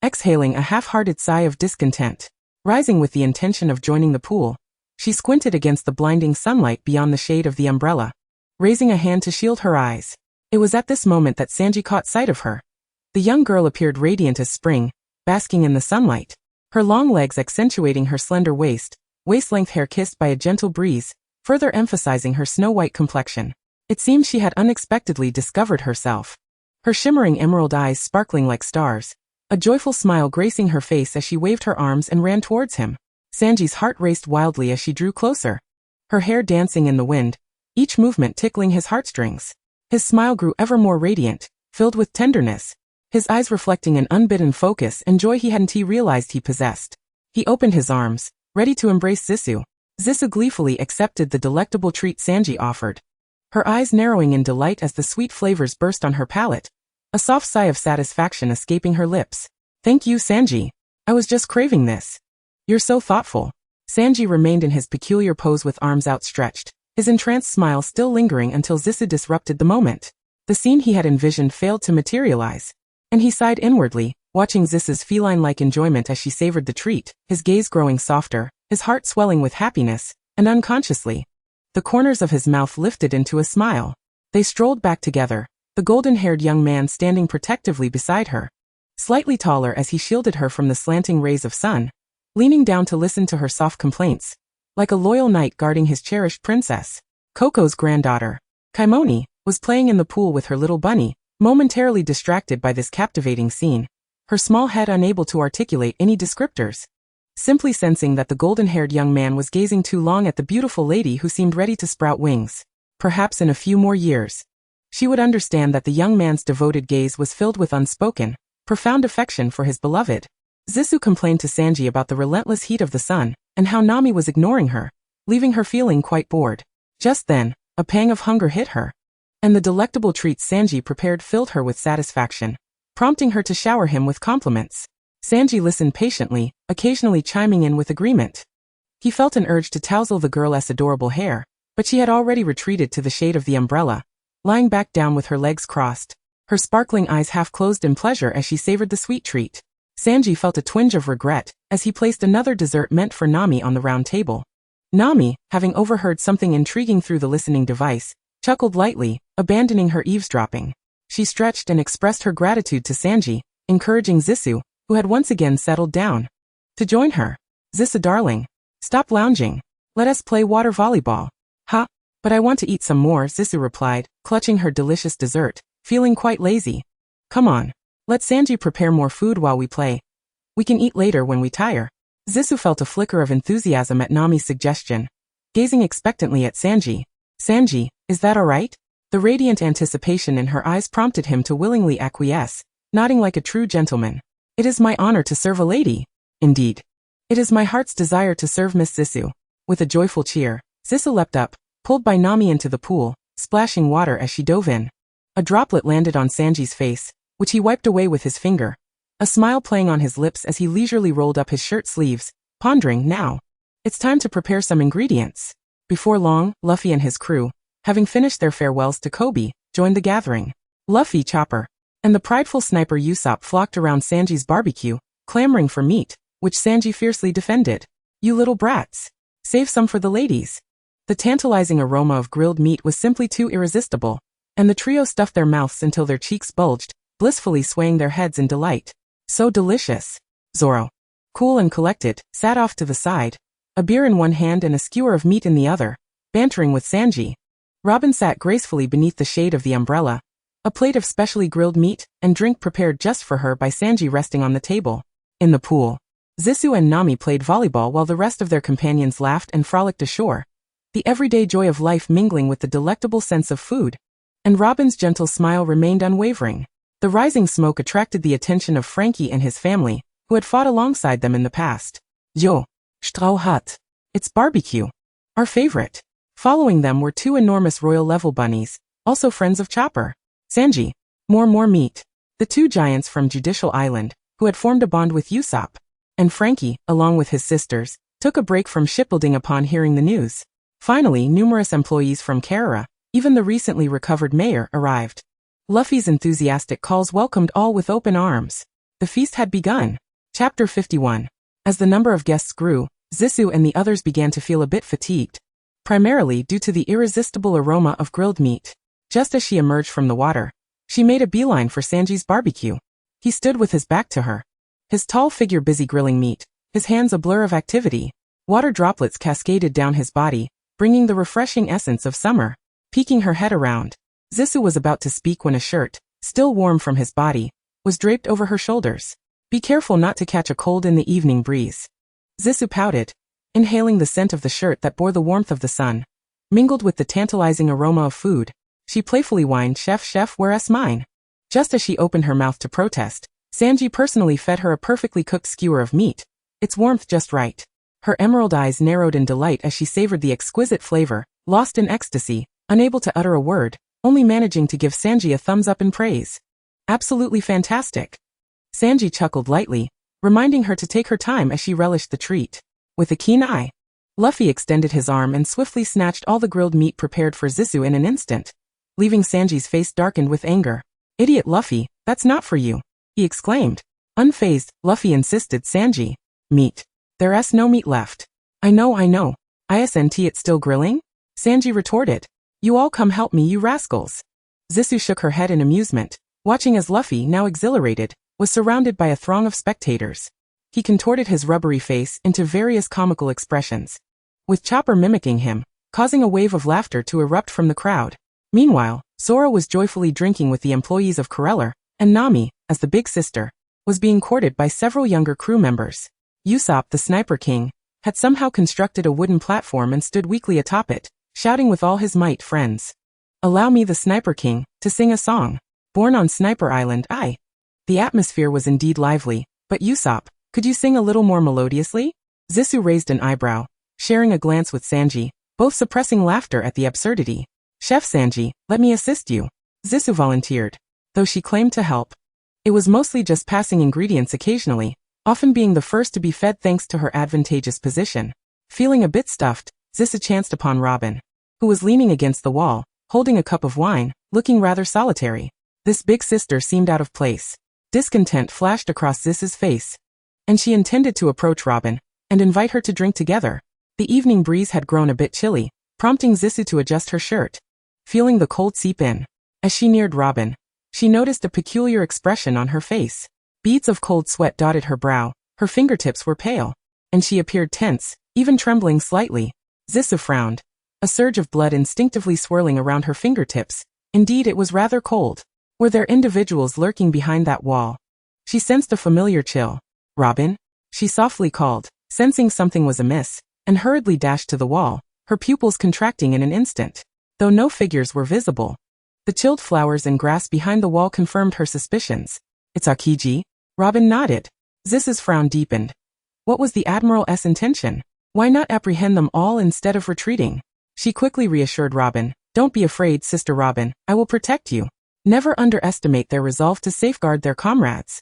exhaling a half-hearted sigh of discontent. Rising with the intention of joining the pool, she squinted against the blinding sunlight beyond the shade of the umbrella, raising a hand to shield her eyes. It was at this moment that Sanji caught sight of her. The young girl appeared radiant as spring, basking in the sunlight, her long legs accentuating her slender waist-length hair kissed by a gentle breeze, further emphasizing her snow-white complexion. It seemed she had unexpectedly discovered herself. Her shimmering emerald eyes sparkling like stars, a joyful smile gracing her face as she waved her arms and ran towards him. Sanji's heart raced wildly as she drew closer, her hair dancing in the wind, each movement tickling his heartstrings. His smile grew ever more radiant, filled with tenderness, his eyes reflecting an unbidden focus and joy he hadn't realized he possessed. He opened his arms, ready to embrace Zisu. Zisu gleefully accepted the delectable treat Sanji offered, her eyes narrowing in delight as the sweet flavors burst on her palate, a soft sigh of satisfaction escaping her lips. Thank you, Sanji. I was just craving this. You're so thoughtful. Sanji remained in his peculiar pose with arms outstretched, his entranced smile still lingering until Zisu disrupted the moment. The scene he had envisioned failed to materialize, and he sighed inwardly, watching Zisu's feline-like enjoyment as she savored the treat, his gaze growing softer, his heart swelling with happiness, and unconsciously, the corners of his mouth lifted into a smile. They strolled back together, the golden-haired young man standing protectively beside her, slightly taller as he shielded her from the slanting rays of sun, leaning down to listen to her soft complaints, like a loyal knight guarding his cherished princess. Coco's granddaughter, Kaimoni was playing in the pool with her little bunny, momentarily distracted by this captivating scene, her small head unable to articulate any descriptors. Simply sensing that the golden-haired young man was gazing too long at the beautiful lady who seemed ready to sprout wings. Perhaps in a few more years, she would understand that the young man's devoted gaze was filled with unspoken, profound affection for his beloved. Zissou complained to Sanji about the relentless heat of the sun, and how Nami was ignoring her, leaving her feeling quite bored. Just then, a pang of hunger hit her, and the delectable treats Sanji prepared filled her with satisfaction, prompting her to shower him with compliments. Sanji listened patiently, occasionally chiming in with agreement. He felt an urge to touzle the girl's adorable hair, but she had already retreated to the shade of the umbrella, lying back down with her legs crossed, her sparkling eyes half closed in pleasure as she savored the sweet treat. Sanji felt a twinge of regret as he placed another dessert meant for Nami on the round table. Nami, having overheard something intriguing through the listening device, chuckled lightly, abandoning her eavesdropping. She stretched and expressed her gratitude to Sanji, encouraging Zissou, who had once again settled down, to join her. Zissou darling, stop lounging. Let us play water volleyball. Ha! But I want to eat some more, Zissou replied, clutching her delicious dessert, feeling quite lazy. Come on. Let Sanji prepare more food while we play. We can eat later when we tire. Zissou felt a flicker of enthusiasm at Nami's suggestion, gazing expectantly at Sanji. Sanji, is that alright? The radiant anticipation in her eyes prompted him to willingly acquiesce, nodding like a true gentleman. It is my honor to serve a lady. Indeed. It is my heart's desire to serve Miss Zissou. With a joyful cheer, Zissou leapt up, pulled by Nami into the pool, splashing water as she dove in. A droplet landed on Sanji's face, which he wiped away with his finger, a smile playing on his lips as he leisurely rolled up his shirt sleeves, pondering, now, it's time to prepare some ingredients. Before long, Luffy and his crew, having finished their farewells to Kobe, joined the gathering. Luffy, Chopper, and the prideful sniper Usopp flocked around Sanji's barbecue, clamoring for meat, which Sanji fiercely defended. You little brats. Save some for the ladies. The tantalizing aroma of grilled meat was simply too irresistible, and the trio stuffed their mouths until their cheeks bulged, blissfully swaying their heads in delight. So delicious. Zoro, cool and collected, sat off to the side, a beer in one hand and a skewer of meat in the other, bantering with Sanji. Robin sat gracefully beneath the shade of the umbrella, a plate of specially grilled meat and drink prepared just for her by Sanji resting on the table. In the pool, Zissou and Nami played volleyball while the rest of their companions laughed and frolicked ashore, the everyday joy of life mingling with the delectable sense of food. And Robin's gentle smile remained unwavering. The rising smoke attracted the attention of Frankie and his family, who had fought alongside them in the past. Yo, Strau hat. It's barbecue. Our favorite. Following them were two enormous royal-level bunnies, also friends of Chopper. Sanji. More meat. The two giants from Judicial Island, who had formed a bond with Usopp, and Frankie, along with his sisters, took a break from shipbuilding upon hearing the news. Finally, numerous employees from Carrara, even the recently recovered mayor, arrived. Luffy's enthusiastic calls welcomed all with open arms. The feast had begun. Chapter 51. As the number of guests grew, Zissou and the others began to feel a bit fatigued, primarily due to the irresistible aroma of grilled meat. Just as she emerged from the water, she made a beeline for Sanji's barbecue. He stood with his back to her, his tall figure busy grilling meat, his hands a blur of activity. Water droplets cascaded down his body, bringing the refreshing essence of summer. Peeking her head around, Zissou was about to speak when a shirt, still warm from his body, was draped over her shoulders. Be careful not to catch a cold in the evening breeze. Zissou pouted, inhaling the scent of the shirt that bore the warmth of the sun, mingled with the tantalizing aroma of food. She playfully whined, Chef, where's mine? Just as she opened her mouth to protest, Sanji personally fed her a perfectly cooked skewer of meat, its warmth just right. Her emerald eyes narrowed in delight as she savored the exquisite flavor, lost in ecstasy, unable to utter a word, only managing to give Sanji a thumbs up in praise. Absolutely fantastic. Sanji chuckled lightly, reminding her to take her time as she relished the treat. With a keen eye, Luffy extended his arm and swiftly snatched all the grilled meat prepared for Zissou in an instant, leaving Sanji's face darkened with anger. Idiot Luffy, that's not for you, he exclaimed. Unfazed, Luffy insisted, Sanji. Meat. There's no meat left. I know. Isn't it still grilling? Sanji retorted. You all come help me, you rascals. Zissou shook her head in amusement, watching as Luffy, now exhilarated, was surrounded by a throng of spectators. He contorted his rubbery face into various comical expressions, with Chopper mimicking him, causing a wave of laughter to erupt from the crowd. Meanwhile, Zoro was joyfully drinking with the employees of Corellar, and Nami, as the big sister, was being courted by several younger crew members. Usopp, the Sniper King, had somehow constructed a wooden platform and stood weakly atop it, shouting with all his might, "Friends, allow me, the Sniper King, to sing a song. Born on Sniper Island, I." The atmosphere was indeed lively, but Usopp, could you sing a little more melodiously? Zissou raised an eyebrow, sharing a glance with Sanji, both suppressing laughter at the absurdity. "Chef Sanji, let me assist you," Zissou volunteered, though she claimed to help. It was mostly just passing ingredients occasionally, often being the first to be fed thanks to her advantageous position. Feeling a bit stuffed, Zissou chanced upon Robin, who was leaning against the wall, holding a cup of wine, looking rather solitary. This big sister seemed out of place. Discontent flashed across Zissou's face, and she intended to approach Robin and invite her to drink together. The evening breeze had grown a bit chilly, prompting Zissou to adjust her shirt. Feeling the cold seep in, as she neared Robin, she noticed a peculiar expression on her face. Beads of cold sweat dotted her brow, her fingertips were pale, and she appeared tense, even trembling slightly. Zissou frowned, a surge of blood instinctively swirling around her fingertips. Indeed, it was rather cold. Were there individuals lurking behind that wall? She sensed a familiar chill. "Robin?" she softly called, sensing something was amiss, and hurriedly dashed to the wall, her pupils contracting in an instant. Though no figures were visible, the chilled flowers and grass behind the wall confirmed her suspicions. "It's Aokiji?" Robin nodded. Zissou's frown deepened. What was the Admiral's intention? Why not apprehend them all instead of retreating? She quickly reassured Robin, "Don't be afraid, Sister Robin, I will protect you." Never underestimate their resolve to safeguard their comrades.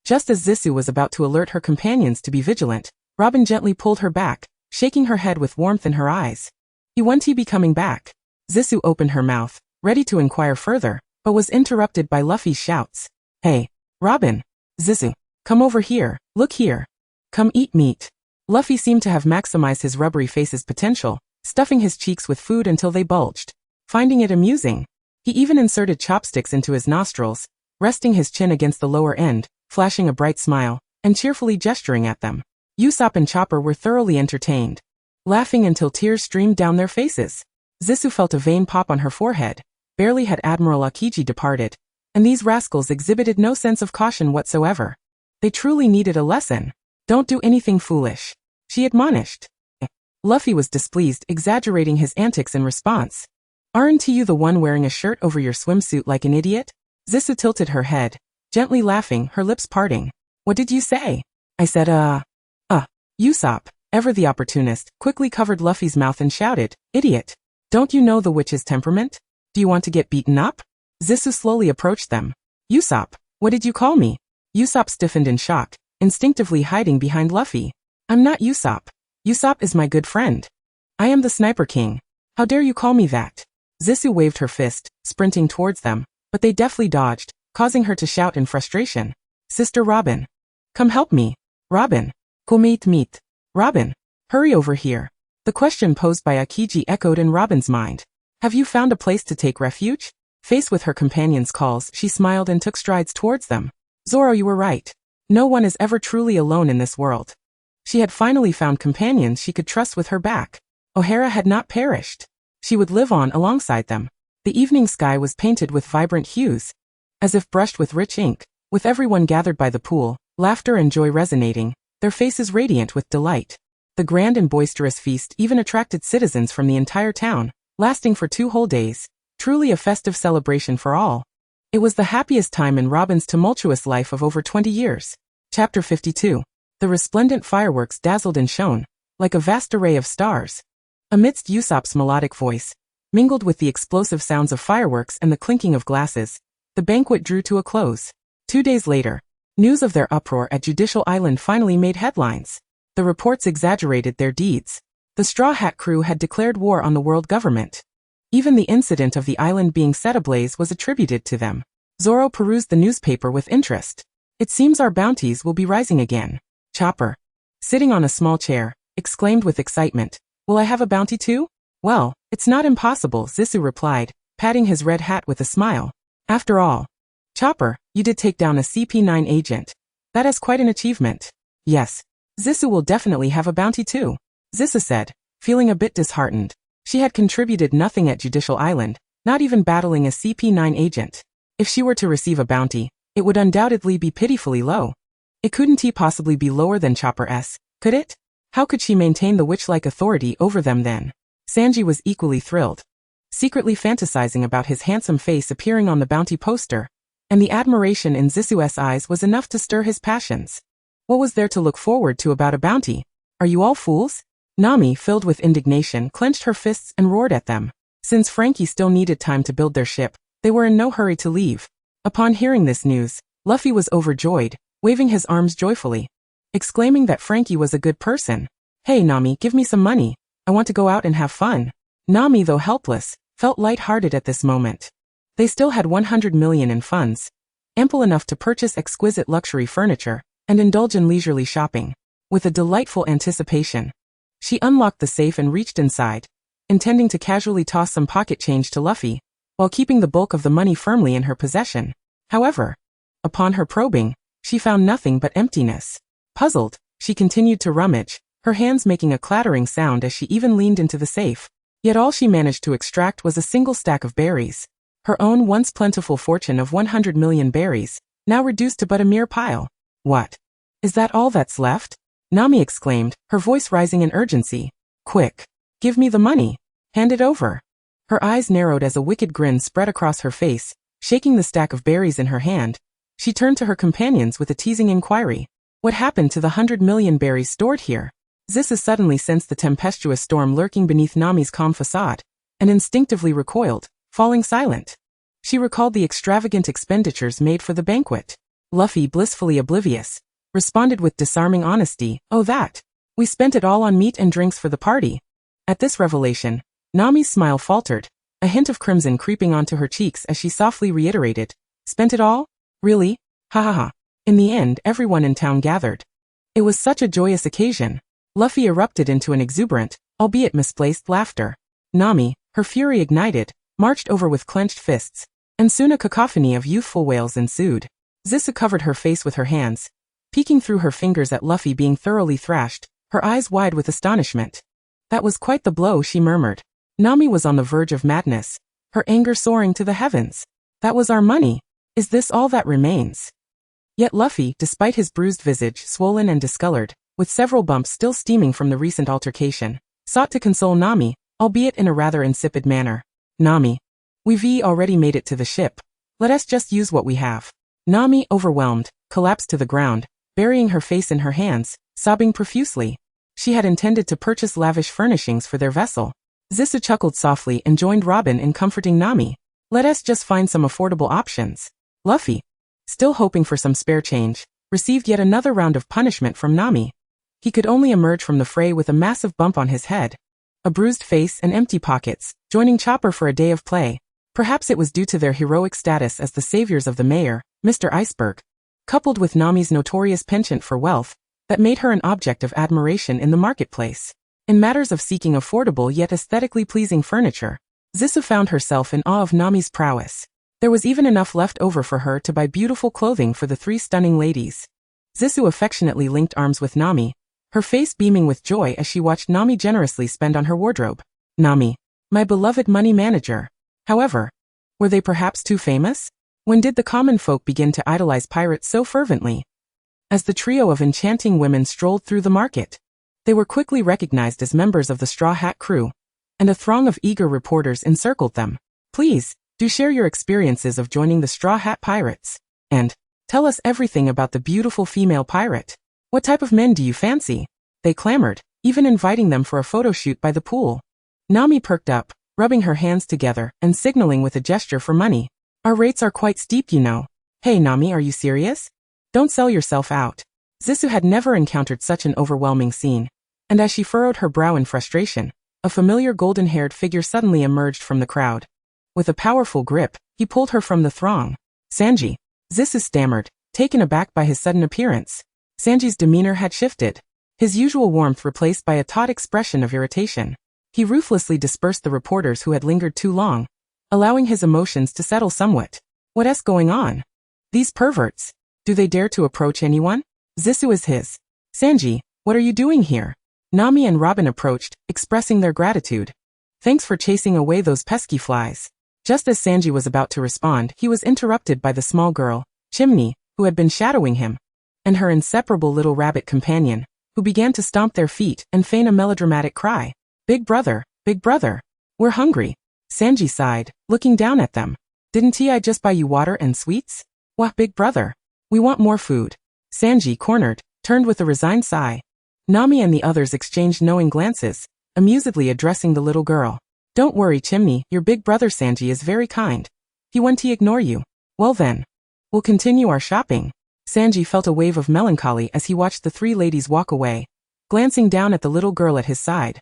Just as Zissou was about to alert her companions to be vigilant, Robin gently pulled her back, shaking her head with warmth in her eyes. "You won't be coming back?" Zissou opened her mouth, ready to inquire further, but was interrupted by Luffy's shouts. "Hey, Robin! Zissou, come over here, look here. Come eat meat." Luffy seemed to have maximized his rubbery face's potential, stuffing his cheeks with food until they bulged. Finding it amusing, he even inserted chopsticks into his nostrils, resting his chin against the lower end, flashing a bright smile, and cheerfully gesturing at them. Usopp and Chopper were thoroughly entertained, laughing until tears streamed down their faces. Zissou felt a vein pop on her forehead. Barely had Admiral Aokiji departed, and these rascals exhibited no sense of caution whatsoever. They truly needed a lesson. "Don't do anything foolish," she admonished. Luffy was displeased, exaggerating his antics in response. "Aren't you the one wearing a shirt over your swimsuit like an idiot?" Zissou tilted her head, gently laughing, her lips parting. "What did you say?" "I said, Usopp, ever the opportunist, quickly covered Luffy's mouth and shouted, "Idiot! Don't you know the witch's temperament? Do you want to get beaten up?" Zissou slowly approached them. "Usopp, what did you call me?" Usopp stiffened in shock, instinctively hiding behind Luffy. "I'm not Usopp. Usopp is my good friend. I am the Sniper King. How dare you call me that?" Zissou waved her fist, sprinting towards them, but they deftly dodged, causing her to shout in frustration. "Sister Robin! Come help me! Robin! Come eat meat! Robin! Hurry over here!" The question posed by Aokiji echoed in Robin's mind. "Have you found a place to take refuge?" Faced with her companion's calls, she smiled and took strides towards them. "Zoro, you were right. No one is ever truly alone in this world." She had finally found companions she could trust with her back. O'Hara had not perished. She would live on alongside them. The evening sky was painted with vibrant hues, as if brushed with rich ink. With everyone gathered by the pool, laughter and joy resonating, their faces radiant with delight. The grand and boisterous feast even attracted citizens from the entire town, lasting for 2 whole days. Truly a festive celebration for all. It was the happiest time in Robin's tumultuous life of over 20 years. Chapter 52. The resplendent fireworks dazzled and shone, like a vast array of stars. Amidst Usopp's melodic voice, mingled with the explosive sounds of fireworks and the clinking of glasses, the banquet drew to a close. 2 days later, news of their uproar at Judicial Island finally made headlines. The reports exaggerated their deeds. The Straw Hat crew had declared war on the world government. Even the incident of the island being set ablaze was attributed to them. Zoro perused the newspaper with interest. "It seems our bounties will be rising again." Chopper, sitting on a small chair, exclaimed with excitement, "Will I have a bounty too?" "Well, it's not impossible," Zissou replied, patting his red hat with a smile. "After all, Chopper, you did take down a CP9 agent. That is quite an achievement." "Yes, Zissou will definitely have a bounty too," Zissou said, feeling a bit disheartened. She had contributed nothing at Judicial Island, not even battling a CP9 agent. If she were to receive a bounty, it would undoubtedly be pitifully low. It couldn't possibly be lower than Chopper S, could it? How could she maintain the witch-like authority over them then? Sanji was equally thrilled, secretly fantasizing about his handsome face appearing on the bounty poster, and the admiration in Zisu's eyes was enough to stir his passions. What was there to look forward to about a bounty? Are you all fools? Nami, filled with indignation, clenched her fists and roared at them. Since Frankie still needed time to build their ship, they were in no hurry to leave. Upon hearing this news, Luffy was overjoyed, waving his arms joyfully, exclaiming that Frankie was a good person. Hey Nami, give me some money. I want to go out and have fun. Nami, though helpless, felt light-hearted at this moment. They still had 100 million in funds, ample enough to purchase exquisite luxury furniture and indulge in leisurely shopping. With a delightful anticipation, she unlocked the safe and reached inside, intending to casually toss some pocket change to Luffy, while keeping the bulk of the money firmly in her possession. However, upon her probing, she found nothing but emptiness. Puzzled, she continued to rummage, her hands making a clattering sound as she even leaned into the safe. Yet all she managed to extract was a single stack of berries. Her own once plentiful fortune of 100 million berries, now reduced to but a mere pile. What? Is that all that's left? Nami exclaimed, her voice rising in urgency. Quick! Give me the money! Hand it over! Her eyes narrowed as a wicked grin spread across her face, shaking the stack of berries in her hand. She turned to her companions with a teasing inquiry. What happened to the 100 million berries stored here? Zisu suddenly sensed the tempestuous storm lurking beneath Nami's calm facade, and instinctively recoiled, falling silent. She recalled the extravagant expenditures made for the banquet. Luffy, blissfully oblivious, responded with disarming honesty, "Oh that. We spent it all on meat and drinks for the party." At this revelation, Nami's smile faltered, a hint of crimson creeping onto her cheeks as she softly reiterated, "Spent it all? Really? Ha ha ha." In the end, everyone in town gathered. It was such a joyous occasion. Luffy erupted into an exuberant, albeit misplaced, laughter. Nami, her fury ignited, marched over with clenched fists, and soon a cacophony of youthful wails ensued. Zisu covered her face with her hands, peeking through her fingers at Luffy being thoroughly thrashed, her eyes wide with astonishment. That was quite the blow, she murmured. Nami was on the verge of madness, her anger soaring to the heavens. That was our money. Is this all that remains? Yet Luffy, despite his bruised visage, swollen and discolored, with several bumps still steaming from the recent altercation, sought to console Nami, albeit in a rather insipid manner. Nami, we've already made it to the ship. Let us just use what we have. Nami, overwhelmed, collapsed to the ground, burying her face in her hands, sobbing profusely. She had intended to purchase lavish furnishings for their vessel. Zisu chuckled softly and joined Robin in comforting Nami. Let us just find some affordable options. Luffy, still hoping for some spare change, received yet another round of punishment from Nami. He could only emerge from the fray with a massive bump on his head, a bruised face and empty pockets, joining Chopper for a day of play. Perhaps it was due to their heroic status as the saviors of the mayor, Mr. Iceberg, coupled with Nami's notorious penchant for wealth, that made her an object of admiration in the marketplace. In matters of seeking affordable yet aesthetically pleasing furniture, Zisu found herself in awe of Nami's prowess. There was even enough left over for her to buy beautiful clothing for the three stunning ladies. Zisu affectionately linked arms with Nami, her face beaming with joy as she watched Nami generously spend on her wardrobe. Nami, my beloved money manager. However, were they perhaps too famous? When did the common folk begin to idolize pirates so fervently? As the trio of enchanting women strolled through the market, they were quickly recognized as members of the Straw Hat crew, and a throng of eager reporters encircled them. Please, do share your experiences of joining the Straw Hat Pirates, and tell us everything about the beautiful female pirate. What type of men do you fancy? They clamored, even inviting them for a photo shoot by the pool. Nami perked up, rubbing her hands together and signaling with a gesture for money. Our rates are quite steep, you know. Hey Nami, are you serious? Don't sell yourself out. Zisu had never encountered such an overwhelming scene, and as she furrowed her brow in frustration, a familiar golden-haired figure suddenly emerged from the crowd. With a powerful grip, he pulled her from the throng. Sanji, Zisu stammered, taken aback by his sudden appearance. Sanji's demeanor had shifted, his usual warmth replaced by a taut expression of irritation. He ruthlessly dispersed the reporters who had lingered too long, allowing his emotions to settle somewhat. What's going on? These perverts. Do they dare to approach anyone? Zisu is his. Sanji, what are you doing here? Nami and Robin approached, expressing their gratitude. Thanks for chasing away those pesky flies. Just as Sanji was about to respond, he was interrupted by the small girl, Chimney, who had been shadowing him, and her inseparable little rabbit companion, who began to stomp their feet and feign a melodramatic cry. Big brother, we're hungry. Sanji sighed, looking down at them. Didn't I just buy you water and sweets? Wah, big brother. We want more food. Sanji, cornered, turned with a resigned sigh. Nami and the others exchanged knowing glances, amusedly addressing the little girl. Don't worry, Chimney, your big brother Sanji is very kind. He won't ignore you. Well then, we'll continue our shopping. Sanji felt a wave of melancholy as he watched the three ladies walk away, glancing down at the little girl at his side.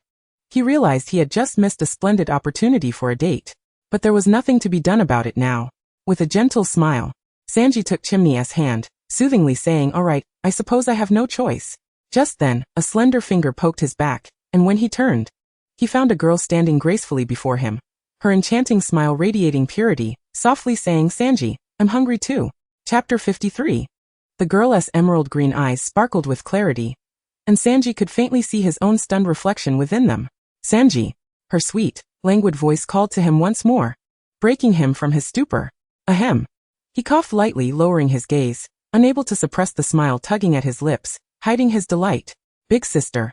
He realized he had just missed a splendid opportunity for a date. But there was nothing to be done about it now. With a gentle smile, Sanji took Chimney's hand, soothingly saying, "All right, I suppose I have no choice." Just then, a slender finger poked his back, and when he turned, he found a girl standing gracefully before him, her enchanting smile radiating purity, softly saying, "Sanji, I'm hungry too." Chapter 53. The girl's emerald green eyes sparkled with clarity, and Sanji could faintly see his own stunned reflection within them. Sanji, her sweet, languid voice called to him once more, breaking him from his stupor. Ahem. He coughed lightly, lowering his gaze, unable to suppress the smile tugging at his lips, hiding his delight. Big sister.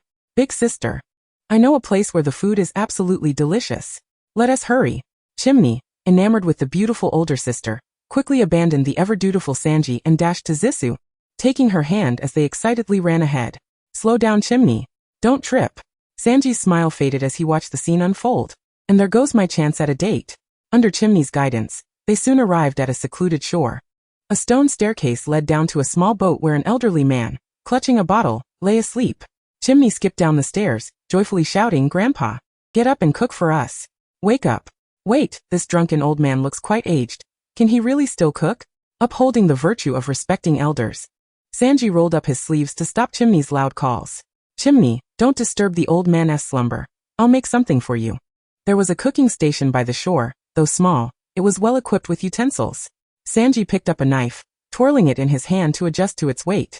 I know a place where the food is absolutely delicious. Let us hurry. Chimney, enamored with the beautiful older sister, quickly abandoned the ever-dutiful Sanji and dashed to Zisu, taking her hand as they excitedly ran ahead. Slow down, Chimney. Don't trip. Sanji's smile faded as he watched the scene unfold. And there goes my chance at a date. Under Chimney's guidance, they soon arrived at a secluded shore. A stone staircase led down to a small boat where an elderly man, clutching a bottle, lay asleep. Chimney skipped down the stairs, joyfully shouting, "Grandpa, get up and cook for us. Wake up. Wait, this drunken old man looks quite aged. Can he really still cook?" Upholding the virtue of respecting elders, Sanji rolled up his sleeves to stop Chimney's loud calls. "Chimney, don't disturb the old man's slumber. I'll make something for you." There was a cooking station by the shore. Though small, it was well equipped with utensils. Sanji picked up a knife, twirling it in his hand to adjust to its weight.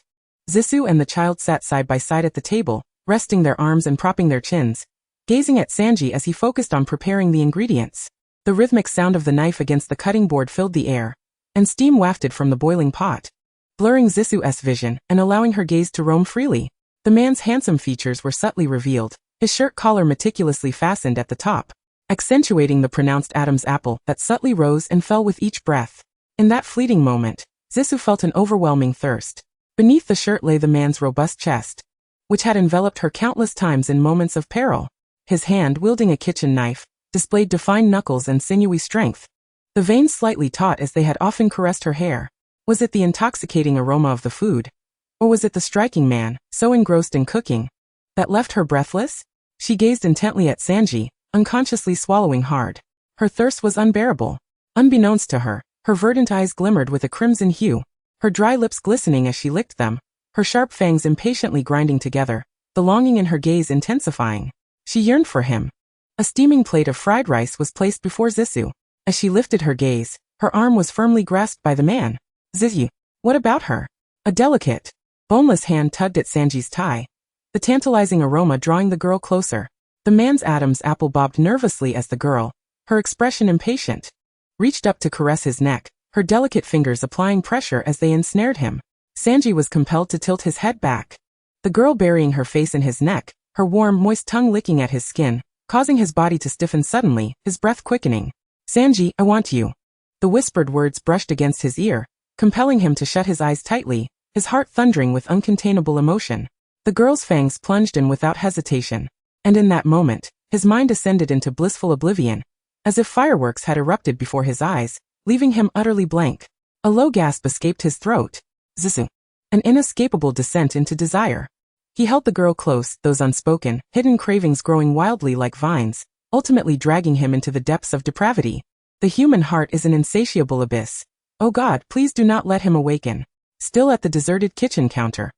Zisu and the child sat side by side at the table, resting their arms and propping their chins, gazing at Sanji as he focused on preparing the ingredients. The rhythmic sound of the knife against the cutting board filled the air, and steam wafted from the boiling pot, blurring Zisu's vision and allowing her gaze to roam freely. The man's handsome features were subtly revealed, his shirt collar meticulously fastened at the top, accentuating the pronounced Adam's apple that subtly rose and fell with each breath. In that fleeting moment, Zisu felt an overwhelming thirst. Beneath the shirt lay the man's robust chest, which had enveloped her countless times in moments of peril. His hand, wielding a kitchen knife, displayed defined knuckles and sinewy strength, the veins slightly taut as they had often caressed her hair. Was it the intoxicating aroma of the food? Or was it the striking man, so engrossed in cooking, that left her breathless? She gazed intently at Sanji, unconsciously swallowing hard. Her thirst was unbearable. Unbeknownst to her, her verdant eyes glimmered with a crimson hue, her dry lips glistening as she licked them, her sharp fangs impatiently grinding together, the longing in her gaze intensifying. She yearned for him. A steaming plate of fried rice was placed before Zisu. As she lifted her gaze, her arm was firmly grasped by the man. "Zisu, what about her?" A delicate, boneless hand tugged at Sanji's tie, the tantalizing aroma drawing the girl closer. The man's Adam's apple bobbed nervously as the girl, her expression impatient, reached up to caress his neck, her delicate fingers applying pressure as they ensnared him. Sanji was compelled to tilt his head back, the girl burying her face in his neck, her warm, moist tongue licking at his skin, causing his body to stiffen suddenly, his breath quickening. "Sanji, I want you." The whispered words brushed against his ear, compelling him to shut his eyes tightly, his heart thundering with uncontainable emotion. The girl's fangs plunged in without hesitation, and in that moment, his mind ascended into blissful oblivion, as if fireworks had erupted before his eyes, leaving him utterly blank. A low gasp escaped his throat. Zisu. An inescapable descent into desire. He held the girl close, those unspoken, hidden cravings growing wildly like vines, ultimately dragging him into the depths of depravity. The human heart is an insatiable abyss. Oh God, please do not let him awaken. Still at the deserted kitchen counter,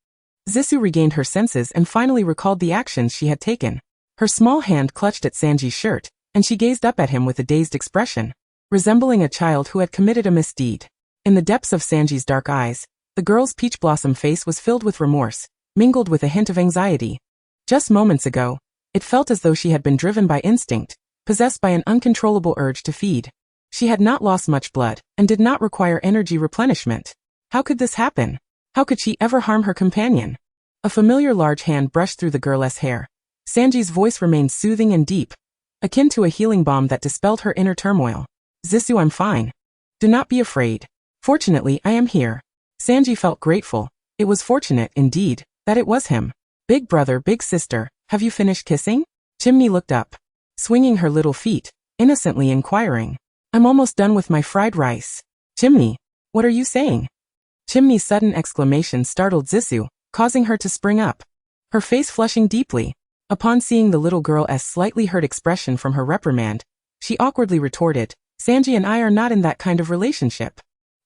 Zisu regained her senses and finally recalled the actions she had taken. Her small hand clutched at Sanji's shirt, and she gazed up at him with a dazed expression, resembling a child who had committed a misdeed. In the depths of Sanji's dark eyes, the girl's peach blossom face was filled with remorse, mingled with a hint of anxiety. Just moments ago, it felt as though she had been driven by instinct, possessed by an uncontrollable urge to feed. She had not lost much blood, and did not require energy replenishment. How could this happen? How could she ever harm her companion? A familiar large hand brushed through the girl's hair. Sanji's voice remained soothing and deep, akin to a healing balm that dispelled her inner turmoil. Zisu, I'm fine. Do not be afraid. Fortunately, I am here. Sanji felt grateful. It was fortunate, indeed, that it was him. Big brother, big sister, have you finished kissing? Chimney looked up, swinging her little feet, innocently inquiring. I'm almost done with my fried rice. Chimney, what are you saying? Chimney's sudden exclamation startled Zisu, causing her to spring up, her face flushing deeply. Upon seeing the little girl's slightly hurt expression from her reprimand, she awkwardly retorted, Sanji and I are not in that kind of relationship.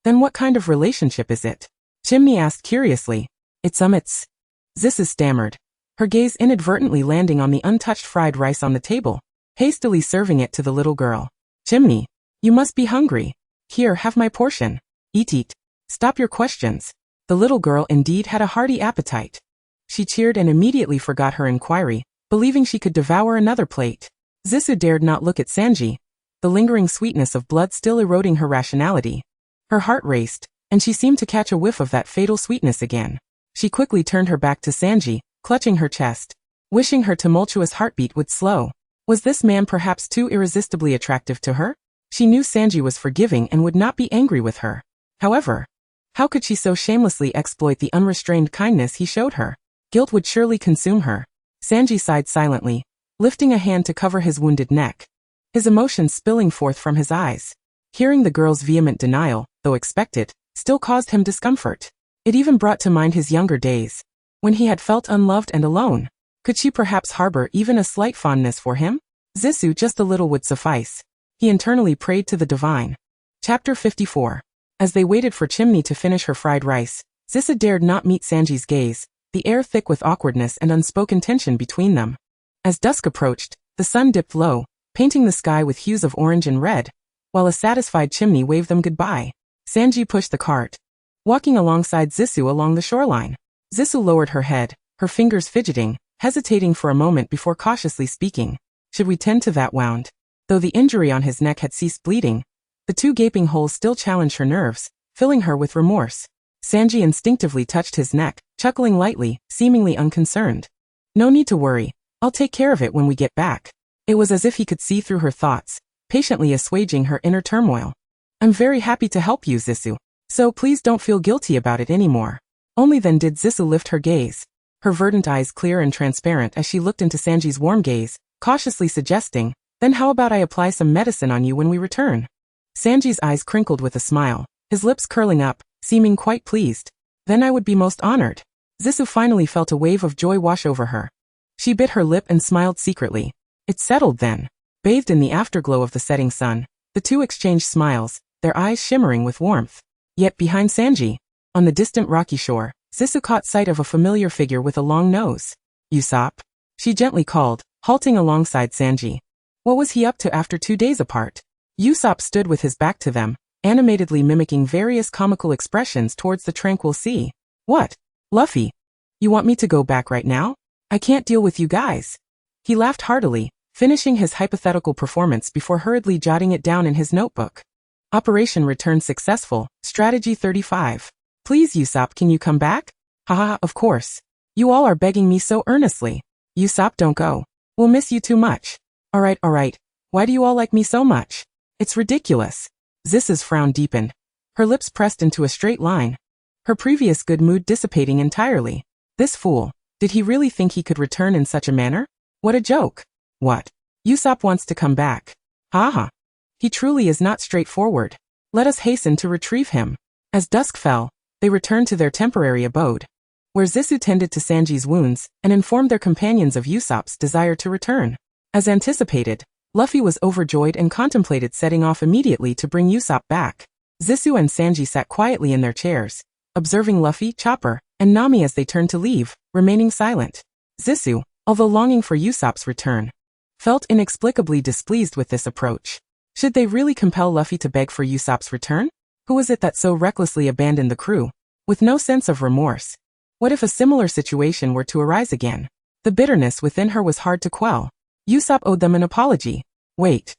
Then what kind of relationship is it? Chimney asked curiously. It's Zisu stammered, her gaze inadvertently landing on the untouched fried rice on the table, hastily serving it to the little girl. Chimney, you must be hungry. Here, have my portion. Eat. Stop your questions. The little girl indeed had a hearty appetite. She cheered and immediately forgot her inquiry, believing she could devour another plate. Zisu dared not look at Sanji, the lingering sweetness of blood still eroding her rationality. Her heart raced, and she seemed to catch a whiff of that fatal sweetness again. She quickly turned her back to Sanji, clutching her chest, wishing her tumultuous heartbeat would slow. Was this man perhaps too irresistibly attractive to her? She knew Sanji was forgiving and would not be angry with her. However, how could she so shamelessly exploit the unrestrained kindness he showed her? Guilt would surely consume her. Sanji sighed silently, lifting a hand to cover his wounded neck, his emotions spilling forth from his eyes. Hearing the girl's vehement denial, though expected, still caused him discomfort. It even brought to mind his younger days, when he had felt unloved and alone. Could she perhaps harbor even a slight fondness for him? Zisu, just a little would suffice. He internally prayed to the divine. Chapter 54. As they waited for Chimney to finish her fried rice, Zisu dared not meet Sanji's gaze, the air thick with awkwardness and unspoken tension between them. As dusk approached, the sun dipped low, painting the sky with hues of orange and red, while a satisfied Chimney waved them goodbye. Sanji pushed the cart, walking alongside Zisu along the shoreline. Zisu lowered her head, her fingers fidgeting, hesitating for a moment before cautiously speaking. Should we tend to that wound? Though the injury on his neck had ceased bleeding, the two gaping holes still challenged her nerves, filling her with remorse. Sanji instinctively touched his neck, chuckling lightly, seemingly unconcerned. No need to worry, I'll take care of it when we get back. It was as if he could see through her thoughts, patiently assuaging her inner turmoil. I'm very happy to help you, Zisu. So please don't feel guilty about it anymore. Only then did Zisu lift her gaze, her verdant eyes clear and transparent as she looked into Sanji's warm gaze, cautiously suggesting, then how about I apply some medicine on you when we return? Sanji's eyes crinkled with a smile, his lips curling up, seeming quite pleased. Then I would be most honored. Zisu finally felt a wave of joy wash over her. She bit her lip and smiled secretly. It settled then. Bathed in the afterglow of the setting sun, the two exchanged smiles, their eyes shimmering with warmth. Yet behind Sanji, on the distant rocky shore, Zisu caught sight of a familiar figure with a long nose. Usopp? She gently called, halting alongside Sanji. What was he up to after 2 days apart? Usopp stood with his back to them, animatedly mimicking various comical expressions towards the tranquil sea. What? Luffy? You want me to go back right now? I can't deal with you guys. He laughed heartily, finishing his hypothetical performance before hurriedly jotting it down in his notebook. Operation returned successful, strategy 35. Please Usopp, can you come back? Haha, of course. You all are begging me so earnestly. Usopp, don't go. We'll miss you too much. Alright. Why do you all like me so much? It's ridiculous. Zisu's frown deepened. Her lips pressed into a straight line. Her previous good mood dissipating entirely. This fool, did he really think he could return in such a manner? What a joke. What? Usopp wants to come back. Haha. He truly is not straightforward. Let us hasten to retrieve him. As dusk fell, they returned to their temporary abode, where Zisu tended to Sanji's wounds and informed their companions of Usopp's desire to return. As anticipated, Luffy was overjoyed and contemplated setting off immediately to bring Usopp back. Zisu and Sanji sat quietly in their chairs, observing Luffy, Chopper, and Nami as they turned to leave, remaining silent. Zisu, although longing for Usopp's return, felt inexplicably displeased with this approach. Should they really compel Luffy to beg for Usopp's return? Who was it that so recklessly abandoned the crew, with no sense of remorse? What if a similar situation were to arise again? The bitterness within her was hard to quell. Usopp owed them an apology. Wait.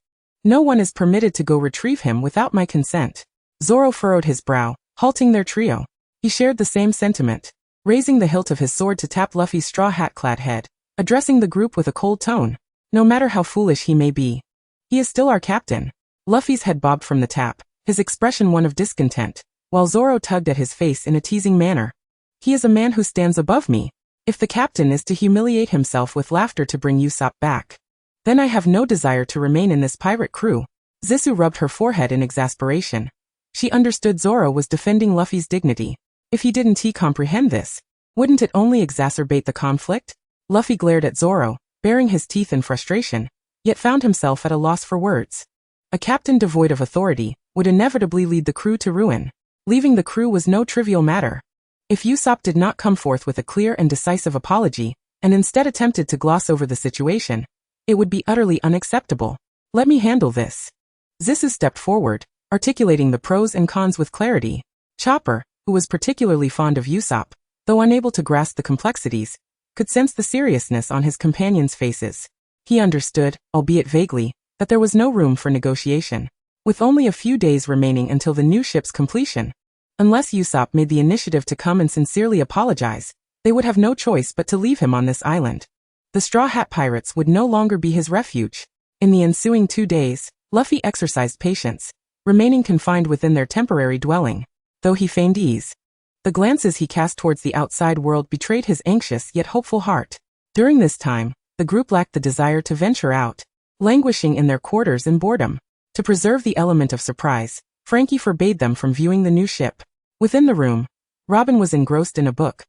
No one is permitted to go retrieve him without my consent. Zoro furrowed his brow, halting their trio. He shared the same sentiment, raising the hilt of his sword to tap Luffy's straw hat-clad head, addressing the group with a cold tone. No matter how foolish he may be, he is still our captain. Luffy's head bobbed from the tap, his expression one of discontent, while Zoro tugged at his face in a teasing manner. He is a man who stands above me. If the captain is to humiliate himself with laughter to bring Usopp back, then I have no desire to remain in this pirate crew. Zisu rubbed her forehead in exasperation. She understood Zoro was defending Luffy's dignity. If he comprehend this, wouldn't it only exacerbate the conflict? Luffy glared at Zoro, baring his teeth in frustration, yet found himself at a loss for words. A captain devoid of authority would inevitably lead the crew to ruin. Leaving the crew was no trivial matter. If Usopp did not come forth with a clear and decisive apology, and instead attempted to gloss over the situation, it would be utterly unacceptable. Let me handle this. Zisu stepped forward, articulating the pros and cons with clarity. Chopper, who was particularly fond of Usopp, though unable to grasp the complexities, could sense the seriousness on his companions' faces. He understood, albeit vaguely, that there was no room for negotiation. With only a few days remaining until the new ship's completion, unless Usopp made the initiative to come and sincerely apologize, they would have no choice but to leave him on this island. The Straw Hat Pirates would no longer be his refuge. In the ensuing 2 days, Luffy exercised patience, remaining confined within their temporary dwelling, though he feigned ease. The glances he cast towards the outside world betrayed his anxious yet hopeful heart. During this time, the group lacked the desire to venture out, languishing in their quarters in boredom. To preserve the element of surprise, Frankie forbade them from viewing the new ship. Within the room, Robin was engrossed in a book.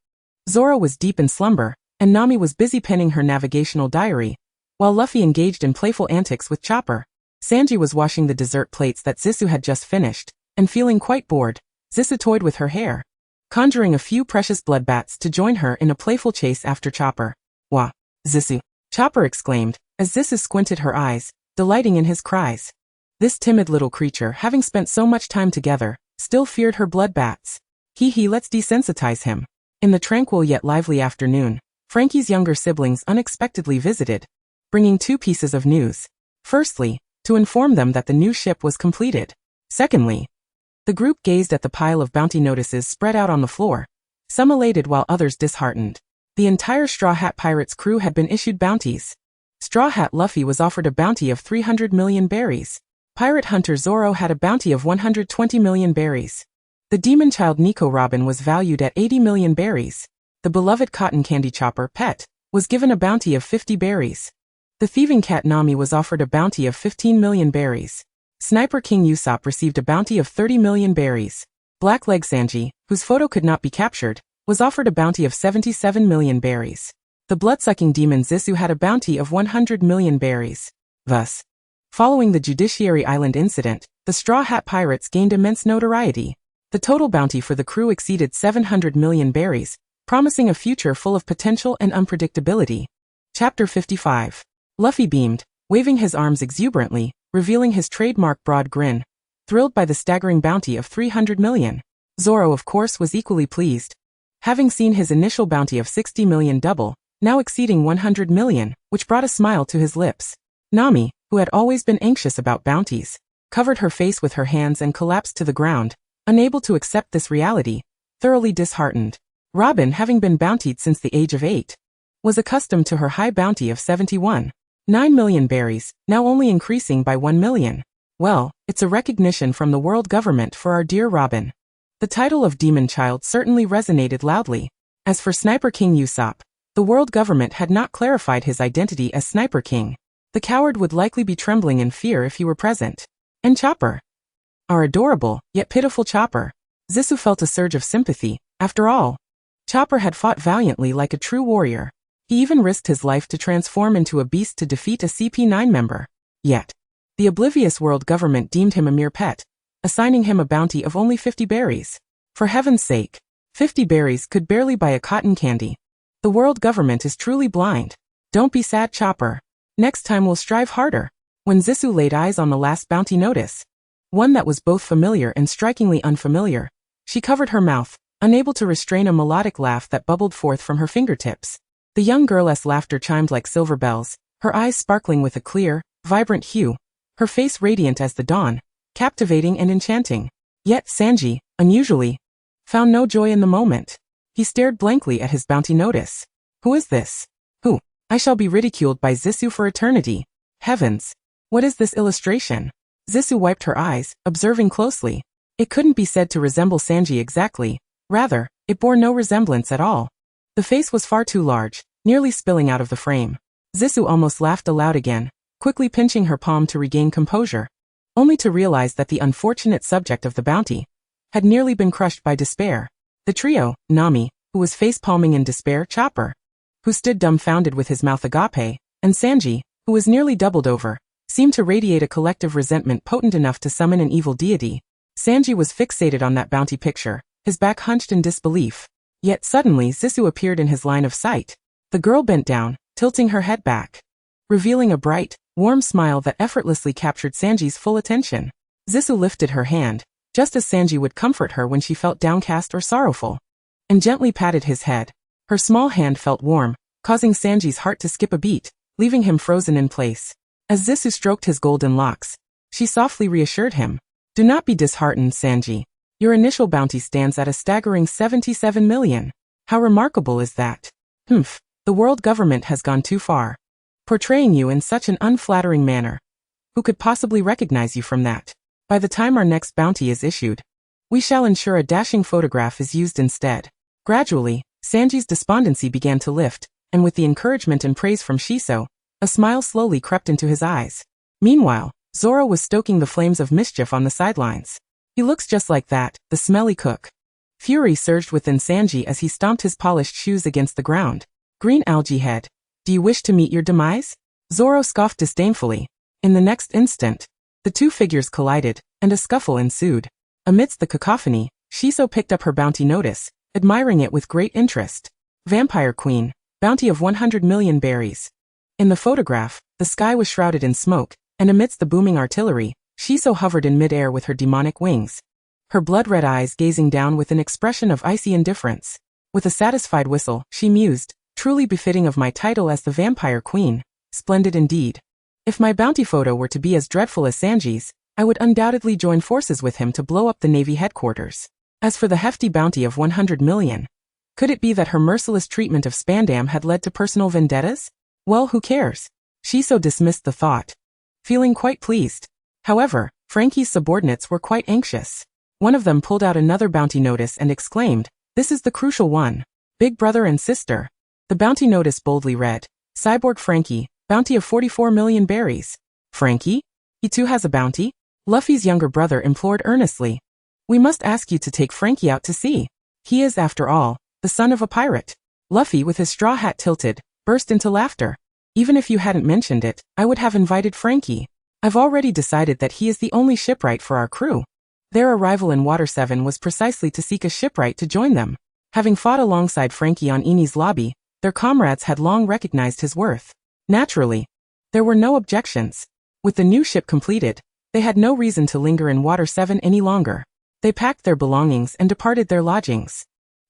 Zoro was deep in slumber, and Nami was busy penning her navigational diary, while Luffy engaged in playful antics with Chopper. Sanji was washing the dessert plates that Zisu had just finished, and feeling quite bored, Zisu toyed with her hair, conjuring a few precious bloodbats to join her in a playful chase after Chopper. Wah, Zisu! Chopper exclaimed, as Zisu squinted her eyes, delighting in his cries. This timid little creature, having spent so much time together, still feared her bloodbats. Let's desensitize him. In the tranquil yet lively afternoon, Frankie's younger siblings unexpectedly visited, bringing 2 pieces of news. Firstly, to inform them that the new ship was completed. Secondly, the group gazed at the pile of bounty notices spread out on the floor, some elated while others disheartened. The entire Straw Hat Pirates crew had been issued bounties. Straw Hat Luffy was offered a bounty of 300 million berries. Pirate Hunter Zoro had a bounty of 120 million berries. The demon child Nico Robin was valued at 80 million berries. The beloved cotton candy chopper Pet was given a bounty of 50 berries. The thieving cat Nami was offered a bounty of 15 million berries. Sniper King Usopp received a bounty of 30 million berries. Blackleg Sanji, whose photo could not be captured, was offered a bounty of 77 million berries. The blood-sucking demon Zisu had a bounty of 100 million berries. Thus, following the Judiciary Island incident, the Straw Hat Pirates gained immense notoriety. The total bounty for the crew exceeded 700 million berries, promising a future full of potential and unpredictability. Chapter 55. Luffy beamed, waving his arms exuberantly, revealing his trademark broad grin, thrilled by the staggering bounty of 300 million. Zoro, of course, was equally pleased. Having seen his initial bounty of 60 million double, now exceeding 100 million, which brought a smile to his lips. Nami, who had always been anxious about bounties, covered her face with her hands and collapsed to the ground, unable to accept this reality, thoroughly disheartened. Robin, having been bountied since the age of 8, was accustomed to her high bounty of 71.9 million berries, now only increasing by 1 million. Well, it's a recognition from the world government for our dear Robin. The title of Demon Child certainly resonated loudly. As for Sniper King Usopp, the world government had not clarified his identity as Sniper King. The coward would likely be trembling in fear if he were present. And Chopper. Our adorable, yet pitiful Chopper. Zisu felt a surge of sympathy. After all, Chopper had fought valiantly like a true warrior. He even risked his life to transform into a beast to defeat a CP9 member. Yet, the oblivious world government deemed him a mere pet, assigning him a bounty of only 50 berries. For heaven's sake, 50 berries could barely buy a cotton candy. The world government is truly blind. Don't be sad, Chopper. Next time we'll strive harder. When Zisu laid eyes on the last bounty notice, one that was both familiar and strikingly unfamiliar, she covered her mouth, unable to restrain a melodic laugh that bubbled forth from her fingertips. The young girl's laughter chimed like silver bells, her eyes sparkling with a clear, vibrant hue, her face radiant as the dawn, captivating and enchanting. Yet Sanji, unusually, found no joy in the moment. He stared blankly at his bounty notice. Who is this? Who? I shall be ridiculed by Zissou for eternity. Heavens! What is this illustration? Zissou wiped her eyes, observing closely. It couldn't be said to resemble Sanji exactly. Rather, it bore no resemblance at all. The face was far too large, nearly spilling out of the frame. Zissou almost laughed aloud again, quickly pinching her palm to regain composure, only to realize that the unfortunate subject of the bounty had nearly been crushed by despair. The trio, Nami, who was face-palming in despair, Chopper, who stood dumbfounded with his mouth agape, and Sanji, who was nearly doubled over, seemed to radiate a collective resentment potent enough to summon an evil deity. Sanji was fixated on that bounty picture, his back hunched in disbelief. Yet suddenly Zissou appeared in his line of sight. The girl bent down, tilting her head back, revealing a bright, warm smile that effortlessly captured Sanji's full attention. Zissou lifted her hand, just as Sanji would comfort her when she felt downcast or sorrowful, and gently patted his head. Her small hand felt warm, causing Sanji's heart to skip a beat, leaving him frozen in place. As Zissou stroked his golden locks, she softly reassured him. Do not be disheartened, Sanji. Your initial bounty stands at a staggering 77 million. How remarkable is that? Humph, the world government has gone too far, portraying you in such an unflattering manner. Who could possibly recognize you from that? By the time our next bounty is issued, we shall ensure a dashing photograph is used instead. Gradually, Sanji's despondency began to lift, and with the encouragement and praise from Shiso, a smile slowly crept into his eyes. Meanwhile, Zoro was stoking the flames of mischief on the sidelines. He looks just like that, the smelly cook. Fury surged within Sanji as he stomped his polished shoes against the ground. Green algae head. Do you wish to meet your demise? Zoro scoffed disdainfully. In the next instant, the two figures collided, and a scuffle ensued. Amidst the cacophony, Shiso picked up her bounty notice, admiring it with great interest. Vampire Queen, bounty of 100 million berries. In the photograph, the sky was shrouded in smoke, and amidst the booming artillery, Shiso hovered in mid-air with her demonic wings, her blood-red eyes gazing down with an expression of icy indifference. With a satisfied whistle, she mused, truly befitting of my title as the Vampire Queen, splendid indeed. If my bounty photo were to be as dreadful as Sanji's, I would undoubtedly join forces with him to blow up the Navy headquarters. As for the hefty bounty of 100 million, could it be that her merciless treatment of Fandom had led to personal vendettas? Well, who cares? Shiso dismissed the thought, feeling quite pleased. However, Frankie's subordinates were quite anxious. One of them pulled out another bounty notice and exclaimed, "This is the crucial one. Big brother and sister." The bounty notice boldly read, Cyborg Frankie, bounty of 44 million berries. Frankie? He too has a bounty? Luffy's younger brother implored earnestly. We must ask you to take Frankie out to sea. He is, after all, the son of a pirate. Luffy, with his straw hat tilted, burst into laughter. Even if you hadn't mentioned it, I would have invited Frankie. I've already decided that he is the only shipwright for our crew. Their arrival in Water 7 was precisely to seek a shipwright to join them. Having fought alongside Frankie on Eni's lobby, their comrades had long recognized his worth. Naturally, there were no objections. With the new ship completed, they had no reason to linger in Water 7 any longer. They packed their belongings and departed their lodgings.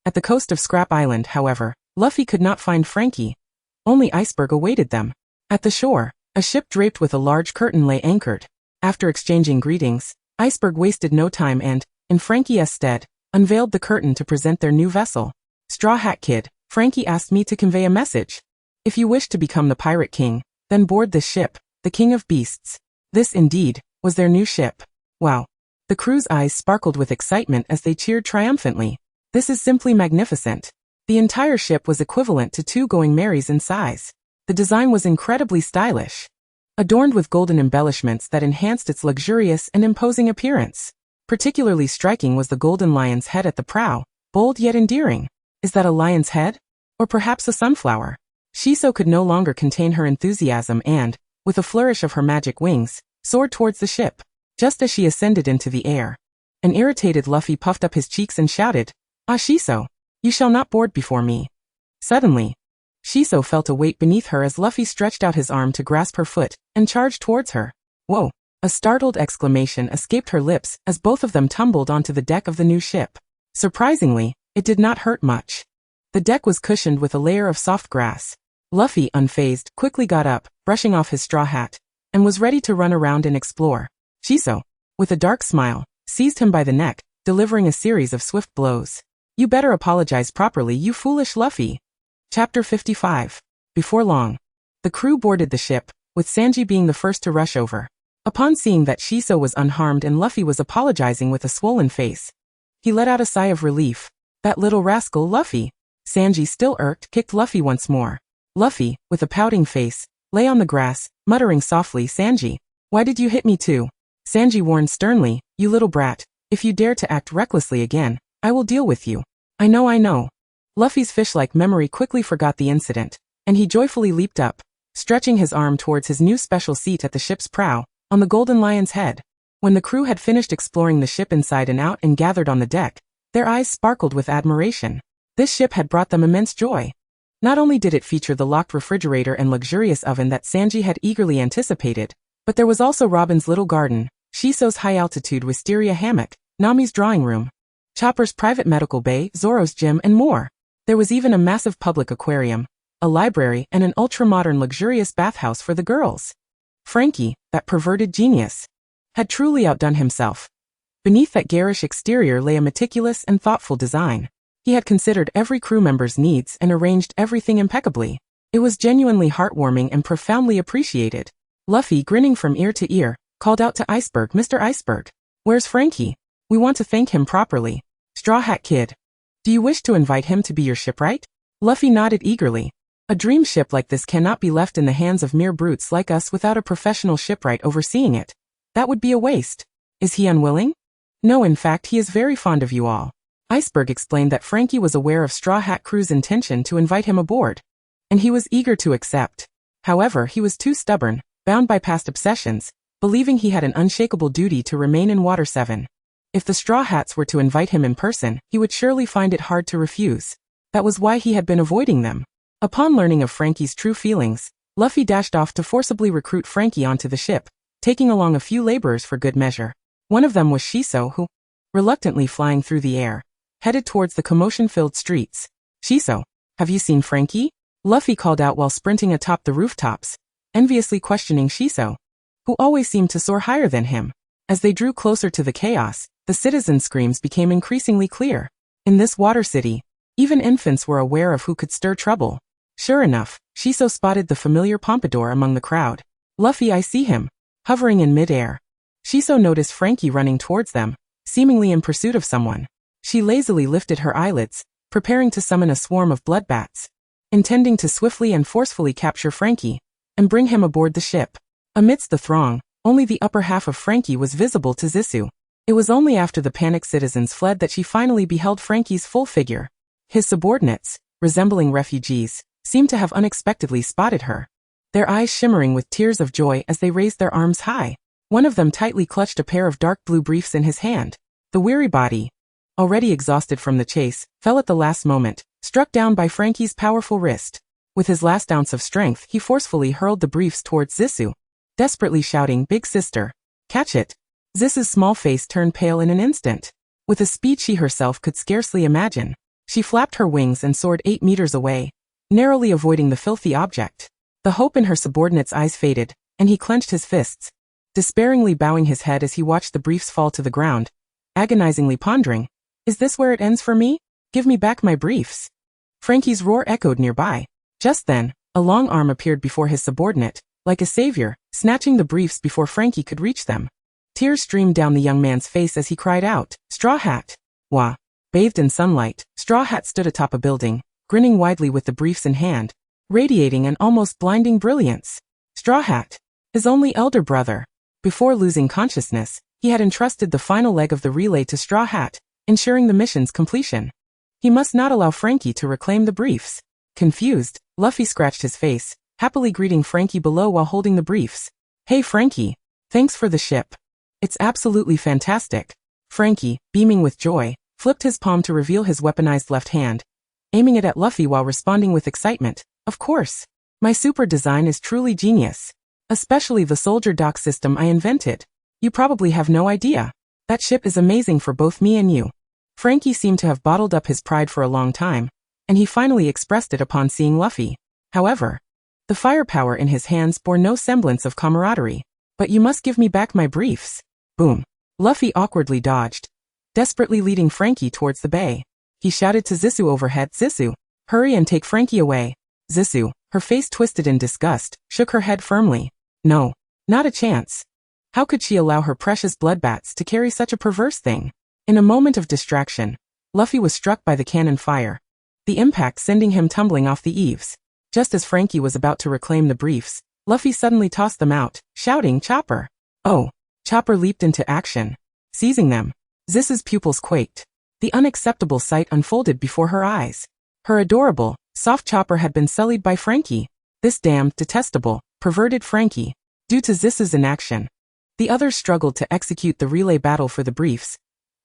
At the coast of Scrap Island, however, Luffy could not find Frankie. Only Iceberg awaited them. At the shore, a ship draped with a large curtain lay anchored. After exchanging greetings, Iceberg wasted no time and, in Frankie's stead, unveiled the curtain to present their new vessel. Straw Hat Kid, Frankie asked me to convey a message. If you wish to become the Pirate King, then board this ship, the King of Beasts. This, indeed, was their new ship. Wow. The crew's eyes sparkled with excitement as they cheered triumphantly. This is simply magnificent. The entire ship was equivalent to two Going Marys in size. The design was incredibly stylish, adorned with golden embellishments that enhanced its luxurious and imposing appearance. Particularly striking was the golden lion's head at the prow, bold yet endearing. Is that a lion's head? Or perhaps a sunflower? Shiso could no longer contain her enthusiasm and, with a flourish of her magic wings, soared towards the ship. Just as she ascended into the air, an irritated Luffy puffed up his cheeks and shouted, "Ah, Shiso, you shall not board before me." Suddenly, Shiso felt a weight beneath her as Luffy stretched out his arm to grasp her foot and charged towards her. Whoa! A startled exclamation escaped her lips as both of them tumbled onto the deck of the new ship. Surprisingly, it did not hurt much. The deck was cushioned with a layer of soft grass. Luffy, unfazed, quickly got up, brushing off his straw hat, and was ready to run around and explore. Shiso, with a dark smile, seized him by the neck, delivering a series of swift blows. You better apologize properly, you foolish Luffy. Chapter 55. Before long, the crew boarded the ship, with Sanji being the first to rush over. Upon seeing that Shiso was unharmed and Luffy was apologizing with a swollen face, he let out a sigh of relief. That little rascal Luffy. Sanji, still irked, kicked Luffy once more. Luffy, with a pouting face, lay on the grass, muttering softly, Sanji, why did you hit me too? Sanji warned sternly, you little brat, if you dare to act recklessly again, I will deal with you. I know. Luffy's fish-like memory quickly forgot the incident, and he joyfully leaped up, stretching his arm towards his new special seat at the ship's prow, on the Golden Lion's head. When the crew had finished exploring the ship inside and out and gathered on the deck, their eyes sparkled with admiration. This ship had brought them immense joy. Not only did it feature the locked refrigerator and luxurious oven that Sanji had eagerly anticipated, but there was also Robin's little garden, Shiso's high-altitude wisteria hammock, Nami's drawing room, Chopper's private medical bay, Zoro's gym, and more. There was even a massive public aquarium, a library, and an ultra-modern luxurious bathhouse for the girls. Frankie, that perverted genius, had truly outdone himself. Beneath that garish exterior lay a meticulous and thoughtful design. He had considered every crew member's needs and arranged everything impeccably. It was genuinely heartwarming and profoundly appreciated. Luffy, grinning from ear to ear, called out to Iceberg, Mr. Iceberg, where's Frankie? We want to thank him properly. Straw Hat Kid, do you wish to invite him to be your shipwright? Luffy nodded eagerly. A dream ship like this cannot be left in the hands of mere brutes like us without a professional shipwright overseeing it. That would be a waste. Is he unwilling? No, in fact he is very fond of you all. Iceberg explained that Frankie was aware of Straw Hat Crew's intention to invite him aboard, and he was eager to accept. However, he was too stubborn, bound by past obsessions, believing he had an unshakable duty to remain in Water 7. If the Straw Hats were to invite him in person, he would surely find it hard to refuse. That was why he had been avoiding them. Upon learning of Frankie's true feelings, Luffy dashed off to forcibly recruit Frankie onto the ship, taking along a few laborers for good measure. One of them was Shiso, who, reluctantly flying through the air, headed towards the commotion-filled streets. Shiso, have you seen Frankie? Luffy called out while sprinting atop the rooftops, enviously questioning Shiso, who always seemed to soar higher than him. As they drew closer to the chaos, the citizens' screams became increasingly clear. In this water city, even infants were aware of who could stir trouble. Sure enough, Shiso spotted the familiar pompadour among the crowd. Luffy, I see him. Hovering in mid-air. Shiso noticed Frankie running towards them, seemingly in pursuit of someone. She lazily lifted her eyelids, preparing to summon a swarm of bloodbats, intending to swiftly and forcefully capture Frankie and bring him aboard the ship. Amidst the throng, only the upper half of Frankie was visible to Zissou. It was only after the panicked citizens fled that she finally beheld Frankie's full figure. His subordinates, resembling refugees, seemed to have unexpectedly spotted her, their eyes shimmering with tears of joy as they raised their arms high. One of them tightly clutched a pair of dark blue briefs in his hand. The weary body, already exhausted from the chase, fell at the last moment, struck down by Frankie's powerful wrist. With his last ounce of strength, he forcefully hurled the briefs towards Zissou, desperately shouting, Big sister, catch it. Zissou's small face turned pale in an instant. With a speed she herself could scarcely imagine, she flapped her wings and soared 8 meters away, narrowly avoiding the filthy object. The hope in her subordinate's eyes faded, and he clenched his fists, despairingly bowing his head as he watched the briefs fall to the ground, agonizingly pondering, is this where it ends for me? Give me back my briefs. Frankie's roar echoed nearby. Just then, a long arm appeared before his subordinate, like a savior, snatching the briefs before Frankie could reach them. Tears streamed down the young man's face as he cried out, Straw Hat! Wah! Bathed in sunlight, Straw Hat stood atop a building, grinning widely with the briefs in hand, radiating an almost blinding brilliance. Straw Hat, his only elder brother. Before losing consciousness, he had entrusted the final leg of the relay to Straw Hat, ensuring the mission's completion. He must not allow Frankie to reclaim the briefs. Confused, Luffy scratched his face, happily greeting Frankie below while holding the briefs. Hey Frankie, thanks for the ship. It's absolutely fantastic. Frankie, beaming with joy, flipped his palm to reveal his weaponized left hand, aiming it at Luffy while responding with excitement. Of course. My super design is truly genius. Especially the soldier dock system I invented. You probably have no idea. That ship is amazing for both me and you. Frankie seemed to have bottled up his pride for a long time, and he finally expressed it upon seeing Luffy. However, The firepower in his hands bore no semblance of camaraderie. But you must give me back my briefs. Boom. Luffy awkwardly dodged, desperately leading Frankie towards the bay. He shouted to Zissou overhead, "Zissou, hurry and take Frankie away." Zissou, her face twisted in disgust, shook her head firmly. No, not a chance. How could she allow her precious bloodbats to carry such a perverse thing? In a moment of distraction, Luffy was struck by the cannon fire, the impact sending him tumbling off the eaves. Just as Frankie was about to reclaim the briefs, Luffy suddenly tossed them out, shouting, "Chopper!" Oh! Chopper leaped into action, seizing them. Zissou's pupils quaked. The unacceptable sight unfolded before her eyes. Her adorable, soft Chopper had been sullied by Frankie. This damned, detestable, perverted Frankie. Due to Zissou's inaction, the others struggled to execute the relay battle for the briefs,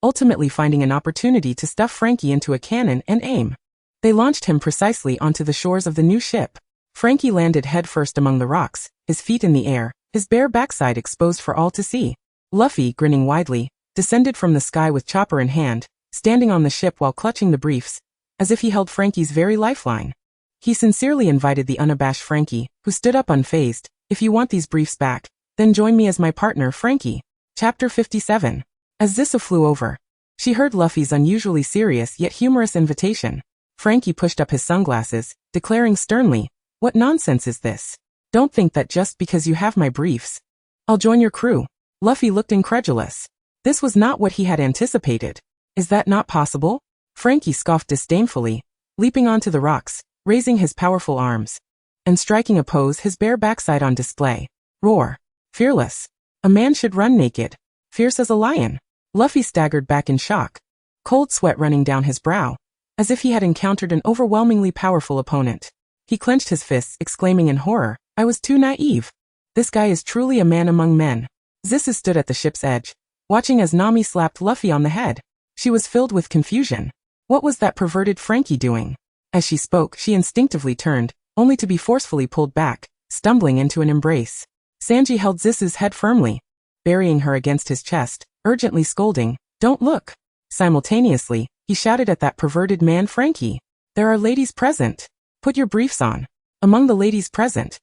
ultimately finding an opportunity to stuff Frankie into a cannon and aim. They launched him precisely onto the shores of the new ship. Frankie landed headfirst among the rocks, his feet in the air, his bare backside exposed for all to see. Luffy, grinning widely, descended from the sky with Chopper in hand, standing on the ship while clutching the briefs, as if he held Frankie's very lifeline. He sincerely invited the unabashed Frankie, who stood up unfazed. "If you want these briefs back, then join me as my partner, Frankie." Chapter 57. As Zissou flew over, she heard Luffy's unusually serious yet humorous invitation. Frankie pushed up his sunglasses, declaring sternly, "What nonsense is this? Don't think that just because you have my briefs, I'll join your crew." Luffy looked incredulous. This was not what he had anticipated. "Is that not possible?" Frankie scoffed disdainfully, leaping onto the rocks, raising his powerful arms, and striking a pose, his bare backside on display. Roar. Fearless. A man should run naked. Fierce as a lion. Luffy staggered back in shock, cold sweat running down his brow, as if he had encountered an overwhelmingly powerful opponent. He clenched his fists, exclaiming in horror, "I was too naive. This guy is truly a man among men." Zissou stood at the ship's edge, watching as Nami slapped Luffy on the head. She was filled with confusion. What was that perverted Frankie doing? As she spoke, she instinctively turned, only to be forcefully pulled back, stumbling into an embrace. Sanji held Zissou's head firmly, burying her against his chest, urgently scolding, "Don't look." Simultaneously, he shouted at that perverted man, "Frankie, there are ladies present. Put your briefs on." Among the ladies present,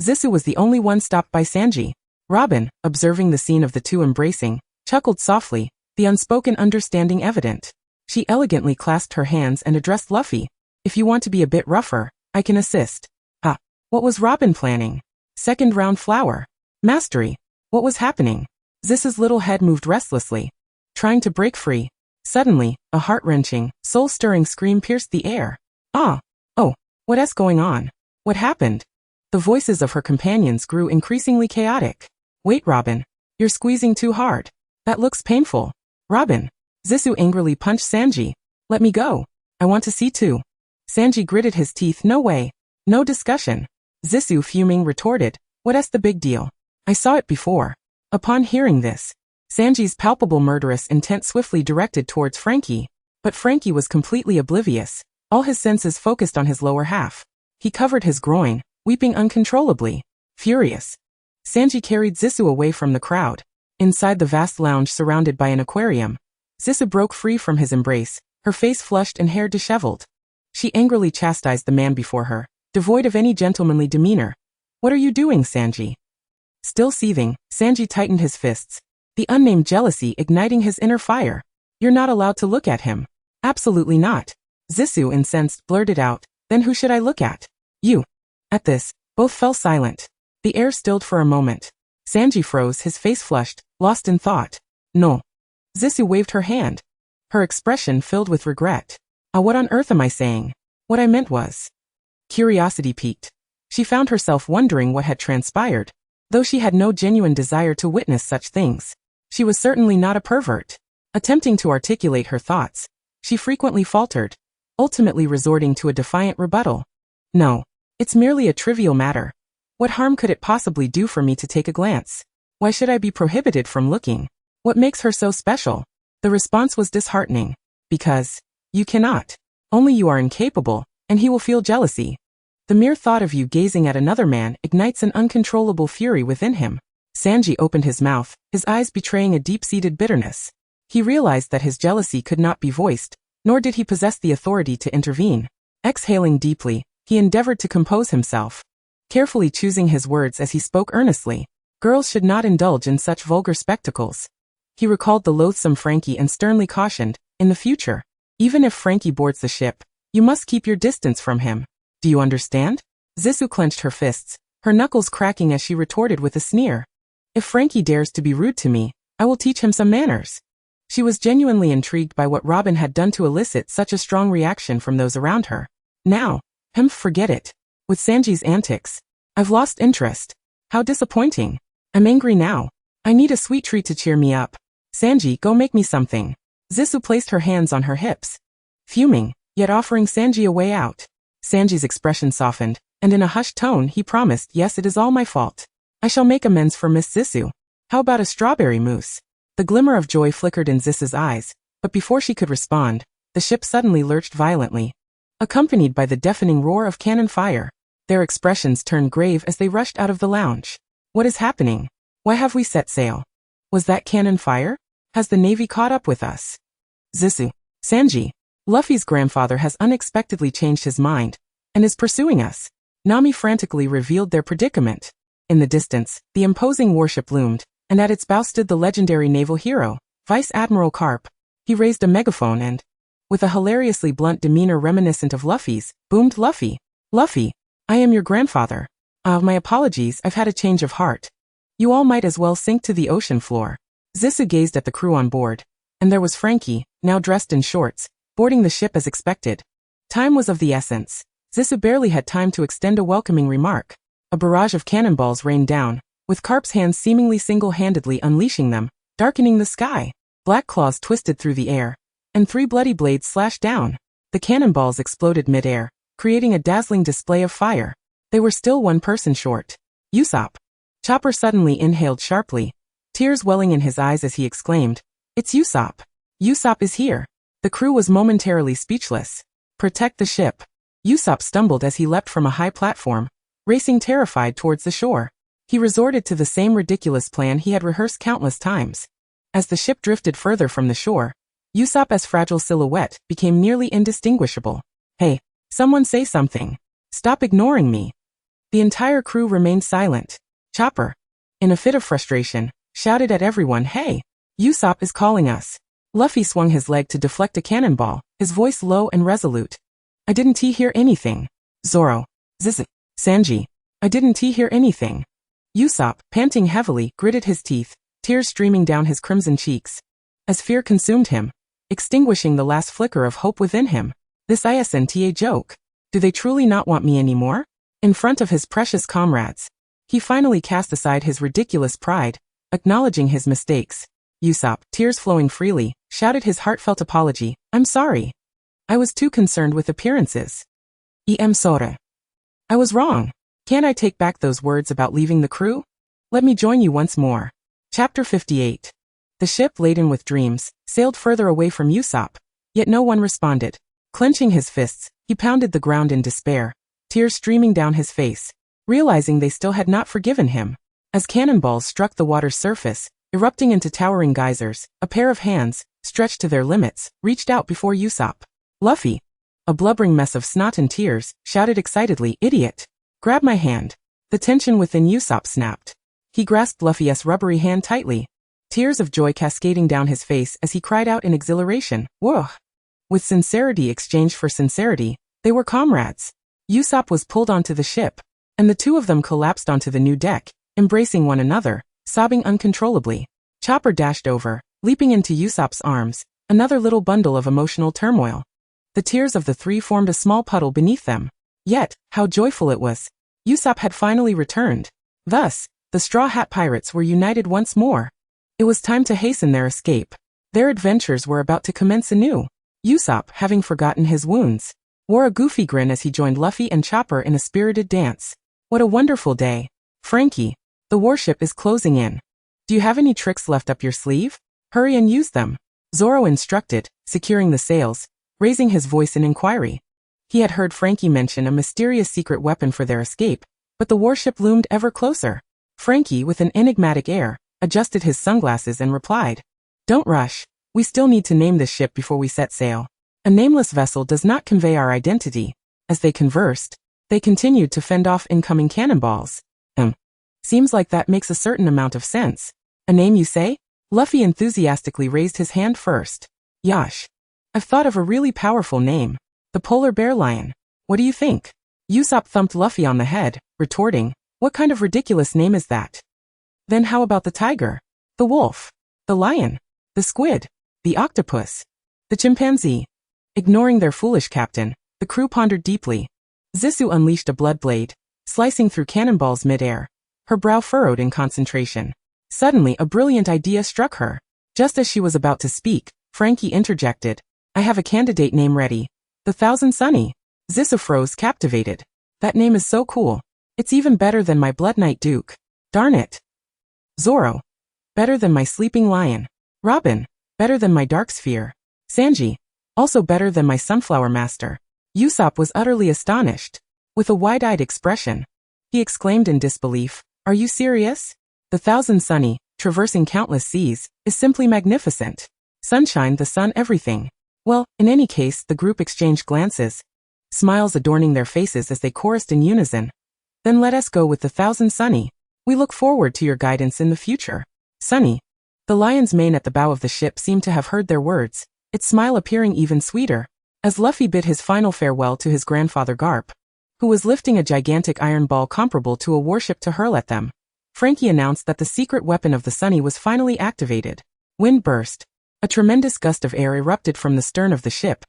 Zissou was the only one stopped by Sanji. Robin, observing the scene of the two embracing, chuckled softly, the unspoken understanding evident. She elegantly clasped her hands and addressed Luffy. "If you want to be a bit rougher, I can assist." Ah, what was Robin planning? Second round flower. Mastery. What was happening? Zissou's little head moved restlessly, trying to break free. Suddenly, a heart-wrenching, soul-stirring scream pierced the air. "Ah! Oh! What's going on? What happened?" The voices of her companions grew increasingly chaotic. "Wait, Robin. You're squeezing too hard. That looks painful." "Robin." Zissou angrily punched Sanji. "Let me go. I want to see too." Sanji gritted his teeth. "No way. No discussion." Zissou, fuming, retorted, "What's the big deal? I saw it before." Upon hearing this, Sanji's palpable murderous intent swiftly directed towards Frankie. But Frankie was completely oblivious, all his senses focused on his lower half. He covered his groin, weeping uncontrollably. Furious, Sanji carried Zissou away from the crowd. Inside the vast lounge surrounded by an aquarium, Zissou broke free from his embrace, her face flushed and hair disheveled. She angrily chastised the man before her, devoid of any gentlemanly demeanor. "What are you doing, Sanji?" Still seething, Sanji tightened his fists, the unnamed jealousy igniting his inner fire. "You're not allowed to look at him." "Absolutely not." Zissou, incensed, blurted out, "Then who should I look at?" "You." At this, both fell silent. The air stilled for a moment. Sanji froze, his face flushed, lost in thought. "No." Zissou waved her hand, her expression filled with regret. What on earth am I saying? What I meant was..." Curiosity piqued. She found herself wondering what had transpired. Though she had no genuine desire to witness such things, she was certainly not a pervert. Attempting to articulate her thoughts, she frequently faltered, ultimately resorting to a defiant rebuttal. "No. It's merely a trivial matter. What harm could it possibly do for me to take a glance? Why should I be prohibited from looking? What makes her so special?" The response was disheartening. "Because you cannot. Only you are incapable, and he will feel jealousy. The mere thought of you gazing at another man ignites an uncontrollable fury within him." Sanji opened his mouth, his eyes betraying a deep-seated bitterness. He realized that his jealousy could not be voiced, nor did he possess the authority to intervene. Exhaling deeply, he endeavored to compose himself. carefully choosing his words as he spoke earnestly. Girls should not indulge in such vulgar spectacles. He recalled the loathsome Frankie and sternly cautioned, in the future, even if Frankie boards the ship, you must keep your distance from him. Do you understand? Zissou clenched her fists, her knuckles cracking as she retorted with a sneer. If Frankie dares to be rude to me, I will teach him some manners. She was genuinely intrigued by what Robin had done to elicit such a strong reaction from those around her. Now, forget it. With Sanji's antics, I've lost interest. How disappointing. I'm angry now. I need a sweet treat to cheer me up. Sanji, go make me something. Zissou placed her hands on her hips, fuming, yet offering Sanji a way out. Sanji's expression softened, and in a hushed tone he promised, yes, it is all my fault. I shall make amends for Miss Zissou. How about a strawberry mousse? The glimmer of joy flickered in Zissou's eyes, but before she could respond, the ship suddenly lurched violently, accompanied by the deafening roar of cannon fire. Their expressions turned grave as they rushed out of the lounge. What is happening? Why have we set sail? Was that cannon fire? Has the Navy caught up with us? Zissou, Sanji, Luffy's grandfather has unexpectedly changed his mind and is pursuing us. Nami frantically revealed their predicament. In the distance, the imposing warship loomed, and at its bow stood the legendary naval hero, Vice Admiral Carp. He raised a megaphone and, with a hilariously blunt demeanor reminiscent of Luffy's, boomed, Luffy, I am your grandfather. My apologies, I've had a change of heart. You all might as well sink to the ocean floor. Zissou gazed at the crew on board, and there was Frankie, now dressed in shorts, boarding the ship as expected. Time was of the essence. Zissou barely had time to extend a welcoming remark. A barrage of cannonballs rained down, with Carp's hands seemingly single-handedly unleashing them, darkening the sky. Black claws twisted through the air, and 3 bloody blades slashed down. The cannonballs exploded mid-air, creating a dazzling display of fire. They were still one person short. Usopp. Chopper suddenly inhaled sharply, tears welling in his eyes as he exclaimed, "It's Usopp. Usopp is here." The crew was momentarily speechless. Protect the ship. Usopp stumbled as he leapt from a high platform, racing terrified towards the shore. He resorted to the same ridiculous plan he had rehearsed countless times. As the ship drifted further from the shore, Usopp's fragile silhouette became nearly indistinguishable. Hey, someone say something. Stop ignoring me. The entire crew remained silent. Chopper, in a fit of frustration, shouted at everyone, "Hey, Usopp is calling us." Luffy swung his leg to deflect a cannonball, his voice low and resolute. "I didn't hear anything." Zoro, Zissou, Sanji, "I didn't hear anything." Usopp, panting heavily, gritted his teeth, tears streaming down his crimson cheeks. As fear consumed him, extinguishing the last flicker of hope within him. This isn't a joke. Do they truly not want me anymore? In front of his precious comrades, he finally cast aside his ridiculous pride, acknowledging his mistakes. Usopp, tears flowing freely, shouted his heartfelt apology, "I'm sorry. I was too concerned with appearances. I'm sorry. I was wrong. Can't I take back those words about leaving the crew? Let me join you once more." Chapter 58. The ship, laden with dreams, sailed further away from Usopp, yet no one responded. Clenching his fists, he pounded the ground in despair, tears streaming down his face, realizing they still had not forgiven him. As cannonballs struck the water's surface, erupting into towering geysers, a pair of hands, stretched to their limits, reached out before Usopp. Luffy, a blubbering mess of snot and tears, shouted excitedly, "Idiot! Grab my hand." The tension within Usopp snapped. He grasped Luffy's rubbery hand tightly, tears of joy cascading down his face as he cried out in exhilaration, "Whoa!" With sincerity exchanged for sincerity, they were comrades. Usopp was pulled onto the ship, and the two of them collapsed onto the new deck, embracing one another, sobbing uncontrollably. Chopper dashed over, leaping into Usopp's arms, another little bundle of emotional turmoil. The tears of the three formed a small puddle beneath them. Yet, how joyful it was. Usopp had finally returned. Thus, the Straw Hat Pirates were united once more. It was time to hasten their escape. Their adventures were about to commence anew. Usopp, having forgotten his wounds, wore a goofy grin as he joined Luffy and Chopper in a spirited dance. What a wonderful day. Frankie, the warship is closing in. Do you have any tricks left up your sleeve? Hurry and use them. Zoro instructed, securing the sails, raising his voice in inquiry. He had heard Frankie mention a mysterious secret weapon for their escape, but the warship loomed ever closer. Frankie, with an enigmatic air, adjusted his sunglasses and replied, "Don't rush. We still need to name this ship before we set sail. A nameless vessel does not convey our identity." As they conversed, They continued to fend off incoming cannonballs. Seems like that makes a certain amount of sense. A name you say? Luffy enthusiastically raised his hand first. Yosh. I've thought of a really powerful name. The polar bear lion. What do you think? Usopp thumped Luffy on the head, retorting, what kind of ridiculous name is that? Then how about the tiger? The wolf? The lion? The squid? The octopus? The chimpanzee? Ignoring their foolish captain, the crew pondered deeply. Zissou unleashed a blood blade, slicing through cannonballs mid-air, her brow furrowed in concentration. Suddenly a brilliant idea struck her. Just as she was about to speak, Frankie interjected, I have a candidate name ready. The Thousand Sunny. Zissou froze, captivated. That name is so cool. It's even better than my Blood Knight Duke. Darn it. Zoro. Better than my Sleeping Lion. Robin. Better than my Dark Sphere. Sanji. Also better than my Sunflower Master. Usopp was utterly astonished. With a wide-eyed expression, he exclaimed in disbelief, Are you serious? The Thousand Sunny, traversing countless seas, is simply magnificent. Sunshine, the sun, everything. Well, in any case, the group exchanged glances, smiles adorning their faces as they chorused in unison. Then let us go with the Thousand Sunny. We look forward to your guidance in the future. Sunny. The lion's mane at the bow of the ship seemed to have heard their words, its smile appearing even sweeter, as Luffy bid his final farewell to his grandfather Garp, who was lifting a gigantic iron ball comparable to a warship to hurl at them. Frankie announced that the secret weapon of the Sunny was finally activated. Wind burst. A tremendous gust of air erupted from the stern of the ship,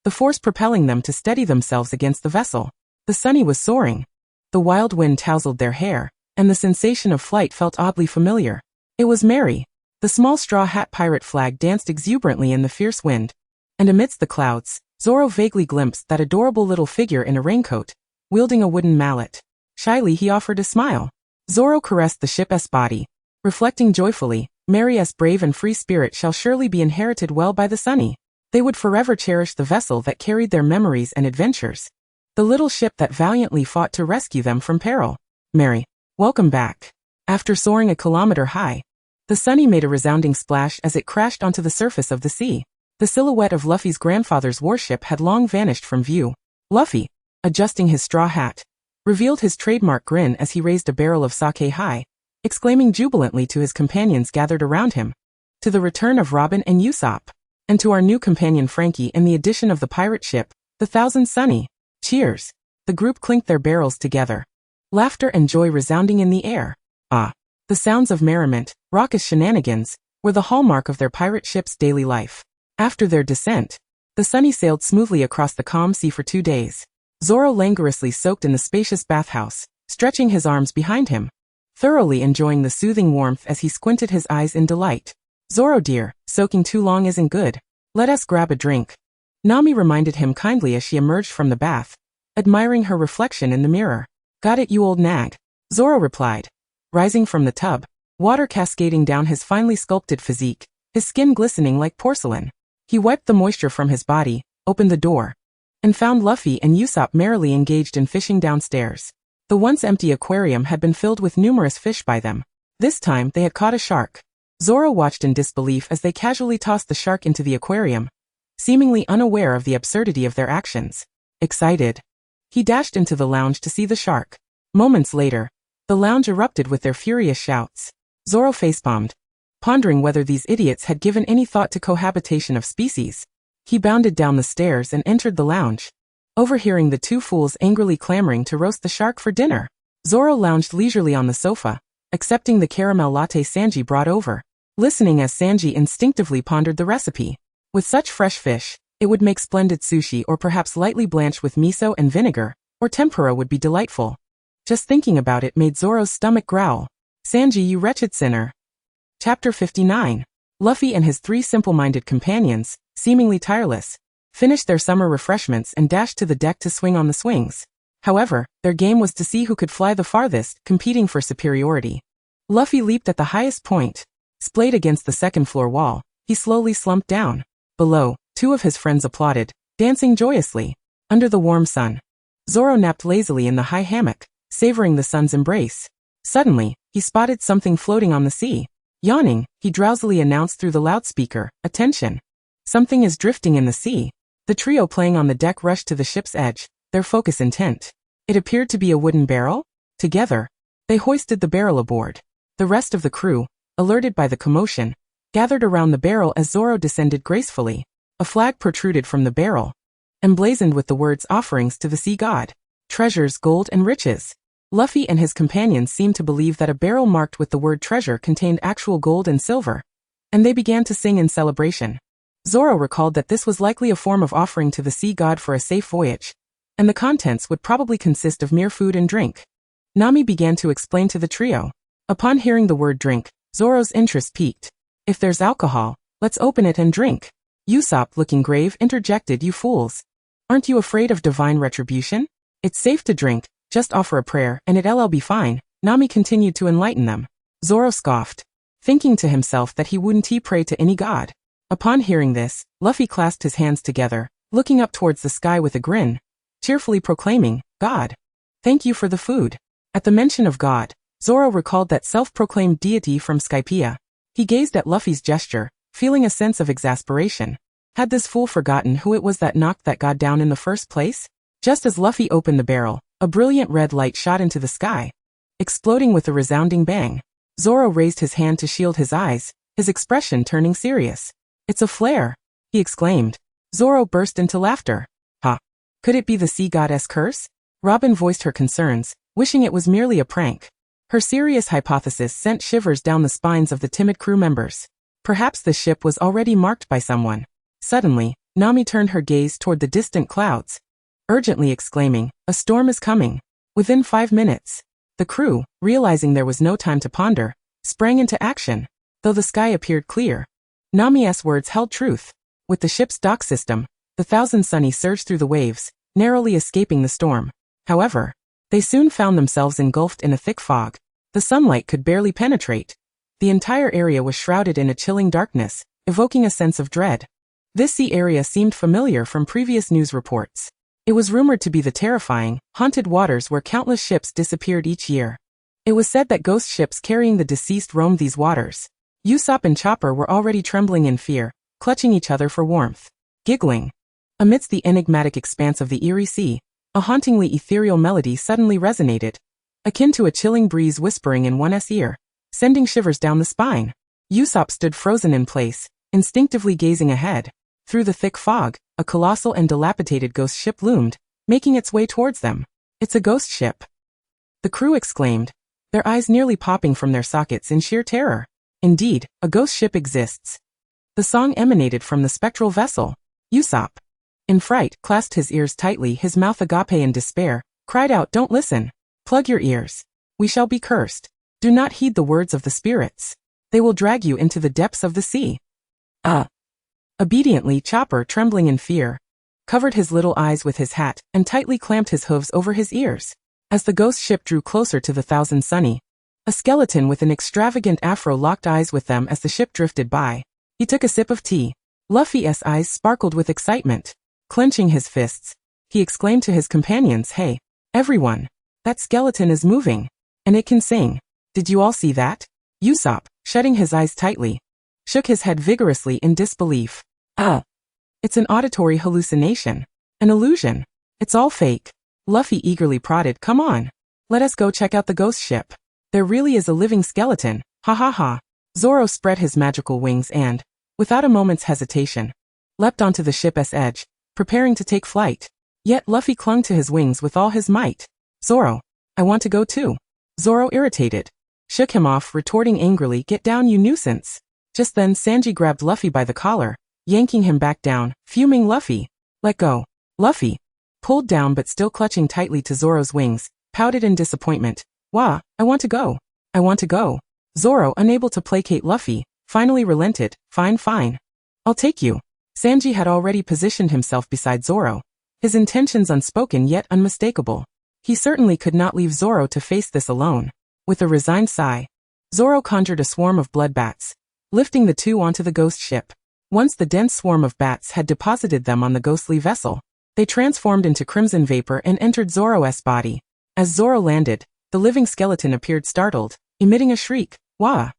the force propelling them to steady themselves against the vessel. The Sunny was soaring. The wild wind tousled their hair, and the sensation of flight felt oddly familiar. It was merry. The small straw hat pirate flag danced exuberantly in the fierce wind, and amidst the clouds, Zoro vaguely glimpsed that adorable little figure in a raincoat, wielding a wooden mallet. Shyly he offered a smile. Zoro caressed the ship's body, reflecting joyfully, Mary's brave and free spirit shall surely be inherited well by the Sunny. They would forever cherish the vessel that carried their memories and adventures, the little ship that valiantly fought to rescue them from peril. Mary, welcome back. After soaring a kilometer high, the Sunny made a resounding splash as it crashed onto the surface of the sea. The silhouette of Luffy's grandfather's warship had long vanished from view. Luffy, adjusting his straw hat, revealed his trademark grin as he raised a barrel of sake high, exclaiming jubilantly to his companions gathered around him, to the return of Robin and Usopp, and to our new companion Frankie and the addition of the pirate ship, the Thousand Sunny. Cheers. The group clinked their barrels together, laughter and joy resounding in the air. The sounds of merriment, raucous shenanigans, were the hallmark of their pirate ship's daily life. After their descent, the Sunny sailed smoothly across the calm sea for 2 days. Zoro languorously soaked in the spacious bathhouse, stretching his arms behind him, thoroughly enjoying the soothing warmth as he squinted his eyes in delight. Zoro dear, soaking too long isn't good. Let us grab a drink. Nami reminded him kindly as she emerged from the bath, admiring her reflection in the mirror. Got it, you old nag. Zoro replied, rising from the tub, water cascading down his finely sculpted physique, his skin glistening like porcelain. He wiped the moisture from his body, opened the door, and found Luffy and Usopp merrily engaged in fishing downstairs. The once empty aquarium had been filled with numerous fish by them. This time they had caught a shark. Zoro watched in disbelief as they casually tossed the shark into the aquarium, seemingly unaware of the absurdity of their actions. Excited, he dashed into the lounge to see the shark. Moments later, the lounge erupted with their furious shouts. Zoro facepalmed, pondering whether these idiots had given any thought to cohabitation of species. He bounded down the stairs and entered the lounge, overhearing the two fools angrily clamoring to roast the shark for dinner. Zoro lounged leisurely on the sofa, accepting the caramel latte Sanji brought over, listening as Sanji instinctively pondered the recipe. With such fresh fish, it would make splendid sushi, or perhaps lightly blanched with miso and vinegar, or tempura would be delightful. Just thinking about it made Zoro's stomach growl. Sanji, you wretched sinner. Chapter 59. Luffy and his 3 simple-minded companions, seemingly tireless, finished their summer refreshments and dashed to the deck to swing on the swings. However, their game was to see who could fly the farthest, competing for superiority. Luffy leaped at the highest point. Splayed against the second-floor wall, he slowly slumped down. Below, 2 of his friends applauded, dancing joyously. Under the warm sun, Zoro napped lazily in the high hammock, savoring the sun's embrace. Suddenly, he spotted something floating on the sea. Yawning, he drowsily announced through the loudspeaker, "Attention! Something is drifting in the sea." The trio playing on the deck rushed to the ship's edge, their focus intent. It appeared to be a wooden barrel. Together, they hoisted the barrel aboard. The rest of the crew, alerted by the commotion, gathered around the barrel as Zoro descended gracefully. A flag protruded from the barrel, emblazoned with the words offerings to the sea god, treasures, gold, and riches. Luffy and his companions seemed to believe that a barrel marked with the word treasure contained actual gold and silver, and they began to sing in celebration. Zoro recalled that this was likely a form of offering to the sea god for a safe voyage, and the contents would probably consist of mere food and drink. Nami began to explain to the trio. Upon hearing the word drink, Zoro's interest peaked. If there's alcohol, let's open it and drink. Usopp, looking grave, interjected, you fools. Aren't you afraid of divine retribution? It's safe to drink, just offer a prayer and it'll be fine. Nami continued to enlighten them. Zoro scoffed, thinking to himself that he wouldn't pray to any god. Upon hearing this, Luffy clasped his hands together, looking up towards the sky with a grin, cheerfully proclaiming, God, thank you for the food. At the mention of God, Zoro recalled that self-proclaimed deity from Skypiea. He gazed at Luffy's gesture, feeling a sense of exasperation. Had this fool forgotten who it was that knocked that god down in the first place? Just as Luffy opened the barrel, a brilliant red light shot into the sky, exploding with a resounding bang. Zoro raised his hand to shield his eyes, his expression turning serious. It's a flare, he exclaimed. Zoro burst into laughter. Ha! Could it be the sea goddess curse? Robin voiced her concerns, wishing it was merely a prank. Her serious hypothesis sent shivers down the spines of the timid crew members. Perhaps the ship was already marked by someone. Suddenly, Nami turned her gaze toward the distant clouds, urgently exclaiming, a storm is coming. Within 5 minutes, the crew, realizing there was no time to ponder, sprang into action. Though the sky appeared clear, Nami's words held truth. With the ship's dock system, the Thousand Sunny surged through the waves, narrowly escaping the storm. However, they soon found themselves engulfed in a thick fog. The sunlight could barely penetrate. The entire area was shrouded in a chilling darkness, evoking a sense of dread. This sea area seemed familiar from previous news reports. It was rumored to be the terrifying, haunted waters where countless ships disappeared each year. It was said that ghost ships carrying the deceased roamed these waters. Usopp and Chopper were already trembling in fear, clutching each other for warmth. Giggling. Amidst the enigmatic expanse of the eerie sea, a hauntingly ethereal melody suddenly resonated, akin to a chilling breeze whispering in one's ear, sending shivers down the spine. Usopp stood frozen in place, instinctively gazing ahead. Through the thick fog, a colossal and dilapidated ghost ship loomed, making its way towards them. It's a ghost ship, the crew exclaimed, their eyes nearly popping from their sockets in sheer terror. Indeed, a ghost ship exists. The song emanated from the spectral vessel. Usopp, in fright, clasped his ears tightly, his mouth agape in despair, cried out, don't listen. Plug your ears. We shall be cursed. Do not heed the words of the spirits. They will drag you into the depths of the sea. Obediently, Chopper, trembling in fear, covered his little eyes with his hat and tightly clamped his hooves over his ears. As the ghost ship drew closer to the Thousand Sunny, a skeleton with an extravagant afro locked eyes with them as the ship drifted by. He took a sip of tea. Luffy's eyes sparkled with excitement. Clenching his fists, he exclaimed to his companions, hey, everyone, that skeleton is moving, and it can sing. Did you all see that? Usopp, shutting his eyes tightly, shook his head vigorously in disbelief. It's an auditory hallucination. An illusion. It's all fake. Luffy eagerly prodded, come on. Let us go check out the ghost ship. There really is a living skeleton. Ha ha ha. Zoro spread his magical wings and, without a moment's hesitation, leapt onto the ship's edge, preparing to take flight. Yet Luffy clung to his wings with all his might. Zoro, I want to go too. Zoro, irritated, shook him off, retorting angrily, get down, you nuisance. Just then Sanji grabbed Luffy by the collar, yanking him back down, fuming. Luffy, let go. Luffy, pulled down but still clutching tightly to Zoro's wings, pouted in disappointment. Wah, I want to go. I want to go. Zoro, unable to placate Luffy, finally relented. Fine, fine. I'll take you. Sanji had already positioned himself beside Zoro, his intentions unspoken yet unmistakable. He certainly could not leave Zoro to face this alone. With a resigned sigh, Zoro conjured a swarm of blood bats, lifting the two onto the ghost ship. Once the dense swarm of bats had deposited them on the ghostly vessel, they transformed into crimson vapor and entered Zoro's body. As Zoro landed, the living skeleton appeared startled, emitting a shriek. Wah!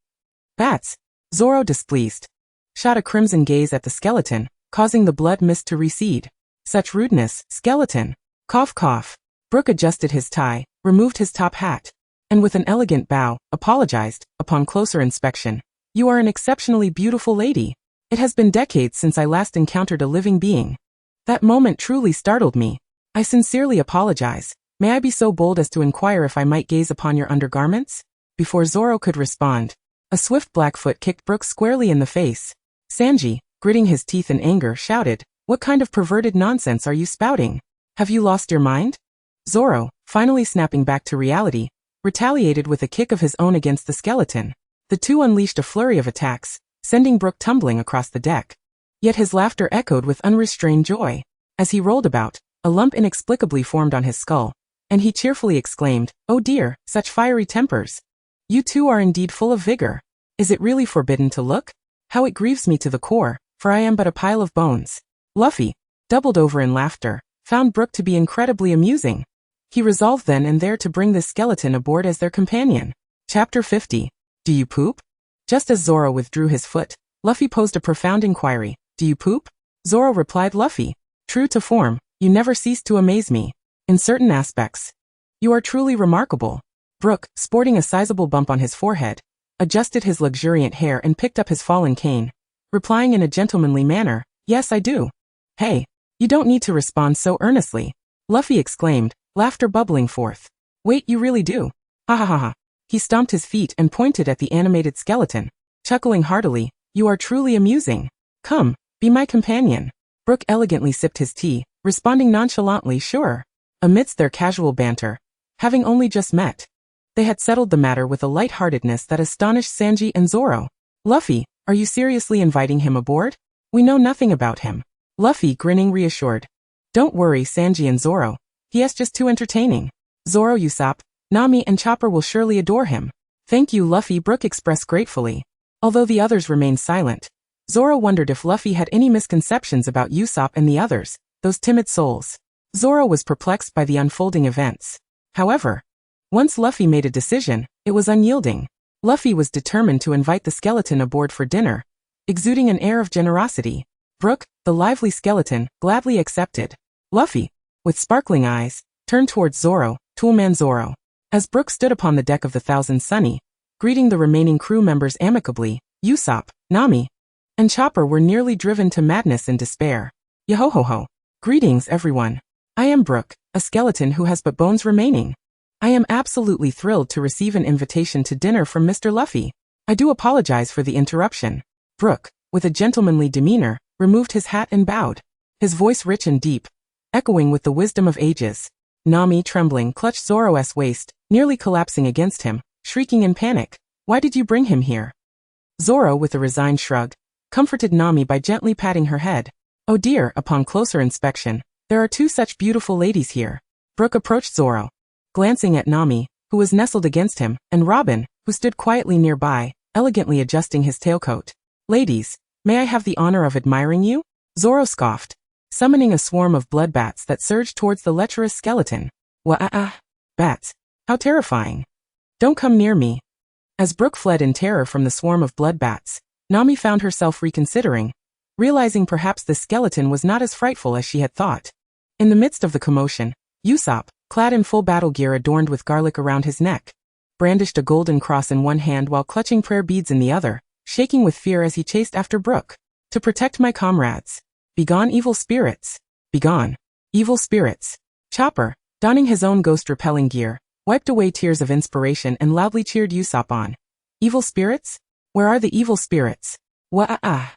Bats! Zoro, displeased, shot a crimson gaze at the skeleton, causing the blood mist to recede. Such rudeness, skeleton! Cough cough. Brooke adjusted his tie, removed his top hat, and with an elegant bow, apologized. Upon closer inspection, "You are an exceptionally beautiful lady. It has been decades since I last encountered a living being. That moment truly startled me. I sincerely apologize. May I be so bold as to inquire if I might gaze upon your undergarments?" Before Zoro could respond, a swift black foot kicked Brooke squarely in the face. Sanji, gritting his teeth in anger, shouted, "What kind of perverted nonsense are you spouting? Have you lost your mind?" Zoro, finally snapping back to reality, retaliated with a kick of his own against the skeleton. The two unleashed a flurry of attacks, sending Brooke tumbling across the deck. Yet his laughter echoed with unrestrained joy. As he rolled about, a lump inexplicably formed on his skull, and he cheerfully exclaimed, "Oh dear, such fiery tempers. You two are indeed full of vigor. Is it really forbidden to look? How it grieves me to the core, for I am but a pile of bones." Luffy, doubled over in laughter, found Brooke to be incredibly amusing. He resolved then and there to bring this skeleton aboard as their companion. Chapter 50. Do you poop? Just as Zoro withdrew his foot, Luffy posed a profound inquiry. "Do you poop?" Zoro replied, "Luffy, true to form, you never cease to amaze me. In certain aspects, you are truly remarkable." Brooke, sporting a sizable bump on his forehead, adjusted his luxuriant hair and picked up his fallen cane, replying in a gentlemanly manner, "Yes, I do." "Hey, you don't need to respond so earnestly," Luffy exclaimed, laughter bubbling forth. "Wait, you really do? Ha ha ha ha." He stomped his feet and pointed at the animated skeleton, chuckling heartily, "You are truly amusing. Come, be my companion." Brooke elegantly sipped his tea, responding nonchalantly, "Sure." Amidst their casual banter, having only just met, they had settled the matter with a lightheartedness that astonished Sanji and Zoro. "Luffy, are you seriously inviting him aboard? We know nothing about him." Luffy, grinning, reassured. "Don't worry, Sanji and Zoro. He is just too entertaining. Zoro, Usopp, Nami and Chopper will surely adore him." "Thank you, Luffy," Brooke expressed gratefully. Although the others remained silent, Zoro wondered if Luffy had any misconceptions about Usopp and the others, those timid souls. Zoro was perplexed by the unfolding events. However, once Luffy made a decision, it was unyielding. Luffy was determined to invite the skeleton aboard for dinner, exuding an air of generosity. Brooke, the lively skeleton, gladly accepted. Luffy, with sparkling eyes, turned towards Zoro, Toolman Zoro. As Brooke stood upon the deck of the Thousand Sunny, greeting the remaining crew members amicably, Usopp, Nami, and Chopper were nearly driven to madness and despair. Yo-ho-ho-ho. "Greetings, everyone. I am Brooke, a skeleton who has but bones remaining. I am absolutely thrilled to receive an invitation to dinner from Mr. Luffy. I do apologize for the interruption." Brooke, with a gentlemanly demeanor, removed his hat and bowed, his voice rich and deep, echoing with the wisdom of ages. Nami, trembling, clutched Zoro's waist, nearly collapsing against him, shrieking in panic, "Why did you bring him here?" Zoro, with a resigned shrug, comforted Nami by gently patting her head. "Oh dear, upon closer inspection, there are two such beautiful ladies here." Brooke approached Zoro, glancing at Nami, who was nestled against him, and Robin, who stood quietly nearby, elegantly adjusting his tailcoat. "Ladies, may I have the honor of admiring you?" Zoro scoffed, summoning a swarm of blood bats that surged towards the lecherous skeleton. "Wah-ah-ah. Bats. How terrifying. Don't come near me." As Brooke fled in terror from the swarm of blood bats, Nami found herself reconsidering, realizing perhaps the skeleton was not as frightful as she had thought. In the midst of the commotion, Usopp, clad in full battle gear adorned with garlic around his neck, brandished a golden cross in one hand while clutching prayer beads in the other, shaking with fear as he chased after Brooke. "To protect my comrades. Begone, evil spirits. Begone, evil spirits." Chopper, donning his own ghost-repelling gear, wiped away tears of inspiration and loudly cheered Usopp on. "Evil spirits? Where are the evil spirits? Wah-ah-ah.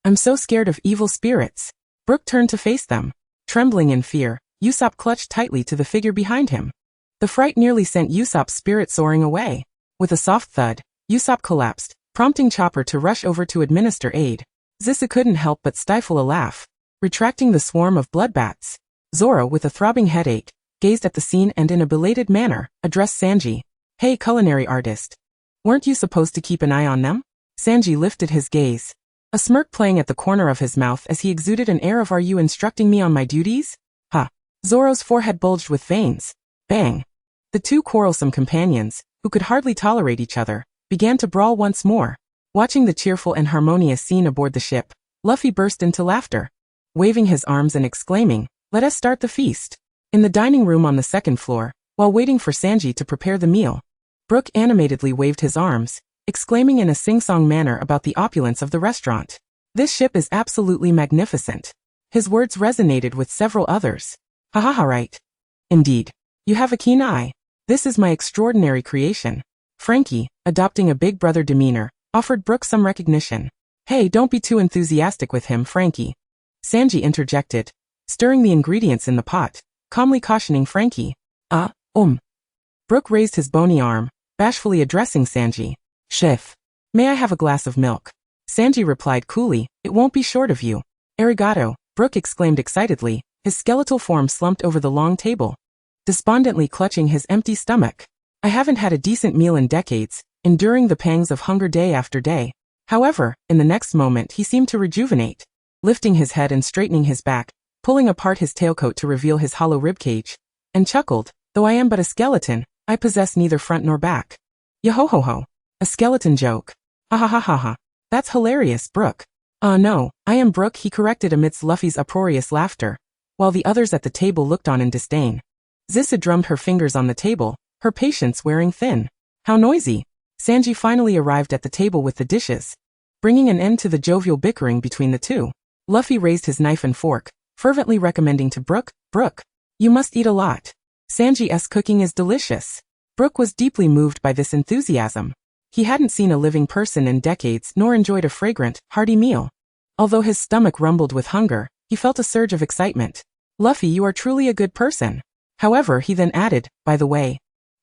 I'm so scared of evil spirits." Brooke turned to face them. Trembling in fear, Usopp clutched tightly to the figure behind him. The fright nearly sent Usopp's spirit soaring away. With a soft thud, Usopp collapsed, prompting Chopper to rush over to administer aid. Zissa couldn't help but stifle a laugh, retracting the swarm of blood bats. Zoro, with a throbbing headache, gazed at the scene and in a belated manner, addressed Sanji. "Hey, culinary artist. Weren't you supposed to keep an eye on them?" Sanji lifted his gaze, a smirk playing at the corner of his mouth as he exuded an air of "Are you instructing me on my duties?" "Ha." Zoro's forehead bulged with veins. Bang. The two quarrelsome companions, who could hardly tolerate each other, began to brawl once more. Watching the cheerful and harmonious scene aboard the ship, Luffy burst into laughter, waving his arms and exclaiming, "Let us start the feast." In the dining room on the second floor, while waiting for Sanji to prepare the meal, Brook animatedly waved his arms, exclaiming in a sing-song manner about the opulence of the restaurant. This ship is absolutely magnificent. His words resonated with several others. Ha ha ha, right. Indeed. You have a keen eye. This is my extraordinary creation. Frankie, adopting a big brother demeanor, offered Brook some recognition. Hey, don't be too enthusiastic with him, Frankie. Sanji interjected, stirring the ingredients in the pot, calmly cautioning Frankie. Brook raised his bony arm, bashfully addressing Sanji. Chef. May I have a glass of milk? Sanji replied coolly, it won't be short of you. Arigato, Brook exclaimed excitedly, his skeletal form slumped over the long table, despondently clutching his empty stomach. I haven't had a decent meal in decades, enduring the pangs of hunger day after day. However, in the next moment he seemed to rejuvenate, lifting his head and straightening his back, pulling apart his tailcoat to reveal his hollow ribcage, and chuckled, though I am but a skeleton, I possess neither front nor back. Yo-ho-ho-ho. A skeleton joke. Ha ha ha ha ha. That's hilarious, Brook. No, I am Brook, he corrected amidst Luffy's uproarious laughter, while the others at the table looked on in disdain. Zissa drummed her fingers on the table, her patience wearing thin. How noisy. Sanji finally arrived at the table with the dishes, bringing an end to the jovial bickering between the two. Luffy raised his knife and fork, fervently recommending to Brook, Brook, you must eat a lot. Sanji's cooking is delicious. Brook was deeply moved by this enthusiasm. He hadn't seen a living person in decades nor enjoyed a fragrant, hearty meal. Although his stomach rumbled with hunger, he felt a surge of excitement. Luffy, you are truly a good person. However, he then added, by the way,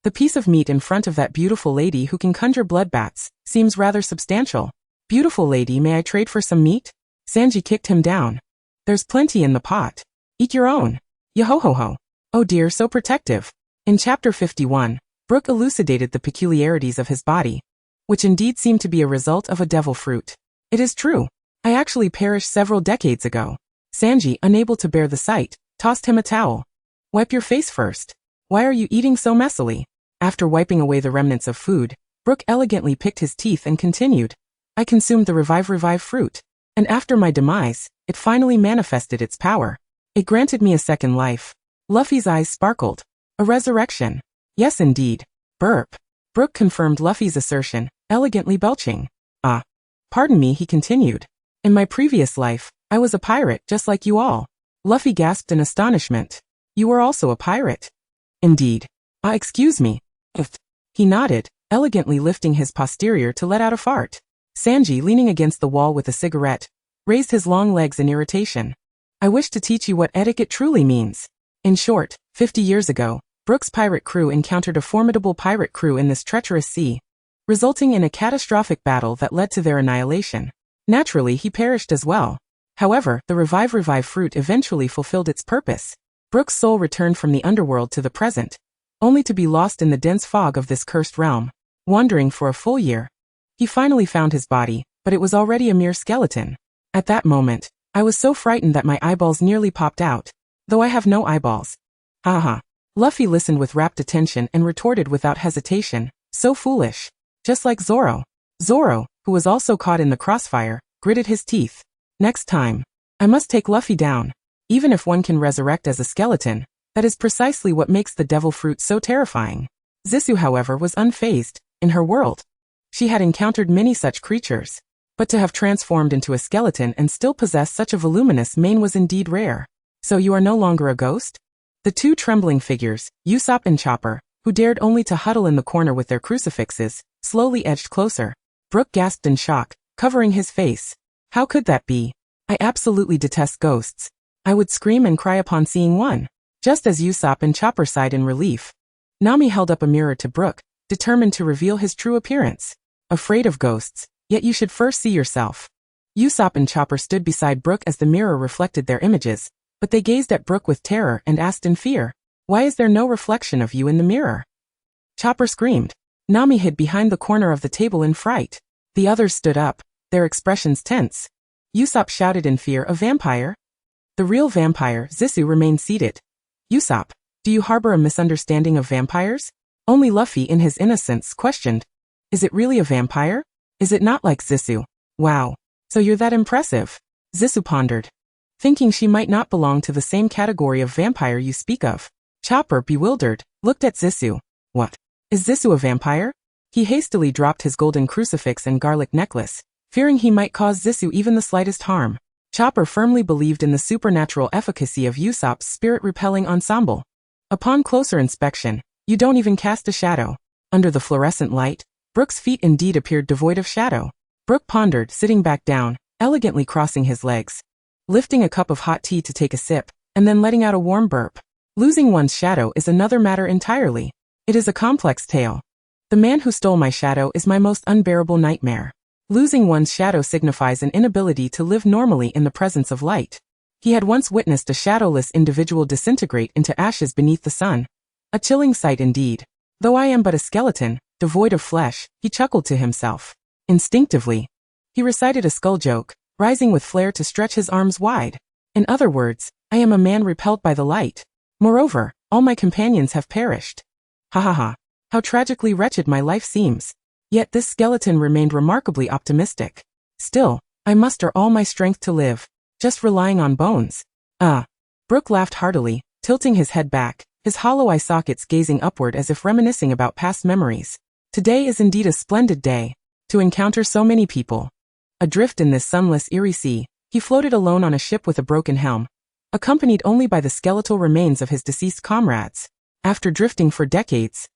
the piece of meat in front of that beautiful lady who can conjure bloodbaths seems rather substantial. Beautiful lady, may I trade for some meat? Sanji kicked him down. There's plenty in the pot. Eat your own. Yo-ho-ho-ho. Oh dear, so protective. In chapter 51, Brook elucidated the peculiarities of his body, which indeed seemed to be a result of a devil fruit. It is true. I actually perished several decades ago. Sanji, unable to bear the sight, tossed him a towel. Wipe your face first. Why are you eating so messily? After wiping away the remnants of food, Brook elegantly picked his teeth and continued. I consumed the revive fruit. And after my demise, it finally manifested its power. It granted me a second life. Luffy's eyes sparkled. A resurrection. Yes indeed. Burp. Brook confirmed Luffy's assertion, elegantly belching. Pardon me, he continued. In my previous life, I was a pirate just like you all. Luffy gasped in astonishment. You were also a pirate? Indeed. Excuse me. He nodded, elegantly lifting his posterior to let out a fart. Sanji, leaning against the wall with a cigarette, raised his long legs in irritation. I wish to teach you what etiquette truly means. In short, 50 years ago, Brook's pirate crew encountered a formidable pirate crew in this treacherous sea, resulting in a catastrophic battle that led to their annihilation. Naturally, he perished as well. However, the revive fruit eventually fulfilled its purpose. Brook's soul returned from the underworld to the present, only to be lost in the dense fog of this cursed realm. Wandering for a full year, he finally found his body, but it was already a mere skeleton. At that moment, I was so frightened that my eyeballs nearly popped out. Though I have no eyeballs. Ha. Luffy listened with rapt attention and retorted without hesitation, so foolish. Just like Zoro. Zoro, who was also caught in the crossfire, gritted his teeth. Next time, I must take Luffy down. Even if one can resurrect as a skeleton, that is precisely what makes the devil fruit so terrifying. Zisu, however, was unfazed. In her world, she had encountered many such creatures. But to have transformed into a skeleton and still possess such a voluminous mane was indeed rare. So you are no longer a ghost? The two trembling figures, Usopp and Chopper, who dared only to huddle in the corner with their crucifixes, slowly edged closer. Brook gasped in shock, covering his face. How could that be? I absolutely detest ghosts. I would scream and cry upon seeing one. Just as Usopp and Chopper sighed in relief, Nami held up a mirror to Brook, determined to reveal his true appearance. Afraid of ghosts, yet you should first see yourself. Usopp and Chopper stood beside Brook as the mirror reflected their images, but they gazed at Brook with terror and asked in fear, why is there no reflection of you in the mirror? Chopper screamed. Nami hid behind the corner of the table in fright. The others stood up, their expressions tense. Usopp shouted in fear, a vampire? The real vampire, Zisu, remained seated. Usopp, do you harbor a misunderstanding of vampires? Only Luffy, in his innocence, questioned. Is it really a vampire? Is it not like Zisu? Wow. So you're that impressive? Zisu pondered, thinking she might not belong to the same category of vampire you speak of. Chopper, bewildered, looked at Zissou. What? Is Zissou a vampire? He hastily dropped his golden crucifix and garlic necklace, fearing he might cause Zissou even the slightest harm. Chopper firmly believed in the supernatural efficacy of Usopp's spirit-repelling ensemble. Upon closer inspection, you don't even cast a shadow. Under the fluorescent light, Brook's feet indeed appeared devoid of shadow. Brook pondered, sitting back down, elegantly crossing his legs, lifting a cup of hot tea to take a sip, and then letting out a warm burp. Losing one's shadow is another matter entirely. It is a complex tale. The man who stole my shadow is my most unbearable nightmare. Losing one's shadow signifies an inability to live normally in the presence of light. He had once witnessed a shadowless individual disintegrate into ashes beneath the sun. A chilling sight indeed. Though I am but a skeleton, devoid of flesh, he chuckled to himself. Instinctively, he recited a skull joke, rising with flair to stretch his arms wide. In other words, I am a man repelled by the light. Moreover, all my companions have perished. Ha ha ha. How tragically wretched my life seems. Yet this skeleton remained remarkably optimistic. Still, I muster all my strength to live, just relying on bones. Brook laughed heartily, tilting his head back, his hollow eye sockets gazing upward as if reminiscing about past memories. Today is indeed a splendid day. To encounter so many people. Adrift in this sunless eerie sea, he floated alone on a ship with a broken helm, accompanied only by the skeletal remains of his deceased comrades. After drifting for decades,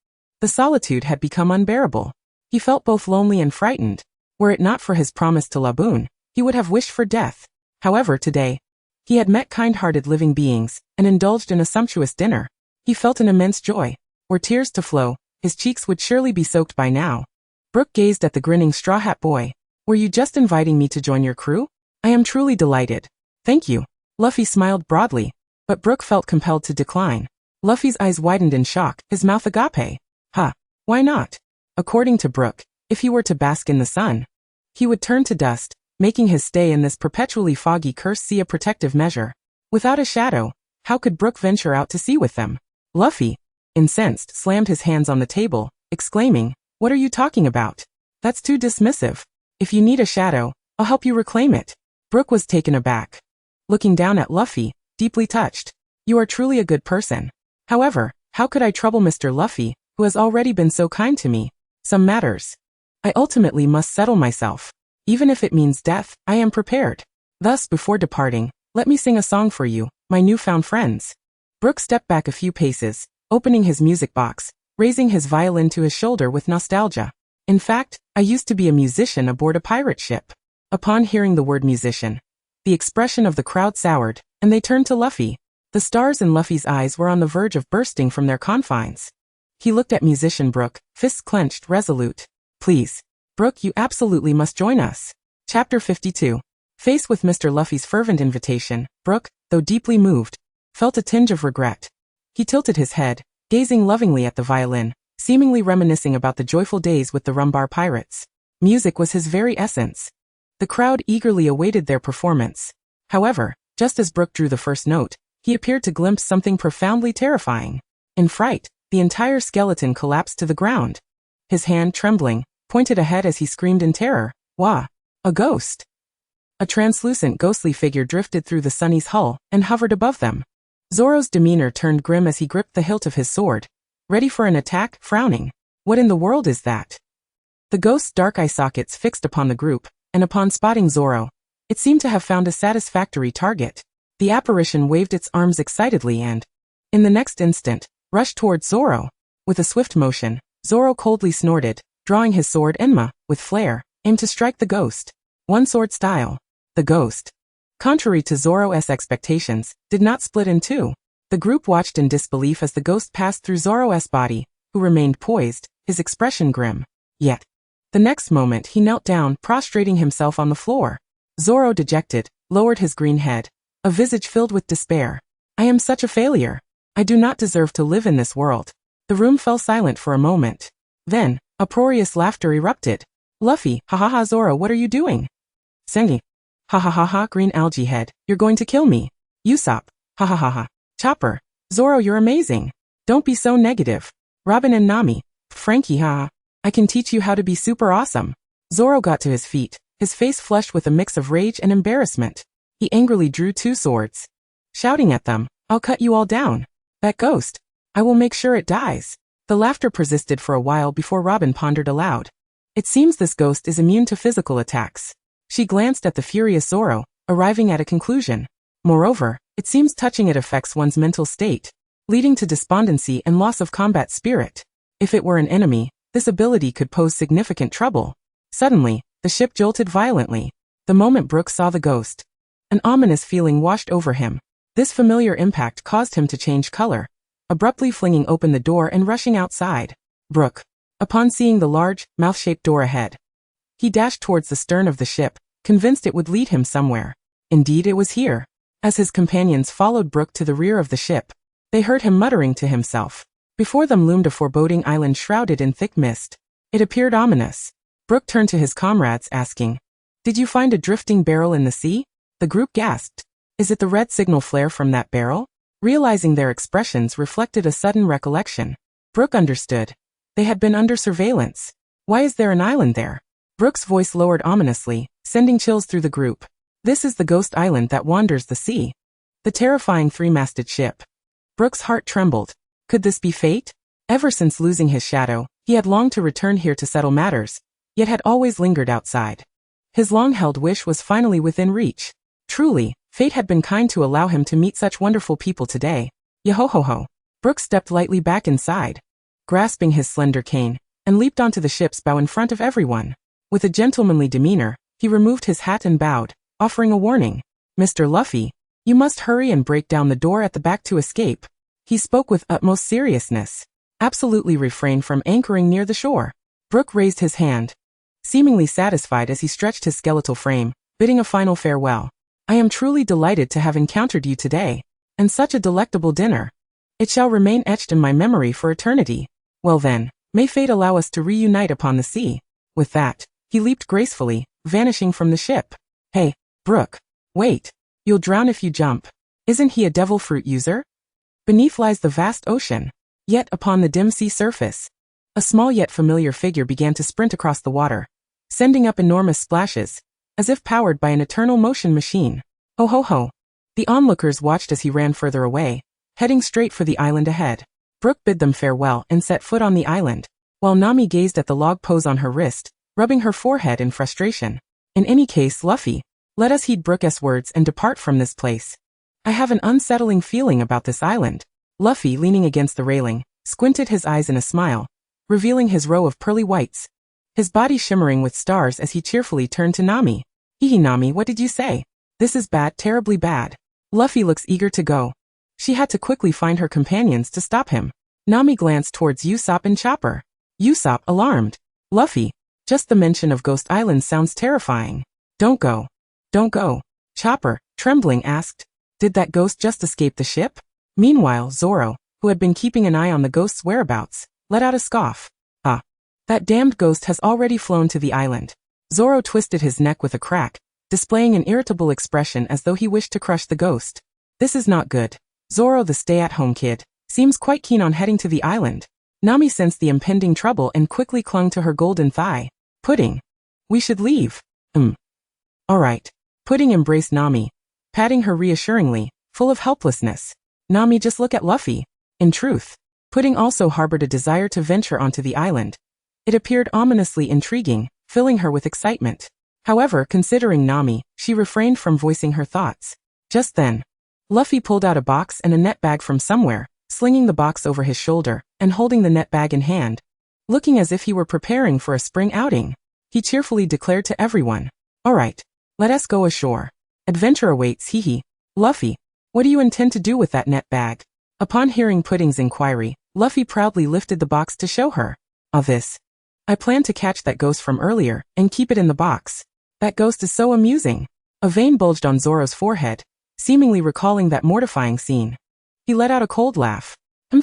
the solitude had become unbearable. He felt both lonely and frightened. Were it not for his promise to Laboon, he would have wished for death. However, today, he had met kind-hearted living beings and indulged in a sumptuous dinner. He felt an immense joy. Were tears to flow, his cheeks would surely be soaked by now. Brook gazed at the grinning Straw Hat Boy. Were you just inviting me to join your crew? I am truly delighted. Thank you. Luffy smiled broadly, but Brook felt compelled to decline. Luffy's eyes widened in shock, his mouth agape. Why not? According to Brook, if he were to bask in the sun, he would turn to dust, making his stay in this perpetually foggy cursed sea a protective measure. Without a shadow, how could Brook venture out to sea with them? Luffy, incensed, slammed his hands on the table, exclaiming, "What are you talking about? That's too dismissive. If you need a shadow, I'll help you reclaim it." Brook was taken aback, looking down at Luffy, deeply touched. "You are truly a good person. However, how could I trouble Mr. Luffy, who has already been so kind to me? Some matters I ultimately must settle myself. Even if it means death, I am prepared. Thus, before departing, let me sing a song for you, my newfound friends." Brook stepped back a few paces, opening his music box, raising his violin to his shoulder with nostalgia. "In fact, I used to be a musician aboard a pirate ship." Upon hearing the word musician, the expression of the crowd soured, and they turned to Luffy. The stars in Luffy's eyes were on the verge of bursting from their confines. He looked at musician Brook, fists clenched, resolute. "Please, Brook, you absolutely must join us." Chapter 52. Faced with Mr. Luffy's fervent invitation, Brook, though deeply moved, felt a tinge of regret. He tilted his head, gazing lovingly at the violin, seemingly reminiscing about the joyful days with the Rumbar pirates. Music was his very essence. The crowd eagerly awaited their performance. However, just as Brook drew the first note, he appeared to glimpse something profoundly terrifying. In fright, the entire skeleton collapsed to the ground. His hand, trembling, pointed ahead as he screamed in terror, "Wah! A ghost!" A translucent ghostly figure drifted through the Sunny's hull and hovered above them. Zoro's demeanor turned grim as he gripped the hilt of his sword, ready for an attack, frowning. What in the world is that? The ghost's dark eye sockets fixed upon the group, and upon spotting Zoro, it seemed to have found a satisfactory target. The apparition waved its arms excitedly and, in the next instant, rushed towards Zoro. With a swift motion, Zoro coldly snorted, drawing his sword Enma, with flair, aimed to strike the ghost. One sword style. The ghost, contrary to Zoro's expectations, did not split in two. The group watched in disbelief as the ghost passed through Zoro's body, who remained poised, his expression grim. Yet, the next moment he knelt down, prostrating himself on the floor. Zoro, dejected, lowered his green head, a visage filled with despair. "I am such a failure. I do not deserve to live in this world." The room fell silent for a moment. Then, uproarious laughter erupted. "Luffy, ha ha ha, Zoro, what are you doing?" Sanji, ha ha ha ha, green algae head, you're going to kill me. Usopp, ha ha ha ha. Chopper, Zoro, you're amazing. Don't be so negative. Robin and Nami, Frankie, ha ha. I can teach you how to be super awesome. Zoro got to his feet, his face flushed with a mix of rage and embarrassment. He angrily drew two swords, shouting at them, "I'll cut you all down. That ghost. I will make sure it dies. The laughter persisted for a while before Robin pondered aloud. It seems this ghost is immune to physical attacks. She glanced at the furious Zoro, arriving at a conclusion. Moreover, it seems touching it affects one's mental state, leading to despondency and loss of combat spirit. If it were an enemy, this ability could pose significant trouble. Suddenly, the ship jolted violently. The moment Brook saw the ghost, an ominous feeling washed over him. This familiar impact caused him to change color, abruptly flinging open the door and rushing outside. Brook, upon seeing the large, mouth-shaped door ahead, he dashed towards the stern of the ship, convinced it would lead him somewhere. Indeed, it was here. As his companions followed Brook to the rear of the ship, they heard him muttering to himself. Before them loomed a foreboding island shrouded in thick mist. It appeared ominous. Brook turned to his comrades asking, "Did you find a drifting barrel in the sea?" The group gasped. "Is it the red signal flare from that barrel?" Realizing their expressions reflected a sudden recollection, Brook understood. They had been under surveillance. Why is there an island there? Brook's voice lowered ominously, sending chills through the group. This is the ghost island that wanders the sea. The terrifying three-masted ship. Brook's heart trembled. Could this be fate? Ever since losing his shadow, he had longed to return here to settle matters, yet had always lingered outside. His long-held wish was finally within reach. Truly, fate had been kind to allow him to meet such wonderful people today. Yo-ho-ho-ho. Brook stepped lightly back inside, grasping his slender cane, and leaped onto the ship's bow in front of everyone. With a gentlemanly demeanor, he removed his hat and bowed, offering a warning. "Mr. Luffy, you must hurry and break down the door at the back to escape." He spoke with utmost seriousness. Absolutely refrain from anchoring near the shore. Brook raised his hand, seemingly satisfied as he stretched his skeletal frame, bidding a final farewell. "I am truly delighted to have encountered you today, and such a delectable dinner. It shall remain etched in my memory for eternity. Well then, may fate allow us to reunite upon the sea." With that, he leaped gracefully, vanishing from the ship. "Hey, Brook, wait. You'll drown if you jump. Isn't he a devil fruit user? Beneath lies the vast ocean." Yet upon the dim sea surface, a small yet familiar figure began to sprint across the water, sending up enormous splashes, as if powered by an eternal motion machine. Ho ho ho. The onlookers watched as he ran further away, heading straight for the island ahead. Brook bid them farewell and set foot on the island, while Nami gazed at the log pose on her wrist, rubbing her forehead in frustration. "In any case, Luffy, let us heed Brook's words and depart from this place. I have an unsettling feeling about this island." Luffy, leaning against the railing, squinted his eyes in a smile, revealing his row of pearly whites, his body shimmering with stars as he cheerfully turned to Nami. "Hehe Nami, what did you say? This is bad, terribly bad." Luffy looks eager to go. She had to quickly find her companions to stop him. Nami glanced towards Usopp and Chopper. Usopp, alarmed. "Luffy, just the mention of Ghost Island sounds terrifying. Don't go. Don't go." Chopper, trembling, asked, "Did that ghost just escape the ship?" Meanwhile, Zoro, who had been keeping an eye on the ghost's whereabouts, let out a scoff. "Ah, that damned ghost has already flown to the island." Zoro twisted his neck with a crack, displaying an irritable expression as though he wished to crush the ghost. This is not good. Zoro, the stay-at-home kid, seems quite keen on heading to the island. Nami sensed the impending trouble and quickly clung to her golden thigh. "Pudding. We should leave." All right." Pudding embraced Nami, patting her reassuringly, full of helplessness. "Nami, just look at Luffy." In truth, Pudding also harbored a desire to venture onto the island. It appeared ominously intriguing, filling her with excitement. However, considering Nami, she refrained from voicing her thoughts. Just then, Luffy pulled out a box and a net bag from somewhere, slinging the box over his shoulder, and holding the net bag in hand. Looking as if he were preparing for a spring outing, he cheerfully declared to everyone, "All right, let us go ashore. Adventure awaits, hee. Luffy, what do you intend to do with that net bag?" Upon hearing Pudding's inquiry, Luffy proudly lifted the box to show her. This. I plan to catch that ghost from earlier, and keep it in the box. That ghost is so amusing." A vein bulged on Zoro's forehead, seemingly recalling that mortifying scene. He let out a cold laugh.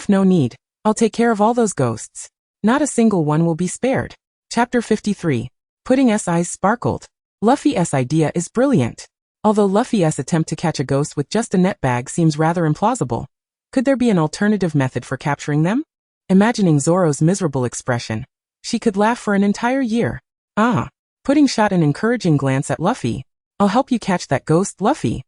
No need. I'll take care of all those ghosts. Not a single one will be spared." Chapter 53. Pudding's eyes sparkled. Luffy's idea is brilliant. Although Luffy's attempt to catch a ghost with just a net bag seems rather implausible, could there be an alternative method for capturing them? Imagining Zoro's miserable expression, she could laugh for an entire year. Pudding shot an encouraging glance at Luffy. "I'll help you catch that ghost, Luffy."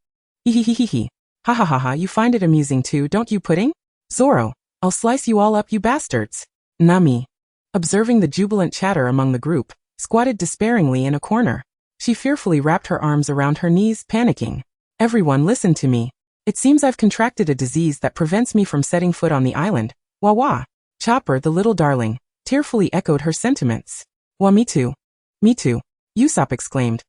Hehehehe. Ha ha ha ha, you find it amusing too, don't you, Pudding? Zoro, I'll slice you all up, you bastards. Nami, observing the jubilant chatter among the group, squatted despairingly in a corner. She fearfully wrapped her arms around her knees, panicking. Everyone listen to me. It seems I've contracted a disease that prevents me from setting foot on the island. Wah wah. Chopper, the little darling, tearfully echoed her sentiments. Wah, me too. Me too. Usopp exclaimed.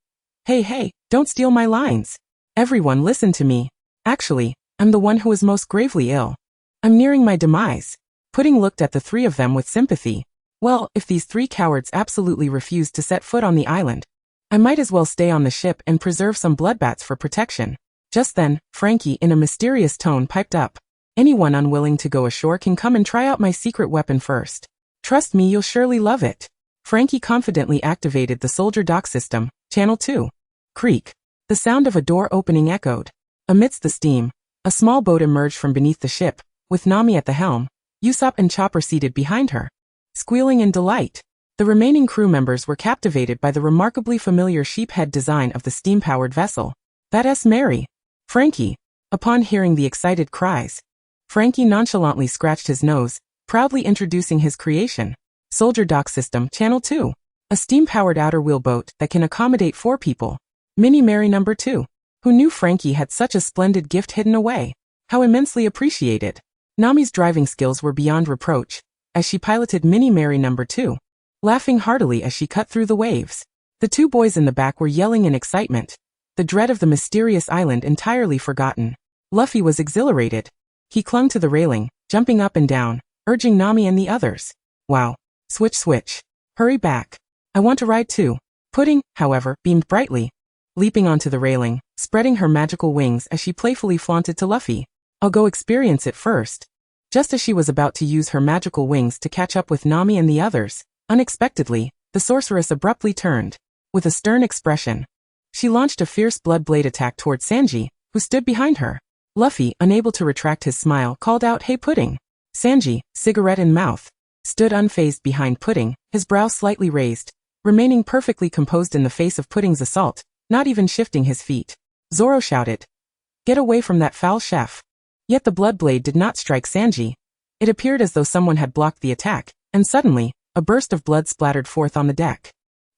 Hey, don't steal my lines. Everyone listen to me. Actually, I'm the one who is most gravely ill. I'm nearing my demise. Pudding looked at the three of them with sympathy. Well, if these three cowards absolutely refuse to set foot on the island, I might as well stay on the ship and preserve some bloodbaths for protection. Just then, Frankie in a mysterious tone piped up. Anyone unwilling to go ashore can come and try out my secret weapon first. Trust me, you'll surely love it. Frankie confidently activated the soldier dock system, Channel 2. Creak. The sound of a door opening echoed. Amidst the steam, a small boat emerged from beneath the ship, with Nami at the helm, Usopp and Chopper seated behind her. Squealing in delight, the remaining crew members were captivated by the remarkably familiar sheephead design of the steam-powered vessel. That's Mary. Frankie. Upon hearing the excited cries, Frankie nonchalantly scratched his nose, proudly introducing his creation. Soldier Dock System, Channel 2. A steam-powered outer wheel boat that can accommodate 4 people. Mini Mary number 2. Who knew Frankie had such a splendid gift hidden away? How immensely appreciated. Nami's driving skills were beyond reproach, as she piloted Mini Mary number 2, laughing heartily as she cut through the waves. The 2 boys in the back were yelling in excitement, the dread of the mysterious island entirely forgotten. Luffy was exhilarated. He clung to the railing, jumping up and down, urging Nami and the others. Wow. Switch. Hurry back. I want to ride too. Pudding, however, beamed brightly, leaping onto the railing, spreading her magical wings as she playfully flaunted to Luffy. I'll go experience it first. Just as she was about to use her magical wings to catch up with Nami and the others, unexpectedly, the sorceress abruptly turned. With a stern expression, she launched a fierce blood blade attack toward Sanji, who stood behind her. Luffy, unable to retract his smile, called out, "Hey Pudding!" Sanji, cigarette in mouth, stood unfazed behind Pudding, his brow slightly raised, remaining perfectly composed in the face of Pudding's assault, not even shifting his feet. Zoro shouted, "Get away from that foul chef!" Yet the blood blade did not strike Sanji. It appeared as though someone had blocked the attack, and suddenly, a burst of blood splattered forth on the deck.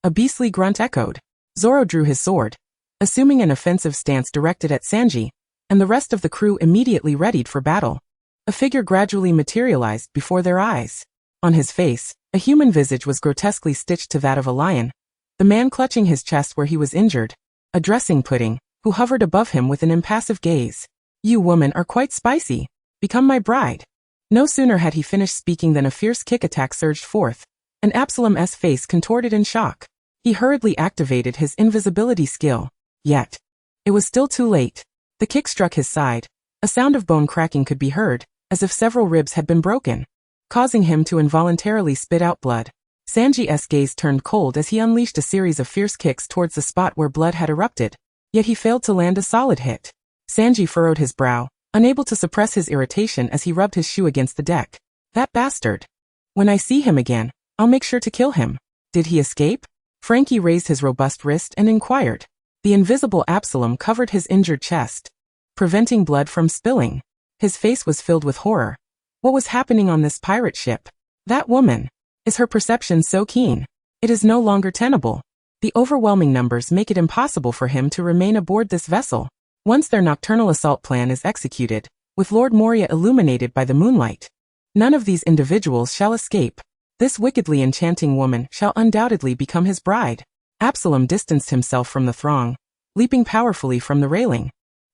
A beastly grunt echoed. Zoro drew his sword, assuming an offensive stance directed at Sanji, and the rest of the crew immediately readied for battle. A figure gradually materialized before their eyes. On his face, a human visage was grotesquely stitched to that of a lion, the man clutching his chest where he was injured, addressing Pudding, who hovered above him with an impassive gaze. "You women are quite spicy. Become my bride." No sooner had he finished speaking than a fierce kick attack surged forth, and Absalom's face contorted in shock. He hurriedly activated his invisibility skill. Yet, it was still too late. The kick struck his side. A sound of bone cracking could be heard, as if several ribs had been broken, causing him to involuntarily spit out blood. Sanji's gaze turned cold as he unleashed a series of fierce kicks towards the spot where blood had erupted, yet he failed to land a solid hit. Sanji furrowed his brow, unable to suppress his irritation as he rubbed his shoe against the deck. That bastard. When I see him again, I'll make sure to kill him. Did he escape? Frankie raised his robust wrist and inquired. The invisible Absalom covered his injured chest, preventing blood from spilling. His face was filled with horror. What was happening on this pirate ship? That woman. Is her perception so keen? It is no longer tenable. The overwhelming numbers make it impossible for him to remain aboard this vessel. Once their nocturnal assault plan is executed, with Lord Moria illuminated by the moonlight, none of these individuals shall escape. This wickedly enchanting woman shall undoubtedly become his bride. Absalom distanced himself from the throng, leaping powerfully from the railing,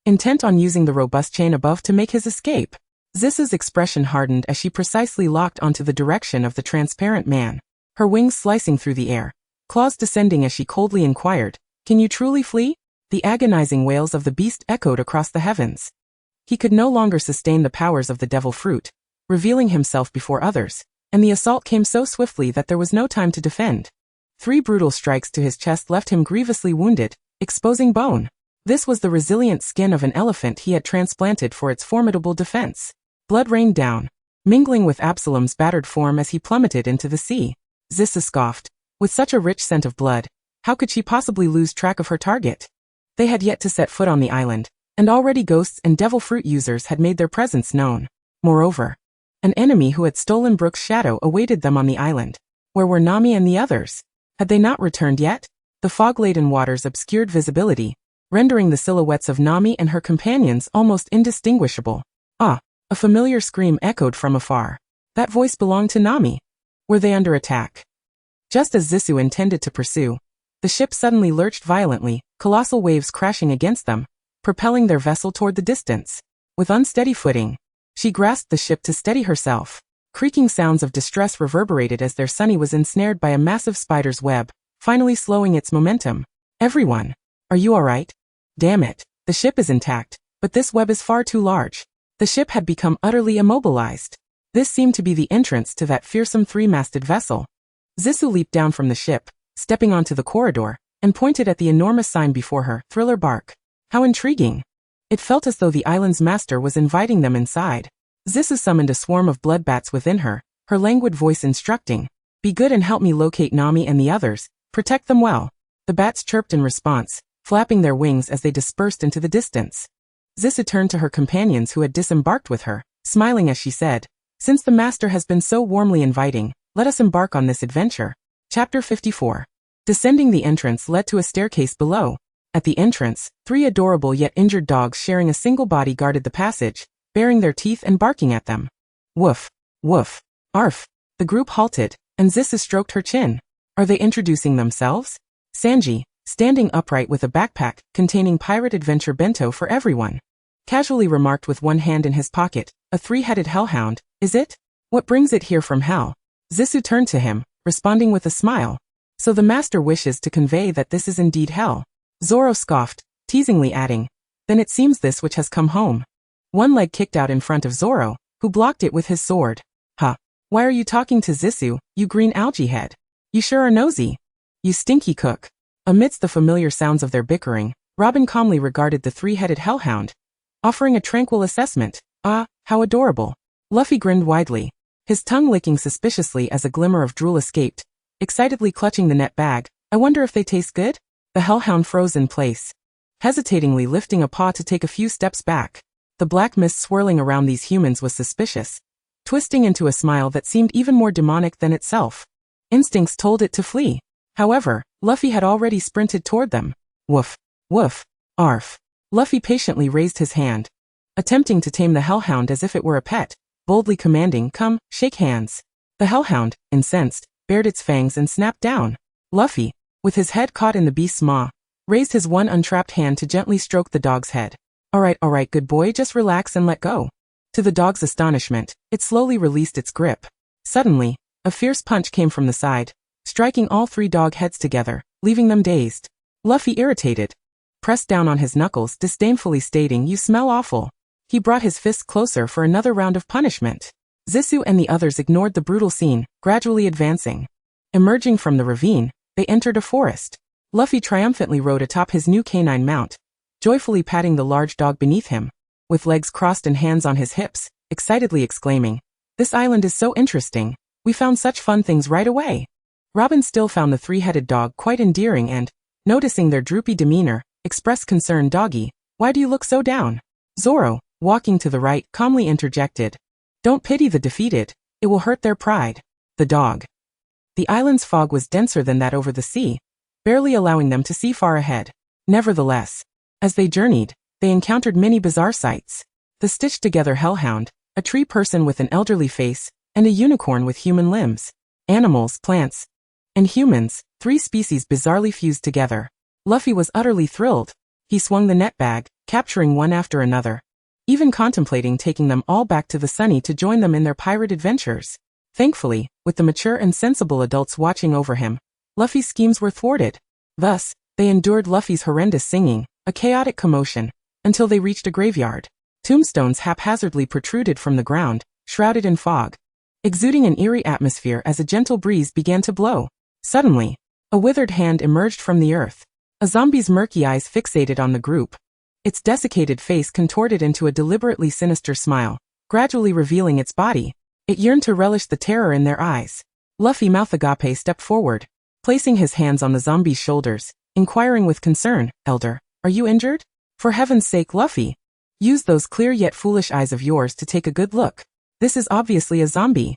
intent on using the robust chain above to make his escape. Zis's expression hardened as she precisely locked onto the direction of the transparent man, her wings slicing through the air, claws descending as she coldly inquired, "Can you truly flee?" The agonizing wails of the beast echoed across the heavens. He could no longer sustain the powers of the devil fruit, revealing himself before others, and the assault came so swiftly that there was no time to defend. 3 brutal strikes to his chest left him grievously wounded, exposing bone. This was the resilient skin of an elephant he had transplanted for its formidable defense. Blood rained down, mingling with Absalom's battered form as he plummeted into the sea. Zissa scoffed. With such a rich scent of blood, how could she possibly lose track of her target? They had yet to set foot on the island, and already ghosts and devil fruit users had made their presence known. Moreover, An enemy who had stolen Brooke's shadow awaited them on the island. Where were Nami and the others? Had they not returned yet? The fog-laden waters obscured visibility, rendering the silhouettes of Nami and her companions almost indistinguishable. Ah! A familiar scream echoed from afar. That voice belonged to Nami. Were they under attack? Just as Zissou intended to pursue, the ship suddenly lurched violently, colossal waves crashing against them, propelling their vessel toward the distance. With unsteady footing, she grasped the ship to steady herself. Creaking sounds of distress reverberated as their Sunny was ensnared by a massive spider's web, finally slowing its momentum. Everyone! Are you alright? Damn it! The ship is intact, but this web is far too large. The ship had become utterly immobilized. This seemed to be the entrance to that fearsome three-masted vessel. Zissou leaped down from the ship, stepping onto the corridor, and pointed at the enormous sign before her, Thriller Bark. How intriguing! It felt as though the island's master was inviting them inside. Zissou summoned a swarm of bloodbats within her, her languid voice instructing, "Be good and help me locate Nami and the others, protect them well." The bats chirped in response, flapping their wings as they dispersed into the distance. Zissou turned to her companions who had disembarked with her, smiling as she said, "Since the master has been so warmly inviting, let us embark on this adventure." Chapter 54. Descending the entrance led to a staircase below. At the entrance, 3 adorable yet injured dogs sharing a single body guarded the passage, baring their teeth and barking at them. Woof, woof, arf. The group halted, and Zissou stroked her chin. Are they introducing themselves? Sanji, standing upright with a backpack containing pirate adventure bento for everyone, casually remarked with one hand in his pocket, "A 3-headed hellhound, is it? What brings it here from hell?" Zissou turned to him, responding with a smile. "So the master wishes to convey that this is indeed hell." Zoro scoffed, teasingly adding, "Then it seems this which has come home." One leg kicked out in front of Zoro, who blocked it with his sword. "Huh. Why are you talking to Zissou, you green algae head? You sure are nosy. You stinky cook." Amidst the familiar sounds of their bickering, Robin calmly regarded the 3-headed hellhound, offering a tranquil assessment. "Ah, how adorable." Luffy grinned widely, his tongue licking suspiciously as a glimmer of drool escaped, excitedly clutching the net bag. "I wonder if they taste good?" The hellhound froze in place, hesitatingly lifting a paw to take a few steps back. The black mist swirling around these humans was suspicious, twisting into a smile that seemed even more demonic than itself. Instincts told it to flee. However, Luffy had already sprinted toward them. Woof, woof, arf. Luffy patiently raised his hand, attempting to tame the hellhound as if it were a pet, boldly commanding, "Come, shake hands." The hellhound, incensed, bared its fangs and snapped down. Luffy, with his head caught in the beast's maw, raised his one untrapped hand to gently stroke the dog's head. All right, good boy, just relax and let go." To the dog's astonishment, it slowly released its grip. Suddenly, a fierce punch came from the side, striking all 3 dog heads together, leaving them dazed. Luffy, irritated, pressed down on his knuckles, disdainfully stating, "You smell awful." He brought his fist closer for another round of punishment. Zissou and the others ignored the brutal scene, gradually advancing. Emerging from the ravine, they entered a forest. Luffy triumphantly rode atop his new canine mount, joyfully patting the large dog beneath him, with legs crossed and hands on his hips, excitedly exclaiming, "This island is so interesting. We found such fun things right away." Robin still found the 3-headed dog quite endearing and, noticing their droopy demeanor, expressed concern. "Doggy, why do you look so down?" Zoro, walking to the right, calmly interjected, "Don't pity the defeated. It will hurt their pride." The dog. The island's fog was denser than that over the sea, barely allowing them to see far ahead. Nevertheless, as they journeyed, they encountered many bizarre sights. The stitched-together hellhound, a tree person with an elderly face, and a unicorn with human limbs. Animals, plants, and humans, 3 species bizarrely fused together. Luffy was utterly thrilled. He swung the net bag, capturing one after another, even contemplating taking them all back to the Sunny to join them in their pirate adventures. Thankfully, with the mature and sensible adults watching over him, Luffy's schemes were thwarted. Thus, they endured Luffy's horrendous singing, a chaotic commotion, until they reached a graveyard. Tombstones haphazardly protruded from the ground, shrouded in fog, exuding an eerie atmosphere as a gentle breeze began to blow. Suddenly, a withered hand emerged from the earth. A zombie's murky eyes fixated on the group, its desiccated face contorted into a deliberately sinister smile, gradually revealing its body. It yearned to relish the terror in their eyes. Luffy Mouthagape stepped forward, placing his hands on the zombie's shoulders, inquiring with concern, "Elder, are you injured? For heaven's sake, Luffy, use those clear yet foolish eyes of yours to take a good look." This is obviously a zombie.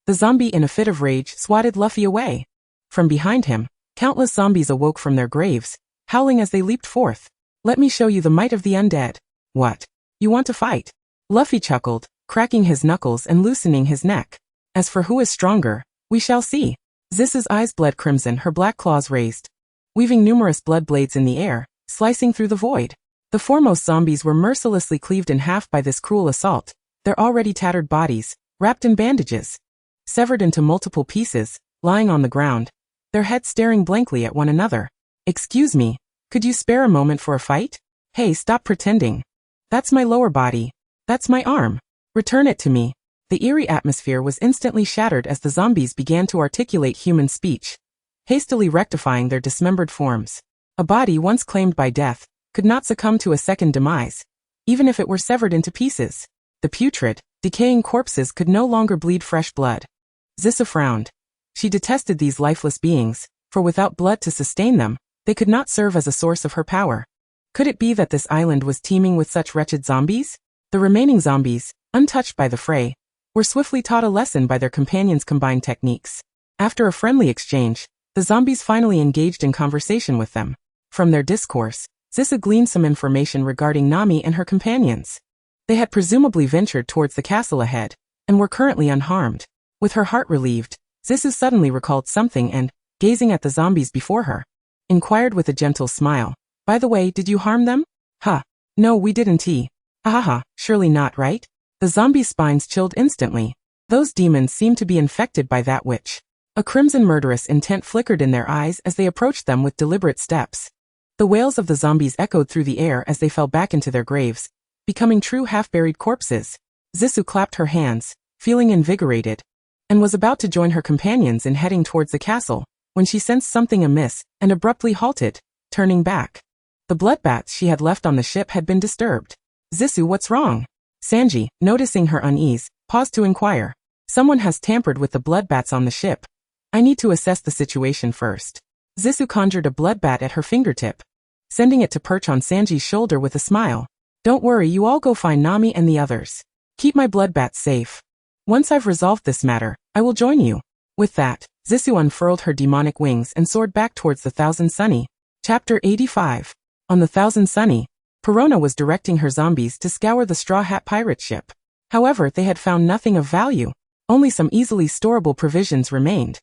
The zombie in a fit of rage swatted Luffy away. From behind him, countless zombies awoke from their graves, howling as they leaped forth. Let me show you the might of the undead. What? You want to fight? Luffy chuckled, cracking his knuckles and loosening his neck. As for who is stronger, we shall see. Zisu's eyes bled crimson, her black claws raised, weaving numerous blood blades in the air, slicing through the void. The foremost zombies were mercilessly cleaved in half by this cruel assault, their already tattered bodies, wrapped in bandages, severed into multiple pieces, lying on the ground, their heads staring blankly at one another. Excuse me, could you spare a moment for a fight? Hey, stop pretending. That's my lower body. That's my arm. Return it to me. The eerie atmosphere was instantly shattered as the zombies began to articulate human speech, hastily rectifying their dismembered forms. A body once claimed by death could not succumb to a second demise, even if it were severed into pieces. The putrid, decaying corpses could no longer bleed fresh blood. Zisu frowned. She detested these lifeless beings, for without blood to sustain them, they could not serve as a source of her power. Could it be that this island was teeming with such wretched zombies? The remaining zombies, untouched by the fray, were swiftly taught a lesson by their companions' combined techniques. After a friendly exchange, the zombies finally engaged in conversation with them. From their discourse, Zisu gleaned some information regarding Nami and her companions. They had presumably ventured towards the castle ahead, and were currently unharmed. With her heart relieved, Zisu suddenly recalled something and, gazing at the zombies before her, inquired with a gentle smile, "By the way, did you harm them?" "Huh. No, we didn't. Haha, surely not, right?" The zombies' spines chilled instantly. Those demons seemed to be infected by that witch. A crimson murderous intent flickered in their eyes as they approached them with deliberate steps. The wails of the zombies echoed through the air as they fell back into their graves, becoming true half-buried corpses. Zisu clapped her hands, feeling invigorated, and was about to join her companions in heading towards the castle, when she sensed something amiss and abruptly halted, turning back. The bloodbaths she had left on the ship had been disturbed. "Zisu, what's wrong?" Sanji, noticing her unease, paused to inquire. "Someone has tampered with the bloodbaths on the ship. I need to assess the situation first." Zisu conjured a bloodbath at her fingertip, sending it to perch on Sanji's shoulder with a smile. "Don't worry, you all go find Nami and the others. Keep my bloodbaths safe. Once I've resolved this matter, I will join you." With that, Zisu unfurled her demonic wings and soared back towards the Thousand Sunny. Chapter 85. On the Thousand Sunny, Perona was directing her zombies to scour the Straw Hat pirate ship. However, they had found nothing of value. Only some easily storable provisions remained.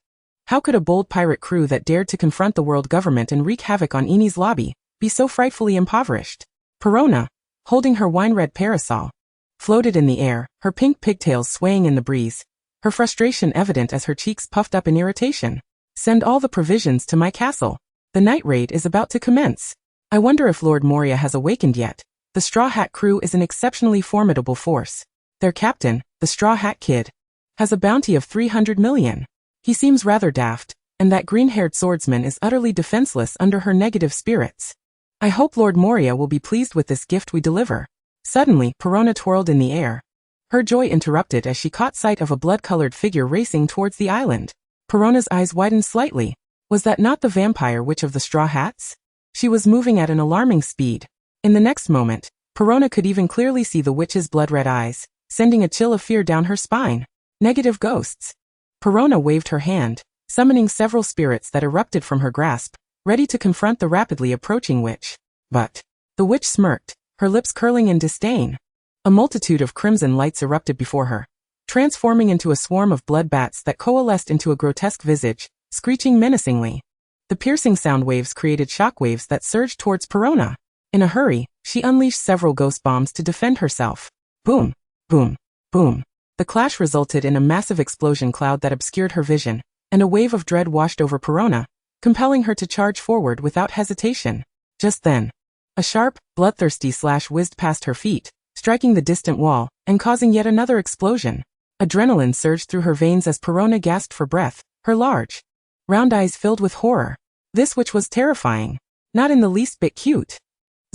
How could a bold pirate crew that dared to confront the world government and wreak havoc on Eni's lobby be so frightfully impoverished? Perona, holding her wine-red parasol, floated in the air, her pink pigtails swaying in the breeze, her frustration evident as her cheeks puffed up in irritation. "Send all the provisions to my castle. The night raid is about to commence. I wonder if Lord Moria has awakened yet. The Straw Hat crew is an exceptionally formidable force. Their captain, the Straw Hat Kid, has a bounty of 300 million. He seems rather daft, and that green-haired swordsman is utterly defenseless under her negative spirits. I hope Lord Moria will be pleased with this gift we deliver." Suddenly, Perona twirled in the air. Her joy interrupted as she caught sight of a blood-colored figure racing towards the island. Perona's eyes widened slightly. Was that not the vampire witch of the Straw Hats? She was moving at an alarming speed. In the next moment, Perona could even clearly see the witch's blood-red eyes, sending a chill of fear down her spine. Negative ghosts. Perona waved her hand, summoning several spirits that erupted from her grasp, ready to confront the rapidly approaching witch. But the witch smirked, her lips curling in disdain. A multitude of crimson lights erupted before her, transforming into a swarm of blood bats that coalesced into a grotesque visage, screeching menacingly. The piercing sound waves created shockwaves that surged towards Perona. In a hurry, she unleashed several ghost bombs to defend herself. Boom, boom, boom. The clash resulted in a massive explosion cloud that obscured her vision, and a wave of dread washed over Perona, compelling her to charge forward without hesitation. Just then, a sharp, bloodthirsty slash whizzed past her feet, striking the distant wall, and causing yet another explosion. Adrenaline surged through her veins as Perona gasped for breath, her large, round eyes filled with horror. This witch was terrifying, not in the least bit cute.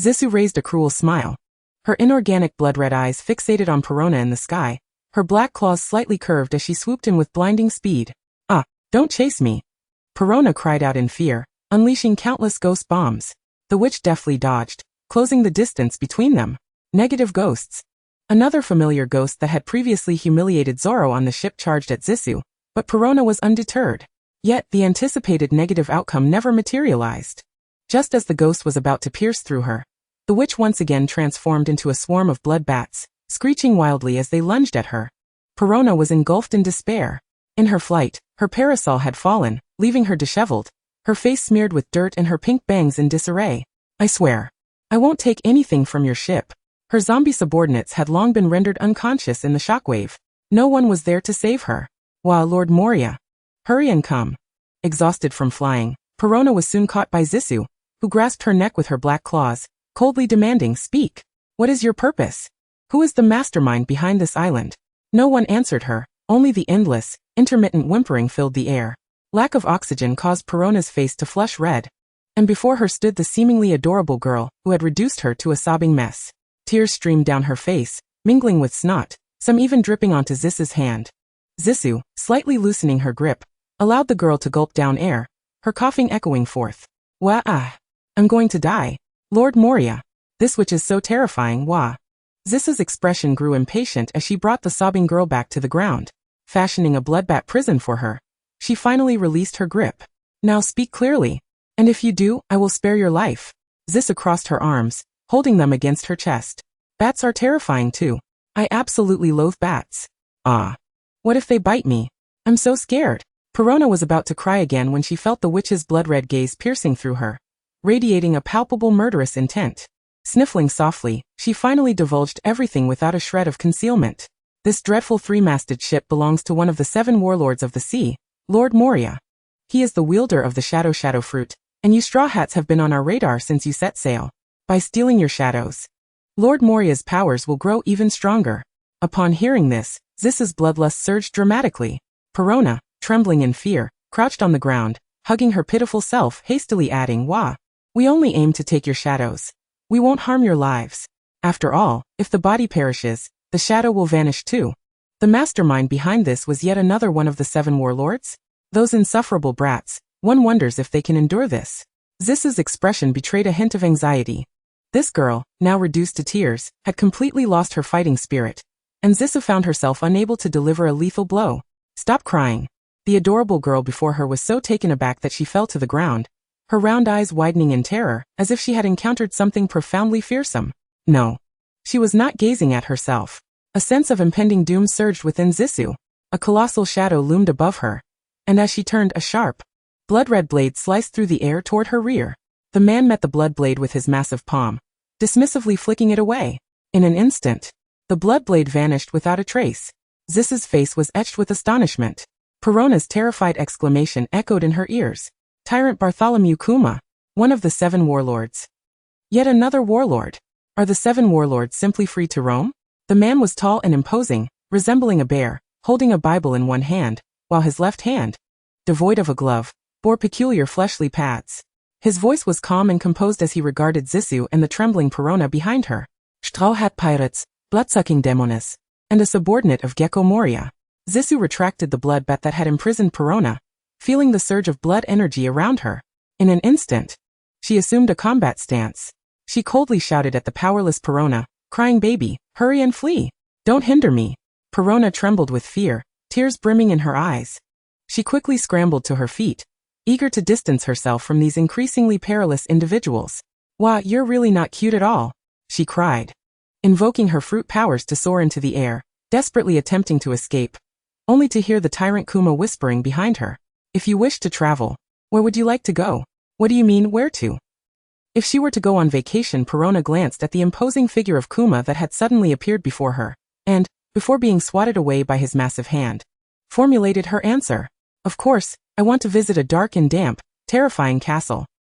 Zisu raised a cruel smile. Her inorganic blood-red eyes fixated on Perona in the sky, her black claws slightly curved as she swooped in with blinding speed. "Ah, don't chase me!" Perona cried out in fear, unleashing countless ghost bombs. The witch deftly dodged, closing the distance between them. Negative ghosts. Another familiar ghost that had previously humiliated Zoro on the ship charged at Zisu, but Perona was undeterred. Yet, the anticipated negative outcome never materialized. Just as the ghost was about to pierce through her, the witch once again transformed into a swarm of blood bats, screeching wildly as they lunged at her. Perona was engulfed in despair. In her flight, her parasol had fallen, leaving her disheveled, her face smeared with dirt and her pink bangs in disarray. I swear, I won't take anything from your ship. Her zombie subordinates had long been rendered unconscious in the shockwave. No one was there to save her. While Lord Moria, hurry and come. Exhausted from flying, Perona was soon caught by Zisu, who grasped her neck with her black claws, coldly demanding, "Speak. What is your purpose? Who is the mastermind behind this island?" No one answered her, only the endless, intermittent whimpering filled the air. Lack of oxygen caused Perona's face to flush red, and before her stood the seemingly adorable girl who had reduced her to a sobbing mess. Tears streamed down her face, mingling with snot, some even dripping onto Zisu's hand. Zisu, slightly loosening her grip, allowed the girl to gulp down air, her coughing echoing forth. Wah ah. I'm going to die. Lord Moria. This witch is so terrifying, wah. Zisu's expression grew impatient as she brought the sobbing girl back to the ground. Fashioning a bloodbat prison for her, she finally released her grip. Now speak clearly. And if you do, I will spare your life. Zisu crossed her arms, holding them against her chest. Bats are terrifying too. I absolutely loathe bats. Ah. What if they bite me? I'm so scared. Perona was about to cry again when she felt the witch's blood-red gaze piercing through her, radiating a palpable murderous intent. Sniffling softly, she finally divulged everything without a shred of concealment. This dreadful three-masted ship belongs to one of the 7 warlords of the sea, Lord Moria. He is the wielder of the shadow fruit, and you Straw Hats have been on our radar since you set sail. By stealing your shadows, Lord Moria's powers will grow even stronger. Upon hearing this, Zisu's bloodlust surged dramatically. Perona, trembling in fear, crouched on the ground, hugging her pitiful self, hastily adding, "Wah. We only aim to take your shadows. We won't harm your lives. After all, if the body perishes, the shadow will vanish too." The mastermind behind this was yet another one of the 7 warlords? Those insufferable brats, one wonders if they can endure this. Zisu's expression betrayed a hint of anxiety. This girl, now reduced to tears, had completely lost her fighting spirit, and Zisu found herself unable to deliver a lethal blow. Stop crying. The adorable girl before her was so taken aback that she fell to the ground, her round eyes widening in terror, as if she had encountered something profoundly fearsome. No. She was not gazing at herself. A sense of impending doom surged within Zisu. A colossal shadow loomed above her, and as she turned, a sharp, blood-red blade sliced through the air toward her rear. The man met the blood blade with his massive palm, dismissively flicking it away. In an instant, the blood blade vanished without a trace. Zisu's face was etched with astonishment. Perona's terrified exclamation echoed in her ears. Tyrant Bartholomew Kuma, one of the 7 warlords. Yet another warlord. Are the 7 warlords simply free to roam? The man was tall and imposing, resembling a bear, holding a Bible in one hand, while his left hand, devoid of a glove, bore peculiar fleshly pads. His voice was calm and composed as he regarded Zisu and the trembling Perona behind her. Straw Hat Pirates, blood-sucking demones, and a subordinate of Gecko Moria. Zisu retracted the blood bat that had imprisoned Perona, feeling the surge of blood energy around her. In an instant, she assumed a combat stance. She coldly shouted at the powerless Perona, crying, "Baby, hurry and flee. Don't hinder me." Perona trembled with fear, tears brimming in her eyes. She quickly scrambled to her feet, eager to distance herself from these increasingly perilous individuals. "Wah, you're really not cute at all," she cried, invoking her fruit powers to soar into the air, desperately attempting to escape, only to hear the tyrant Kuma whispering behind her. "If you wish to travel, where would you like to go?" "What do you mean, where to?" If she were to go on vacation, Perona glanced at the imposing figure of Kuma that had suddenly appeared before her, and, before being swatted away by his massive hand, formulated her answer. "Of course, I want to visit a dark and damp, terrifying castle.